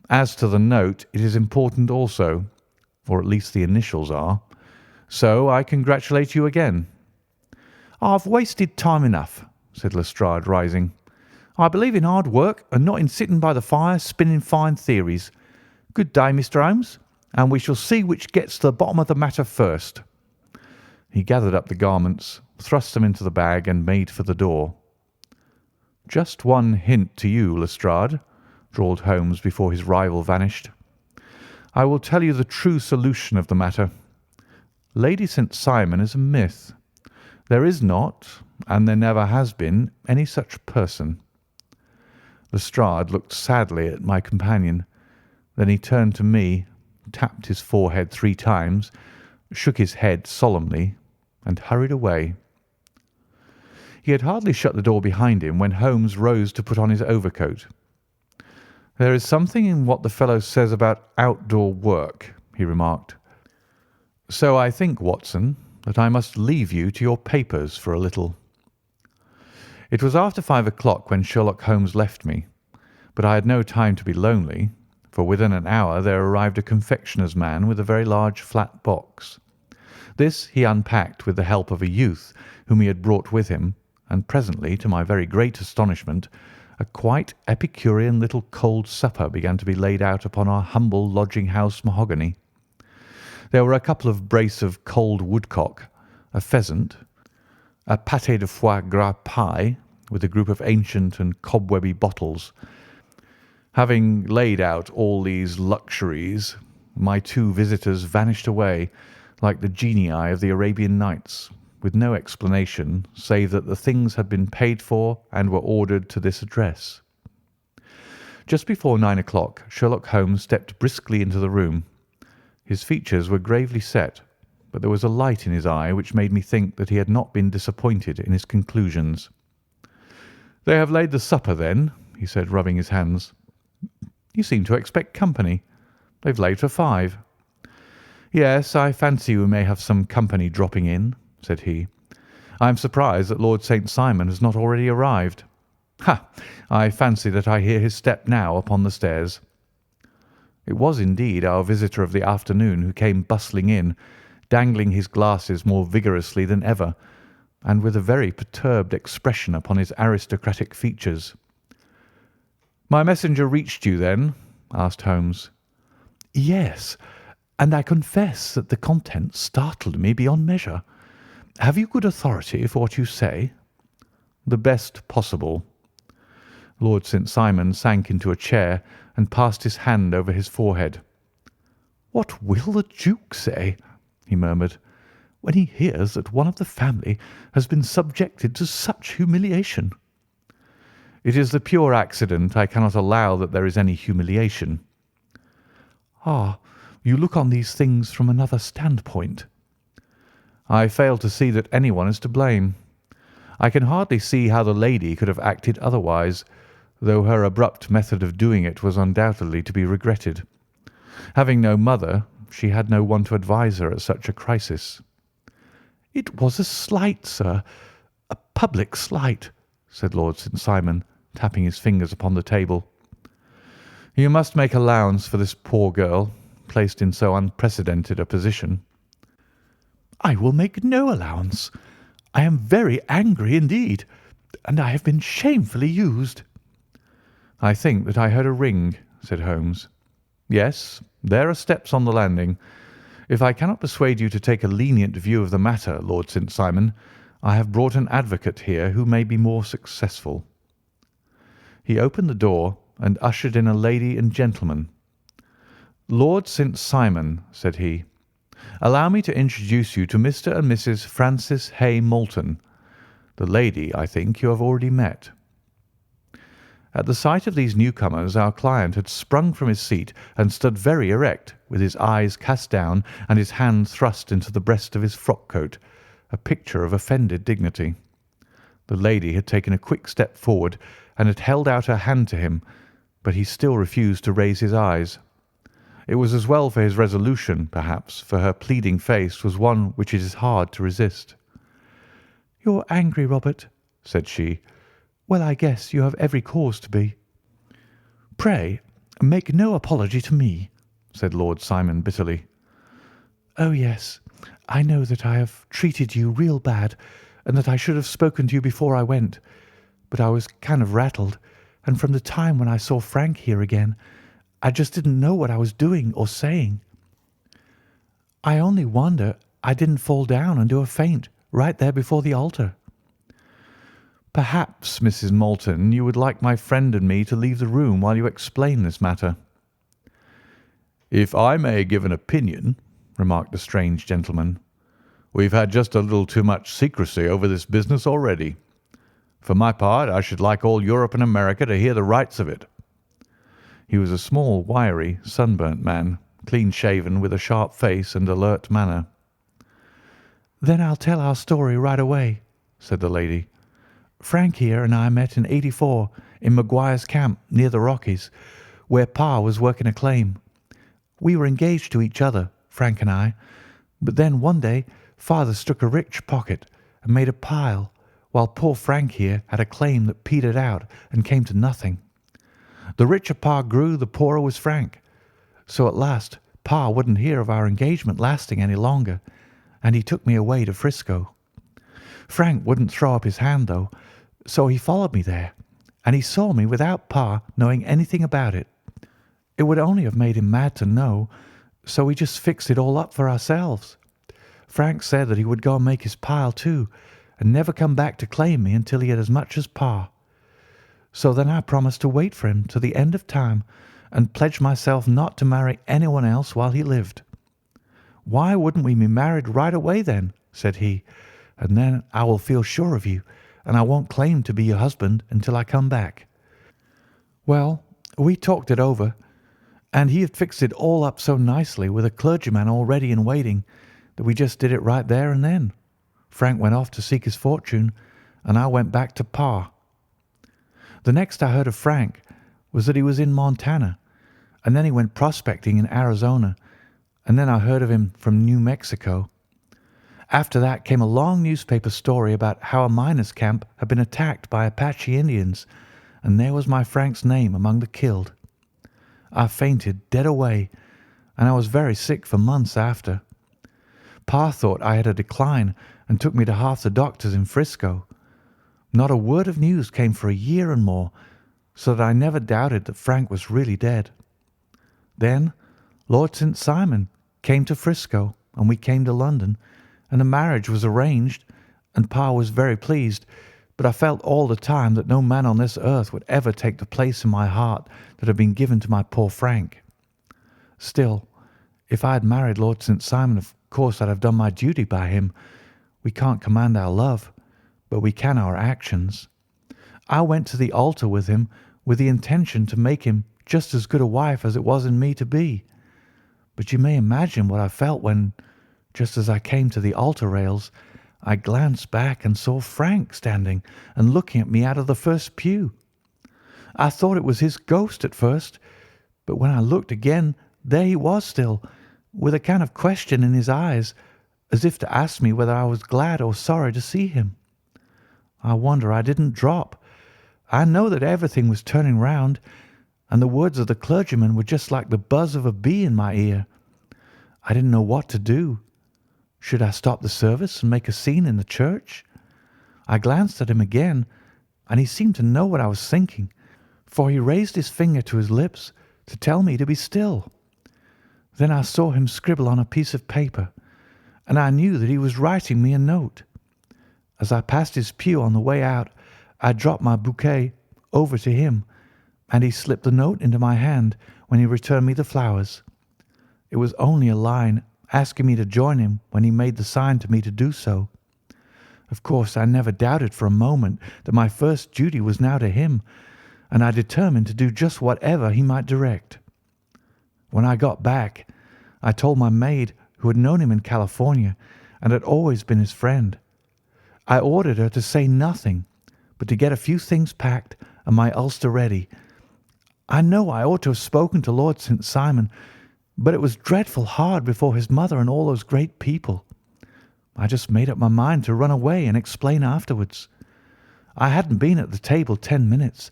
As to the note, it is important also, or at least the initials are. So I congratulate you again." "I've wasted time enough," said Lestrade, rising. "I believe in hard work and not in sitting by the fire spinning fine theories. Good day, Mr. Holmes, and we shall see which gets to the bottom of the matter first." He gathered up the garments, thrust them into the bag, and made for the door. "Just one hint to you, Lestrade," drawled Holmes before his rival vanished. "I will tell you the true solution of the matter. Lady St. Simon is a myth. There is not, and there never has been, any such person." Lestrade looked sadly at my companion. Then he turned to me, tapped his forehead 3 times, shook his head solemnly, and hurried away. He had hardly shut the door behind him when Holmes rose to put on his overcoat. "There is something in what the fellow says about outdoor work," he remarked. "So I think, Watson, that I must leave you to your papers for a little." It was after 5 o'clock when Sherlock Holmes left me, but I had no time to be lonely, for within an hour there arrived a confectioner's man with a very large flat box. This he unpacked with the help of a youth whom he had brought with him, and presently, to my very great astonishment, a quite Epicurean little cold supper began to be laid out upon our humble lodging-house mahogany. There were a couple of brace of cold woodcock, a pheasant, a pâté de foie gras pie, with a group of ancient and cobwebby bottles. Having laid out all these luxuries, my 2 visitors vanished away like the genii of the Arabian Nights, with no explanation save that the things had been paid for and were ordered to this address. Just before 9 o'clock, Sherlock Holmes stepped briskly into the room. His features were gravely set, but there was a light in his eye which made me think that he had not been disappointed in his conclusions. "They have laid the supper, then?" he said, rubbing his hands. "You seem to expect company. They've laid for 5. "Yes, I fancy we may have some company dropping in," said he. "I am surprised that Lord St. Simon has not already arrived. Ha! I fancy that I hear his step now upon the stairs." It was indeed our visitor of the afternoon who came bustling in, dangling his glasses more vigorously than ever, and with a very perturbed expression upon his aristocratic features. "My messenger reached you, then?" asked Holmes. "Yes, and I confess that the contents startled me beyond measure. Have you good authority for what you say?" "The best possible." Lord St. Simon sank into a chair and passed his hand over his forehead. "What will the Duke say," he murmured, "when he hears that one of the family has been subjected to such humiliation?" "It is the pure accident. I cannot allow that there is any humiliation." "Ah, you look on these things from another standpoint." I fail to see that anyone is to blame. I can hardly see how the lady could have acted otherwise, though her abrupt method of doing it was undoubtedly to be regretted. Having no mother, she had no one to advise her at such a crisis. "It was a slight, sir, a public slight," said Lord St. Simon, tapping his fingers upon the table. "You must make allowance for this poor girl, placed in so unprecedented a position." "I will make no allowance. I am very angry indeed, and I have been shamefully used." "I think that I heard a ring," said Holmes. "Yes, there are steps on the landing. If I cannot persuade you to take a lenient view of the matter, Lord St. Simon, I have brought an advocate here who may be more successful." He opened the door and ushered in a lady and gentleman. "Lord St. Simon," said he, "allow me to introduce you to Mr. and Mrs. Francis Hay Moulton. The lady, I think, you have already met." At the sight of these newcomers our client had sprung from his seat and stood very erect, with his eyes cast down and his hand thrust into the breast of his frock-coat, a picture of offended dignity. The lady had taken a quick step forward and had held out her hand to him, but he still refused to raise his eyes. It was as well for his resolution, perhaps, for her pleading face was one which it is hard to resist. "You're angry, Robert," said she. "Well, I guess you have every cause to be." "Pray make no apology to me," said Lord Simon bitterly. "Oh, yes, I know that I have treated you real bad, and that I should have spoken to you before I went, but I was kind of rattled, and from the time when I saw Frank here again, I just didn't know what I was doing or saying. I only wonder I didn't fall down and do a faint right there before the altar." "Perhaps, Mrs. Moulton, you would like my friend and me to leave the room while you explain this matter." "If I may give an opinion," remarked the strange gentleman, "we've had just a little too much secrecy over this business already. For my part, I should like all Europe and America to hear the rights of it." He was a small, wiry, sunburnt man, clean-shaven, with a sharp face and alert manner. "Then I'll tell our story right away," said the lady. "Frank here and I met in '84 in Maguire's camp near the Rockies, where Pa was working a claim. We were engaged to each other, Frank and I, but then one day Father struck a rich pocket and made a pile, while poor Frank here had a claim that petered out and came to nothing. The richer Pa grew, the poorer was Frank. So at last Pa wouldn't hear of our engagement lasting any longer, and he took me away to Frisco. Frank wouldn't throw up his hand, though, so he followed me there, and he saw me without Pa knowing anything about it. It would only have made him mad to know, so we just fixed it all up for ourselves. Frank said that he would go and make his pile too, and never come back to claim me until he had as much as Pa. So then I promised to wait for him to the end of time and pledged myself not to marry anyone else while he lived. 'Why wouldn't we be married right away then?' said he, 'and then I will feel sure of you, and I won't claim to be your husband until I come back.' Well, we talked it over, and he had fixed it all up so nicely with a clergyman all ready and waiting that we just did it right there and then. Frank went off to seek his fortune, and I went back to Pa. The next I heard of Frank was that he was in Montana, and then he went prospecting in Arizona, and then I heard of him from New Mexico. After that came a long newspaper story about how a miners' camp had been attacked by Apache Indians, and there was my Frank's name among the killed. I fainted dead away, and I was very sick for months after. Pa thought I had a decline and took me to half the doctors in Frisco. Not a word of news came for a year and more, so that I never doubted that Frank was really dead. Then Lord St. Simon came to Frisco, and we came to London, and the marriage was arranged, and Pa was very pleased, but I felt all the time that no man on this earth would ever take the place in my heart that had been given to my poor Frank. Still, if I had married Lord St. Simon, of course I'd have done my duty by him. We can't command our love, but we can our actions. I went to the altar with him with the intention to make him just as good a wife as it was in me to be. But you may imagine what I felt when, Just as I came to the altar rails, I glanced back and saw Frank standing and looking at me out of the first pew. I thought it was his ghost at first, but when I looked again, there he was still, with a kind of question in his eyes, as if to ask me whether I was glad or sorry to see him. I wonder I didn't drop. I know that everything was turning round, and the words of the clergyman were just like the buzz of a bee in my ear. I didn't know what to do. Should I stop the service and make a scene in the church? I glanced at him again, and he seemed to know what I was thinking, for he raised his finger to his lips to tell me to be still. Then I saw him scribble on a piece of paper, and I knew that he was writing me a note. As I passed his pew on the way out, I dropped my bouquet over to him, and he slipped the note into my hand when he returned me the flowers. It was only a line asking me to join him when he made the sign to me to do so. Of course, I never doubted for a moment that my first duty was now to him, and I determined to do just whatever he might direct. When I got back, I told my maid, who had known him in California and had always been his friend. I ordered her to say nothing, but to get a few things packed and my ulster ready. I know I ought to have spoken to Lord St. Simon, but it was dreadful hard before his mother and all those great people. I just made up my mind to run away and explain afterwards. I hadn't been at the table 10 minutes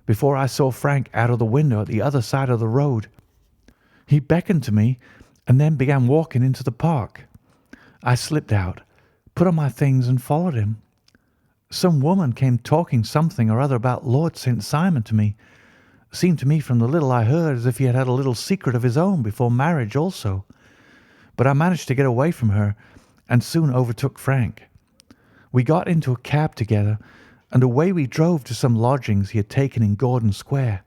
before I saw Frank out of the window at the other side of the road. He beckoned to me and then began walking into the park. I slipped out, put on my things and followed him. Some woman came talking something or other about Lord St. Simon to me. Seemed to me from the little I heard as if he had had a little secret of his own before marriage also. But I managed to get away from her and soon overtook Frank. We got into a cab together and away we drove to some lodgings he had taken in Gordon Square.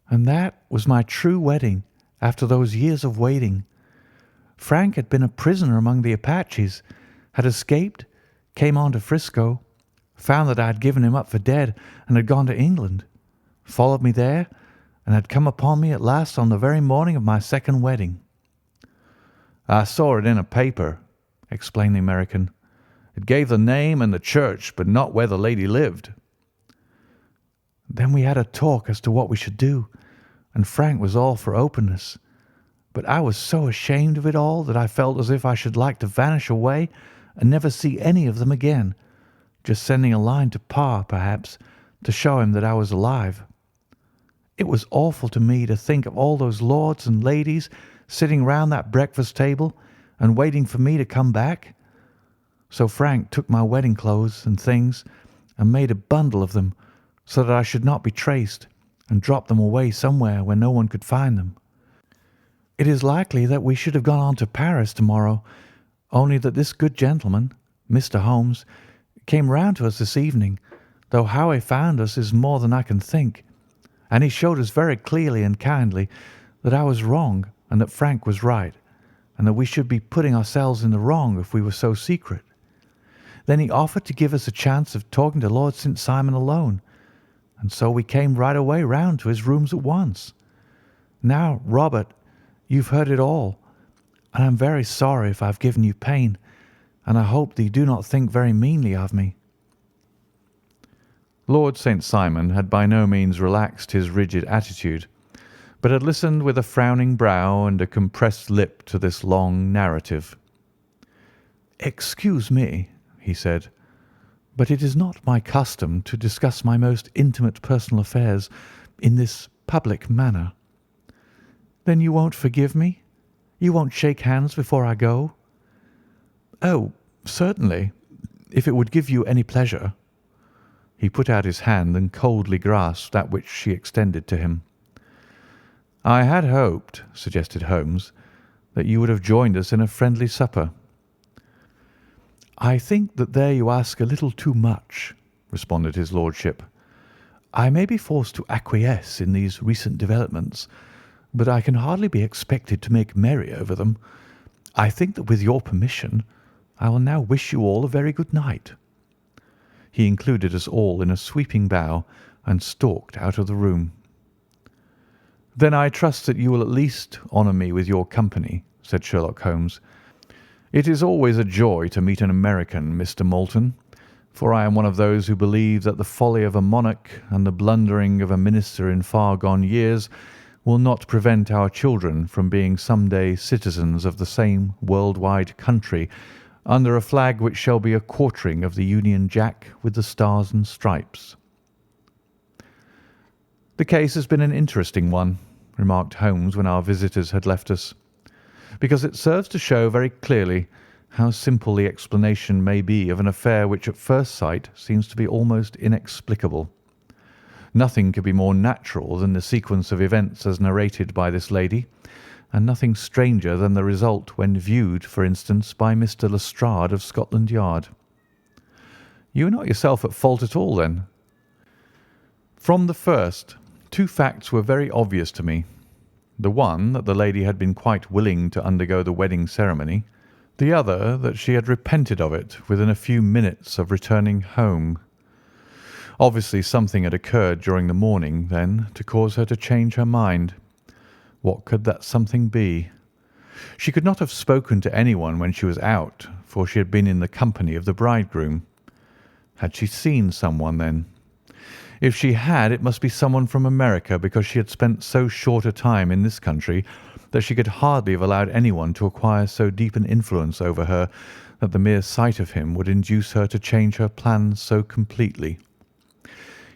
And that was my true wedding after those years of waiting. Frank had been a prisoner among the Apaches, had escaped, came on to Frisco, found that I had given him up for dead and had gone to England, followed me there, and had come upon me at last on the very morning of my second wedding. "I saw it in a paper," explained the American. "It gave the name and the church, but not where the lady lived." Then we had a talk as to what we should do, and Frank was all for openness. But I was so ashamed of it all that I felt as if I should like to vanish away and never see any of them again, just sending a line to Pa, perhaps, to show him that I was alive. It was awful to me to think of all those lords and ladies sitting round that breakfast table and waiting for me to come back. So Frank took my wedding clothes and things and made a bundle of them so that I should not be traced, and dropped them away somewhere where no one could find them. It is likely that we should have gone on to Paris tomorrow, only that this good gentleman, Mr. Holmes, came round to us this evening, though how he found us is more than I can think, and he showed us very clearly and kindly that I was wrong and that Frank was right, and that we should be putting ourselves in the wrong if we were so secret. Then he offered to give us a chance of talking to Lord St. Simon alone, and so we came right away round to his rooms at once. Now, Robert, you've heard it all, and I'm very sorry if I've given you pain, and I hope that you do not think very meanly of me." Lord St. Simon had by no means relaxed his rigid attitude, but had listened with a frowning brow and a compressed lip to this long narrative. "Excuse me," he said, "but it is not my custom to discuss my most intimate personal affairs in this public manner." "Then you won't forgive me? You won't shake hands before I go?" "Oh, certainly, if it would give you any pleasure." He put out his hand and coldly grasped that which she extended to him. "I had hoped," suggested Holmes, "that you would have joined us in a friendly supper." "I think that there you ask a little too much," responded his lordship. "I may be forced to acquiesce in these recent developments, but I can hardly be expected to make merry over them. I think that with your permission, I will now wish you all a very good night." He included us all in a sweeping bow and stalked out of the room. "Then I trust that you will at least honour me with your company," said Sherlock Holmes. It is always a joy to meet an American, Mr. Moulton, for I am one of those who believe that the folly of a monarch and the blundering of a minister in far gone years will not prevent our children from being some day citizens of the same world-wide country under a flag which shall be a quartering of the Union Jack with the stars and stripes. "The case has been an interesting one," remarked Holmes when our visitors had left us, "because it serves to show very clearly how simple the explanation may be of an affair which at first sight seems to be almost inexplicable. Nothing could be more natural than the sequence of events as narrated by this lady, and nothing stranger than the result when viewed, for instance, by Mr. Lestrade of Scotland Yard." "You are not yourself at fault at all, then?" "From the first, two facts were very obvious to me. The one, that the lady had been quite willing to undergo the wedding ceremony. The other, that she had repented of it within a few minutes of returning home. Obviously something had occurred during the morning, then, to cause her to change her mind. What could that something be? She could not have spoken to anyone when she was out, for she had been in the company of the bridegroom. Had she seen someone, then? If she had, it must be someone from America, because she had spent so short a time in this country that she could hardly have allowed anyone to acquire so deep an influence over her that the mere sight of him would induce her to change her plans so completely.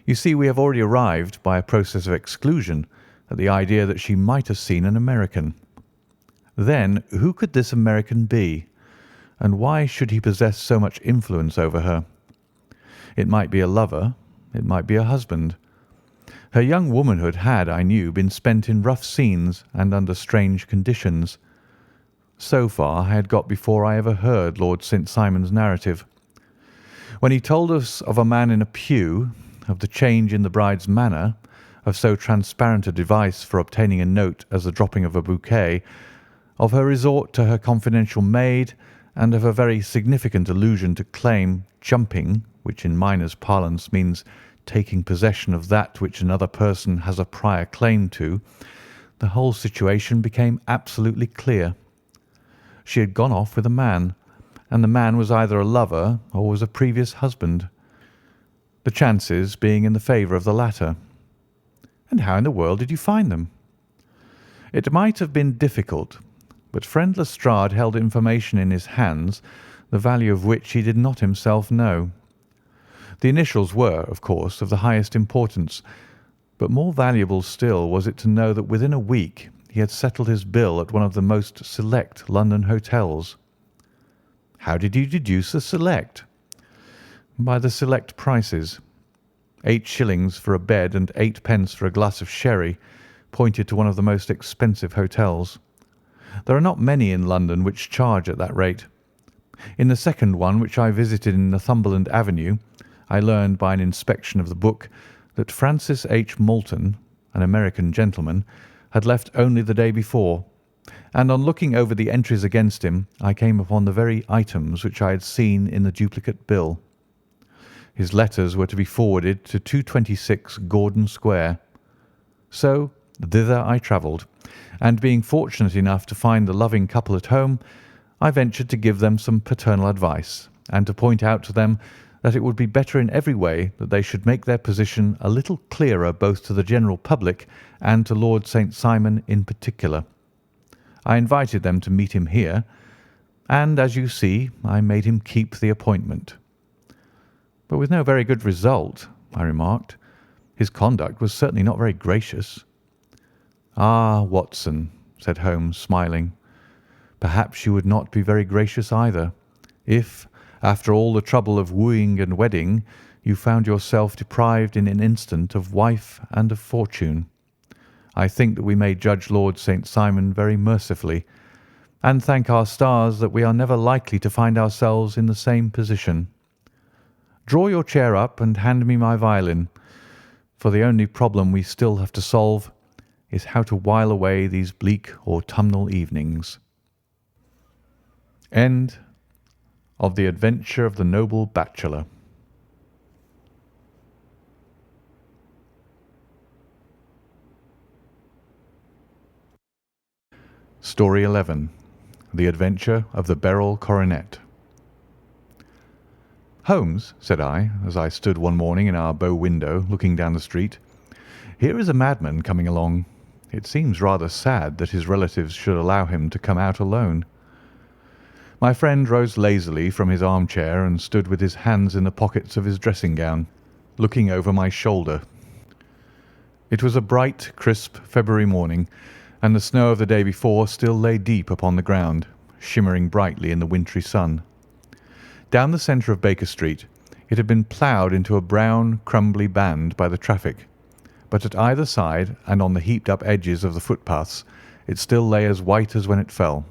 You see, we have already arrived, by a process of exclusion, at the idea that she might have seen an American. Then, who could this American be, and why should he possess so much influence over her? It might be a lover, it might be a husband. Her young womanhood had, I knew, been spent in rough scenes and under strange conditions. So far I had got before I ever heard Lord St. Simon's narrative. When he told us of a man in a pew, of the change in the bride's manner, of so transparent a device for obtaining a note as the dropping of a bouquet, of her resort to her confidential maid, and of a very significant allusion to claim jumping, which in miners' parlance means taking possession of that which another person has a prior claim to, the whole situation became absolutely clear. She had gone off with a man, and the man was either a lover or was a previous husband, the chances being in the favour of the latter. And how in the world did you find them? It might have been difficult, but friend Lestrade held information in his hands, the value of which he did not himself know. The initials were, of course, of the highest importance, but more valuable still was it to know that within a week he had settled his bill at one of the most select London hotels. How did you deduce the select? By the select prices. 8 shillings for a bed and 8 pence for a glass of sherry pointed to one of the most expensive hotels. There are not many in London which charge at that rate. In the second one, which I visited in Northumberland Avenue, I learned by an inspection of the book that Francis H. Moulton, an American gentleman, had left only the day before, and on looking over the entries against him, I came upon the very items which I had seen in the duplicate bill. His letters were to be forwarded to 226 Gordon Square. So thither I travelled, and being fortunate enough to find the loving couple at home, I ventured to give them some paternal advice, and to point out to them that it would be better in every way that they should make their position a little clearer both to the general public and to Lord St. Simon in particular. I invited them to meet him here, and, as you see, I made him keep the appointment. But with no very good result, I remarked. His conduct was certainly not very gracious. "Ah, Watson," said Holmes, smiling, "perhaps you would not be very gracious either, if, after all the trouble of wooing and wedding, you found yourself deprived in an instant of wife and of fortune. I think that we may judge Lord St. Simon very mercifully, and thank our stars that we are never likely to find ourselves in the same position. Draw your chair up and hand me my violin, for the only problem we still have to solve is how to while away these bleak autumnal evenings." End of The Adventure of the Noble Bachelor. Story 11. The Adventure of the Beryl Coronet. "Holmes," said I, as I stood one morning in our bow window looking down the street, "here is a madman coming along. It seems rather sad that his relatives should allow him to come out alone." My friend rose lazily from his armchair and stood with his hands in the pockets of his dressing gown, looking over my shoulder. It was a bright, crisp February morning, and the snow of the day before still lay deep upon the ground, shimmering brightly in the wintry sun. Down the centre of Baker Street it had been ploughed into a brown, crumbly band by the traffic, but at either side and on the heaped-up edges of the footpaths it still lay as white as when it fell.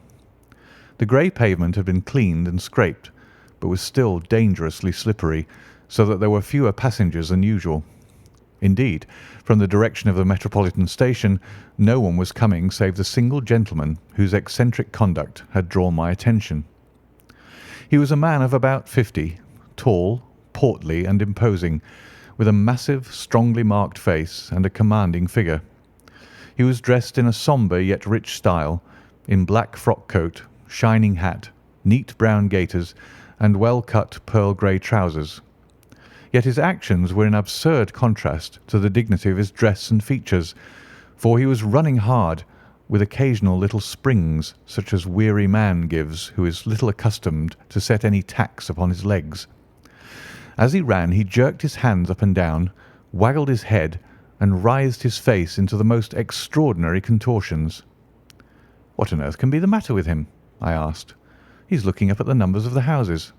The grey pavement had been cleaned and scraped, but was still dangerously slippery, so that there were fewer passengers than usual. Indeed, from the direction of the Metropolitan Station, no one was coming save the single gentleman whose eccentric conduct had drawn my attention. He was a man of about 50, tall, portly, and imposing, with a massive, strongly marked face and a commanding figure. He was dressed in a sombre yet rich style, in black frock coat, shining hat, neat brown gaiters, and well-cut pearl-grey trousers. Yet his actions were in absurd contrast to the dignity of his dress and features, for he was running hard, with occasional little springs, such as weary man gives who is little accustomed to set any tax upon his legs. As he ran he jerked his hands up and down, waggled his head, and writhed his face into the most extraordinary contortions. "What on earth can be the matter with him?" I asked. "He's looking up at the numbers of the houses."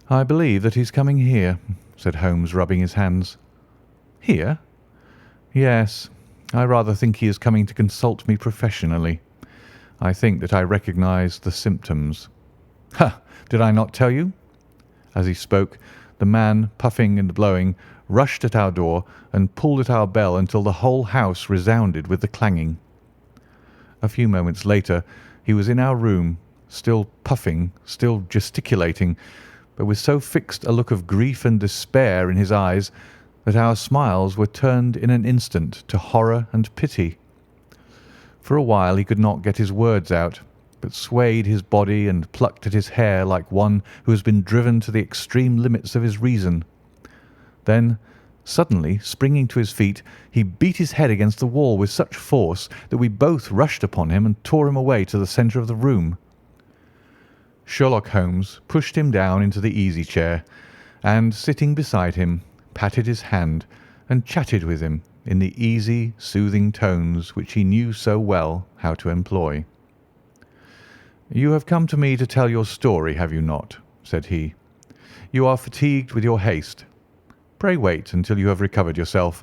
"I believe that he's coming here," said Holmes, rubbing his hands. "Here?" "Yes. I rather think he is coming to consult me professionally. I think that I recognise the symptoms." "Ha! Did I not tell you?" As he spoke, the man, puffing and blowing, rushed at our door and pulled at our bell until the whole house resounded with the clanging. A few moments later he was in our room, still puffing, still gesticulating, but with so fixed a look of grief and despair in his eyes that our smiles were turned in an instant to horror and pity. For a while he could not get his words out, but swayed his body and plucked at his hair like one who has been driven to the extreme limits of his reason. Then, suddenly springing to his feet, he beat his head against the wall with such force that we both rushed upon him and tore him away to the centre of the room. Sherlock Holmes pushed him down into the easy-chair, and, sitting beside him, patted his hand and chatted with him in the easy, soothing tones which he knew so well how to employ. "You have come to me to tell your story, have you not?" said he. "You are fatigued with your haste. Pray wait until you have recovered yourself,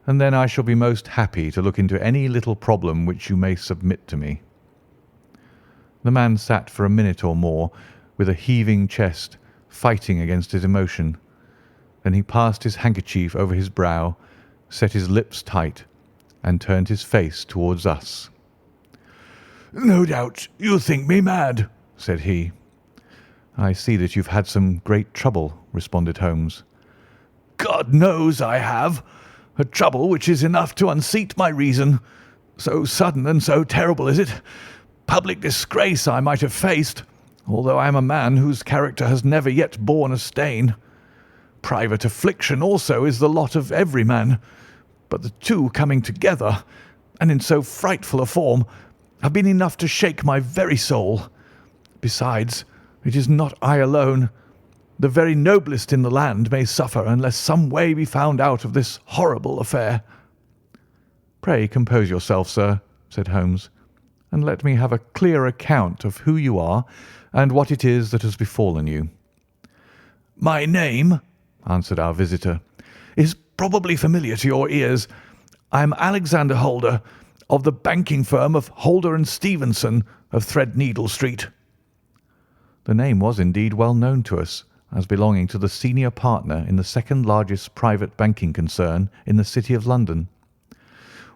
and then I shall be most happy to look into any little problem which you may submit to me." The man sat for a minute or more with a heaving chest, fighting against his emotion. Then he passed his handkerchief over his brow, set his lips tight, and turned his face towards us. "No doubt you think me mad," said he. "I see that you've had some great trouble," responded Holmes. "God knows I have. A trouble which is enough to unseat my reason. So sudden and so terrible is it. Public disgrace I might have faced, although I am a man whose character has never yet borne a stain. Private affliction also is the lot of every man, but the two coming together, and in so frightful a form, have been enough to shake my very soul. Besides, it is not I alone. The very noblest in the land may suffer unless some way be found out of this horrible affair." "Pray compose yourself, sir," said Holmes, "and let me have a clear account of who you are and what it is that has befallen you." "My name," answered our visitor, "is probably familiar to your ears. I am Alexander Holder, of the banking firm of Holder and Stevenson, of Threadneedle Street." The name was indeed well known to us, as belonging to the senior partner in the second largest private banking concern in the City of London.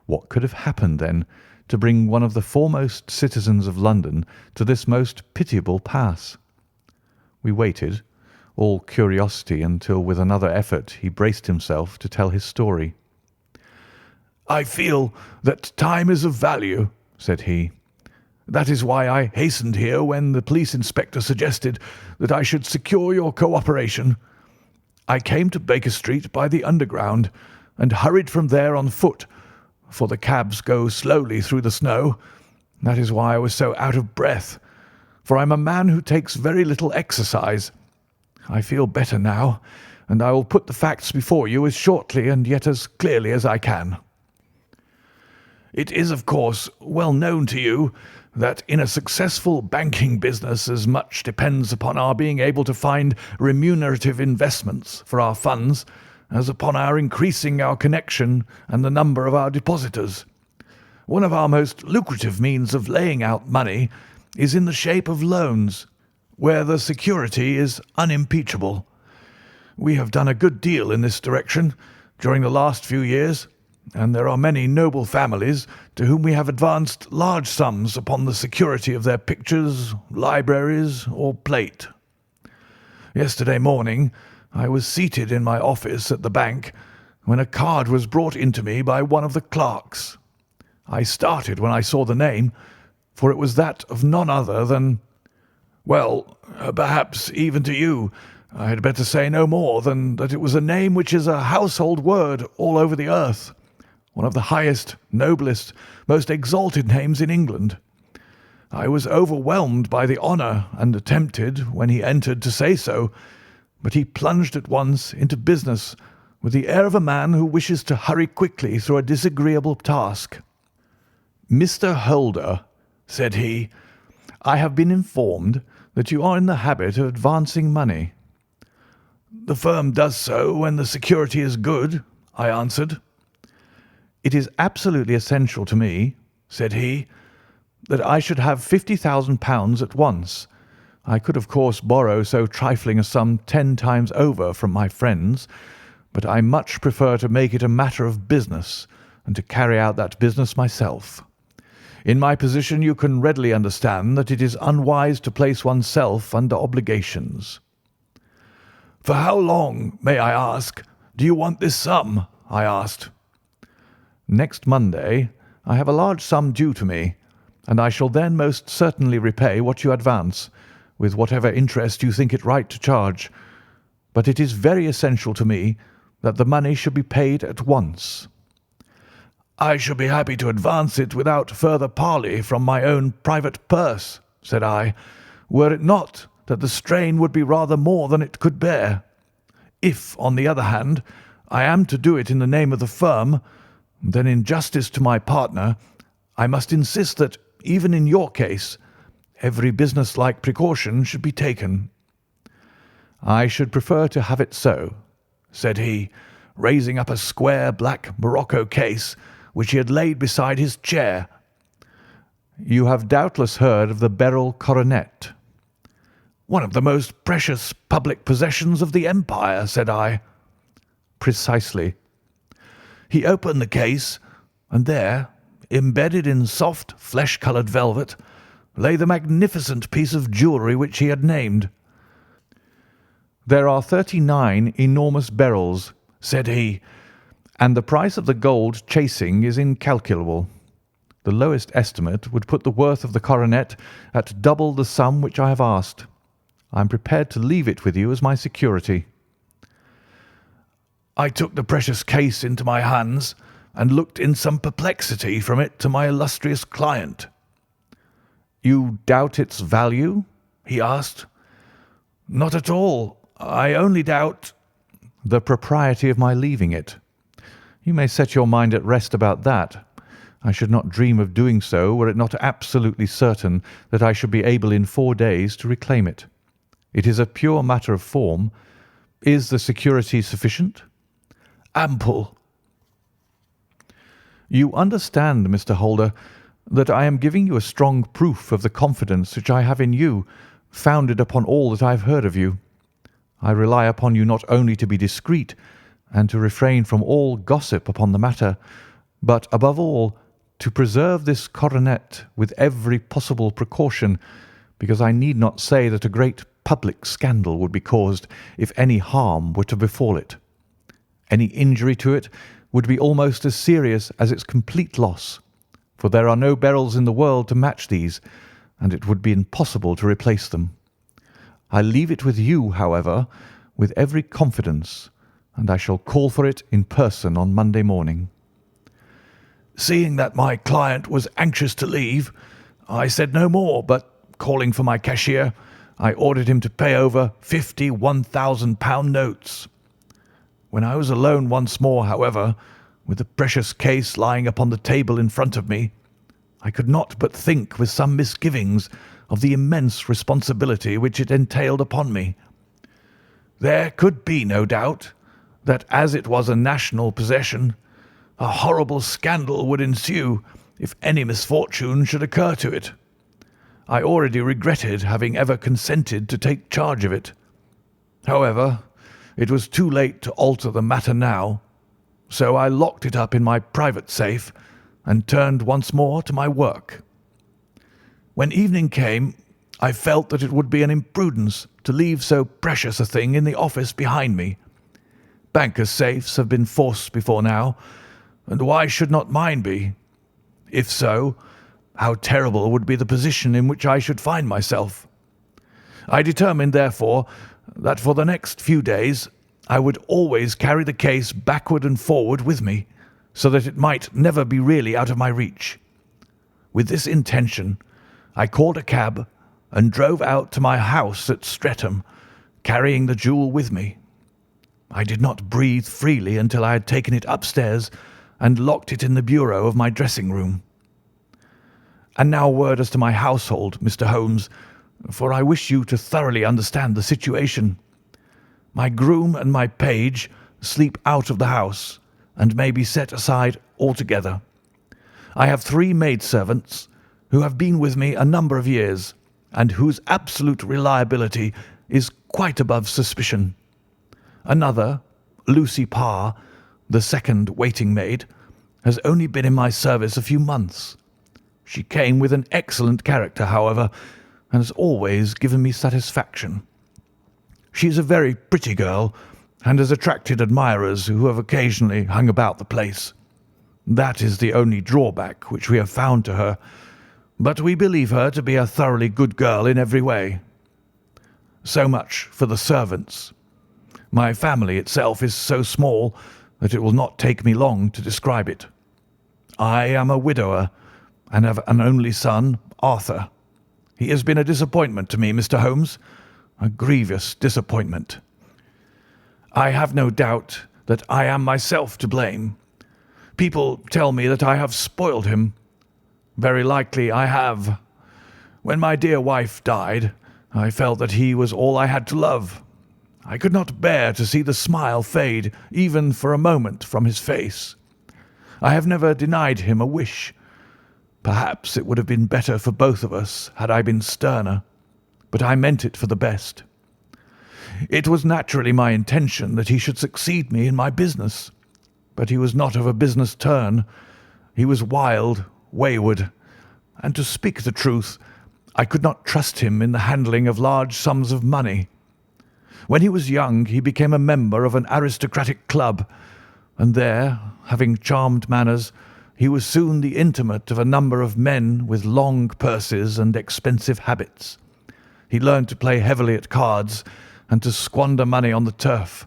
What could have happened, then, to bring one of the foremost citizens of London to this most pitiable pass? We waited, all curiosity, until with another effort he braced himself to tell his story. "I feel that time is of value," said he, That is why I hastened here when the police inspector suggested that I should secure your cooperation. I came to Baker Street by the Underground and hurried from there on foot, for the cabs go slowly through the snow. That is why I was so out of breath, for I am a man who takes very little exercise. I feel better now, and I will put the facts before you as shortly and yet as clearly as I can. It is, of course, well known to you that in a successful banking business as much depends upon our being able to find remunerative investments for our funds as upon our increasing our connection and the number of our depositors. One of our most lucrative means of laying out money is in the shape of loans, where the security is unimpeachable. We have done a good deal in this direction during the last few years, and there are many noble families to whom we have advanced large sums upon the security of their pictures, libraries, or plate. Yesterday morning I was seated in my office at the bank when a card was brought in to me by one of the clerks. I started when I saw the name, for it was that of none other than— well, perhaps even to you I had better say no more than that it was a name which is a household word all over the earth, one of the highest, noblest, most exalted names in England. I was overwhelmed by the honour and attempted, when he entered, to say so, but he plunged at once into business with the air of a man who wishes to hurry quickly through a disagreeable task. "Mr. Holder," said he, "I have been informed that you are in the habit of advancing money." "The firm does so when the security is good," I answered. "It is absolutely essential to me," said he, "that I should have £50,000 at once. I could, of course, borrow so trifling a sum 10 times over from my friends, but I much prefer to make it a matter of business and to carry out that business myself. In my position you can readily understand that it is unwise to place oneself under obligations." "For how long, may I ask, do you want this sum?" I asked. "Next Monday I have a large sum due to me, and I shall then most certainly repay what you advance, with whatever interest you think it right to charge. But it is very essential to me that the money should be paid at once." "I shall be happy to advance it without further parley from my own private purse," said I, "were it not that the strain would be rather more than it could bear. If, on the other hand, I am to do it in the name of the firm, then in justice to my partner I must insist that, even in your case, every business-like precaution should be taken." "I should prefer to have it so," said he, raising up a square black morocco case which he had laid beside his chair. "You have doubtless heard of the Beryl Coronet." "One of the most precious public possessions of the Empire," said I. "Precisely." He opened the case, and there, embedded in soft flesh-coloured velvet, lay the magnificent piece of jewellery which he had named. "There are 39 enormous beryls," said he, "and the price of the gold chasing is incalculable. The lowest estimate would put the worth of the coronet at double the sum which I have asked. I am prepared to leave it with you as my security." I took the precious case into my hands and looked in some perplexity from it to my illustrious client. "You doubt its value?" he asked. "Not at all. I only doubt—" "The propriety of my leaving it. You may set your mind at rest about that. I should not dream of doing so were it not absolutely certain that I should be able in 4 days to reclaim it. It is a pure matter of form. Is the security sufficient?" "Ample." "You understand, Mr. Holder, that I am giving you a strong proof of the confidence which I have in you, founded upon all that I have heard of you. I rely upon you not only to be discreet and to refrain from all gossip upon the matter, but, above all, to preserve this coronet with every possible precaution, because I need not say that a great public scandal would be caused if any harm were to befall it. Any injury to it would be almost as serious as its complete loss, for there are no Beryls in the world to match these, and it would be impossible to replace them. I leave it with you, however, with every confidence, and I shall call for it in person on Monday morning." Seeing that my client was anxious to leave, I said no more, but calling for my cashier, I ordered him to pay over 50 £1,000 notes. When I was alone once more, however, with the precious case lying upon the table in front of me, I could not but think with some misgivings of the immense responsibility which it entailed upon me. There could be no doubt that, as it was a national possession, a horrible scandal would ensue if any misfortune should occur to it. I already regretted having ever consented to take charge of it. However, it was too late to alter the matter now, so I locked it up in my private safe and turned once more to my work. When evening came, I felt that it would be an imprudence to leave so precious a thing in the office behind me. Bankers' safes have been forced before now, and why should not mine be? If so, how terrible would be the position in which I should find myself. I determined, therefore, that for the next few days I would always carry the case backward and forward with me, so that it might never be really out of my reach. With this intention, I called a cab and drove out to my house at Streatham, carrying the jewel with me. I did not breathe freely until I had taken it upstairs and locked it in the bureau of my dressing-room. And now a word as to my household, Mr. Holmes, for I wish you to thoroughly understand the situation. My groom and my page sleep out of the house and may be set aside altogether. I have 3 maidservants who have been with me a number of years and whose absolute reliability is quite above suspicion. Another, Lucy Parr, the second waiting maid, has only been in my service a few months. She came with an excellent character, however, and has always given me satisfaction. She is a very pretty girl and has attracted admirers who have occasionally hung about the place. That is the only drawback which we have found to her, but we believe her to be a thoroughly good girl in every way. So much for the servants. My family itself is so small that it will not take me long to describe it. I am a widower and have an only son, Arthur. He has been a disappointment to me, Mr. Holmes, a grievous disappointment. I have no doubt that I am myself to blame. People tell me that I have spoiled him. Very likely I have. When my dear wife died, I felt that he was all I had to love. I could not bear to see the smile fade even for a moment from his face. I have never denied him a wish. Perhaps it would have been better for both of us had I been sterner, but I meant it for the best. It was naturally my intention that he should succeed me in my business, but he was not of a business turn. He was wild, wayward, and to speak the truth, I could not trust him in the handling of large sums of money. When he was young, he became a member of an aristocratic club, and there, having charmed manners, he was soon the intimate of a number of men with long purses and expensive habits. He learned to play heavily at cards and to squander money on the turf,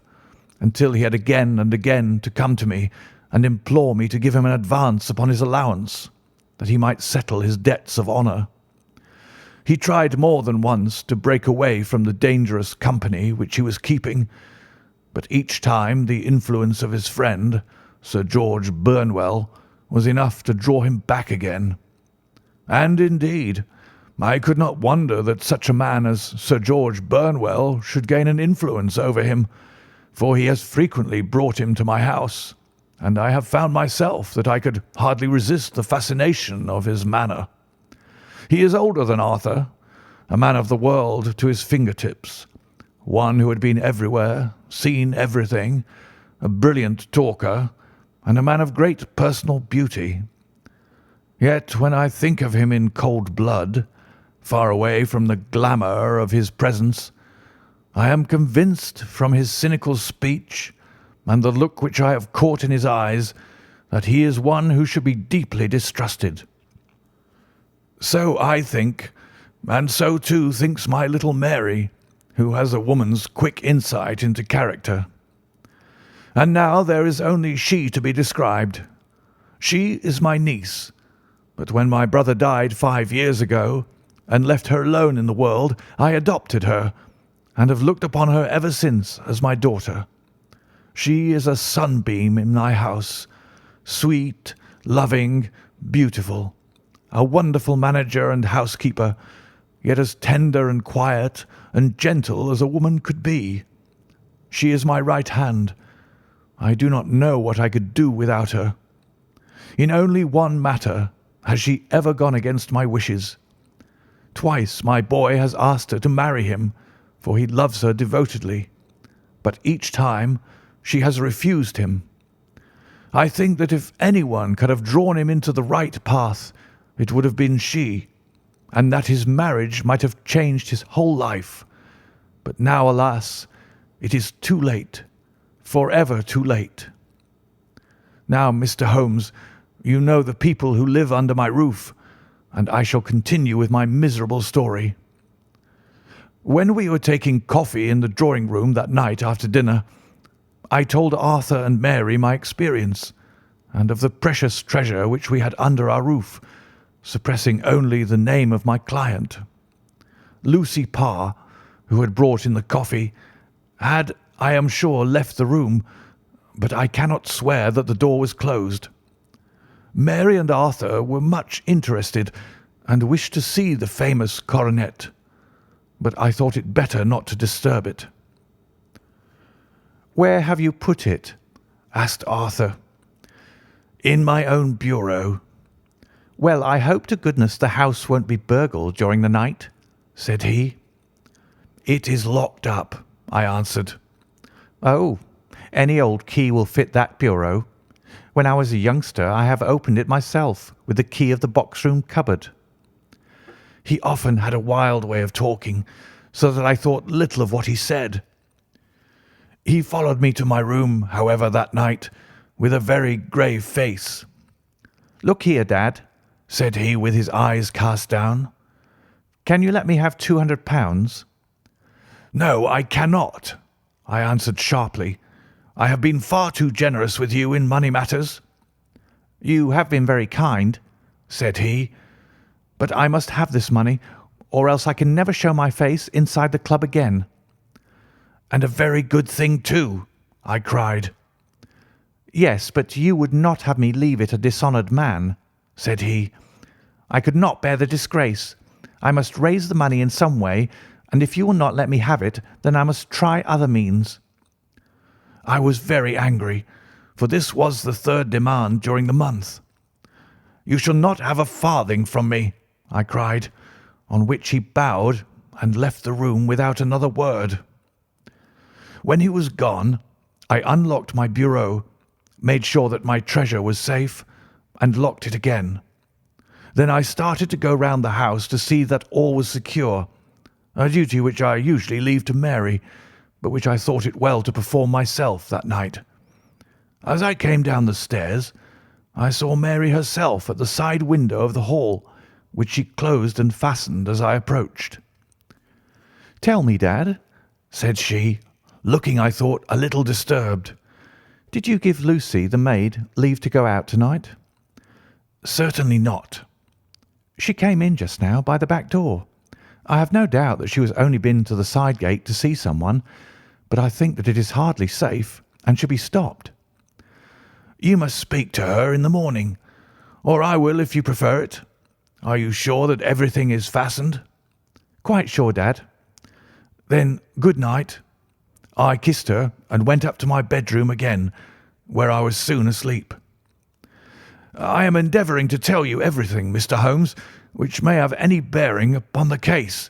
until he had again and again to come to me and implore me to give him an advance upon his allowance, that he might settle his debts of honour. He tried more than once to break away from the dangerous company which he was keeping, but each time the influence of his friend, Sir George Burnwell, was enough to draw him back again. And indeed, I could not wonder that such a man as Sir George Burnwell should gain an influence over him, for he has frequently brought him to my house, and I have found myself that I could hardly resist the fascination of his manner. He is older than Arthur, a man of the world to his fingertips, one who had been everywhere, seen everything, a brilliant talker, and a man of great personal beauty. Yet when I think of him in cold blood, far away from the glamour of his presence, I am convinced from his cynical speech and the look which I have caught in his eyes that he is one who should be deeply distrusted. So I think, and so too thinks my little Mary, who has a woman's quick insight into character. And now there is only she to be described. She is my niece, but when my brother died 5 years ago and left her alone in the world, I adopted her and have looked upon her ever since as my daughter. She is a sunbeam in my house, sweet, loving, beautiful, a wonderful manager and housekeeper, yet as tender and quiet and gentle as a woman could be. She is my right hand. I do not know what I could do without her. In only one matter has she ever gone against my wishes. Twice my boy has asked her to marry him, for he loves her devotedly, but each time she has refused him. I think that if anyone could have drawn him into the right path, it would have been she, and that his marriage might have changed his whole life. But now, alas, it is too late, forever too late. Now, Mr. Holmes, you know the people who live under my roof, and I shall continue with my miserable story. When we were taking coffee in the drawing-room that night after dinner, I told Arthur and Mary my experience, and of the precious treasure which we had under our roof, suppressing only the name of my client. Lucy Parr, who had brought in the coffee, had, I am sure, left the room, but I cannot swear that the door was closed. Mary and Arthur were much interested and wished to see the famous coronet, but I thought it better not to disturb it. "Where have you put it?" asked Arthur. "In my own bureau." "Well, I hope to goodness the house won't be burgled during the night," said he. "It is locked up," I answered. "Oh, any old key will fit that bureau. When I was a youngster I have opened it myself with the key of the box-room cupboard." He often had a wild way of talking, so that I thought little of what he said. He followed me to my room, however, that night, with a very grave face. "Look here, Dad," said he, with his eyes cast down. "Can you let me have £200? "No, I cannot," I answered sharply. "I have been far too generous with you in money matters." "You have been very kind," said he. "but I must have this money, or else I can never show my face inside the club again." "And a very good thing, too," I cried. "Yes, but you would not have me leave it a dishonoured man," said he. "I could not bear the disgrace. I must raise the money in some way, and if you will not let me have it, then I must try other means." I was very angry, for this was the third demand during the month. "You shall not have a farthing from me," I cried, on which he bowed and left the room without another word. When he was gone, I unlocked my bureau, made sure that my treasure was safe, and locked it again. Then I started to go round the house to see that all was secure, a duty which I usually leave to Mary, but which I thought it well to perform myself that night. As I came down the stairs, I saw Mary herself at the side window of the hall, which she closed and fastened as I approached. "Tell me, Dad," said she, looking, I thought, a little disturbed. "Did you give Lucy, the maid, leave to go out tonight?" "Certainly not." "She came in just now by the back door. I have no doubt that she has only been to the side gate to see someone, but I think that it is hardly safe and should be stopped." "You must speak to her in the morning, or I will if you prefer it. Are you sure that everything is fastened?" "Quite sure, Dad." "Then good night." I kissed her and went up to my bedroom again, where I was soon asleep. I am endeavouring to tell you everything, Mr. Holmes, which may have any bearing upon the case,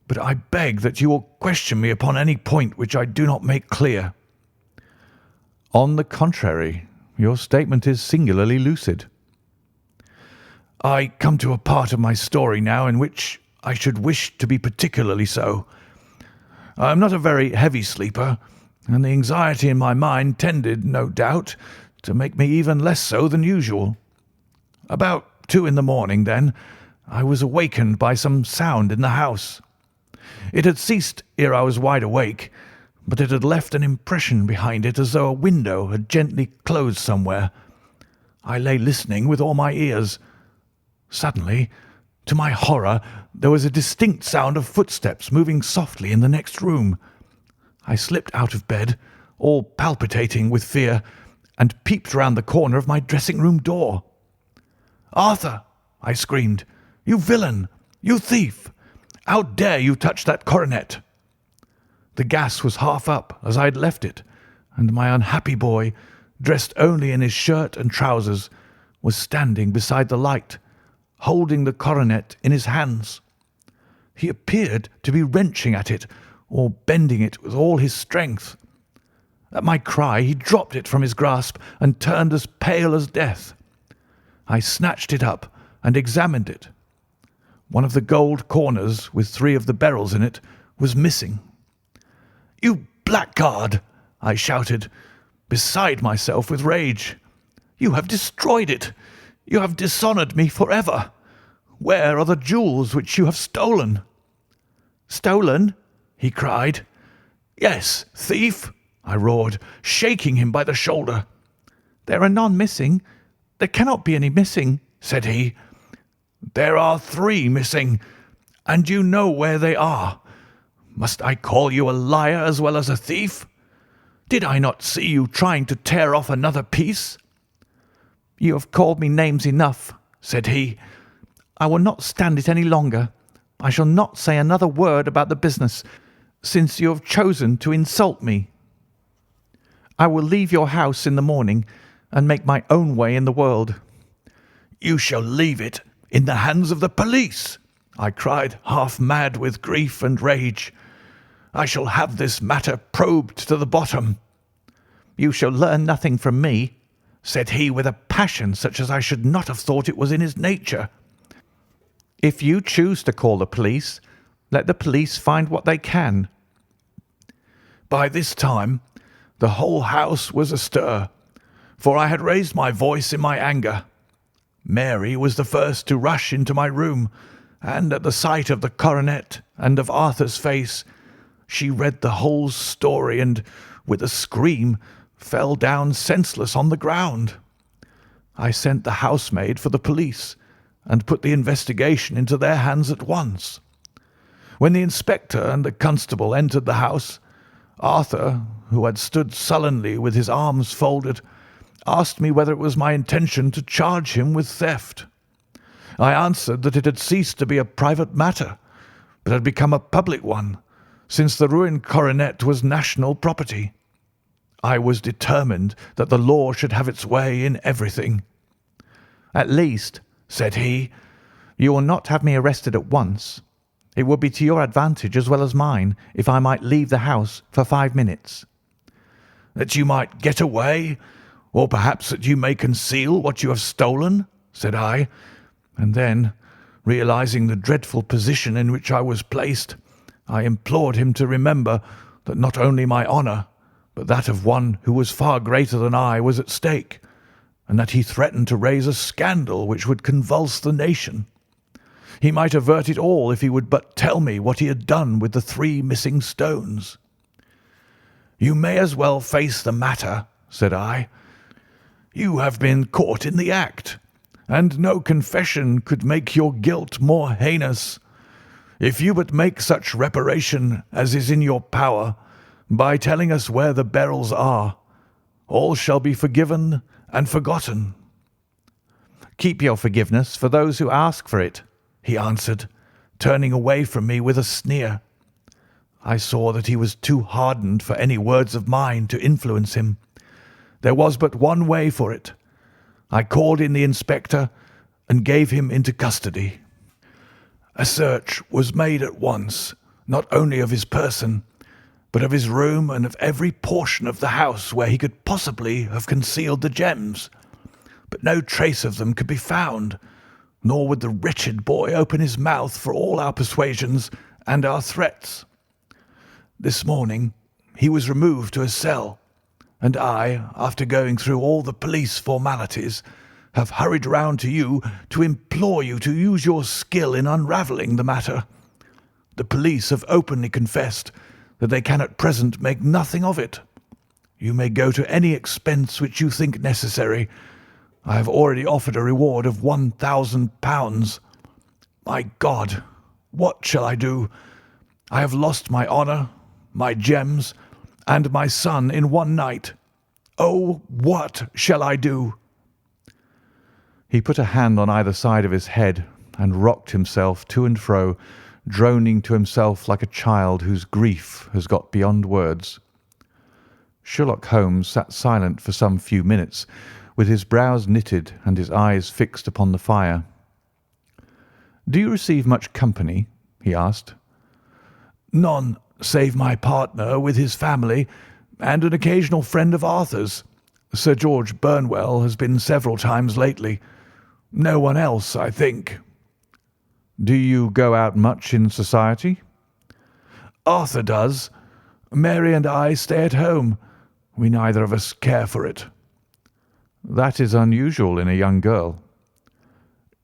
but I beg that you will question me upon any point which I do not make clear. "On the contrary, your statement is singularly lucid." I come to a part of my story now in which I should wish to be particularly so. I am not a very heavy sleeper, and the anxiety in my mind tended, no doubt, to make me even less so than usual. About 2 in the morning, then, I was awakened by some sound in the house. It had ceased ere I was wide awake, but it had left an impression behind it as though a window had gently closed somewhere. I lay listening with all my ears. Suddenly, to my horror, there was a distinct sound of footsteps moving softly in the next room. I slipped out of bed, all palpitating with fear, and peeped round the corner of my dressing-room door. "Arthur!" I screamed. "You villain! You thief! How dare you touch that coronet?" The gas was half up as I had left it, and my unhappy boy, dressed only in his shirt and trousers, was standing beside the light, holding the coronet in his hands. He appeared to be wrenching at it or bending it with all his strength. At my cry he dropped it from his grasp and turned as pale as death. I snatched it up and examined it. One of the gold corners, with 3 of the Beryls in it, was missing. "You blackguard!" I shouted, beside myself with rage. "You have destroyed it! You have dishonoured me for ever! Where are the jewels which you have stolen?" "Stolen?" he cried. "Yes, thief!" I roared, shaking him by the shoulder. "There are none missing. There cannot be any missing," said he. "There are 3 missing, and you know where they are. Must I call you a liar as well as a thief? Did I not see you trying to tear off another piece?" "You have called me names enough," said he. "I will not stand it any longer. I shall not say another word about the business, since you have chosen to insult me. I will leave your house in the morning and make my own way in the world." "You shall leave it in the hands of the police," I cried, half mad with grief and rage. "I shall have this matter probed to the bottom." "You shall learn nothing from me," said he with a passion such as I should not have thought it was in his nature. "If you choose to call the police, let the police find what they can." By this time the whole house was astir, for I had raised my voice in my anger. Mary was the first to rush into my room, and at the sight of the coronet and of Arthur's face, she read the whole story and, with a scream, fell down senseless on the ground. I sent the housemaid for the police and put the investigation into their hands at once. When the inspector and the constable entered the house, Arthur, who had stood sullenly with his arms folded, asked me whether it was my intention to charge him with theft. I answered that it had ceased to be a private matter, but had become a public one, since the ruined coronet was national property. I was determined that the law should have its way in everything. "At least," said he, "you will not have me arrested at once. It would be to your advantage as well as mine if I might leave the house for 5 minutes." "That you might get away, or perhaps that you may conceal what you have stolen?" said I, and then, realizing the dreadful position in which I was placed, I implored him to remember that not only my honour, but that of one who was far greater than I was at stake, and that he threatened to raise a scandal which would convulse the nation. He might avert it all if he would but tell me what he had done with the 3 missing stones. "You may as well face the matter," said I. "You have been caught in the act, and no confession could make your guilt more heinous. If you but make such reparation as is in your power, by telling us where the Beryls are, all shall be forgiven and forgotten." "Keep your forgiveness for those who ask for it," he answered, turning away from me with a sneer. I saw that he was too hardened for any words of mine to influence him. There was but one way for it. I called in the inspector and gave him into custody. A search was made at once, not only of his person, but of his room and of every portion of the house where he could possibly have concealed the gems. But no trace of them could be found, nor would the wretched boy open his mouth for all our persuasions and our threats. This morning he was removed to a cell, and I, after going through all the police formalities, have hurried round to you to implore you to use your skill in unravelling the matter. The police have openly confessed that they can at present make nothing of it. You may go to any expense which you think necessary. I have already offered a reward of £1,000. My God, what shall I do? I have lost my honour, my gems, and my son in one night. Oh, what shall I do?" He put a hand on either side of his head and rocked himself to and fro, droning to himself like a child whose grief has got beyond words. Sherlock Holmes sat silent for some few minutes, with his brows knitted and his eyes fixed upon the fire. "Do you receive much company?" he asked. "None, save my partner with his family and an occasional friend of Arthur's. Sir George Burnwell has been several times lately. No one else, I think." "Do you go out much in society?" "Arthur does. Mary and I stay at home. We neither of us care for it." "That is unusual in a young girl."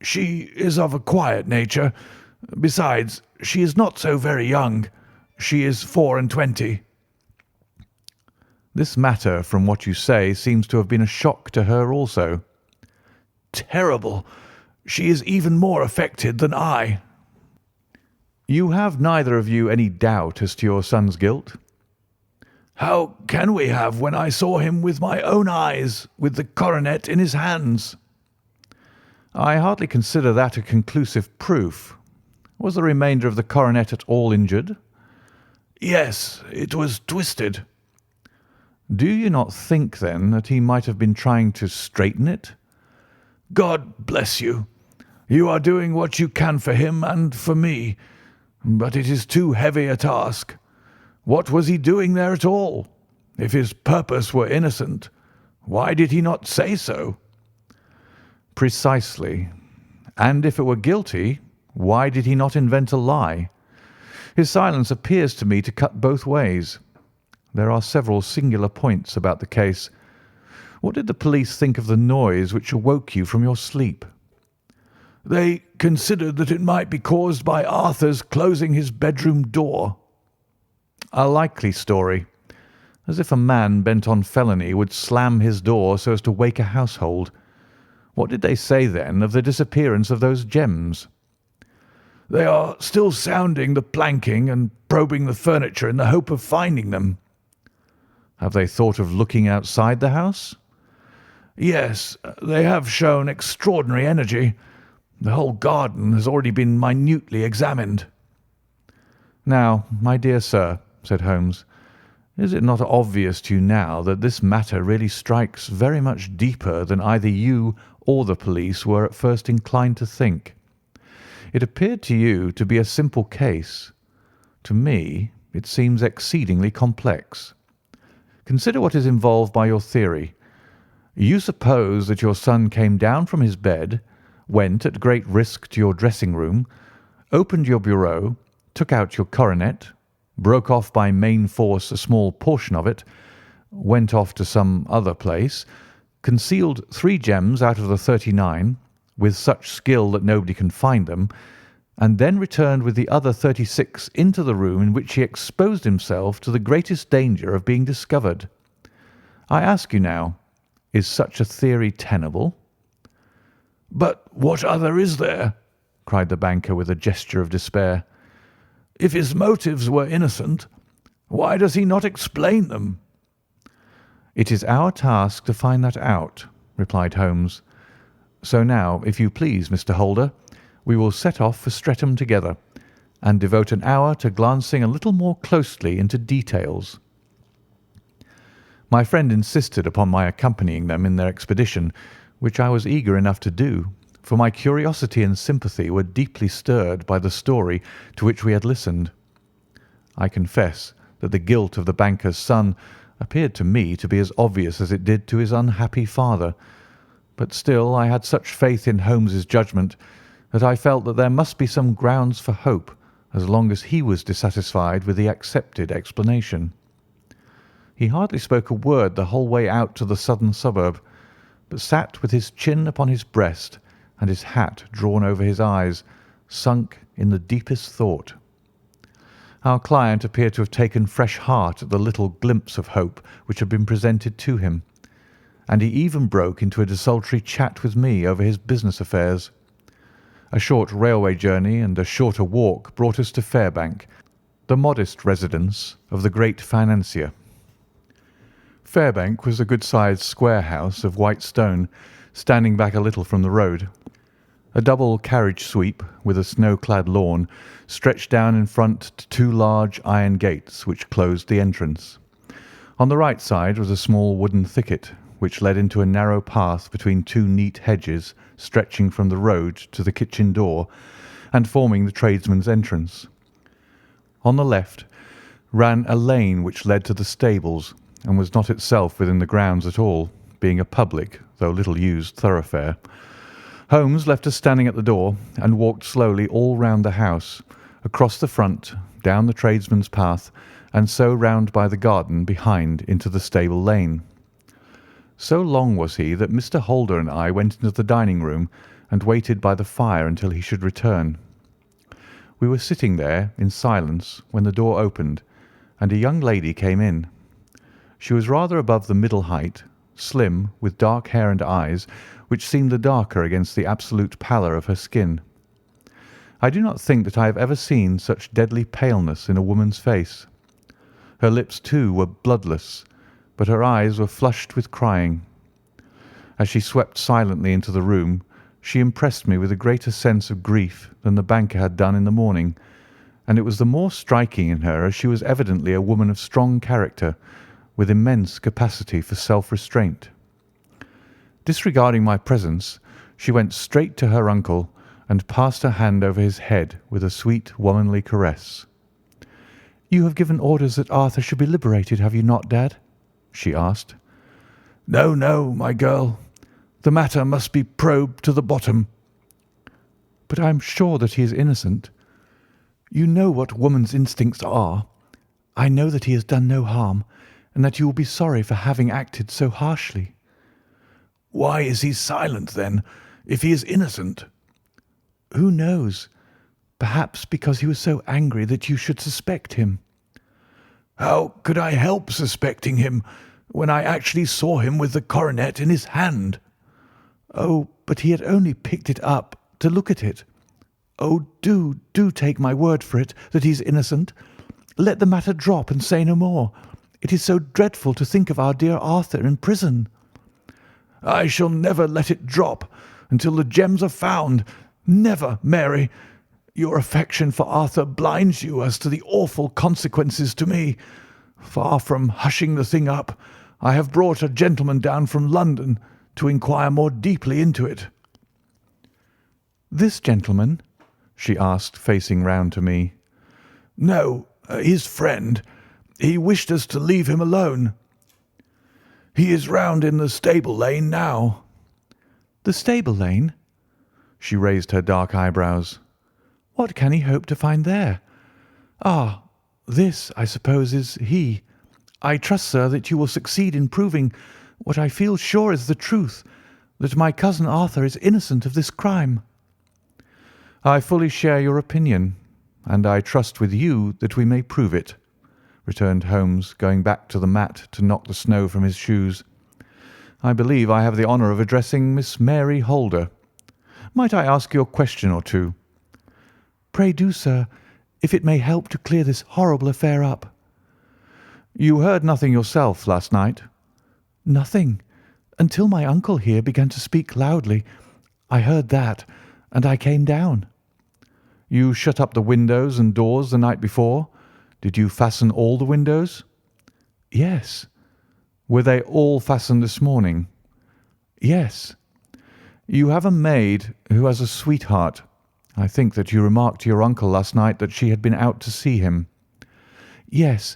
"She is of a quiet nature. Besides, she is not so very young. She is 24. "This matter, from what you say, seems to have been a shock to her also." "Terrible. She is even more affected than I." "You have neither of you any doubt as to your son's guilt?" "How can we have when I saw him with my own eyes, with the coronet in his hands?" "I hardly consider that a conclusive proof. Was the remainder of the coronet at all injured?" "Yes, it was twisted." "Do you not think, then, that he might have been trying to straighten it?" "God bless you. You are doing what you can for him and for me, but it is too heavy a task. What was he doing there at all? If his purpose were innocent, why did he not say so?" "Precisely. And if it were guilty, why did he not invent a lie? His silence appears to me to cut both ways. There are several singular points about the case. What did the police think of the noise which awoke you from your sleep?" "They considered that it might be caused by Arthur's closing his bedroom door." "A likely story. As if a man bent on felony would slam his door so as to wake a household. What did they say, then, of the disappearance of those gems?" "They are still sounding the planking and probing the furniture in the hope of finding them." "Have they thought of looking outside the house?" "Yes, they have shown extraordinary energy. The whole garden has already been minutely examined." "Now, my dear sir," said Holmes, "is it not obvious to you now that this matter really strikes very much deeper than either you or the police were at first inclined to think? It appeared to you to be a simple case. To me, it seems exceedingly complex. Consider what is involved by your theory. You suppose that your son came down from his bed, went at great risk to your dressing-room, opened your bureau, took out your coronet, broke off by main force a small portion of it, went off to some other place, concealed 3 gems out of the 39, with such skill that nobody can find them, and then returned with the other 36 into the room in which he exposed himself to the greatest danger of being discovered. I ask you now, is such a theory tenable?" "But what other is there?" cried the banker with a gesture of despair. "If his motives were innocent, why does he not explain them?" "It is our task to find that out," replied Holmes. "So now, if you please, Mr. Holder, we will set off for Streatham together, and devote an hour to glancing a little more closely into details." My friend insisted upon my accompanying them in their expedition, which I was eager enough to do, for my curiosity and sympathy were deeply stirred by the story to which we had listened. I confess that the guilt of the banker's son appeared to me to be as obvious as it did to his unhappy father, but still I had such faith in Holmes's judgment that I felt that there must be some grounds for hope as long as he was dissatisfied with the accepted explanation. He hardly spoke a word the whole way out to the southern suburb, but sat with his chin upon his breast and his hat drawn over his eyes, sunk in the deepest thought. Our client appeared to have taken fresh heart at the little glimpse of hope which had been presented to him, and he even broke into a desultory chat with me over his business affairs. A short railway journey and a shorter walk brought us to Fairbank, the modest residence of the great financier. Fairbank was a good-sized square house of white stone, standing back a little from the road. A double carriage sweep with a snow-clad lawn stretched down in front to two large iron gates which closed the entrance. On the right side was a small wooden thicket which led into a narrow path between two neat hedges stretching from the road to the kitchen door and forming the tradesman's entrance. On the left ran a lane which led to the stables and was not itself within the grounds at all, being a public, though little used, thoroughfare. Holmes left us standing at the door and walked slowly all round the house, across the front, down the tradesman's path, and so round by the garden behind into the stable lane. So long was he that Mr. Holder and I went into the dining-room and waited by the fire until he should return. We were sitting there in silence when the door opened, and a young lady came in. She was rather above the middle height, slim, with dark hair and eyes, which seemed the darker against the absolute pallor of her skin. I do not think that I have ever seen such deadly paleness in a woman's face. Her lips, too, were bloodless, but her eyes were flushed with crying. As she swept silently into the room, she impressed me with a greater sense of grief than the banker had done in the morning, and it was the more striking in her as she was evidently a woman of strong character, with immense capacity for self-restraint. Disregarding my presence, she went straight to her uncle and passed her hand over his head with a sweet womanly caress. "You have given orders that Arthur should be liberated, have you not, Dad?" she asked. No, no, my girl. The matter must be probed to the bottom. "But I am sure that he is innocent." "You know what woman's instincts are. I know that he has done no harm, and that you will be sorry for having acted so harshly." "Why is he silent, then, if he is innocent?" "Who knows? Perhaps because he was so angry that you should suspect him." "How could I help suspecting him when I actually saw him with the coronet in his hand?" "Oh, but he had only picked it up to look at it. Oh, do take my word for it that he is innocent. Let the matter drop and say no more. It is so dreadful to think of our dear Arthur in prison." "I shall never let it drop until the gems are found. Never, Mary. Your affection for Arthur blinds you as to the awful consequences to me. Far from hushing the thing up, I have brought a gentleman down from London to inquire more deeply into it." "This gentleman?" she asked, facing round to me. "No, his friend. He wished us to leave him alone. He is round in the stable lane now." "The stable lane?" She raised her dark eyebrows. "What can he hope to find there? Ah, this, I suppose, is he. I trust, sir, that you will succeed in proving what I feel sure is the truth, that my cousin Arthur is innocent of this crime." "I fully share your opinion, and I trust with you that we may prove it," returned Holmes, going back to the mat to knock the snow from his shoes. "I believe I have the honour of addressing Miss Mary Holder. Might I ask you a question or two?" "Pray do, sir, if it may help to clear this horrible affair up." "You heard nothing yourself last night?" "Nothing, until my uncle here began to speak loudly. I heard that, and I came down." "You shut up the windows and doors the night before. Did you fasten all the windows?" "Yes." "Were they all fastened this morning?" "Yes." "You have a maid who has a sweetheart. I think that you remarked to your uncle last night that she had been out to see him." "Yes,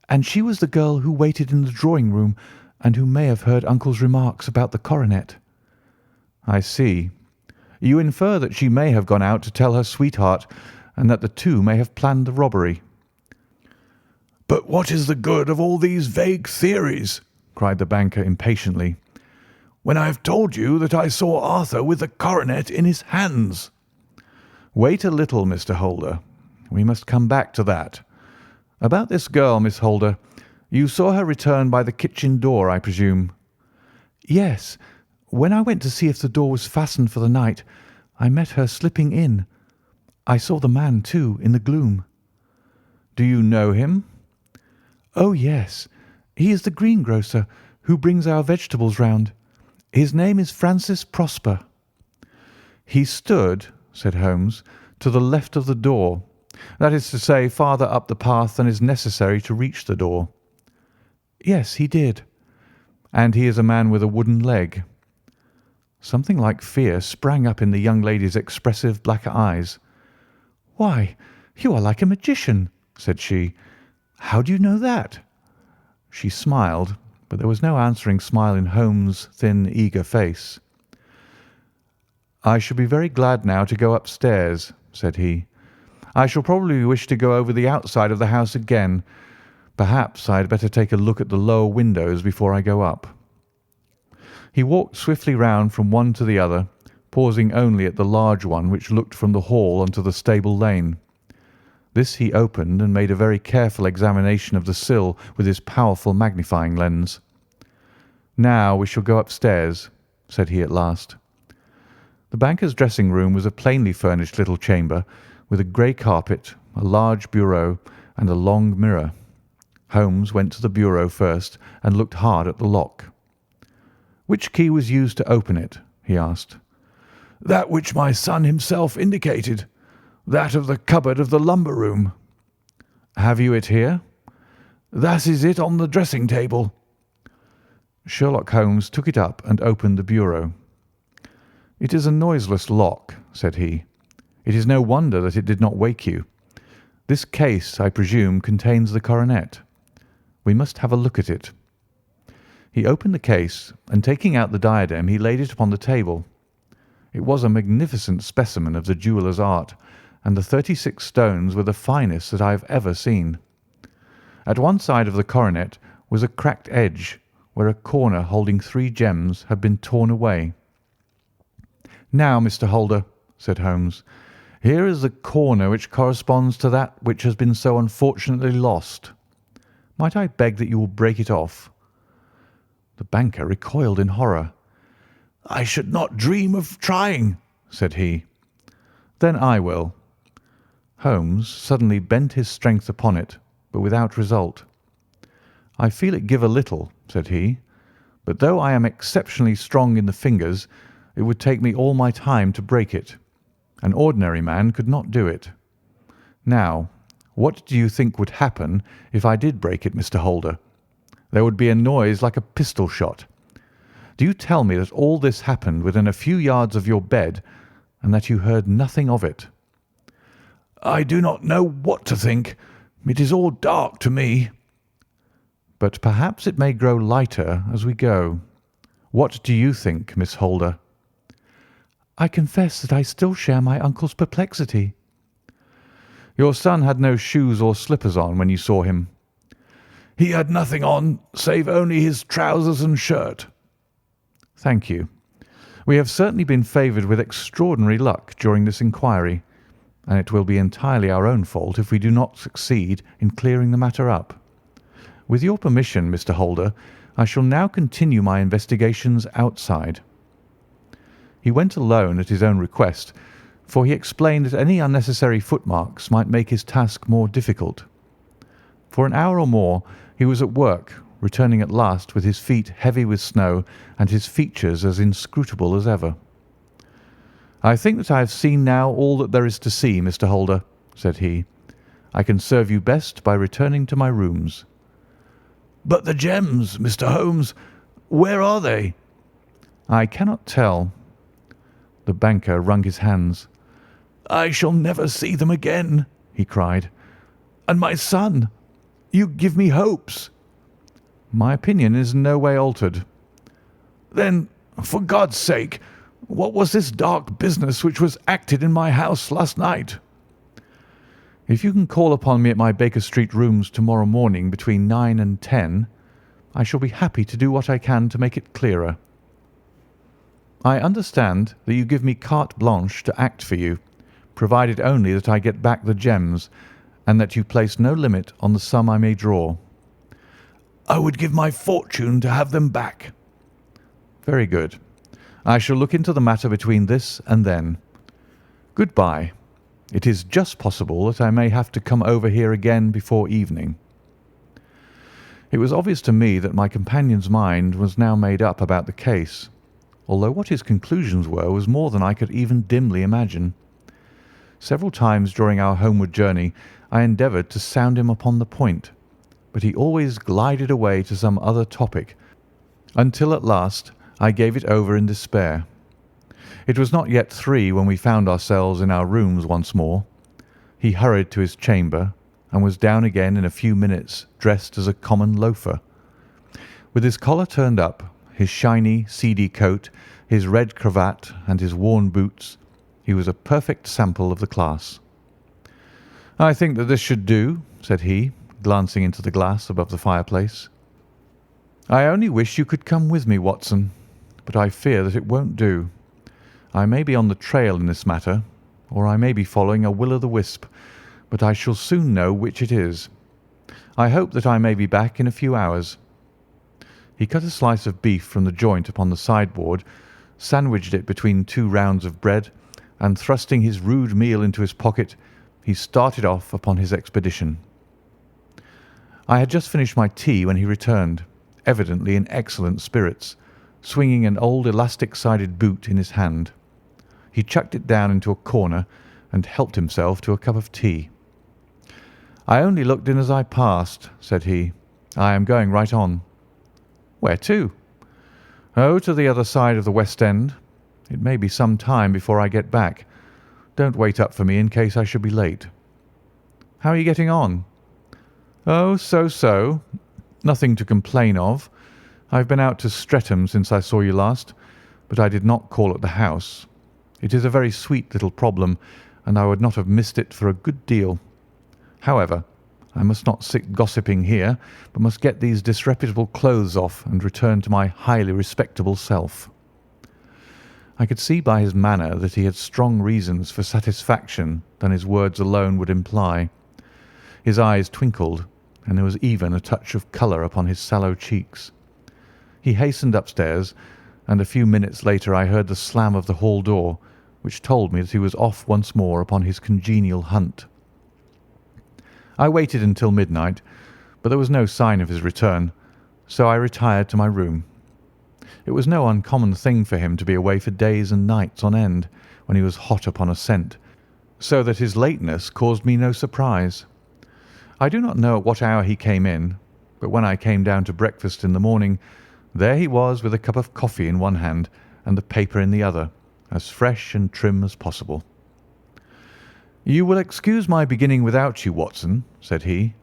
and she was the girl who waited in the drawing-room and who may have heard uncle's remarks about the coronet." "I see. You infer that she may have gone out to tell her sweetheart, and that the two may have planned the robbery." "But what is the good of all these vague theories?" cried the banker impatiently. when I have told you that I saw Arthur with the coronet in his hands?" "Wait a little, Mr. Holder. We must come back to that. About this girl, Miss Holder. You saw her return by the kitchen door, I presume?" "Yes. When I went to see if the door was fastened for the night, I met her slipping in. I saw the man, too, in the gloom." "Do you know him?" "Oh, yes. He is the greengrocer who brings our vegetables round. His name is Francis Prosper." "He stood," said Holmes, "to the left of the door. That is to say, farther up the path than is necessary to reach the door." "Yes, he did." "And he is a man with a wooden leg." Something like fear sprang up in the young lady's expressive black eyes. "Why, you are like a magician," said she. "How do you know that?" She smiled, but there was no answering smile in Holmes' thin, eager face. "I shall be very glad now to go upstairs," said he. "I shall probably wish to go over the outside of the house again. Perhaps I had better take a look at the lower windows before I go up." He walked swiftly round from one to the other, pausing only at the large one which looked from the hall onto the stable lane. This he opened and made a very careful examination of the sill with his powerful magnifying lens. "Now we shall go upstairs," said he at last. The banker's dressing-room was a plainly furnished little chamber with a grey carpet, a large bureau, and a long mirror. Holmes went to the bureau first and looked hard at the lock. "Which key was used to open it?" he asked. "That which my son himself indicated. That of the cupboard of the lumber room." "Have you it here?" "That is it on the dressing table." Sherlock Holmes took it up and opened the bureau. "It is a noiseless lock," said he. "It is no wonder that it did not wake you. This case, I presume, contains the coronet. We must have a look at it." He opened the case, and taking out the diadem, he laid it upon the table. It was a magnificent specimen of the jeweller's art, and the 36 stones were the finest that I have ever seen. At one side of the coronet was a cracked edge, where a corner holding 3 gems had been torn away. "Now, Mr. Holder," said Holmes, "here is the corner which corresponds to that which has been so unfortunately lost. Might I beg that you will break it off?" The banker recoiled in horror. "I should not dream of trying," said he. "Then I will." Holmes suddenly bent his strength upon it, but without result. "I feel it give a little," said he, "but though I am exceptionally strong in the fingers, it would take me all my time to break it. An ordinary man could not do it. Now, what do you think would happen if I did break it, Mr. Holder? There would be a noise like a pistol shot. Do you tell me that all this happened within a few yards of your bed, and that you heard nothing of it?" "I do not know what to think. It is all dark to me." "But perhaps it may grow lighter as we go. What do you think, Miss Holder?" "I confess that I still share my uncle's perplexity." "Your son had no shoes or slippers on when you saw him?" "He had nothing on save only his trousers and shirt." "Thank you. We have certainly been favoured with extraordinary luck during this inquiry, and it will be entirely our own fault if we do not succeed in clearing the matter up. With your permission, Mr. Holder, I shall now continue my investigations outside." He went alone at his own request, for he explained that any unnecessary footmarks might make his task more difficult. For an hour or more he was at work, returning at last with his feet heavy with snow and his features as inscrutable as ever. "I think that I have seen now all that there is to see, Mr. Holder," said he. "I can serve you best by returning to my rooms." "But the gems, Mr. Holmes, where are they?" "I cannot tell." The banker wrung his hands. "I shall never see them again," he cried. "And my son, you give me hopes." "My opinion is in no way altered." "Then, for God's sake, what was this dark business which was acted in my house last night?" "If you can call upon me at my Baker Street rooms to-morrow morning between 9 and 10, I shall be happy to do what I can to make it clearer." I understand that you give me carte blanche to act for you, provided only that I get back the gems, and that you place no limit on the sum I may draw." "I would give my fortune to have them back." "Very good. I shall look into the matter between this and then. Good-bye. It is just possible that I may have to come over here again before evening." It was obvious to me that my companion's mind was now made up about the case, although what his conclusions were was more than I could even dimly imagine. Several times during our homeward journey I endeavoured to sound him upon the point, but he always glided away to some other topic, until at last I gave it over in despair. It was not yet 3 when we found ourselves in our rooms once more. He hurried to his chamber, and was down again in a few minutes, dressed as a common loafer. With his collar turned up, his shiny, seedy coat, his red cravat, and his worn boots, he was a perfect sample of the class. "I think that this should do," said he, glancing into the glass above the fireplace. "I only wish you could come with me, Watson, but I fear that it won't do. I may be on the trail in this matter, or I may be following a will-o'-the-wisp, but I shall soon know which it is. I hope that I may be back in a few hours." He cut a slice of beef from the joint upon the sideboard, sandwiched it between 2 rounds of bread, and thrusting his rude meal into his pocket, he started off upon his expedition. I had just finished my tea when he returned, evidently in excellent spirits, swinging an old elastic-sided boot in his hand. He chucked it down into a corner and helped himself to a cup of tea. "I only looked in as I passed," said he. "I am going right on." "Where to?" "Oh, to the other side of the West End. It may be some time before I get back. Don't wait up for me in case I should be late." "How are you getting on?" "Oh, so. Nothing to complain of. I've been out to Streatham since I saw you last, but I did not call at the house. It is a very sweet little problem, and I would not have missed it for a good deal. However, I must not sit gossiping here, but must get these disreputable clothes off and return to my highly respectable self." I could see by his manner that he had strong reasons for satisfaction than his words alone would imply. His eyes twinkled, and there was even a touch of colour upon his sallow cheeks. He hastened upstairs, and a few minutes later I heard the slam of the hall door, which told me that he was off once more upon his congenial hunt. I waited until midnight, but there was no sign of his return, so I retired to my room. It was no uncommon thing for him to be away for days and nights on end when he was hot upon a scent, so that his lateness caused me no surprise. I do not know at what hour he came in, but when I came down to breakfast in the morning, there he was with a cup of coffee in one hand and the paper in the other, as fresh and trim as possible. "You will excuse my beginning without you, Watson," said he,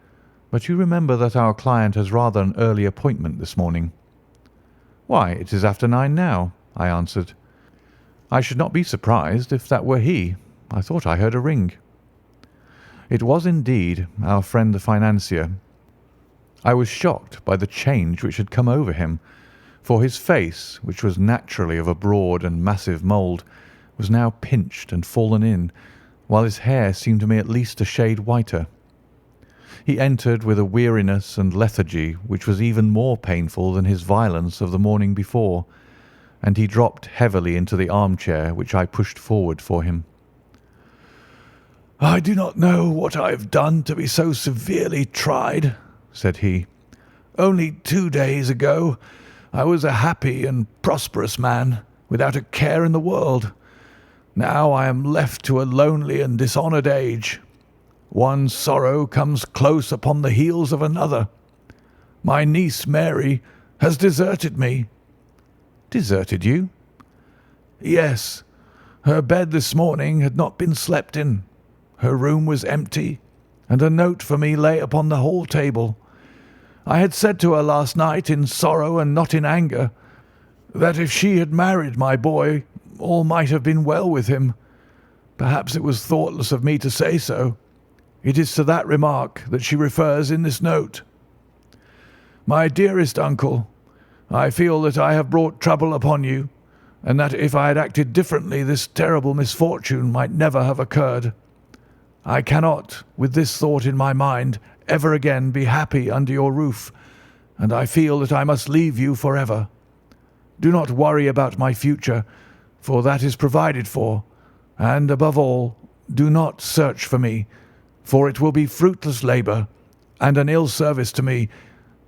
"but you remember that our client has rather an early appointment this morning." "Why, it is after 9 now," I answered. "I should not be surprised if that were he. I thought I heard a ring." It was indeed our friend the financier. I was shocked by the change which had come over him, for his face, which was naturally of a broad and massive mould, was now pinched and fallen in, while his hair seemed to me at least a shade whiter. He entered with a weariness and lethargy which was even more painful than his violence of the morning before, and he dropped heavily into the armchair which I pushed forward for him. "I do not know what I have done to be so severely tried," said he. "Only 2 days ago I was a happy and prosperous man, without a care in the world. Now I am left to a lonely and dishonoured age. One sorrow comes close upon the heels of another. My niece Mary has deserted me." "Deserted you?" "Yes. Her bed this morning had not been slept in. Her room was empty, and a note for me lay upon the hall table. I had said to her last night, in sorrow and not in anger, that if she had married my boy, all might have been well with him. Perhaps it was thoughtless of me to say so. It is to that remark that she refers in this note. My dearest uncle, I feel that I have brought trouble upon you, and that if I had acted differently this terrible misfortune might never have occurred. I cannot, with this thought in my mind, ever again be happy under your roof, and I feel that I must leave you forever. Do not worry about my future, for that is provided for, and above all, do not search for me, for it will be fruitless labour and an ill service to me.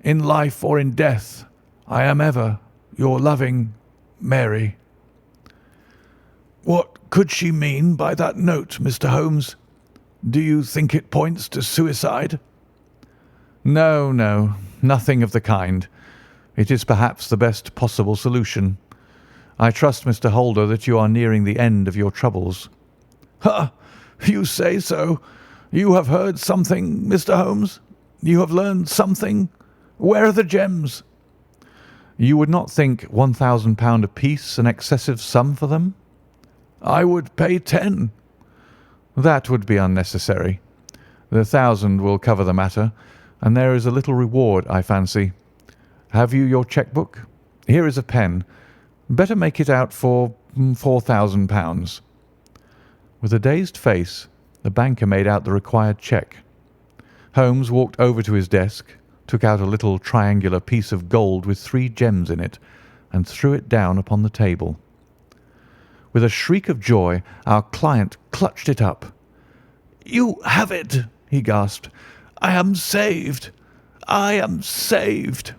In life or in death, I am ever your loving Mary. What could she mean by that note, Mr. Holmes? Do you think it points to suicide? No, no, nothing of the kind. It is perhaps the best possible solution. I trust, Mr. Holder, that you are nearing the end of your troubles. Ha! You say so. You have heard something, Mr. Holmes? You have learned something? Where are the gems? You would not think £1,000 apiece an excessive sum for them? I would pay 10. That would be unnecessary. The 1,000 will cover the matter, and there is a little reward, I fancy. Have you your cheque-book? Here is a pen. Better make it out for £4,000. With a dazed face, the banker made out the required cheque. Holmes walked over to his desk, took out a little triangular piece of gold with 3 gems in it, and threw it down upon the table. With a shriek of joy, our client clutched it up. "You have it!" he gasped. "I am saved! I am saved!"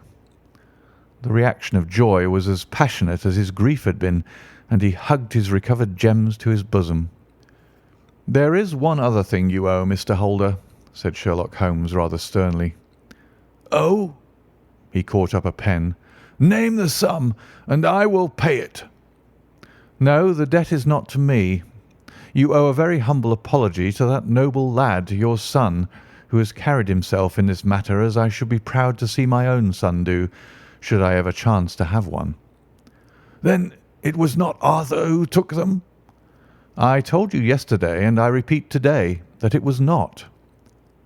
The reaction of joy was as passionate as his grief had been, and he hugged his recovered gems to his bosom. "There is one other thing you owe, Mr. Holder," said Sherlock Holmes rather sternly. "Oh?" He caught up a pen. "Name the sum, and I will pay it." "No, the debt is not to me. You owe a very humble apology to that noble lad, your son, who has carried himself in this matter as I should be proud to see my own son do, should I ever chance to have one." "Then it was not Arthur who took them?" "I told you yesterday, and I repeat today, that it was not."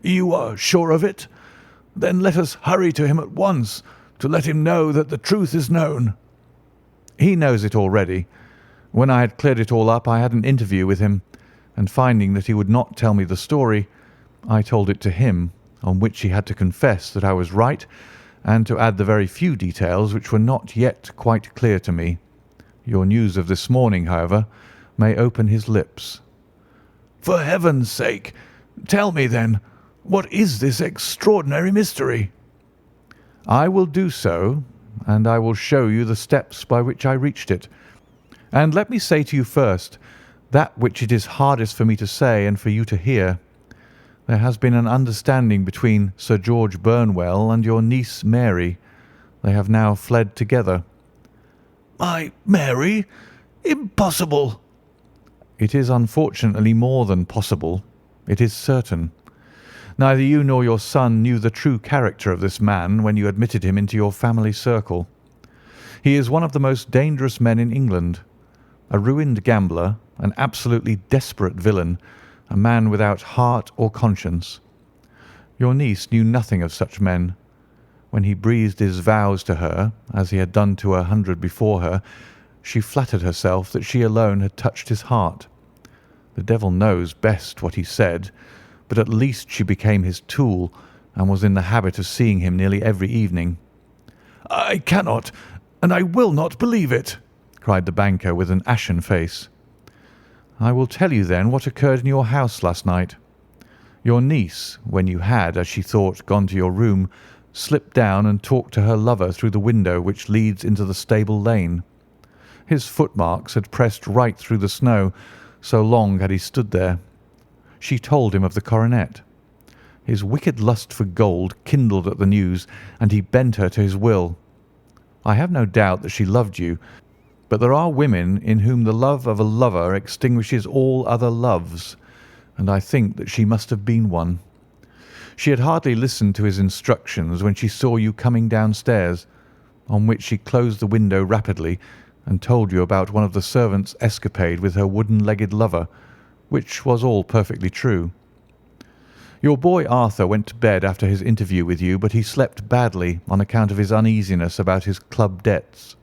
"You are sure of it? Then let us hurry to him at once, to let him know that the truth is known." "He knows it already. When I had cleared it all up, I had an interview with him, and finding that he would not tell me the story, I told it to him, on which he had to confess that I was right, and to add the very few details which were not yet quite clear to me. Your news of this morning, however, may open his lips." "For heaven's sake, tell me then, what is this extraordinary mystery?" "I will do so, and I will show you the steps by which I reached it. And let me say to you first, that which it is hardest for me to say and for you to hear. There has been an understanding between Sir George Burnwell and your niece Mary. They have now fled together." "My Mary? Impossible!" "It is unfortunately more than possible. It is certain. Neither you nor your son knew the true character of this man when you admitted him into your family circle. He is one of the most dangerous men in England, a ruined gambler, an absolutely desperate villain, a man without heart or conscience. Your niece knew nothing of such men. When he breathed his vows to her, as he had done to 100 before her, she flattered herself that she alone had touched his heart. The devil knows best what he said, but at least she became his tool, and was in the habit of seeing him nearly every evening." "I cannot, and I will not believe it," cried the banker with an ashen face. "I will tell you then what occurred in your house last night. Your niece, when you had, as she thought, gone to your room, slipped down and talked to her lover through the window which leads into the stable lane. His footmarks had pressed right through the snow, so long had he stood there. She told him of the coronet. His wicked lust for gold kindled at the news, and he bent her to his will. I have no doubt that she loved you, but there are women in whom the love of a lover extinguishes all other loves, and I think that she must have been one. She had hardly listened to his instructions when she saw you coming downstairs, on which she closed the window rapidly and told you about one of the servants' escapade with her wooden-legged lover, which was all perfectly true. Your boy Arthur went to bed after his interview with you, but he slept badly on account of his uneasiness about his club debts.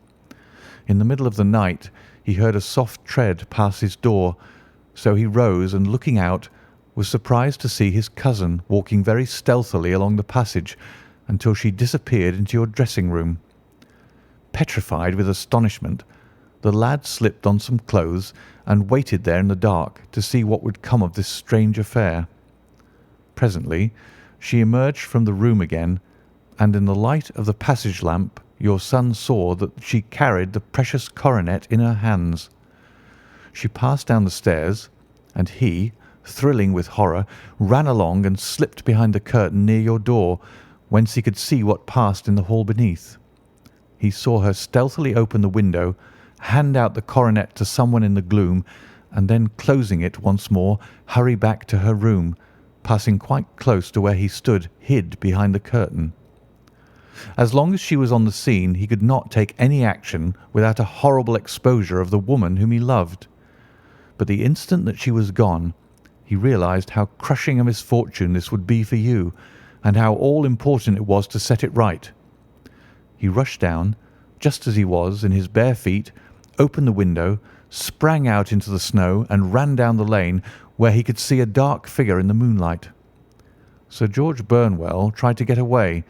In the middle of the night he heard a soft tread pass his door, so he rose and, looking out, was surprised to see his cousin walking very stealthily along the passage until she disappeared into your dressing-room. Petrified with astonishment, the lad slipped on some clothes and waited there in the dark to see what would come of this strange affair. Presently she emerged from the room again, and in the light of the passage lamp your son saw that she carried the precious coronet in her hands. She passed down the stairs, and he, thrilling with horror, ran along and slipped behind the curtain near your door, whence he could see what passed in the hall beneath. He saw her stealthily open the window, hand out the coronet to someone in the gloom, and then, closing it once more, hurry back to her room, passing quite close to where he stood hid behind the curtain. As long as she was on the scene, he could not take any action without a horrible exposure of the woman whom he loved. But the instant that she was gone, he realized how crushing a misfortune this would be for you, and how all-important it was to set it right. He rushed down, just as he was, in his bare feet, opened the window, sprang out into the snow, and ran down the lane, where he could see a dark figure in the moonlight. Sir George Burnwell tried to get away,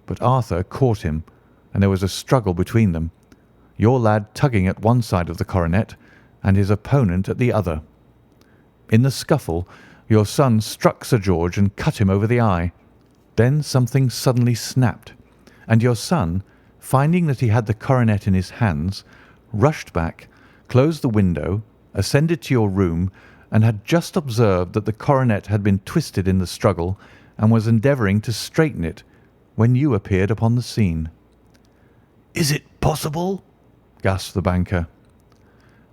but Arthur caught him, and there was a struggle between them, your lad tugging at one side of the coronet, and his opponent at the other. In the scuffle, your son struck Sir George and cut him over the eye. Then something suddenly snapped, and your son, finding that he had the coronet in his hands, rushed back, closed the window, ascended to your room, and had just observed that the coronet had been twisted in the struggle, and was endeavouring to straighten it, when you appeared upon the scene. "Is it possible?" gasped the banker.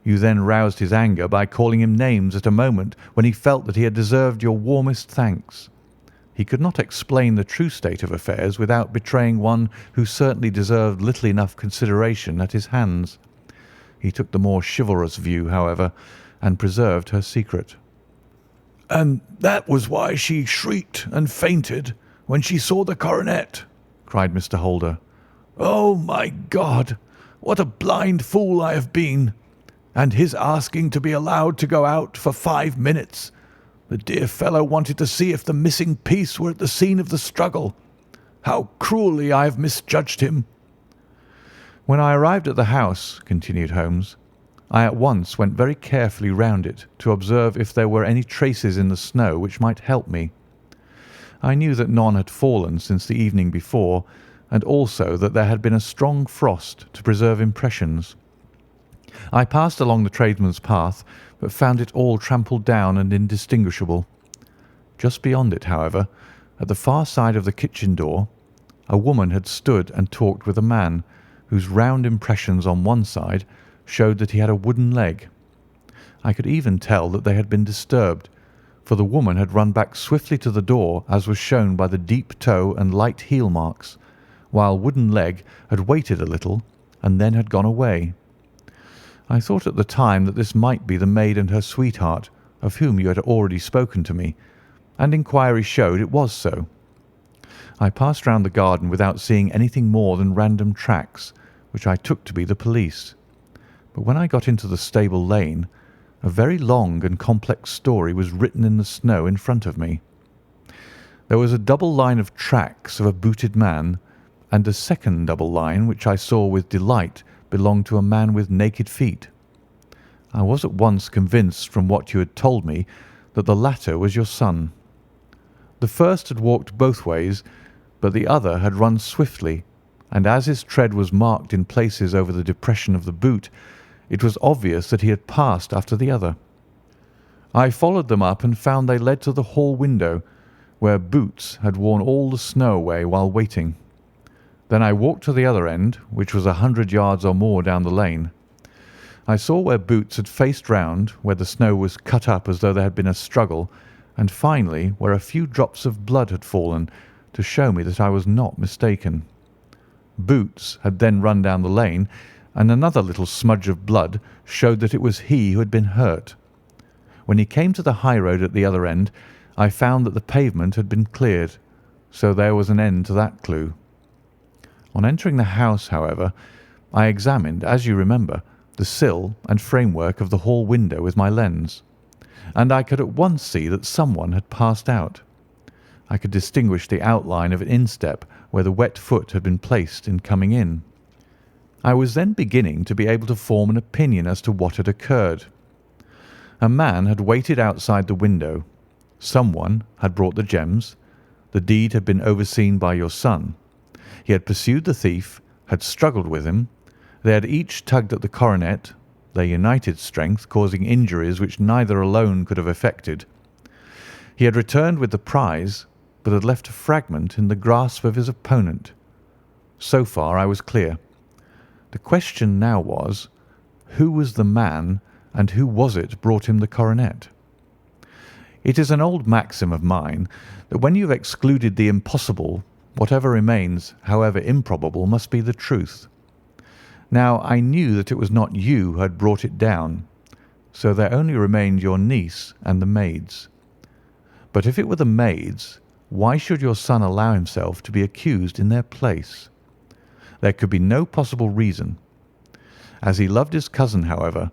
You then roused his anger by calling him names at a moment when he felt that he had deserved your warmest thanks. He could not explain the true state of affairs without betraying one who certainly deserved little enough consideration at his hands. He took the more chivalrous view, however, and preserved her secret. "And that was why she shrieked and fainted when she saw the coronet," cried Mr. Holder. "Oh, my God, what a blind fool I have been! And his asking to be allowed to go out for 5 minutes. The dear fellow wanted to see if the missing piece were at the scene of the struggle. How cruelly I have misjudged him!" "When I arrived at the house," continued Holmes, "I at once went very carefully round it to observe if there were any traces in the snow which might help me. I knew that none had fallen since the evening before, and also that there had been a strong frost to preserve impressions. I passed along the tradesman's path, but found it all trampled down and indistinguishable. Just beyond it, however, at the far side of the kitchen door, a woman had stood and talked with a man, whose round impressions on one side showed that he had a wooden leg. I could even tell that they had been disturbed, for the woman had run back swiftly to the door, as was shown by the deep toe and light heel marks, while Wooden Leg had waited a little and then had gone away. I thought at the time that this might be the maid and her sweetheart, of whom you had already spoken to me, and inquiry showed it was so. I passed round the garden without seeing anything more than random tracks, which I took to be the police. But when I got into the stable lane, a very long and complex story was written in the snow in front of me. There was a double line of tracks of a booted man, and a second double line, which I saw with delight belonged to a man with naked feet. I was at once convinced from what you had told me that the latter was your son. The first had walked both ways, but the other had run swiftly, and as his tread was marked in places over the depression of the boot, it was obvious that he had passed after the other. I followed them up and found they led to the hall window, where Boots had worn all the snow away while waiting. Then I walked to the other end, which was 100 yards or more down the lane. I saw where Boots had faced round, where the snow was cut up as though there had been a struggle, and finally where a few drops of blood had fallen, to show me that I was not mistaken. Boots had then run down the lane, and another little smudge of blood showed that it was he who had been hurt. When he came to the high road at the other end, I found that the pavement had been cleared, so there was an end to that clue. On entering the house, however, I examined, as you remember, the sill and framework of the hall window with my lens, and I could at once see that someone had passed out. I could distinguish the outline of an instep where the wet foot had been placed in coming in. I was then beginning to be able to form an opinion as to what had occurred. A man had waited outside the window. Someone had brought the gems. The deed had been overseen by your son. He had pursued the thief, had struggled with him. They had each tugged at the coronet, their united strength causing injuries which neither alone could have effected. He had returned with the prize, but had left a fragment in the grasp of his opponent. So far I was clear. The question now was, who was the man and who was it brought him the coronet? It is an old maxim of mine that when you have excluded the impossible, whatever remains, however improbable, must be the truth. Now I knew that it was not you who had brought it down, so there only remained your niece and the maids. But if it were the maids, why should your son allow himself to be accused in their place? There could be no possible reason. As he loved his cousin, however,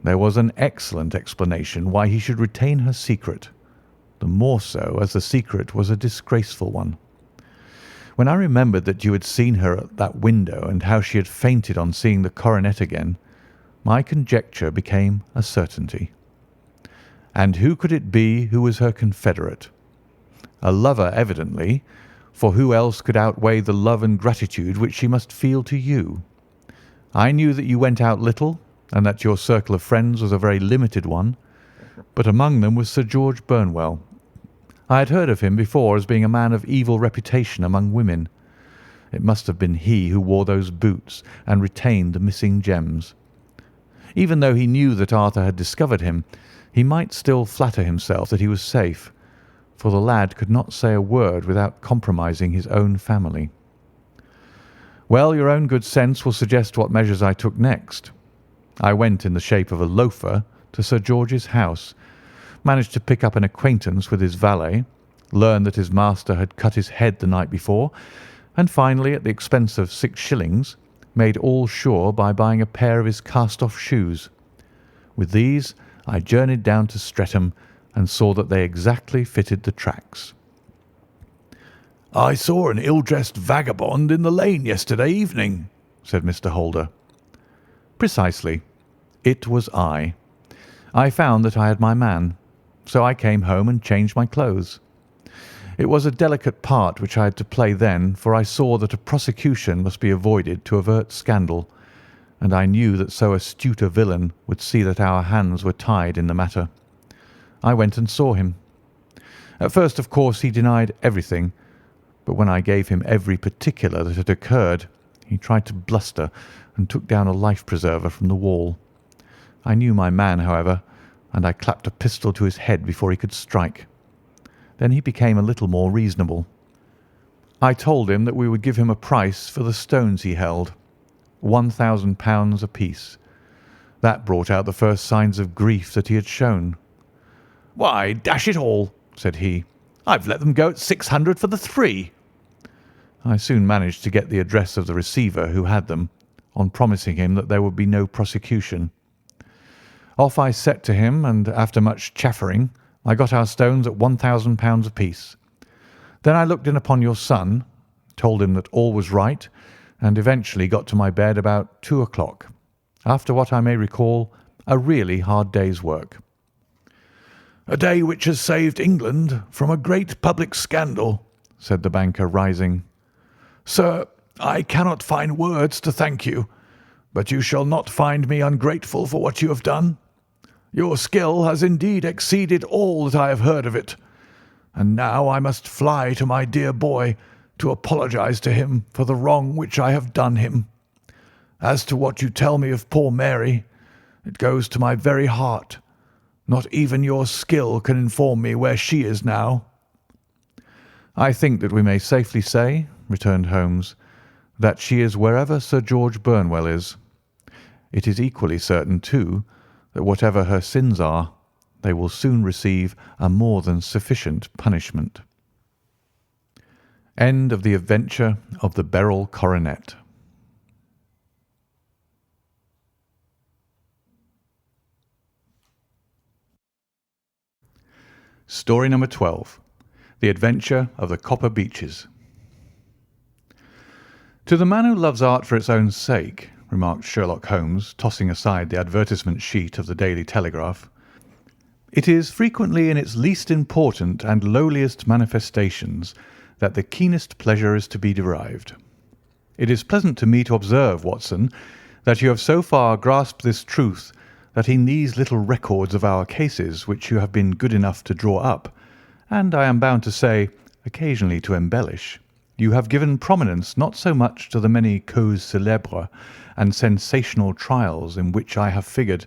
there was an excellent explanation why he should retain her secret, the more so as the secret was a disgraceful one. When I remembered that you had seen her at that window and how she had fainted on seeing the coronet again, my conjecture became a certainty. And who could it be who was her confederate? A lover, evidently, for who else could outweigh the love and gratitude which she must feel to you? I knew that you went out little, and that your circle of friends was a very limited one, but among them was Sir George Burnwell. I had heard of him before as being a man of evil reputation among women. It must have been he who wore those boots and retained the missing gems. Even though he knew that Arthur had discovered him, he might still flatter himself that he was safe, for the lad could not say a word without compromising his own family. Well, your own good sense will suggest what measures I took next. I went in the shape of a loafer to Sir George's house, managed to pick up an acquaintance with his valet, learned that his master had cut his head the night before, and finally, at the expense of 6 shillings, made all sure by buying a pair of his cast-off shoes. With these I journeyed down to Streatham and saw that they exactly fitted the tracks. "I saw an ill-dressed vagabond in the lane yesterday evening," said Mr. Holder. Precisely. It was I. I found that I had my man, so I came home and changed my clothes. It was a delicate part which I had to play then, for I saw that a prosecution must be avoided to avert scandal, and I knew that so astute a villain would see that our hands were tied in the matter. I went and saw him. At first, of course, he denied everything, but when I gave him every particular that had occurred, he tried to bluster and took down a life-preserver from the wall. I knew my man, however, and I clapped a pistol to his head before he could strike. Then he became a little more reasonable. I told him that we would give him a price for the stones he held, £1,000 apiece. That brought out the first signs of grief that he had shown. "Why, dash it all," said he, "I've let them go at 600 for the 3. I soon managed to get the address of the receiver who had them, on promising him that there would be no prosecution. Off I set to him, and after much chaffering, I got our stones at £1,000 apiece. Then I looked in upon your son, told him that all was right, and eventually got to my bed about 2 o'clock, after what I may recall a really hard day's work. "A day which has saved England from a great public scandal," said the banker, rising. "Sir, I cannot find words to thank you, but you shall not find me ungrateful for what you have done. Your skill has indeed exceeded all that I have heard of it, and now I must fly to my dear boy to apologize to him for the wrong which I have done him. As to what you tell me of poor Mary, it goes to my very heart. Not even your skill can inform me where she is now." "I think that we may safely say," returned Holmes, "that she is wherever Sir George Burnwell is. It is equally certain, too, that whatever her sins are, they will soon receive a more than sufficient punishment." End of the Adventure of the Beryl Coronet. Story number 12. The Adventure of the Copper Beeches. To the man who loves art for its own sake, remarked Sherlock Holmes, tossing aside the advertisement sheet of the Daily Telegraph, it is frequently in its least important and lowliest manifestations that the keenest pleasure is to be derived. It is pleasant to me to observe, Watson, that you have so far grasped this truth that in these little records of our cases which you have been good enough to draw up, and I am bound to say, occasionally to embellish, you have given prominence not so much to the many causes célèbres and sensational trials in which I have figured,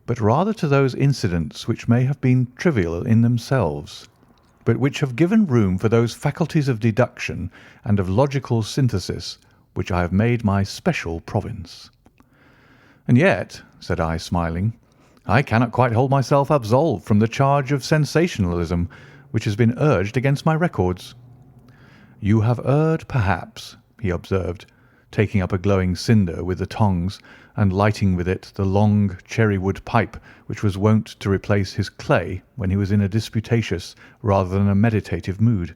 but rather to those incidents which may have been trivial in themselves, but which have given room for those faculties of deduction and of logical synthesis which I have made my special province. And yet, said I, smiling, I cannot quite hold myself absolved from the charge of sensationalism which has been urged against my records. You have erred, perhaps, he observed, taking up a glowing cinder with the tongs and lighting with it the long cherry-wood pipe which was wont to replace his clay when he was in a disputatious rather than a meditative mood.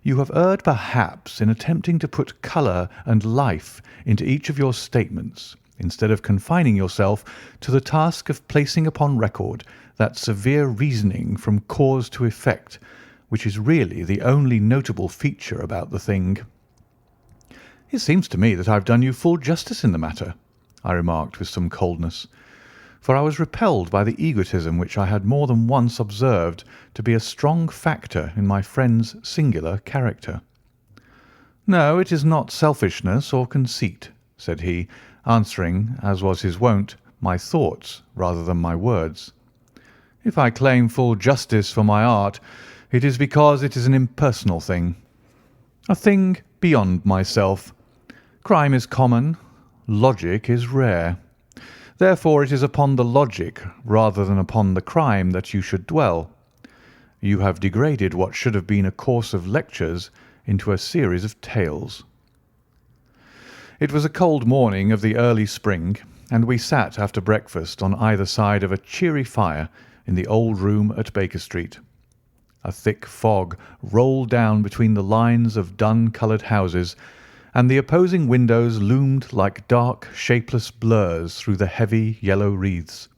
You have erred, perhaps, in attempting to put colour and life into each of your statements, instead of confining yourself to the task of placing upon record that severe reasoning from cause to effect, which is really the only notable feature about the thing. It seems to me that I have done you full justice in the matter, I remarked with some coldness, for I was repelled by the egotism which I had more than once observed to be a strong factor in my friend's singular character. No, it is not selfishness or conceit, said he, answering, as was his wont, my thoughts rather than my words. If I claim full justice for my art, it is because it is an impersonal thing, a thing beyond myself. Crime is common, logic is rare. Therefore it is upon the logic rather than upon the crime that you should dwell. You have degraded what should have been a course of lectures into a series of tales. It was a cold morning of the early spring, and we sat after breakfast on either side of a cheery fire in the old room at Baker Street. A thick fog rolled down between the lines of dun-coloured houses, and the opposing windows loomed like dark, shapeless blurs through the heavy yellow wreaths.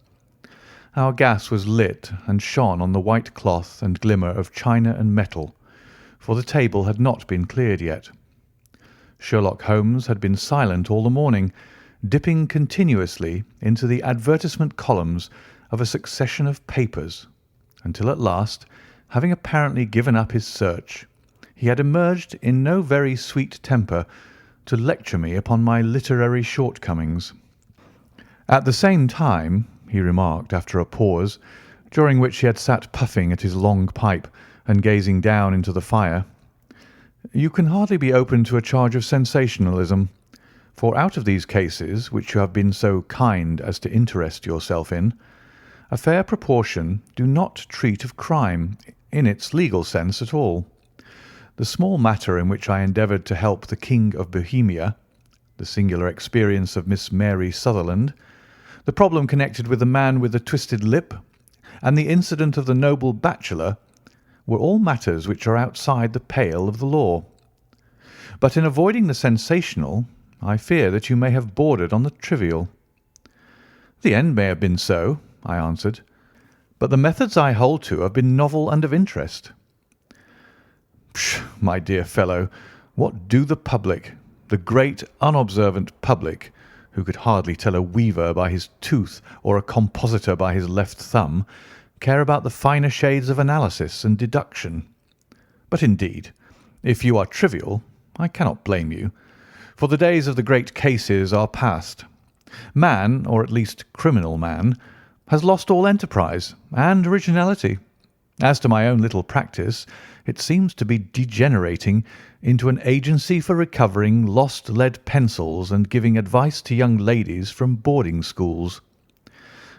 Our gas was lit and shone on the white cloth and glimmer of china and metal, for the table had not been cleared yet. Sherlock Holmes had been silent all the morning, dipping continuously into the advertisement columns of a succession of papers, until at last, having apparently given up his search, he had emerged in no very sweet temper to lecture me upon my literary shortcomings. At the same time, he remarked after a pause, during which he had sat puffing at his long pipe and gazing down into the fire, you can hardly be open to a charge of sensationalism, for out of these cases which you have been so kind as to interest yourself in, a fair proportion do not treat of crime in its legal sense at all. The small matter in which I endeavoured to help the King of Bohemia, the singular experience of Miss Mary Sutherland, the problem connected with the man with the twisted lip, and the incident of the noble Bachelor, were all matters which are outside the pale of the law. But in avoiding the sensational, I fear that you may have bordered on the trivial. The end may have been so, I answered, but the methods I hold to have been novel and of interest. Pshaw, my dear fellow, what do the public, the great unobservant public, who could hardly tell a weaver by his tooth or a compositor by his left thumb, care about the finer shades of analysis and deduction? But indeed, if you are trivial, I cannot blame you, for the days of the great cases are past. Man, or at least criminal man, has lost all enterprise and originality. As to my own little practice, it seems to be degenerating into an agency for recovering lost lead pencils and giving advice to young ladies from boarding schools.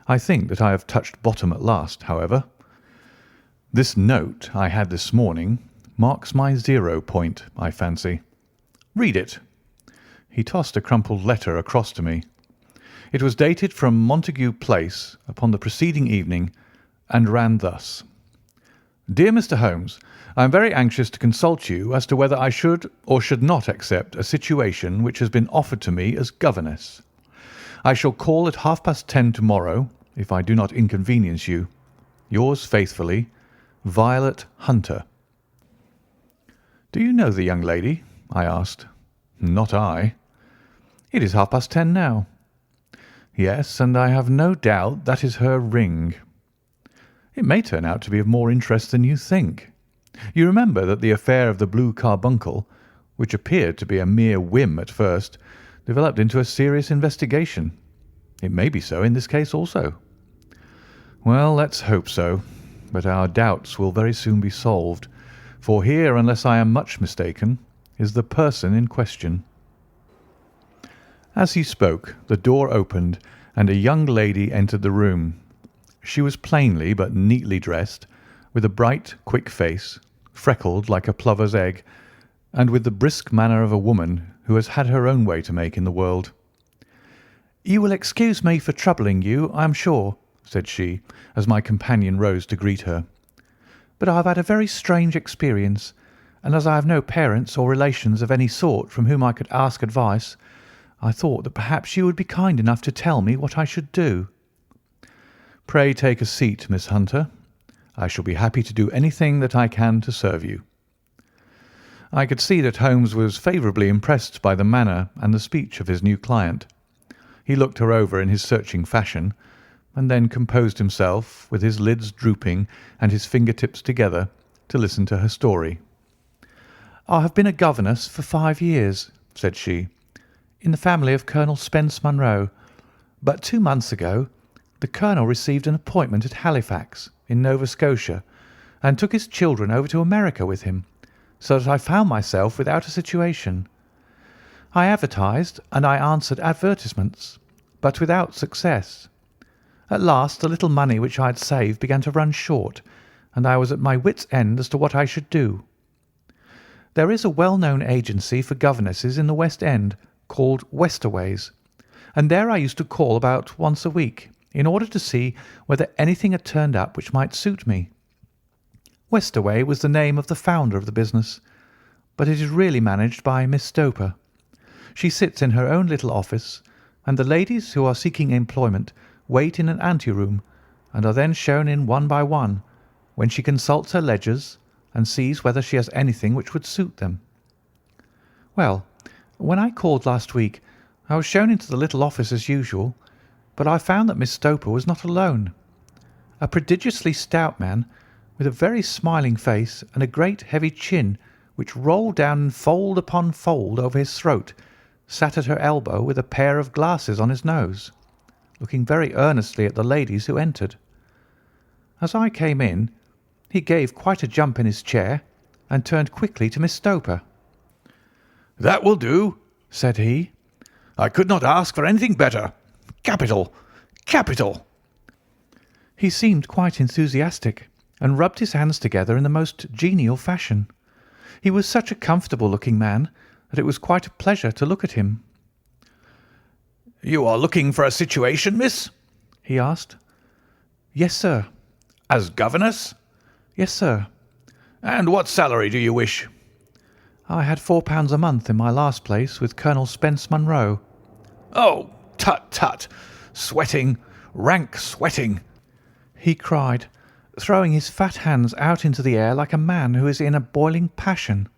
I think that I have touched bottom at last, however. This note I had this morning marks my 0 point, I fancy. Read it. He tossed a crumpled letter across to me. It was dated from Montague Place upon the preceding evening, and ran thus: Dear Mr. Holmes, I am very anxious to consult you as to whether I should or should not accept a situation which has been offered to me as governess. I shall call at 10:30 tomorrow, if I do not inconvenience you. Yours faithfully, Violet Hunter. Do you know the young lady? I asked. Not I. It is 10:30 now. Yes, and I have no doubt that is her ring. It may turn out to be of more interest than you think. You remember that the affair of the blue carbuncle, which appeared to be a mere whim at first, developed into a serious investigation. It may be so in this case also. Well, let's hope so, but our doubts will very soon be solved, for here, unless I am much mistaken, is the person in question. As he spoke, the door opened, and a young lady entered the room. She was plainly but neatly dressed, with a bright, quick face, freckled like a plover's egg, and with the brisk manner of a woman who has had her own way to make in the world. "You will excuse me for troubling you, I am sure," said she, as my companion rose to greet her. "But I have had a very strange experience, and as I have no parents or relations of any sort from whom I could ask advice, I thought that perhaps you would be kind enough to tell me what I should do." "Pray take a seat, Miss Hunter. I shall be happy to do anything that I can to serve you." I could see that Holmes was favourably impressed by the manner and the speech of his new client. He looked her over in his searching fashion, and then composed himself, with his lids drooping and his finger-tips together, to listen to her story. "I have been a governess for 5 years," said she, "in the family of Colonel Spence Munro, but 2 months ago the Colonel received an appointment at Halifax, in Nova Scotia, and took his children over to America with him, so that I found myself without a situation. I advertised and I answered advertisements, but without success. At last the little money which I had saved began to run short, and I was at my wits' end as to what I should do. There is a well-known agency for governesses in the West End called Westaway's, and there I used to call about once a week, in order to see whether anything had turned up which might suit me. Westaway was the name of the founder of the business, but it is really managed by Miss Stoper. She sits in her own little office, and the ladies who are seeking employment wait in an anteroom, and are then shown in one by one, when she consults her ledgers and sees whether she has anything which would suit them. Well, when I called last week, I was shown into the little office as usual, but I found that Miss Stoper was not alone. A prodigiously stout man, with a very smiling face and a great heavy chin which rolled down in fold upon fold over his throat, sat at her elbow with a pair of glasses on his nose, looking very earnestly at the ladies who entered. As I came in, he gave quite a jump in his chair and turned quickly to Miss Stoper. "That will do," said he. "I could not ask for anything better. Capital! Capital!" He seemed quite enthusiastic, and rubbed his hands together in the most genial fashion. He was such a comfortable-looking man that it was quite a pleasure to look at him. "You are looking for a situation, miss?" he asked. "Yes, sir." "As governess?" "Yes, sir." "And what salary do you wish?" "I had £4 a month in my last place with Colonel Spence Munro." "Oh, tut, tut! Sweating, rank sweating!" he cried, throwing his fat hands out into the air like a man who is in a boiling passion.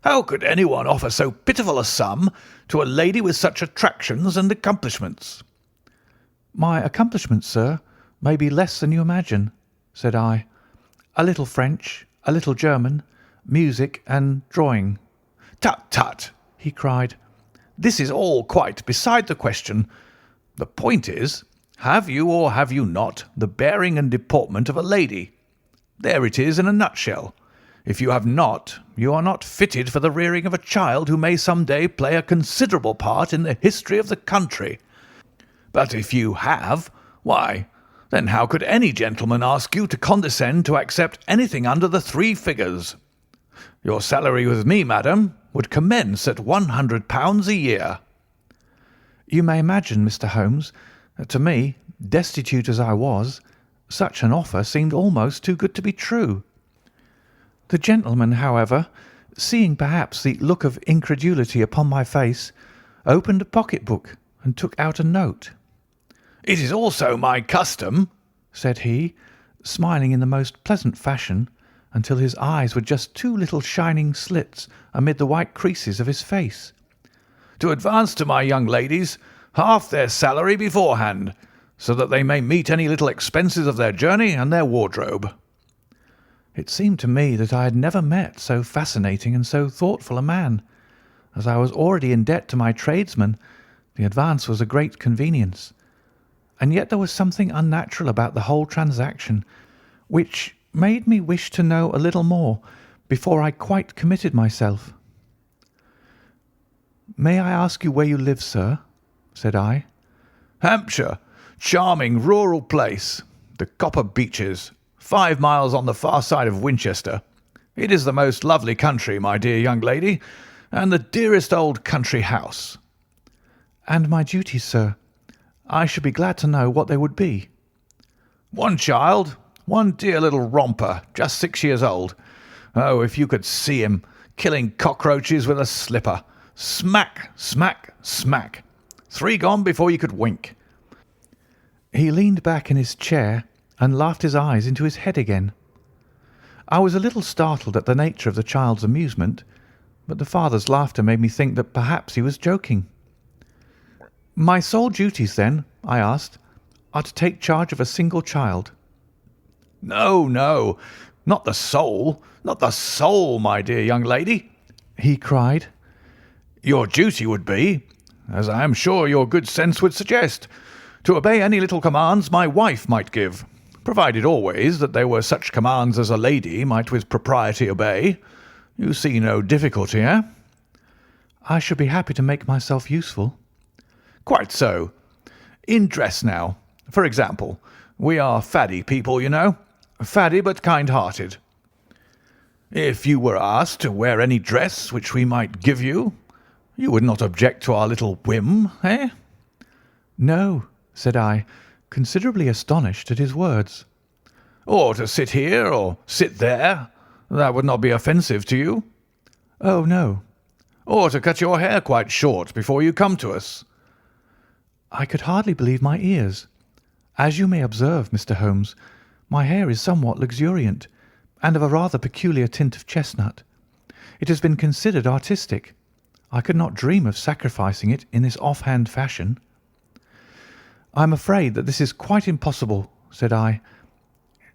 "How could anyone offer so pitiful a sum to a lady with such attractions and accomplishments?" "My accomplishments, sir, may be less than you imagine," said I. "A little French, a little German, music and drawing." "Tut, tut!" he cried. "This is all quite beside the question. The point is, have you or have you not the bearing and deportment of a lady? There it is in a nutshell. If you have not, you are not fitted for the rearing of a child who may some day play a considerable part in the history of the country. But if you have, why, then how could any gentleman ask you to condescend to accept anything under the 3 figures? Your salary with me, madam, would commence at £100 a year." You may imagine, Mr. Holmes, that to me, destitute as I was, such an offer seemed almost too good to be true. The gentleman, however, seeing perhaps the look of incredulity upon my face, opened a pocket-book and took out a note. "It is also my custom," said he, smiling in the most pleasant fashion, until his eyes were just two little shining slits amid the white creases of his face, "to advance to my young ladies half their salary beforehand, so that they may meet any little expenses of their journey and their wardrobe." It seemed to me that I had never met so fascinating and so thoughtful a man. As I was already in debt to my tradesmen, the advance was a great convenience. And yet there was something unnatural about the whole transaction, which made me wish to know a little more before I quite committed myself. "May I ask you where you live, sir?" said I. "Hampshire, charming rural place. The Copper Beeches, 5 miles on the far side of Winchester. It is the most lovely country, my dear young lady, and the dearest old country house." "And my duties, sir? I should be glad to know what they would be." "One child, one dear little romper, just 6 years old. Oh, if you could see him killing cockroaches with a slipper. Smack, smack, smack. 3 gone before you could wink." He leaned back in his chair and laughed his eyes into his head again. I was a little startled at the nature of the child's amusement, but the father's laughter made me think that perhaps he was joking. "My sole duties, then," I asked, "are to take charge of a single child?" "No, no, not the soul, not the soul, my dear young lady," he cried. "Your duty would be, as I am sure your good sense would suggest, to obey any little commands my wife might give, provided always that they were such commands as a lady might with propriety obey. You see no difficulty, eh?" "I should be happy to make myself useful." "Quite so. In dress now, for example. We are faddy people, you know. Faddy but kind-hearted. If you were asked to wear any dress which we might give you, you would not object to our little whim, eh?" "No," said I, considerably astonished at his words. "Or to sit here or sit there, that would not be offensive to you?" "Oh, no." "Or to cut your hair quite short before you come to us?" I could hardly believe my ears. As you may observe, Mr. Holmes, my hair is somewhat luxuriant, and of a rather peculiar tint of chestnut. It has been considered artistic. I could not dream of sacrificing it in this off-hand fashion. "I am afraid that this is quite impossible," said I.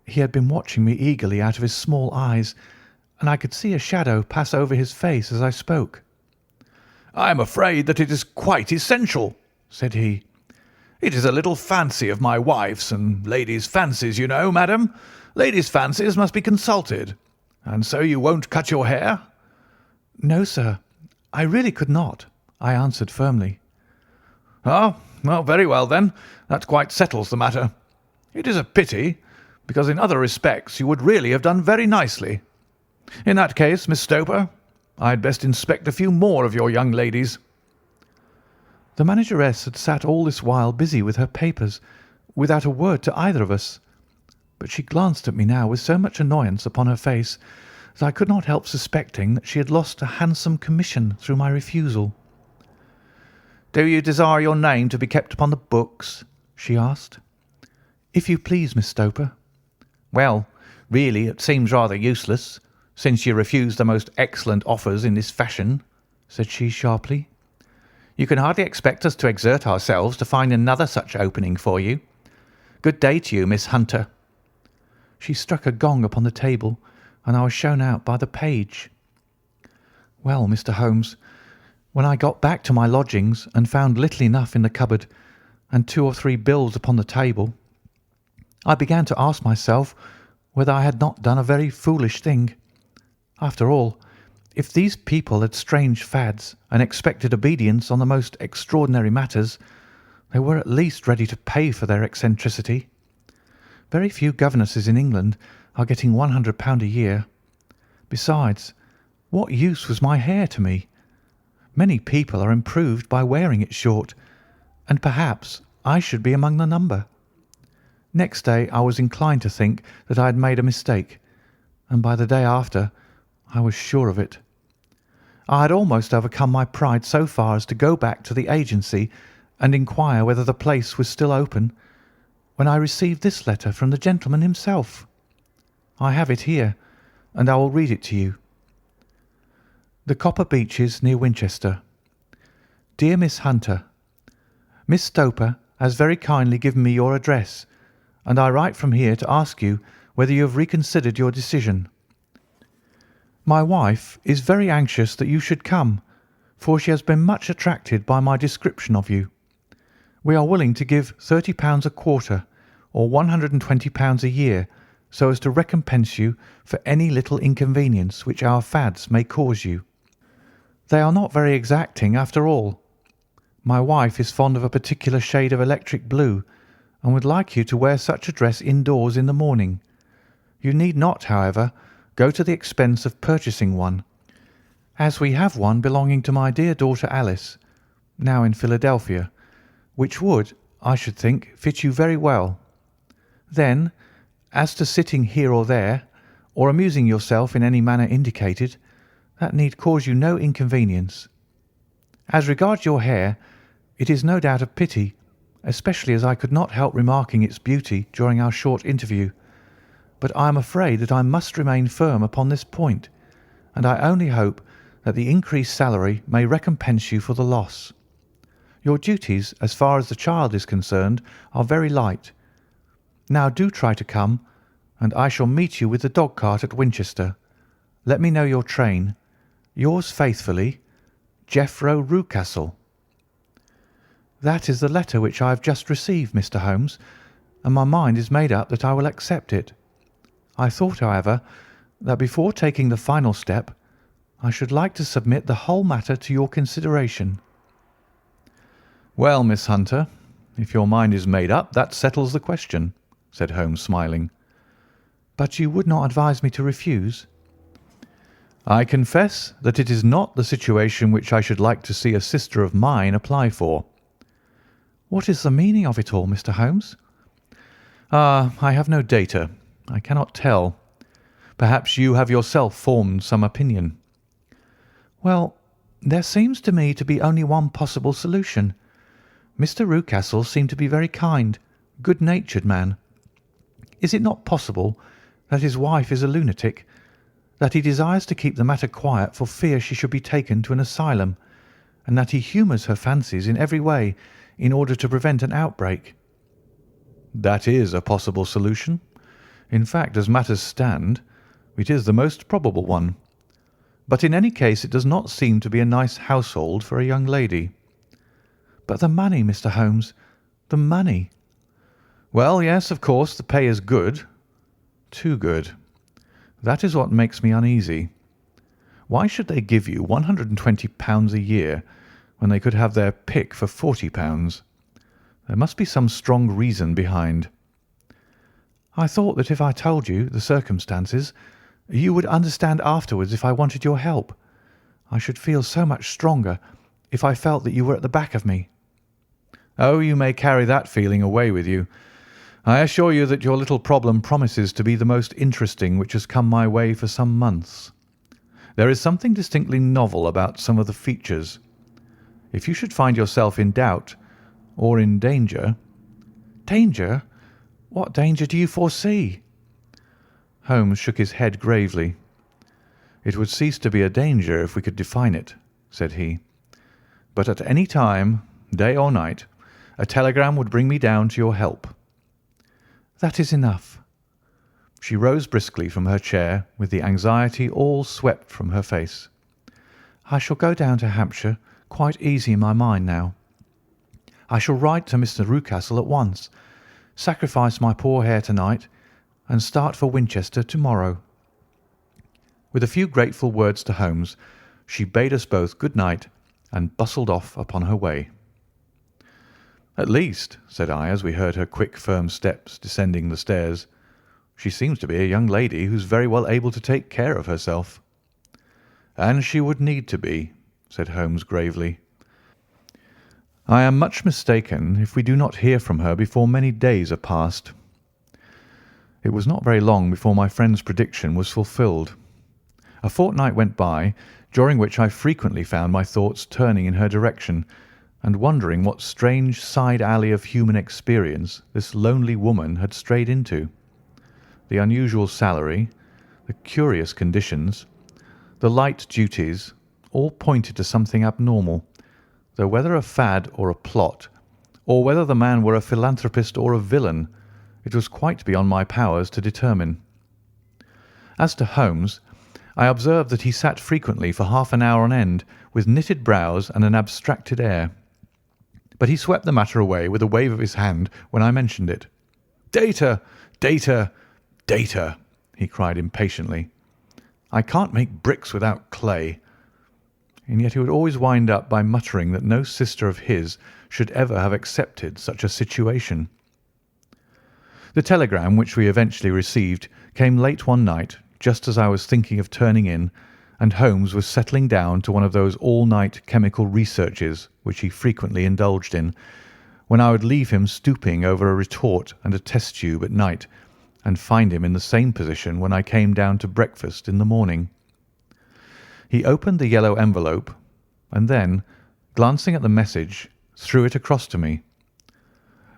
He had been watching me eagerly out of his small eyes, and I could see a shadow pass over his face as I spoke. "I am afraid that it is quite essential," said he. "It is a little fancy of my wife's, and ladies' fancies, you know, madam. Ladies' fancies must be consulted. And so you won't cut your hair?" "No, sir, I really could not," I answered firmly. "Ah, well, very well then. That quite settles the matter. It is a pity, because in other respects you would really have done very nicely. In that case, Miss Stoper, I had best inspect a few more of your young ladies." The manageress had sat all this while busy with her papers, without a word to either of us, but she glanced at me now with so much annoyance upon her face that I could not help suspecting that she had lost a handsome commission through my refusal. "Do you desire your name to be kept upon the books?" she asked. "If you please, Miss Stoper." "Well, really, it seems rather useless, since you refuse the most excellent offers in this fashion," said she sharply. "You can hardly expect us to exert ourselves to find another such opening for you. Good day to you, Miss Hunter." She struck a gong upon the table, and I was shown out by the page. Well, Mr. Holmes, when I got back to my lodgings and found little enough in the cupboard and 2 or 3 bills upon the table, I began to ask myself whether I had not done a very foolish thing. After all, if these people had strange fads and expected obedience on the most extraordinary matters, they were at least ready to pay for their eccentricity. Very few governesses in England are getting £100 a year. Besides, what use was my hair to me? Many people are improved by wearing it short, and perhaps I should be among the number. Next day I was inclined to think that I had made a mistake, and by the day after I was sure of it. I had almost overcome my pride so far as to go back to the agency and inquire whether the place was still open, when I received this letter from the gentleman himself. I have it here, and I will read it to you. The Copper Beeches, near Winchester. Dear Miss Hunter, Miss Stoper has very kindly given me your address, and I write from here to ask you whether you have reconsidered your decision. My wife is very anxious that you should come, for she has been much attracted by my description of you. We are willing to give £30 a quarter, or £120 a year, so as to recompense you for any little inconvenience which our fads may cause you. They are not very exacting after all. My wife is fond of a particular shade of electric blue, and would like you to wear such a dress indoors in the morning. You need not, however, go to the expense of purchasing one, as we have one belonging to my dear daughter Alice, now in Philadelphia, which would, I should think, fit you very well. Then, as to sitting here or there, or amusing yourself in any manner indicated, that need cause you no inconvenience. As regards your hair, it is no doubt a pity, especially as I could not help remarking its beauty during our short interview, but I am afraid that I must remain firm upon this point, and I only hope that the increased salary may recompense you for the loss. Your duties, as far as the child is concerned, are very light. Now do try to come, and I shall meet you with the dog-cart at Winchester. Let me know your train. Yours faithfully, Jeffro Rucastle. That is the letter which I have just received, Mr. Holmes, and my mind is made up that I will accept it. I thought, however, that before taking the final step, I should like to submit the whole matter to your consideration. Well, Miss Hunter, if your mind is made up, that settles the question, said Holmes, smiling. But you would not advise me to refuse? I confess that it is not the situation which I should like to see a sister of mine apply for. What is the meaning of it all, Mr. Holmes? I have no data. I cannot tell. Perhaps you have yourself formed some opinion. Well, there seems to me to be only one possible solution. Mr. Rucastle seemed to be a very kind, good-natured man. Is it not possible that his wife is a lunatic, that he desires to keep the matter quiet for fear she should be taken to an asylum, and that he humours her fancies in every way in order to prevent an outbreak? That is a possible solution. In fact, as matters stand, it is the most probable one. But in any case it does not seem to be a nice household for a young lady. But the money, Mr. Holmes, the money. Well, yes, of course, the pay is good. Too good. That is what makes me uneasy. Why should they give you £120 a year when they could have their pick for £40? There must be some strong reason behind. I thought that if I told you the circumstances, you would understand afterwards if I wanted your help. I should feel so much stronger if I felt that you were at the back of me. Oh, you may carry that feeling away with you. I assure you that your little problem promises to be the most interesting which has come my way for some months. There is something distinctly novel about some of the features. If you should find yourself in doubt or in danger— Danger? What danger do you foresee? Holmes shook his head gravely. It would cease to be a danger if we could define it, said he. But at any time, day or night, a telegram would bring me down to your help. That is enough. She rose briskly from her chair, with the anxiety all swept from her face. I shall go down to Hampshire quite easy in my mind now. I shall write to Mr. Rucastle at once, sacrifice my poor hair tonight, and start for Winchester tomorrow. With a few grateful words to Holmes, she bade us both good night and bustled off upon her way. At least, said I, as we heard her quick, firm steps descending the stairs, she seems to be a young lady who's very well able to take care of herself. And she would need to be, said Holmes gravely. I am much mistaken if we do not hear from her before many days are past. It was not very long before my friend's prediction was fulfilled. A fortnight went by, during which I frequently found my thoughts turning in her direction, and wondering what strange side alley of human experience this lonely woman had strayed into. The unusual salary, the curious conditions, the light duties, all pointed to something abnormal, though whether a fad or a plot, or whether the man were a philanthropist or a villain, it was quite beyond my powers to determine. As to Holmes, I observed that he sat frequently for half an hour on end, with knitted brows and an abstracted air. But he swept the matter away with a wave of his hand when I mentioned it. "Data! Data! Data!" he cried impatiently. "I can't make bricks without clay." And yet he would always wind up by muttering that no sister of his should ever have accepted such a situation. The telegram which we eventually received came late one night, just as I was thinking of turning in, and Holmes was settling down to one of those all-night chemical researches which he frequently indulged in, when I would leave him stooping over a retort and a test tube at night, and find him in the same position when I came down to breakfast in the morning. He opened the yellow envelope, and then, glancing at the message, threw it across to me.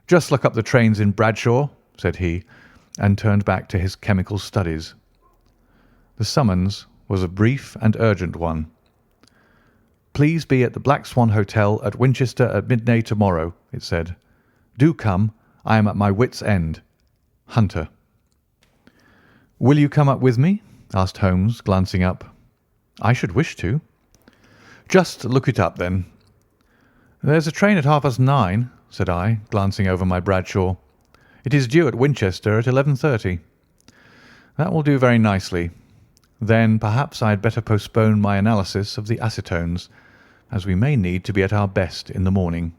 "Just look up the trains in Bradshaw," said he, and turned back to his chemical studies. The summons was a brief and urgent one. "Please be at the Black Swan Hotel at Winchester at midday tomorrow," it said. "Do come. I am at my wit's end. Hunter." "Will you come up with me?" asked Holmes, glancing up. "I should wish to." "Just look it up, then." "There's a train at 9:30, said I, glancing over my Bradshaw. "It is due at Winchester at 11:30. "That will do very nicely. Then perhaps I had better postpone my analysis of the acetones, as we may need to be at our best in the morning."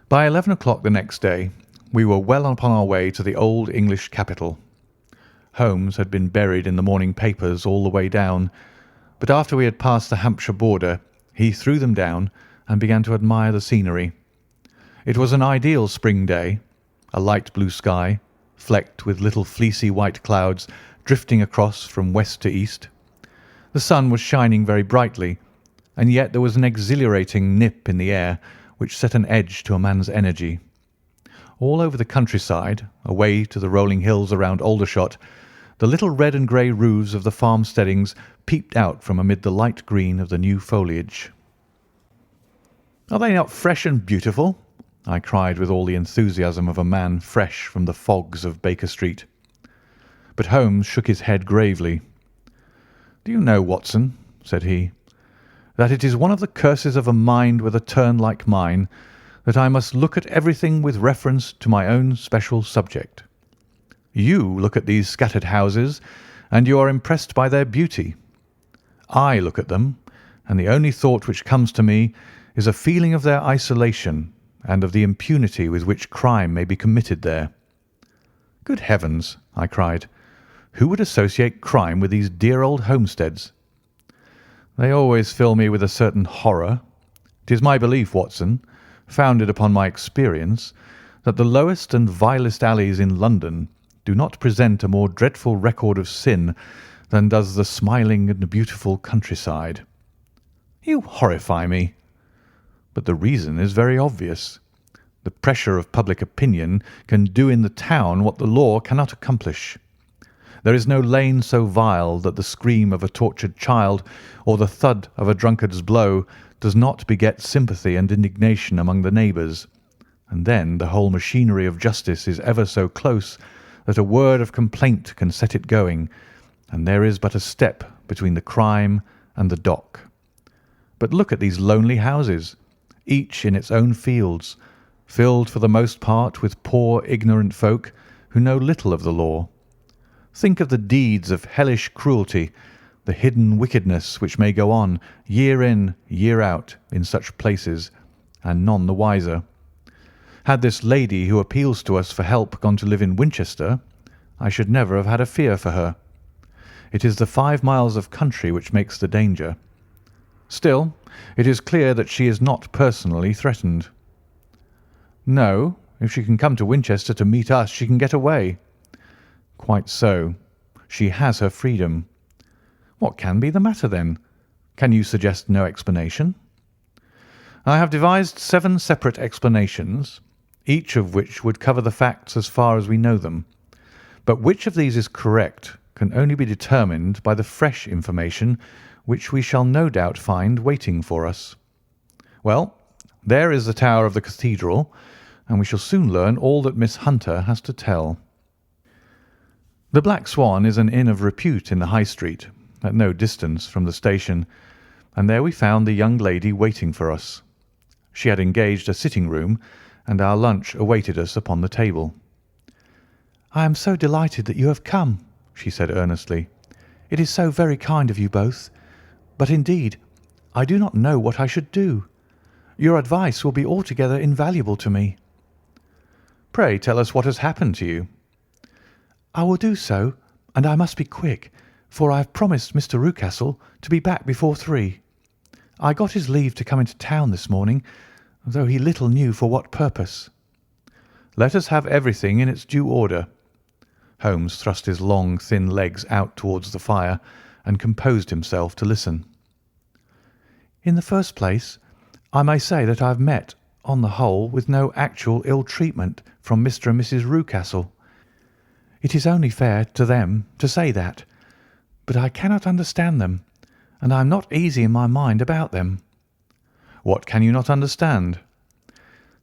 By 11 o'clock the next day we were well upon our way to the old English capital. Holmes had been buried in the morning papers all the way down, but after we had passed the Hampshire border he threw them down and began to admire the scenery. It was an ideal spring day, a light blue sky, flecked with little fleecy white clouds drifting across from west to east. The sun was shining very brightly, and yet there was an exhilarating nip in the air which set an edge to a man's energy. All over the countryside, away to the rolling hills around Aldershot, the little red and grey roofs of the farmsteadings peeped out from amid the light green of the new foliage. "Are they not fresh and beautiful?" I cried with all the enthusiasm of a man fresh from the fogs of Baker Street. But Holmes shook his head gravely. "Do you know, Watson," said he, "that it is one of the curses of a mind with a turn like mine that I must look at everything with reference to my own special subject. You look at these scattered houses, and you are impressed by their beauty. I look at them, and the only thought which comes to me is a feeling of their isolation and of the impunity with which crime may be committed there." "Good heavens!" I cried. "Who would associate crime with these dear old homesteads?" "They always fill me with a certain horror. It is my belief, Watson, founded upon my experience, that the lowest and vilest alleys in London do not present a more dreadful record of sin than does the smiling and beautiful countryside." "You horrify me." "But the reason is very obvious. The pressure of public opinion can do in the town what the law cannot accomplish. There is no lane so vile that the scream of a tortured child or the thud of a drunkard's blow does not beget sympathy and indignation among the neighbours, and then the whole machinery of justice is ever so close that a word of complaint can set it going, and there is but a step between the crime and the dock. But look at these lonely houses, each in its own fields, filled for the most part with poor ignorant folk who know little of the law. Think of the deeds of hellish cruelty, the hidden wickedness which may go on year in, year out in such places, and none the wiser. Had this lady who appeals to us for help gone to live in Winchester, I should never have had a fear for her. It is the 5 miles of country which makes the danger. Still, it is clear that she is not personally threatened." "No, if she can come to Winchester to meet us, she can get away." "Quite so. She has her freedom. What can be the matter, then? Can you suggest no explanation?" "I have devised 7 separate explanations, each of which would cover the facts as far as we know them. But which of these is correct can only be determined by the fresh information which we shall no doubt find waiting for us. Well, there is the tower of the cathedral, and we shall soon learn all that Miss Hunter has to tell." The Black Swan is an inn of repute in the High Street, at no distance from the station, and there we found the young lady waiting for us. She had engaged a sitting-room, and our lunch awaited us upon the table. "I am so delighted that you have come," she said earnestly. "It is so very kind of you both. But indeed, I do not know what I should do. Your advice will be altogether invaluable to me." "Pray tell us what has happened to you." "I will do so, and I must be quick, for I have promised Mr. Rucastle to be back before 3. I got his leave to come into town this morning, though he little knew for what purpose." "Let us have everything in its due order." Holmes thrust his long, thin legs out towards the fire and composed himself to listen. "In the first place, I may say that I have met, on the whole, with no actual ill treatment from Mr. and Mrs. Rucastle. It is only fair to them to say that, but I cannot understand them, and I am not easy in my mind about them." "What can you not understand?"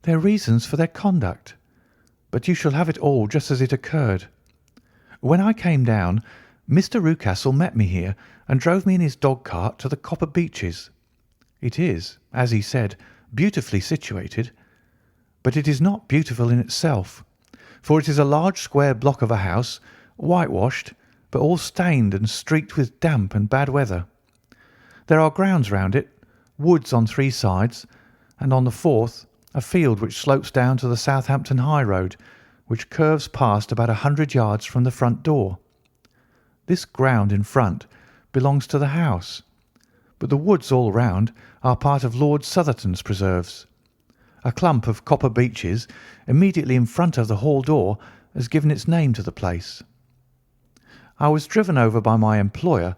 "Their reasons for their conduct. But you shall have it all just as it occurred. When I came down, Mr. Rucastle met me here and drove me in his dog-cart to the Copper Beeches. It is, as he said, beautifully situated, but it is not beautiful in itself, for it is a large square block of a house, whitewashed, but all stained and streaked with damp and bad weather. There are grounds round it, woods on 3 sides, and on the 4th a field which slopes down to the Southampton High Road, which curves past about 100 yards from the front door. This ground in front belongs to the house, but the woods all round are part of Lord Southerton's preserves. A clump of copper beeches immediately in front of the hall door has given its name to the place. I was driven over by my employer,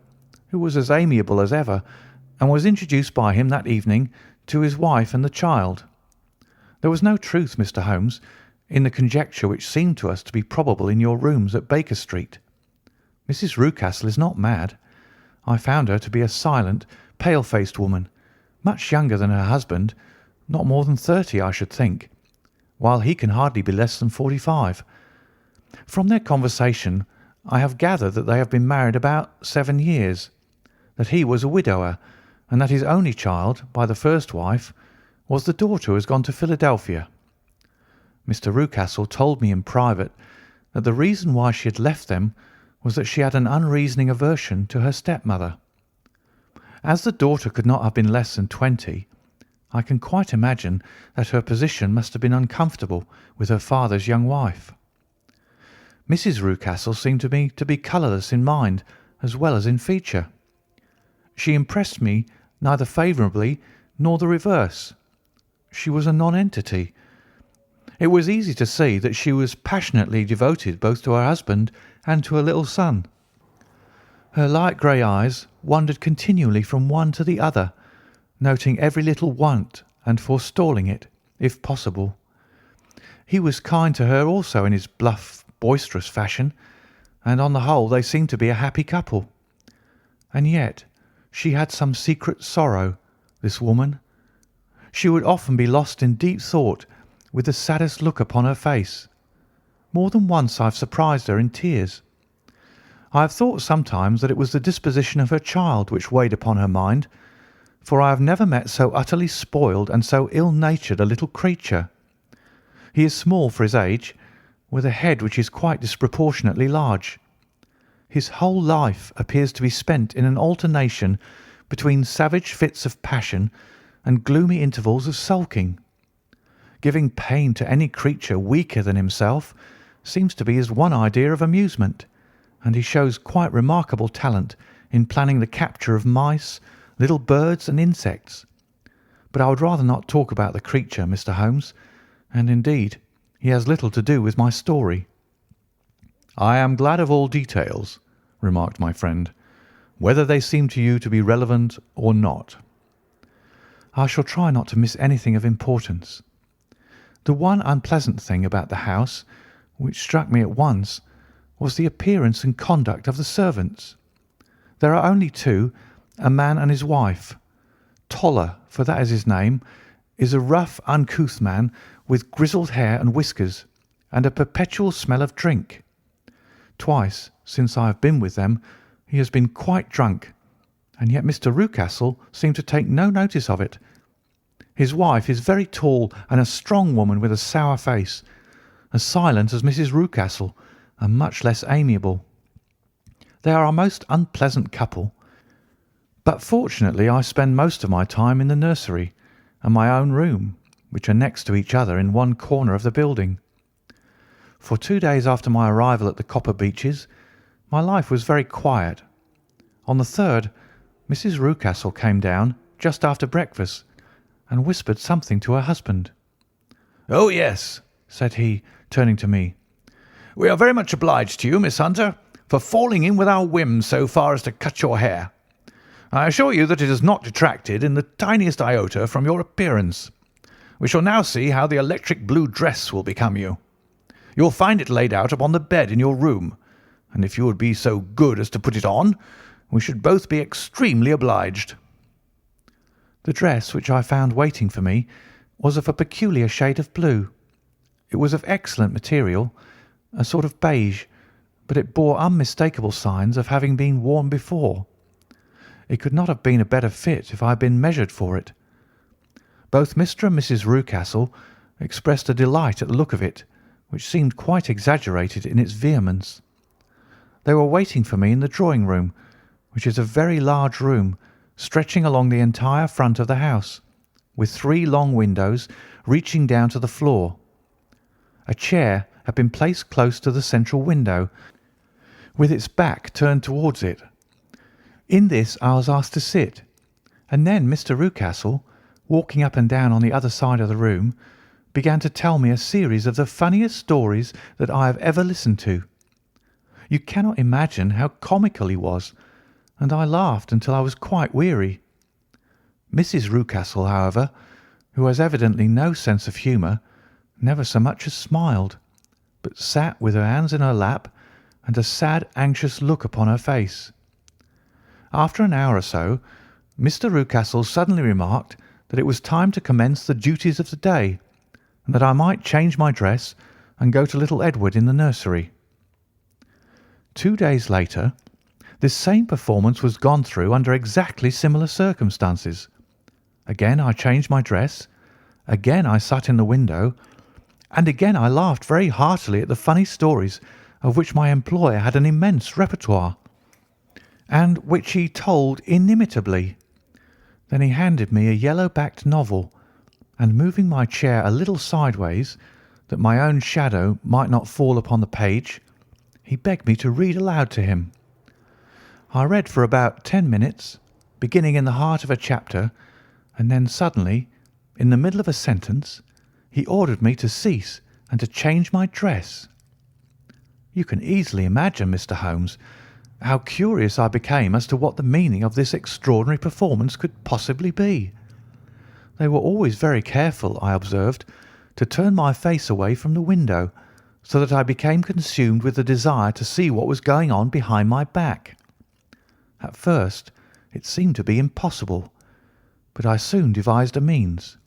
who was as amiable as ever, and was introduced by him that evening to his wife and the child. There was no truth, Mr. Holmes, in the conjecture which seemed to us to be probable in your rooms at Baker Street. Mrs. Rucastle is not mad. I found her to be a silent, pale-faced woman, much younger than her husband, not more than 30, I should think, while he can hardly be less than 45. From their conversation I have gathered that they have been married about 7 years, that he was a widower, and that his only child, by the first wife, was the daughter who has gone to Philadelphia. Mr. Rucastle told me in private that the reason why she had left them was that she had an unreasoning aversion to her stepmother. As the daughter could not have been less than 20, I can quite imagine that her position must have been uncomfortable with her father's young wife. Mrs. Rucastle seemed to me to be colourless in mind as well as in feature. She impressed me neither favourably nor the reverse. She was a nonentity. It was easy to see that she was passionately devoted both to her husband and to her little son. Her light grey eyes wandered continually from one to the other, noting every little want and forestalling it, if possible. He was kind to her also in his bluff, boisterous fashion, and on the whole they seemed to be a happy couple. And yet she had some secret sorrow, this woman. She would often be lost in deep thought, with the saddest look upon her face. More than once I have surprised her in tears. I have thought sometimes that it was the disposition of her child which weighed upon her mind, for I have never met so utterly spoiled and so ill-natured a little creature. He is small for his age, with a head which is quite disproportionately large. His whole life appears to be spent in an alternation between savage fits of passion and gloomy intervals of sulking. Giving pain to any creature weaker than himself seems to be his one idea of amusement, and he shows quite remarkable talent in planning the capture of mice, little birds, and insects. But I would rather not talk about the creature, Mr. Holmes, and indeed he has little to do with my story." "I am glad of all details," remarked my friend. whether they seem to you to be relevant or not." "I shall try not to miss anything of importance. The one unpleasant thing about the house, which struck me at once, was the appearance and conduct of the servants. There are only two, a man and his wife. Toller, for that is his name, is a rough, uncouth man with grizzled hair and whiskers, and a perpetual smell of drink. Twice since I have been with them he has been quite drunk, and yet Mr. Rucastle seemed to take no notice of it. His wife is very tall and a strong woman with a sour face, as silent as Mrs. Rucastle, and much less amiable. They are a most unpleasant couple, but fortunately I spend most of my time in the nursery and my own room, which are next to each other in one corner of the building. For 2 days after my arrival at the Copper Beeches, my life was very quiet. On the third, Mrs. Rucastle came down just after breakfast and whispered something to her husband. "Oh, yes," said he, turning to me. "We are very much obliged to you, Miss Hunter, for falling in with our whims so far as to cut your hair. I assure you that it has not detracted in the tiniest iota from your appearance. We shall now see how the electric blue dress will become you. You'll find it laid out upon the bed in your room, and if you would be so good as to put it on, we should both be extremely obliged." The dress which I found waiting for me was of a peculiar shade of blue. It was of excellent material, a sort of beige, but it bore unmistakable signs of having been worn before. It could not have been a better fit if I had been measured for it. Both Mr. and Mrs. Rucastle expressed a delight at the look of it, which seemed quite exaggerated in its vehemence. They were waiting for me in the drawing-room, which is a very large room, stretching along the entire front of the house, with 3 long windows reaching down to the floor. A chair had been placed close to the central window, with its back turned towards it. In this I was asked to sit, and then Mr. Rucastle, walking up and down on the other side of the room, began to tell me a series of the funniest stories that I have ever listened to. You cannot imagine how comical he was, and I laughed until I was quite weary. Mrs. Rucastle, however, who has evidently no sense of humour, never so much as smiled, but sat with her hands in her lap and a sad, anxious look upon her face. After an hour or so, Mr. Rucastle suddenly remarked that it was time to commence the duties of the day, and that I might change my dress and go to little Edward in the nursery. 2 days later, this same performance was gone through under exactly similar circumstances. Again I changed my dress, again I sat in the window, and again I laughed very heartily at the funny stories of which my employer had an immense repertoire, and which he told inimitably. Then he handed me a yellow-backed novel, and moving my chair a little sideways, that my own shadow might not fall upon the page, he begged me to read aloud to him. I read for about 10 minutes, beginning in the heart of a chapter, and then suddenly, in the middle of a sentence, he ordered me to cease and to change my dress. You can easily imagine, Mr. Holmes, how curious I became as to what the meaning of this extraordinary performance could possibly be. They were always very careful, I observed, to turn my face away from the window, so that I became consumed with the desire to see what was going on behind my back. At first it seemed to be impossible, but I soon devised a means.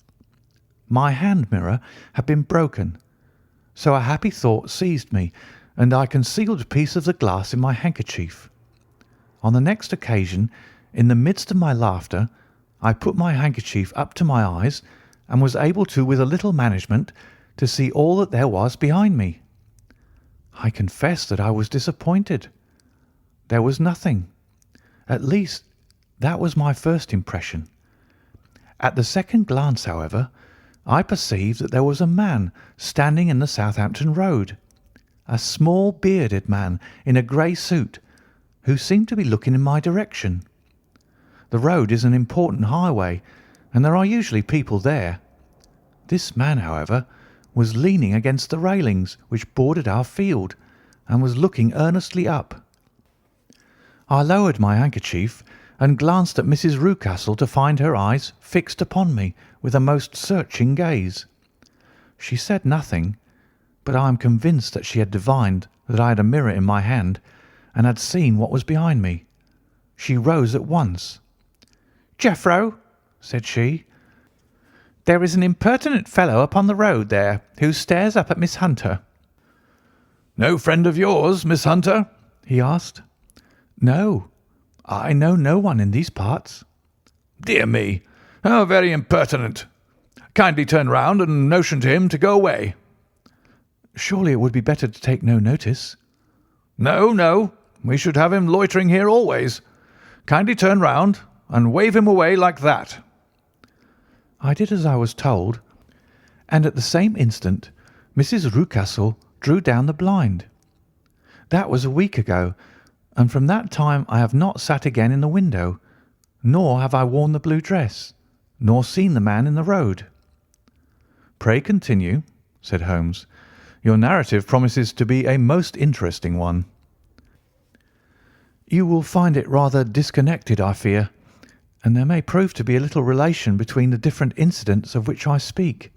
My hand mirror had been broken, so a happy thought seized me, and I concealed a piece of the glass in my handkerchief. On the next occasion, in the midst of my laughter, I put my handkerchief up to my eyes and was able to, with a little management, to see all that there was behind me. I confess that I was disappointed. There was nothing. At least, that was my first impression. At the second glance, however, I perceived that there was a man standing in the Southampton Road, a small bearded man in a grey suit, who seemed to be looking in my direction. The road is an important highway, and there are usually people there. This man, however, was leaning against the railings which bordered our field, and was looking earnestly up. I lowered my handkerchief and glanced at Mrs. Rucastle to find her eyes fixed upon me with a most searching gaze. She said nothing, but I am convinced that she had divined that I had a mirror in my hand and had seen what was behind me. She rose at once. "Jeffro," said she, "there is an impertinent fellow upon the road there who stares up at Miss Hunter." "No friend of yours, Miss Hunter?" he asked. "No, I know no one in these parts." "Dear me, how very impertinent! Kindly turn round and motion to him to go away." "Surely it would be better to take no notice." "No, no, we should have him loitering here always. Kindly turn round and wave him away like that." I did as I was told, and at the same instant Mrs. Rucastle drew down the blind. That was a week ago, and from that time I have not sat again in the window, nor have I worn the blue dress, nor seen the man in the road. "Pray continue," said Holmes. "Your narrative promises to be a most interesting one." "You will find it rather disconnected, I fear, and there may prove to be a little relation between the different incidents of which I speak.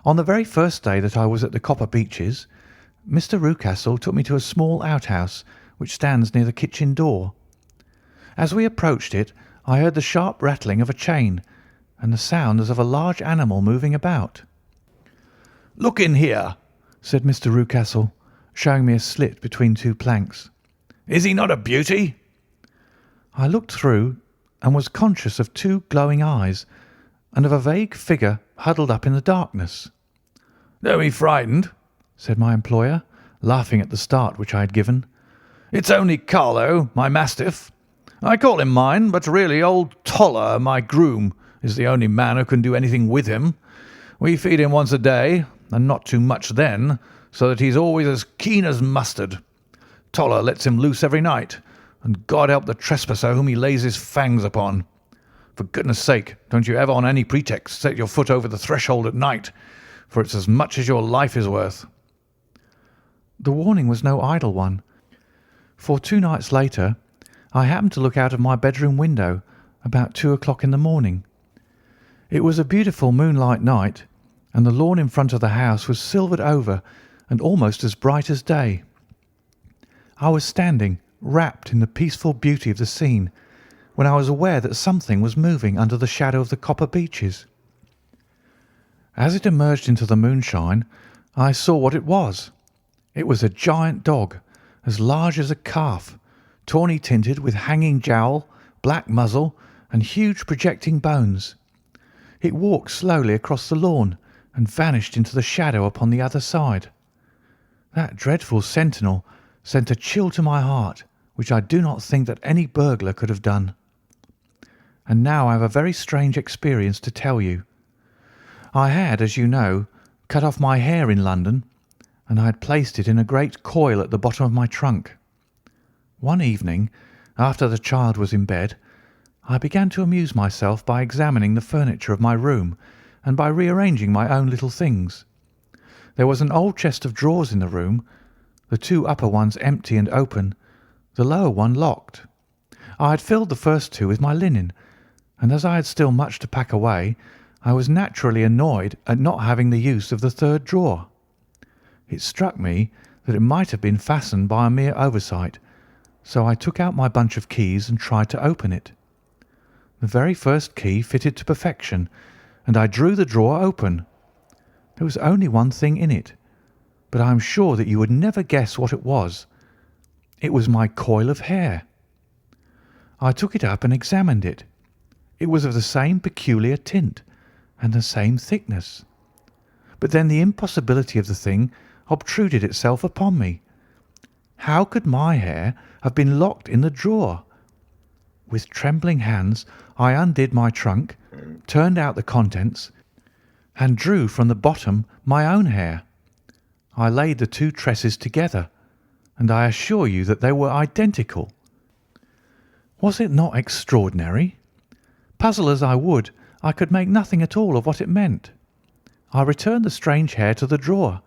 On the very first day that I was at the Copper Beeches, Mr. Rucastle took me to a small outhouse which stands near the kitchen door. As we approached it, I heard the sharp rattling of a chain and the sound as of a large animal moving about. "Look in here," said Mr. Rucastle, showing me a slit between two planks. "Is he not a beauty?" I looked through and was conscious of two glowing eyes and of a vague figure huddled up in the darkness. "Don't be frightened," said my employer, laughing at the start which I had given. "It's only Carlo, my mastiff. I call him mine, but really old Toller, my groom, is the only man who can do anything with him. We feed him once a day, and not too much then, so that he's always as keen as mustard. Toller lets him loose every night, and God help the trespasser whom he lays his fangs upon. For goodness' sake, don't you ever on any pretext set your foot over the threshold at night, for it's as much as your life is worth." The warning was no idle one, for 2 nights later I happened to look out of my bedroom window about 2 o'clock in the morning. It was a beautiful moonlight night, and the lawn in front of the house was silvered over and almost as bright as day. I was standing, wrapped in the peaceful beauty of the scene, when I was aware that something was moving under the shadow of the Copper Beeches. As it emerged into the moonshine, I saw what it was. It was a giant dog, as large as a calf, tawny tinted with hanging jowl, black muzzle, and huge projecting bones. It walked slowly across the lawn and vanished into the shadow upon the other side. That dreadful sentinel sent a chill to my heart which I do not think that any burglar could have done. And now I have a very strange experience to tell you. I had, as you know, cut off my hair in London, and I had placed it in a great coil at the bottom of my trunk. One evening, after the child was in bed, I began to amuse myself by examining the furniture of my room and by rearranging my own little things. There was an old chest of drawers in the room, the 2 upper ones empty and open, the lower one locked. I had filled the first 2 with my linen, and as I had still much to pack away, I was naturally annoyed at not having the use of the 3rd drawer. It struck me that it might have been fastened by a mere oversight, so I took out my bunch of keys and tried to open it. The very first key fitted to perfection, and I drew the drawer open. There was only one thing in it, but I am sure that you would never guess what it was. It was my coil of hair. I took it up and examined it. It was of the same peculiar tint and the same thickness. But then the impossibility of the thing obtruded itself upon me. How could my hair have been locked in the drawer? With trembling hands I undid my trunk, turned out the contents, and drew from the bottom my own hair. I laid the 2 tresses together, and I assure you that they were identical. Was it not extraordinary? Puzzle as I would, I could make nothing at all of what it meant. I returned the strange hair to the drawer,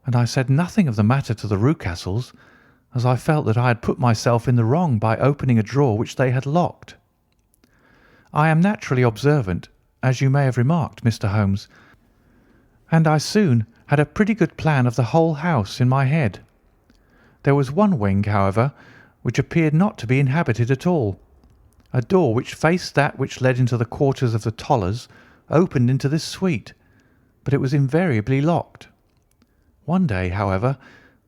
and I said nothing of the matter to the Rucastles, as I felt that I had put myself in the wrong by opening a drawer which they had locked. I am naturally observant, as you may have remarked, Mr. Holmes, and I soon had a pretty good plan of the whole house in my head. There was one wing, however, which appeared not to be inhabited at all. A door which faced that which led into the quarters of the Tollers opened into this suite, but it was invariably locked. One day, however,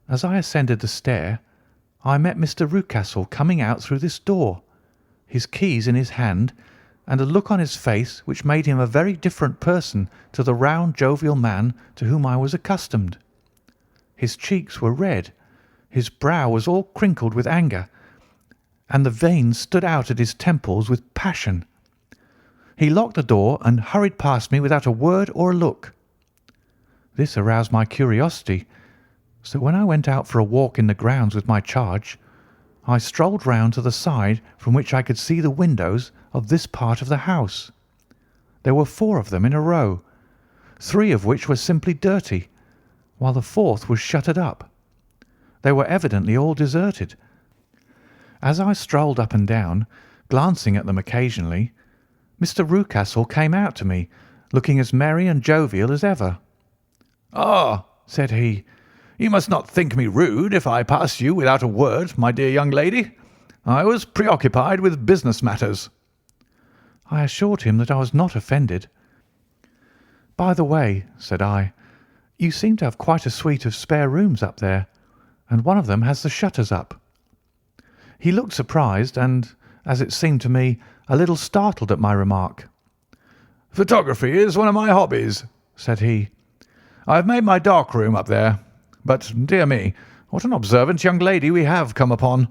as I ascended the stair, I met Mr. Rucastle coming out through this door, his keys in his hand, and a look on his face which made him a very different person to the round, jovial man to whom I was accustomed. His cheeks were red, his brow was all crinkled with anger, and the veins stood out at his temples with passion. He locked the door and hurried past me without a word or a look. This aroused my curiosity, so when I went out for a walk in the grounds with my charge, I strolled round to the side from which I could see the windows of this part of the house. There were 4 of them in a row, 3 of which were simply dirty, while the 4th was shuttered up. They were evidently all deserted. As I strolled up and down, glancing at them occasionally, Mr. Rucastle came out to me, looking as merry and jovial as ever. "Ah," said he, "you must not think me rude if I pass you without a word, my dear young lady. I was preoccupied with business matters." I assured him that I was not offended. "By the way," said I, "you seem to have quite a suite of spare rooms up there, and one of them has the shutters up." He looked surprised and, as it seemed to me, a little startled at my remark. "Photography is one of my hobbies," said he. "I have made my dark room up there. But, dear me, what an observant young lady we have come upon.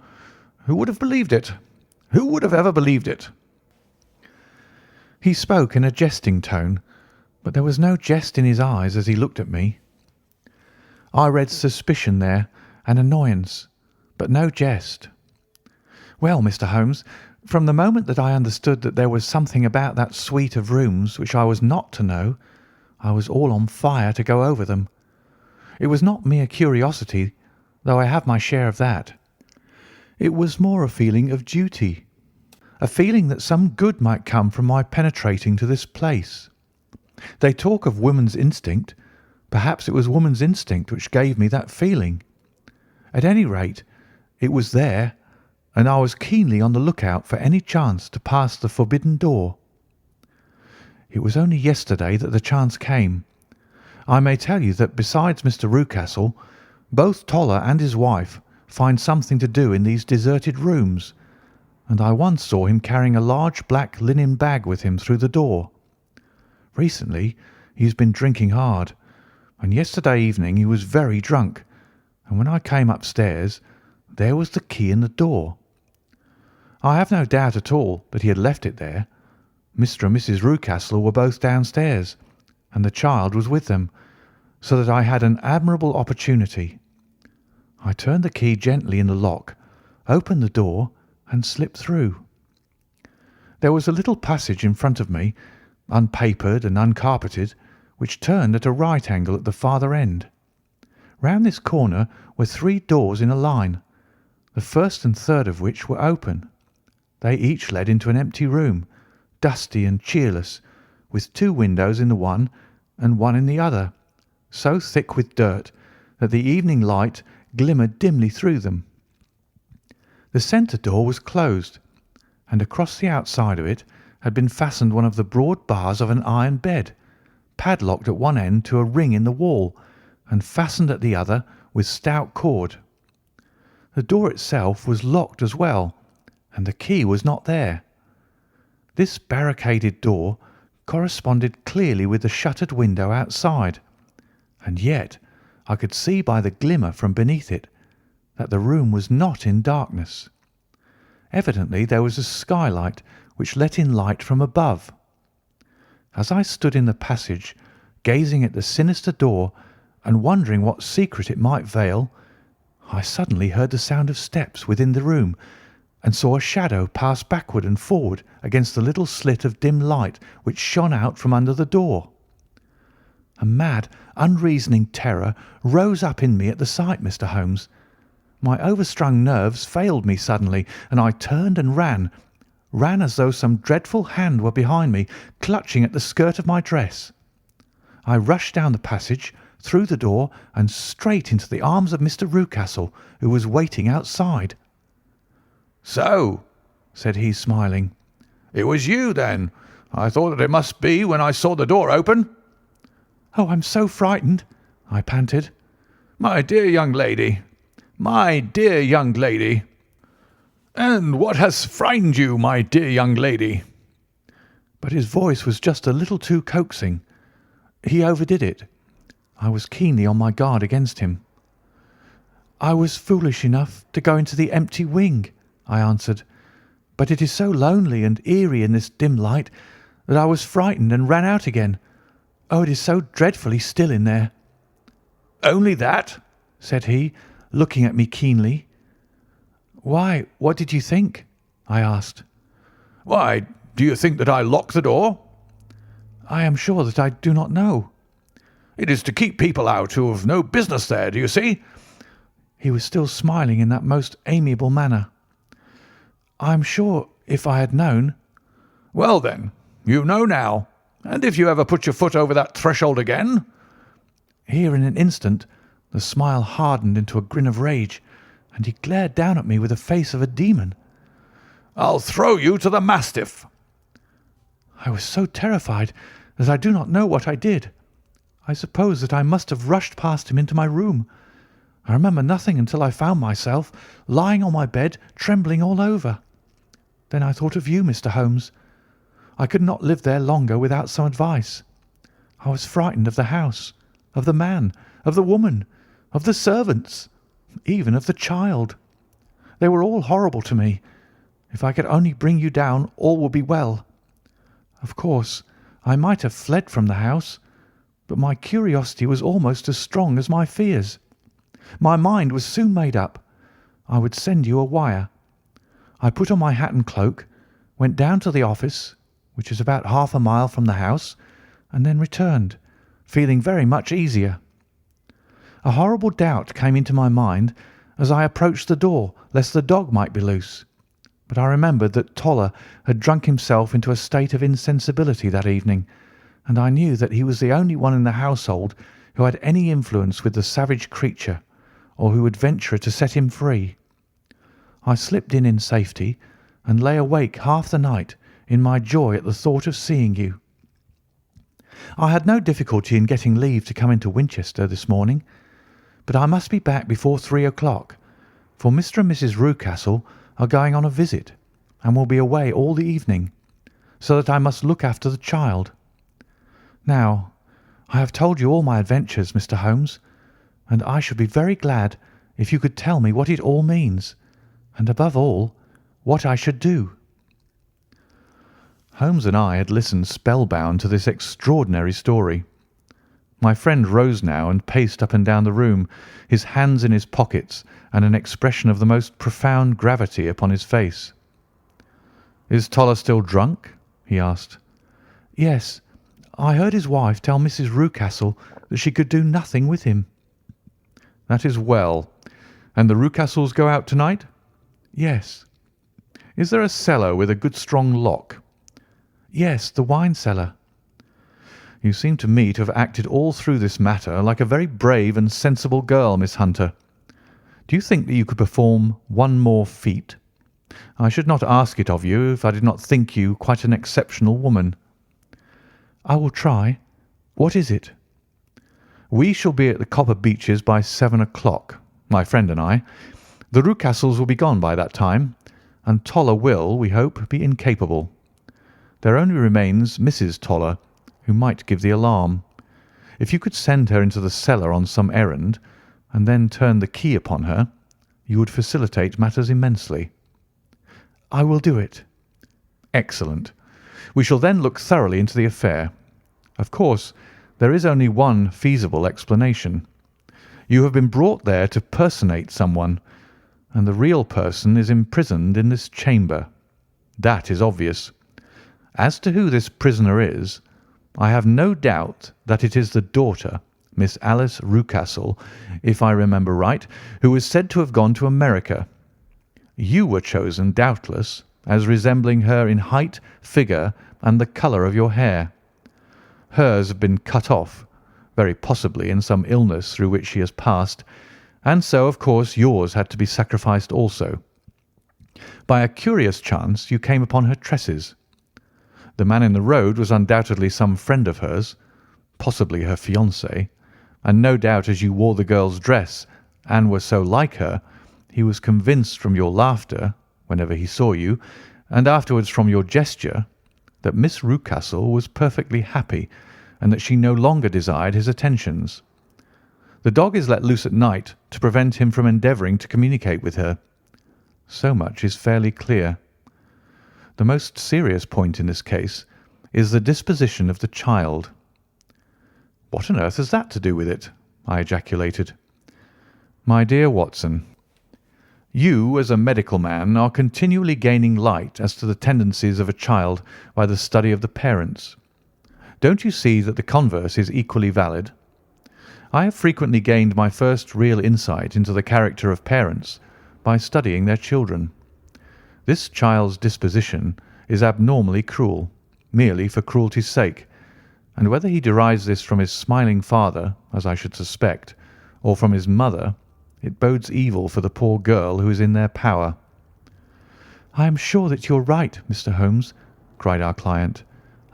Who would have believed it? Who would have ever believed it?" He spoke in a jesting tone, but there was no jest in his eyes as he looked at me. I read suspicion there and annoyance, but no jest. Well, Mr. Holmes, from the moment that I understood that there was something about that suite of rooms which I was not to know, I was all on fire to go over them. It was not mere curiosity, though I have my share of that. It was more a feeling of duty, a feeling that some good might come from my penetrating to this place. They talk of woman's instinct. Perhaps it was woman's instinct which gave me that feeling. At any rate, it was there, and I was keenly on the lookout for any chance to pass the forbidden door. It was only yesterday that the chance came. I may tell you that besides Mr. Rucastle, both Toller and his wife find something to do in these deserted rooms, and I once saw him carrying a large black linen bag with him through the door. Recently he has been drinking hard, and yesterday evening he was very drunk, and when I came upstairs there was the key in the door. I have no doubt at all that he had left it there. Mr. and Mrs. Rucastle were both downstairs, and the child was with them, so that I had an admirable opportunity. I turned the key gently in the lock, opened the door, and slipped through. There was a little passage in front of me, unpapered and uncarpeted, which turned at a right angle at the farther end. Round this corner were 3 doors in a line, the first and third of which were open. They each led into an empty room, dusty and cheerless, with 2 windows in the one and one in the other, so thick with dirt that the evening light glimmered dimly through them. The centre door was closed, and across the outside of it had been fastened one of the broad bars of an iron bed, padlocked at one end to a ring in the wall, and fastened at the other with stout cord. The door itself was locked as well, and the key was not there. This barricaded door corresponded clearly with the shuttered window outside, and yet I could see by the glimmer from beneath it that the room was not in darkness. Evidently there was a skylight which let in light from above. As I stood in the passage, gazing at the sinister door and wondering what secret it might veil, I suddenly heard the sound of steps within the room and saw a shadow pass backward and forward against the little slit of dim light which shone out from under the door. A mad, unreasoning terror rose up in me at the sight, Mr. Holmes. My overstrung nerves failed me suddenly, and I turned and ran as though some dreadful hand were behind me, clutching at the skirt of my dress. I rushed down the passage, through the door, and straight into the arms of Mr. Rucastle, who was waiting outside. "So," said he, smiling, "it was you, then. I thought that it must be when I saw the door open." "Oh, I'm so frightened," I panted. My dear young lady, my dear young lady. And what has frightened you, my dear young lady?" But his voice was just a little too coaxing. He overdid it. I was keenly on my guard against him. "I was foolish enough to go into the empty wing," I answered, "but it is so lonely and eerie in this dim light that I was frightened and ran out again. Oh, it is so dreadfully still in there." "Only that?" said he, looking at me keenly. "Why, what did you think?" I asked. "Why, do you think that I locked the door?" "I am sure that I do not know." "It is to keep people out who have no business there, do you see?" He was still smiling in that most amiable manner. "I am sure if I had known—" "Well, then, you know now. And if you ever put your foot over that threshold again—" Here in an instant the smile hardened into a grin of rage, and he glared down at me with the face of a demon. "I'll throw you to the mastiff." I was so terrified that I do not know what I did. I suppose that I must have rushed past him into my room. I remember nothing until I found myself lying on my bed, trembling all over. Then I thought of you, Mr. Holmes. I could not live there longer without some advice. I was frightened of the house, of the man, of the woman, of the servants, even of the child. They were all horrible to me. If I could only bring you down, all would be well. Of course, I might have fled from the house, but my curiosity was almost as strong as my fears. My mind was soon made up. I would send you a wire. I put on my hat and cloak, went down to the office, which is about half a mile from the house, and then returned, feeling very much easier. A horrible doubt came into my mind as I approached the door, lest the dog might be loose. But I remembered that Toller had drunk himself into a state of insensibility that evening, and I knew that he was the only one in the household who had any influence with the savage creature, or who would venture to set him free. I slipped in safety, and lay awake half the night in my joy at the thought of seeing you. I had no difficulty in getting leave to come into Winchester this morning, but I must be back before 3 o'clock, for Mr. and Mrs. Rucastle are going on a visit, and will be away all the evening, so that I must look after the child. Now, I have told you all my adventures, Mr. Holmes, and I should be very glad if you could tell me what it all means, and above all, what I should do." Holmes and I had listened spellbound to this extraordinary story. My friend rose now and paced up and down the room, his hands in his pockets and an expression of the most profound gravity upon his face. "Is Toller still drunk?" he asked. "Yes. I heard his wife tell Mrs. Rucastle that she could do nothing with him." "That is well. And the Rucastles go out tonight?" "Yes." "Is there a cellar with a good strong lock?" "Yes, the wine cellar." "You seem to me to have acted all through this matter like a very brave and sensible girl, Miss Hunter. Do you think that you could perform one more feat? I should not ask it of you if I did not think you quite an exceptional woman." "I will try. What is it?" "We shall be at the Copper Beeches by 7 o'clock, my friend and I. The Rucastles will be gone by that time, and Toller will, we hope, be incapable. There only remains Mrs. Toller, who might give the alarm. If you could send her into the cellar on some errand, and then turn the key upon her, you would facilitate matters immensely." "I will do it." "Excellent. We shall then look thoroughly into the affair. Of course, there is only one feasible explanation. You have been brought there to personate someone, and the real person is imprisoned in this chamber. That is obvious. As to who this prisoner is, I have no doubt that it is the daughter Miss Alice Rucastle, if I remember right, who is said to have gone to America. You were chosen, doubtless, as resembling her in height, figure, and the colour of your hair. Hers have been cut off, very possibly in some illness through which she has passed, and so, of course, yours had to be sacrificed also. By a curious chance you came upon her tresses. The man in the road was undoubtedly some friend of hers, possibly her fiancé, and no doubt as you wore the girl's dress and were so like her, he was convinced from your laughter, whenever he saw you, and afterwards from your gesture, that Miss Rucastle was perfectly happy, and that she no longer desired his attentions. The dog is let loose at night to prevent him from endeavouring to communicate with her. So much is fairly clear. The most serious point in this case is the disposition of the child. "What on earth has that to do with it?" I ejaculated. "My dear Watson, you, as a medical man, are continually gaining light as to the tendencies of a child by the study of the parents. Don't you see that the converse is equally valid? I have frequently gained my first real insight into the character of parents by studying their children. This child's disposition is abnormally cruel, merely for cruelty's sake, and whether he derives this from his smiling father, as I should suspect, or from his mother, it bodes evil for the poor girl who is in their power." "I am sure that you are right, Mr. Holmes," cried our client.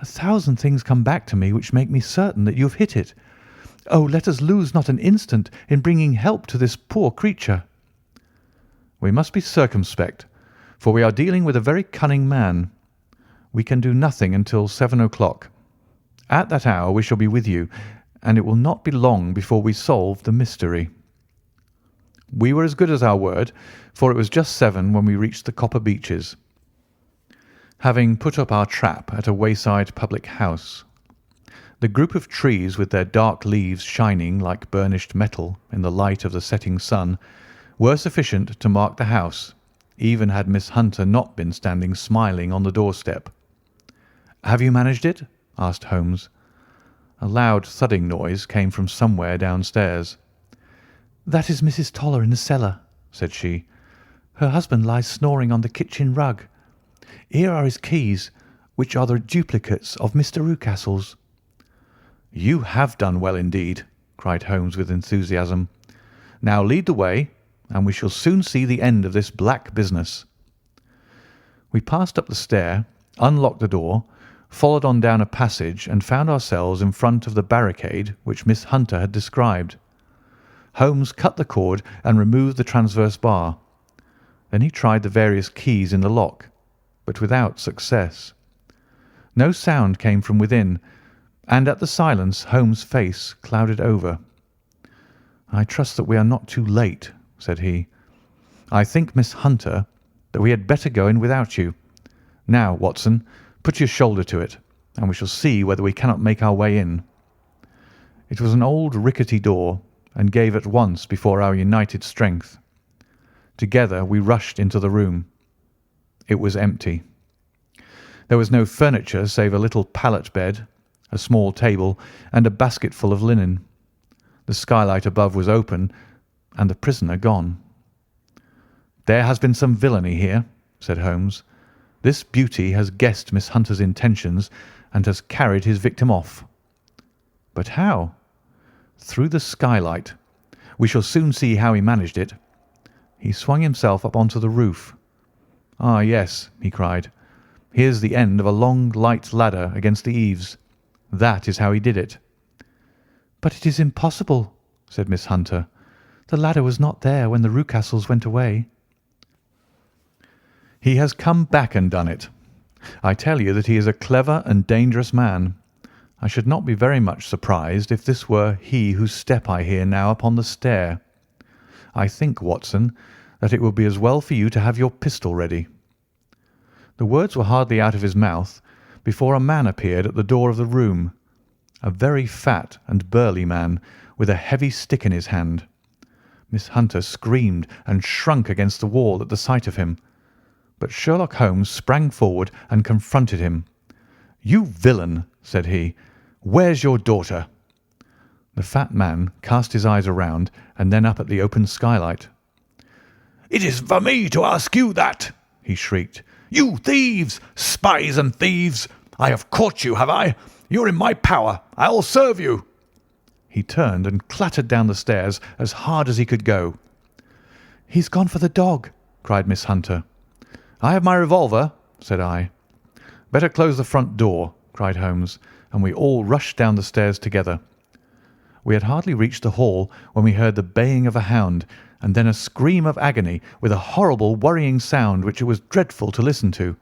"A thousand things come back to me which make me certain that you have hit it. Oh, let us lose not an instant in bringing help to this poor creature." "We must be circumspect, for we are dealing with a very cunning man. We can do nothing until 7 o'clock. At that hour we shall be with you, and it will not be long before we solve the mystery." We were as good as our word, for it was just 7 when we reached the Copper Beeches. Having put up our trap at a wayside public house, the group of trees with their dark leaves shining like burnished metal in the light of the setting sun were sufficient to mark the house, even had Miss Hunter not been standing smiling on the doorstep. "Have you managed it?" asked Holmes. A loud thudding noise came from somewhere downstairs. "That is Mrs. Toller in the cellar," said she. "Her husband lies snoring on the kitchen rug. Here are his keys, which are the duplicates of Mr. Rucastle's." "You have done well indeed," cried Holmes with enthusiasm. "Now lead the way, and we shall soon see the end of this black business." We passed up the stair, unlocked the door, followed on down a passage, and found ourselves in front of the barricade which Miss Hunter had described. Holmes cut the cord and removed the transverse bar. Then he tried the various keys in the lock, but without success. No sound came from within, and at the silence Holmes' face clouded over. "I trust that we are not too late," said he. "I think, Miss Hunter, that we had better go in without you. Now, Watson, put your shoulder to it, and we shall see whether we cannot make our way in." It was an old rickety door, and gave at once before our united strength. Together we rushed into the room. It was empty. There was no furniture save a little pallet bed, a small table, and a basketful of linen. The skylight above was open, and the prisoner gone. "There has been some villainy here," said Holmes. "This beauty has guessed Miss Hunter's intentions and has carried his victim off." "But how?" "Through the skylight. We shall soon see how he managed it. He swung himself up onto the roof. Ah, yes," he cried. "Here's the end of a long, light ladder against the eaves. That is how he did it." "But it is impossible," said Miss Hunter. "The ladder was not there when the Rucastles went away." "He has come back and done it. I tell you that he is a clever and dangerous man. I should not be very much surprised if this were he whose step I hear now upon the stair. I think, Watson, that it would be as well for you to have your pistol ready." The words were hardly out of his mouth before a man appeared at the door of the room, a very fat and burly man with a heavy stick in his hand. Miss Hunter screamed and shrunk against the wall at the sight of him, but Sherlock Holmes sprang forward and confronted him. "You villain!" said he. "Where's your daughter?" The fat man cast his eyes around and then up at the open skylight. "It is for me to ask you that," he shrieked. "You thieves! Spies and thieves! I have caught you, have I? You're in my power. I'll serve you." He turned and clattered down the stairs as hard as he could go. "He's gone for the dog," cried Miss Hunter. "I have my revolver," said I. "Better close the front door," cried Holmes, and we all rushed down the stairs together. We had hardly reached the hall when we heard the baying of a hound, and then a scream of agony with a horrible worrying sound which it was dreadful to listen to.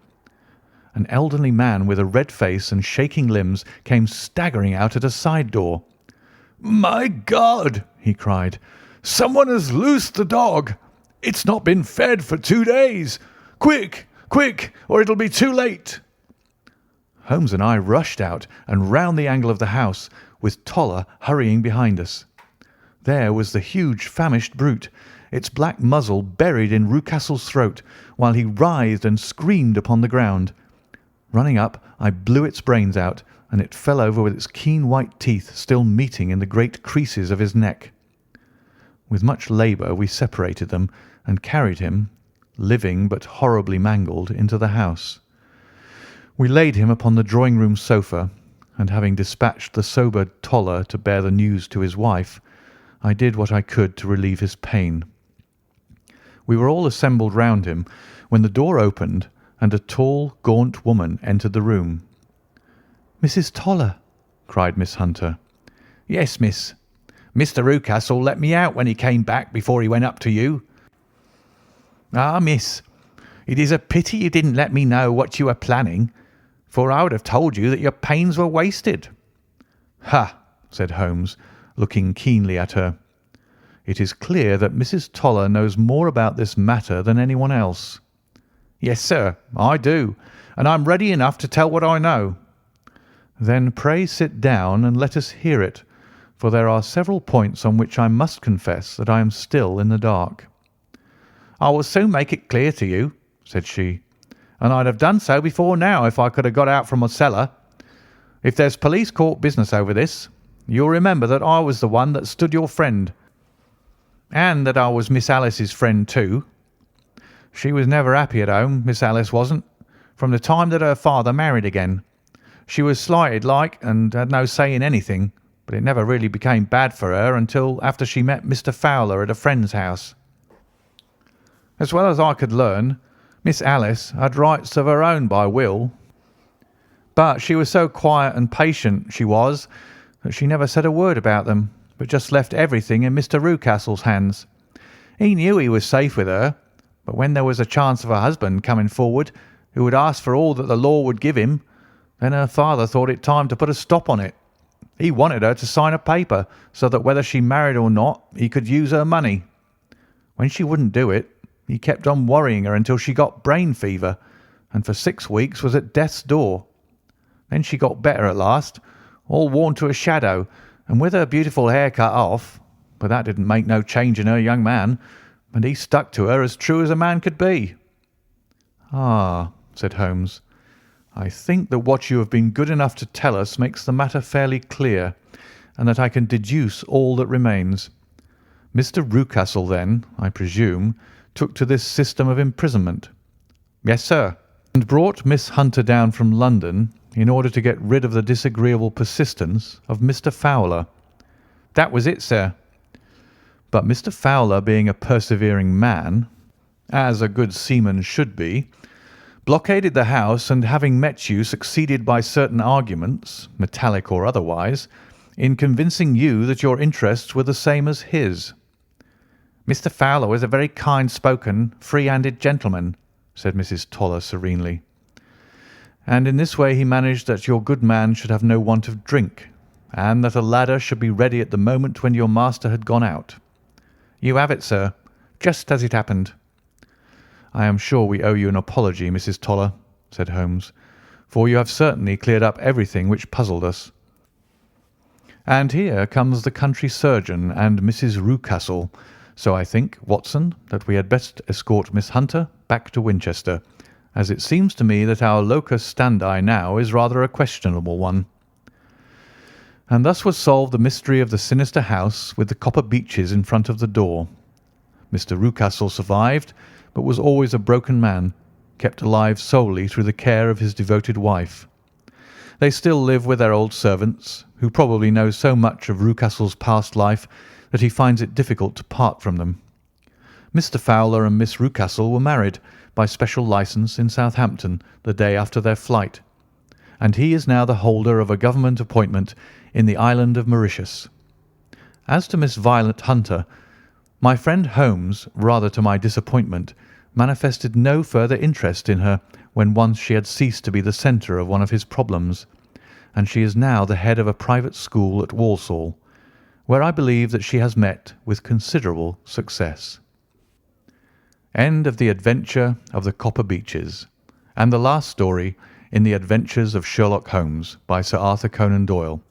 An elderly man with a red face and shaking limbs came staggering out at a side door. "My God!" he cried. "Someone has loosed the dog. It's not been fed for 2 days. Quick, quick, or it'll be too late." Holmes and I rushed out and round the angle of the house, with Toller hurrying behind us. There was the huge famished brute, its black muzzle buried in Rucastle's throat, while he writhed and screamed upon the ground. Running up, I blew its brains out, and it fell over with its keen white teeth still meeting in the great creases of his neck. With much labour we separated them and carried him, living but horribly mangled, into the house. We laid him upon the drawing-room sofa, and having dispatched the sober Toller to bear the news to his wife, I did what I could to relieve his pain. We were all assembled round him when the door opened and a tall, gaunt woman entered the room. "Mrs. Toller," cried Miss Hunter. "Yes, miss. Mr. Rucastle let me out when he came back before he went up to you." "Ah, miss, it is a pity you didn't let me know what you were planning, for I would have told you that your pains were wasted." "Ha!" said Holmes, looking keenly at her. "It is clear that Mrs. Toller knows more about this matter than anyone else." "Yes, sir, I do, and I'm ready enough to tell what I know." "Then pray sit down and let us hear it, for there are several points on which I must confess that I am still in the dark." "I will soon make it clear to you," said she, "and I'd have done so before now if I could have got out from my cellar. If there's police court business over this, you'll remember that I was the one that stood your friend, and that I was Miss Alice's friend too. She was never happy at home, Miss Alice wasn't, from the time that her father married again. She was slighted like and had no say in anything, but it never really became bad for her until after she met Mr. Fowler at a friend's house. As well as I could learn, Miss Alice had rights of her own by will, but she was so quiet and patient, she was, that she never said a word about them, but just left everything in Mr. Rucastle's hands. He knew he was safe with her, but when there was a chance of a husband coming forward who would ask for all that the law would give him, then her father thought it time to put a stop on it. He wanted her to sign a paper so that whether she married or not, he could use her money. When she wouldn't do it, he kept on worrying her until she got brain fever, and for 6 weeks was at death's door. Then she got better at last, all worn to a shadow, and with her beautiful hair cut off, but that didn't make no change in her young man, and he stuck to her as true as a man could be." "Ah," said Holmes, "I think that what you have been good enough to tell us makes the matter fairly clear, and that I can deduce all that remains. Mr. Rucastle, then, I presume, took to this system of imprisonment." "Yes, sir." "And brought Miss Hunter down from London in order to get rid of the disagreeable persistence of Mr. Fowler." "That was it, sir." "But Mr. Fowler, being a persevering man, as a good seaman should be, blockaded the house, and having met you, succeeded by certain arguments, metallic or otherwise, in convincing you that your interests were the same as his." "Mr. Fowler was a very kind-spoken, free-handed gentleman," said Mrs. Toller serenely. "And in this way he managed that your good man should have no want of drink, and that a ladder should be ready at the moment when your master had gone out." "You have it, sir, just as it happened." "I am sure we owe you an apology, Mrs. Toller," said Holmes, "for you have certainly cleared up everything which puzzled us. And here comes the country surgeon and Mrs. Rucastle, so I think, Watson, that we had best escort Miss Hunter back to Winchester, as it seems to me that our locus standi now is rather a questionable one." And thus was solved the mystery of the sinister house with the copper beeches in front of the door. Mr. Rucastle survived, but was always a broken man, kept alive solely through the care of his devoted wife. They still live with their old servants, who probably know so much of Rucastle's past life that he finds it difficult to part from them. Mr. Fowler and Miss Rucastle were married by special licence in Southampton the day after their flight, and he is now the holder of a government appointment in the island of Mauritius. As to Miss Violet Hunter, my friend Holmes, rather to my disappointment, manifested no further interest in her when once she had ceased to be the centre of one of his problems, and she is now the head of a private school at Walsall, where I believe that she has met with considerable success. End of The Adventure of the Copper Beeches, and the last story in The Adventures of Sherlock Holmes by Sir Arthur Conan Doyle,